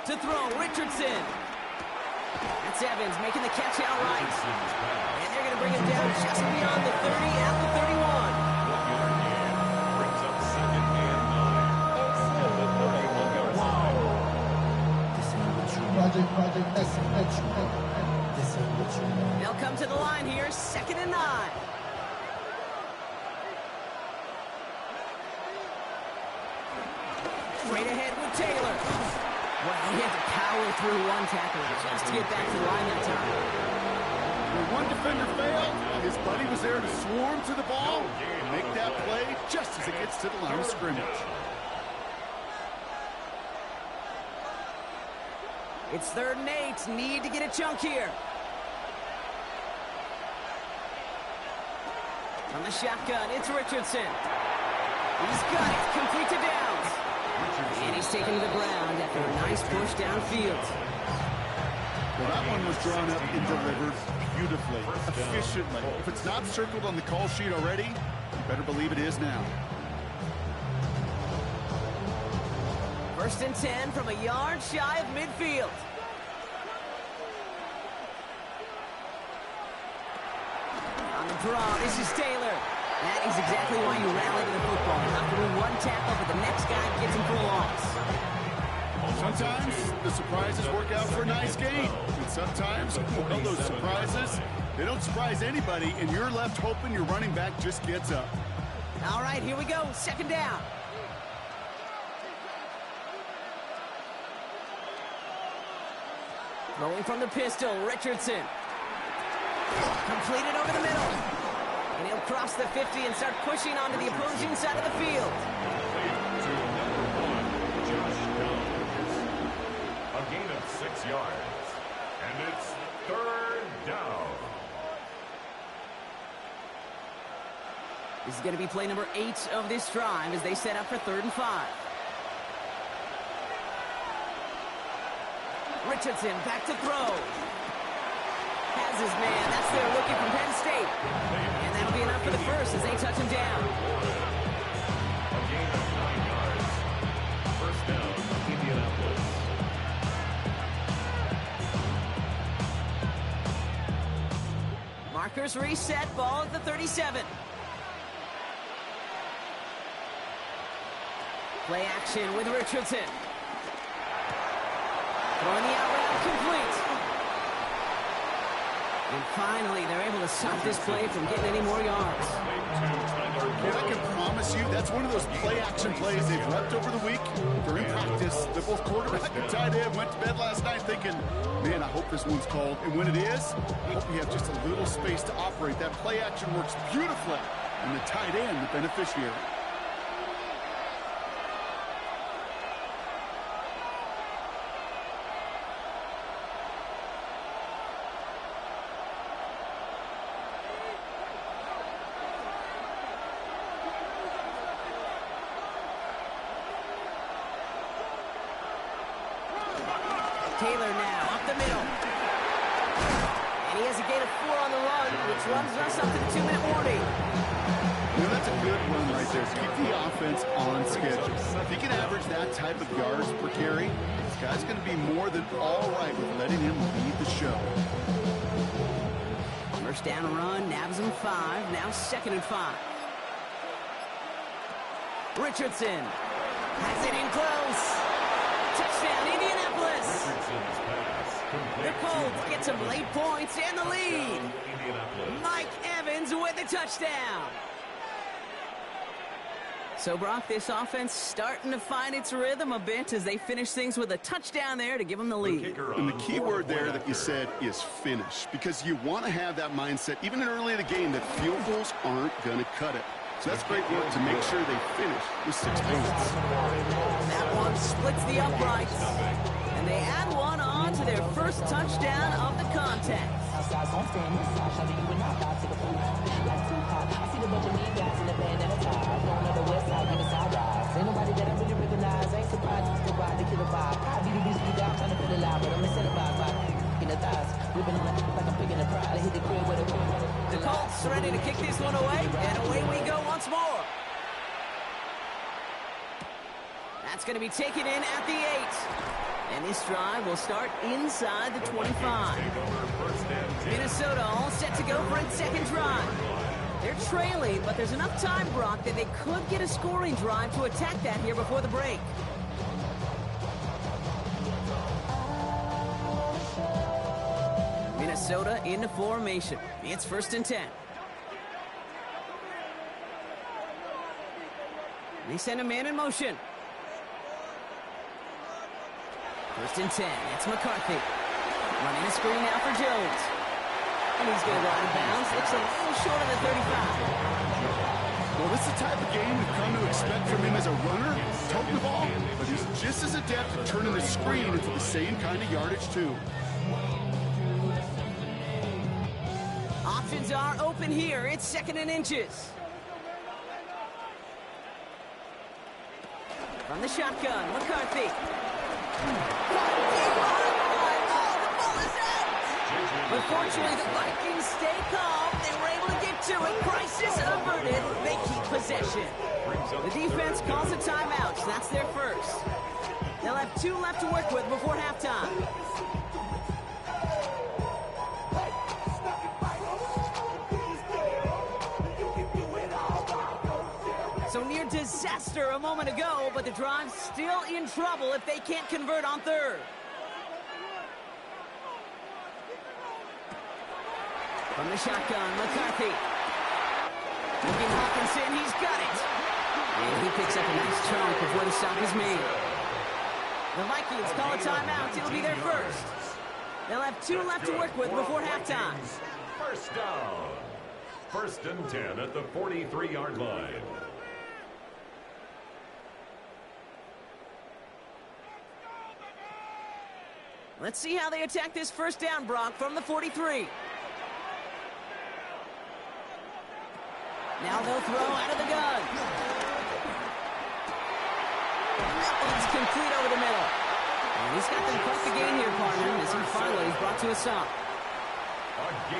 G: To throw, Richardson. That's Evans making the catch outright. And they're going to bring him down just beyond the 30 at the 31.
D: Brings up 2nd and 9 at the 31-yard line.
G: They'll come to the line here, 2nd and 9. Straight ahead with Taylor. Well, he had to power through one tackle just to get back to the line that time.
V: When one defender failed, his buddy was there to swarm to the ball and make that play just as it gets to the line of scrimmage.
G: It's 3rd and 8. Need to get a chunk here. From the shotgun, it's Richardson. He's got it. Complete to Downs. And he's taken to the ground after a nice push downfield.
V: Well, that one was drawn up and delivered beautifully, efficiently. If it's not circled on the call sheet already, you better believe it is now.
G: 1st and 10 from a yard shy of midfield. On the draw, this is Taylor. That is exactly why you rally to the football. Not through one tackle, but the next guy gets him for a loss.
V: Sometimes the surprises work out for a nice game. And sometimes, well, those surprises, they don't surprise anybody, and you're left hoping your running back just gets up.
G: All right, here we go. 2nd down. Throwing from the pistol, Richardson. Completed over the middle. And he'll cross the 50 and start pushing onto the opposing side of the field.
D: A gain of 6 yards. And it's 3rd down.
G: This is going to be play number 8 of this drive as they set up for 3rd and 5. Richardson back to throw. Has his man. That's their rookie from Penn State. And that'll be enough for the first as they touch him down.
D: A gain of 9 yards. First down, Indianapolis.
G: Markers reset. Ball at the 37. Play action with Richardson. Throwing the out route complete. And finally, they're able to stop this play from getting any more yards.
V: And I can promise you, that's one of those play-action plays they've repped over the week. During practice, the both quarterback and tight end went to bed last night thinking, man, I hope this one's called. And when it is, I hope we have just a little space to operate. That play-action works beautifully, and the tight end, the beneficiary.
G: Taylor now, up the middle. And he has a gain of 4 on the run, which runs us up to the 2-minute warning.
V: You know, that's a good run right there. Keep the offense on schedule. If he can average that type of yards per carry, this guy's going to be more than all right with letting him lead the show.
G: First down run, nabs him 5, now 2nd and 5. Richardson has it in close. Touchdown, Indianapolis. The Colts get some late points and the lead. Mike Evans with the touchdown. So, Brock, this offense starting to find its rhythm a bit as they finish things with a touchdown there to give them the lead.
V: And the key word there that you said is finish, because you want to have that mindset, even early in the game, that field goals aren't going to cut it. So that's great work to make sure they finish with 6 points.
G: That one splits the uprights, and they add one on to their first touchdown of the contest. The Colts ready to kick this one away, and away we go once more. That's going to be taken in at the 8. And this drive will start inside the 25. Minnesota all set to go for its second drive. They're trailing, but there's enough time, Brock, that they could get a scoring drive to attack that here before the break. Minnesota into formation. It's 1st and 10. They send a man in motion. 1st and 10. It's McCarthy. Running a screen now for Jones. And he's going to go out of bounds. Looks a little short of the 35.
V: Well, this is the type of game we've come to expect from him as a runner, toting the ball, but he's just as adept at turning the screen into the same kind of yardage, too.
G: Options are open here. It's 2nd and inches. From the shotgun, McCarthy. But fortunately, the Vikings stay calm. They were able to get to it. Crisis averted. They keep possession. The defense calls a timeout. That's their first. They'll have 2 left to work with before halftime. So near disaster a moment ago, but the drive's still in trouble if they can't convert on 3rd. From the shotgun, McCarthy. Looking Hawkinson, he's got it. And he picks up a nice chunk before the stop is made. The Vikings call a timeout. It'll be their first. They'll have 2 left to work with before halftime.
D: First down. 1st and 10 at the 43-yard line.
G: Let's see how they attack this first down, Brock, from the 43. Now they'll throw out of the gun. That one's complete over the middle. And he's got them quite the gain here, partner, as he finally is brought to a stop.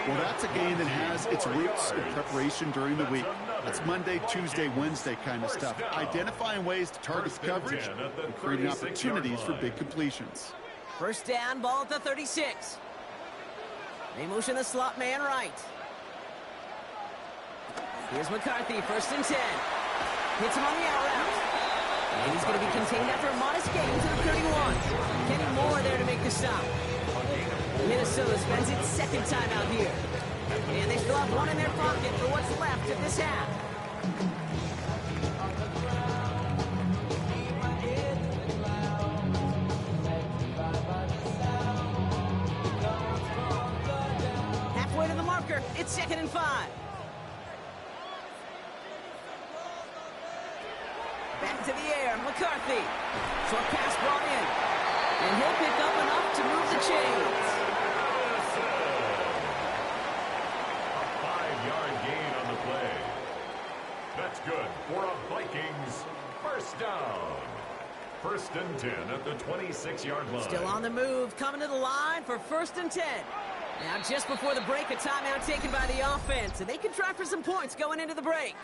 V: Well, that's a game that has its roots in preparation during the week. That's Monday, Tuesday, Wednesday kind of stuff. Identifying ways to target the coverage and creating opportunities for big completions.
G: First down, ball at the 36. They motion the slot man right. Here's McCarthy, 1st and 10. Hits him on the out route. And he's going to be contained after a modest gain to the 31. Kenny Moore there to make the stop. Minnesota spends its 2nd time out here. And they still have 1 in their pocket for what's left of this half. Halfway to the marker, it's 2nd and 5. Back to the air, McCarthy. Short pass brought in. And he'll pick up enough to move the chains.
D: A 5-yard gain on the play. That's good for a Vikings first down. first and 10 at the 26-yard line.
G: Still on the move, coming to the line for first and 10. Now, just before the break, a timeout taken by the offense, and they can try for some points going into the break.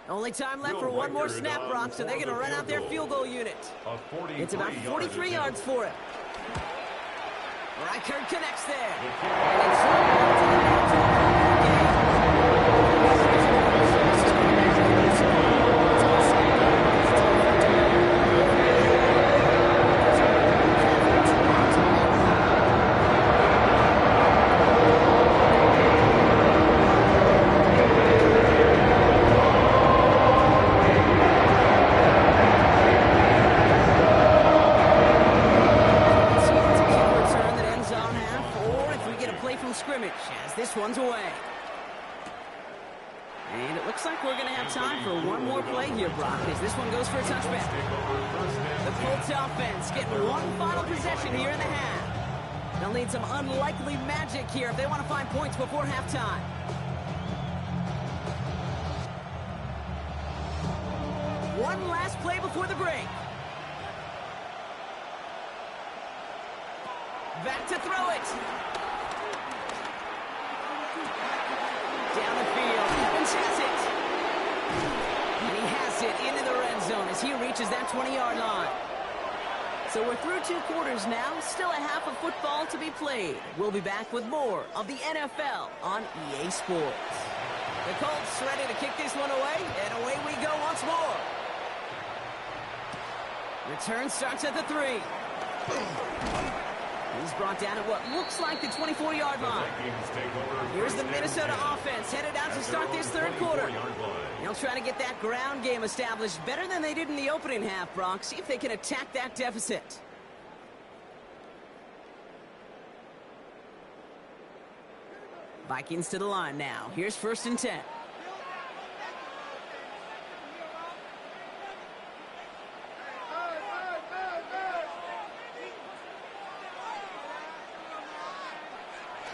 G: Only time left for one more snap, Brock, so they're going to run out their field goal unit. It's about 43 yards for it. Reichert connects there. And it's one's away. And it looks like we're going to have time for one more play here, Brock, as this one goes for a touchback. The Colts offense getting one final possession here in the half. They'll need some unlikely magic here if they want to find points before halftime. One last play before the break. Back to throw it. Down the field, Evans has it. And he has it into the red zone as he reaches that 20-yard line. So we're through 2 quarters now, still a half of football to be played. We'll be back with more of the NFL on EA Sports. The Colts ready to kick this one away, and away we go once more. Return starts at the 3. He's brought down at what looks like the 24-yard line. Here's the Minnesota offense headed out to start this third quarter. They'll try to get that ground game established better than they did in the opening half, Brock. See if they can attack that deficit. Vikings to the line now. Here's first and 10.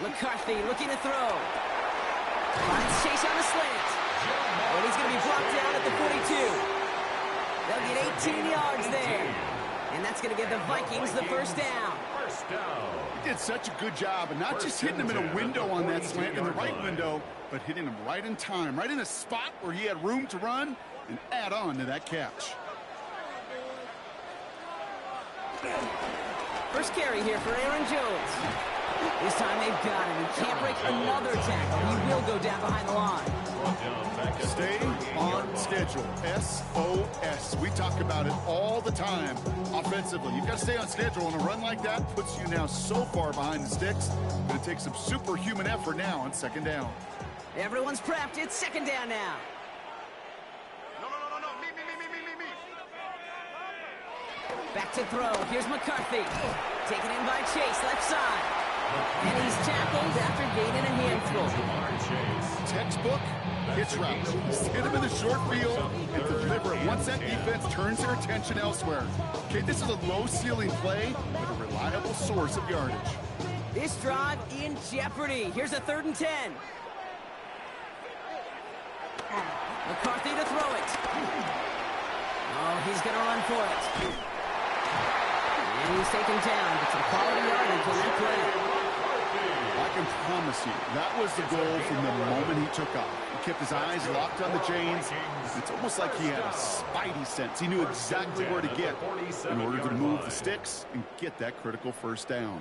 G: McCarthy looking to throw. Finds Chase on the slant. And he's going to be brought down at the 42. They'll get 18 yards there. And that's going to give the Vikings the first down.
V: He did such a good job, and not just hitting him in a window on that slant, in the right window, but hitting him right in time, right in a spot where he had room to run and add on to that catch.
G: First carry here for Aaron Jones. This time they've got him. He can't break another tackle. He will go down behind the line.
V: Stay on schedule. SOS. We talk about it all the time offensively. You've got to stay on schedule, and a run like that puts you now so far behind the sticks that it takes some superhuman effort now on second down.
G: Everyone's prepped. It's second down now. Back to throw. Here's McCarthy. Taken in by Chase, left side. And he's tackled after gaining a handful.
V: Textbook hitch route. Just hit him in the short field and deliver it once that defense turns their attention elsewhere. Okay, this is a low-ceiling play, but a reliable source of yardage.
G: This drive in jeopardy. Here's a 3rd and 10. McCarthy to throw it. Oh, he's going to run for it. And he's taken down, but some quality yardage on that play.
V: I can promise you, that was the goal from the moment he took off. He kept his eyes locked on the chains. It's almost like he had a spidey sense. He knew exactly where to get in order to move the sticks and get that critical first down.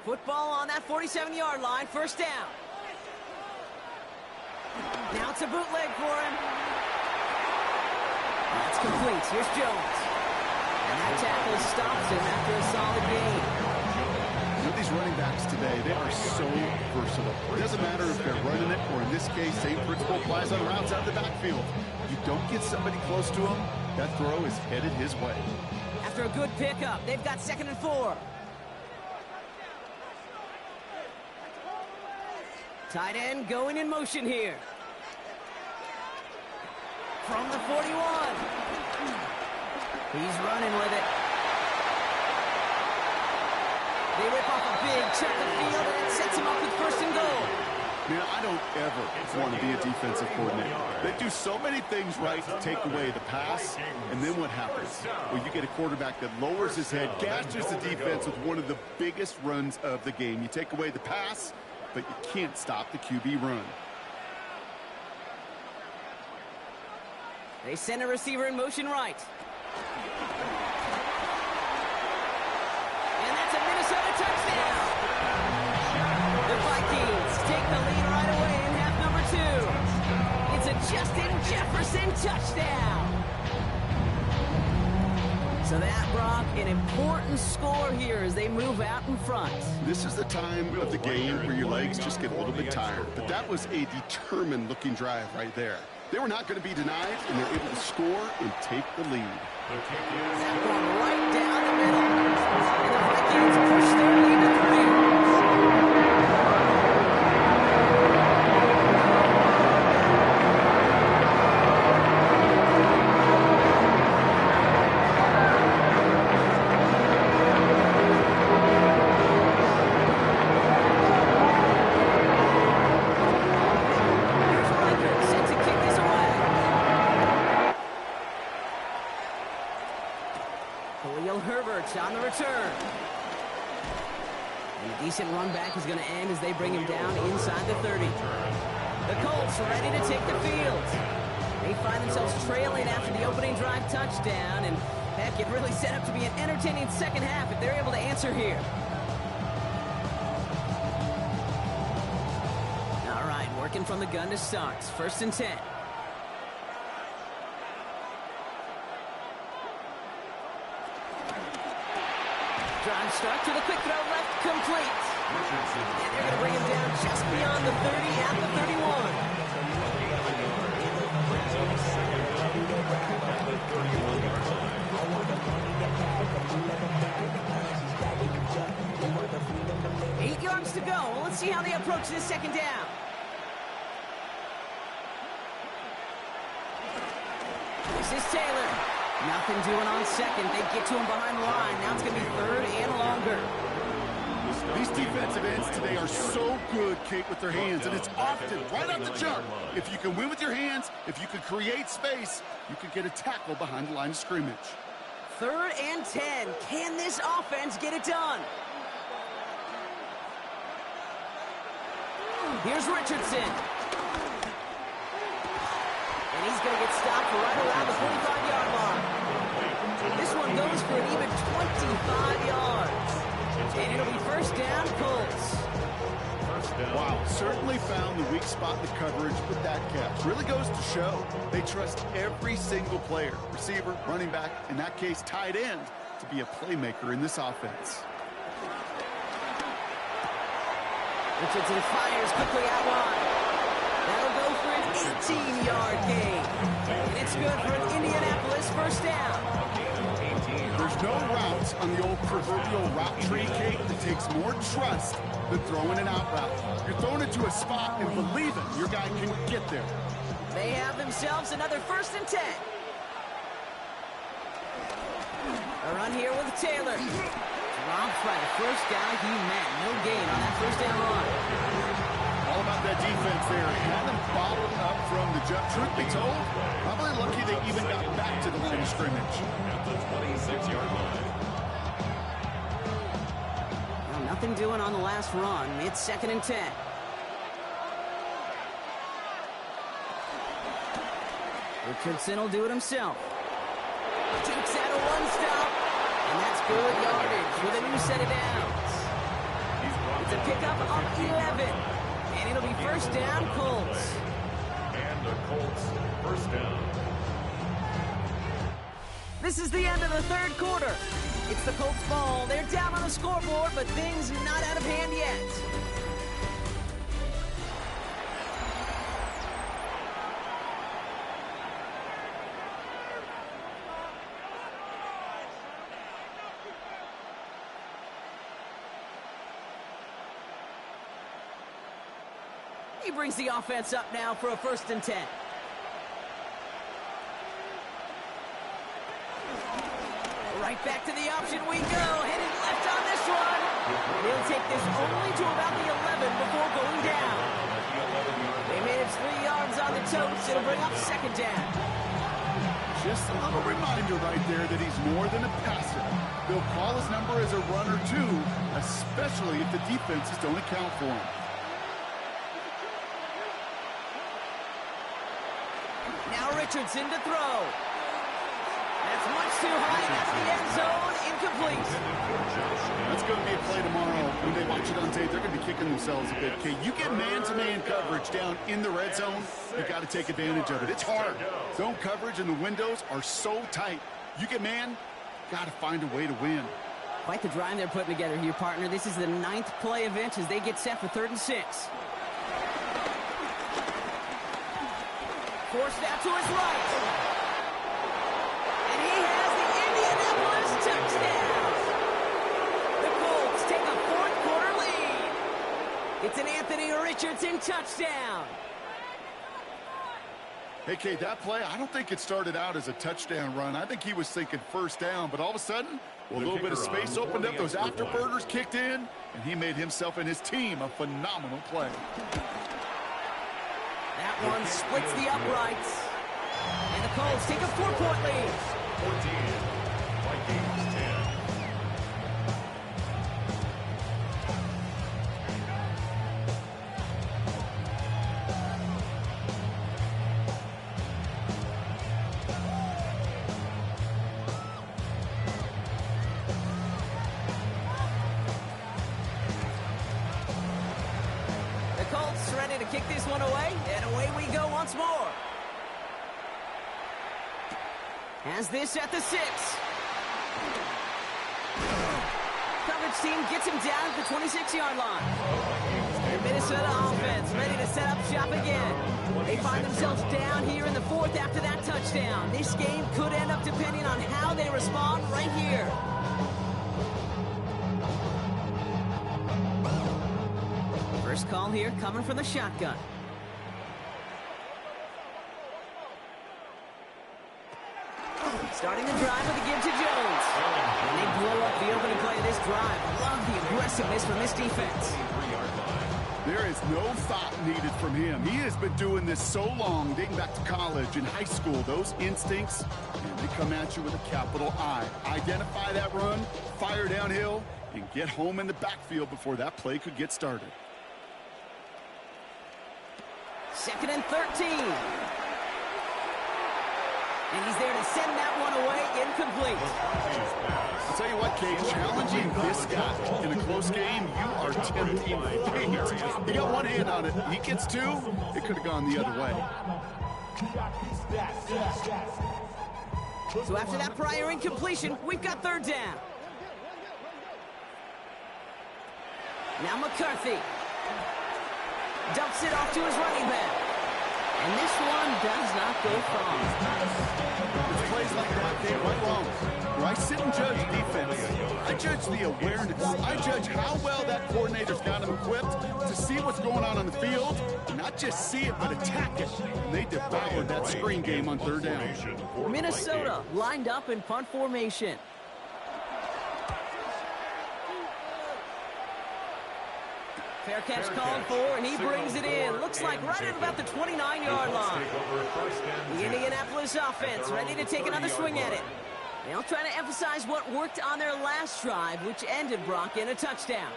G: Football on that 47-yard line, first down. Now it's a bootleg for him. That's complete. Here's Jones. And that tackle stops him after a solid gain.
V: You know, these running backs today, they are so versatile. It doesn't matter if they're running it, or in this case, same principle applies on routes out of the backfield. You don't get somebody close to him, that throw is headed his way.
G: After a good pickup, they've got 2nd and 4. Tight end going in motion here. From the 41. He's running with it. They rip off a big chunk of field, and it sets him up with first and goal.
V: Man, I don't ever want to be a defensive coordinator. They do so many things right to take away the pass, and then what happens? Well, you get a quarterback that lowers his head, gashes the defense with one of the biggest runs of the game. You take away the pass, but you can't stop the QB run.
G: They send a receiver in motion right. And that's a Minnesota touchdown. The Vikings take the lead right away in half number 2. It's a Justin Jefferson touchdown. So that, Brock, an important score here as they move out in front.
V: This is the time of the game where your legs just get a little bit tired. But that was a determined-looking drive right there. They were not going to be denied, and they're able to score and take the lead.
G: That one right down the middle. And the Vikings push their lead to 3. On the return. And a decent run back is going to end as they bring him down inside the 30. The Colts ready to take the field. They find themselves trailing after the opening drive touchdown, and heck, it really set up to be an entertaining second half if they're able to answer here. All right, working from the gun to start. First and 10. Drive start to the quick throw left, complete. And they're going to bring him down just beyond the 30 at the 31. 8 yards to go. Well, let's see how they approach this second down. This is Taylor. Nothing doing on second. They get to him behind the line. Now it's going to be third and longer.
V: These defensive ends today are so good, Kate, with their hands, and it's often right on the jump. If you can win with your hands, if you can create space, you can get a tackle behind the line of scrimmage.
G: Third and 10. Can this offense get it done? Here's Richardson. And he's going to get stopped right around the 45-yard line. This one goes for an even 25 yards. And it'll be first down, Colts.
V: Wow, certainly found the weak spot in the coverage with that catch. Really goes to show they trust every single player, receiver, running back, in that case, tight end, to be a playmaker in this offense.
G: Richardson fires quickly out wide. That'll go for an 18-yard gain. And it's good for an Indianapolis first down.
V: There's no routes on the old proverbial route tree, Kate, that takes more trust than throwing an out route. You're throwing it to a spot and believing your guy can get there.
G: They have themselves another first and 10. A run here with Taylor. Dropped by the first guy he met. No gain on that first down line.
V: All about that defense there. Had them bottled up from the jump. Truth be told, probably lucky they even got back to the line of scrimmage.
D: At the 26-yard line.
G: Well, nothing doing on the last run. It's second and 10. Richardson will do it himself. Takes out a one-stop. And that's good yardage with a new set of downs. It's a pickup of 11. And it'll be first down, Colts.
D: And the Colts first down.
G: This is the end of the third quarter. It's the Colts ball. They're down on the scoreboard, but things not out of hand yet. He brings the offense up now for a first and 10. Right back to the option we go. Heading left on this one. He'll take this only to about the 11 before going down. They made it 3 yards on the toast. It'll bring up second down.
V: Just a little reminder right there that he's more than a passer. They'll call his number as a runner too, especially if the defenses don't account for him.
G: Now Richardson to throw. That's much too high. That's the end zone. Incomplete.
V: That's going to be a play tomorrow. When they watch it on tape, they're going to be kicking themselves a bit. Okay, you get man-to-man coverage down in the red zone, you got to take advantage of it. It's hard. Zone coverage and the windows are so tight. You get man, got to find a way to win.
G: Quite the drive they're putting together here, partner. This is the 9th play of inch as they get set for 3rd and 6. Forced out to his right. And he has the Indianapolis touchdown. The Colts take a 4th quarter lead. It's an Anthony Richardson touchdown.
V: Hey, Kate, that play, I don't think it started out as a touchdown run. I think he was thinking first down, but all of a sudden, a little bit of space opened up, those afterburners kicked in, and he made himself and his team a phenomenal play.
G: That one splits the uprights. And the Colts take a 4-point lead.
D: 14, Vikings 10.
G: Ready to kick this one away, and away we go once more. Has this at the 6. Coverage team gets him down at the 26-yard line. The Minnesota offense ready to set up shop again. They find themselves down here in the 4th after that touchdown. This game could end up depending on how they respond right here. First call here coming from the shotgun. Starting the drive with a give to Jones. And they blow up the opening play of this drive. Love the aggressiveness from this defense.
V: There is no thought needed from him. He has been doing this so long, dating back to college and high school. Those instincts, and they come at you with a capital I. Identify that run, fire downhill, and get home in the backfield before that play could get started.
G: 2nd and 13. And he's there to send that one away, incomplete.
V: I'll tell you what, Kate, challenging this guy in a close game, you are tempting fate. He got one hand on it. He gets 2, it could have gone the other way.
G: So after that prior incompletion, we've got 3rd down. Now McCarthy dumps it off to his running back. And this one does not go far.
V: It's plays like that, they went wrong. Where I sit and judge defense, I judge the awareness. I judge how well that coordinator's got him equipped to see what's going on the field, not just see it, but attack it. And they devoured that screen game on 3rd down.
G: Minnesota lined up in punt formation. Fair catch called for, and he brings it in. Looks like right at about the 29-yard line. The Indianapolis offense ready to take another swing at it. They'll try to emphasize what worked on their last drive, which ended, Brock, in a touchdown.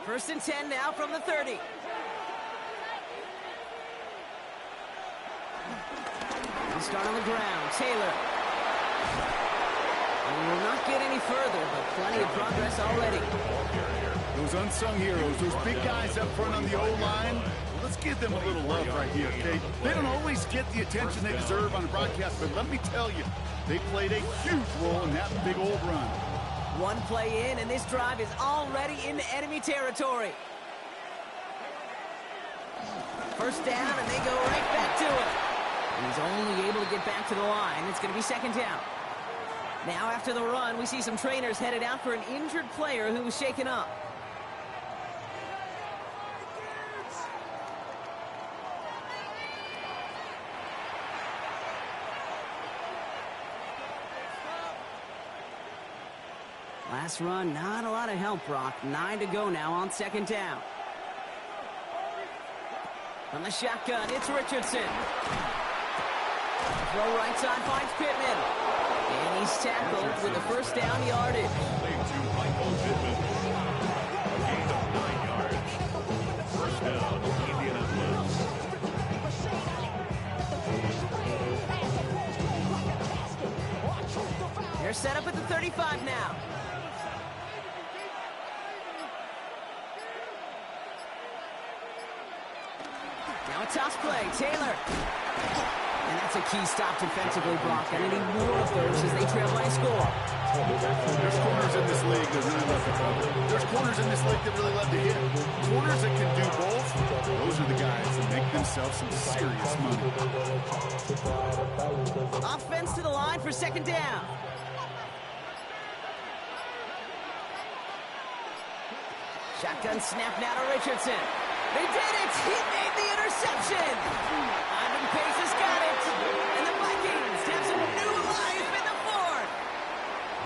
G: First and 10 now from the 30. He'll start on the ground. Taylor. And will not get any further, but plenty of progress already.
V: Those unsung heroes, those big guys up front on the O-line, let's give them a little love right here, okay? They don't always get the attention they deserve on the broadcast, but let me tell you, they played a huge role in that big old run.
G: One play in, and this drive is already into enemy territory. First down, and they go right back to it. And he's only able to get back to the line. It's going to be 2nd down. Now after the run, we see some trainers headed out for an injured player who was shaken up. Last run, not a lot of help, Brock. 9 to go now on second down. From the shotgun, it's Richardson. Throw right side finds Pittman. And he's tackled with the first down yardage.
D: First down, Indianapolis.
G: They're set up at the 35 now. Now a toss play, Taylor. And that's a key stop defensively, Brock. And they need more of those as they trail by a score.
V: There's corners in this league that really love to cover. There's corners in this league that really love to hit. Corners that can do both, those are the guys that make themselves some serious money.
G: Offense to the line for second down. Shotgun snap now to Richardson. They did it! He made the interception! Ivan Pace has got it! And the Vikings have some new life in the fourth!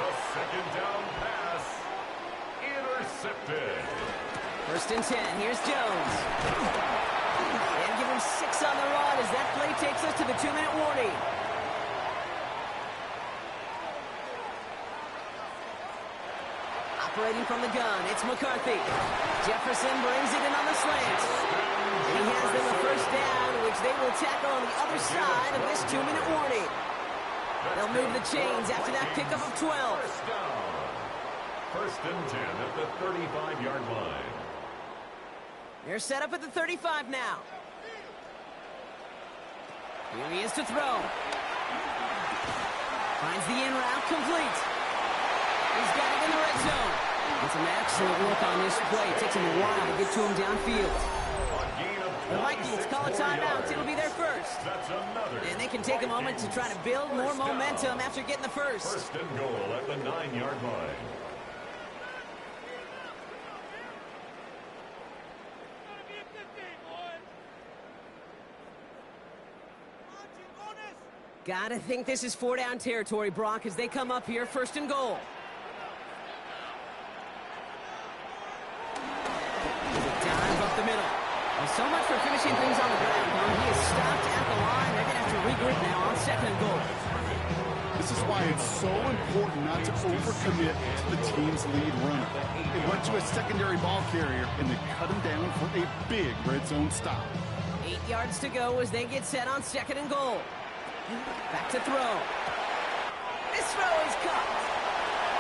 D: The second down pass. Intercepted.
G: First and 10. Here's Jones. And give him 6 on the run as that play takes us to the 2-minute warning. Operating from the gun, it's McCarthy. Jefferson brings it in on the slant. And he has them a first down, which they will tackle on the other side of this 2-minute warning. They'll move the chains after that pickup of 12.
D: First and 10 at the 35-yard line.
G: They're set up at the 35 now. Here he is to throw. Finds the in route complete. He's got it in the red zone. And some excellent work on this play. It takes him a while to get to him downfield. The Vikings call a timeout. It'll be their first. And they can take a moment to try to build more momentum after getting the first.
D: First and goal at the 9-yard line.
G: Gotta think this is 4-down territory, Brock, as they come up here, first and goal. Dive up the middle. Well, so much for finishing things on the ground. He is stopped at the line. They're going to have to regroup now on second and goal.
V: This is why it's so important not to overcommit to the team's lead runner. They went to a secondary ball carrier, and they cut him down for a big red zone stop.
G: 8 yards to go as they get set on second and goal. Back to throw. This throw is caught.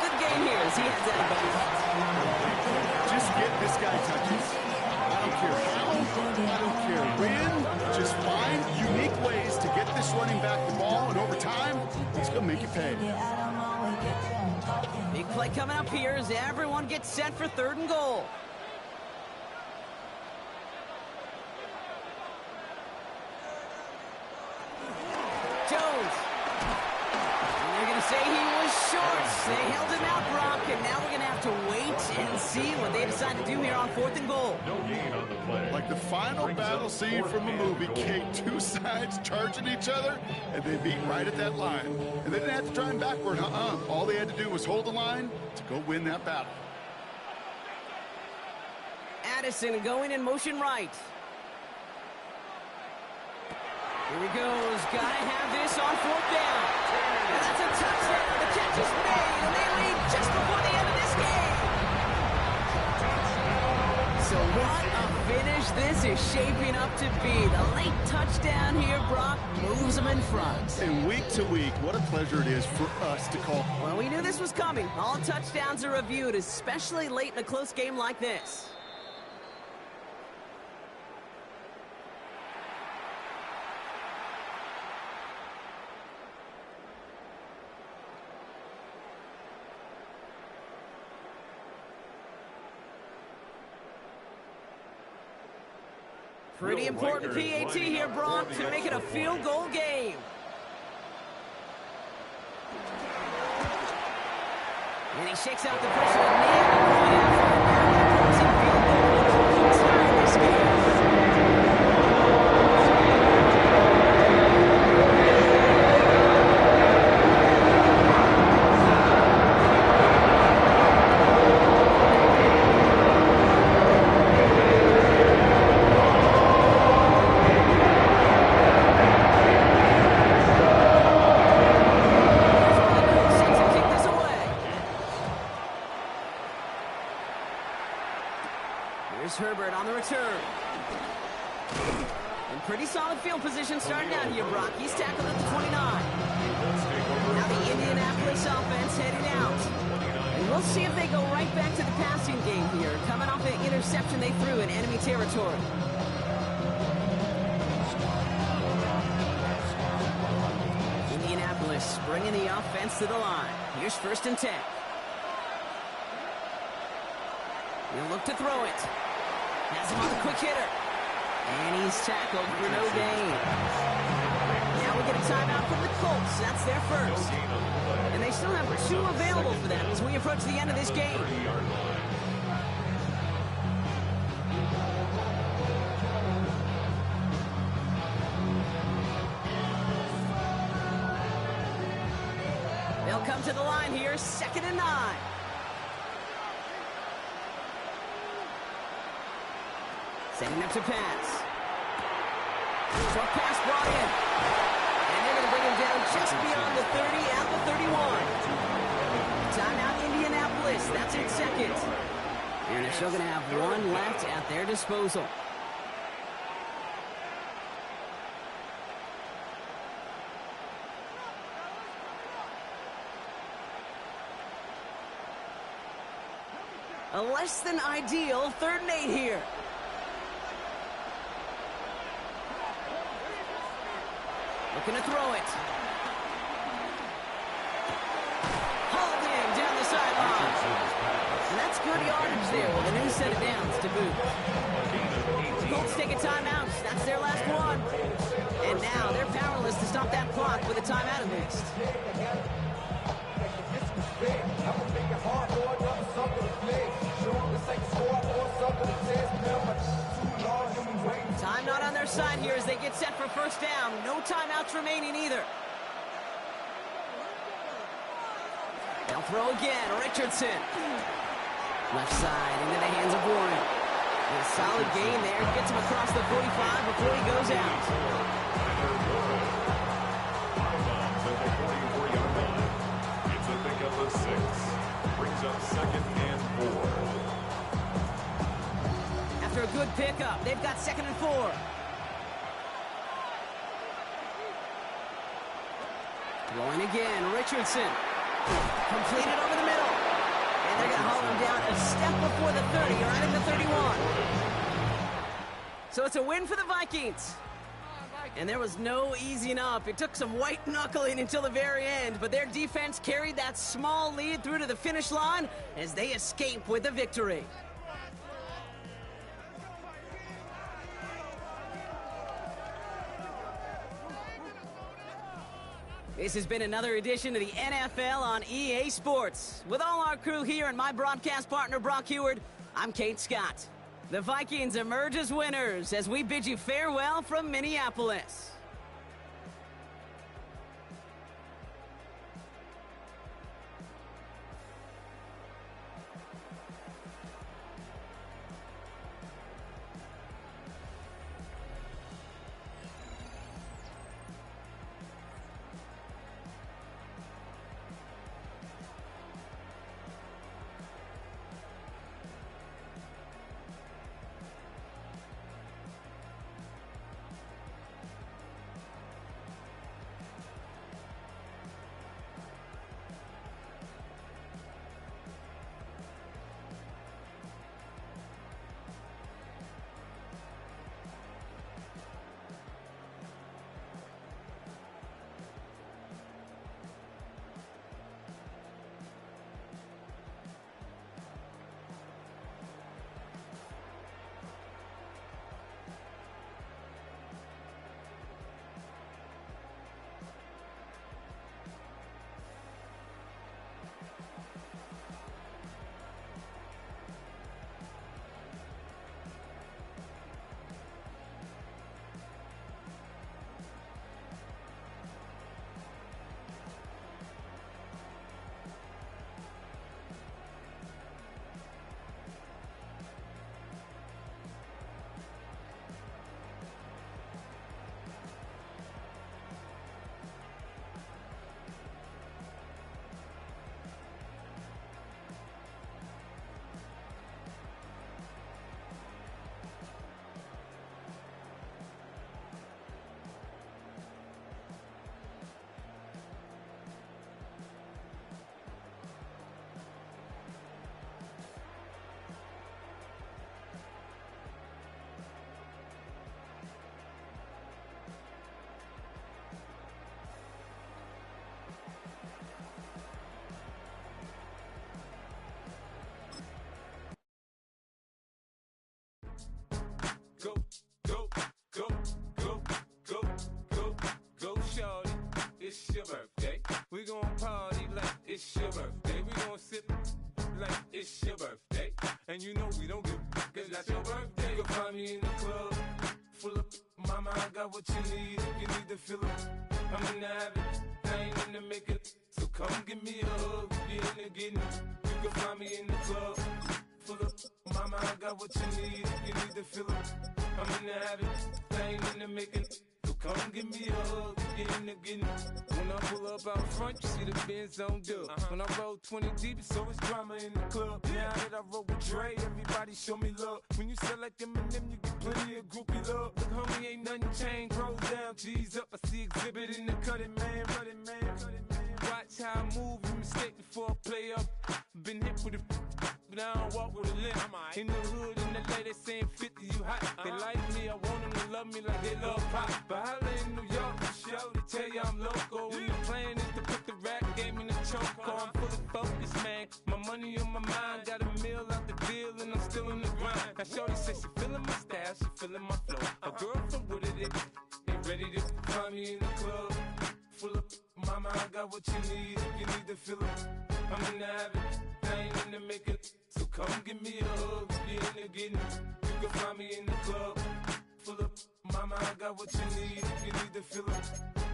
G: Good game here as he heads out of bounds.
V: Just get this guy touches. I don't care how, I don't care when. Just find unique ways to get this running back the ball, and over time, he's going to make you pay.
G: Big play coming up here as everyone gets set for third and goal. Jones. And they're going to say he was short. They held him out, Brock, and now we're going to have to wait and see what they decide to do here on fourth and goal.
D: No gain on the play.
V: Like the final battle scene from a movie, Kate, two sides charging each other, and they meet right at that line. And they didn't have to drive backward, All they had to do was hold the line to go win that battle.
G: Addison going in motion right. Here he goes. Gotta have this on fourth down. And that's a touchdown. The catch is made, and they lead just before the end of this game. So what a finish this is shaping up to be. The late touchdown here, Brock, moves them in front.
V: And week to week, what a pleasure it is for us to call.
G: Well, we knew this was coming. All touchdowns are reviewed, especially late in a close game like this. Pretty important PAT here, Brock, to make it a field goal game. And he shakes out the pressure of Here's Herbert on the return. In pretty solid field position starting out here, Brock. He's tackled at the 29. Now the Indianapolis offense heading out. And we'll see if they go right back to the passing game here, coming off an interception they threw in enemy territory. Indianapolis bringing the offense to the line. Here's 1st and 10. He'll look to throw it. Has him on the quick hitter. And he's tackled for no gain. Now we get a timeout from the Colts. That's their first. And they still have 2 available for them as we approach the end of this game. They'll come to the line here, 2nd and 9. Setting up to pass. Short pass brought in. And they're going to bring him down just beyond the 30 at the 31. Timeout Indianapolis. That's in 2nd. And they're still going to have 1 left at their disposal. A less than ideal 3rd and 8 here. Looking to throw it. Hauled in down the sideline. And that's good yardage there with a new set of downs to boot. Colts take a timeout. That's their last one. And now they're powerless to stop that clock with a timeout at least. Time not on their side here as they get set for 1st down. No timeouts remaining either. They'll throw again. Richardson. Left side into the hands of Warren. And a solid gain there. Gets him across the 45 before he goes out.
D: It's a pickup of 6. Brings up 2nd and 4.
G: After a good pickup, they've got 2nd and 4. Throwing again, Richardson. Completed over the middle. And they're going to haul him down a step before the 30, right at the 31. So it's a win for the Vikings. And there was no easing up. It took some white knuckling until the very end, but their defense carried that small lead through to the finish line as they escape with a victory. This has been another edition of the NFL on EA Sports. With all our crew here and my broadcast partner, Brock Heward, I'm Kate Scott. The Vikings emerge as winners as we bid you farewell from Minneapolis.
F: your birthday. We gon' party like it's your birthday. We gon' sip like it's your birthday. And you know we don't give cause that's your birthday. You can find me in the club, full of mama, I got what you need. If you need to fill up, I'm in the habit, I ain't in the making. So come give me a hug, if you're in the getting. You can find me in the club, full of mama, I got what you need. If you need to fill up, I'm in the habit, I ain't in the making. So come give me a hug, get in the getting. When I pull up out front, you see the Benz on dub. When I roll 20 deep, it's always drama in the club. Now that I roll with Dre, everybody show me love. When you sell like Eminem, you get plenty of groupie love. Look, homie, ain't nothing changed. Rolls down, G's up. I see exhibit in the cutting, man. Running, man. Watch how I move, you mistake before I play up. Been hit with a but I don't walk with a limp. In the hood, in the lady saying 50, you hot. They like me, I want them to love me like they love pop. But holla in New York, show they tell you I'm local. And the plan is to put the rap game in the choke. I'm full of focus, man. My money on my mind, got a meal out the deal, and I'm still in the grind. Now shorty says she feeling my style, she feeling my flow. A girl from Wooded, ain't ready to find me in the club. Full of mama, I got what you need. If you need to fill up, I'm in the habit, I ain't in the making. So come give me a hug, if you're in the getting. You can find me in the club, full of mama, I got what you need. If you need to fill up,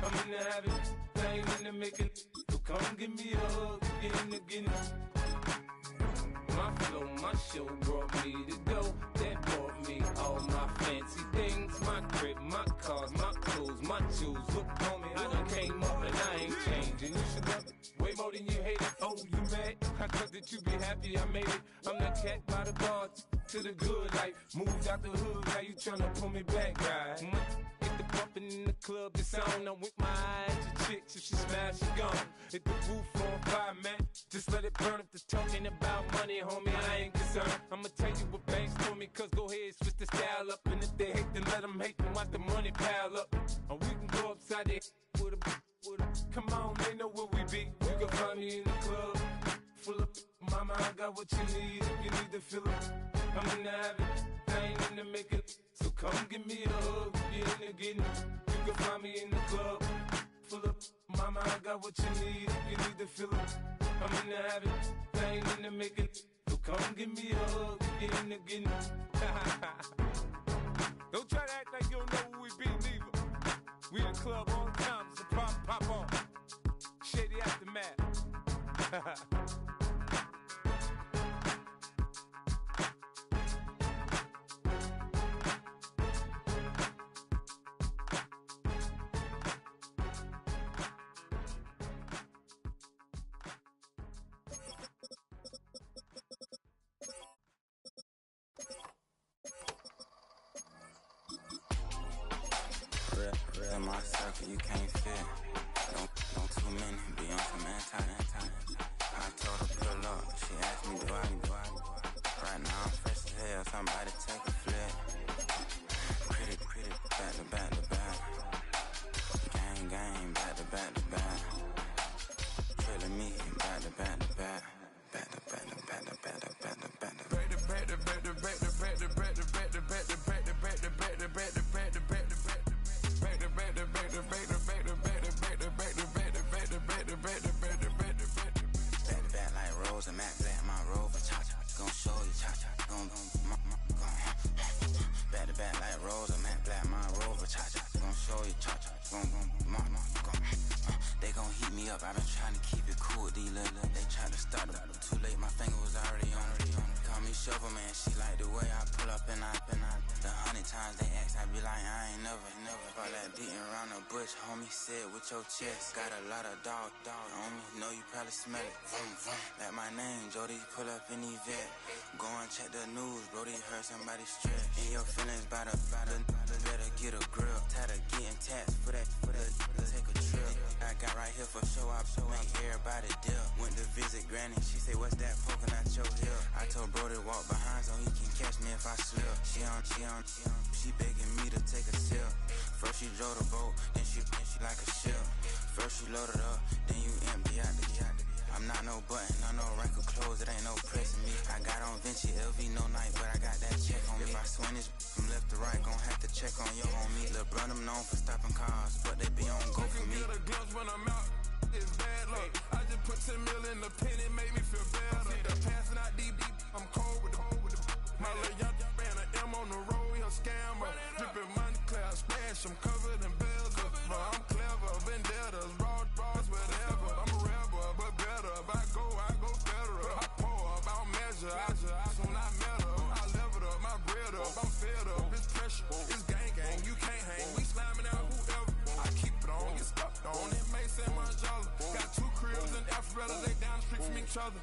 F: I'm in the habit, I ain't in the making. So come give me a hug, if you're in the getting. My flow, my show brought me to go. That brought me all my fancy things. My crib, my cars, my clothes, my shoes. Look, homie, I done came up and I ain't changing. You should love it way more than you hate it. Oh, you mad? I thought that you be happy I made it. I'm that cat by the bar to the good life. Moved out the hood, now you tryna pull me back, right? Get the bumpin' in the club, it's on. I'm with my eyes to chicks, if she smash, she gone. Hit the roof on fire, man. Just let it burn if they're talking about money, homie, I ain't concerned. I'ma tell you what banks told me, cause go ahead, switch the style up. And if they hate, then let them hate, then watch the money pile up. Or we can go upside there with a come on, they know where we be. You can find me in the club, full of mama, I got what you need. If you need to fill up, I'm in the habit, I ain't in the making. So come give me a hug, if you're in the getting. You can find me in the club, full of mama, I got what you need. If you need to fill up, I'm in the habit, I ain't in the making. So come give me a hug, if you're in the getting. Don't try to act like you don't know who we be, neither. We in the club all the time, it's a pop on. Shady Aftermath.
I: In my circle, you can't fit. Don't too many be on some anti. I told her pull up. She asked me, do I? Right now I'm fresh as hell. Somebody take a flip. Pretty, back to back. Gang, back to back. Feeling me, back to back. They gon' heat me up, I been trying to keep it cool, these little, they tried to start up. Too late, my finger was already on. Call me Shovel Man, she like the way I pull up and I the 100 times they ask, I be like, I ain't never. All that beating around the bush, homie said with your chest. Got a lot of dog on me, know you probably smell it. Like my name, Jody, pull up in the vet. Go and check the news, Brody heard somebody stress. In your feelings by the better get a grill. Tired of getting taxed for that, take a trip. I got right here for show up, make everybody dip. Went to visit Granny, she say, what's that poking out your hip? I told Brody walk behind so he can catch me if I slip. She begging me to take a sip. First she drove the boat, then she like a ship. First you load it up, then you empty out the I'm not no button, no rank of clothes, it ain't no pressing me. I got on Vinci, LV, no night, but I got that check on me. If I swing this from left to right, gon' have to check on your homie. Lil' bro, them known for stopping cars, but they be on go for me.
H: Gloves when I'm out.
R: it's bad luck. I just put 10 mil in the pen, it made me feel better. The passing out deep, I'm cold with the. My little young ran an M on the road, he a scammer. Dripping money, cloud splash, I'm covered in bells. But I'm clever, vendettas, raws, whatever. I'm a rebel, but better. If I go federal. I pour up, I don't measure. I soon I met her. I leveled up, my bread up, I'm fed up. It's pressure, it's gang, you can't hang. We slamming out whoever. I keep it on, get stuck on. It may say Manjala. Got 2 cribs in Alpharetta, they down the street from each other.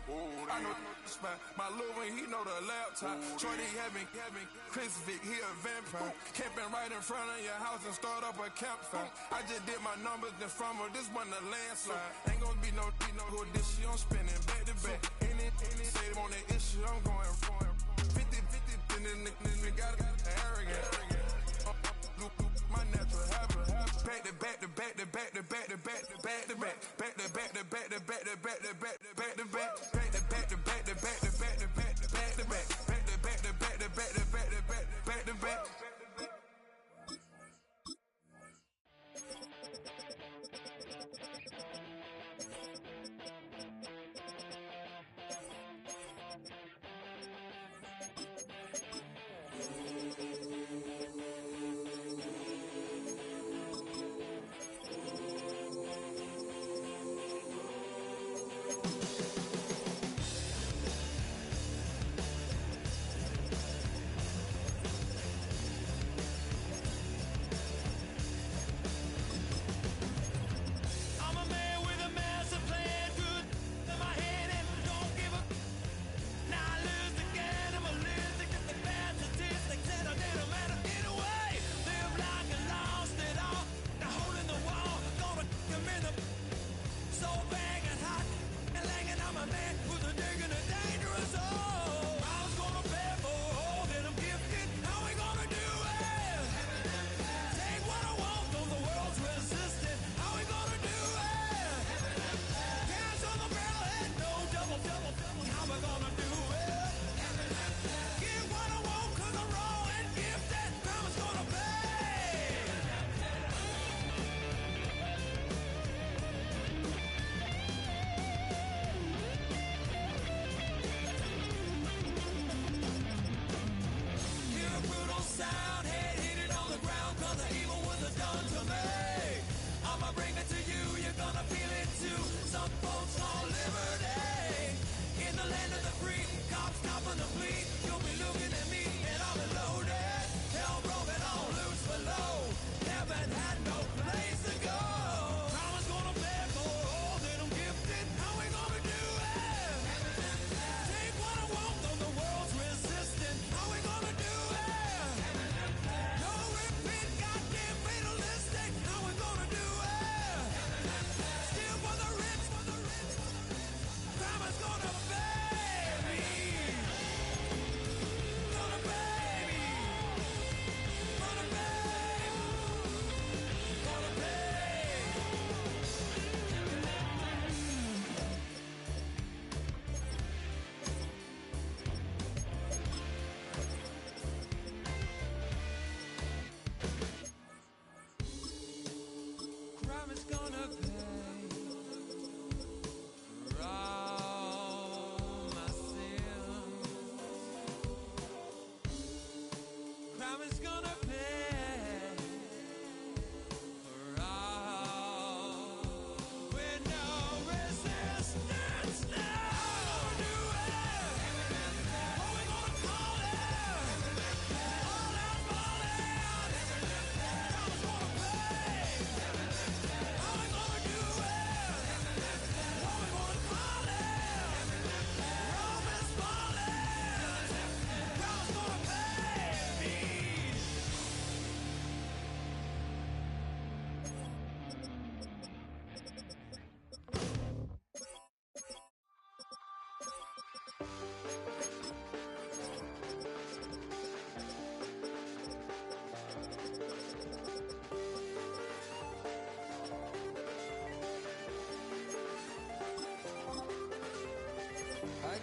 R: I know the spot. My little one, he know the laptop. Shorty having Chris Vick, he a vampire. Camping right in front of your house and start up a campfire. I just did my numbers in front of this one, the landslide. Ain't gonna be no good this year, I'm spinning back to back. Any say them on that issue, I'm going 50, and then nigga got arrogant. My natural habit. Back to back to back to back to back to back to back to back. Back to back to back to back to back to back to back to back. Back to back to back to back to back to back to back to back. Back to back to back to back to back to back to back.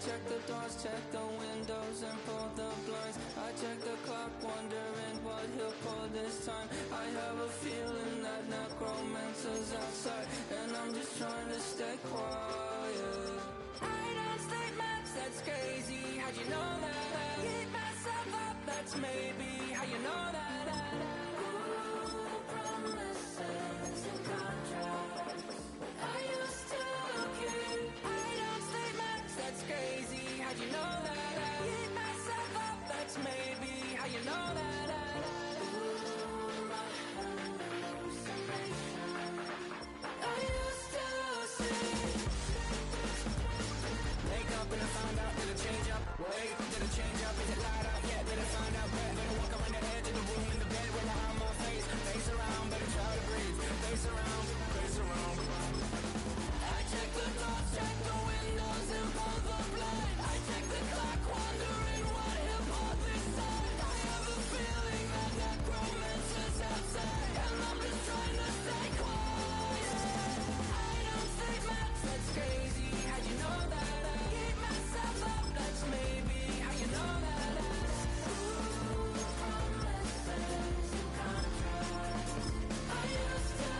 A: check the doors, check the windows, and pull the blinds. I check the clock, wondering what he'll pull this time. I have a feeling that necromancer's outside, and I'm just trying to stay quiet. I don't sleep much, that's crazy. How'd you know that? Keep myself up, that's maybe how you know that. Promises and contracts I used to keep. I don't sleep much, that's crazy. How'd you know that? Keep myself up, that's maybe how you know that. I used to see. Wake up and I found out that it change up. Wait, did it change up? Is it light up yet? Did it find out where? Better walk around the edge of the room in the bed with my arm on face. Face around, better try to breathe. Face around, face around. I check the doors, check the windows, and pull the blind. I check the clock, wondering what he'll pull this time. I have a feeling that necromancer's outside, and I'm just trying to stay quiet. I don't sleep much, that's crazy. How'd you know that? Keep myself up, that's maybe how you know that. Promises and contracts I used to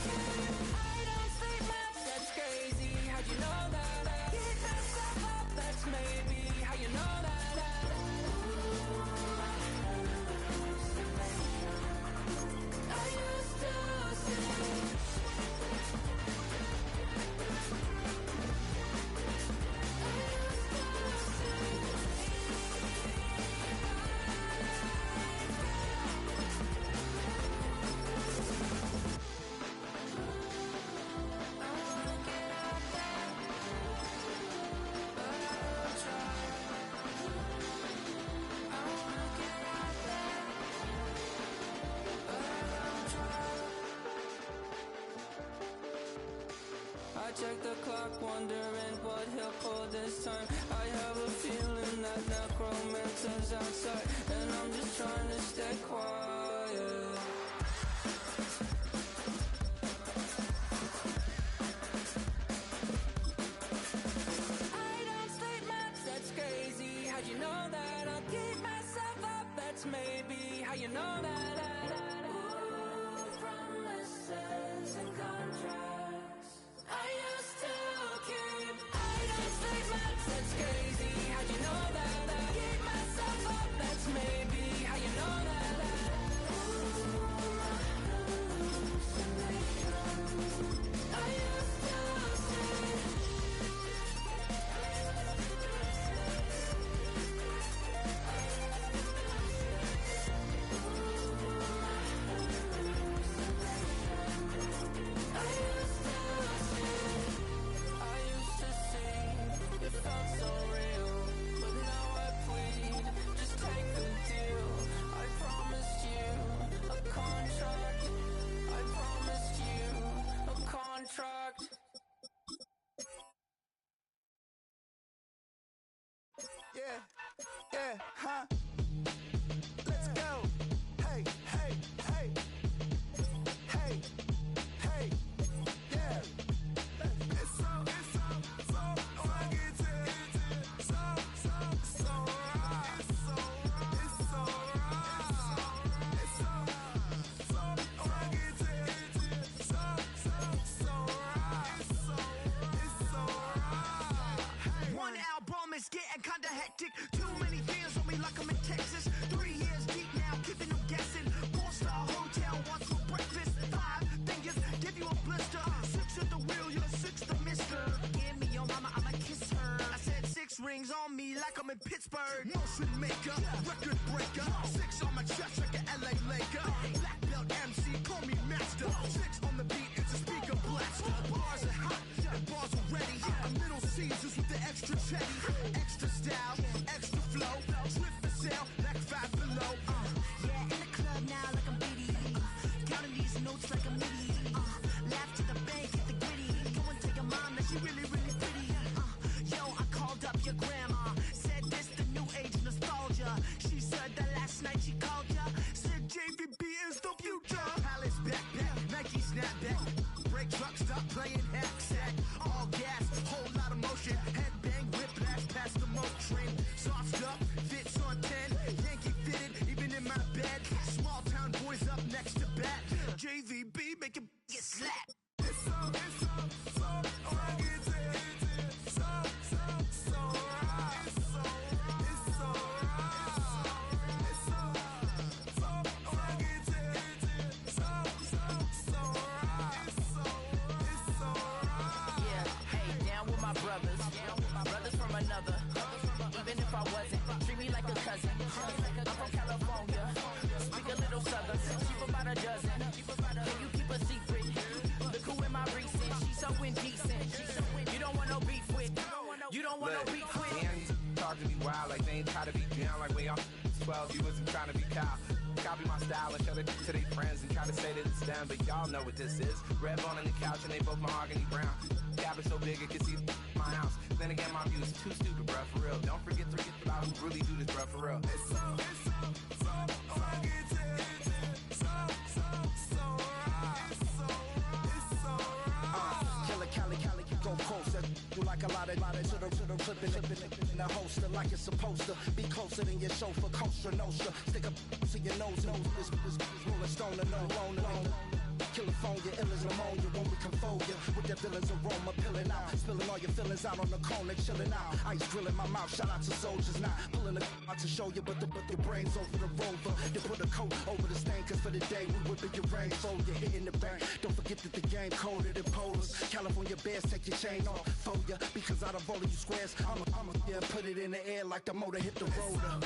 A: keep. I don't sleep much, that's crazy. How'd you know that? Keep myself up, that's maybe how you know that. I used to see. I check the clock, wondering what he'll pull this time. I have a feeling that necromancer's outside, and I'm just trying to stay quiet. I don't sleep much, that's crazy. How'd you know that? I'll keep myself up, that's maybe how you know that. Promises and contracts I used to keep. I don't sleep much, that's crazy. How'd you know that? Keep myself up, that's maybe how you know that. I used to see. It felt so real, but now I plead. Just take the deal. I promised you a contract. I promised you a contract.
M: Yeah, huh? Let's go. Hey, hey, hey. Hey, hey, yeah. It's so I get it. So right. It's so right. It's so I get it. So right. It's so right.
O: One album is getting kinda hectic. Too many fans on me like I'm in Texas. 3 years deep now, keeping them guessing. 4-star hotel, wants for breakfast. 5 fingers, give you a blister. 6 at the wheel, you're 6 the mister. Give me your mama, I'ma kiss her. I said 6 rings on me like I'm in Pittsburgh. Motion maker, record breaker. 6 on my chest like an LA Laker. Black belt MC, call me master. 6 on the beat, it's a speaker blast. Bars are hot, and bars are ready. A middle Caesars with the extra chetty. Extra style, extra flow. Slip for sale, like 5 below. Yeah, in the club now like I'm Biddy. Counting these notes like a MIDI. Laugh to the bank, hit the gritty. Go and tell your mom that she really, really pretty. Yo, I called up your grandma. Said this the new age nostalgia. She said that last night she called ya. Said JVB is the future. Palace backpack, Nike snapback. Break truck, stop playing hack sack. All gas, whole lot of motion. Headbang, whiplash, pass
M: most trend. Sauced up, fits on 10. Yankee fitted, even in my bed. Small town boys up next to bat. JVB, make it get slapped. It's so rugged. So right. It's so right. It's so rugged. It's so right.
U: Yeah, hey, down with my brothers. Brothers from another. Even if I wasn't, treat me like a cousin. I'm from California. Speak a little southern. Keep about a dozen. Can you keep a secret? Look who in my recent. She's so indecent. You don't want no beef with. You don't want no beef with.
B: Damn, these talk to me wild like they ain't try to be down like way off 12. You wasn't trying to be Kyle. Copy my style and show it to their friends and try to say that it's them, but y'all know what this is. Red bone on the couch and they both mahogany brown. Cabin so big it can see my house. Then again, my view is too stupid, bruh, for real. Don't forget to get about who really do this, bruh, for real.
M: It's so rugged. Killer Cali, go closer. You like a lot of to the clipping in the holster like it's supposed to be closer than your chauffeur, Costa Nostra. Stick up to your nose, this rolling stone and no loner. California, ill as pneumonia when we come for you with that villain's aroma, pilling out, spilling all your feelings out on the corner, chilling out. Ice grilling my mouth, shout out to soldiers now, pulling the out to show you, but your brains over the rover. They put a coat over the stain, cause for the day we whipping your rain, so you're hitting the bank. Don't forget that the game colder than polars. California bears, take your chain off for ya, because out of all of you squares, I'ma yeah, put it in the air like the motor hit the roller.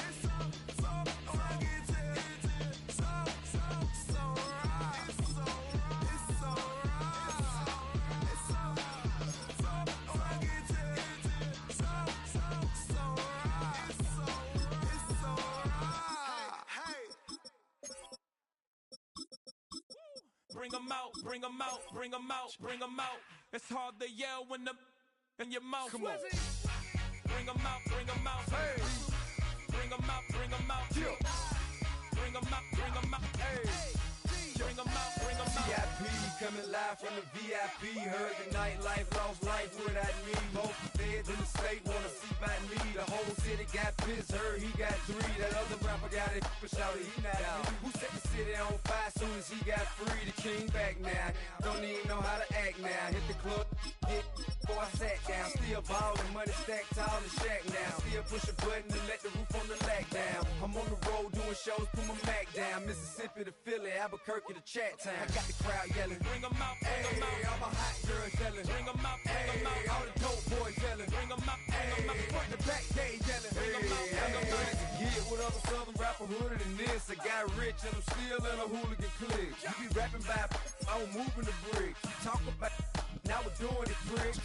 F: Bring 'em out, bring 'em out, bring 'em out, bring 'em out. It's hard to yell when the in your mouth. Come on. Bring 'em out, bring 'em out. Hey. Bring 'em out, bring 'em out. Yeah. Bring 'em out, bring 'em out. Hey. Bring 'em out, bring 'em out.
N: VIP coming live from the VIP. Heard the nightlife, lost life without me. Both feds in the state wanna see by me. The whole city got pissed, heard he got 3. That other rapper got it, but shouted he not out. Who set the city on fire soon as he got free? The king back now, don't even know how to act now. Hit the club, hit before I sat down. Still ballin', money stacked tall in shack now. Still push a button to let the roof on the lack down. I'm on the road doing shows, put my Mac down. Mississippi to Philly, Albuquerque to Chat Town. I got the crowd yelling,
F: bring 'em out, bring 'em out.
N: All my hot girls yelling,
F: bring 'em out, bring 'em out.
N: All the dope boys yelling,
F: bring 'em out, bring 'em out.
N: Front the back gate yelling,
F: bring 'em out, bring 'em out.
N: Get with other southern rapper hooded than this. I got rich and I'm still in a hooligan clique. You be rapping by, I'm moving the brick. You talk about, now we're doing it quick.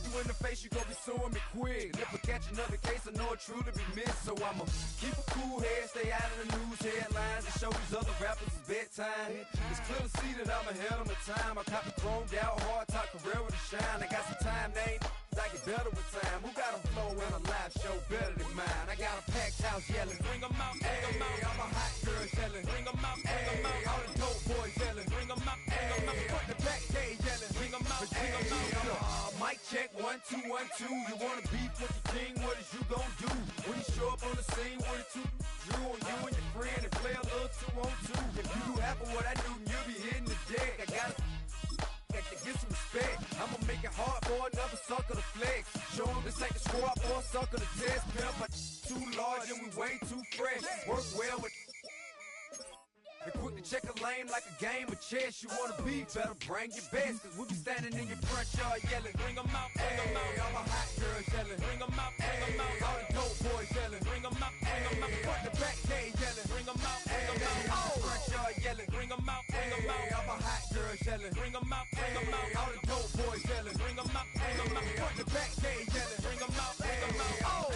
N: You in the face, you gon' be suing me quick. If I catch another case, I know it truly be missed. So I'ma keep a cool head, stay out of the news headlines, and show these other rappers it's bedtime. It's clear to see that I'm ahead of my time. I copy chromed out, hard top career with a shine. I got some time, they ain't I get better with time. Who got a flow and a live show better than mine? I got a packed house yelling,
F: bring 'em out, bring 'em out.
N: All my hot girls yelling,
F: bring 'em out, bring 'em out.
N: All the dope boys yelling,
F: bring 'em out, bring 'em out.
N: Front the back gate yelling,
F: bring 'em out, bring 'em out.
N: Mic check 1 2 1 2. You wanna beef with the king? What is you gon' do when you show up on the scene with a 2 Drew on you and your friend and play a little 2 on 2? If you do half of what I do, you'll be hitting the deck. I gotta get some respect. I'ma make it hard for another sucker to flex. Show 'em this ain't the squad or a sucker to test. Pimp, but too large and we way too fresh. Work well with. And quick to check a lane like a game of chess. You wanna be better, bring your best. Cause we be standing in your front yard yelling,
F: bring 'em out, bring 'em out.
N: All my hot girls yelling,
F: bring 'em out, bring 'em out.
N: All the dope boys yelling,
F: bring 'em out, bring 'em out.
N: Front the back gate yelling,
F: bring 'em out, bring 'em out.
N: Front yard yelling,
F: bring 'em out, bring 'em out.
N: All my hot girls yelling,
F: bring 'em out, bring 'em out.
N: All the dope boys yelling,
F: bring 'em out, bring 'em out.
N: Front the back gate yelling,
F: bring 'em out, bring 'em out.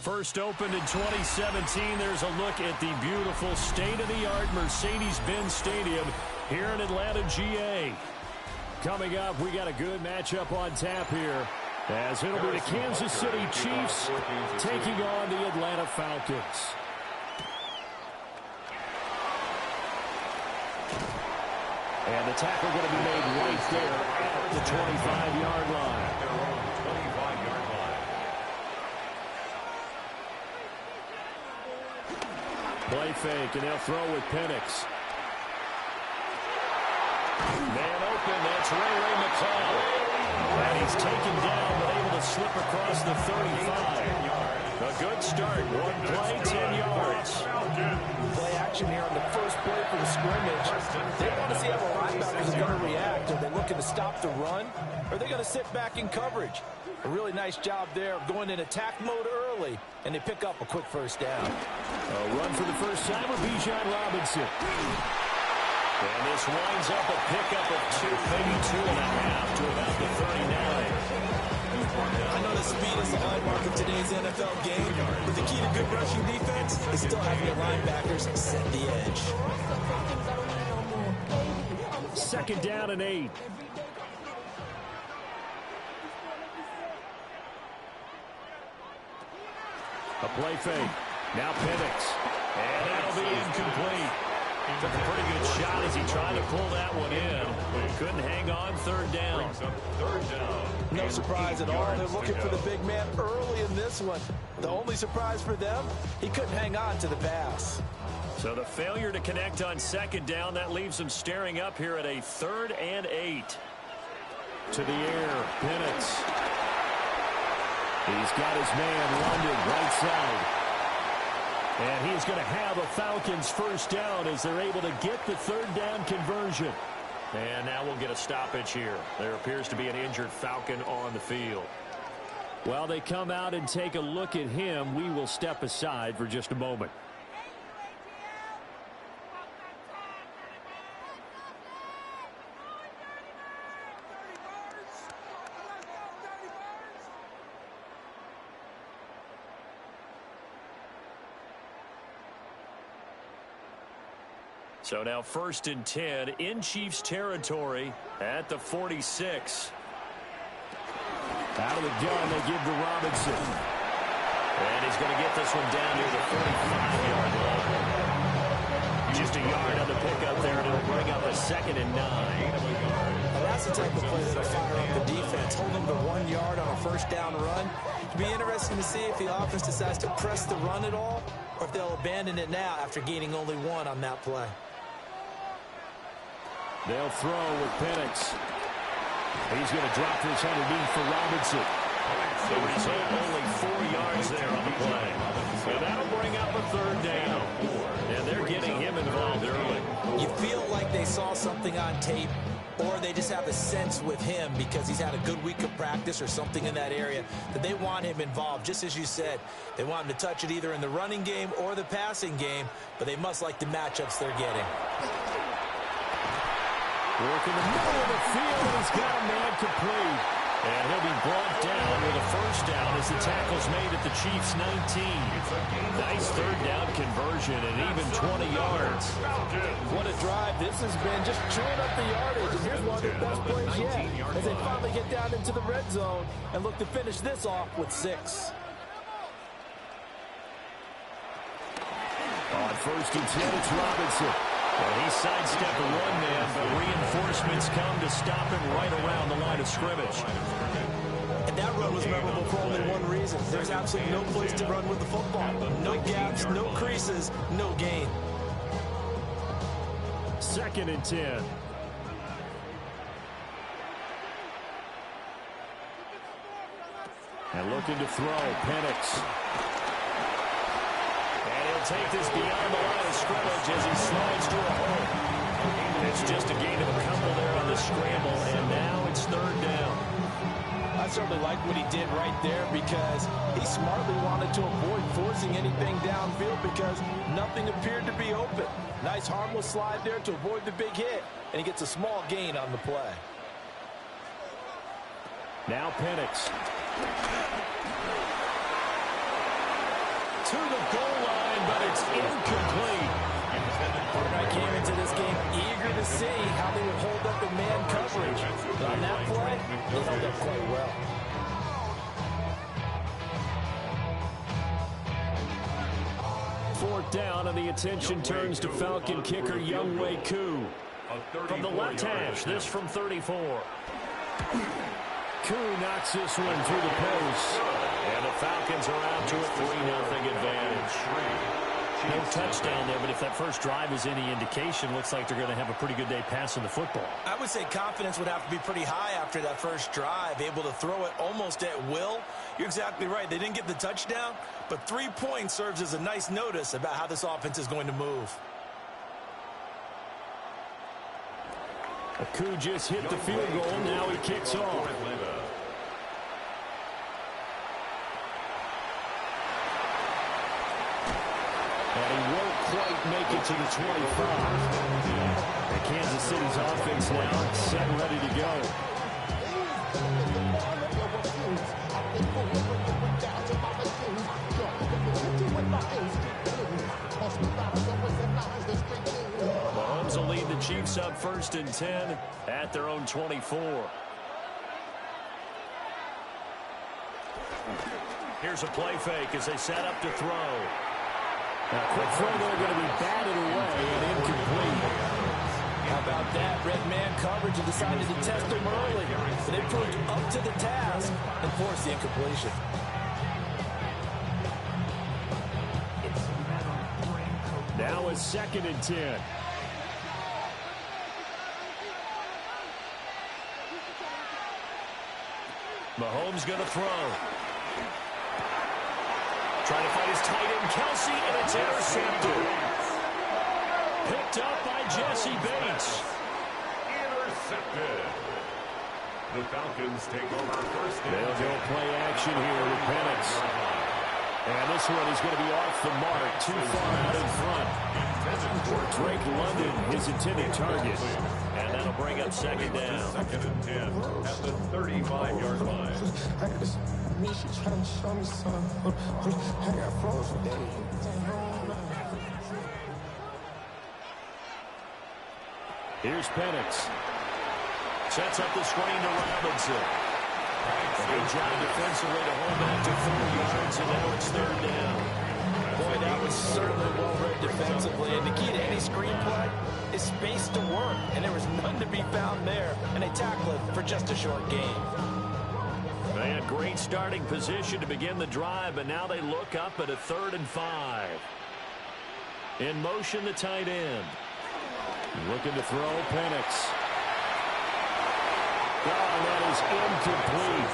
C: First opened in 2017. There's a look at the beautiful state-of-the-art Mercedes-Benz Stadium here in Atlanta, GA. Coming up, we got a good matchup on tap here, as it'll be the Kansas City Chiefs taking on the Atlanta Falcons. And the tackle going to be made right there at the 25-yard line. Play fake, and they'll throw with Penix. Man open, that's Ray McCall. And he's taken down, but able to slip across the 35. A good start. One play, 10 yards.
S: Play action here on the first play for the scrimmage. They want to see how the linebackers are going to react. Are they looking to stop the run? Or are they going to sit back in coverage? A really nice job there of going in attack mode early, and they pick up a quick first down.
C: A run for the first time with Bijan Robinson. And this winds up a pickup of 2, maybe 2.5 to about the 39.
S: I know the speed is the hallmark of today's NFL game, but the key to good rushing defense is still having your linebackers set the edge.
C: 2nd down and 8. A play fake. Now Penix. And that'll be incomplete. Took a pretty good shot as he tried to pull that one in. Couldn't hang on. 3rd down.
S: No surprise at all. They're looking for the big man early in this one. The only surprise for them, he couldn't hang on to the pass.
C: So the failure to connect on 2nd down, that leaves him staring up here at a 3rd and 8. To the air, Penix. He's got his man, London, right side. And he's going to have a Falcons first down as they're able to get the 3rd down conversion. And now we'll get a stoppage here. There appears to be an injured Falcon on the field. While they come out and take a look at him, we will step aside for just a moment. So now 1st and 10 in Chiefs territory at the 46. Out of the gun, they give to Robinson. And he's going to get this one down near the 45-yard line. Just a yard on the pickup there, and it'll bring up a 2nd and 9.
S: Well, that's the type of play that'll fire up the defense. Hold them to 1 yard on a first down run. It'll be interesting to see if the offense decides to press the run at all, or if they'll abandon it now after gaining only 1 on that play.
C: They'll throw with Penix. He's going to drop this underneath for Robinson. The result, only 4 yards there on the play. So that'll bring up a 3rd down. And they're getting him involved early.
S: You feel like they saw something on tape, or they just have a sense with him because he's had a good week of practice or something in that area that they want him involved. Just as you said, they want him to touch it either in the running game or the passing game, but they must like the matchups they're getting.
C: Work in the middle of the field, and he's got a man complete. And he'll be brought down with a first down as the tackle's made at the Chiefs' 19. Nice 3rd down conversion and even 20 yards.
S: What a drive this has been, just chewing up the yardage. And here's one of their best plays yet as they finally get down into the red zone and look to finish this off with 6.
C: On 1st and 10, it's Robinson. And he sidestepped a one man, but reinforcements come to stop him right around the line of scrimmage.
S: And that run was memorable for only one reason. There's absolutely no place to run with the football. No gaps, no creases, no gain.
C: 2nd and 10. And looking to throw, Penix. Take this beyond the line of scrimmage as he slides to a hole. It's just a gain of a couple there on the scramble, and now it's 3rd down.
S: I certainly like what he did right there because he smartly wanted to avoid forcing anything downfield because nothing appeared to be open. Nice harmless slide there to avoid the big hit, and he gets a small gain on the play.
C: Now Penix. to the goal line, but it's incomplete.
S: I came into this game eager to see how they would hold up in man coverage. But on that play, they held up quite well.
C: Fourth down, and the attention turns to Falcon kicker Younghoe Koo. From the left hash, this from 34. Koo knocks this one through the post. And the Falcons are out to a 3-0 advantage. No touchdown there, but if that first drive is any indication, looks like they're going to have a pretty good day passing the football.
S: I would say confidence would have to be pretty high after that first drive, able to throw it almost at will. You're exactly right. They didn't get the touchdown, but 3 points serves as a nice notice about how this offense is going to move.
C: Koo just hit the field goal. Now he kicks off. And he won't quite make it to the 25. And Kansas City's offense now set and ready to go. Mahomes will lead the Chiefs up 1st and 10 at their own 24. Here's a play fake as they set up to throw. A quick throw there going to be batted away and incomplete.
S: How about that? Red man coverage and decided to test them early. But they proved up to the task and forced the incompletion.
C: Now it's 2nd and 10. Mahomes going to throw. Trying to find his tight end, Kelsey, and it's intercepted. Picked up by Jesse Bates.
D: Intercepted. The Falcons take over 1st and 10.
C: They'll go play action here with Penix. And this one is going to be off the mark, too far out in front. Drake London, his intended target. And that'll bring up 2nd down.
D: 2nd and 10 at the 35-yard line.
C: Here's Penix. Sets up the screen to Robinson. A good job defensively to hold that to 4 yards, and now it's 3rd down.
S: Boy, that was certainly well-read defensively. And the key to any screenplay is space to work. And there was none to be found there. And they tackle it for just a short gain.
C: They had great starting position to begin the drive, but now they look up at a 3rd and 5. In motion, the tight end. Looking to throw, Penix. Oh, that is incomplete.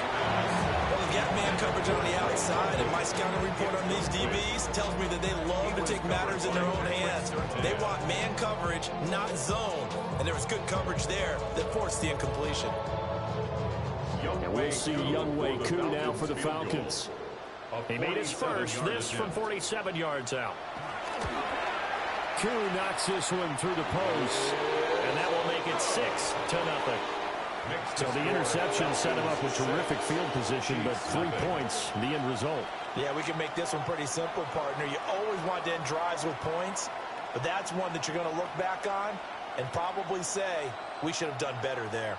S: Well, they've got man coverage on the outside, and my scouting report on these DBs tells me that they love to take matters in their own hands. They want man coverage, not zone. And there was good coverage there that forced the incompletion.
C: And we'll see Younghoe Koo now for the Falcons. He made his first, this from 47 yards out. Koo knocks this one through the post, and that will make it 6-0. So the interception set him up with terrific field position, but 3 points, the end result.
S: Yeah, we can make this one pretty simple, partner. You always want to end drives with points, but that's one that you're going to look back on and probably say, we should have done better there.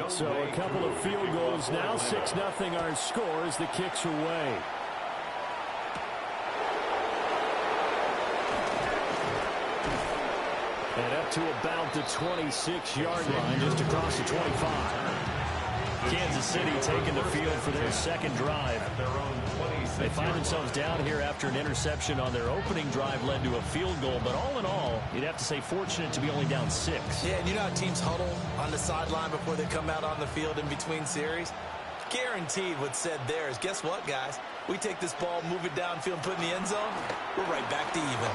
C: So a couple of field goals now, 6-0 our score as the kicks away. And up to about the 26-yard line, just across the 25. Kansas City taking the field for their 2nd drive. They find themselves down here after an interception on their opening drive led to a field goal. But all in all, you'd have to say fortunate to be only down 6.
S: Yeah, and you know how teams huddle on the sideline before they come out on the field in between series? Guaranteed what's said there is, guess what, guys? We take this ball, move it downfield, put it in the end zone, we're right back to even.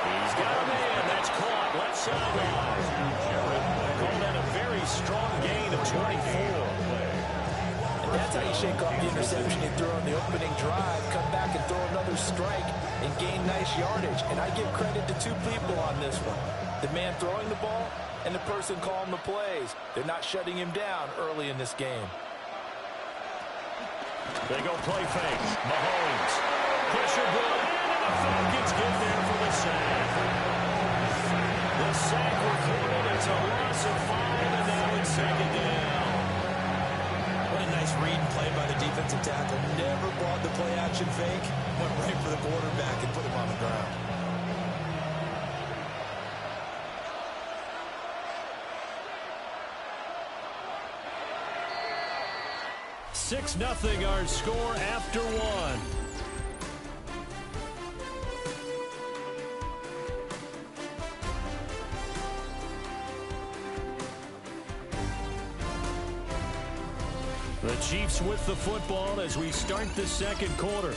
C: He's got a man. That's caught. Left sideline. Called that a very strong gain of 24.
S: And that's how you shake off the interception you threw on the opening drive, come back and throw another strike and gain nice yardage. And I give credit to 2 people on this one. The man throwing the ball and the person calling the plays. They're not shutting him down early in this game.
C: They go play fake. Mahomes. Pressure brought in, and the Falcons get there for the sack. The sack recorded. It's a loss of 5, and now it's second down.
S: What a nice read and play by the defensive tackle. Never brought the play-action fake. Went right for the quarterback and put him on the ground.
C: Six 0 our score after one. The Chiefs with the football as we start the second quarter.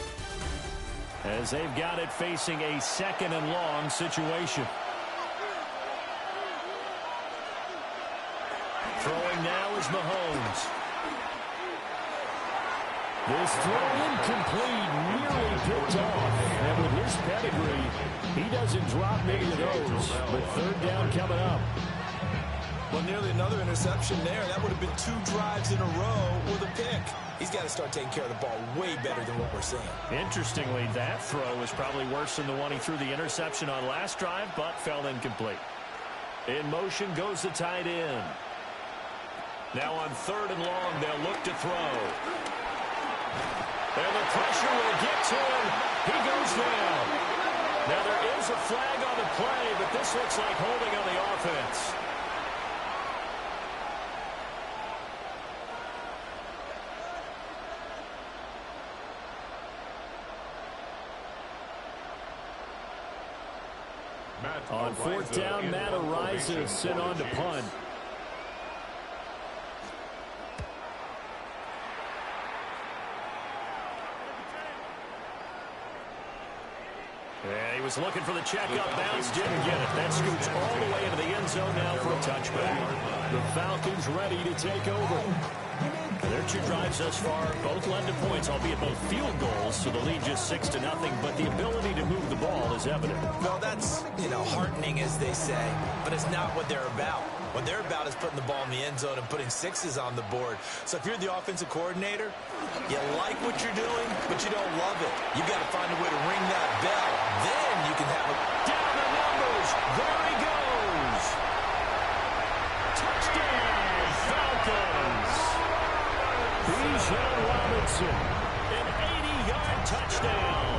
C: As they've got it facing a second and long situation. Throwing now is Mahomes. This throw incomplete, nearly picked off. And with his pedigree, he doesn't drop many of those. But third down coming up.
S: Well, nearly another interception there. That would have been 2 drives in a row with a pick. He's got to start taking care of the ball way better than what we're seeing.
C: Interestingly, that throw was probably worse than the one he threw the interception on last drive, but fell incomplete. In motion goes the tight end. Now on third and long, they'll look to throw. And the pressure will get to him. He goes down. Now there is a flag on the play, but this looks like holding on the offense. On fourth down, Matt Ariza sent on to punt. And he was looking for the checkup bounce, didn't get it. That scoots all the way into the end zone now for a touchback. The Falcons ready to take over. Their 2 drives thus far both led to points, albeit both field goals, so the lead just 6-0, but the ability to move the ball is evident.
S: Well, that's, heartening, as they say, but it's not what they're about. What they're about is putting the ball in the end zone and putting 6s on the board. So if you're the offensive coordinator, you like what you're doing, but you don't love it. You've got to find a way to ring that bell. Then you can have a...
C: Down the numbers. There he goes. Touchdown, Falcons. Bijan Robinson, an 80-yard touchdown.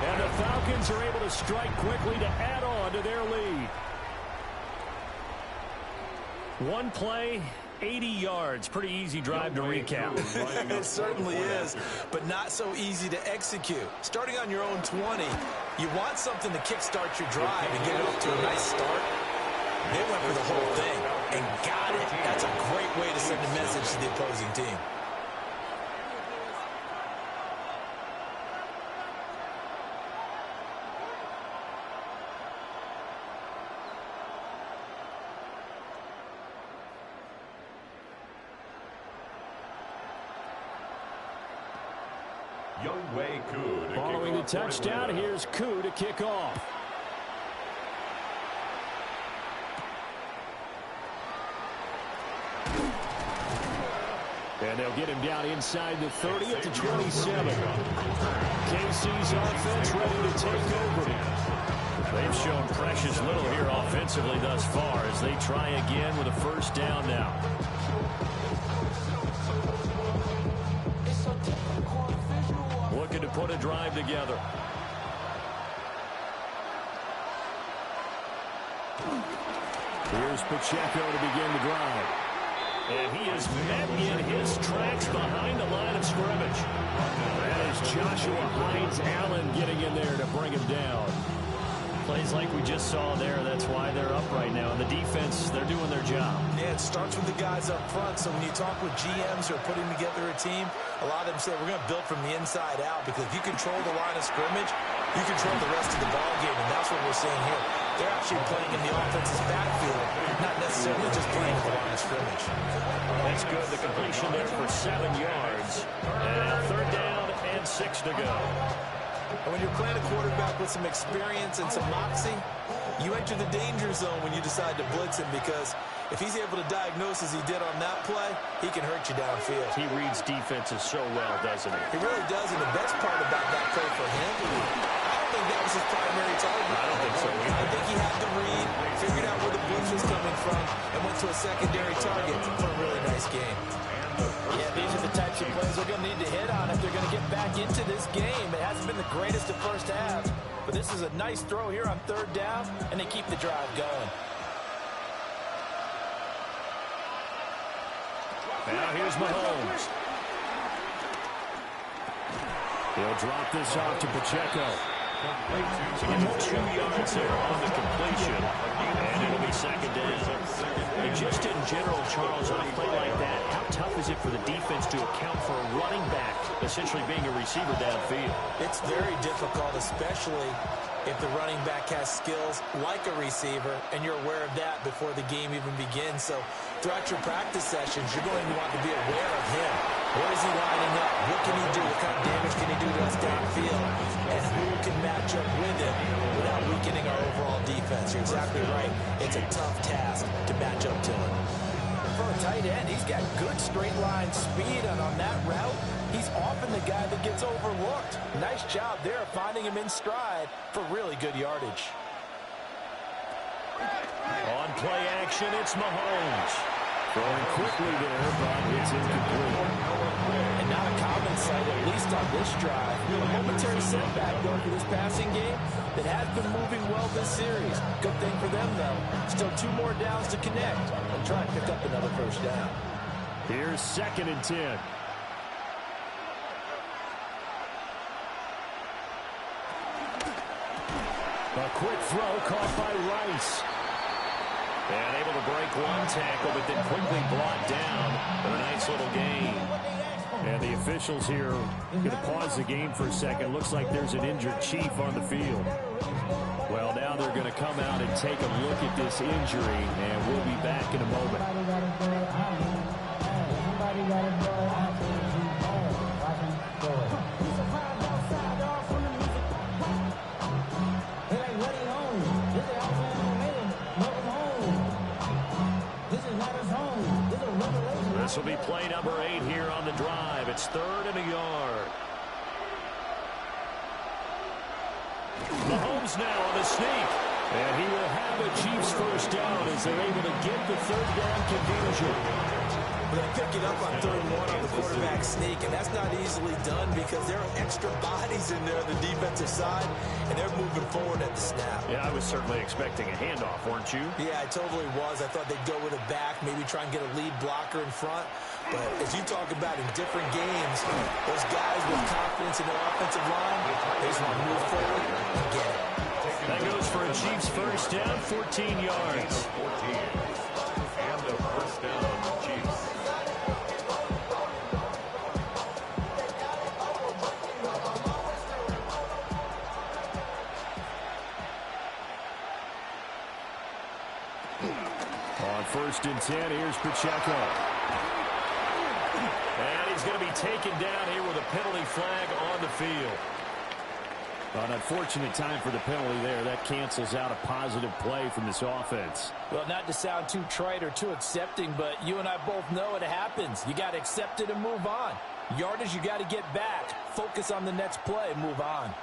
C: And the Falcons are able to strike quickly to add on to their lead. One play, 80 yards. Pretty easy drive to recap.
S: It certainly is, but not so easy to execute. Starting on your own 20, you want something to kickstart your drive and get it up to a nice start. They went for the whole thing and got it. That's a great way to send a message to the opposing team.
C: Following the touchdown, here's Koo to kick off. And they'll get him down inside the 30 at the 27. KC's offense ready to take over. They've shown precious little here offensively thus far as they try again with a first down now. Looking to put a drive together. Here's Pacheco to begin the drive. And he is met in his tracks behind the line of scrimmage. That is Joshua Hines-Allen getting in there to bring him down. Plays like we just saw there, that's why they're up right now. And the defense, they're doing their job.
S: Yeah, it starts with the guys up front. So when you talk with GMs who are putting together a team, a lot of them say we're going to build from the inside out, because if you control the line of scrimmage, you control the rest of the ball game, and that's what we're seeing here. They're actually playing in the offense's backfield, not necessarily just playing at the line of scrimmage.
C: That's good. The completion there for 7 yards. And now third down and 6 to go.
S: And when you're playing a quarterback with some experience and some moxie, You enter the danger zone when you decide to blitz him, because if he's able to diagnose as he did on that play, he can hurt you downfield.
C: He reads defenses so well, doesn't he?
S: He really does, and the best part about that play for him, I don't think that was his primary target.
C: I don't think so either.
S: I think he had the read, figured out where the blitz was coming from, and went to a secondary target for a really nice game.
P: Yeah, these are the types of plays they're going to need to hit on if they're going to get back into this game. It hasn't been the greatest of first halves, but this is a nice throw here on third down, and they keep the drive going.
C: Now here's Mahomes. He'll drop this off to Pacheco. 2 yards there on the completion, and it'll be second down. And just in general, Charles, on a play like that, how tough is it for the defense to account for a running back essentially being a receiver downfield?
S: It's very difficult, especially if the running back has skills like a receiver, and you're aware of that before the game even begins. So throughout your practice sessions, you're going to want to be aware of him. Where is he lining up? What can he do? What kind of damage can he do to us downfield? And who can match up with him without weakening our overall defense? You're exactly right. It's a tough task to match up to him.
P: For a tight end, he's got good straight line speed, and on that route, he's often the guy that gets overlooked. Nice job there of finding him in stride for really good yardage.
C: On play action, it's Mahomes. Throwing quickly there, but it's incomplete.
P: And not a common sight, at least on this drive. A momentary setback, though, for this passing game that has been moving well this series. Good thing for them, though. Still 2 more downs to connect and try and pick up another first down.
C: Here's 2nd and 10. A quick throw caught by Rice. And able to break one tackle, but then quickly brought down for a nice little gain. And the officials here going to pause the game for a second. Looks like there's an injured Chief on the field. Well, now they're going to come out and take a look at this injury, and we'll be back in a moment. This will be play number 8 here on the drive. It's 3rd and a yard. Mahomes now on the sneak. And he will have a Chiefs first down as they're able to get the 3rd down conversion.
S: We're going to pick it up on 3rd and 1 on the quarterback sneak, and that's not easily done because there are extra bodies in there on the defensive side, and they're moving forward at the snap.
C: Yeah, I was certainly expecting a handoff, weren't you?
S: Yeah, I totally was. I thought they'd go with a back, maybe try and get a lead blocker in front. But as you talk about in different games, those guys with confidence in their offensive line, they just want to move forward and get it.
C: That goes for a Chiefs first down, 14 yards.
D: 14. And the first down, Chiefs.
C: On 1st and 10, here's Pacheco. And he's going to be taken down here with a penalty flag on the field. An unfortunate time for the penalty there. That cancels out a positive play from this offense.
P: Well, not to sound too trite or too accepting, but you and I both know it happens. You got to accept it and move on. Yardage, you got to get back. Focus on the next play, move on.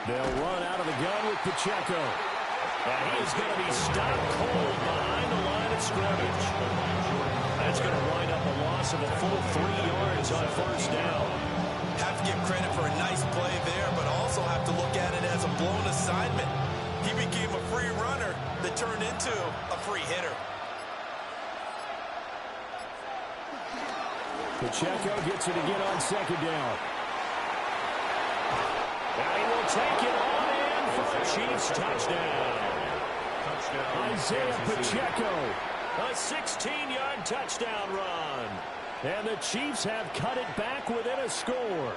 C: They'll run out of the gun with Pacheco. And he is going to be stopped cold behind the line of scrimmage. That's going to wind up a loss of a full 3 yards on first down.
S: Have to give credit for a nice play there, but also have to look at it as a blown assignment. He became a free runner that turned into a free hitter.
C: Pacheco gets it again on 2nd down. Now he will take it on in for a Chiefs touchdown. Isaiah Pacheco, a 16-yard touchdown run. And the Chiefs have cut it back within a score.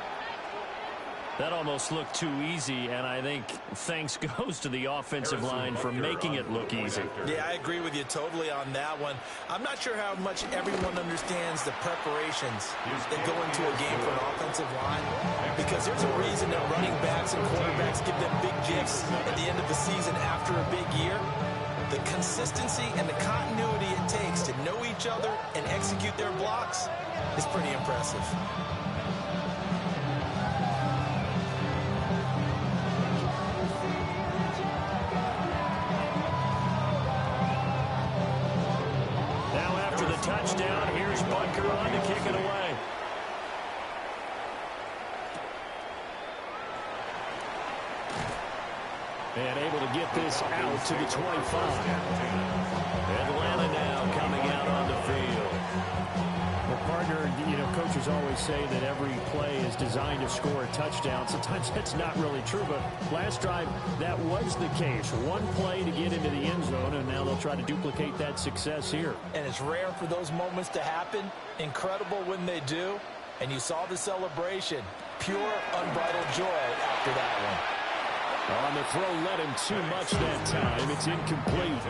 C: That almost looked too easy, and I think thanks goes to the offensive line for making it look easy.
S: Yeah, I agree with you totally on that one. I'm not sure how much everyone understands the preparations that go into a game for an offensive line, because there's a reason that running backs and quarterbacks give them big gifts at the end of the season after a big year. The consistency and the continuity it takes to know each other and execute their blocks is pretty impressive.
C: Touchdown. Here's Bunker on to kick it away. And able to get this out to the 25. Atlanta now coming out on the field.
E: Well, partner, you know, coaches always say that every play is designed to score a touchdown. Sometimes that's not really true, but last drive, that was the case. One play to get into the end zone, and now they'll try to duplicate that success here.
S: And it's rare for those moments to happen. Incredible when they do. And you saw the celebration. Pure, unbridled joy after that one.
C: On the throw, led him too much that time. It's incomplete.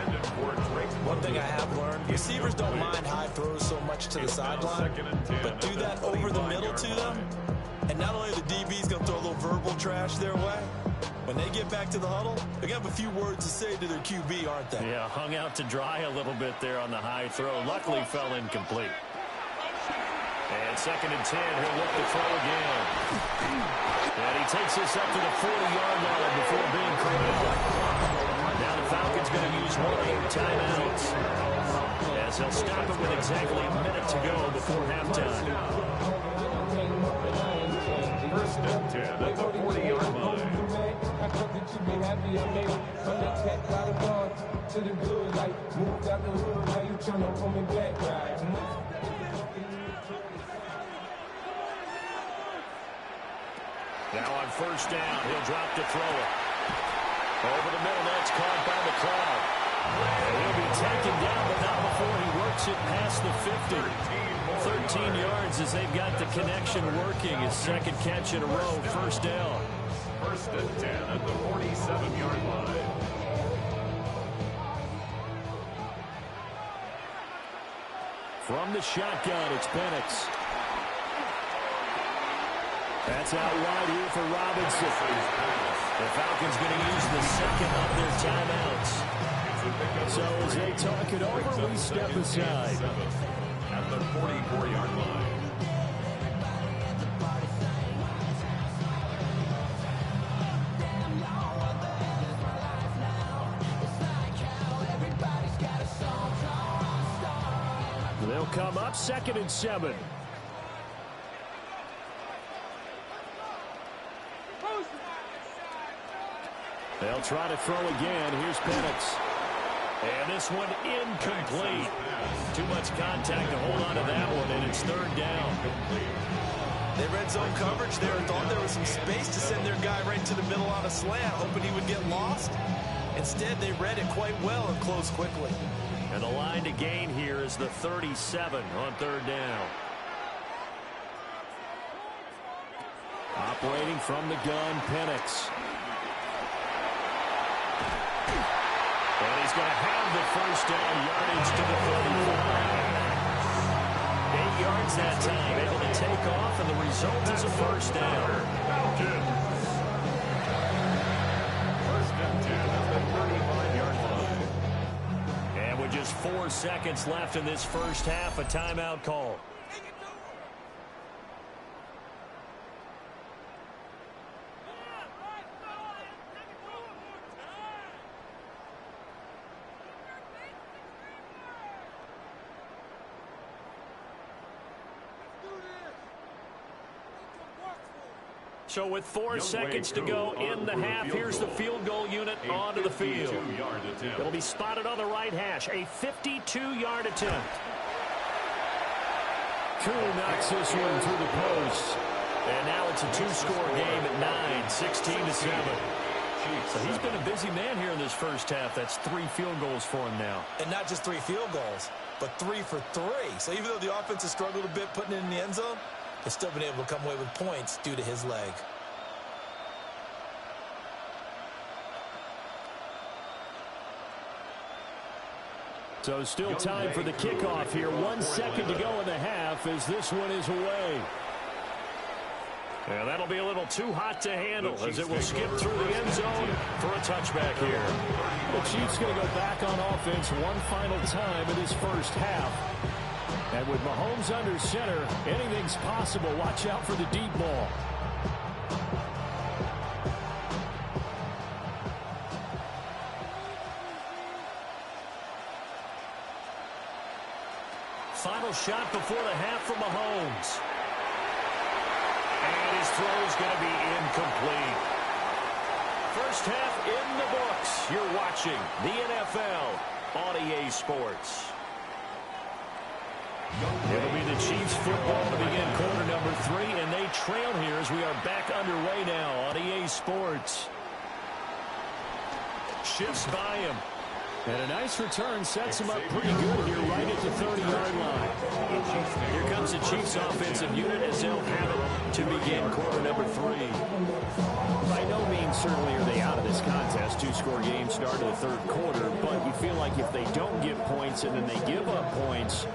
S: One thing I have learned, receivers don't mind high throws so much to the sideline, but do that over the middle to them, and not only the DB's going to throw a little verbal trash their way, when they get back to the huddle, they're going to have a few words to say to their QB, aren't they?
C: Yeah, hung out to dry a little bit there on the high throw. Luckily fell incomplete. And 2nd and 10, he'll look to throw again. And he takes this up to the 40-yard line before being corralled. Now the Falcons going to use one of their timeouts, as they'll stop it with exactly a minute to go before halftime.
D: 1st and 10 at the 40-yard line.
C: Now on 1st down, he'll drop to throw it. Over the middle, that's caught by the crowd. And he'll be taken down, but not before he works it past the 50. 13 yards as they've got the connection working. His 2nd catch in a row, 1st down.
D: 1st and 10 at the 47-yard line.
C: From the shotgun, it's Penix. That's out wide here for Robinson. The Falcons going to use the 2nd of their timeouts. So as they talk it over, we step aside.
D: At the 44-yard line.
C: They'll come up 2nd and 7. They'll try to throw again. Here's Penix. And this one incomplete. Too much contact to hold on to that one, and it's 3rd down.
S: They read zone coverage there and thought there was some space to send their guy right to the middle on a slant, hoping he would get lost. Instead, they read it quite well and closed quickly.
C: And the line to gain here is the 37 on 3rd down. Operating from the gun, Penix. And he's going to have the 1st down, yardage to the 35. 8 yards that time, able to take off, and the result is a 1st down.
D: First and 10 at the 35-yard line.
C: And with just 4 seconds left in this 1st half, a timeout call. So with 4 seconds to go in the half, here's the field goal unit onto the field. It'll be spotted on the right hash, a 52-yard attempt. True knocks this one through the post. And now it's a 2-score game at 9, 16-7. So he's been a busy man here in this 1st half. That's 3 field goals for him now.
S: And not just 3 field goals, but 3 for 3. So even though the offense has struggled a bit putting it in the end zone, they've still been able to come away with points due to his leg.
E: So still time for the kickoff here. 1 second to go in the half as this one is away. And that'll be a little too hot to handle as it will skip through the end zone for a touchback here. The Chiefs going to go back on offense one final time in this first half. And with Mahomes under center, anything's possible. Watch out for the deep ball. Final shot before the half from Mahomes. And his throw's going to be incomplete. First half in the books. You're watching the NFL on EA Sports. It'll be the Chiefs football to begin quarter number 3, and they trail here as we are back underway now on EA Sports. Shifts by him. And a nice return sets him up pretty good here right at the 30-yard line. Here comes the Chiefs offensive unit as they'll have it to begin quarter number 3. By no means certainly are they out of this contest. Two-score game start of the third quarter, but you feel like if they don't get points and then they give up points,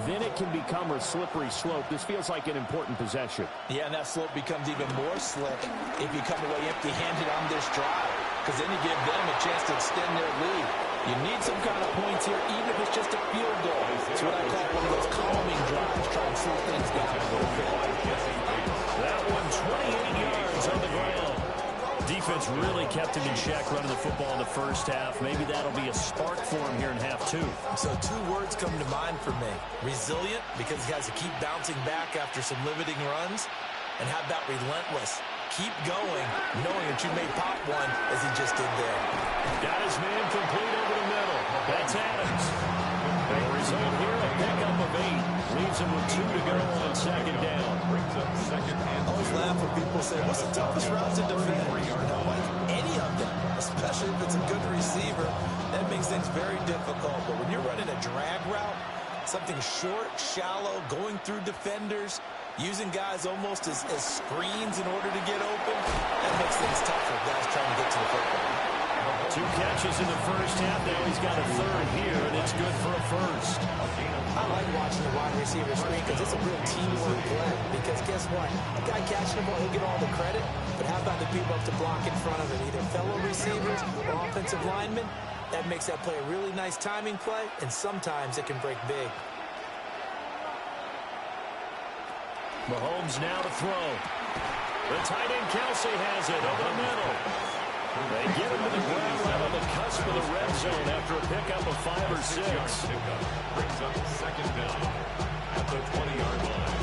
E: then it can become a slippery slope. This feels like an important possession.
S: Yeah, and that slope becomes even more slick if you come away empty-handed on this drive, because then you give them a chance to extend their lead. You need some kind of points here, even if it's just a field goal. It's what I call one of those calming drives, trying to slow things down a little bit.
E: That one, 28 yards on the ground. Defense really kept him in check running the football in the first half. Maybe that'll be a spark for him here in half 2.
S: So 2 words come to mind for me. Resilient, because he has to keep bouncing back after some limiting runs. And how about relentless? Keep going, knowing that you may pop one as he just did there.
E: Got his man complete over the middle. That's Adams. The result here, a pickup of 8. Leaves him with 2 to go on second down.
D: Brings up second and
S: I always laugh when people say, what's the toughest route to defend? Like any of them, especially if it's a good receiver, that makes things very difficult. But when you're running a drag route, something short, shallow, going through defenders, using guys almost as screens in order to get open, that makes things tough for guys trying to get to the football.
E: 2 catches in the first half. Now he's got a third here, and it's good for a first.
G: I like watching the wide receiver screen because it's a real teamwork play. Because guess what? The guy catching the ball, he'll get all the credit. But how about the people up to block in front of him? Either fellow receivers or offensive linemen. That makes that play a really nice timing play, and sometimes it can break big.
E: Mahomes now to throw. The tight end Kelsey has it over the middle. They get him to the ground right on the cusp of the red zone after a pickup of 5 or 6.
D: brings up second down at the 20-yard line.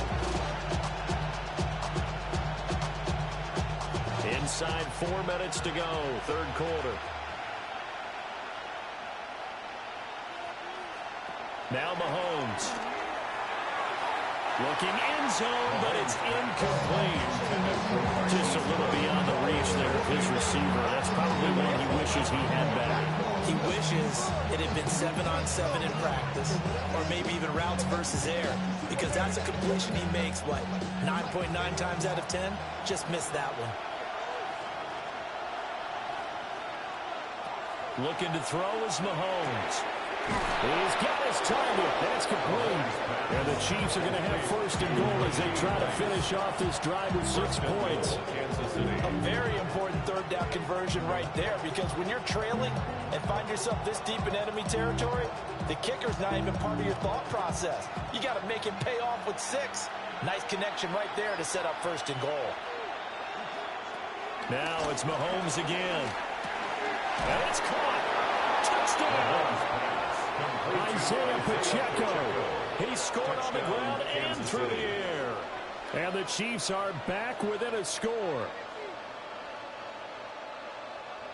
E: Inside 4 minutes to go, third quarter. Now Mahomes. Looking end zone, but it's incomplete. Just a little beyond the reach there of his receiver. That's probably one he wishes he had back.
S: He wishes it had been 7-on-7 in practice, or maybe even routes versus air, because that's a completion he makes, 9.9 times out of 10? Just missed that one.
E: Looking to throw is Mahomes. He's got his target. That's complete. And the Chiefs are going to have first and goal as they try to finish off this drive with 6 points.
S: A very important third down conversion right there, because when you're trailing and find yourself this deep in enemy territory, the kicker's not even part of your thought process. You got to make it pay off with 6. Nice connection right there to set up first and goal.
E: Now it's Mahomes again. And it's caught. Touchdown. Isaiah Pacheco. He scored on the ground and through the air. And the Chiefs are back within a score.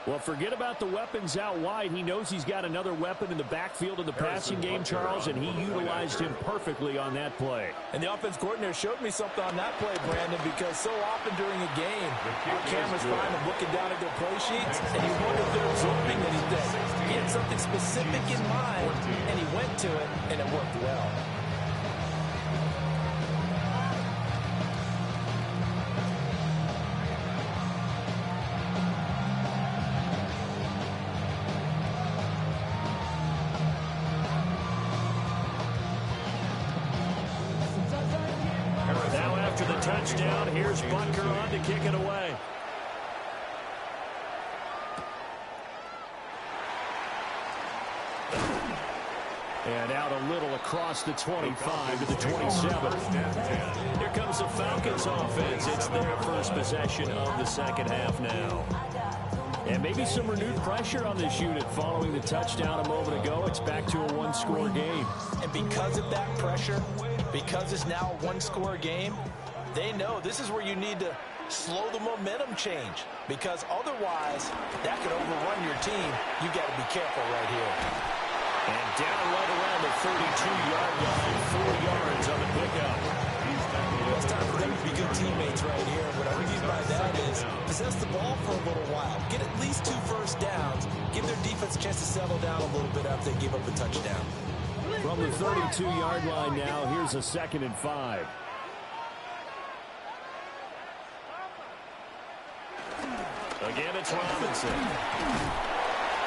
E: Well, forget about the weapons out wide. He knows he's got another weapon in the backfield in the passing game, Charles, and he utilized him perfectly on that play.
S: And the offense coordinator showed me something on that play, Brandon, because so often during a game, our cameras find them looking down at their play sheets, and you wonder if they're absorbing anything. He had something specific in mind, and he went to it, and it worked well.
C: after the touchdown. Here's Butker on to kick it away. And out a little across the 25 to the 27. Here comes the Falcons offense. It's their first possession of the second half now. And maybe some renewed pressure on this unit following the touchdown a moment ago. It's back to a one-score game.
S: And because of that pressure, because it's now a one-score game, they know this is where you need to slow the momentum change. Because otherwise, that could overrun your team. You got to be careful right here.
C: And down right around the 32-yard line, 4 yards on the pickup.
S: It's time for them to be good teammates right here. What I mean by that is possess the ball for a little while. Get at least 2 first downs. Give their defense a chance to settle down a little bit after they give up a touchdown.
E: From the 32-yard line now, here's a 2nd and 5.
C: Again, it's Robinson.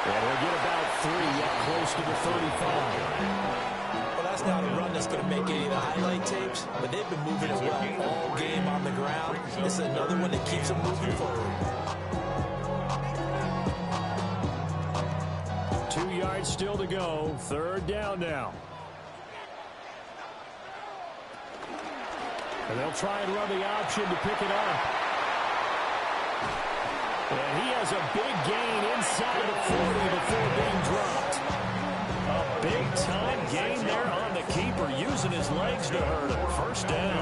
C: And he'll get about 3 up close to the 35.
S: Well, that's not a run that's going to make any of the highlight tapes, but they've been moving it well all game on the ground. This is another one that keeps them moving forward.
E: 2 yards still to go. 3rd down now. And they'll try and run the option to pick it up. And he has a big gain inside the 40 before being dropped. A big-time gain there on the keeper, using his legs to hurt him. First down.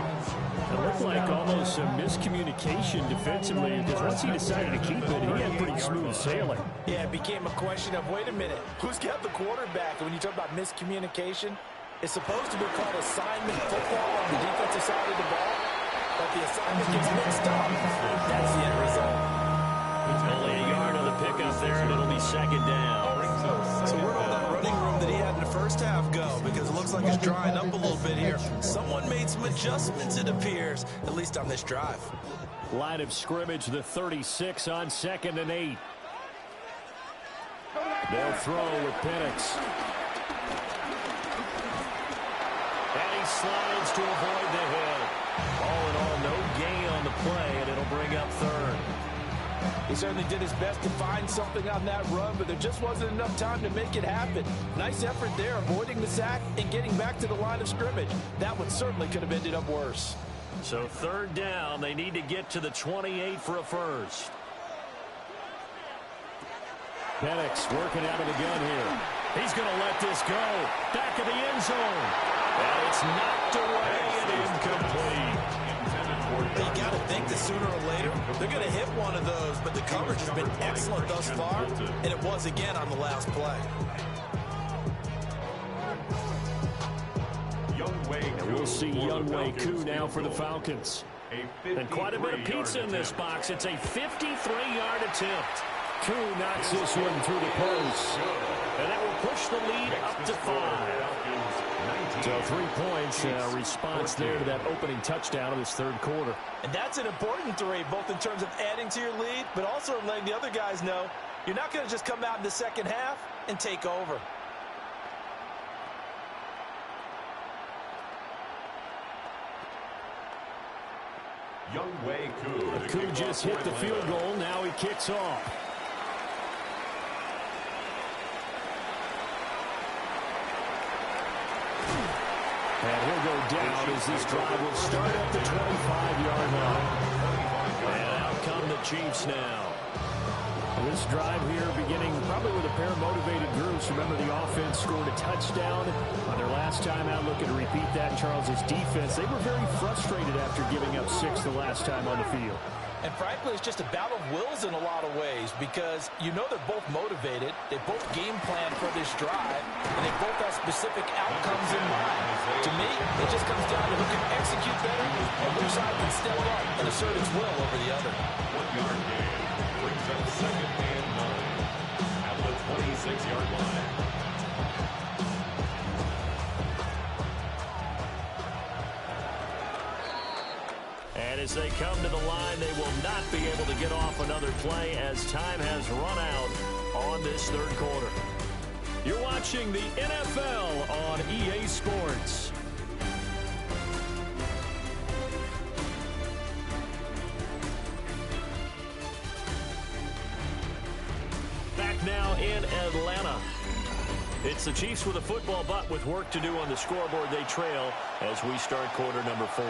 E: It looked like almost some miscommunication defensively, because once he decided to keep it, he had pretty smooth sailing.
S: Yeah, it became a question of, wait a minute, who's got the quarterback? And when you talk about miscommunication, it's supposed to be called assignment football on the defensive side of the ball, but the assignment gets mixed up. That's the end result.
C: Only a yard on the pickup there, and it'll be 2nd down.
S: So where did all that running room that he had in the first half go? Because it looks like it's drying up a little bit here. Someone made some adjustments, it appears, at least on this drive.
E: Line of scrimmage, the 36 on 2nd and 8. They'll throw with Penix.
C: And he slides to avoid the hit. All in all, no gain on the play, and it'll bring up 3rd.
S: He certainly did his best to find something on that run, but there just wasn't enough time to make it happen. Nice effort there, avoiding the sack and getting back to the line of scrimmage. That one certainly could have ended up worse.
C: So 3rd down, they need to get to the 28 for a first.
E: Penix working out of the gun here.
C: He's going to let this go. Back of the end zone. And it's knocked away and incomplete.
S: You got to think that sooner or later they're going to hit one of those, but the coverage has been excellent thus far, and it was again on the last play.
E: And we'll see Younghoe Koo now for the Falcons.
C: And quite a bit of pizza in this box. It's a 53-yard attempt.
E: Koo knocks this one through the post.
C: And that will push the lead up to 5.
E: So 3 points, response there to that opening touchdown of this 3rd quarter.
S: And that's an important 3, both in terms of adding to your lead, but also letting the other guys know you're not going to just come out in the second half and take over.
D: Younghoe Koo.
E: Koo just hit the field goal. Now he kicks off. And he'll go down as this drive will start at the 25-yard line.
C: And out come the Chiefs now.
E: This drive here beginning probably with a pair of motivated groups. Remember, the offense scored a touchdown on their last time out. Looking to repeat that in Charles's defense. They were very frustrated after giving up 6 the last time on the field.
S: And frankly, it's just a battle of wills in a lot of ways, because you know they're both motivated, they both game plan for this drive, and they both have specific outcomes in mind. To me, it just comes down to who can execute better and which side can step up and assert its will over the other.
D: 1-yard gain brings up 2nd and 9 at the 26-yard line.
C: And as they come to the line, they will not be able to get off another play as time has run out on this 3rd quarter. You're watching the NFL on EA Sports. Atlanta. It's the Chiefs with a football, but with work to do on the scoreboard. They trail as we start quarter number 4.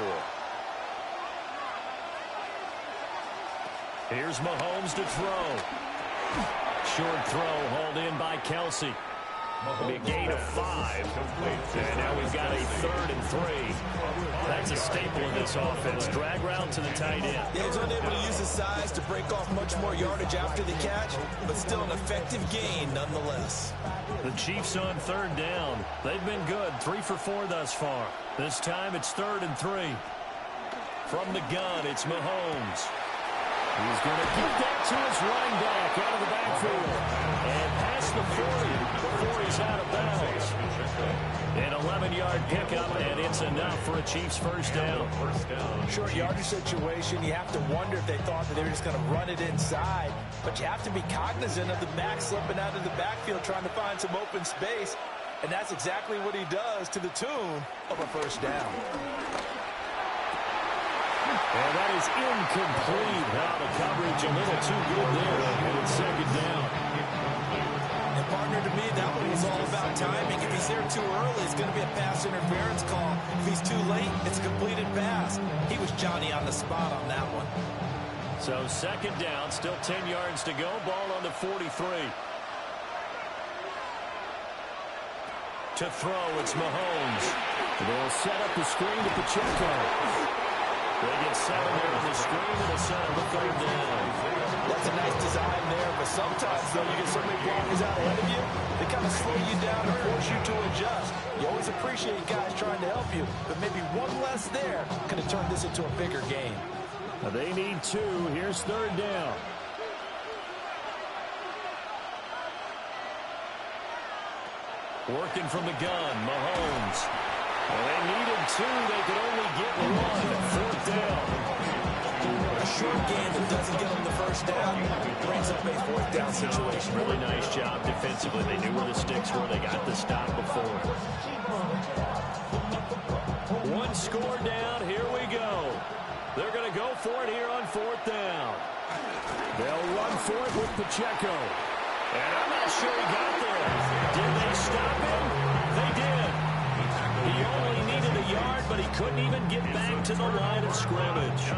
C: Here's Mahomes to throw. Short throw hauled in by Kelsey. It'll be a gain of 5. And now we've got a 3rd and 3. That's a staple in this offense. Drag route to the tight end.
S: Yeah, he's unable to use his size to break off much more yardage after the catch, but still an effective gain nonetheless.
C: The Chiefs on 3rd down. They've been good. 3 for 4 thus far. This time it's 3rd and 3. From the gun, it's Mahomes. He's going to get that to his running back out of the backfield. And past the 40 before he's out of bounds. An 11-yard pickup, and it's enough for a Chiefs first down.
S: Short yardage situation, you have to wonder if they thought that they were just going to run it inside. But you have to be cognizant of the back slipping out of the backfield trying to find some open space. And that's exactly what he does to the tune of a first down.
C: And that is incomplete. Now the coverage a little too good there, and it's 2nd down.
S: And partner, to me, that one was all about timing. If he's there too early, it's going to be a pass interference call. If he's too late, it's a completed pass. He was Johnny on the spot on that one.
C: So 2nd down, still 10 yards to go. Ball on the 43. To throw, it's Mahomes. They'll set up the screen to Pacheco. They get 7 there on the screen, and a set up a 3rd down.
S: That's a nice design there, but sometimes, though, you get so many blockers out ahead of you, they kind of slow you down and force you to adjust. You always appreciate guys trying to help you, but maybe one less there could have turned this into a bigger game.
E: Now they need 2. Here's 3rd down.
C: Working from the gun, Mahomes. Well, they needed 2. They could only get 1. 4th down.
S: A short game that doesn't get them the first down brings up a 4th down situation.
C: Really nice job defensively. They knew where the sticks were. They got the stop before. 1 score down. Here we go. They're going to go for it here on 4th down.
E: They'll run for it with Pacheco.
C: And I'm not sure he got there. Did they stop him? They did. He only needed a yard, but he couldn't even get back to the line of scrimmage.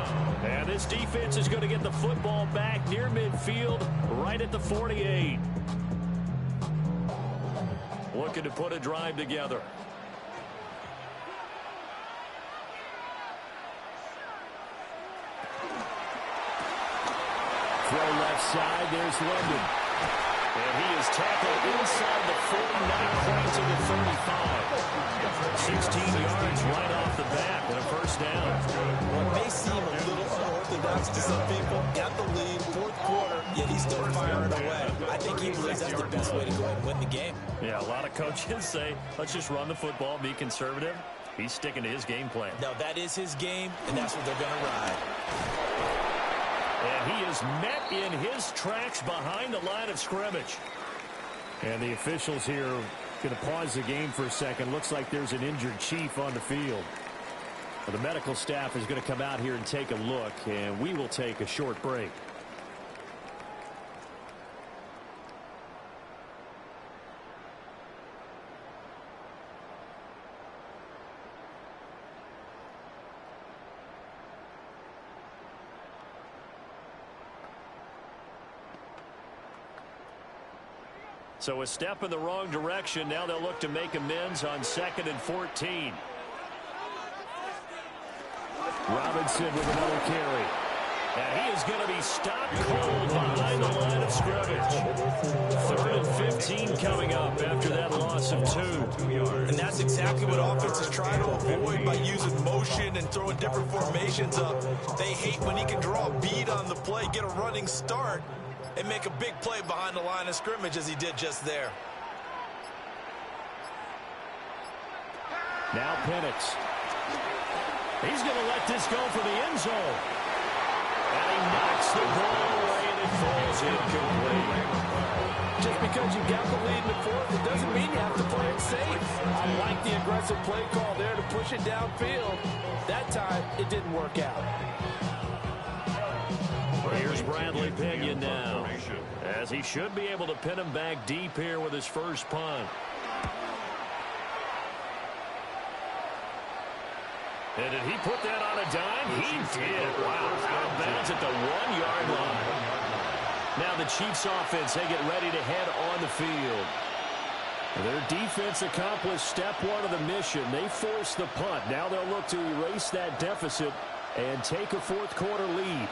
C: And this defense is going to get the football back near midfield, right at the 48. Looking to put a drive together.
E: Throw left side, there's London.
C: And he is tackled inside the 40, not quite to the 35. 16 yards right off the bat and a first down.
S: Well, it may seem a little unorthodox to some people. Got the lead, 4th quarter, yet he's still firing away. I think he believes that's the best way to go ahead and win the game.
C: Yeah, a lot of coaches say, let's just run the football, be conservative. He's sticking to his game plan.
S: No, that is his game, and that's what they're going to ride.
C: And he is met in his tracks behind the line of scrimmage.
E: And the officials here going to pause the game for a second. Looks like there's an injured Chief on the field. Well, the medical staff is going to come out here and take a look, and we will take a short break.
C: So a step in the wrong direction. Now they'll look to make amends on 2nd and 14.
E: Robinson with another carry.
C: And he is going to be stopped cold behind the line of scrimmage. 3rd and 15 coming up after that loss of 2.
S: And that's exactly what offenses try to avoid by using motion and throwing different formations up. They hate when he can draw a bead on the play, get a running start, and make a big play behind the line of scrimmage as he did just there.
E: Now Penix.
C: He's going to let this go for the end zone. And he knocks the ball away and it falls incomplete.
P: Just because you got the lead in the 4th, it doesn't mean you have to play it safe. I like the aggressive play call there to push it downfield. That time, it didn't work out.
C: Here's Bradley Pinion now, as he should be able to pin him back deep here with his first punt. And did he put that on a dime? He did. Wow, out of bounds at the 1-yard line. Now the Chiefs offense, they get ready to head on the field. Their defense accomplished step one of the mission. They forced the punt. Now they'll look to erase that deficit and take a fourth-quarter lead.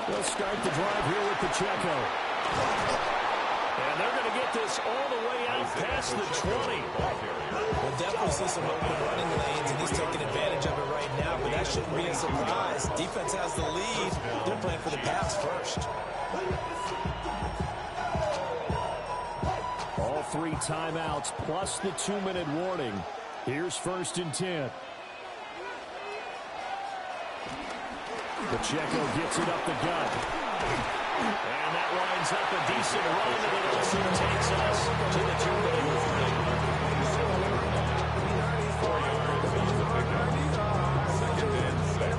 C: They'll start the drive here with Pacheco. And they're going to get this all the way out past the 20.
S: We'll definitely see some open running lanes, and he's taking advantage of it right now, but that shouldn't be a surprise. Defense has the lead. They're playing for the pass first.
E: All 3 timeouts plus the 2-minute warning. Here's 1st and 10. Pacheco gets it up the gut.
C: And that lines up a decent run, and it also takes us to the 2-minute warning.
D: 4 yards. He's a pickup. 2nd and 6.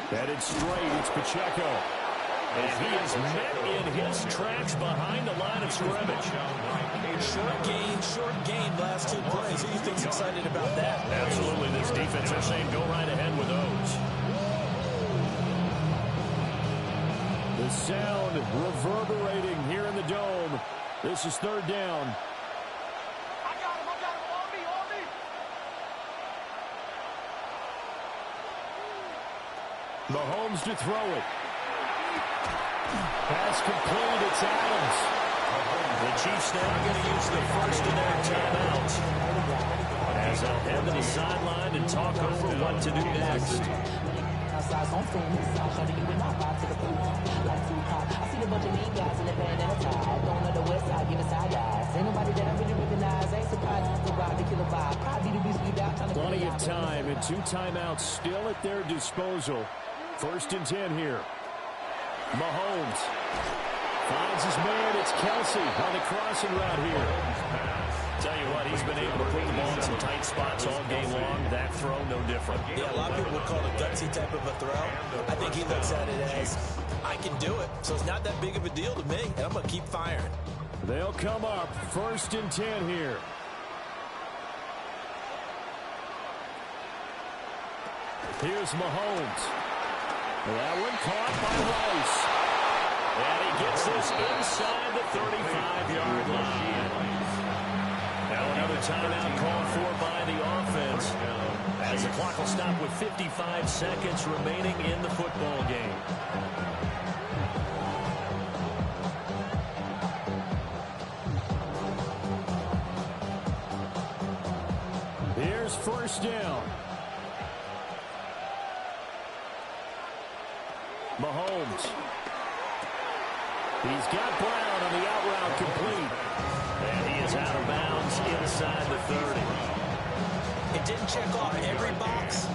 E: Headed straight, it's Pacheco.
C: And he is met in his tracks behind the line of scrimmage.
S: Short gain, last 2 plays. Who do you think's excited about that?
C: Absolutely. This defense are saying go right ahead with those.
E: The sound reverberating here in the dome. This is 3rd down. Mahomes to throw it. Pass complete. It's Adams.
C: The Chiefs now going to use the first of their timeouts, as they'll head to the sideline and talk over what to do next.
E: Plenty of time and 2 timeouts still at their disposal. 1st and 10 here. Mahomes finds his man. It's Kelsey on the crossing route here.
C: Tell you what, he's been able to put the ball in some tight spots all game long. That throw, no different.
S: Yeah, a lot of people would call it a gutsy type of a throw. I think he looks at it as, I can do it, so it's not that big of a deal to me, and I'm going to keep firing.
E: They'll come up 1st and 10 here. Here's Mahomes. That one caught by Rice.
C: And he gets this inside the 35-yard line. Now another timeout called for by the offense, as the clock will stop with 55 seconds remaining in the football game.
E: Here's 1st down. Mahomes. He's got Brown on the out route complete.
C: And he is out of bounds inside the 30.
S: It didn't check off every box,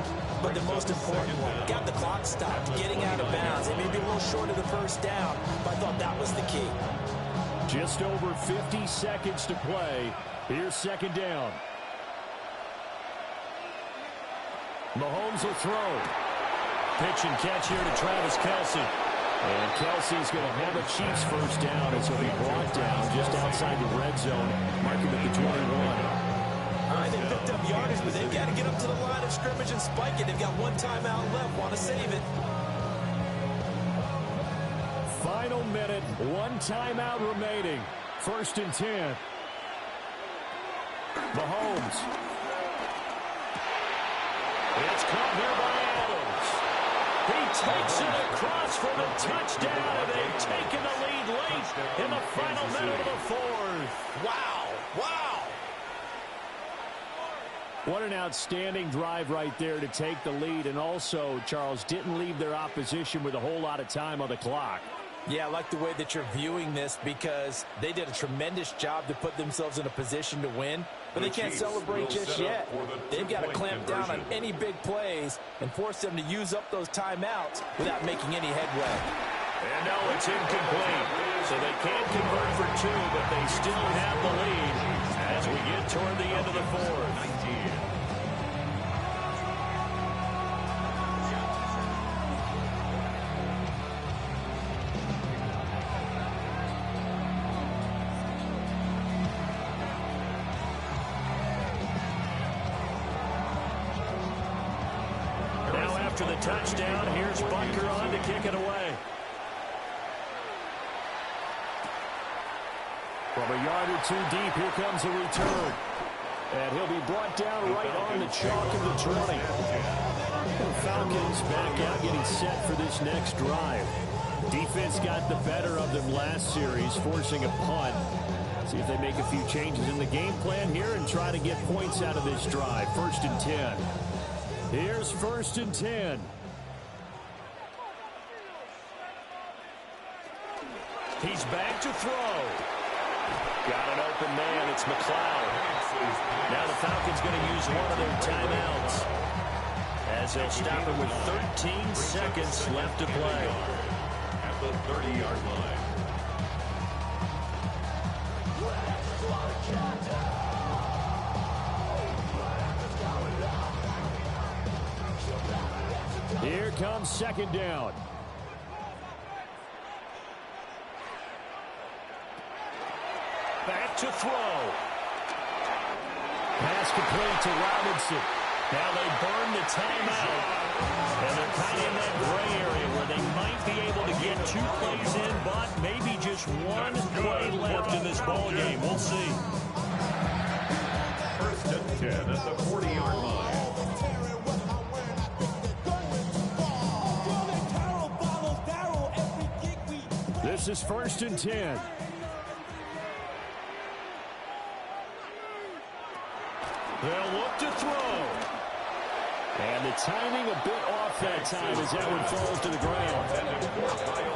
S: but the most important one. Got the clock stopped, getting out of bounds. It may be a little short of the 1st down, but I thought that was the key.
E: Just over 50 seconds to play. Here's 2nd down. Mahomes will throw. Pitch and catch here to Travis Kelsey. And Kelsey's going to have a Chiefs 1st down as he'll be brought down just outside the red zone, marking at the 21.
S: All right, they picked up yardage, but they've got to get up to the line of scrimmage and spike it. They've got 1 timeout left, want to save it.
E: Final minute, 1 timeout remaining. 1st and 10. Mahomes.
C: It's caught here by Adams. He takes it across for the touchdown, and they've taken the lead late in the final minute of the 4th.
S: Wow, wow.
E: What an outstanding drive right there to take the lead, and also, Charles, didn't leave their opposition with a whole lot of time on the clock.
S: Yeah, I like the way that you're viewing this because they did a tremendous job to put themselves in a position to win. but they can't celebrate just yet. They've got to clamp down on any big plays and force them to use up those timeouts without making any headway.
C: And no, it's incomplete. So they can't convert for two, but they still have the lead as we get toward the end of the fourth. Now after the touchdown, here's Bunker on to kick it away. From a yard or two deep, here comes a return. And he'll be brought down right on the chalk of the 20. The Falcons back out getting set for this next drive. Defense got the better of them last series, forcing a punt. See if they make a few changes in the game plan here and try to get points out of this drive. 1st and 10. Here's 1st and 10. He's back to throw. Got an open man. It's McLeod. Now the Falcons going to use one of their timeouts as they'll stop it with 13 seconds left to play.
D: At the 30-yard line.
E: Here comes 2nd down.
C: Back to throw.
E: Pass complete to Robinson.
C: Now they burn the timeout. And they're kind of in that gray area where they might be able to get 2 plays in, but maybe just 1 play left in this ball game. We'll see.
D: 1st and 10 at the 40-yard line.
E: This is 1st and 10.
C: They'll look to throw.
E: And the timing a bit off that time as that one falls to the ground.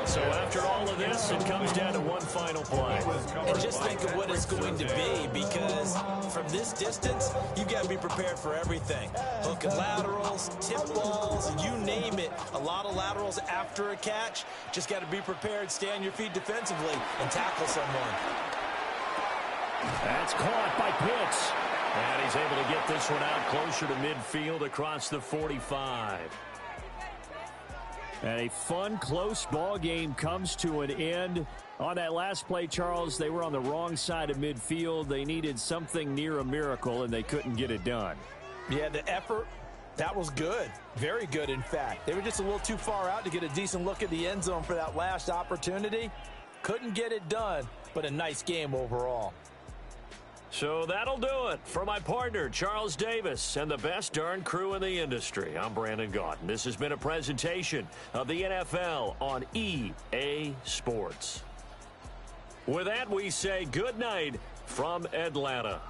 C: So after all of this, it comes down to one final play.
S: And just think of what it's going to be, because from this distance, you've got to be prepared for everything. Hook and laterals, tip balls, you name it. A lot of laterals after a catch. Just got to be prepared, stay on your feet defensively, and tackle someone.
E: That's caught by Pitts.
C: And he's able to get this one out closer to midfield across the 45.
E: And a fun, close ball game comes to an end. On that last play, Charles, they were on the wrong side of midfield. They needed something near a miracle, and they couldn't get it done.
S: Yeah, the effort, that was good. Very good, in fact. They were just a little too far out to get a decent look at the end zone for that last opportunity. Couldn't get it done, but a nice game overall.
C: So that'll do it for my partner, Charles Davis, and the best darn crew in the industry. I'm Brandon Gaudin. This has been a presentation of the NFL on EA Sports. With that, we say good night from Atlanta.